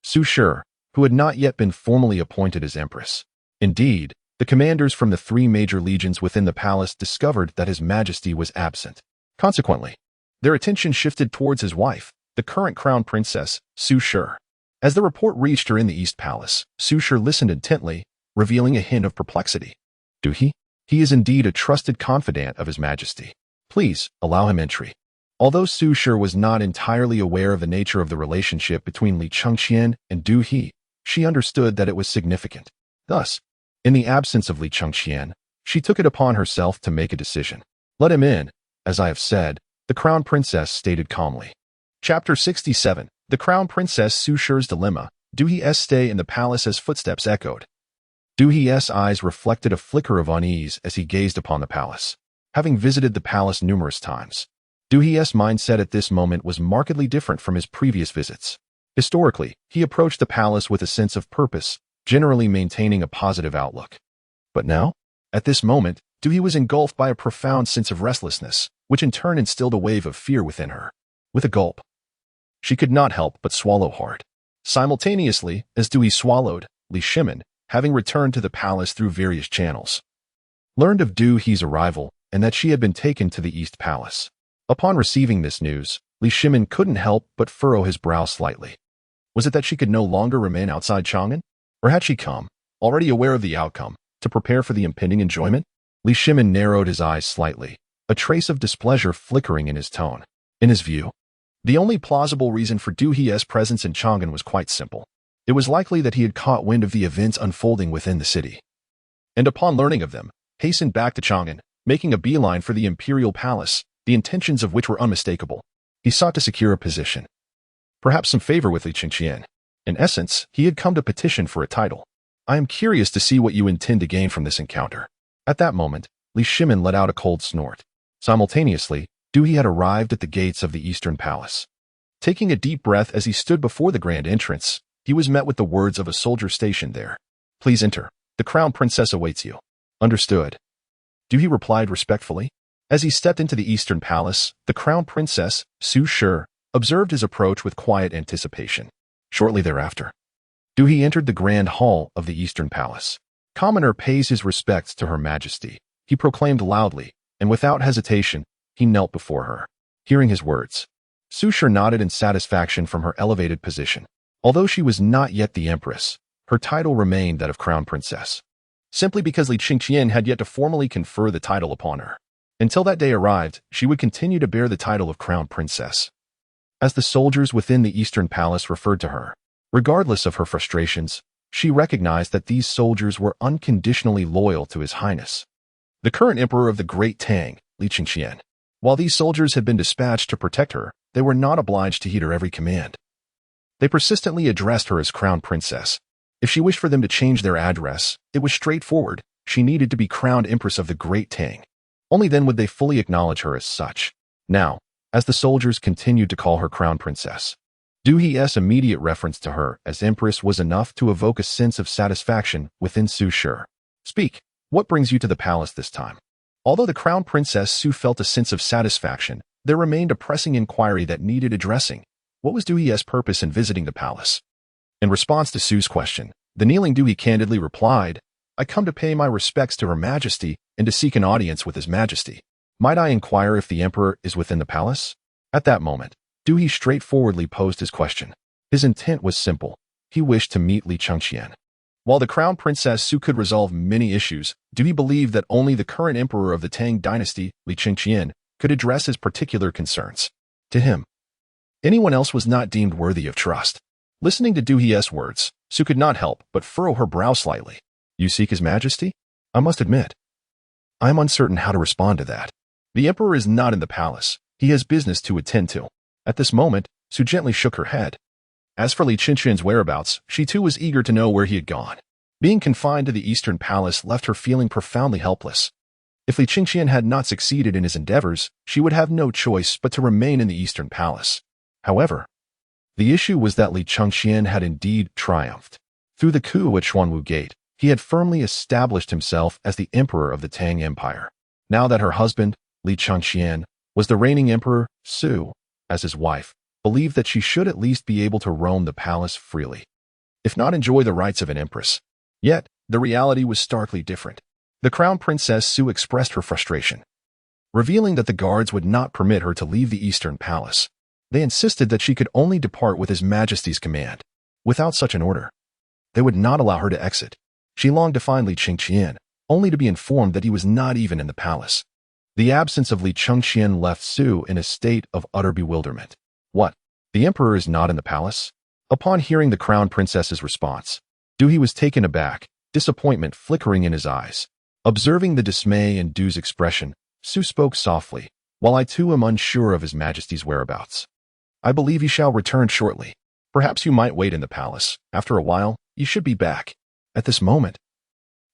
Su Shi, who had not yet been formally appointed as empress. Indeed, the commanders from the 3 major legions within the palace discovered that His Majesty was absent. Consequently, their attention shifted towards his wife, the current crown princess, Su Shi. As the report reached her in the East Palace, Su Shi listened intently, revealing a hint of perplexity. "Du He? He is indeed a trusted confidant of His Majesty. Please, allow him entry." Although Su Shi was not entirely aware of the nature of the relationship between Li Chengqian and Du He, she understood that it was significant. Thus, in the absence of Li Chengqian, She took it upon herself to make a decision. Let him in, as I have said, the Crown Princess stated calmly. Chapter 67. The Crown Princess Su Shi's Dilemma. Du He's stay in the palace as footsteps echoed. Du He's eyes reflected a flicker of unease as he gazed upon the palace. Having visited the palace numerous times, Du He's mindset at this moment was markedly different from his previous visits. Historically, he approached the palace with a sense of purpose, generally maintaining a positive outlook. But now, at this moment, Du He was engulfed by a profound sense of restlessness, which in turn instilled a wave of fear within her. With a gulp, she could not help but swallow hard. Simultaneously, as Du He swallowed, Li Shimin, having returned to the palace through various channels, learned of Du He's arrival and that she had been taken to the East Palace. Upon receiving this news, Li Shimin couldn't help but furrow his brow slightly. Was it that she could no longer remain outside Chang'an? Or had she come, already aware of the outcome, to prepare for the impending enjoyment? Li Shimin narrowed his eyes slightly, a trace of displeasure flickering in his tone. In his view, the only plausible reason for Du He's presence in Chang'an was quite simple. It was likely that he had caught wind of the events unfolding within the city, and upon learning of them, hastened back to Chang'an, making a beeline for the imperial palace, the intentions of which were unmistakable. He sought to secure a position, perhaps some favor with Li Qingqian. In essence, he had come to petition for a title. I am curious to see what you intend to gain from this encounter. At that moment, Li Shimin let out a cold snort. Simultaneously, Du He had arrived at the gates of the Eastern Palace. Taking a deep breath as he stood before the grand entrance, he was met with the words of a soldier stationed there. Please enter. The Crown Princess awaits you. Understood. Du He replied respectfully. As he stepped into the Eastern Palace, the Crown Princess, Su Shi, observed his approach with quiet anticipation. Shortly thereafter, Du He entered the Grand Hall of the Eastern Palace. Commoner pays his respects to Her Majesty, he proclaimed loudly, and without hesitation, he knelt before her. Hearing his words, Su Shi nodded in satisfaction from her elevated position. Although she was not yet the Empress, her title remained that of Crown Princess, simply because Li Qingqian had yet to formally confer the title upon her. Until that day arrived, she would continue to bear the title of Crown Princess. As the soldiers within the Eastern Palace referred to her, regardless of her frustrations, she recognized that these soldiers were unconditionally loyal to His Highness, the current Emperor of the Great Tang, Li Qingqian. While these soldiers had been dispatched to protect her, they were not obliged to heed her every command. They persistently addressed her as Crown Princess. If she wished for them to change their address, it was straightforward. She needed to be crowned Empress of the Great Tang. Only then would they fully acknowledge her as such. Now, as the soldiers continued to call her Crown Princess, Du He's immediate reference to her as Empress was enough to evoke a sense of satisfaction within Su Shi. Speak, what brings you to the palace this time? Although the Crown Princess Su felt a sense of satisfaction, there remained a pressing inquiry that needed addressing. What was Du He's purpose in visiting the palace? In response to Su's question, the kneeling Du He candidly replied, I come to pay my respects to Her Majesty and to seek an audience with His Majesty. Might I inquire if the Emperor is within the palace? At that moment, Du He straightforwardly posed his question. His intent was simple. He wished to meet Li Qingqian. While the Crown Princess Su could resolve many issues, Du He believed that only the current Emperor of the Tang Dynasty, Li Qingqian, could address his particular concerns. To him, anyone else was not deemed worthy of trust. Listening to Du He's words, Su could not help but furrow her brow slightly. You seek His Majesty? I must admit, I am uncertain how to respond to that. The Emperor is not in the palace. He has business to attend to. At this moment, Su gently shook her head. As for Li Qingqian's whereabouts, she too was eager to know where he had gone. Being confined to the Eastern Palace left her feeling profoundly helpless. If Li Qingqian had not succeeded in his endeavors, she would have no choice but to remain in the Eastern Palace. However, the issue was that Li Qingqian had indeed triumphed. Through the coup at Xuanwu Gate, he had firmly established himself as the Emperor of the Tang Empire. Now that her husband, Li Qingqian, was the reigning Emperor, Su, as his wife, believed that she should at least be able to roam the palace freely, if not enjoy the rights of an empress. Yet, the reality was starkly different. The Crown Princess Su expressed her frustration, revealing that the guards would not permit her to leave the Eastern Palace. They insisted that she could only depart with His Majesty's command. Without such an order, they would not allow her to exit. She longed to find Li Qingqian, only to be informed that he was not even in the palace. The absence of Li Qingqian left Su in a state of utter bewilderment. What? The Emperor is not in the palace? Upon hearing the Crown Princess's response, Du He was taken aback, disappointment flickering in his eyes. Observing the dismay in Du's expression, Su spoke softly, while I too am unsure of His Majesty's whereabouts. I believe he shall return shortly. Perhaps you might wait in the palace. After a while, you should be back. At this moment,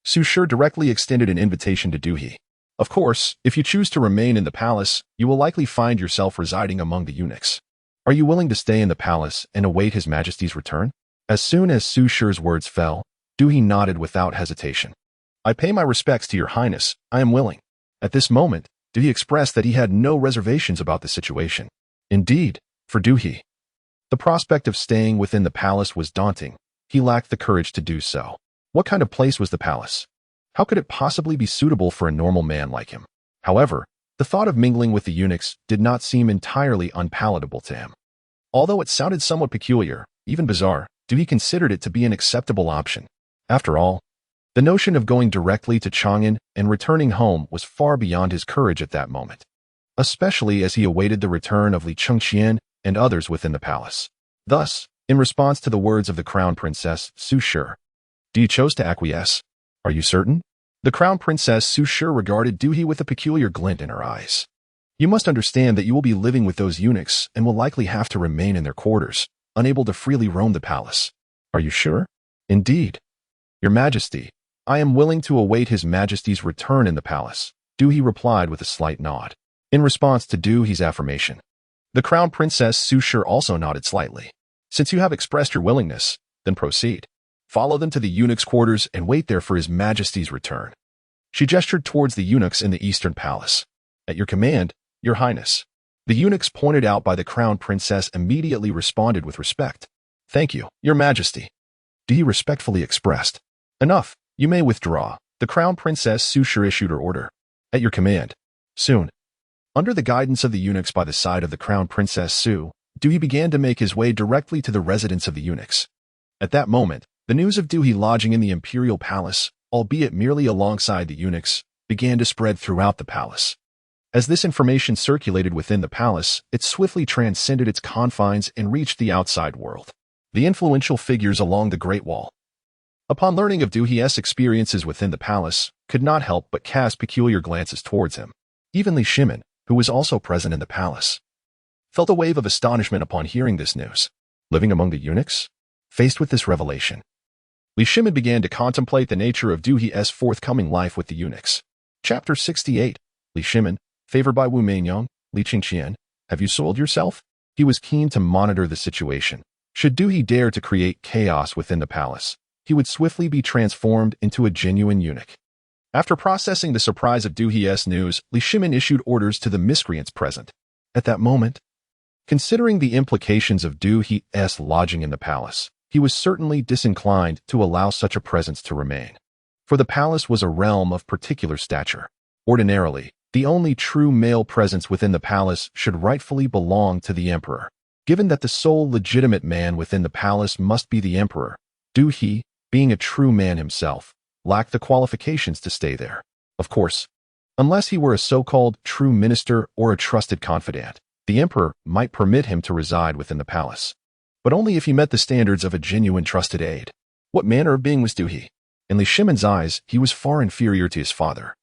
Su Shi directly extended an invitation to Duhi. Of course, if you choose to remain in the palace, you will likely find yourself residing among the eunuchs. Are you willing to stay in the palace and await His Majesty's return? As soon as Su Shi's words fell, Duhi nodded without hesitation. I pay my respects to your highness. I am willing. At this moment, Duhi expressed that he had no reservations about the situation. Indeed, for Duhi, the prospect of staying within the palace was daunting. He lacked the courage to do so. What kind of place was the palace? How could it possibly be suitable for a normal man like him? However, the thought of mingling with the eunuchs did not seem entirely unpalatable to him. Although it sounded somewhat peculiar, even bizarre, Duhi considered it to be an acceptable option. After all, the notion of going directly to Chang'an and returning home was far beyond his courage at that moment, especially as he awaited the return of Li Chengqian and others within the palace. Thus, in response to the words of the crown princess, Su Shi, do you choose to acquiesce? Are you certain? The crown princess Su Shi regarded Duhi with a peculiar glint in her eyes. You must understand that you will be living with those eunuchs and will likely have to remain in their quarters, unable to freely roam the palace. Are you sure? Indeed. Your Majesty, I am willing to await His Majesty's return in the palace, Duhi replied with a slight nod. In response to Duhi's affirmation, the crown princess Su Shi also nodded slightly. Since you have expressed your willingness, then proceed. Follow them to the eunuchs' quarters and wait there for His Majesty's return. She gestured towards the eunuchs in the eastern palace. At your command, Your Highness. The eunuchs pointed out by the crown princess immediately responded with respect. Thank you, Your Majesty. Duhi respectfully expressed. Enough. You may withdraw. The crown princess Su Shi issued her order. At your command. Soon. Under the guidance of the eunuchs by the side of the crown princess Su, Duhi began to make his way directly to the residence of the eunuchs. At that moment, the news of Duhi lodging in the imperial palace, albeit merely alongside the eunuchs, began to spread throughout the palace. As this information circulated within the palace, it swiftly transcended its confines and reached the outside world. The influential figures along the Great Wall, upon learning of Duhi's experiences within the palace, could not help but cast peculiar glances towards him. Even Li Shimin, who was also present in the palace, felt a wave of astonishment upon hearing this news. Living among the eunuchs? Faced with this revelation, Li Shimin began to contemplate the nature of Duhi's forthcoming life with the eunuchs. Chapter 68. Li Shimin, favored by Wu Meinyang, Li Qingqian, have you sold yourself? He was keen to monitor the situation. Should Duhi dare to create chaos within the palace, he would swiftly be transformed into a genuine eunuch. After processing the surprise of Duhi's news, Li Shimin issued orders to the miscreants present. At that moment, considering the implications of Duhi's lodging in the palace, he was certainly disinclined to allow such a presence to remain. For the palace was a realm of particular stature. Ordinarily, the only true male presence within the palace should rightfully belong to the emperor. Given that the sole legitimate man within the palace must be the emperor, Duhi, being a true man himself, lacked the qualifications to stay there. Of course, unless he were a so-called true minister or a trusted confidant, the emperor might permit him to reside within the palace, but only if he met the standards of a genuine trusted aide. What manner of being was Duhi? In Li Shimin's eyes, he was far inferior to his father.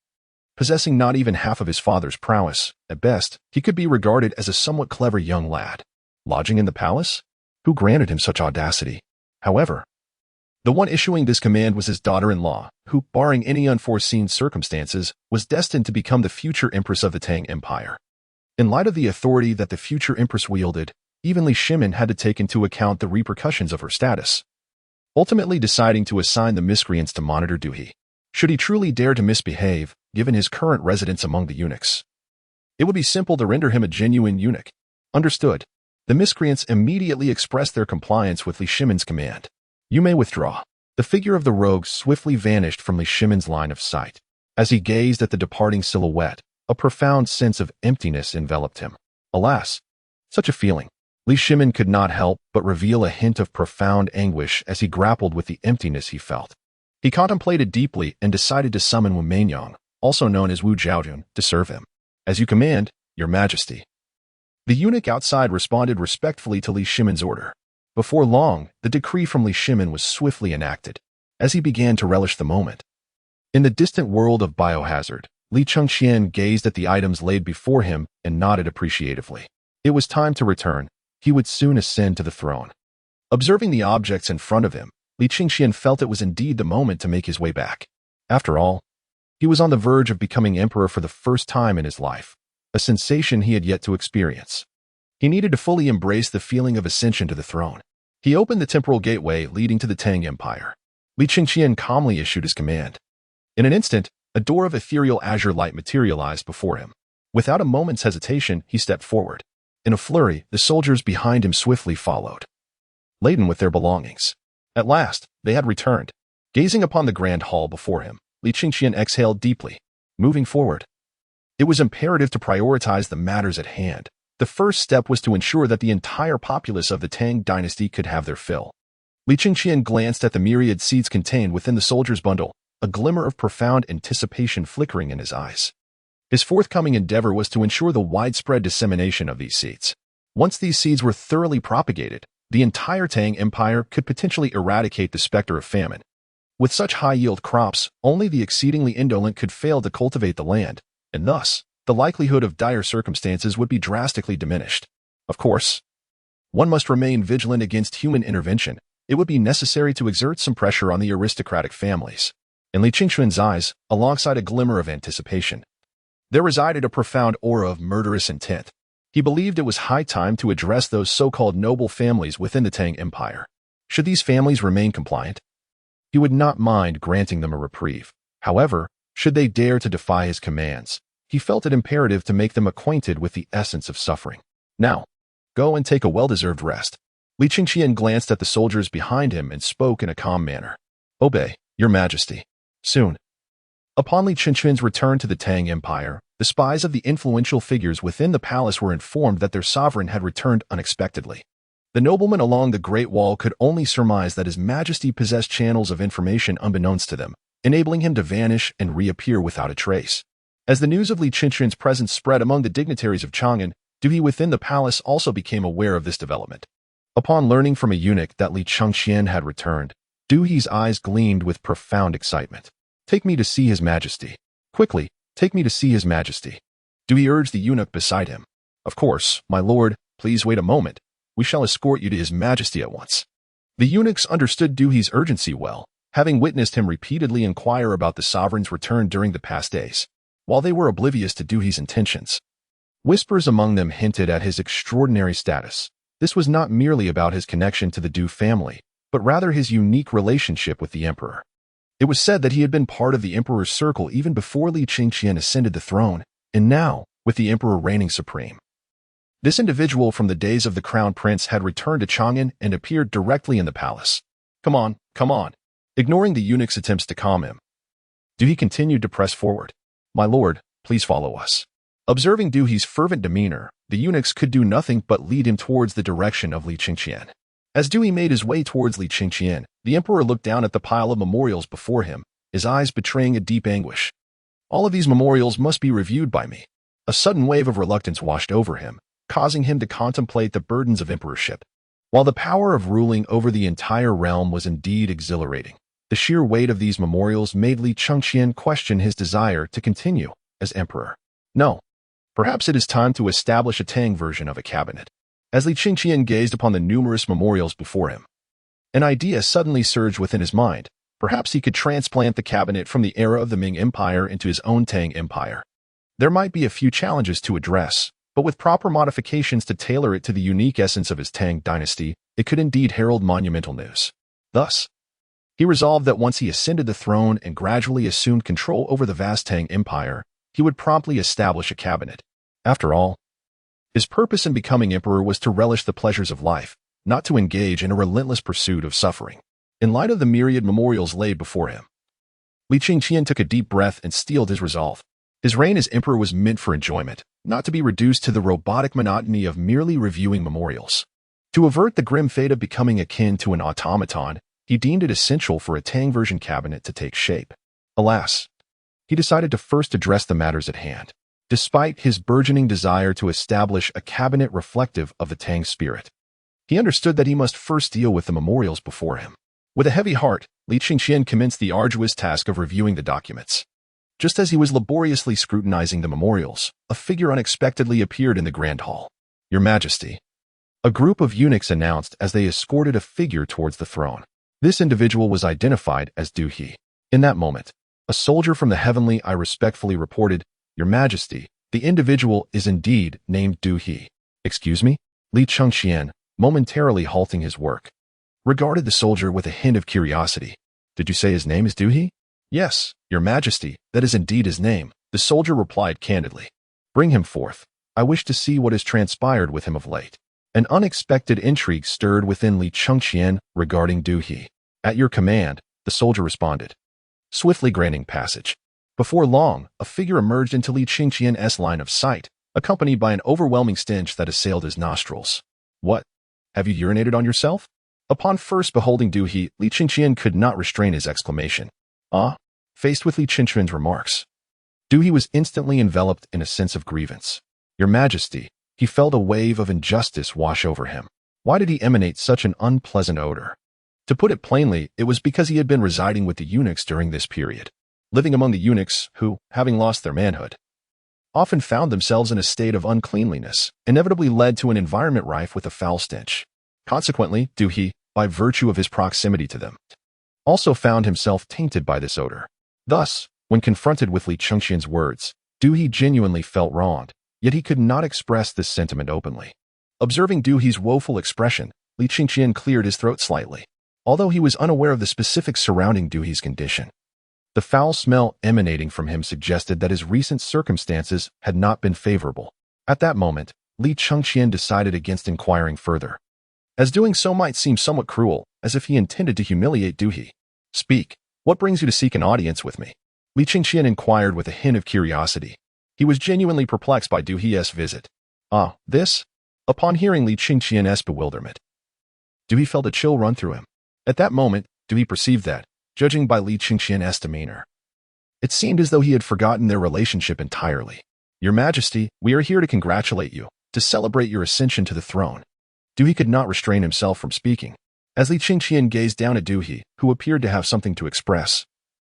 Possessing not even half of his father's prowess, at best, he could be regarded as a somewhat clever young lad. Lodging in the palace? Who granted him such audacity? However, the one issuing this command was his daughter-in-law, who, barring any unforeseen circumstances, was destined to become the future empress of the Tang Empire. In light of the authority that the future empress wielded, even Li Shimin had to take into account the repercussions of her status, ultimately deciding to assign the miscreants to monitor Duhi. Should he truly dare to misbehave, given his current residence among the eunuchs, it would be simple to render him a genuine eunuch. Understood. The miscreants immediately expressed their compliance with Li Shimin's command. You may withdraw. The figure of the rogue swiftly vanished from Li Shimin's line of sight. As he gazed at the departing silhouette, a profound sense of emptiness enveloped him. Alas, such a feeling. Li Shimin could not help but reveal a hint of profound anguish as he grappled with the emptiness he felt. He contemplated deeply and decided to summon Wu Meinyang, also known as Wu Zhaojun, to serve him. As you command, Your Majesty. The eunuch outside responded respectfully to Li Shimin's order. Before long, the decree from Li Shimin was swiftly enacted. As he began to relish the moment, In the distant world of biohazard, Li Chengqian gazed at the items laid before him and nodded appreciatively. It was time to return. He would soon ascend to the throne. Observing the objects in front of him, Li Chengqian felt it was indeed the moment to make his way back. After all, he was on the verge of becoming emperor for the first time in his life, a sensation he had yet to experience. He needed to fully embrace the feeling of ascension to the throne. He opened the temporal gateway leading to the Tang Empire. Li Chengqian calmly issued his command. In an instant, a door of ethereal azure light materialized before him. Without a moment's hesitation, he stepped forward. In a flurry, the soldiers behind him swiftly followed, laden with their belongings. At last, they had returned. Gazing upon the grand hall before him, Li Chengqian exhaled deeply. Moving forward, it was imperative to prioritize the matters at hand. The first step was to ensure that the entire populace of the Tang Dynasty could have their fill. Li Chengqian glanced at the myriad seeds contained within the soldier's bundle, a glimmer of profound anticipation flickering in his eyes. His forthcoming endeavor was to ensure the widespread dissemination of these seeds. Once these seeds were thoroughly propagated, the entire Tang Empire could potentially eradicate the specter of famine. With such high-yield crops, only the exceedingly indolent could fail to cultivate the land, and thus, the likelihood of dire circumstances would be drastically diminished. Of course, one must remain vigilant against human intervention. It would be necessary to exert some pressure on the aristocratic families. In Li Chengqian's eyes, alongside a glimmer of anticipation, there resided a profound aura of murderous intent. He believed it was high time to address those so-called noble families within the Tang Empire. Should these families remain compliant, he would not mind granting them a reprieve. However, should they dare to defy his commands, he felt it imperative to make them acquainted with the essence of suffering. Now, go and take a well-deserved rest. Li Chengqian glanced at the soldiers behind him and spoke in a calm manner. Obey, Your Majesty. Soon. Upon Li Chengqian's return to the Tang Empire, the spies of the influential figures within the palace were informed that their sovereign had returned unexpectedly. The noblemen along the Great Wall could only surmise that His Majesty possessed channels of information unbeknownst to them, enabling him to vanish and reappear without a trace. As the news of Li Chengqian's presence spread among the dignitaries of Chang'an, Duhe within the palace also became aware of this development. Upon learning from a eunuch that Li Chengqian had returned, Duhe's eyes gleamed with profound excitement. Take me to see His Majesty. Quickly, take me to see His Majesty. Duhe urged the eunuch beside him. Of course, my lord, please wait a moment. We shall escort you to His Majesty at once. The eunuchs understood Duhe's urgency well, having witnessed him repeatedly inquire about the sovereign's return during the past days. While they were oblivious to Duhe's intentions, whispers among them hinted at his extraordinary status. This was not merely about his connection to the Duhe family, but rather his unique relationship with the emperor. It was said that he had been part of the emperor's circle even before Li Chengqian ascended the throne, and now, with the emperor reigning supreme. This individual from the days of the crown prince had returned to Chang'an and appeared directly in the palace. Come on, come on. Ignoring the eunuch's attempts to calm him, Duhe continued to press forward. My lord, please follow us. Observing Duhe's fervent demeanor, the eunuchs could do nothing but lead him towards the direction of Li Chengqian. As Duhe made his way towards Li Chengqian, the emperor looked down at the pile of memorials before him, his eyes betraying a deep anguish. All of these memorials must be reviewed by me. A sudden wave of reluctance washed over him, causing him to contemplate the burdens of emperorship. While the power of ruling over the entire realm was indeed exhilarating, the sheer weight of these memorials made Li Chengqian question his desire to continue as emperor. No. Perhaps it is time to establish a Tang version of a cabinet. As Li Chengqian gazed upon the numerous memorials before him, an idea suddenly surged within his mind. Perhaps he could transplant the cabinet from the era of the Ming Empire into his own Tang Empire. There might be a few challenges to address, but with proper modifications to tailor it to the unique essence of his Tang dynasty, it could indeed herald monumental news. Thus, he resolved that once he ascended the throne and gradually assumed control over the vast Tang Empire, he would promptly establish a cabinet. After all, his purpose in becoming emperor was to relish the pleasures of life, not to engage in a relentless pursuit of suffering. In light of the myriad memorials laid before him, Li Chengqian took a deep breath and steeled his resolve. His reign as emperor was meant for enjoyment, not to be reduced to the robotic monotony of merely reviewing memorials. To avert the grim fate of becoming akin to an automaton, he deemed it essential for a Tang version cabinet to take shape. Alas, he decided to first address the matters at hand. Despite his burgeoning desire to establish a cabinet reflective of the Tang spirit, he understood that he must first deal with the memorials before him. With a heavy heart, Li Qingqian commenced the arduous task of reviewing the documents. Just as he was laboriously scrutinizing the memorials, a figure unexpectedly appeared in the Grand Hall. "Your Majesty." A group of eunuchs announced as they escorted a figure towards the throne. This individual was identified as Du He. In that moment, a soldier from the heavenly eye respectfully reported, "Your Majesty, the individual is indeed named Du He." "Excuse me?" Li Chengqian, momentarily halting his work, regarded the soldier with a hint of curiosity. "Did you say his name is Du He?" "Yes, Your Majesty, that is indeed his name," the soldier replied candidly. "Bring him forth. I wish to see what has transpired with him of late." An unexpected intrigue stirred within Li Chengqian regarding Du He. "At your command," the soldier responded, swiftly granting passage. Before long, a figure emerged into Li Chengqian's line of sight, accompanied by an overwhelming stench that assailed his nostrils. "What? Have you urinated on yourself?" Upon first beholding Du He, Li Chengqian could not restrain his exclamation. Faced with Li Chengqian's remarks, Du He was instantly enveloped in a sense of grievance. "Your Majesty," he felt a wave of injustice wash over him. Why did he emanate such an unpleasant odor? To put it plainly, it was because he had been residing with the eunuchs during this period, living among the eunuchs who, having lost their manhood, often found themselves in a state of uncleanliness, inevitably led to an environment rife with a foul stench. Consequently, Du He, by virtue of his proximity to them, also found himself tainted by this odor. Thus, when confronted with Li Chengqian's words, Du He genuinely felt wronged, yet he could not express this sentiment openly. Observing Du He's woeful expression, Li Chengqian cleared his throat slightly, although he was unaware of the specifics surrounding Du He's condition. The foul smell emanating from him suggested that his recent circumstances had not been favorable. At that moment, Li Chengqian decided against inquiring further, as doing so might seem somewhat cruel, as if he intended to humiliate Du He. "Speak. What brings you to seek an audience with me?" Li Chengqian inquired with a hint of curiosity. He was genuinely perplexed by Du He's visit. This? Upon hearing Li Chengqian's bewilderment, Du He felt a chill run through him. At that moment, Du He perceived that, judging by Li Chengqian's demeanor, it seemed as though he had forgotten their relationship entirely. "Your Majesty, we are here to congratulate you, to celebrate your ascension to the throne." Du He could not restrain himself from speaking. As Li Chengqian gazed down at Du He, who appeared to have something to express,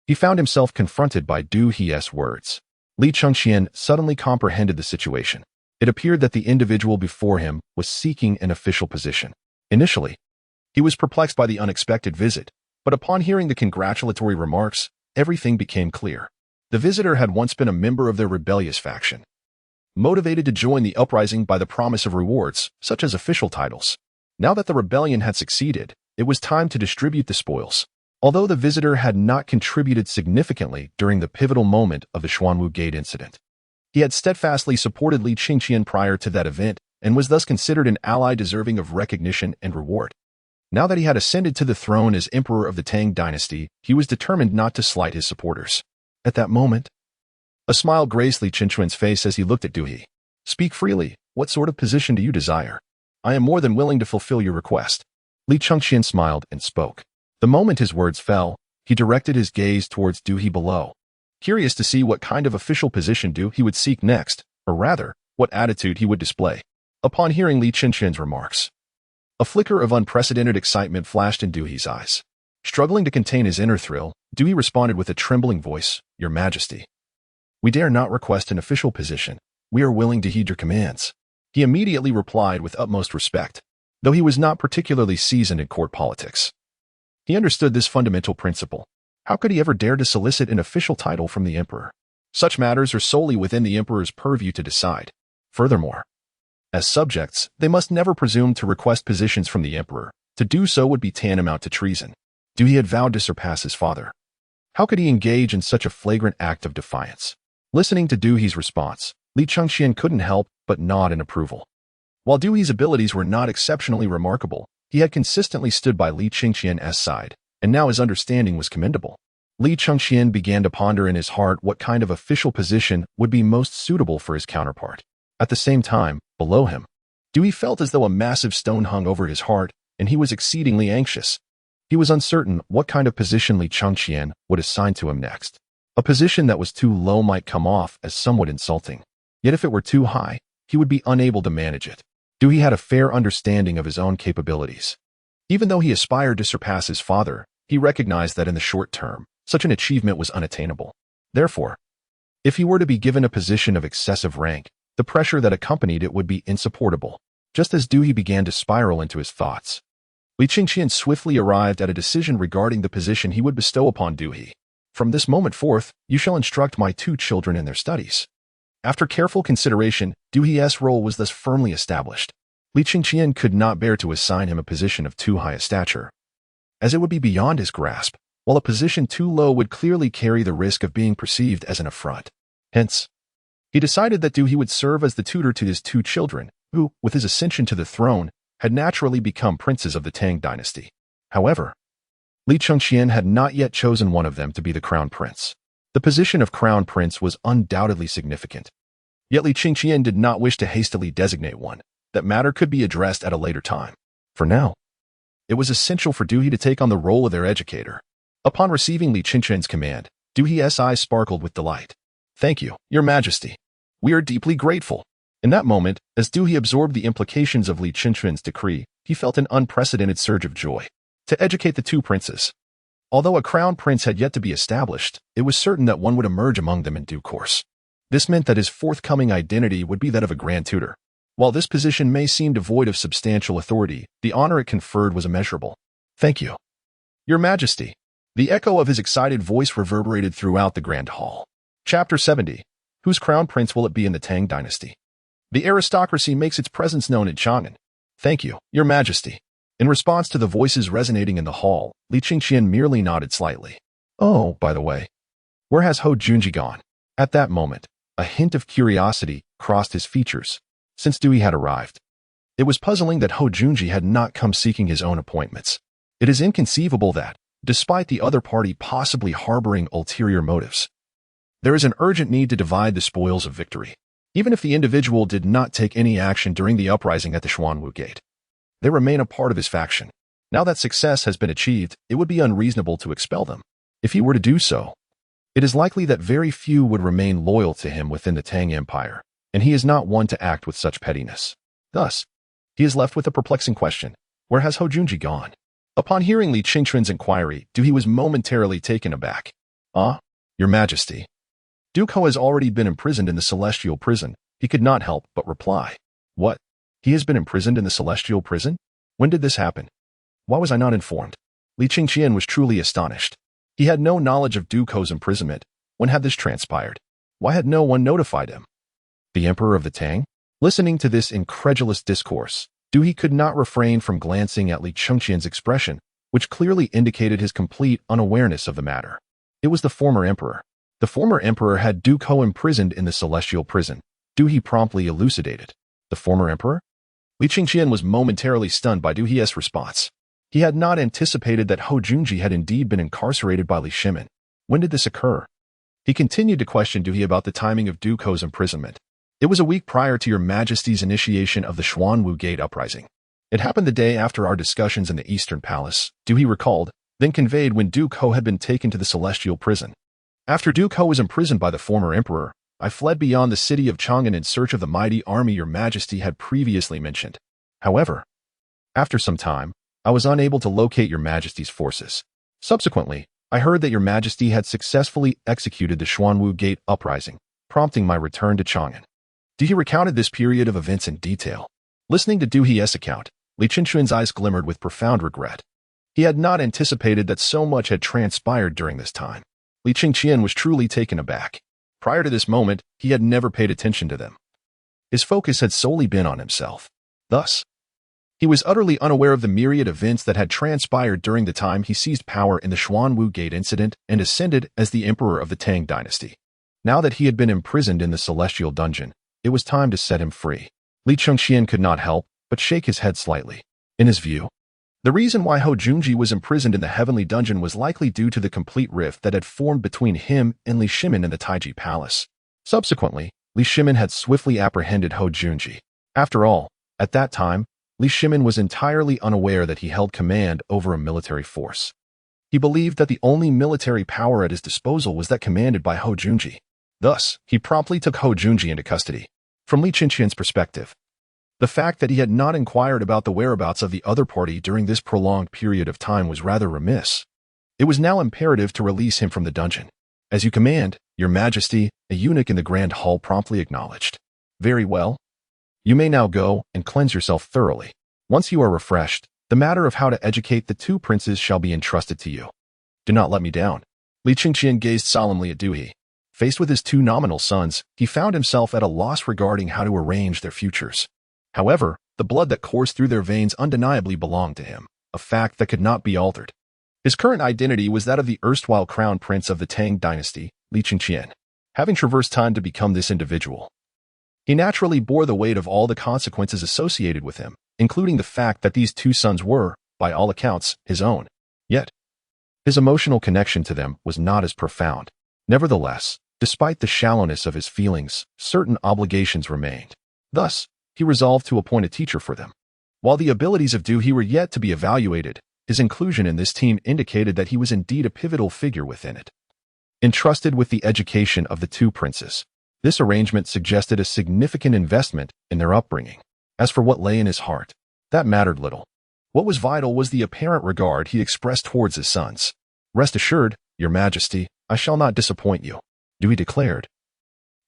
he found himself confronted by Du He's words. Li Chengqian suddenly comprehended the situation. It appeared that the individual before him was seeking an official position. Initially, he was perplexed by the unexpected visit, but upon hearing the congratulatory remarks, everything became clear. The visitor had once been a member of their rebellious faction, motivated to join the uprising by the promise of rewards, such as official titles. Now that the rebellion had succeeded, it was time to distribute the spoils. Although the visitor had not contributed significantly during the pivotal moment of the Xuanwu Gate incident, he had steadfastly supported Li Chengqian prior to that event and was thus considered an ally deserving of recognition and reward. Now that he had ascended to the throne as emperor of the Tang Dynasty, he was determined not to slight his supporters. At that moment, a smile graced Li Chengqian's face as he looked at Du He. "Speak freely. What sort of position do you desire? I am more than willing to fulfill your request." Li Chengqian smiled and spoke. The moment his words fell, he directed his gaze towards Du He below, curious to see what kind of official position Du He would seek next, or rather, what attitude he would display. Upon hearing Li Chengqian's remarks, a flicker of unprecedented excitement flashed in Du He's eyes. Struggling to contain his inner thrill, Du He responded with a trembling voice, "Your Majesty, we dare not request an official position. We are willing to heed your commands." He immediately replied with utmost respect, though he was not particularly seasoned in court politics. He understood this fundamental principle. How could he ever dare to solicit an official title from the emperor? Such matters are solely within the emperor's purview to decide. Furthermore, as subjects, they must never presume to request positions from the emperor. To do so would be tantamount to treason. Du He had vowed to surpass his father. How could he engage in such a flagrant act of defiance? Listening to Du He's response, Li Chengqian couldn't help but nod in approval. While Du He's abilities were not exceptionally remarkable, he had consistently stood by Li Chengqian's side, and now his understanding was commendable. Li Chengqian began to ponder in his heart what kind of official position would be most suitable for his counterpart. At the same time, below him, Du He felt as though a massive stone hung over his heart, and he was exceedingly anxious. He was uncertain what kind of position Li Chengqian would assign to him next. A position that was too low might come off as somewhat insulting. Yet if it were too high, he would be unable to manage it. Du He had a fair understanding of his own capabilities. Even though he aspired to surpass his father, he He recognized that in the short term, such an achievement was unattainable. Therefore, if he were to be given a position of excessive rank, the pressure that accompanied it would be insupportable. Just as Doohy began to spiral into his thoughts, Li Qingqian swiftly arrived at a decision regarding the position he would bestow upon Doohy. From this moment forth, you shall instruct my 2 children in their studies. After careful consideration, Doohy's role was thus firmly established. Li Qingqian could not bear to assign him a position of too high a stature, as it would be beyond his grasp, while a position too low would clearly carry the risk of being perceived as an affront. Hence, he decided that Doohy would serve as the tutor to his 2 children, who, with his ascension to the throne, had naturally become princes of the Tang Dynasty. However, Li Chengqian had not yet chosen one of them to be the crown prince. The position of crown prince was undoubtedly significant. Yet Li Chengqian did not wish to hastily designate one. That matter could be addressed at a later time. For now, it was essential for Doohy to take on the role of their educator. Upon receiving Li Chengqian's command, Doohy's eyes sparkled with delight. Thank you, Your Majesty. We are deeply grateful. In that moment, as Doohy absorbed the implications of Li Chengqian's decree, he felt an unprecedented surge of joy. To educate the 2 princes. Although a crown prince had yet to be established, it was certain that one would emerge among them in due course. This meant that his forthcoming identity would be that of a grand tutor. While this position may seem devoid of substantial authority, the honor it conferred was immeasurable. Thank you, Your Majesty. The echo of his excited voice reverberated throughout the grand hall. Chapter 70. Whose crown prince will it be in the Tang Dynasty? The aristocracy makes its presence known in Chang'an. Thank you, Your Majesty. In response to the voices resonating in the hall, Li Qingqian merely nodded slightly. Oh, by the way, where has Hou Junji gone? At that moment, a hint of curiosity crossed his features, since Doohy had arrived. It was puzzling that Hou Junji had not come seeking his own appointments. It is inconceivable that, despite the other party possibly harboring ulterior motives, there is an urgent need to divide the spoils of victory. Even if the individual did not take any action during the uprising at the Xuanwu Gate, they remain a part of his faction. Now that success has been achieved, it would be unreasonable to expel them. If he were to do so, it is likely that very few would remain loyal to him within the Tang Empire, and he is not one to act with such pettiness. Thus, he is left with a perplexing question. Where has Hou Junji gone? Upon hearing Li Qingqian's inquiry, Doohy was momentarily taken aback. Your Majesty. Duke Hou has already been imprisoned in the Celestial Prison. He could not help but reply. What? He has been imprisoned in the Celestial Prison? When did this happen? Why was I not informed? Li Qingqian was truly astonished. He had no knowledge of Duke Hou's imprisonment. When had this transpired? Why had no one notified him? The Emperor of the Tang? Listening to this incredulous discourse, Doohy could not refrain from glancing at Li Chengqian's expression, which clearly indicated his complete unawareness of the matter. It was the former emperor. The former emperor had Duke Hou imprisoned in the Celestial Prison. Doohy promptly elucidated. The former emperor? Li Qingqian was momentarily stunned by Doohy's response. He had not anticipated that Hou Junji had indeed been incarcerated by Li Shimin. When did this occur? He continued to question Doohy about the timing of Duke Hou's imprisonment. It was a week prior to Your Majesty's initiation of the Xuanwu Gate uprising. It happened the day after our discussions in the Eastern Palace, Doohy recalled, then conveyed when Duke Hou had been taken to the Celestial Prison. After Duke Hou was imprisoned by the former emperor, I fled beyond the city of Chang'an in search of the mighty army Your Majesty had previously mentioned. However, after some time, I was unable to locate Your Majesty's forces. Subsequently, I heard that Your Majesty had successfully executed the Xuanwu Gate uprising, prompting my return to Chang'an. Doohy recounted this period of events in detail. Listening to Doohy's account, Li Qingqian's eyes glimmered with profound regret. He had not anticipated that so much had transpired during this time. Li Qingqian was truly taken aback. Prior to this moment, he had never paid attention to them. His focus had solely been on himself. Thus, he was utterly unaware of the myriad events that had transpired during the time he seized power in the Xuanwu Gate incident and ascended as the emperor of the Tang Dynasty. Now that he had been imprisoned in the Celestial Dungeon, it was time to set him free. Li Chengqian could not help but shake his head slightly. In his view, the reason why Hou Junji was imprisoned in the Heavenly Dungeon was likely due to the complete rift that had formed between him and Li Shimin in the Taiji Palace. Subsequently, Li Shimin had swiftly apprehended Hou Junji. After all, at that time, Li Shimin was entirely unaware that he held command over a military force. He believed that the only military power at his disposal was that commanded by Hou Junji. Thus, he promptly took Hou Junji into custody. From Li Qingqian's perspective, the fact that he had not inquired about the whereabouts of the other party during this prolonged period of time was rather remiss. It was now imperative to release him from the dungeon. "As you command, Your Majesty," a eunuch in the grand hall promptly acknowledged. "Very well. You may now go and cleanse yourself thoroughly. Once you are refreshed, the matter of how to educate the two princes shall be entrusted to you. Do not let me down." Li Qingqian gazed solemnly at Du He. Faced with his two nominal sons, he found himself at a loss regarding how to arrange their futures. However, the blood that coursed through their veins undeniably belonged to him, a fact that could not be altered. His current identity was that of the erstwhile crown prince of the Tang Dynasty, Li Qingqian. Having traversed time to become this individual, he naturally bore the weight of all the consequences associated with him, including the fact that these two sons were, by all accounts, his own. Yet, his emotional connection to them was not as profound. Nevertheless, despite the shallowness of his feelings, certain obligations remained. Thus, he resolved to appoint a teacher for them. While the abilities of Du He were yet to be evaluated, his inclusion in this team indicated that he was indeed a pivotal figure within it. Entrusted with the education of the two princes, this arrangement suggested a significant investment in their upbringing. As for what lay in his heart, that mattered little. What was vital was the apparent regard he expressed towards his sons. "Rest assured, Your Majesty, I shall not disappoint you," Du He declared.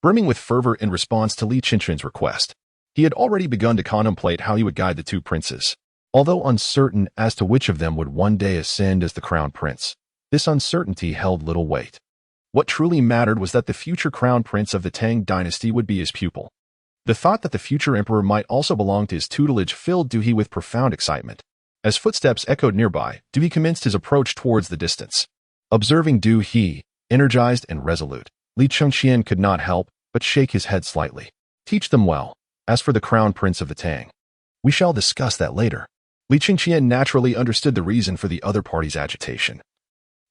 Brimming with fervor in response to Li Qingqian's request, he had already begun to contemplate how he would guide the two princes. Although uncertain as to which of them would one day ascend as the crown prince, this uncertainty held little weight. What truly mattered was that the future crown prince of the Tang Dynasty would be his pupil. The thought that the future emperor might also belong to his tutelage filled Du He with profound excitement. As footsteps echoed nearby, Du He commenced his approach towards the distance. Observing Du He, energized and resolute, Li Qingqian could not help but shake his head slightly. "Teach them well. As for the crown prince of the Tang, we shall discuss that later." Li Qingqian naturally understood the reason for the other party's agitation.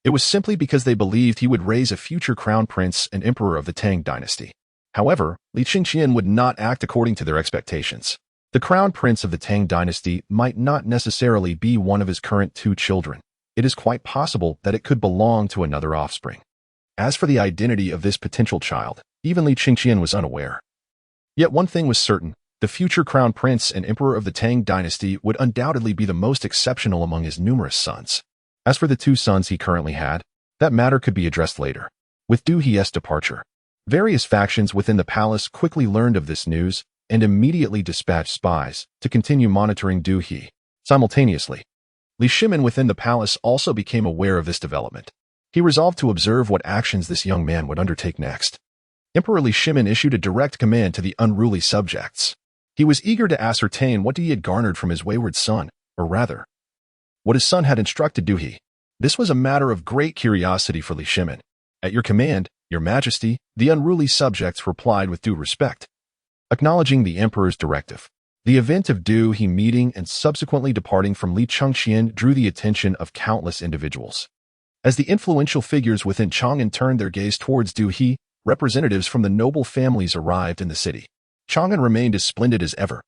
It was simply because they believed he would raise a future crown prince and emperor of the Tang Dynasty. However, Li Qingqian would not act according to their expectations. The crown prince of the Tang Dynasty might not necessarily be one of his current two children. It is quite possible that it could belong to another offspring. As for the identity of this potential child, even Li Qingqian was unaware. Yet one thing was certain: the future crown prince and emperor of the Tang Dynasty would undoubtedly be the most exceptional among his numerous sons. As for the two sons he currently had, that matter could be addressed later. With Du He's departure, various factions within the palace quickly learned of this news and immediately dispatched spies to continue monitoring Du He. Simultaneously, Li Shimin within the palace also became aware of this development. He resolved to observe what actions this young man would undertake next. Emperor Li Shimin issued a direct command to the unruly subjects. He was eager to ascertain what he had garnered from his wayward son, or rather, what his son had instructed Du He. This was a matter of great curiosity for Li Shimin. "At your command, Your Majesty," the unruly subjects replied with due respect. Acknowledging the emperor's directive, the event of Du He meeting and subsequently departing from Li Qingqian drew the attention of countless individuals. As the influential figures within Chang'an turned their gaze towards Du He, representatives from the noble families arrived in the city. Chang'an remained as splendid as ever.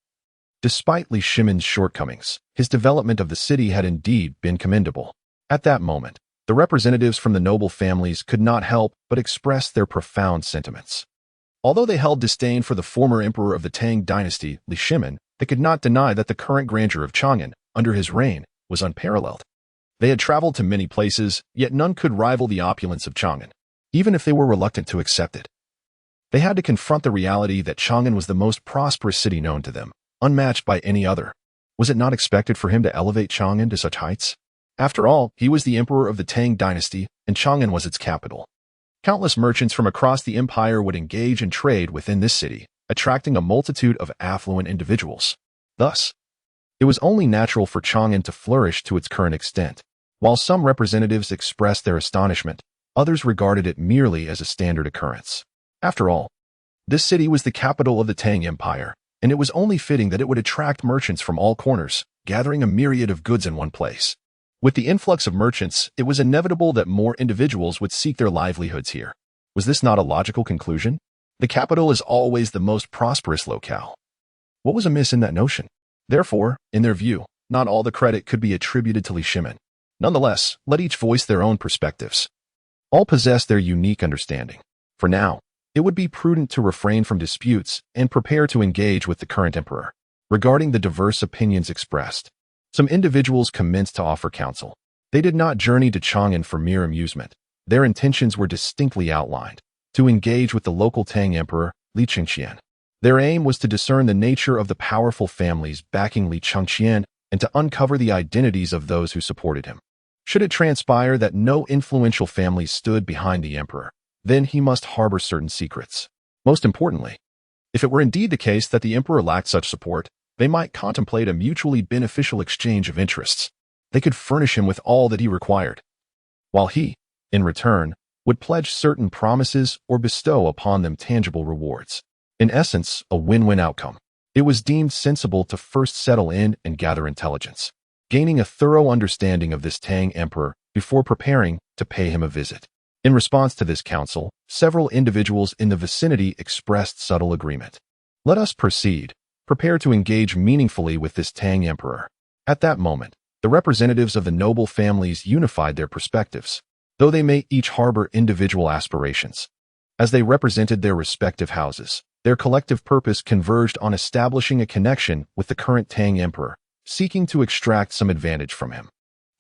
Despite Li Shimin's shortcomings, his development of the city had indeed been commendable. At that moment, the representatives from the noble families could not help but express their profound sentiments. Although they held disdain for the former emperor of the Tang Dynasty, Li Shimin, they could not deny that the current grandeur of Chang'an, under his reign, was unparalleled. They had traveled to many places, yet none could rival the opulence of Chang'an, even if they were reluctant to accept it. They had to confront the reality that Chang'an was the most prosperous city known to them, unmatched by any other. Was it not expected for him to elevate Chang'an to such heights? After all, he was the emperor of the Tang Dynasty, and Chang'an was its capital. Countless merchants from across the empire would engage in trade within this city, attracting a multitude of affluent individuals. Thus, it was only natural for Chang'an to flourish to its current extent. While some representatives expressed their astonishment, others regarded it merely as a standard occurrence. After all, this city was the capital of the Tang Empire, and it was only fitting that it would attract merchants from all corners, gathering a myriad of goods in one place. With the influx of merchants, it was inevitable that more individuals would seek their livelihoods here. Was this not a logical conclusion? The capital is always the most prosperous locale. What was amiss in that notion? Therefore, in their view, not all the credit could be attributed to Li Shimin. Nonetheless, let each voice their own perspectives. All possess their unique understanding. For now, it would be prudent to refrain from disputes and prepare to engage with the current emperor. Regarding the diverse opinions expressed, some individuals commenced to offer counsel. They did not journey to Chang'an for mere amusement. Their intentions were distinctly outlined: to engage with the local Tang Emperor, Li Chengqian. Their aim was to discern the nature of the powerful families backing Li Chengqian and to uncover the identities of those who supported him. Should it transpire that no influential families stood behind the emperor, then he must harbor certain secrets. Most importantly, if it were indeed the case that the emperor lacked such support, they might contemplate a mutually beneficial exchange of interests. They could furnish him with all that he required, while he, in return, would pledge certain promises or bestow upon them tangible rewards. In essence, a win-win outcome. It was deemed sensible to first settle in and gather intelligence, gaining a thorough understanding of this Tang emperor before preparing to pay him a visit. In response to this counsel, several individuals in the vicinity expressed subtle agreement. Let us proceed. Prepare to engage meaningfully with this Tang emperor. At that moment, the representatives of the noble families unified their perspectives, though they may each harbor individual aspirations. As they represented their respective houses, their collective purpose converged on establishing a connection with the current Tang emperor, seeking to extract some advantage from him.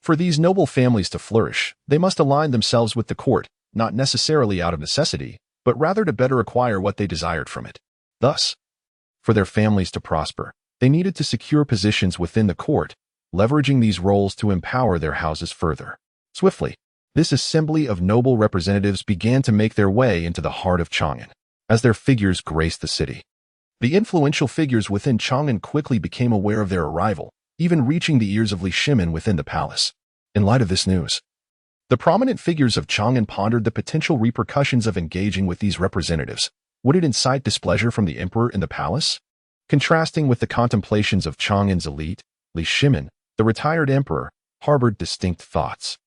For these noble families to flourish, they must align themselves with the court, not necessarily out of necessity, but rather to better acquire what they desired from it. Thus, for their families to prosper, they needed to secure positions within the court, leveraging these roles to empower their houses further. Swiftly, this assembly of noble representatives began to make their way into the heart of Chang'an. As their figures graced the city, the influential figures within Chang'an quickly became aware of their arrival, even reaching the ears of Li Shimin within the palace. In light of this news, the prominent figures of Chang'an pondered the potential repercussions of engaging with these representatives. Would it incite displeasure from the emperor in the palace? Contrasting with the contemplations of Chang'an's elite, Li Shimin, the retired emperor, harbored distinct thoughts.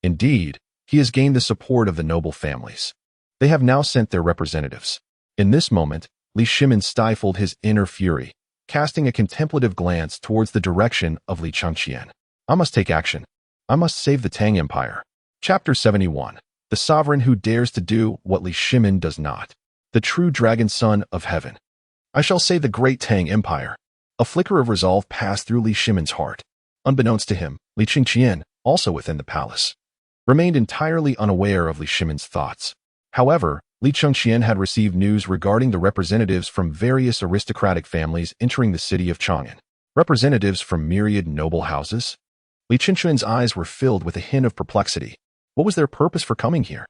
Indeed, he has gained the support of the noble families. They have now sent their representatives. In this moment, Li Shimin stifled his inner fury, casting a contemplative glance towards the direction of Li Chengqian. I must take action. I must save the Tang Empire. Chapter 71. The sovereign who dares to do what Li Shimin does not. The true dragon son of heaven. I shall save the great Tang Empire. A flicker of resolve passed through Li Shimin's heart. Unbeknownst to him, Li Chengqian, also within the palace, remained entirely unaware of Li Shimin's thoughts. However, Li Chengqian had received news regarding the representatives from various aristocratic families entering the city of Chang'an. Representatives from myriad noble houses? Li Chengqian's eyes were filled with a hint of perplexity. What was their purpose for coming here?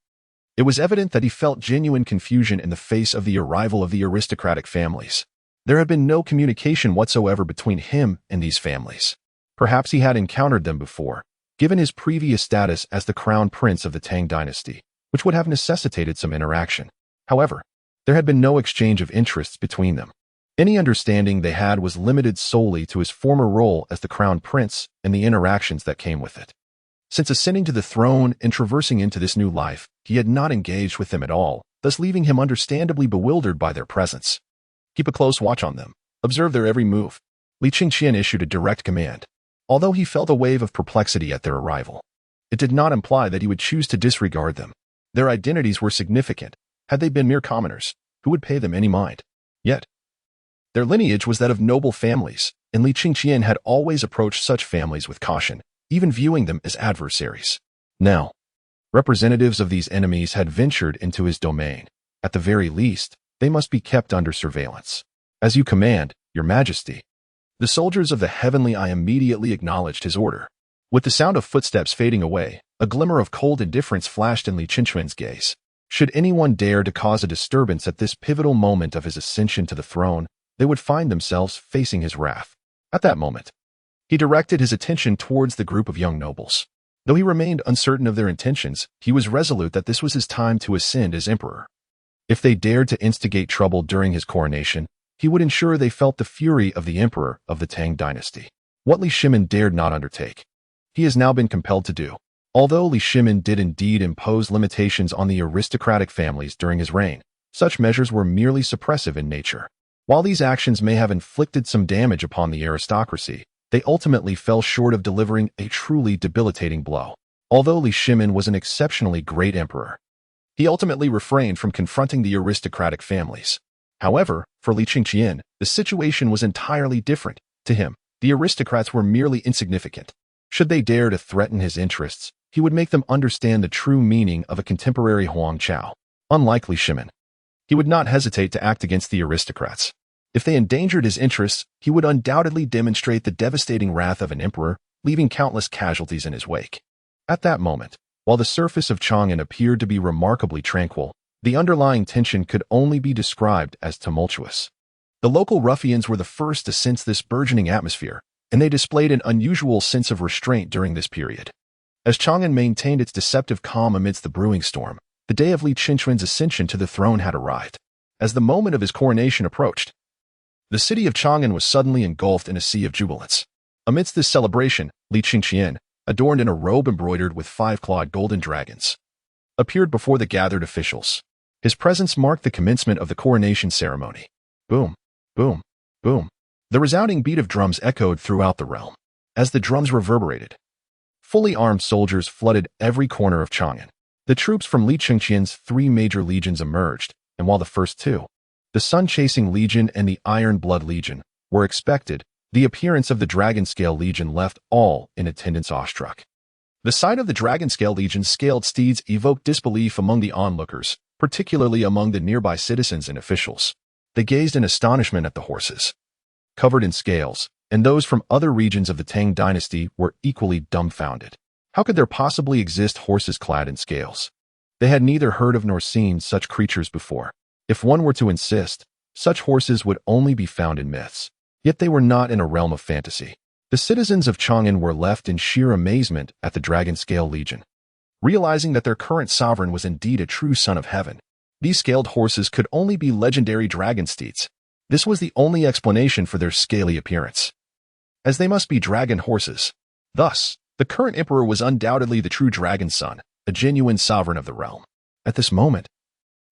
It was evident that he felt genuine confusion in the face of the arrival of the aristocratic families. There had been no communication whatsoever between him and these families. Perhaps he had encountered them before, given his previous status as the crown prince of the Tang Dynasty, which would have necessitated some interaction. However, there had been no exchange of interests between them. Any understanding they had was limited solely to his former role as the crown prince and the interactions that came with it. Since ascending to the throne and traversing into this new life, he had not engaged with them at all, thus leaving him understandably bewildered by their presence. Keep a close watch on them. Observe their every move. Li Chengqian issued a direct command. Although he felt a wave of perplexity at their arrival, it did not imply that he would choose to disregard them. Their identities were significant. Had they been mere commoners, who would pay them any mind? Yet, their lineage was that of noble families, and Li Chengqian had always approached such families with caution, even viewing them as adversaries. Now, representatives of these enemies had ventured into his domain. At the very least, they must be kept under surveillance. As you command, Your Majesty. The soldiers of the heavenly eye immediately acknowledged his order. With the sound of footsteps fading away, a glimmer of cold indifference flashed in Li Chengqian's gaze. Should anyone dare to cause a disturbance at this pivotal moment of his ascension to the throne, they would find themselves facing his wrath. At that moment, he directed his attention towards the group of young nobles. Though he remained uncertain of their intentions, he was resolute that this was his time to ascend as emperor. If they dared to instigate trouble during his coronation, he would ensure they felt the fury of the emperor of the Tang Dynasty. What Li Shimin dared not undertake, he has now been compelled to do. Although Li Shimin did indeed impose limitations on the aristocratic families during his reign, such measures were merely suppressive in nature. While these actions may have inflicted some damage upon the aristocracy, they ultimately fell short of delivering a truly debilitating blow. Although Li Shimin was an exceptionally great emperor, he ultimately refrained from confronting the aristocratic families. However, for Li Chengqian, the situation was entirely different. To him, the aristocrats were merely insignificant. Should they dare to threaten his interests, he would make them understand the true meaning of a contemporary Huang Chao. Unlike Li Shimin, he would not hesitate to act against the aristocrats. If they endangered his interests, he would undoubtedly demonstrate the devastating wrath of an emperor, leaving countless casualties in his wake. At that moment, while the surface of Chang'an appeared to be remarkably tranquil, the underlying tension could only be described as tumultuous. The local ruffians were the first to sense this burgeoning atmosphere, and they displayed an unusual sense of restraint during this period. As Chang'an maintained its deceptive calm amidst the brewing storm, the day of Li Qingquan's ascension to the throne had arrived. As the moment of his coronation approached, the city of Chang'an was suddenly engulfed in a sea of jubilance. Amidst this celebration, Li Qingquan, adorned in a robe embroidered with 5-clawed golden dragons, appeared before the gathered officials. His presence marked the commencement of the coronation ceremony. Boom, boom, boom. The resounding beat of drums echoed throughout the realm. As the drums reverberated, fully armed soldiers flooded every corner of Chang'an. The troops from Li Qingquan's 3 major legions emerged, and while the first 2, the Sun-Chasing Legion and the Iron Blood Legion, were expected, the appearance of the Dragon-Scale Legion left all in attendance awestruck. The sight of the Dragon-Scale Legion's scaled steeds evoked disbelief among the onlookers, particularly among the nearby citizens and officials. They gazed in astonishment at the horses, covered in scales, and those from other regions of the Tang dynasty were equally dumbfounded. How could there possibly exist horses clad in scales? They had neither heard of nor seen such creatures before. If one were to insist, such horses would only be found in myths. Yet they were not in a realm of fantasy. The citizens of Chang'an were left in sheer amazement at the Dragon-Scale Legion. Realizing that their current sovereign was indeed a true son of heaven, these scaled horses could only be legendary dragon steeds. This was the only explanation for their scaly appearance, as they must be dragon horses. Thus, the current emperor was undoubtedly the true dragon son, a genuine sovereign of the realm. At this moment,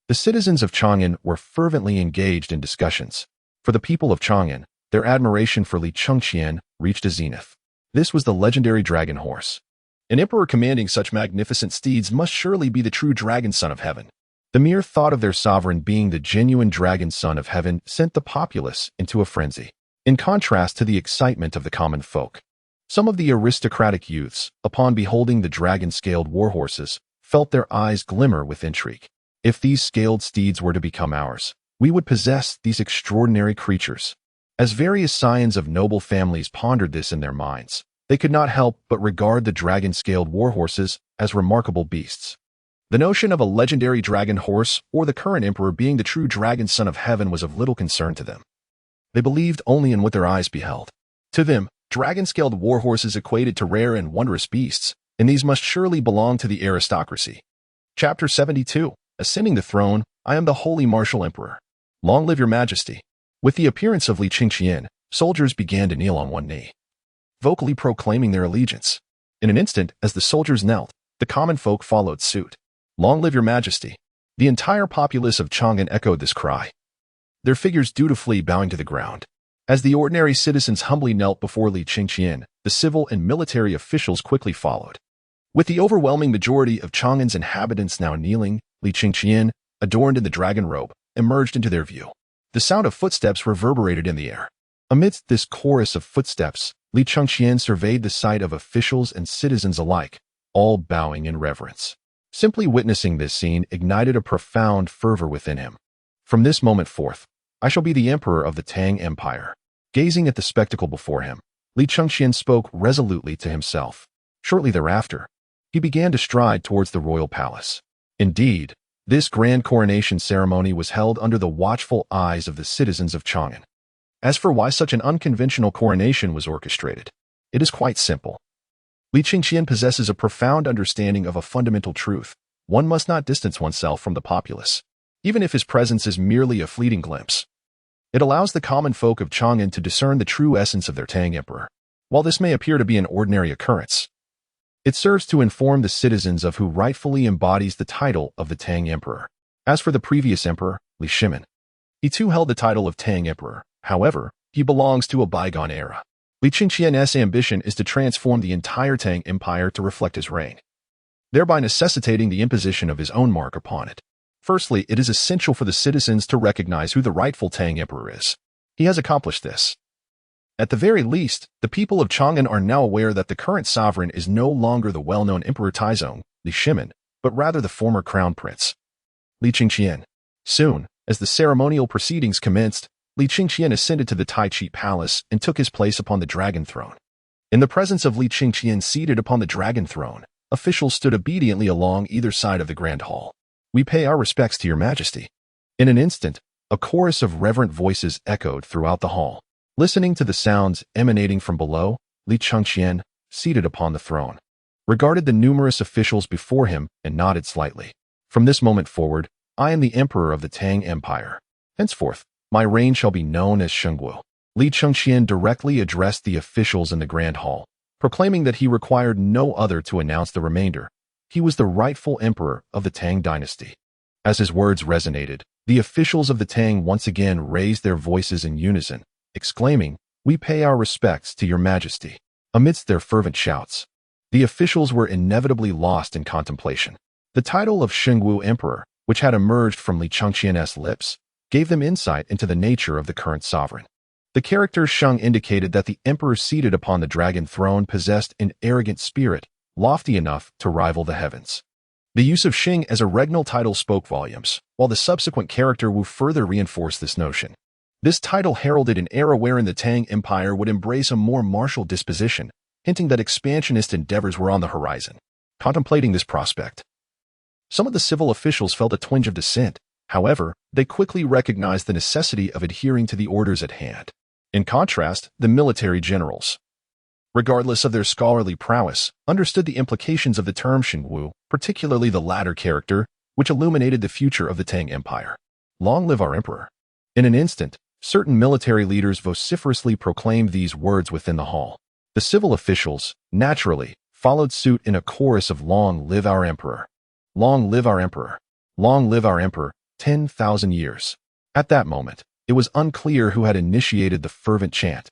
the citizens of Chang'an were fervently engaged in discussions. For the people of Chang'an, their admiration for Li Qingquan reached a zenith. This was the legendary dragon horse. An emperor commanding such magnificent steeds must surely be the true dragon son of heaven. The mere thought of their sovereign being the genuine dragon son of heaven sent the populace into a frenzy. In contrast to the excitement of the common folk, some of the aristocratic youths, upon beholding the dragon-scaled warhorses, felt their eyes glimmer with intrigue. If these scaled steeds were to become ours, we would possess these extraordinary creatures. As various scions of noble families pondered this in their minds, they could not help but regard the dragon-scaled warhorses as remarkable beasts. The notion of a legendary dragon horse or the current emperor being the true dragon son of heaven was of little concern to them. They believed only in what their eyes beheld. To them, dragon-scaled warhorses equated to rare and wondrous beasts, and these must surely belong to the aristocracy. Chapter 72. Ascending the throne, I am the holy martial emperor. Long live your majesty. With the appearance of Li Qingquan, soldiers began to kneel on one knee, vocally proclaiming their allegiance. In an instant, as the soldiers knelt, the common folk followed suit. Long live your majesty. The entire populace of Chang'an echoed this cry, their figures dutifully bowing to the ground. As the ordinary citizens humbly knelt before Li Qingquan, the civil and military officials quickly followed. With the overwhelming majority of Chang'an's inhabitants now kneeling, Li Qingquan, adorned in the dragon robe, emerged into their view. The sound of footsteps reverberated in the air. Amidst this chorus of footsteps, Li Qingquan surveyed the sight of officials and citizens alike, all bowing in reverence. Simply witnessing this scene ignited a profound fervor within him. From this moment forth, I shall be the emperor of the Tang Empire. Gazing at the spectacle before him, Li Qingquan spoke resolutely to himself. Shortly thereafter, he began to stride towards the royal palace. Indeed, this grand coronation ceremony was held under the watchful eyes of the citizens of Chang'an. As for why such an unconventional coronation was orchestrated, it is quite simple. Li Qingquan possesses a profound understanding of a fundamental truth. One must not distance oneself from the populace, even if his presence is merely a fleeting glimpse. It allows the common folk of Chang'an to discern the true essence of their Tang emperor. While this may appear to be an ordinary occurrence, it serves to inform the citizens of who rightfully embodies the title of the Tang emperor. As for the previous emperor, Li Shimin, he too held the title of Tang emperor. However, he belongs to a bygone era. Li Qingquan's ambition is to transform the entire Tang Empire to reflect his reign, thereby necessitating the imposition of his own mark upon it. Firstly, it is essential for the citizens to recognize who the rightful Tang emperor is. He has accomplished this, At the very least, the people of Chang'an are now aware that the current sovereign is no longer the well-known Emperor Taizong, Li Shimin, but rather the former crown prince, Li Qingqian. Soon, as the ceremonial proceedings commenced, Li Qingqian ascended to the Taichi Palace and took his place upon the dragon throne. In the presence of Li Qingqian seated upon the dragon throne, officials stood obediently along either side of the grand hall. "We pay our respects to your majesty." In an instant, a chorus of reverent voices echoed throughout the hall. Listening to the sounds emanating from below, Li Qingqian, seated upon the throne, regarded the numerous officials before him and nodded slightly. "From this moment forward, I am the emperor of the Tang Empire. Henceforth, my reign shall be known as Shenzhou." Li Qingqian directly addressed the officials in the grand hall, proclaiming that he required no other to announce the remainder. He was the rightful emperor of the Tang dynasty. As his words resonated, the officials of the Tang once again raised their voices in unison, exclaiming, "We pay our respects to your majesty." Amidst their fervent shouts, the officials were inevitably lost in contemplation. The title of Shenzhou Emperor, which had emerged from Li Qingqian's lips, gave them insight into the nature of the current sovereign. The character Sheng indicated that the emperor seated upon the dragon throne possessed an arrogant spirit, lofty enough to rival the heavens. The use of Sheng as a regnal title spoke volumes, while the subsequent character Wu further reinforced this notion. This title heralded an era wherein the Tang Empire would embrace a more martial disposition, hinting that expansionist endeavors were on the horizon. Contemplating this prospect, some of the civil officials felt a twinge of dissent. However, they quickly recognized the necessity of adhering to the orders at hand. In contrast, the military generals, regardless of their scholarly prowess, understood the implications of the term Shenzhou, particularly the latter character, which illuminated the future of the Tang Empire. "Long live our emperor." In an instant, certain military leaders vociferously proclaimed these words within the hall. The civil officials, naturally, followed suit in a chorus of "Long live our emperor! Long live our emperor! Long live our emperor! 10,000 years." At that moment, it was unclear who had initiated the fervent chant,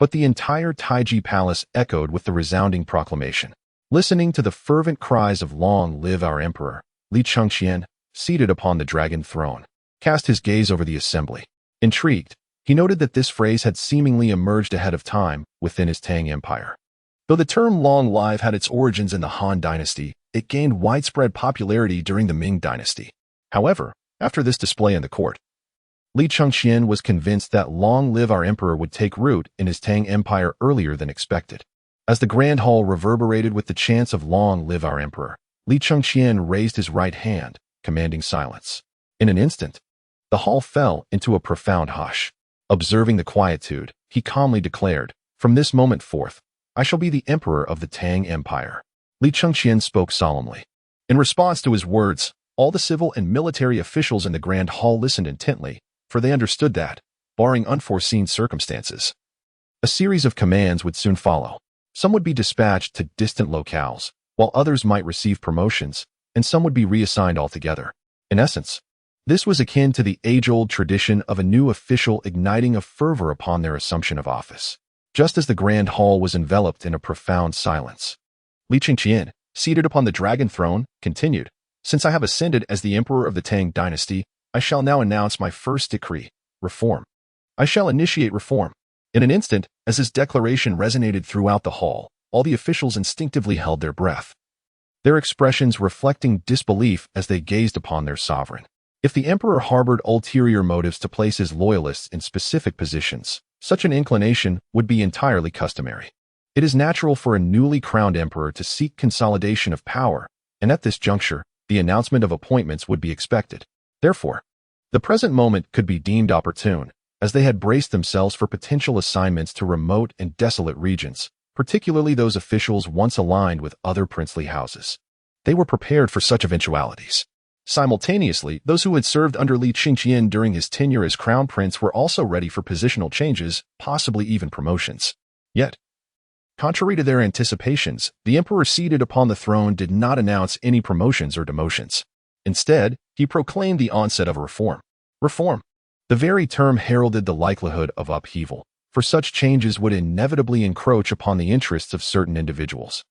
but the entire Taiji Palace echoed with the resounding proclamation. Listening to the fervent cries of "Long live our emperor," Li Qingqian, seated upon the dragon throne, cast his gaze over the assembly. Intrigued, he noted that this phrase had seemingly emerged ahead of time within his Tang Empire. Though the term "long live" had its origins in the Han Dynasty, it gained widespread popularity during the Ming Dynasty. However, after this display in the court, Li Qingqian was convinced that "Long live our emperor" would take root in his Tang Empire earlier than expected. As the grand hall reverberated with the chants of "Long live our emperor," Li Qingqian raised his right hand, commanding silence. In an instant, the hall fell into a profound hush. Observing the quietude, he calmly declared, "From this moment forth, I shall be the emperor of the Tang Empire." Li Qingqian spoke solemnly. In response to his words, all the civil and military officials in the grand hall listened intently, for they understood that, barring unforeseen circumstances, a series of commands would soon follow. Some would be dispatched to distant locales, while others might receive promotions, and some would be reassigned altogether. In essence, this was akin to the age-old tradition of a new official igniting a fervor upon their assumption of office. Just as the grand hall was enveloped in a profound silence, Li Qingqian, seated upon the dragon throne, continued, "Since I have ascended as the emperor of the Tang dynasty, I shall now announce my first decree, reform. I shall initiate reform." In an instant, as his declaration resonated throughout the hall, all the officials instinctively held their breath, their expressions reflecting disbelief as they gazed upon their sovereign. If the emperor harbored ulterior motives to place his loyalists in specific positions, such an inclination would be entirely customary. It is natural for a newly crowned emperor to seek consolidation of power, and at this juncture, the announcement of appointments would be expected. Therefore, the present moment could be deemed opportune, as they had braced themselves for potential assignments to remote and desolate regions, particularly those officials once aligned with other princely houses. They were prepared for such eventualities. Simultaneously, those who had served under Li Qingqian during his tenure as crown prince were also ready for positional changes, possibly even promotions. Yet, contrary to their anticipations, the emperor seated upon the throne did not announce any promotions or demotions. Instead, he proclaimed the onset of a reform. Reform. The very term heralded the likelihood of upheaval, for such changes would inevitably encroach upon the interests of certain individuals,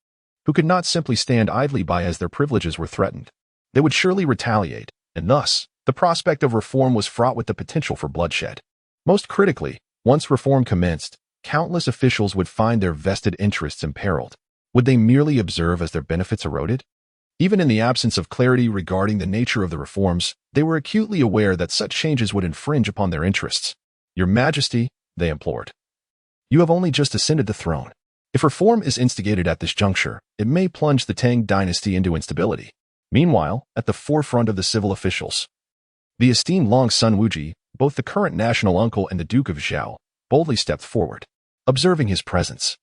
who could not simply stand idly by as their privileges were threatened. They would surely retaliate, and thus, the prospect of reform was fraught with the potential for bloodshed. Most critically, once reform commenced, countless officials would find their vested interests imperiled. Would they merely observe as their benefits eroded? Even in the absence of clarity regarding the nature of the reforms, they were acutely aware that such changes would infringe upon their interests. "Your Majesty," they implored, "you have only just ascended the throne. If reform is instigated at this juncture, it may plunge the Tang dynasty into instability." Meanwhile, at the forefront of the civil officials, the esteemed Long Sun Wuji, both the current national uncle and the Duke of Zhao, boldly stepped forward, observing his presence.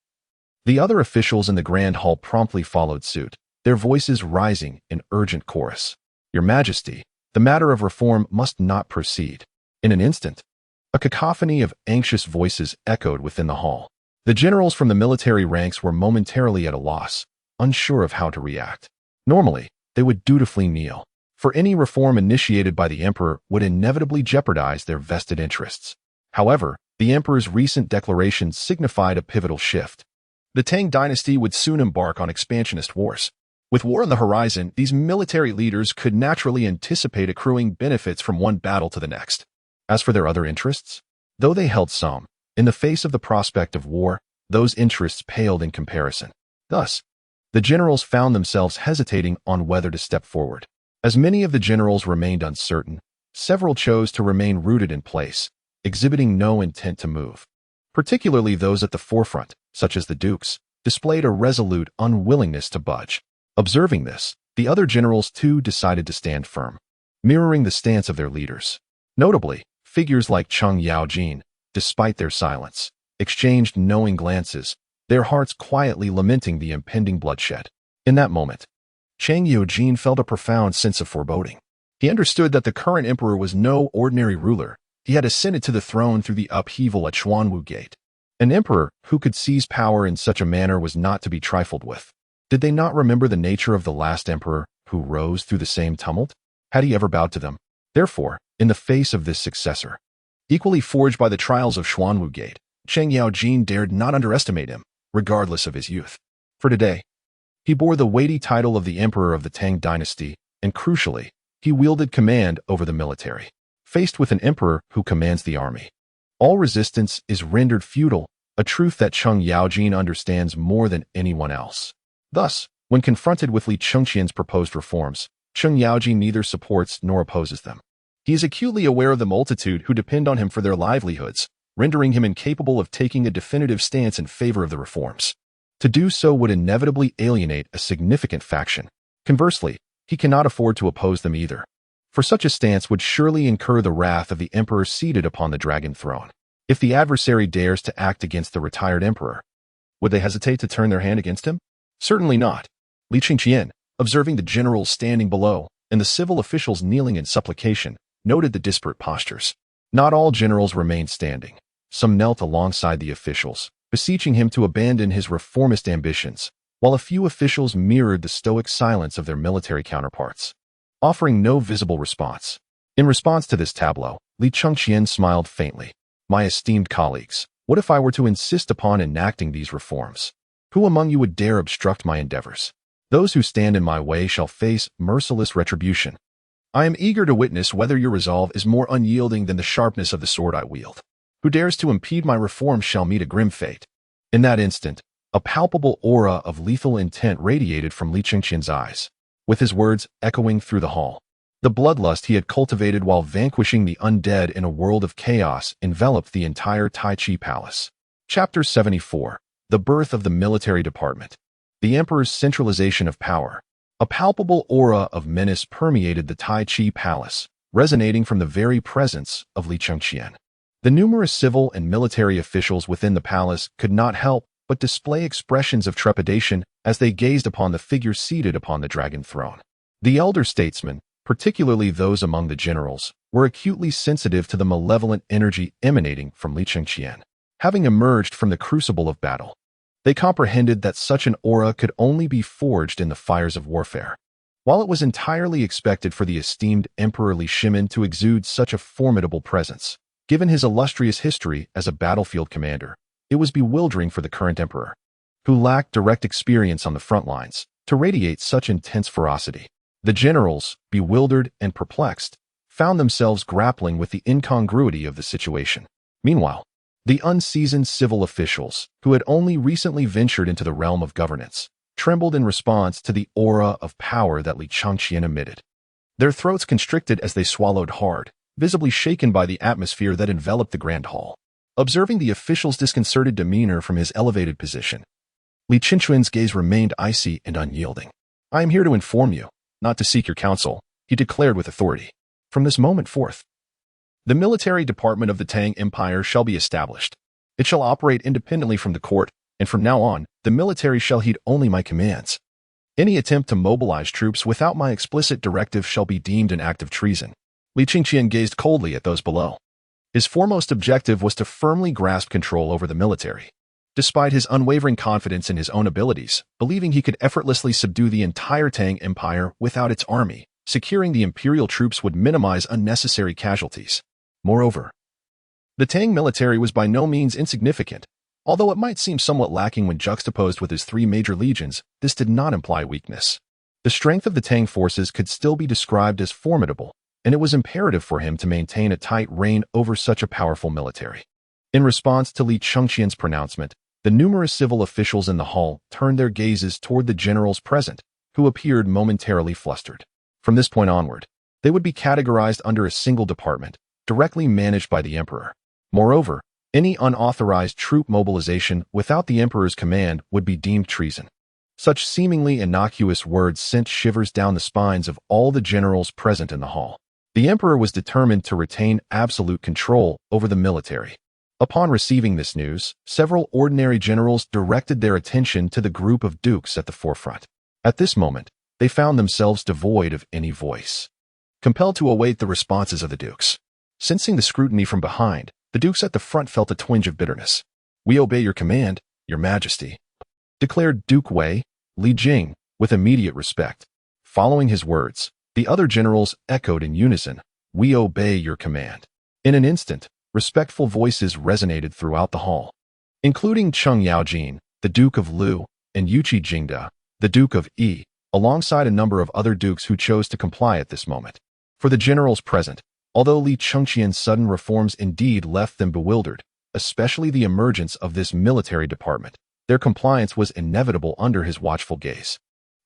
The other officials in the Grand Hall promptly followed suit, their voices rising in urgent chorus. "Your Majesty, the matter of reform must not proceed." In an instant, a cacophony of anxious voices echoed within the hall. The generals from the military ranks were momentarily at a loss, unsure of how to react. Normally, they would dutifully kneel, for any reform initiated by the emperor would inevitably jeopardize their vested interests. However, the emperor's recent declaration signified a pivotal shift. The Tang dynasty would soon embark on expansionist wars. With war on the horizon, these military leaders could naturally anticipate accruing benefits from one battle to the next. As for their other interests, though they held some, in the face of the prospect of war, those interests paled in comparison. Thus, the generals found themselves hesitating on whether to step forward. As many of the generals remained uncertain, several chose to remain rooted in place, exhibiting no intent to move. Particularly those at the forefront, such as the dukes, displayed a resolute unwillingness to budge. Observing this, the other generals too decided to stand firm, mirroring the stance of their leaders. Notably, figures like Cheng Yaojin, despite their silence, exchanged knowing glances, their hearts quietly lamenting the impending bloodshed. In that moment, Cheng Yaojin felt a profound sense of foreboding. He understood that the current emperor was no ordinary ruler. He had ascended to the throne through the upheaval at Xuanwu Gate. An emperor who could seize power in such a manner was not to be trifled with. Did they not remember the nature of the last emperor who rose through the same tumult? Had he ever bowed to them? Therefore, in the face of this successor, equally forged by the trials of Xuanwu Gate, Cheng Yaojin dared not underestimate him, regardless of his youth. For today, he bore the weighty title of the Emperor of the Tang Dynasty, and crucially, he wielded command over the military. Faced with an emperor who commands the army, all resistance is rendered futile, a truth that Cheng Yaojin understands more than anyone else. Thus, when confronted with Li Chengqian's proposed reforms, Cheng Yaojin neither supports nor opposes them. He is acutely aware of the multitude who depend on him for their livelihoods, rendering him incapable of taking a definitive stance in favor of the reforms. To do so would inevitably alienate a significant faction. Conversely, he cannot afford to oppose them either, for such a stance would surely incur the wrath of the emperor seated upon the dragon throne. If the adversary dares to act against the retired emperor, would they hesitate to turn their hand against him? Certainly not. Li Chengqian, observing the generals standing below and the civil officials kneeling in supplication, noted the disparate postures. Not all generals remained standing. Some knelt alongside the officials, beseeching him to abandon his reformist ambitions, while a few officials mirrored the stoic silence of their military counterparts, offering no visible response. In response to this tableau, Li Chengqian smiled faintly. "My esteemed colleagues, what if I were to insist upon enacting these reforms? Who among you would dare obstruct my endeavors? Those who stand in my way shall face merciless retribution. I am eager to witness whether your resolve is more unyielding than the sharpness of the sword I wield. Who dares to impede my reforms shall meet a grim fate." In that instant, a palpable aura of lethal intent radiated from Li Chengqian's eyes, with his words echoing through the hall. The bloodlust he had cultivated while vanquishing the undead in a world of chaos enveloped the entire Tai Chi Palace. Chapter 74. The Birth of the Military Department. The Emperor's Centralization of Power. A palpable aura of menace permeated the Tai Chi Palace, resonating from the very presence of Li Chengqian. The numerous civil and military officials within the palace could not help but display expressions of trepidation as they gazed upon the figure seated upon the dragon throne. The elder statesmen, particularly those among the generals, were acutely sensitive to the malevolent energy emanating from Li Chengqian. Having emerged from the crucible of battle, they comprehended that such an aura could only be forged in the fires of warfare. While it was entirely expected for the esteemed Emperor Li Shimin to exude such a formidable presence, given his illustrious history as a battlefield commander, it was bewildering for the current emperor, who lacked direct experience on the front lines, to radiate such intense ferocity. The generals, bewildered and perplexed, found themselves grappling with the incongruity of the situation. Meanwhile, The unseasoned civil officials, who had only recently ventured into the realm of governance, trembled in response to the aura of power that Li Changqian emitted. Their throats constricted as they swallowed hard, visibly shaken by the atmosphere that enveloped the grand hall. Observing the official's disconcerted demeanor from his elevated position, Li Changqian's gaze remained icy and unyielding. "I am here to inform you, not to seek your counsel," he declared with authority. "From this moment forth, the military department of the Tang Empire shall be established. It shall operate independently from the court, and from now on, the military shall heed only my commands. Any attempt to mobilize troops without my explicit directive shall be deemed an act of treason." Li Changqian gazed coldly at those below. His foremost objective was to firmly grasp control over the military. Despite his unwavering confidence in his own abilities, believing he could effortlessly subdue the entire Tang Empire without its army, securing the imperial troops would minimize unnecessary casualties. Moreover, the Tang military was by no means insignificant. Although it might seem somewhat lacking when juxtaposed with his 3 major legions, this did not imply weakness. The strength of the Tang forces could still be described as formidable, and it was imperative for him to maintain a tight rein over such a powerful military. In response to Li Changqian's pronouncement, the numerous civil officials in the hall turned their gazes toward the generals present, who appeared momentarily flustered. From this point onward, they would be categorized under a single department, directly managed by the emperor. Moreover, any unauthorized troop mobilization without the emperor's command would be deemed treason. Such seemingly innocuous words sent shivers down the spines of all the generals present in the hall. The emperor was determined to retain absolute control over the military. Upon receiving this news, several ordinary generals directed their attention to the group of dukes at the forefront. At this moment, they found themselves devoid of any voice, compelled to await the responses of the dukes. Sensing the scrutiny from behind, the dukes at the front felt a twinge of bitterness. "We obey your command, your majesty," declared Duke Wei, Li Jing, with immediate respect. Following his words, the other generals echoed in unison, "We obey your command." In an instant, respectful voices resonated throughout the hall, including Cheng Yaojin, the Duke of Lu, and Yuqi Jingda, the Duke of Yi, alongside a number of other dukes who chose to comply at this moment. For the generals present, although Li Changqian's sudden reforms indeed left them bewildered, especially the emergence of this military department, their compliance was inevitable under his watchful gaze.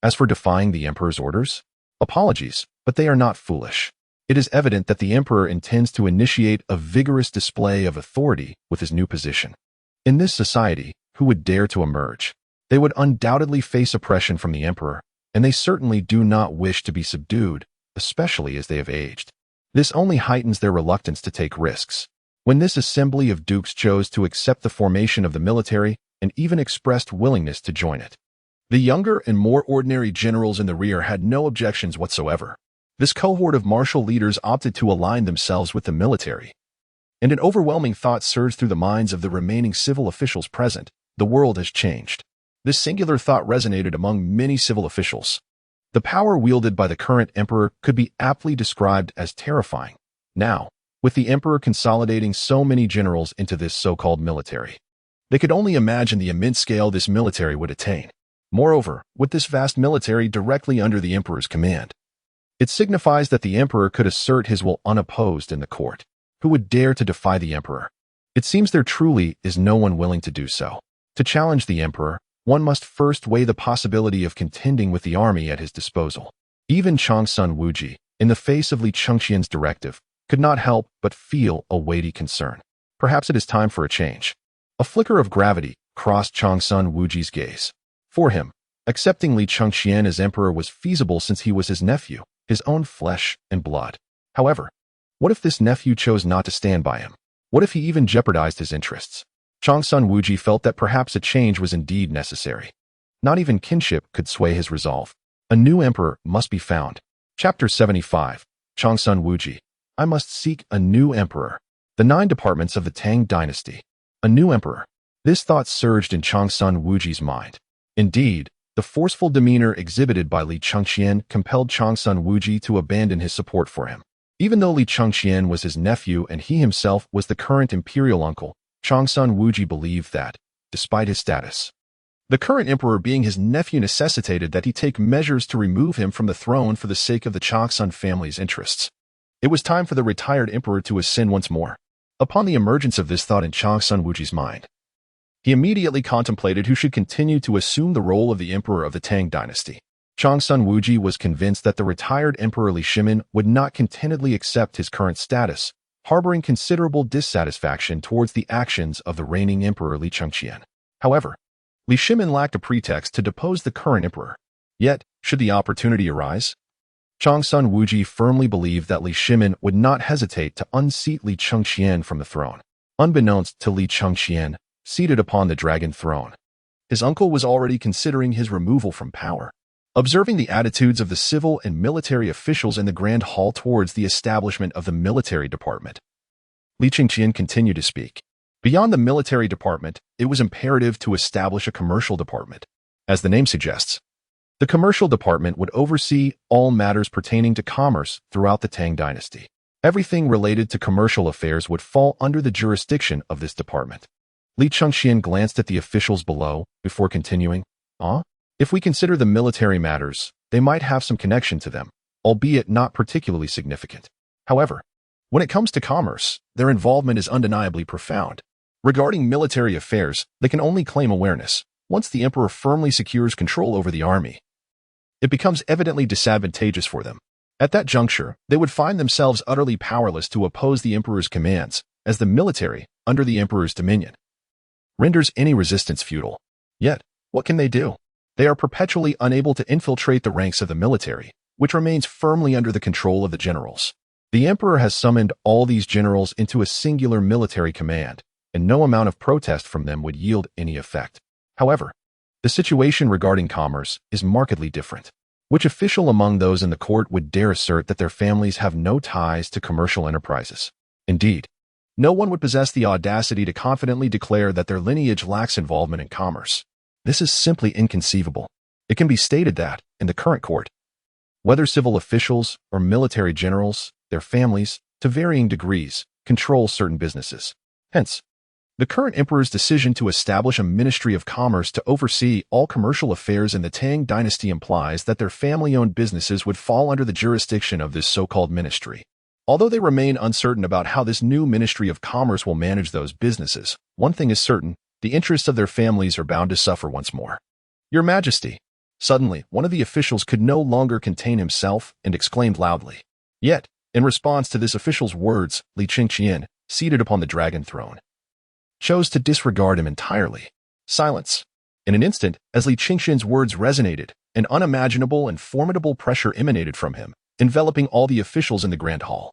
As for defying the emperor's orders, apologies, but they are not foolish. It is evident that the emperor intends to initiate a vigorous display of authority with his new position. In this society, who would dare to emerge? They would undoubtedly face oppression from the emperor, and they certainly do not wish to be subdued, especially as they have aged. This only heightens their reluctance to take risks. When this assembly of dukes chose to accept the formation of the military and even expressed willingness to join it, the younger and more ordinary generals in the rear had no objections whatsoever. This cohort of martial leaders opted to align themselves with the military, and an overwhelming thought surged through the minds of the remaining civil officials present: the world has changed. This singular thought resonated among many civil officials. The power wielded by the current emperor could be aptly described as terrifying. Now, with the emperor consolidating so many generals into this so-called military, they could only imagine the immense scale this military would attain. Moreover, with this vast military directly under the emperor's command, it signifies that the emperor could assert his will unopposed in the court. Who would dare to defy the emperor? It seems there truly is no one willing to do so. To challenge the emperor, one must first weigh the possibility of contending with the army at his disposal. Even Changsun Wuji, in the face of Li Changqian's directive, could not help but feel a weighty concern. Perhaps it is time for a change. A flicker of gravity crossed Changsun Wuji's gaze. For him, accepting Li Changqian as emperor was feasible since he was his nephew, his own flesh and blood. However, what if this nephew chose not to stand by him? What if he even jeopardized his interests? Changsun Wuji felt that perhaps a change was indeed necessary. Not even kinship could sway his resolve. A new emperor must be found. Chapter 75. Changsun Wuji. I must seek a new emperor. The 9 departments of the Tang Dynasty. A new emperor. This thought surged in Changsun Wuji's mind. Indeed, the forceful demeanor exhibited by Li Changqian compelled Changsun Wuji to abandon his support for him. Even though Li Changqian was his nephew and he himself was the current imperial uncle, Changsun Wuji believed that, despite his status, the current emperor being his nephew necessitated that he take measures to remove him from the throne for the sake of the Changsun family's interests. It was time for the retired emperor to ascend once more. Upon the emergence of this thought in Chang Sun Wuji's mind, he immediately contemplated who should continue to assume the role of the emperor of the Tang dynasty. Chang Sun Wuji was convinced that the retired Emperor Li Shimin would not contentedly accept his current status, harboring considerable dissatisfaction towards the actions of the reigning Emperor Li Chengqian. However, Li Shimin lacked a pretext to depose the current emperor. Yet, should the opportunity arise, Chang Sun Wuji firmly believed that Li Shimin would not hesitate to unseat Li Chengqian from the throne. Unbeknownst to Li Chengqian, seated upon the dragon throne, his uncle was already considering his removal from power. Observing the attitudes of the civil and military officials in the Grand Hall towards the establishment of the military department, Li Chengqian continued to speak. Beyond the military department, it was imperative to establish a commercial department. As the name suggests, the commercial department would oversee all matters pertaining to commerce throughout the Tang dynasty. Everything related to commercial affairs would fall under the jurisdiction of this department. Li Chengqian glanced at the officials below before continuing, If we consider the military matters, they might have some connection to them, albeit not particularly significant. However, when it comes to commerce, their involvement is undeniably profound. Regarding military affairs, they can only claim awareness. Once the emperor firmly secures control over the army, it becomes evidently disadvantageous for them. At that juncture, they would find themselves utterly powerless to oppose the emperor's commands, as the military, under the emperor's dominion, renders any resistance futile. Yet, what can they do? They are perpetually unable to infiltrate the ranks of the military, which remains firmly under the control of the generals. The emperor has summoned all these generals into a singular military command, and no amount of protest from them would yield any effect. However, the situation regarding commerce is markedly different. Which official among those in the court would dare assert that their families have no ties to commercial enterprises? Indeed, no one would possess the audacity to confidently declare that their lineage lacks involvement in commerce. This is simply inconceivable. It can be stated that, in the current court, whether civil officials or military generals, their families, to varying degrees, control certain businesses. Hence, the current emperor's decision to establish a Ministry of Commerce to oversee all commercial affairs in the Tang dynasty implies that their family-owned businesses would fall under the jurisdiction of this so-called ministry. Although they remain uncertain about how this new Ministry of Commerce will manage those businesses, one thing is certain: the interests of their families are bound to suffer once more. Your Majesty! Suddenly, one of the officials could no longer contain himself and exclaimed loudly. Yet, in response to this official's words, Li Chengqian, seated upon the dragon throne, chose to disregard him entirely. Silence. In an instant, as Li Chengqian's words resonated, an unimaginable and formidable pressure emanated from him, enveloping all the officials in the Grand Hall.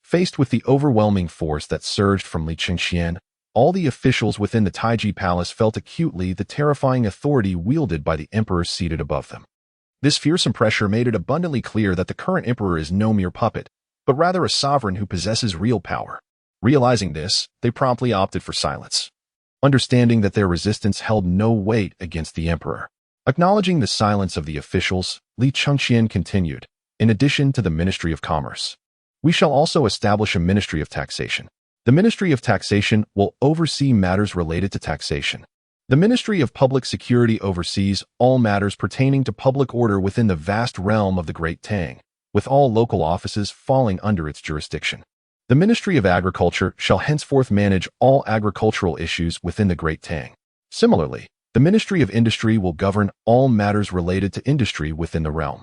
Faced with the overwhelming force that surged from Li Chengqian, all the officials within the Taiji Palace felt acutely the terrifying authority wielded by the emperor seated above them. This fearsome pressure made it abundantly clear that the current emperor is no mere puppet, but rather a sovereign who possesses real power. Realizing this, they promptly opted for silence, understanding that their resistance held no weight against the emperor. Acknowledging the silence of the officials, Li Chengqian continued, in addition to the Ministry of Commerce, we shall also establish a Ministry of Taxation. The Ministry of Taxation will oversee matters related to taxation. The Ministry of Public Security oversees all matters pertaining to public order within the vast realm of the Great Tang, with all local offices falling under its jurisdiction. The Ministry of Agriculture shall henceforth manage all agricultural issues within the Great Tang. Similarly, the Ministry of Industry will govern all matters related to industry within the realm.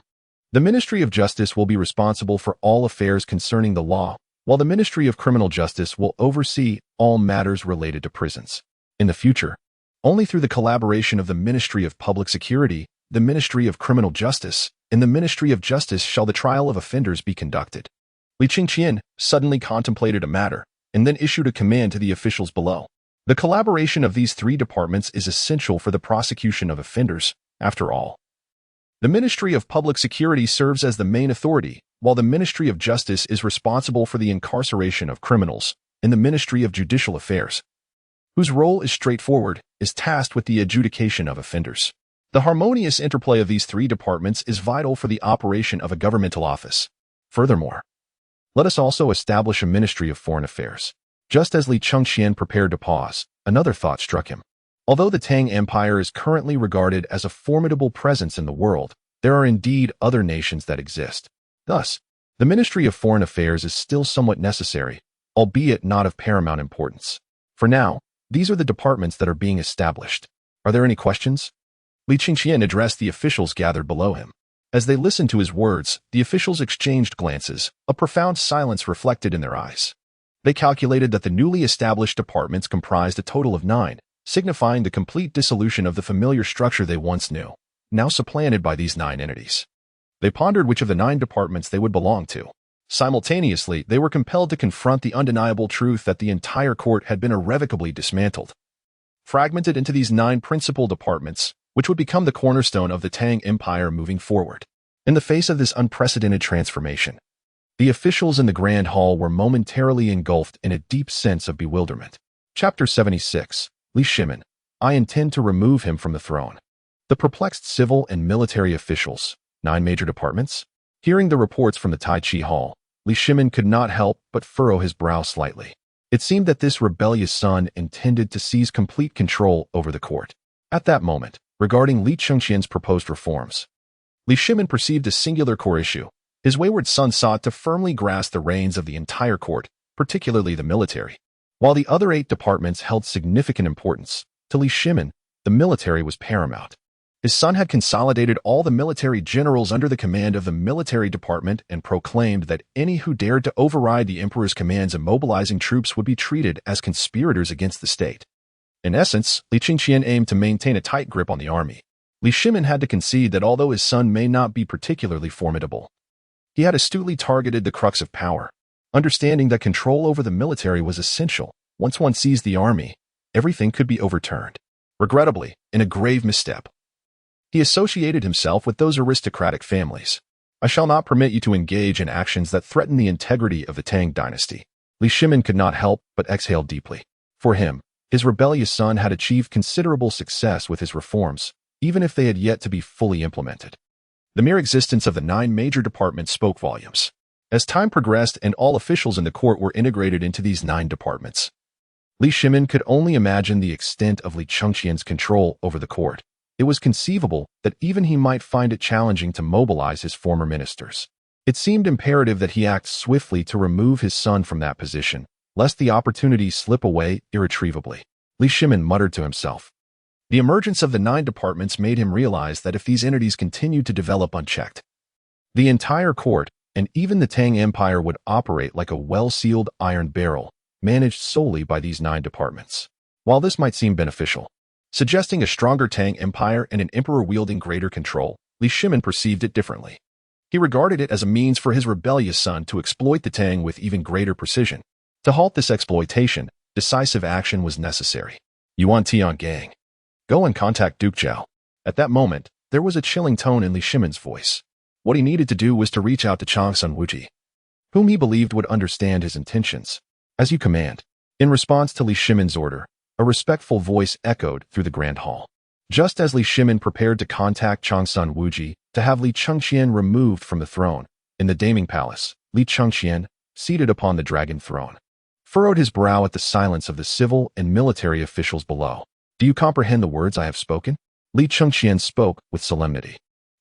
The Ministry of Justice will be responsible for all affairs concerning the law, while the Ministry of Criminal Justice will oversee all matters related to prisons. In the future, only through the collaboration of the Ministry of Public Security, the Ministry of Criminal Justice, and the Ministry of Justice shall the trial of offenders be conducted. Li Chengqian suddenly contemplated a matter, and then issued a command to the officials below. The collaboration of these three departments is essential for the prosecution of offenders, after all. The Ministry of Public Security serves as the main authority, while the Ministry of Justice is responsible for the incarceration of criminals, and the Ministry of Judicial Affairs, whose role is straightforward, is tasked with the adjudication of offenders. The harmonious interplay of these three departments is vital for the operation of a governmental office. Furthermore, let us also establish a Ministry of Foreign Affairs. Just as Li Chengqian prepared to pause, another thought struck him. Although the Tang Empire is currently regarded as a formidable presence in the world, there are indeed other nations that exist. Thus, the Ministry of Foreign Affairs is still somewhat necessary, albeit not of paramount importance. For now, these are the departments that are being established. Are there any questions? Li Qingqian addressed the officials gathered below him. As they listened to his words, the officials exchanged glances, a profound silence reflected in their eyes. They calculated that the newly established departments comprised a total of 9, signifying the complete dissolution of the familiar structure they once knew, now supplanted by these 9 entities. They pondered which of the 9 departments they would belong to. Simultaneously, they were compelled to confront the undeniable truth that the entire court had been irrevocably dismantled. Fragmented into these 9 principal departments, which would become the cornerstone of the Tang Empire moving forward. In the face of this unprecedented transformation, the officials in the Grand Hall were momentarily engulfed in a deep sense of bewilderment. Chapter 76. Li Shimin. I intend to remove him from the throne. The perplexed civil and military officials, 9 major departments, hearing the reports from the Tai Chi Hall, Li Shimin could not help but furrow his brow slightly. It seemed that this rebellious son intended to seize complete control over the court. At that moment, regarding Li Chengqian's proposed reforms, Li Shimin perceived a singular core issue. His wayward son sought to firmly grasp the reins of the entire court, particularly the military. While the other 8 departments held significant importance, to Li Shimin, the military was paramount. His son had consolidated all the military generals under the command of the military department and proclaimed that any who dared to override the emperor's commands in mobilizing troops would be treated as conspirators against the state. In essence, Li Qingqian aimed to maintain a tight grip on the army. Li Shimin had to concede that although his son may not be particularly formidable, he had astutely targeted the crux of power, understanding that control over the military was essential. Once one seized the army, everything could be overturned. Regrettably, in a grave misstep, he associated himself with those aristocratic families. I shall not permit you to engage in actions that threaten the integrity of the Tang dynasty. Li Shimin could not help but exhale deeply. For him, his rebellious son had achieved considerable success with his reforms, even if they had yet to be fully implemented. The mere existence of the 9 major departments spoke volumes. As time progressed and all officials in the court were integrated into these 9 departments, Li Shimin could only imagine the extent of Li Chengqian's control over the court. It was conceivable that even he might find it challenging to mobilize his former ministers. It seemed imperative that he act swiftly to remove his son from that position, lest the opportunity slip away irretrievably. Li Shimin muttered to himself. The emergence of the 9 departments made him realize that if these entities continued to develop unchecked, the entire court and even the Tang Empire would operate like a well-sealed iron barrel, managed solely by these 9 departments. While this might seem beneficial, suggesting a stronger Tang Empire and an emperor wielding greater control, Li Shimin perceived it differently. He regarded it as a means for his rebellious son to exploit the Tang with even greater precision. To halt this exploitation, decisive action was necessary. Yuan Tian Gang. Go and contact Duke Zhao. At that moment, there was a chilling tone in Li Shimin's voice. What he needed to do was to reach out to Changsun Wuji, whom he believed would understand his intentions. As you command. In response to Li Shimin's order, a respectful voice echoed through the Grand Hall. Just as Li Shimin prepared to contact Changsun Wuji to have Li Chengqian removed from the throne, in the Daming Palace, Li Chengqian, seated upon the dragon throne, furrowed his brow at the silence of the civil and military officials below. Do you comprehend the words I have spoken? Li Chengqian spoke with solemnity.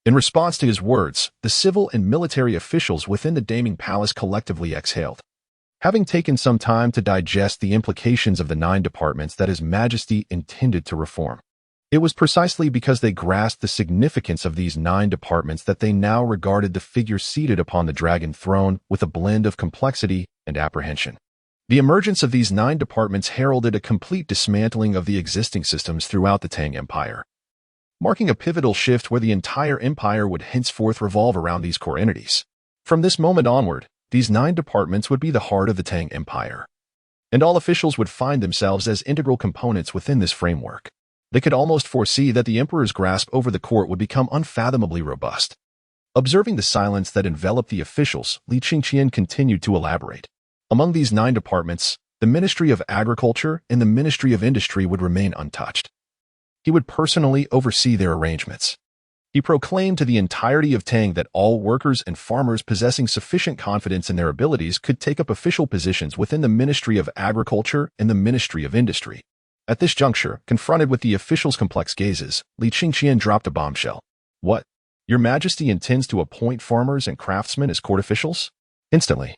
In response to his words, the civil and military officials within the Daming Palace collectively exhaled. Having taken some time to digest the implications of the 9 departments that His Majesty intended to reform, it was precisely because they grasped the significance of these 9 departments that they now regarded the figure seated upon the dragon throne with a blend of complexity and apprehension. The emergence of these 9 departments heralded a complete dismantling of the existing systems throughout the Tang Empire, marking a pivotal shift where the entire empire would henceforth revolve around these core entities. From this moment onward, these 9 departments would be the heart of the Tang Empire, and all officials would find themselves as integral components within this framework. They could almost foresee that the emperor's grasp over the court would become unfathomably robust. Observing the silence that enveloped the officials, Li Qingqian continued to elaborate. Among these 9 departments, the Ministry of Agriculture and the Ministry of Industry would remain untouched. He would personally oversee their arrangements. He proclaimed to the entirety of Tang that all workers and farmers possessing sufficient confidence in their abilities could take up official positions within the Ministry of Agriculture and the Ministry of Industry. At this juncture, confronted with the officials' complex gazes, Li Qingqian dropped a bombshell. What? Your Majesty intends to appoint farmers and craftsmen as court officials? Instantly,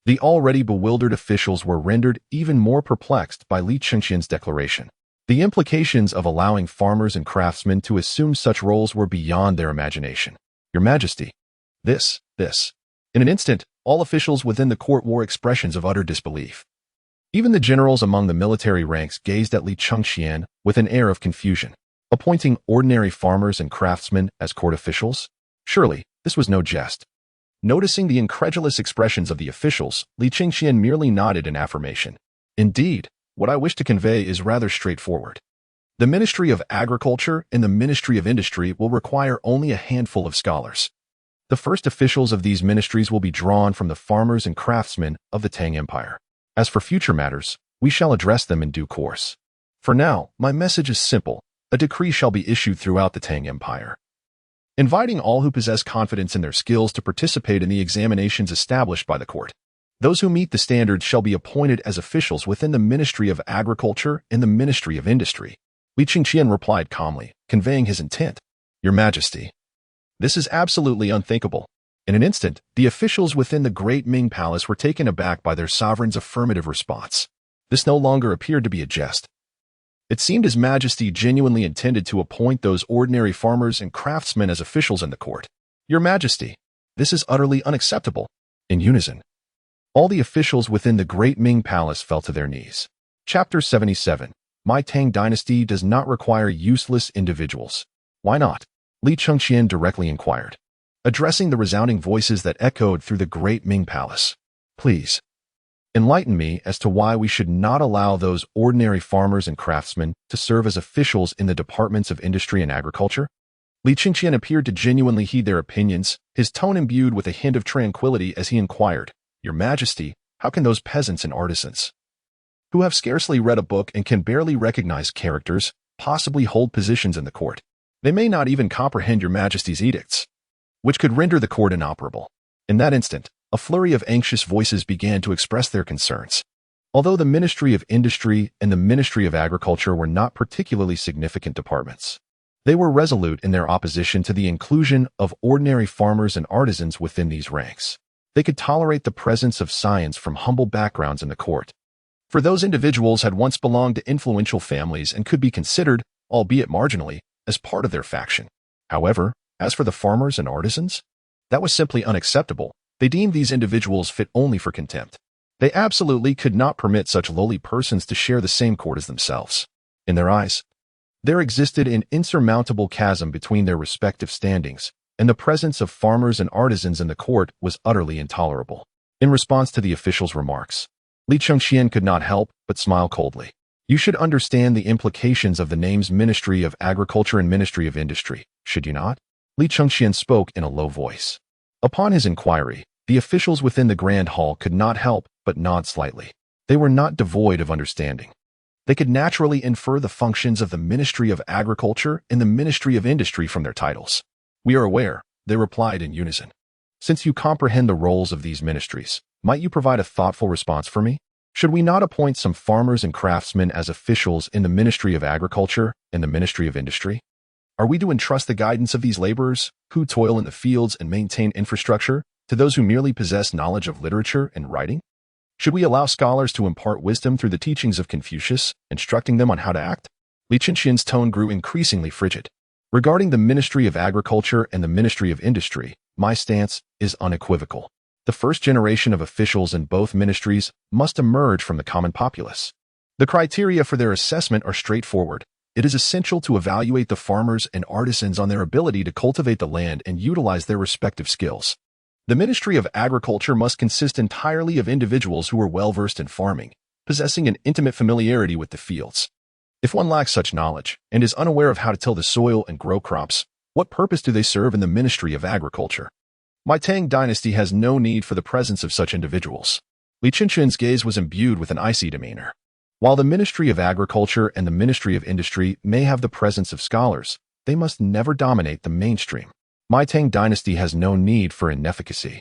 The already bewildered officials were rendered even more perplexed by Li Chengxian's declaration. The implications of allowing farmers and craftsmen to assume such roles were beyond their imagination. Your Majesty, this. In an instant, all officials within the court wore expressions of utter disbelief. Even the generals among the military ranks gazed at Li Chengxian with an air of confusion. Appointing ordinary farmers and craftsmen as court officials? Surely, this was no jest. Noticing the incredulous expressions of the officials, Li Chengxian merely nodded in affirmation. Indeed, what I wish to convey is rather straightforward. The Ministry of Agriculture and the Ministry of Industry will require only a handful of scholars. The first officials of these ministries will be drawn from the farmers and craftsmen of the Tang Empire. As for future matters, we shall address them in due course. For now, my message is simple. A decree shall be issued throughout the Tang Empire, inviting all who possess confidence in their skills to participate in the examinations established by the court. Those who meet the standards shall be appointed as officials within the Ministry of Agriculture and the Ministry of Industry. Li Chengxian replied calmly, conveying his intent. Your Majesty, this is absolutely unthinkable. In an instant, the officials within the Great Ming Palace were taken aback by their sovereign's affirmative response. This no longer appeared to be a jest. It seemed His Majesty genuinely intended to appoint those ordinary farmers and craftsmen as officials in the court. Your Majesty, this is utterly unacceptable. In unison, all the officials within the Great Ming Palace fell to their knees. Chapter 77. My Tang Dynasty does not require useless individuals. Why not? Li Chengxian directly inquired, addressing the resounding voices that echoed through the Great Ming Palace. Please, enlighten me as to why we should not allow those ordinary farmers and craftsmen to serve as officials in the departments of industry and agriculture? Li Chengxian appeared to genuinely heed their opinions, his tone imbued with a hint of tranquility as he inquired, Your Majesty, how can those peasants and artisans, who have scarcely read a book and can barely recognize characters, possibly hold positions in the court? They may not even comprehend Your Majesty's edicts, which could render the court inoperable. In that instant, a flurry of anxious voices began to express their concerns. Although the Ministry of Industry and the Ministry of Agriculture were not particularly significant departments, they were resolute in their opposition to the inclusion of ordinary farmers and artisans within these ranks. They could tolerate the presence of scions from humble backgrounds in the court. For those individuals had once belonged to influential families and could be considered, albeit marginally, as part of their faction. However, as for the farmers and artisans, that was simply unacceptable. They deemed these individuals fit only for contempt. They absolutely could not permit such lowly persons to share the same court as themselves. In their eyes, there existed an insurmountable chasm between their respective standings, and the presence of farmers and artisans in the court was utterly intolerable. In response to the official's remarks, Li Chengxian could not help but smile coldly. You should understand the implications of the names Ministry of Agriculture and Ministry of Industry, should you not? Li Chengxian spoke in a low voice. Upon his inquiry, the officials within the Grand Hall could not help but nod slightly. They were not devoid of understanding. They could naturally infer the functions of the Ministry of Agriculture and the Ministry of Industry from their titles. We are aware, they replied in unison. Since you comprehend the roles of these ministries, might you provide a thoughtful response for me? Should we not appoint some farmers and craftsmen as officials in the Ministry of Agriculture and the Ministry of Industry? Are we to entrust the guidance of these laborers, who toil in the fields and maintain infrastructure, to those who merely possess knowledge of literature and writing? Should we allow scholars to impart wisdom through the teachings of Confucius, instructing them on how to act? Li Chengxian's tone grew increasingly frigid. Regarding the Ministry of Agriculture and the Ministry of Industry, my stance is unequivocal. The first generation of officials in both ministries must emerge from the common populace. The criteria for their assessment are straightforward. It is essential to evaluate the farmers and artisans on their ability to cultivate the land and utilize their respective skills. The Ministry of Agriculture must consist entirely of individuals who are well-versed in farming, possessing an intimate familiarity with the fields. If one lacks such knowledge and is unaware of how to till the soil and grow crops, what purpose do they serve in the Ministry of Agriculture? My Tang Dynasty has no need for the presence of such individuals. Li Chengxian's gaze was imbued with an icy demeanor. While the Ministry of Agriculture and the Ministry of Industry may have the presence of scholars, they must never dominate the mainstream. My Tang Dynasty has no need for inefficacy.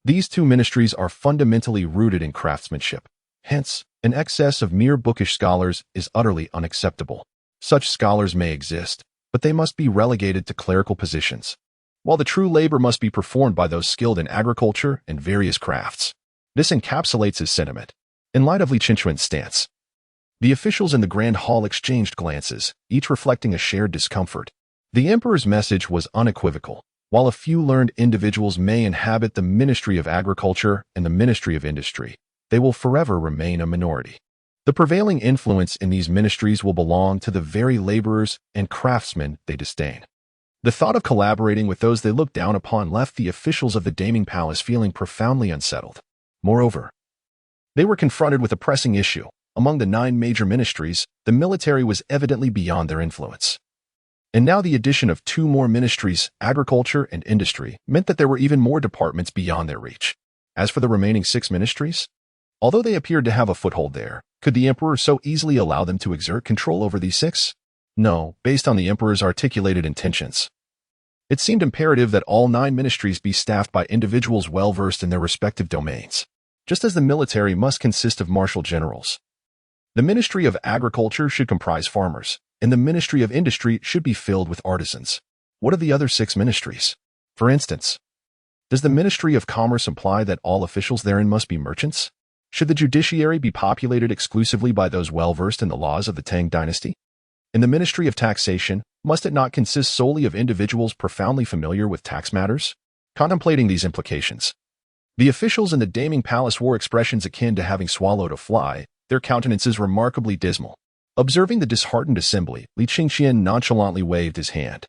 These two ministries are fundamentally rooted in craftsmanship. Hence, an excess of mere bookish scholars is utterly unacceptable. Such scholars may exist, but they must be relegated to clerical positions, while the true labor must be performed by those skilled in agriculture and various crafts. This encapsulates his sentiment. In light of Li Qingquan's stance, the officials in the Grand Hall exchanged glances, each reflecting a shared discomfort. The emperor's message was unequivocal. While a few learned individuals may inhabit the Ministry of Agriculture and the Ministry of Industry, they will forever remain a minority. The prevailing influence in these ministries will belong to the very laborers and craftsmen they disdain. The thought of collaborating with those they look down upon left the officials of the Daming Palace feeling profoundly unsettled. Moreover, they were confronted with a pressing issue. Among the 9 major ministries, the military was evidently beyond their influence. And now the addition of 2 more ministries, agriculture and industry, meant that there were even more departments beyond their reach. As for the remaining 6 ministries, although they appeared to have a foothold there, could the emperor so easily allow them to exert control over these 6? No, based on the emperor's articulated intentions. It seemed imperative that all 9 ministries be staffed by individuals well-versed in their respective domains, just as the military must consist of martial generals. The Ministry of Agriculture should comprise farmers, and the Ministry of Industry should be filled with artisans. What are the other 6 ministries? For instance, does the Ministry of Commerce imply that all officials therein must be merchants? Should the judiciary be populated exclusively by those well-versed in the laws of the Tang Dynasty? In the Ministry of Taxation, must it not consist solely of individuals profoundly familiar with tax matters? Contemplating these implications, the officials in the Daming Palace wore expressions akin to having swallowed a fly, their countenances remarkably dismal. Observing the disheartened assembly, Li Qingquan nonchalantly waved his hand.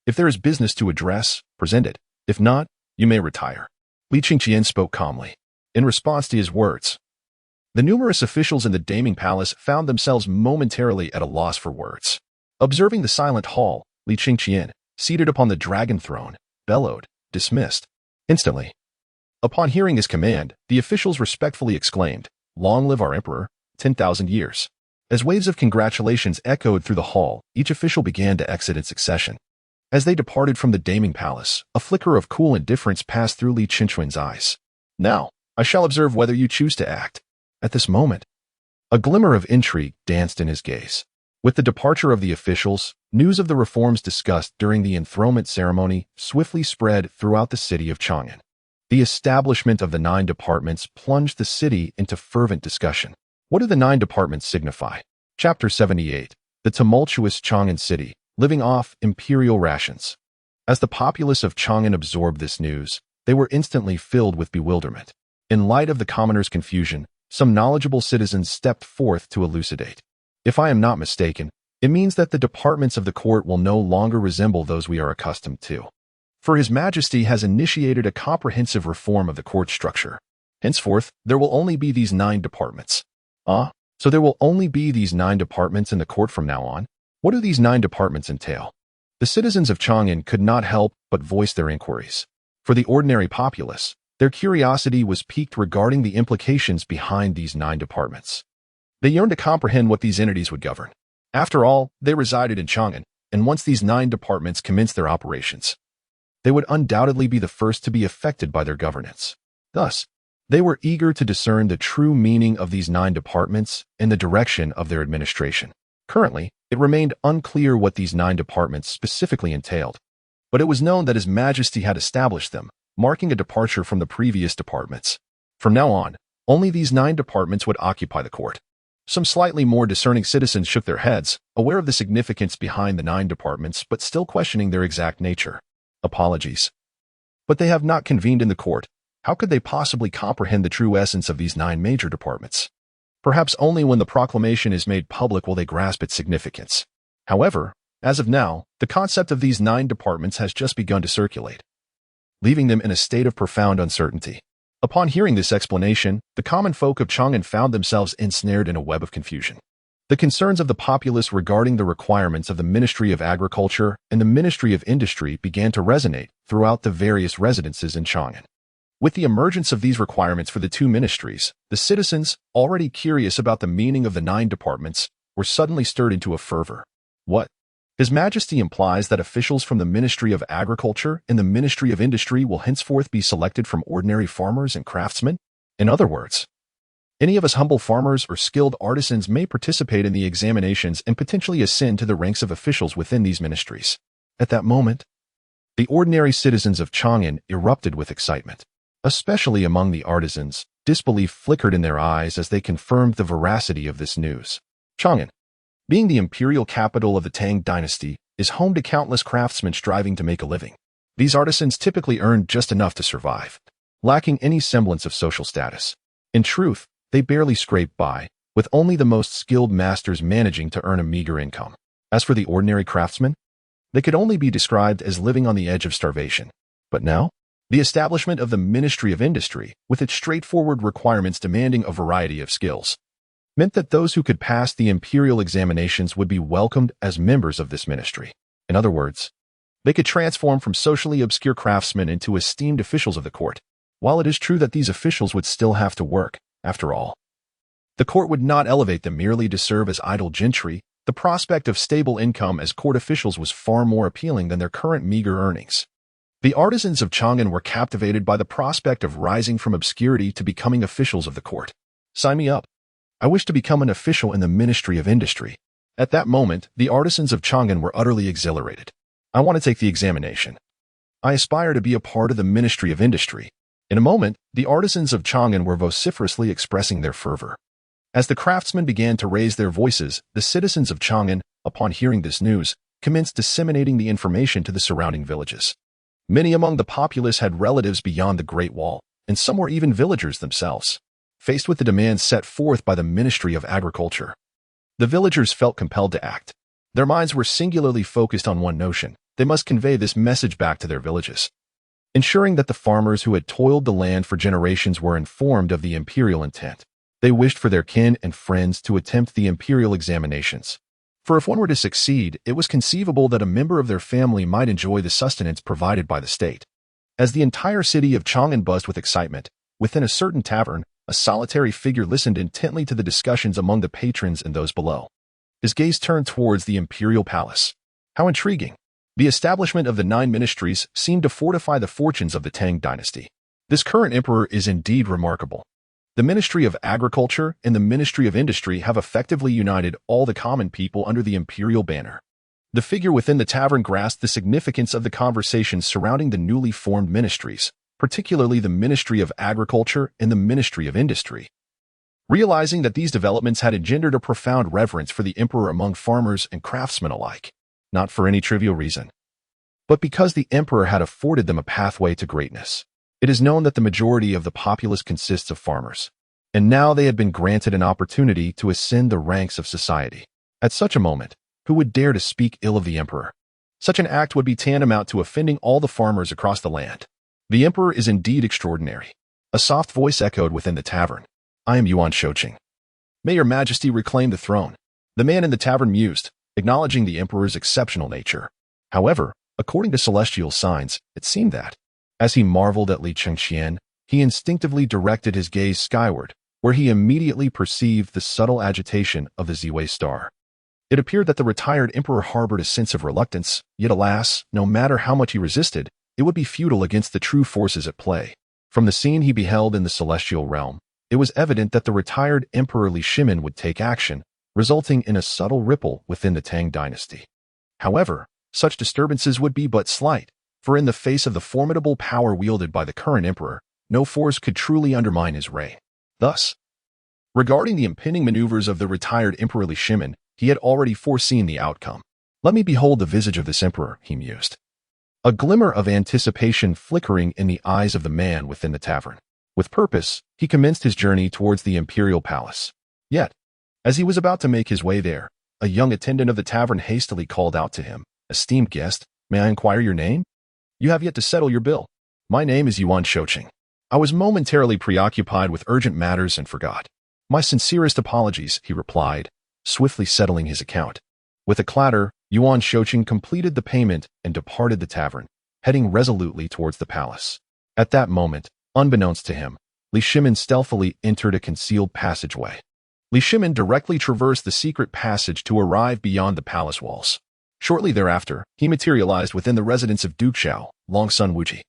If there is business to address, present it. If not, you may retire. Li Qingquan spoke calmly. In response to his words, the numerous officials in the Daming Palace found themselves momentarily at a loss for words. Observing the silent hall, Li Qingquan, seated upon the dragon throne, bellowed, dismissed. Instantly, upon hearing his command, the officials respectfully exclaimed, "Long live our emperor, 10,000 years." As waves of congratulations echoed through the hall, each official began to exit in succession. As they departed from the Daming Palace, a flicker of cool indifference passed through Li Qingquan's eyes. "Now, I shall observe whether you choose to act." At this moment, a glimmer of intrigue danced in his gaze. With the departure of the officials, news of the reforms discussed during the enthronement ceremony swiftly spread throughout the city of Chang'an. The establishment of the 9 departments plunged the city into fervent discussion. What do the 9 departments signify? Chapter 78. The tumultuous Chang'an city, living off imperial rations. As the populace of Chang'an absorbed this news, they were instantly filled with bewilderment. In light of the commoners' confusion, some knowledgeable citizens stepped forth to elucidate. If I am not mistaken, it means that the departments of the court will no longer resemble those we are accustomed to. For His Majesty has initiated a comprehensive reform of the court structure. Henceforth, there will only be these 9 departments. So there will only be these 9 departments in the court from now on? What do these 9 departments entail? The citizens of Chang'an could not help but voice their inquiries. For the ordinary populace, their curiosity was piqued regarding the implications behind these 9 departments. They yearned to comprehend what these entities would govern. After all, they resided in Chang'an, and once these 9 departments commenced their operations, they would undoubtedly be the first to be affected by their governance. Thus, they were eager to discern the true meaning of these 9 departments and the direction of their administration. Currently, it remained unclear what these 9 departments specifically entailed, but it was known that His Majesty had established them, marking a departure from the previous departments. From now on, only these 9 departments would occupy the court. Some slightly more discerning citizens shook their heads, aware of the significance behind the 9 departments but still questioning their exact nature. Apologies. But they have not convened in the court. How could they possibly comprehend the true essence of these 9 major departments? Perhaps only when the proclamation is made public will they grasp its significance. However, as of now, the concept of these 9 departments has just begun to circulate, leaving them in a state of profound uncertainty. Upon hearing this explanation, the common folk of Chang'an found themselves ensnared in a web of confusion. The concerns of the populace regarding the requirements of the Ministry of Agriculture and the Ministry of Industry began to resonate throughout the various residences in Chang'an. With the emergence of these requirements for the 2 ministries, the citizens, already curious about the meaning of the 9 departments, were suddenly stirred into a fervor. What? His Majesty implies that officials from the Ministry of Agriculture and the Ministry of Industry will henceforth be selected from ordinary farmers and craftsmen? In other words, any of us humble farmers or skilled artisans may participate in the examinations and potentially ascend to the ranks of officials within these ministries. At that moment, the ordinary citizens of Chang'an erupted with excitement. Especially among the artisans, Disbelief flickered in their eyes as they confirmed the veracity of this news. Chang'an, being the imperial capital of the Tang Dynasty, is home to countless craftsmen striving to make a living. These artisans typically earn just enough to survive, lacking any semblance of social status. In truth, they barely scrape by, with only the most skilled masters managing to earn a meager income. As for the ordinary craftsmen, they could only be described as living on the edge of starvation. But now, the establishment of the Ministry of Industry, with its straightforward requirements demanding a variety of skills, meant that those who could pass the imperial examinations would be welcomed as members of this ministry. In other words, they could transform from socially obscure craftsmen into esteemed officials of the court. While it is true that these officials would still have to work, after all, the court would not elevate them merely to serve as idle gentry. The prospect of stable income as court officials was far more appealing than their current meager earnings. The artisans of Chang'an were captivated by the prospect of rising from obscurity to becoming officials of the court. Sign me up. I wish to become an official in the Ministry of Industry. At that moment, the artisans of Chang'an were utterly exhilarated. I want to take the examination. I aspire to be a part of the Ministry of Industry. In a moment, the artisans of Chang'an were vociferously expressing their fervor. As the craftsmen began to raise their voices, the citizens of Chang'an, upon hearing this news, commenced disseminating the information to the surrounding villages. Many among the populace had relatives beyond the Great Wall, and some were even villagers themselves. Faced with the demands set forth by the Ministry of Agriculture, the villagers felt compelled to act. Their minds were singularly focused on one notion: they must convey this message back to their villages, ensuring that the farmers who had toiled the land for generations were informed of the imperial intent. They wished for their kin and friends to attempt the imperial examinations. For if one were to succeed, it was conceivable that a member of their family might enjoy the sustenance provided by the state. As the entire city of Chang'an buzzed with excitement, within a certain tavern, a solitary figure listened intently to the discussions among the patrons and those below. His gaze turned towards the imperial palace. How intriguing! The establishment of the 9 ministries seemed to fortify the fortunes of the Tang Dynasty. This current emperor is indeed remarkable. The Ministry of Agriculture and the Ministry of Industry have effectively united all the common people under the imperial banner. The figure within the tavern grasped the significance of the conversations surrounding the newly formed ministries, particularly the Ministry of Agriculture and the Ministry of Industry. Realizing that these developments had engendered a profound reverence for the emperor among farmers and craftsmen alike, not for any trivial reason, but because the emperor had afforded them a pathway to greatness. It is known that the majority of the populace consists of farmers, and now they had been granted an opportunity to ascend the ranks of society. At such a moment, who would dare to speak ill of the emperor? Such an act would be tantamount to offending all the farmers across the land. The emperor is indeed extraordinary. A soft voice echoed within the tavern. I am Yuan Shouqing. May your majesty reclaim the throne. The man in the tavern mused, acknowledging the emperor's exceptional nature. However, according to celestial signs, it seemed that, as he marveled at Li Chengxian, he instinctively directed his gaze skyward, where he immediately perceived the subtle agitation of the Ziwei star. It appeared that the retired emperor harbored a sense of reluctance, yet alas, no matter how much he resisted, it would be futile against the true forces at play. From the scene he beheld in the celestial realm, it was evident that the retired emperor Li Shimin would take action, resulting in a subtle ripple within the Tang Dynasty. However, such disturbances would be but slight, for in the face of the formidable power wielded by the current emperor, no force could truly undermine his reign. Thus, regarding the impending maneuvers of the retired Emperor Li Shimin, he had already foreseen the outcome. Let me behold the visage of this emperor, he mused. A glimmer of anticipation flickering in the eyes of the man within the tavern. With purpose, he commenced his journey towards the imperial palace. Yet, as he was about to make his way there, a young attendant of the tavern hastily called out to him, Esteemed guest, may I inquire your name? You have yet to settle your bill. My name is Yuan Shouqing. I was momentarily preoccupied with urgent matters and forgot. My sincerest apologies, he replied, swiftly settling his account. With a clatter, Yuan Shouqing completed the payment and departed the tavern, heading resolutely towards the palace. At that moment, unbeknownst to him, Li Shimin stealthily entered a concealed passageway. Li Shimin directly traversed the secret passage to arrive beyond the palace walls. Shortly thereafter, he materialized within the residence of Duke Xiao, Long Sun Wuji.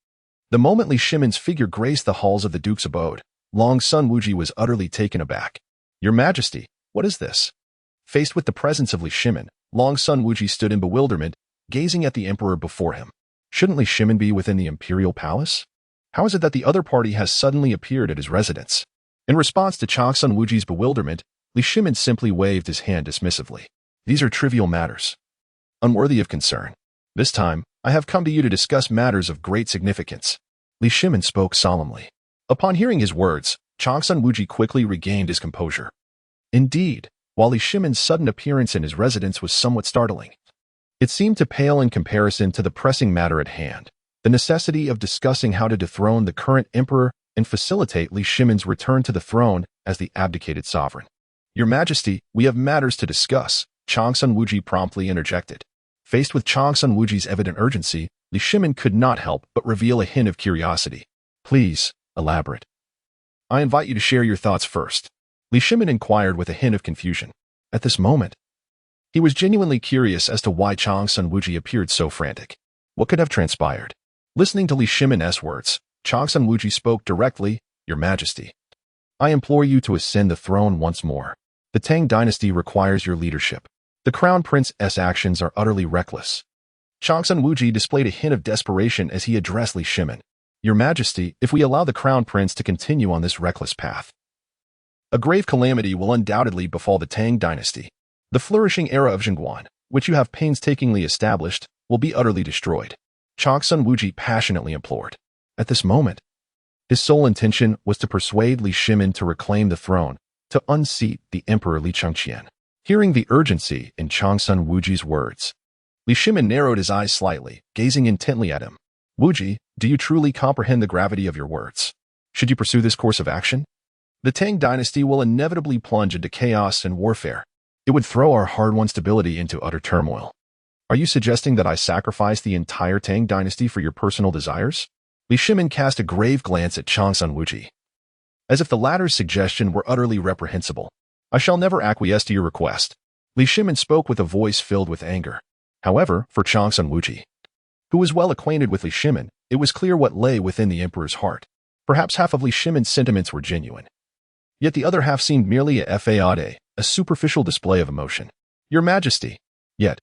The moment Li Shimin's figure graced the halls of the Duke's abode, Long Sun Wuji was utterly taken aback. Your Majesty, what is this? Faced with the presence of Li Shimin, Long Sun Wuji stood in bewilderment, gazing at the emperor before him. Shouldn't Li Shimin be within the imperial palace? How is it that the other party has suddenly appeared at his residence? In response to Chang Sun Wuji's bewilderment, Li Shimin simply waved his hand dismissively. These are trivial matters, unworthy of concern. This time, I have come to you to discuss matters of great significance. Li Shimin spoke solemnly. Upon hearing his words, Chang Sun Wuji quickly regained his composure. Indeed, while Li Shimin's sudden appearance in his residence was somewhat startling, it seemed to pale in comparison to the pressing matter at hand, the necessity of discussing how to dethrone the current emperor and facilitate Li Shimin's return to the throne as the abdicated sovereign. Your Majesty, we have matters to discuss, Chang Sun Wuji promptly interjected. Faced with Chang Sun Wuji's evident urgency, Li Shimin could not help but reveal a hint of curiosity. Please, elaborate. I invite you to share your thoughts first. Li Shimin inquired with a hint of confusion. At this moment, he was genuinely curious as to why Chang Sun Wuji appeared so frantic. What could have transpired? Listening to Li Shimin's words, Chang Sun Wuji spoke directly. Your Majesty, I implore you to ascend the throne once more. The Tang Dynasty requires your leadership. The Crown Prince's actions are utterly reckless. Chang Sun Wuji displayed a hint of desperation as he addressed Li Shimin. Your Majesty, if we allow the Crown Prince to continue on this reckless path, a grave calamity will undoubtedly befall the Tang Dynasty. The flourishing era of Zhengguan, which you have painstakingly established, will be utterly destroyed. Chang Sun Wuji passionately implored. At this moment, his sole intention was to persuade Li Shimin to reclaim the throne, to unseat the Emperor Li Changqian. Hearing the urgency in Chang Sun Wuji's words, Li Shimin narrowed his eyes slightly, gazing intently at him. Wuji, do you truly comprehend the gravity of your words? Should you pursue this course of action, the Tang Dynasty will inevitably plunge into chaos and warfare. It would throw our hard-won stability into utter turmoil. Are you suggesting that I sacrifice the entire Tang Dynasty for your personal desires? Li Shimin cast a grave glance at Chang Sun Wuji, as if the latter's suggestion were utterly reprehensible. I shall never acquiesce to your request. Li Shimin spoke with a voice filled with anger. However, for Chang Sun Wuji, who was well acquainted with Li Shimin, it was clear what lay within the emperor's heart. Perhaps half of Li Shimin's sentiments were genuine, yet the other half seemed merely a superficial display of emotion. Your Majesty. Yet,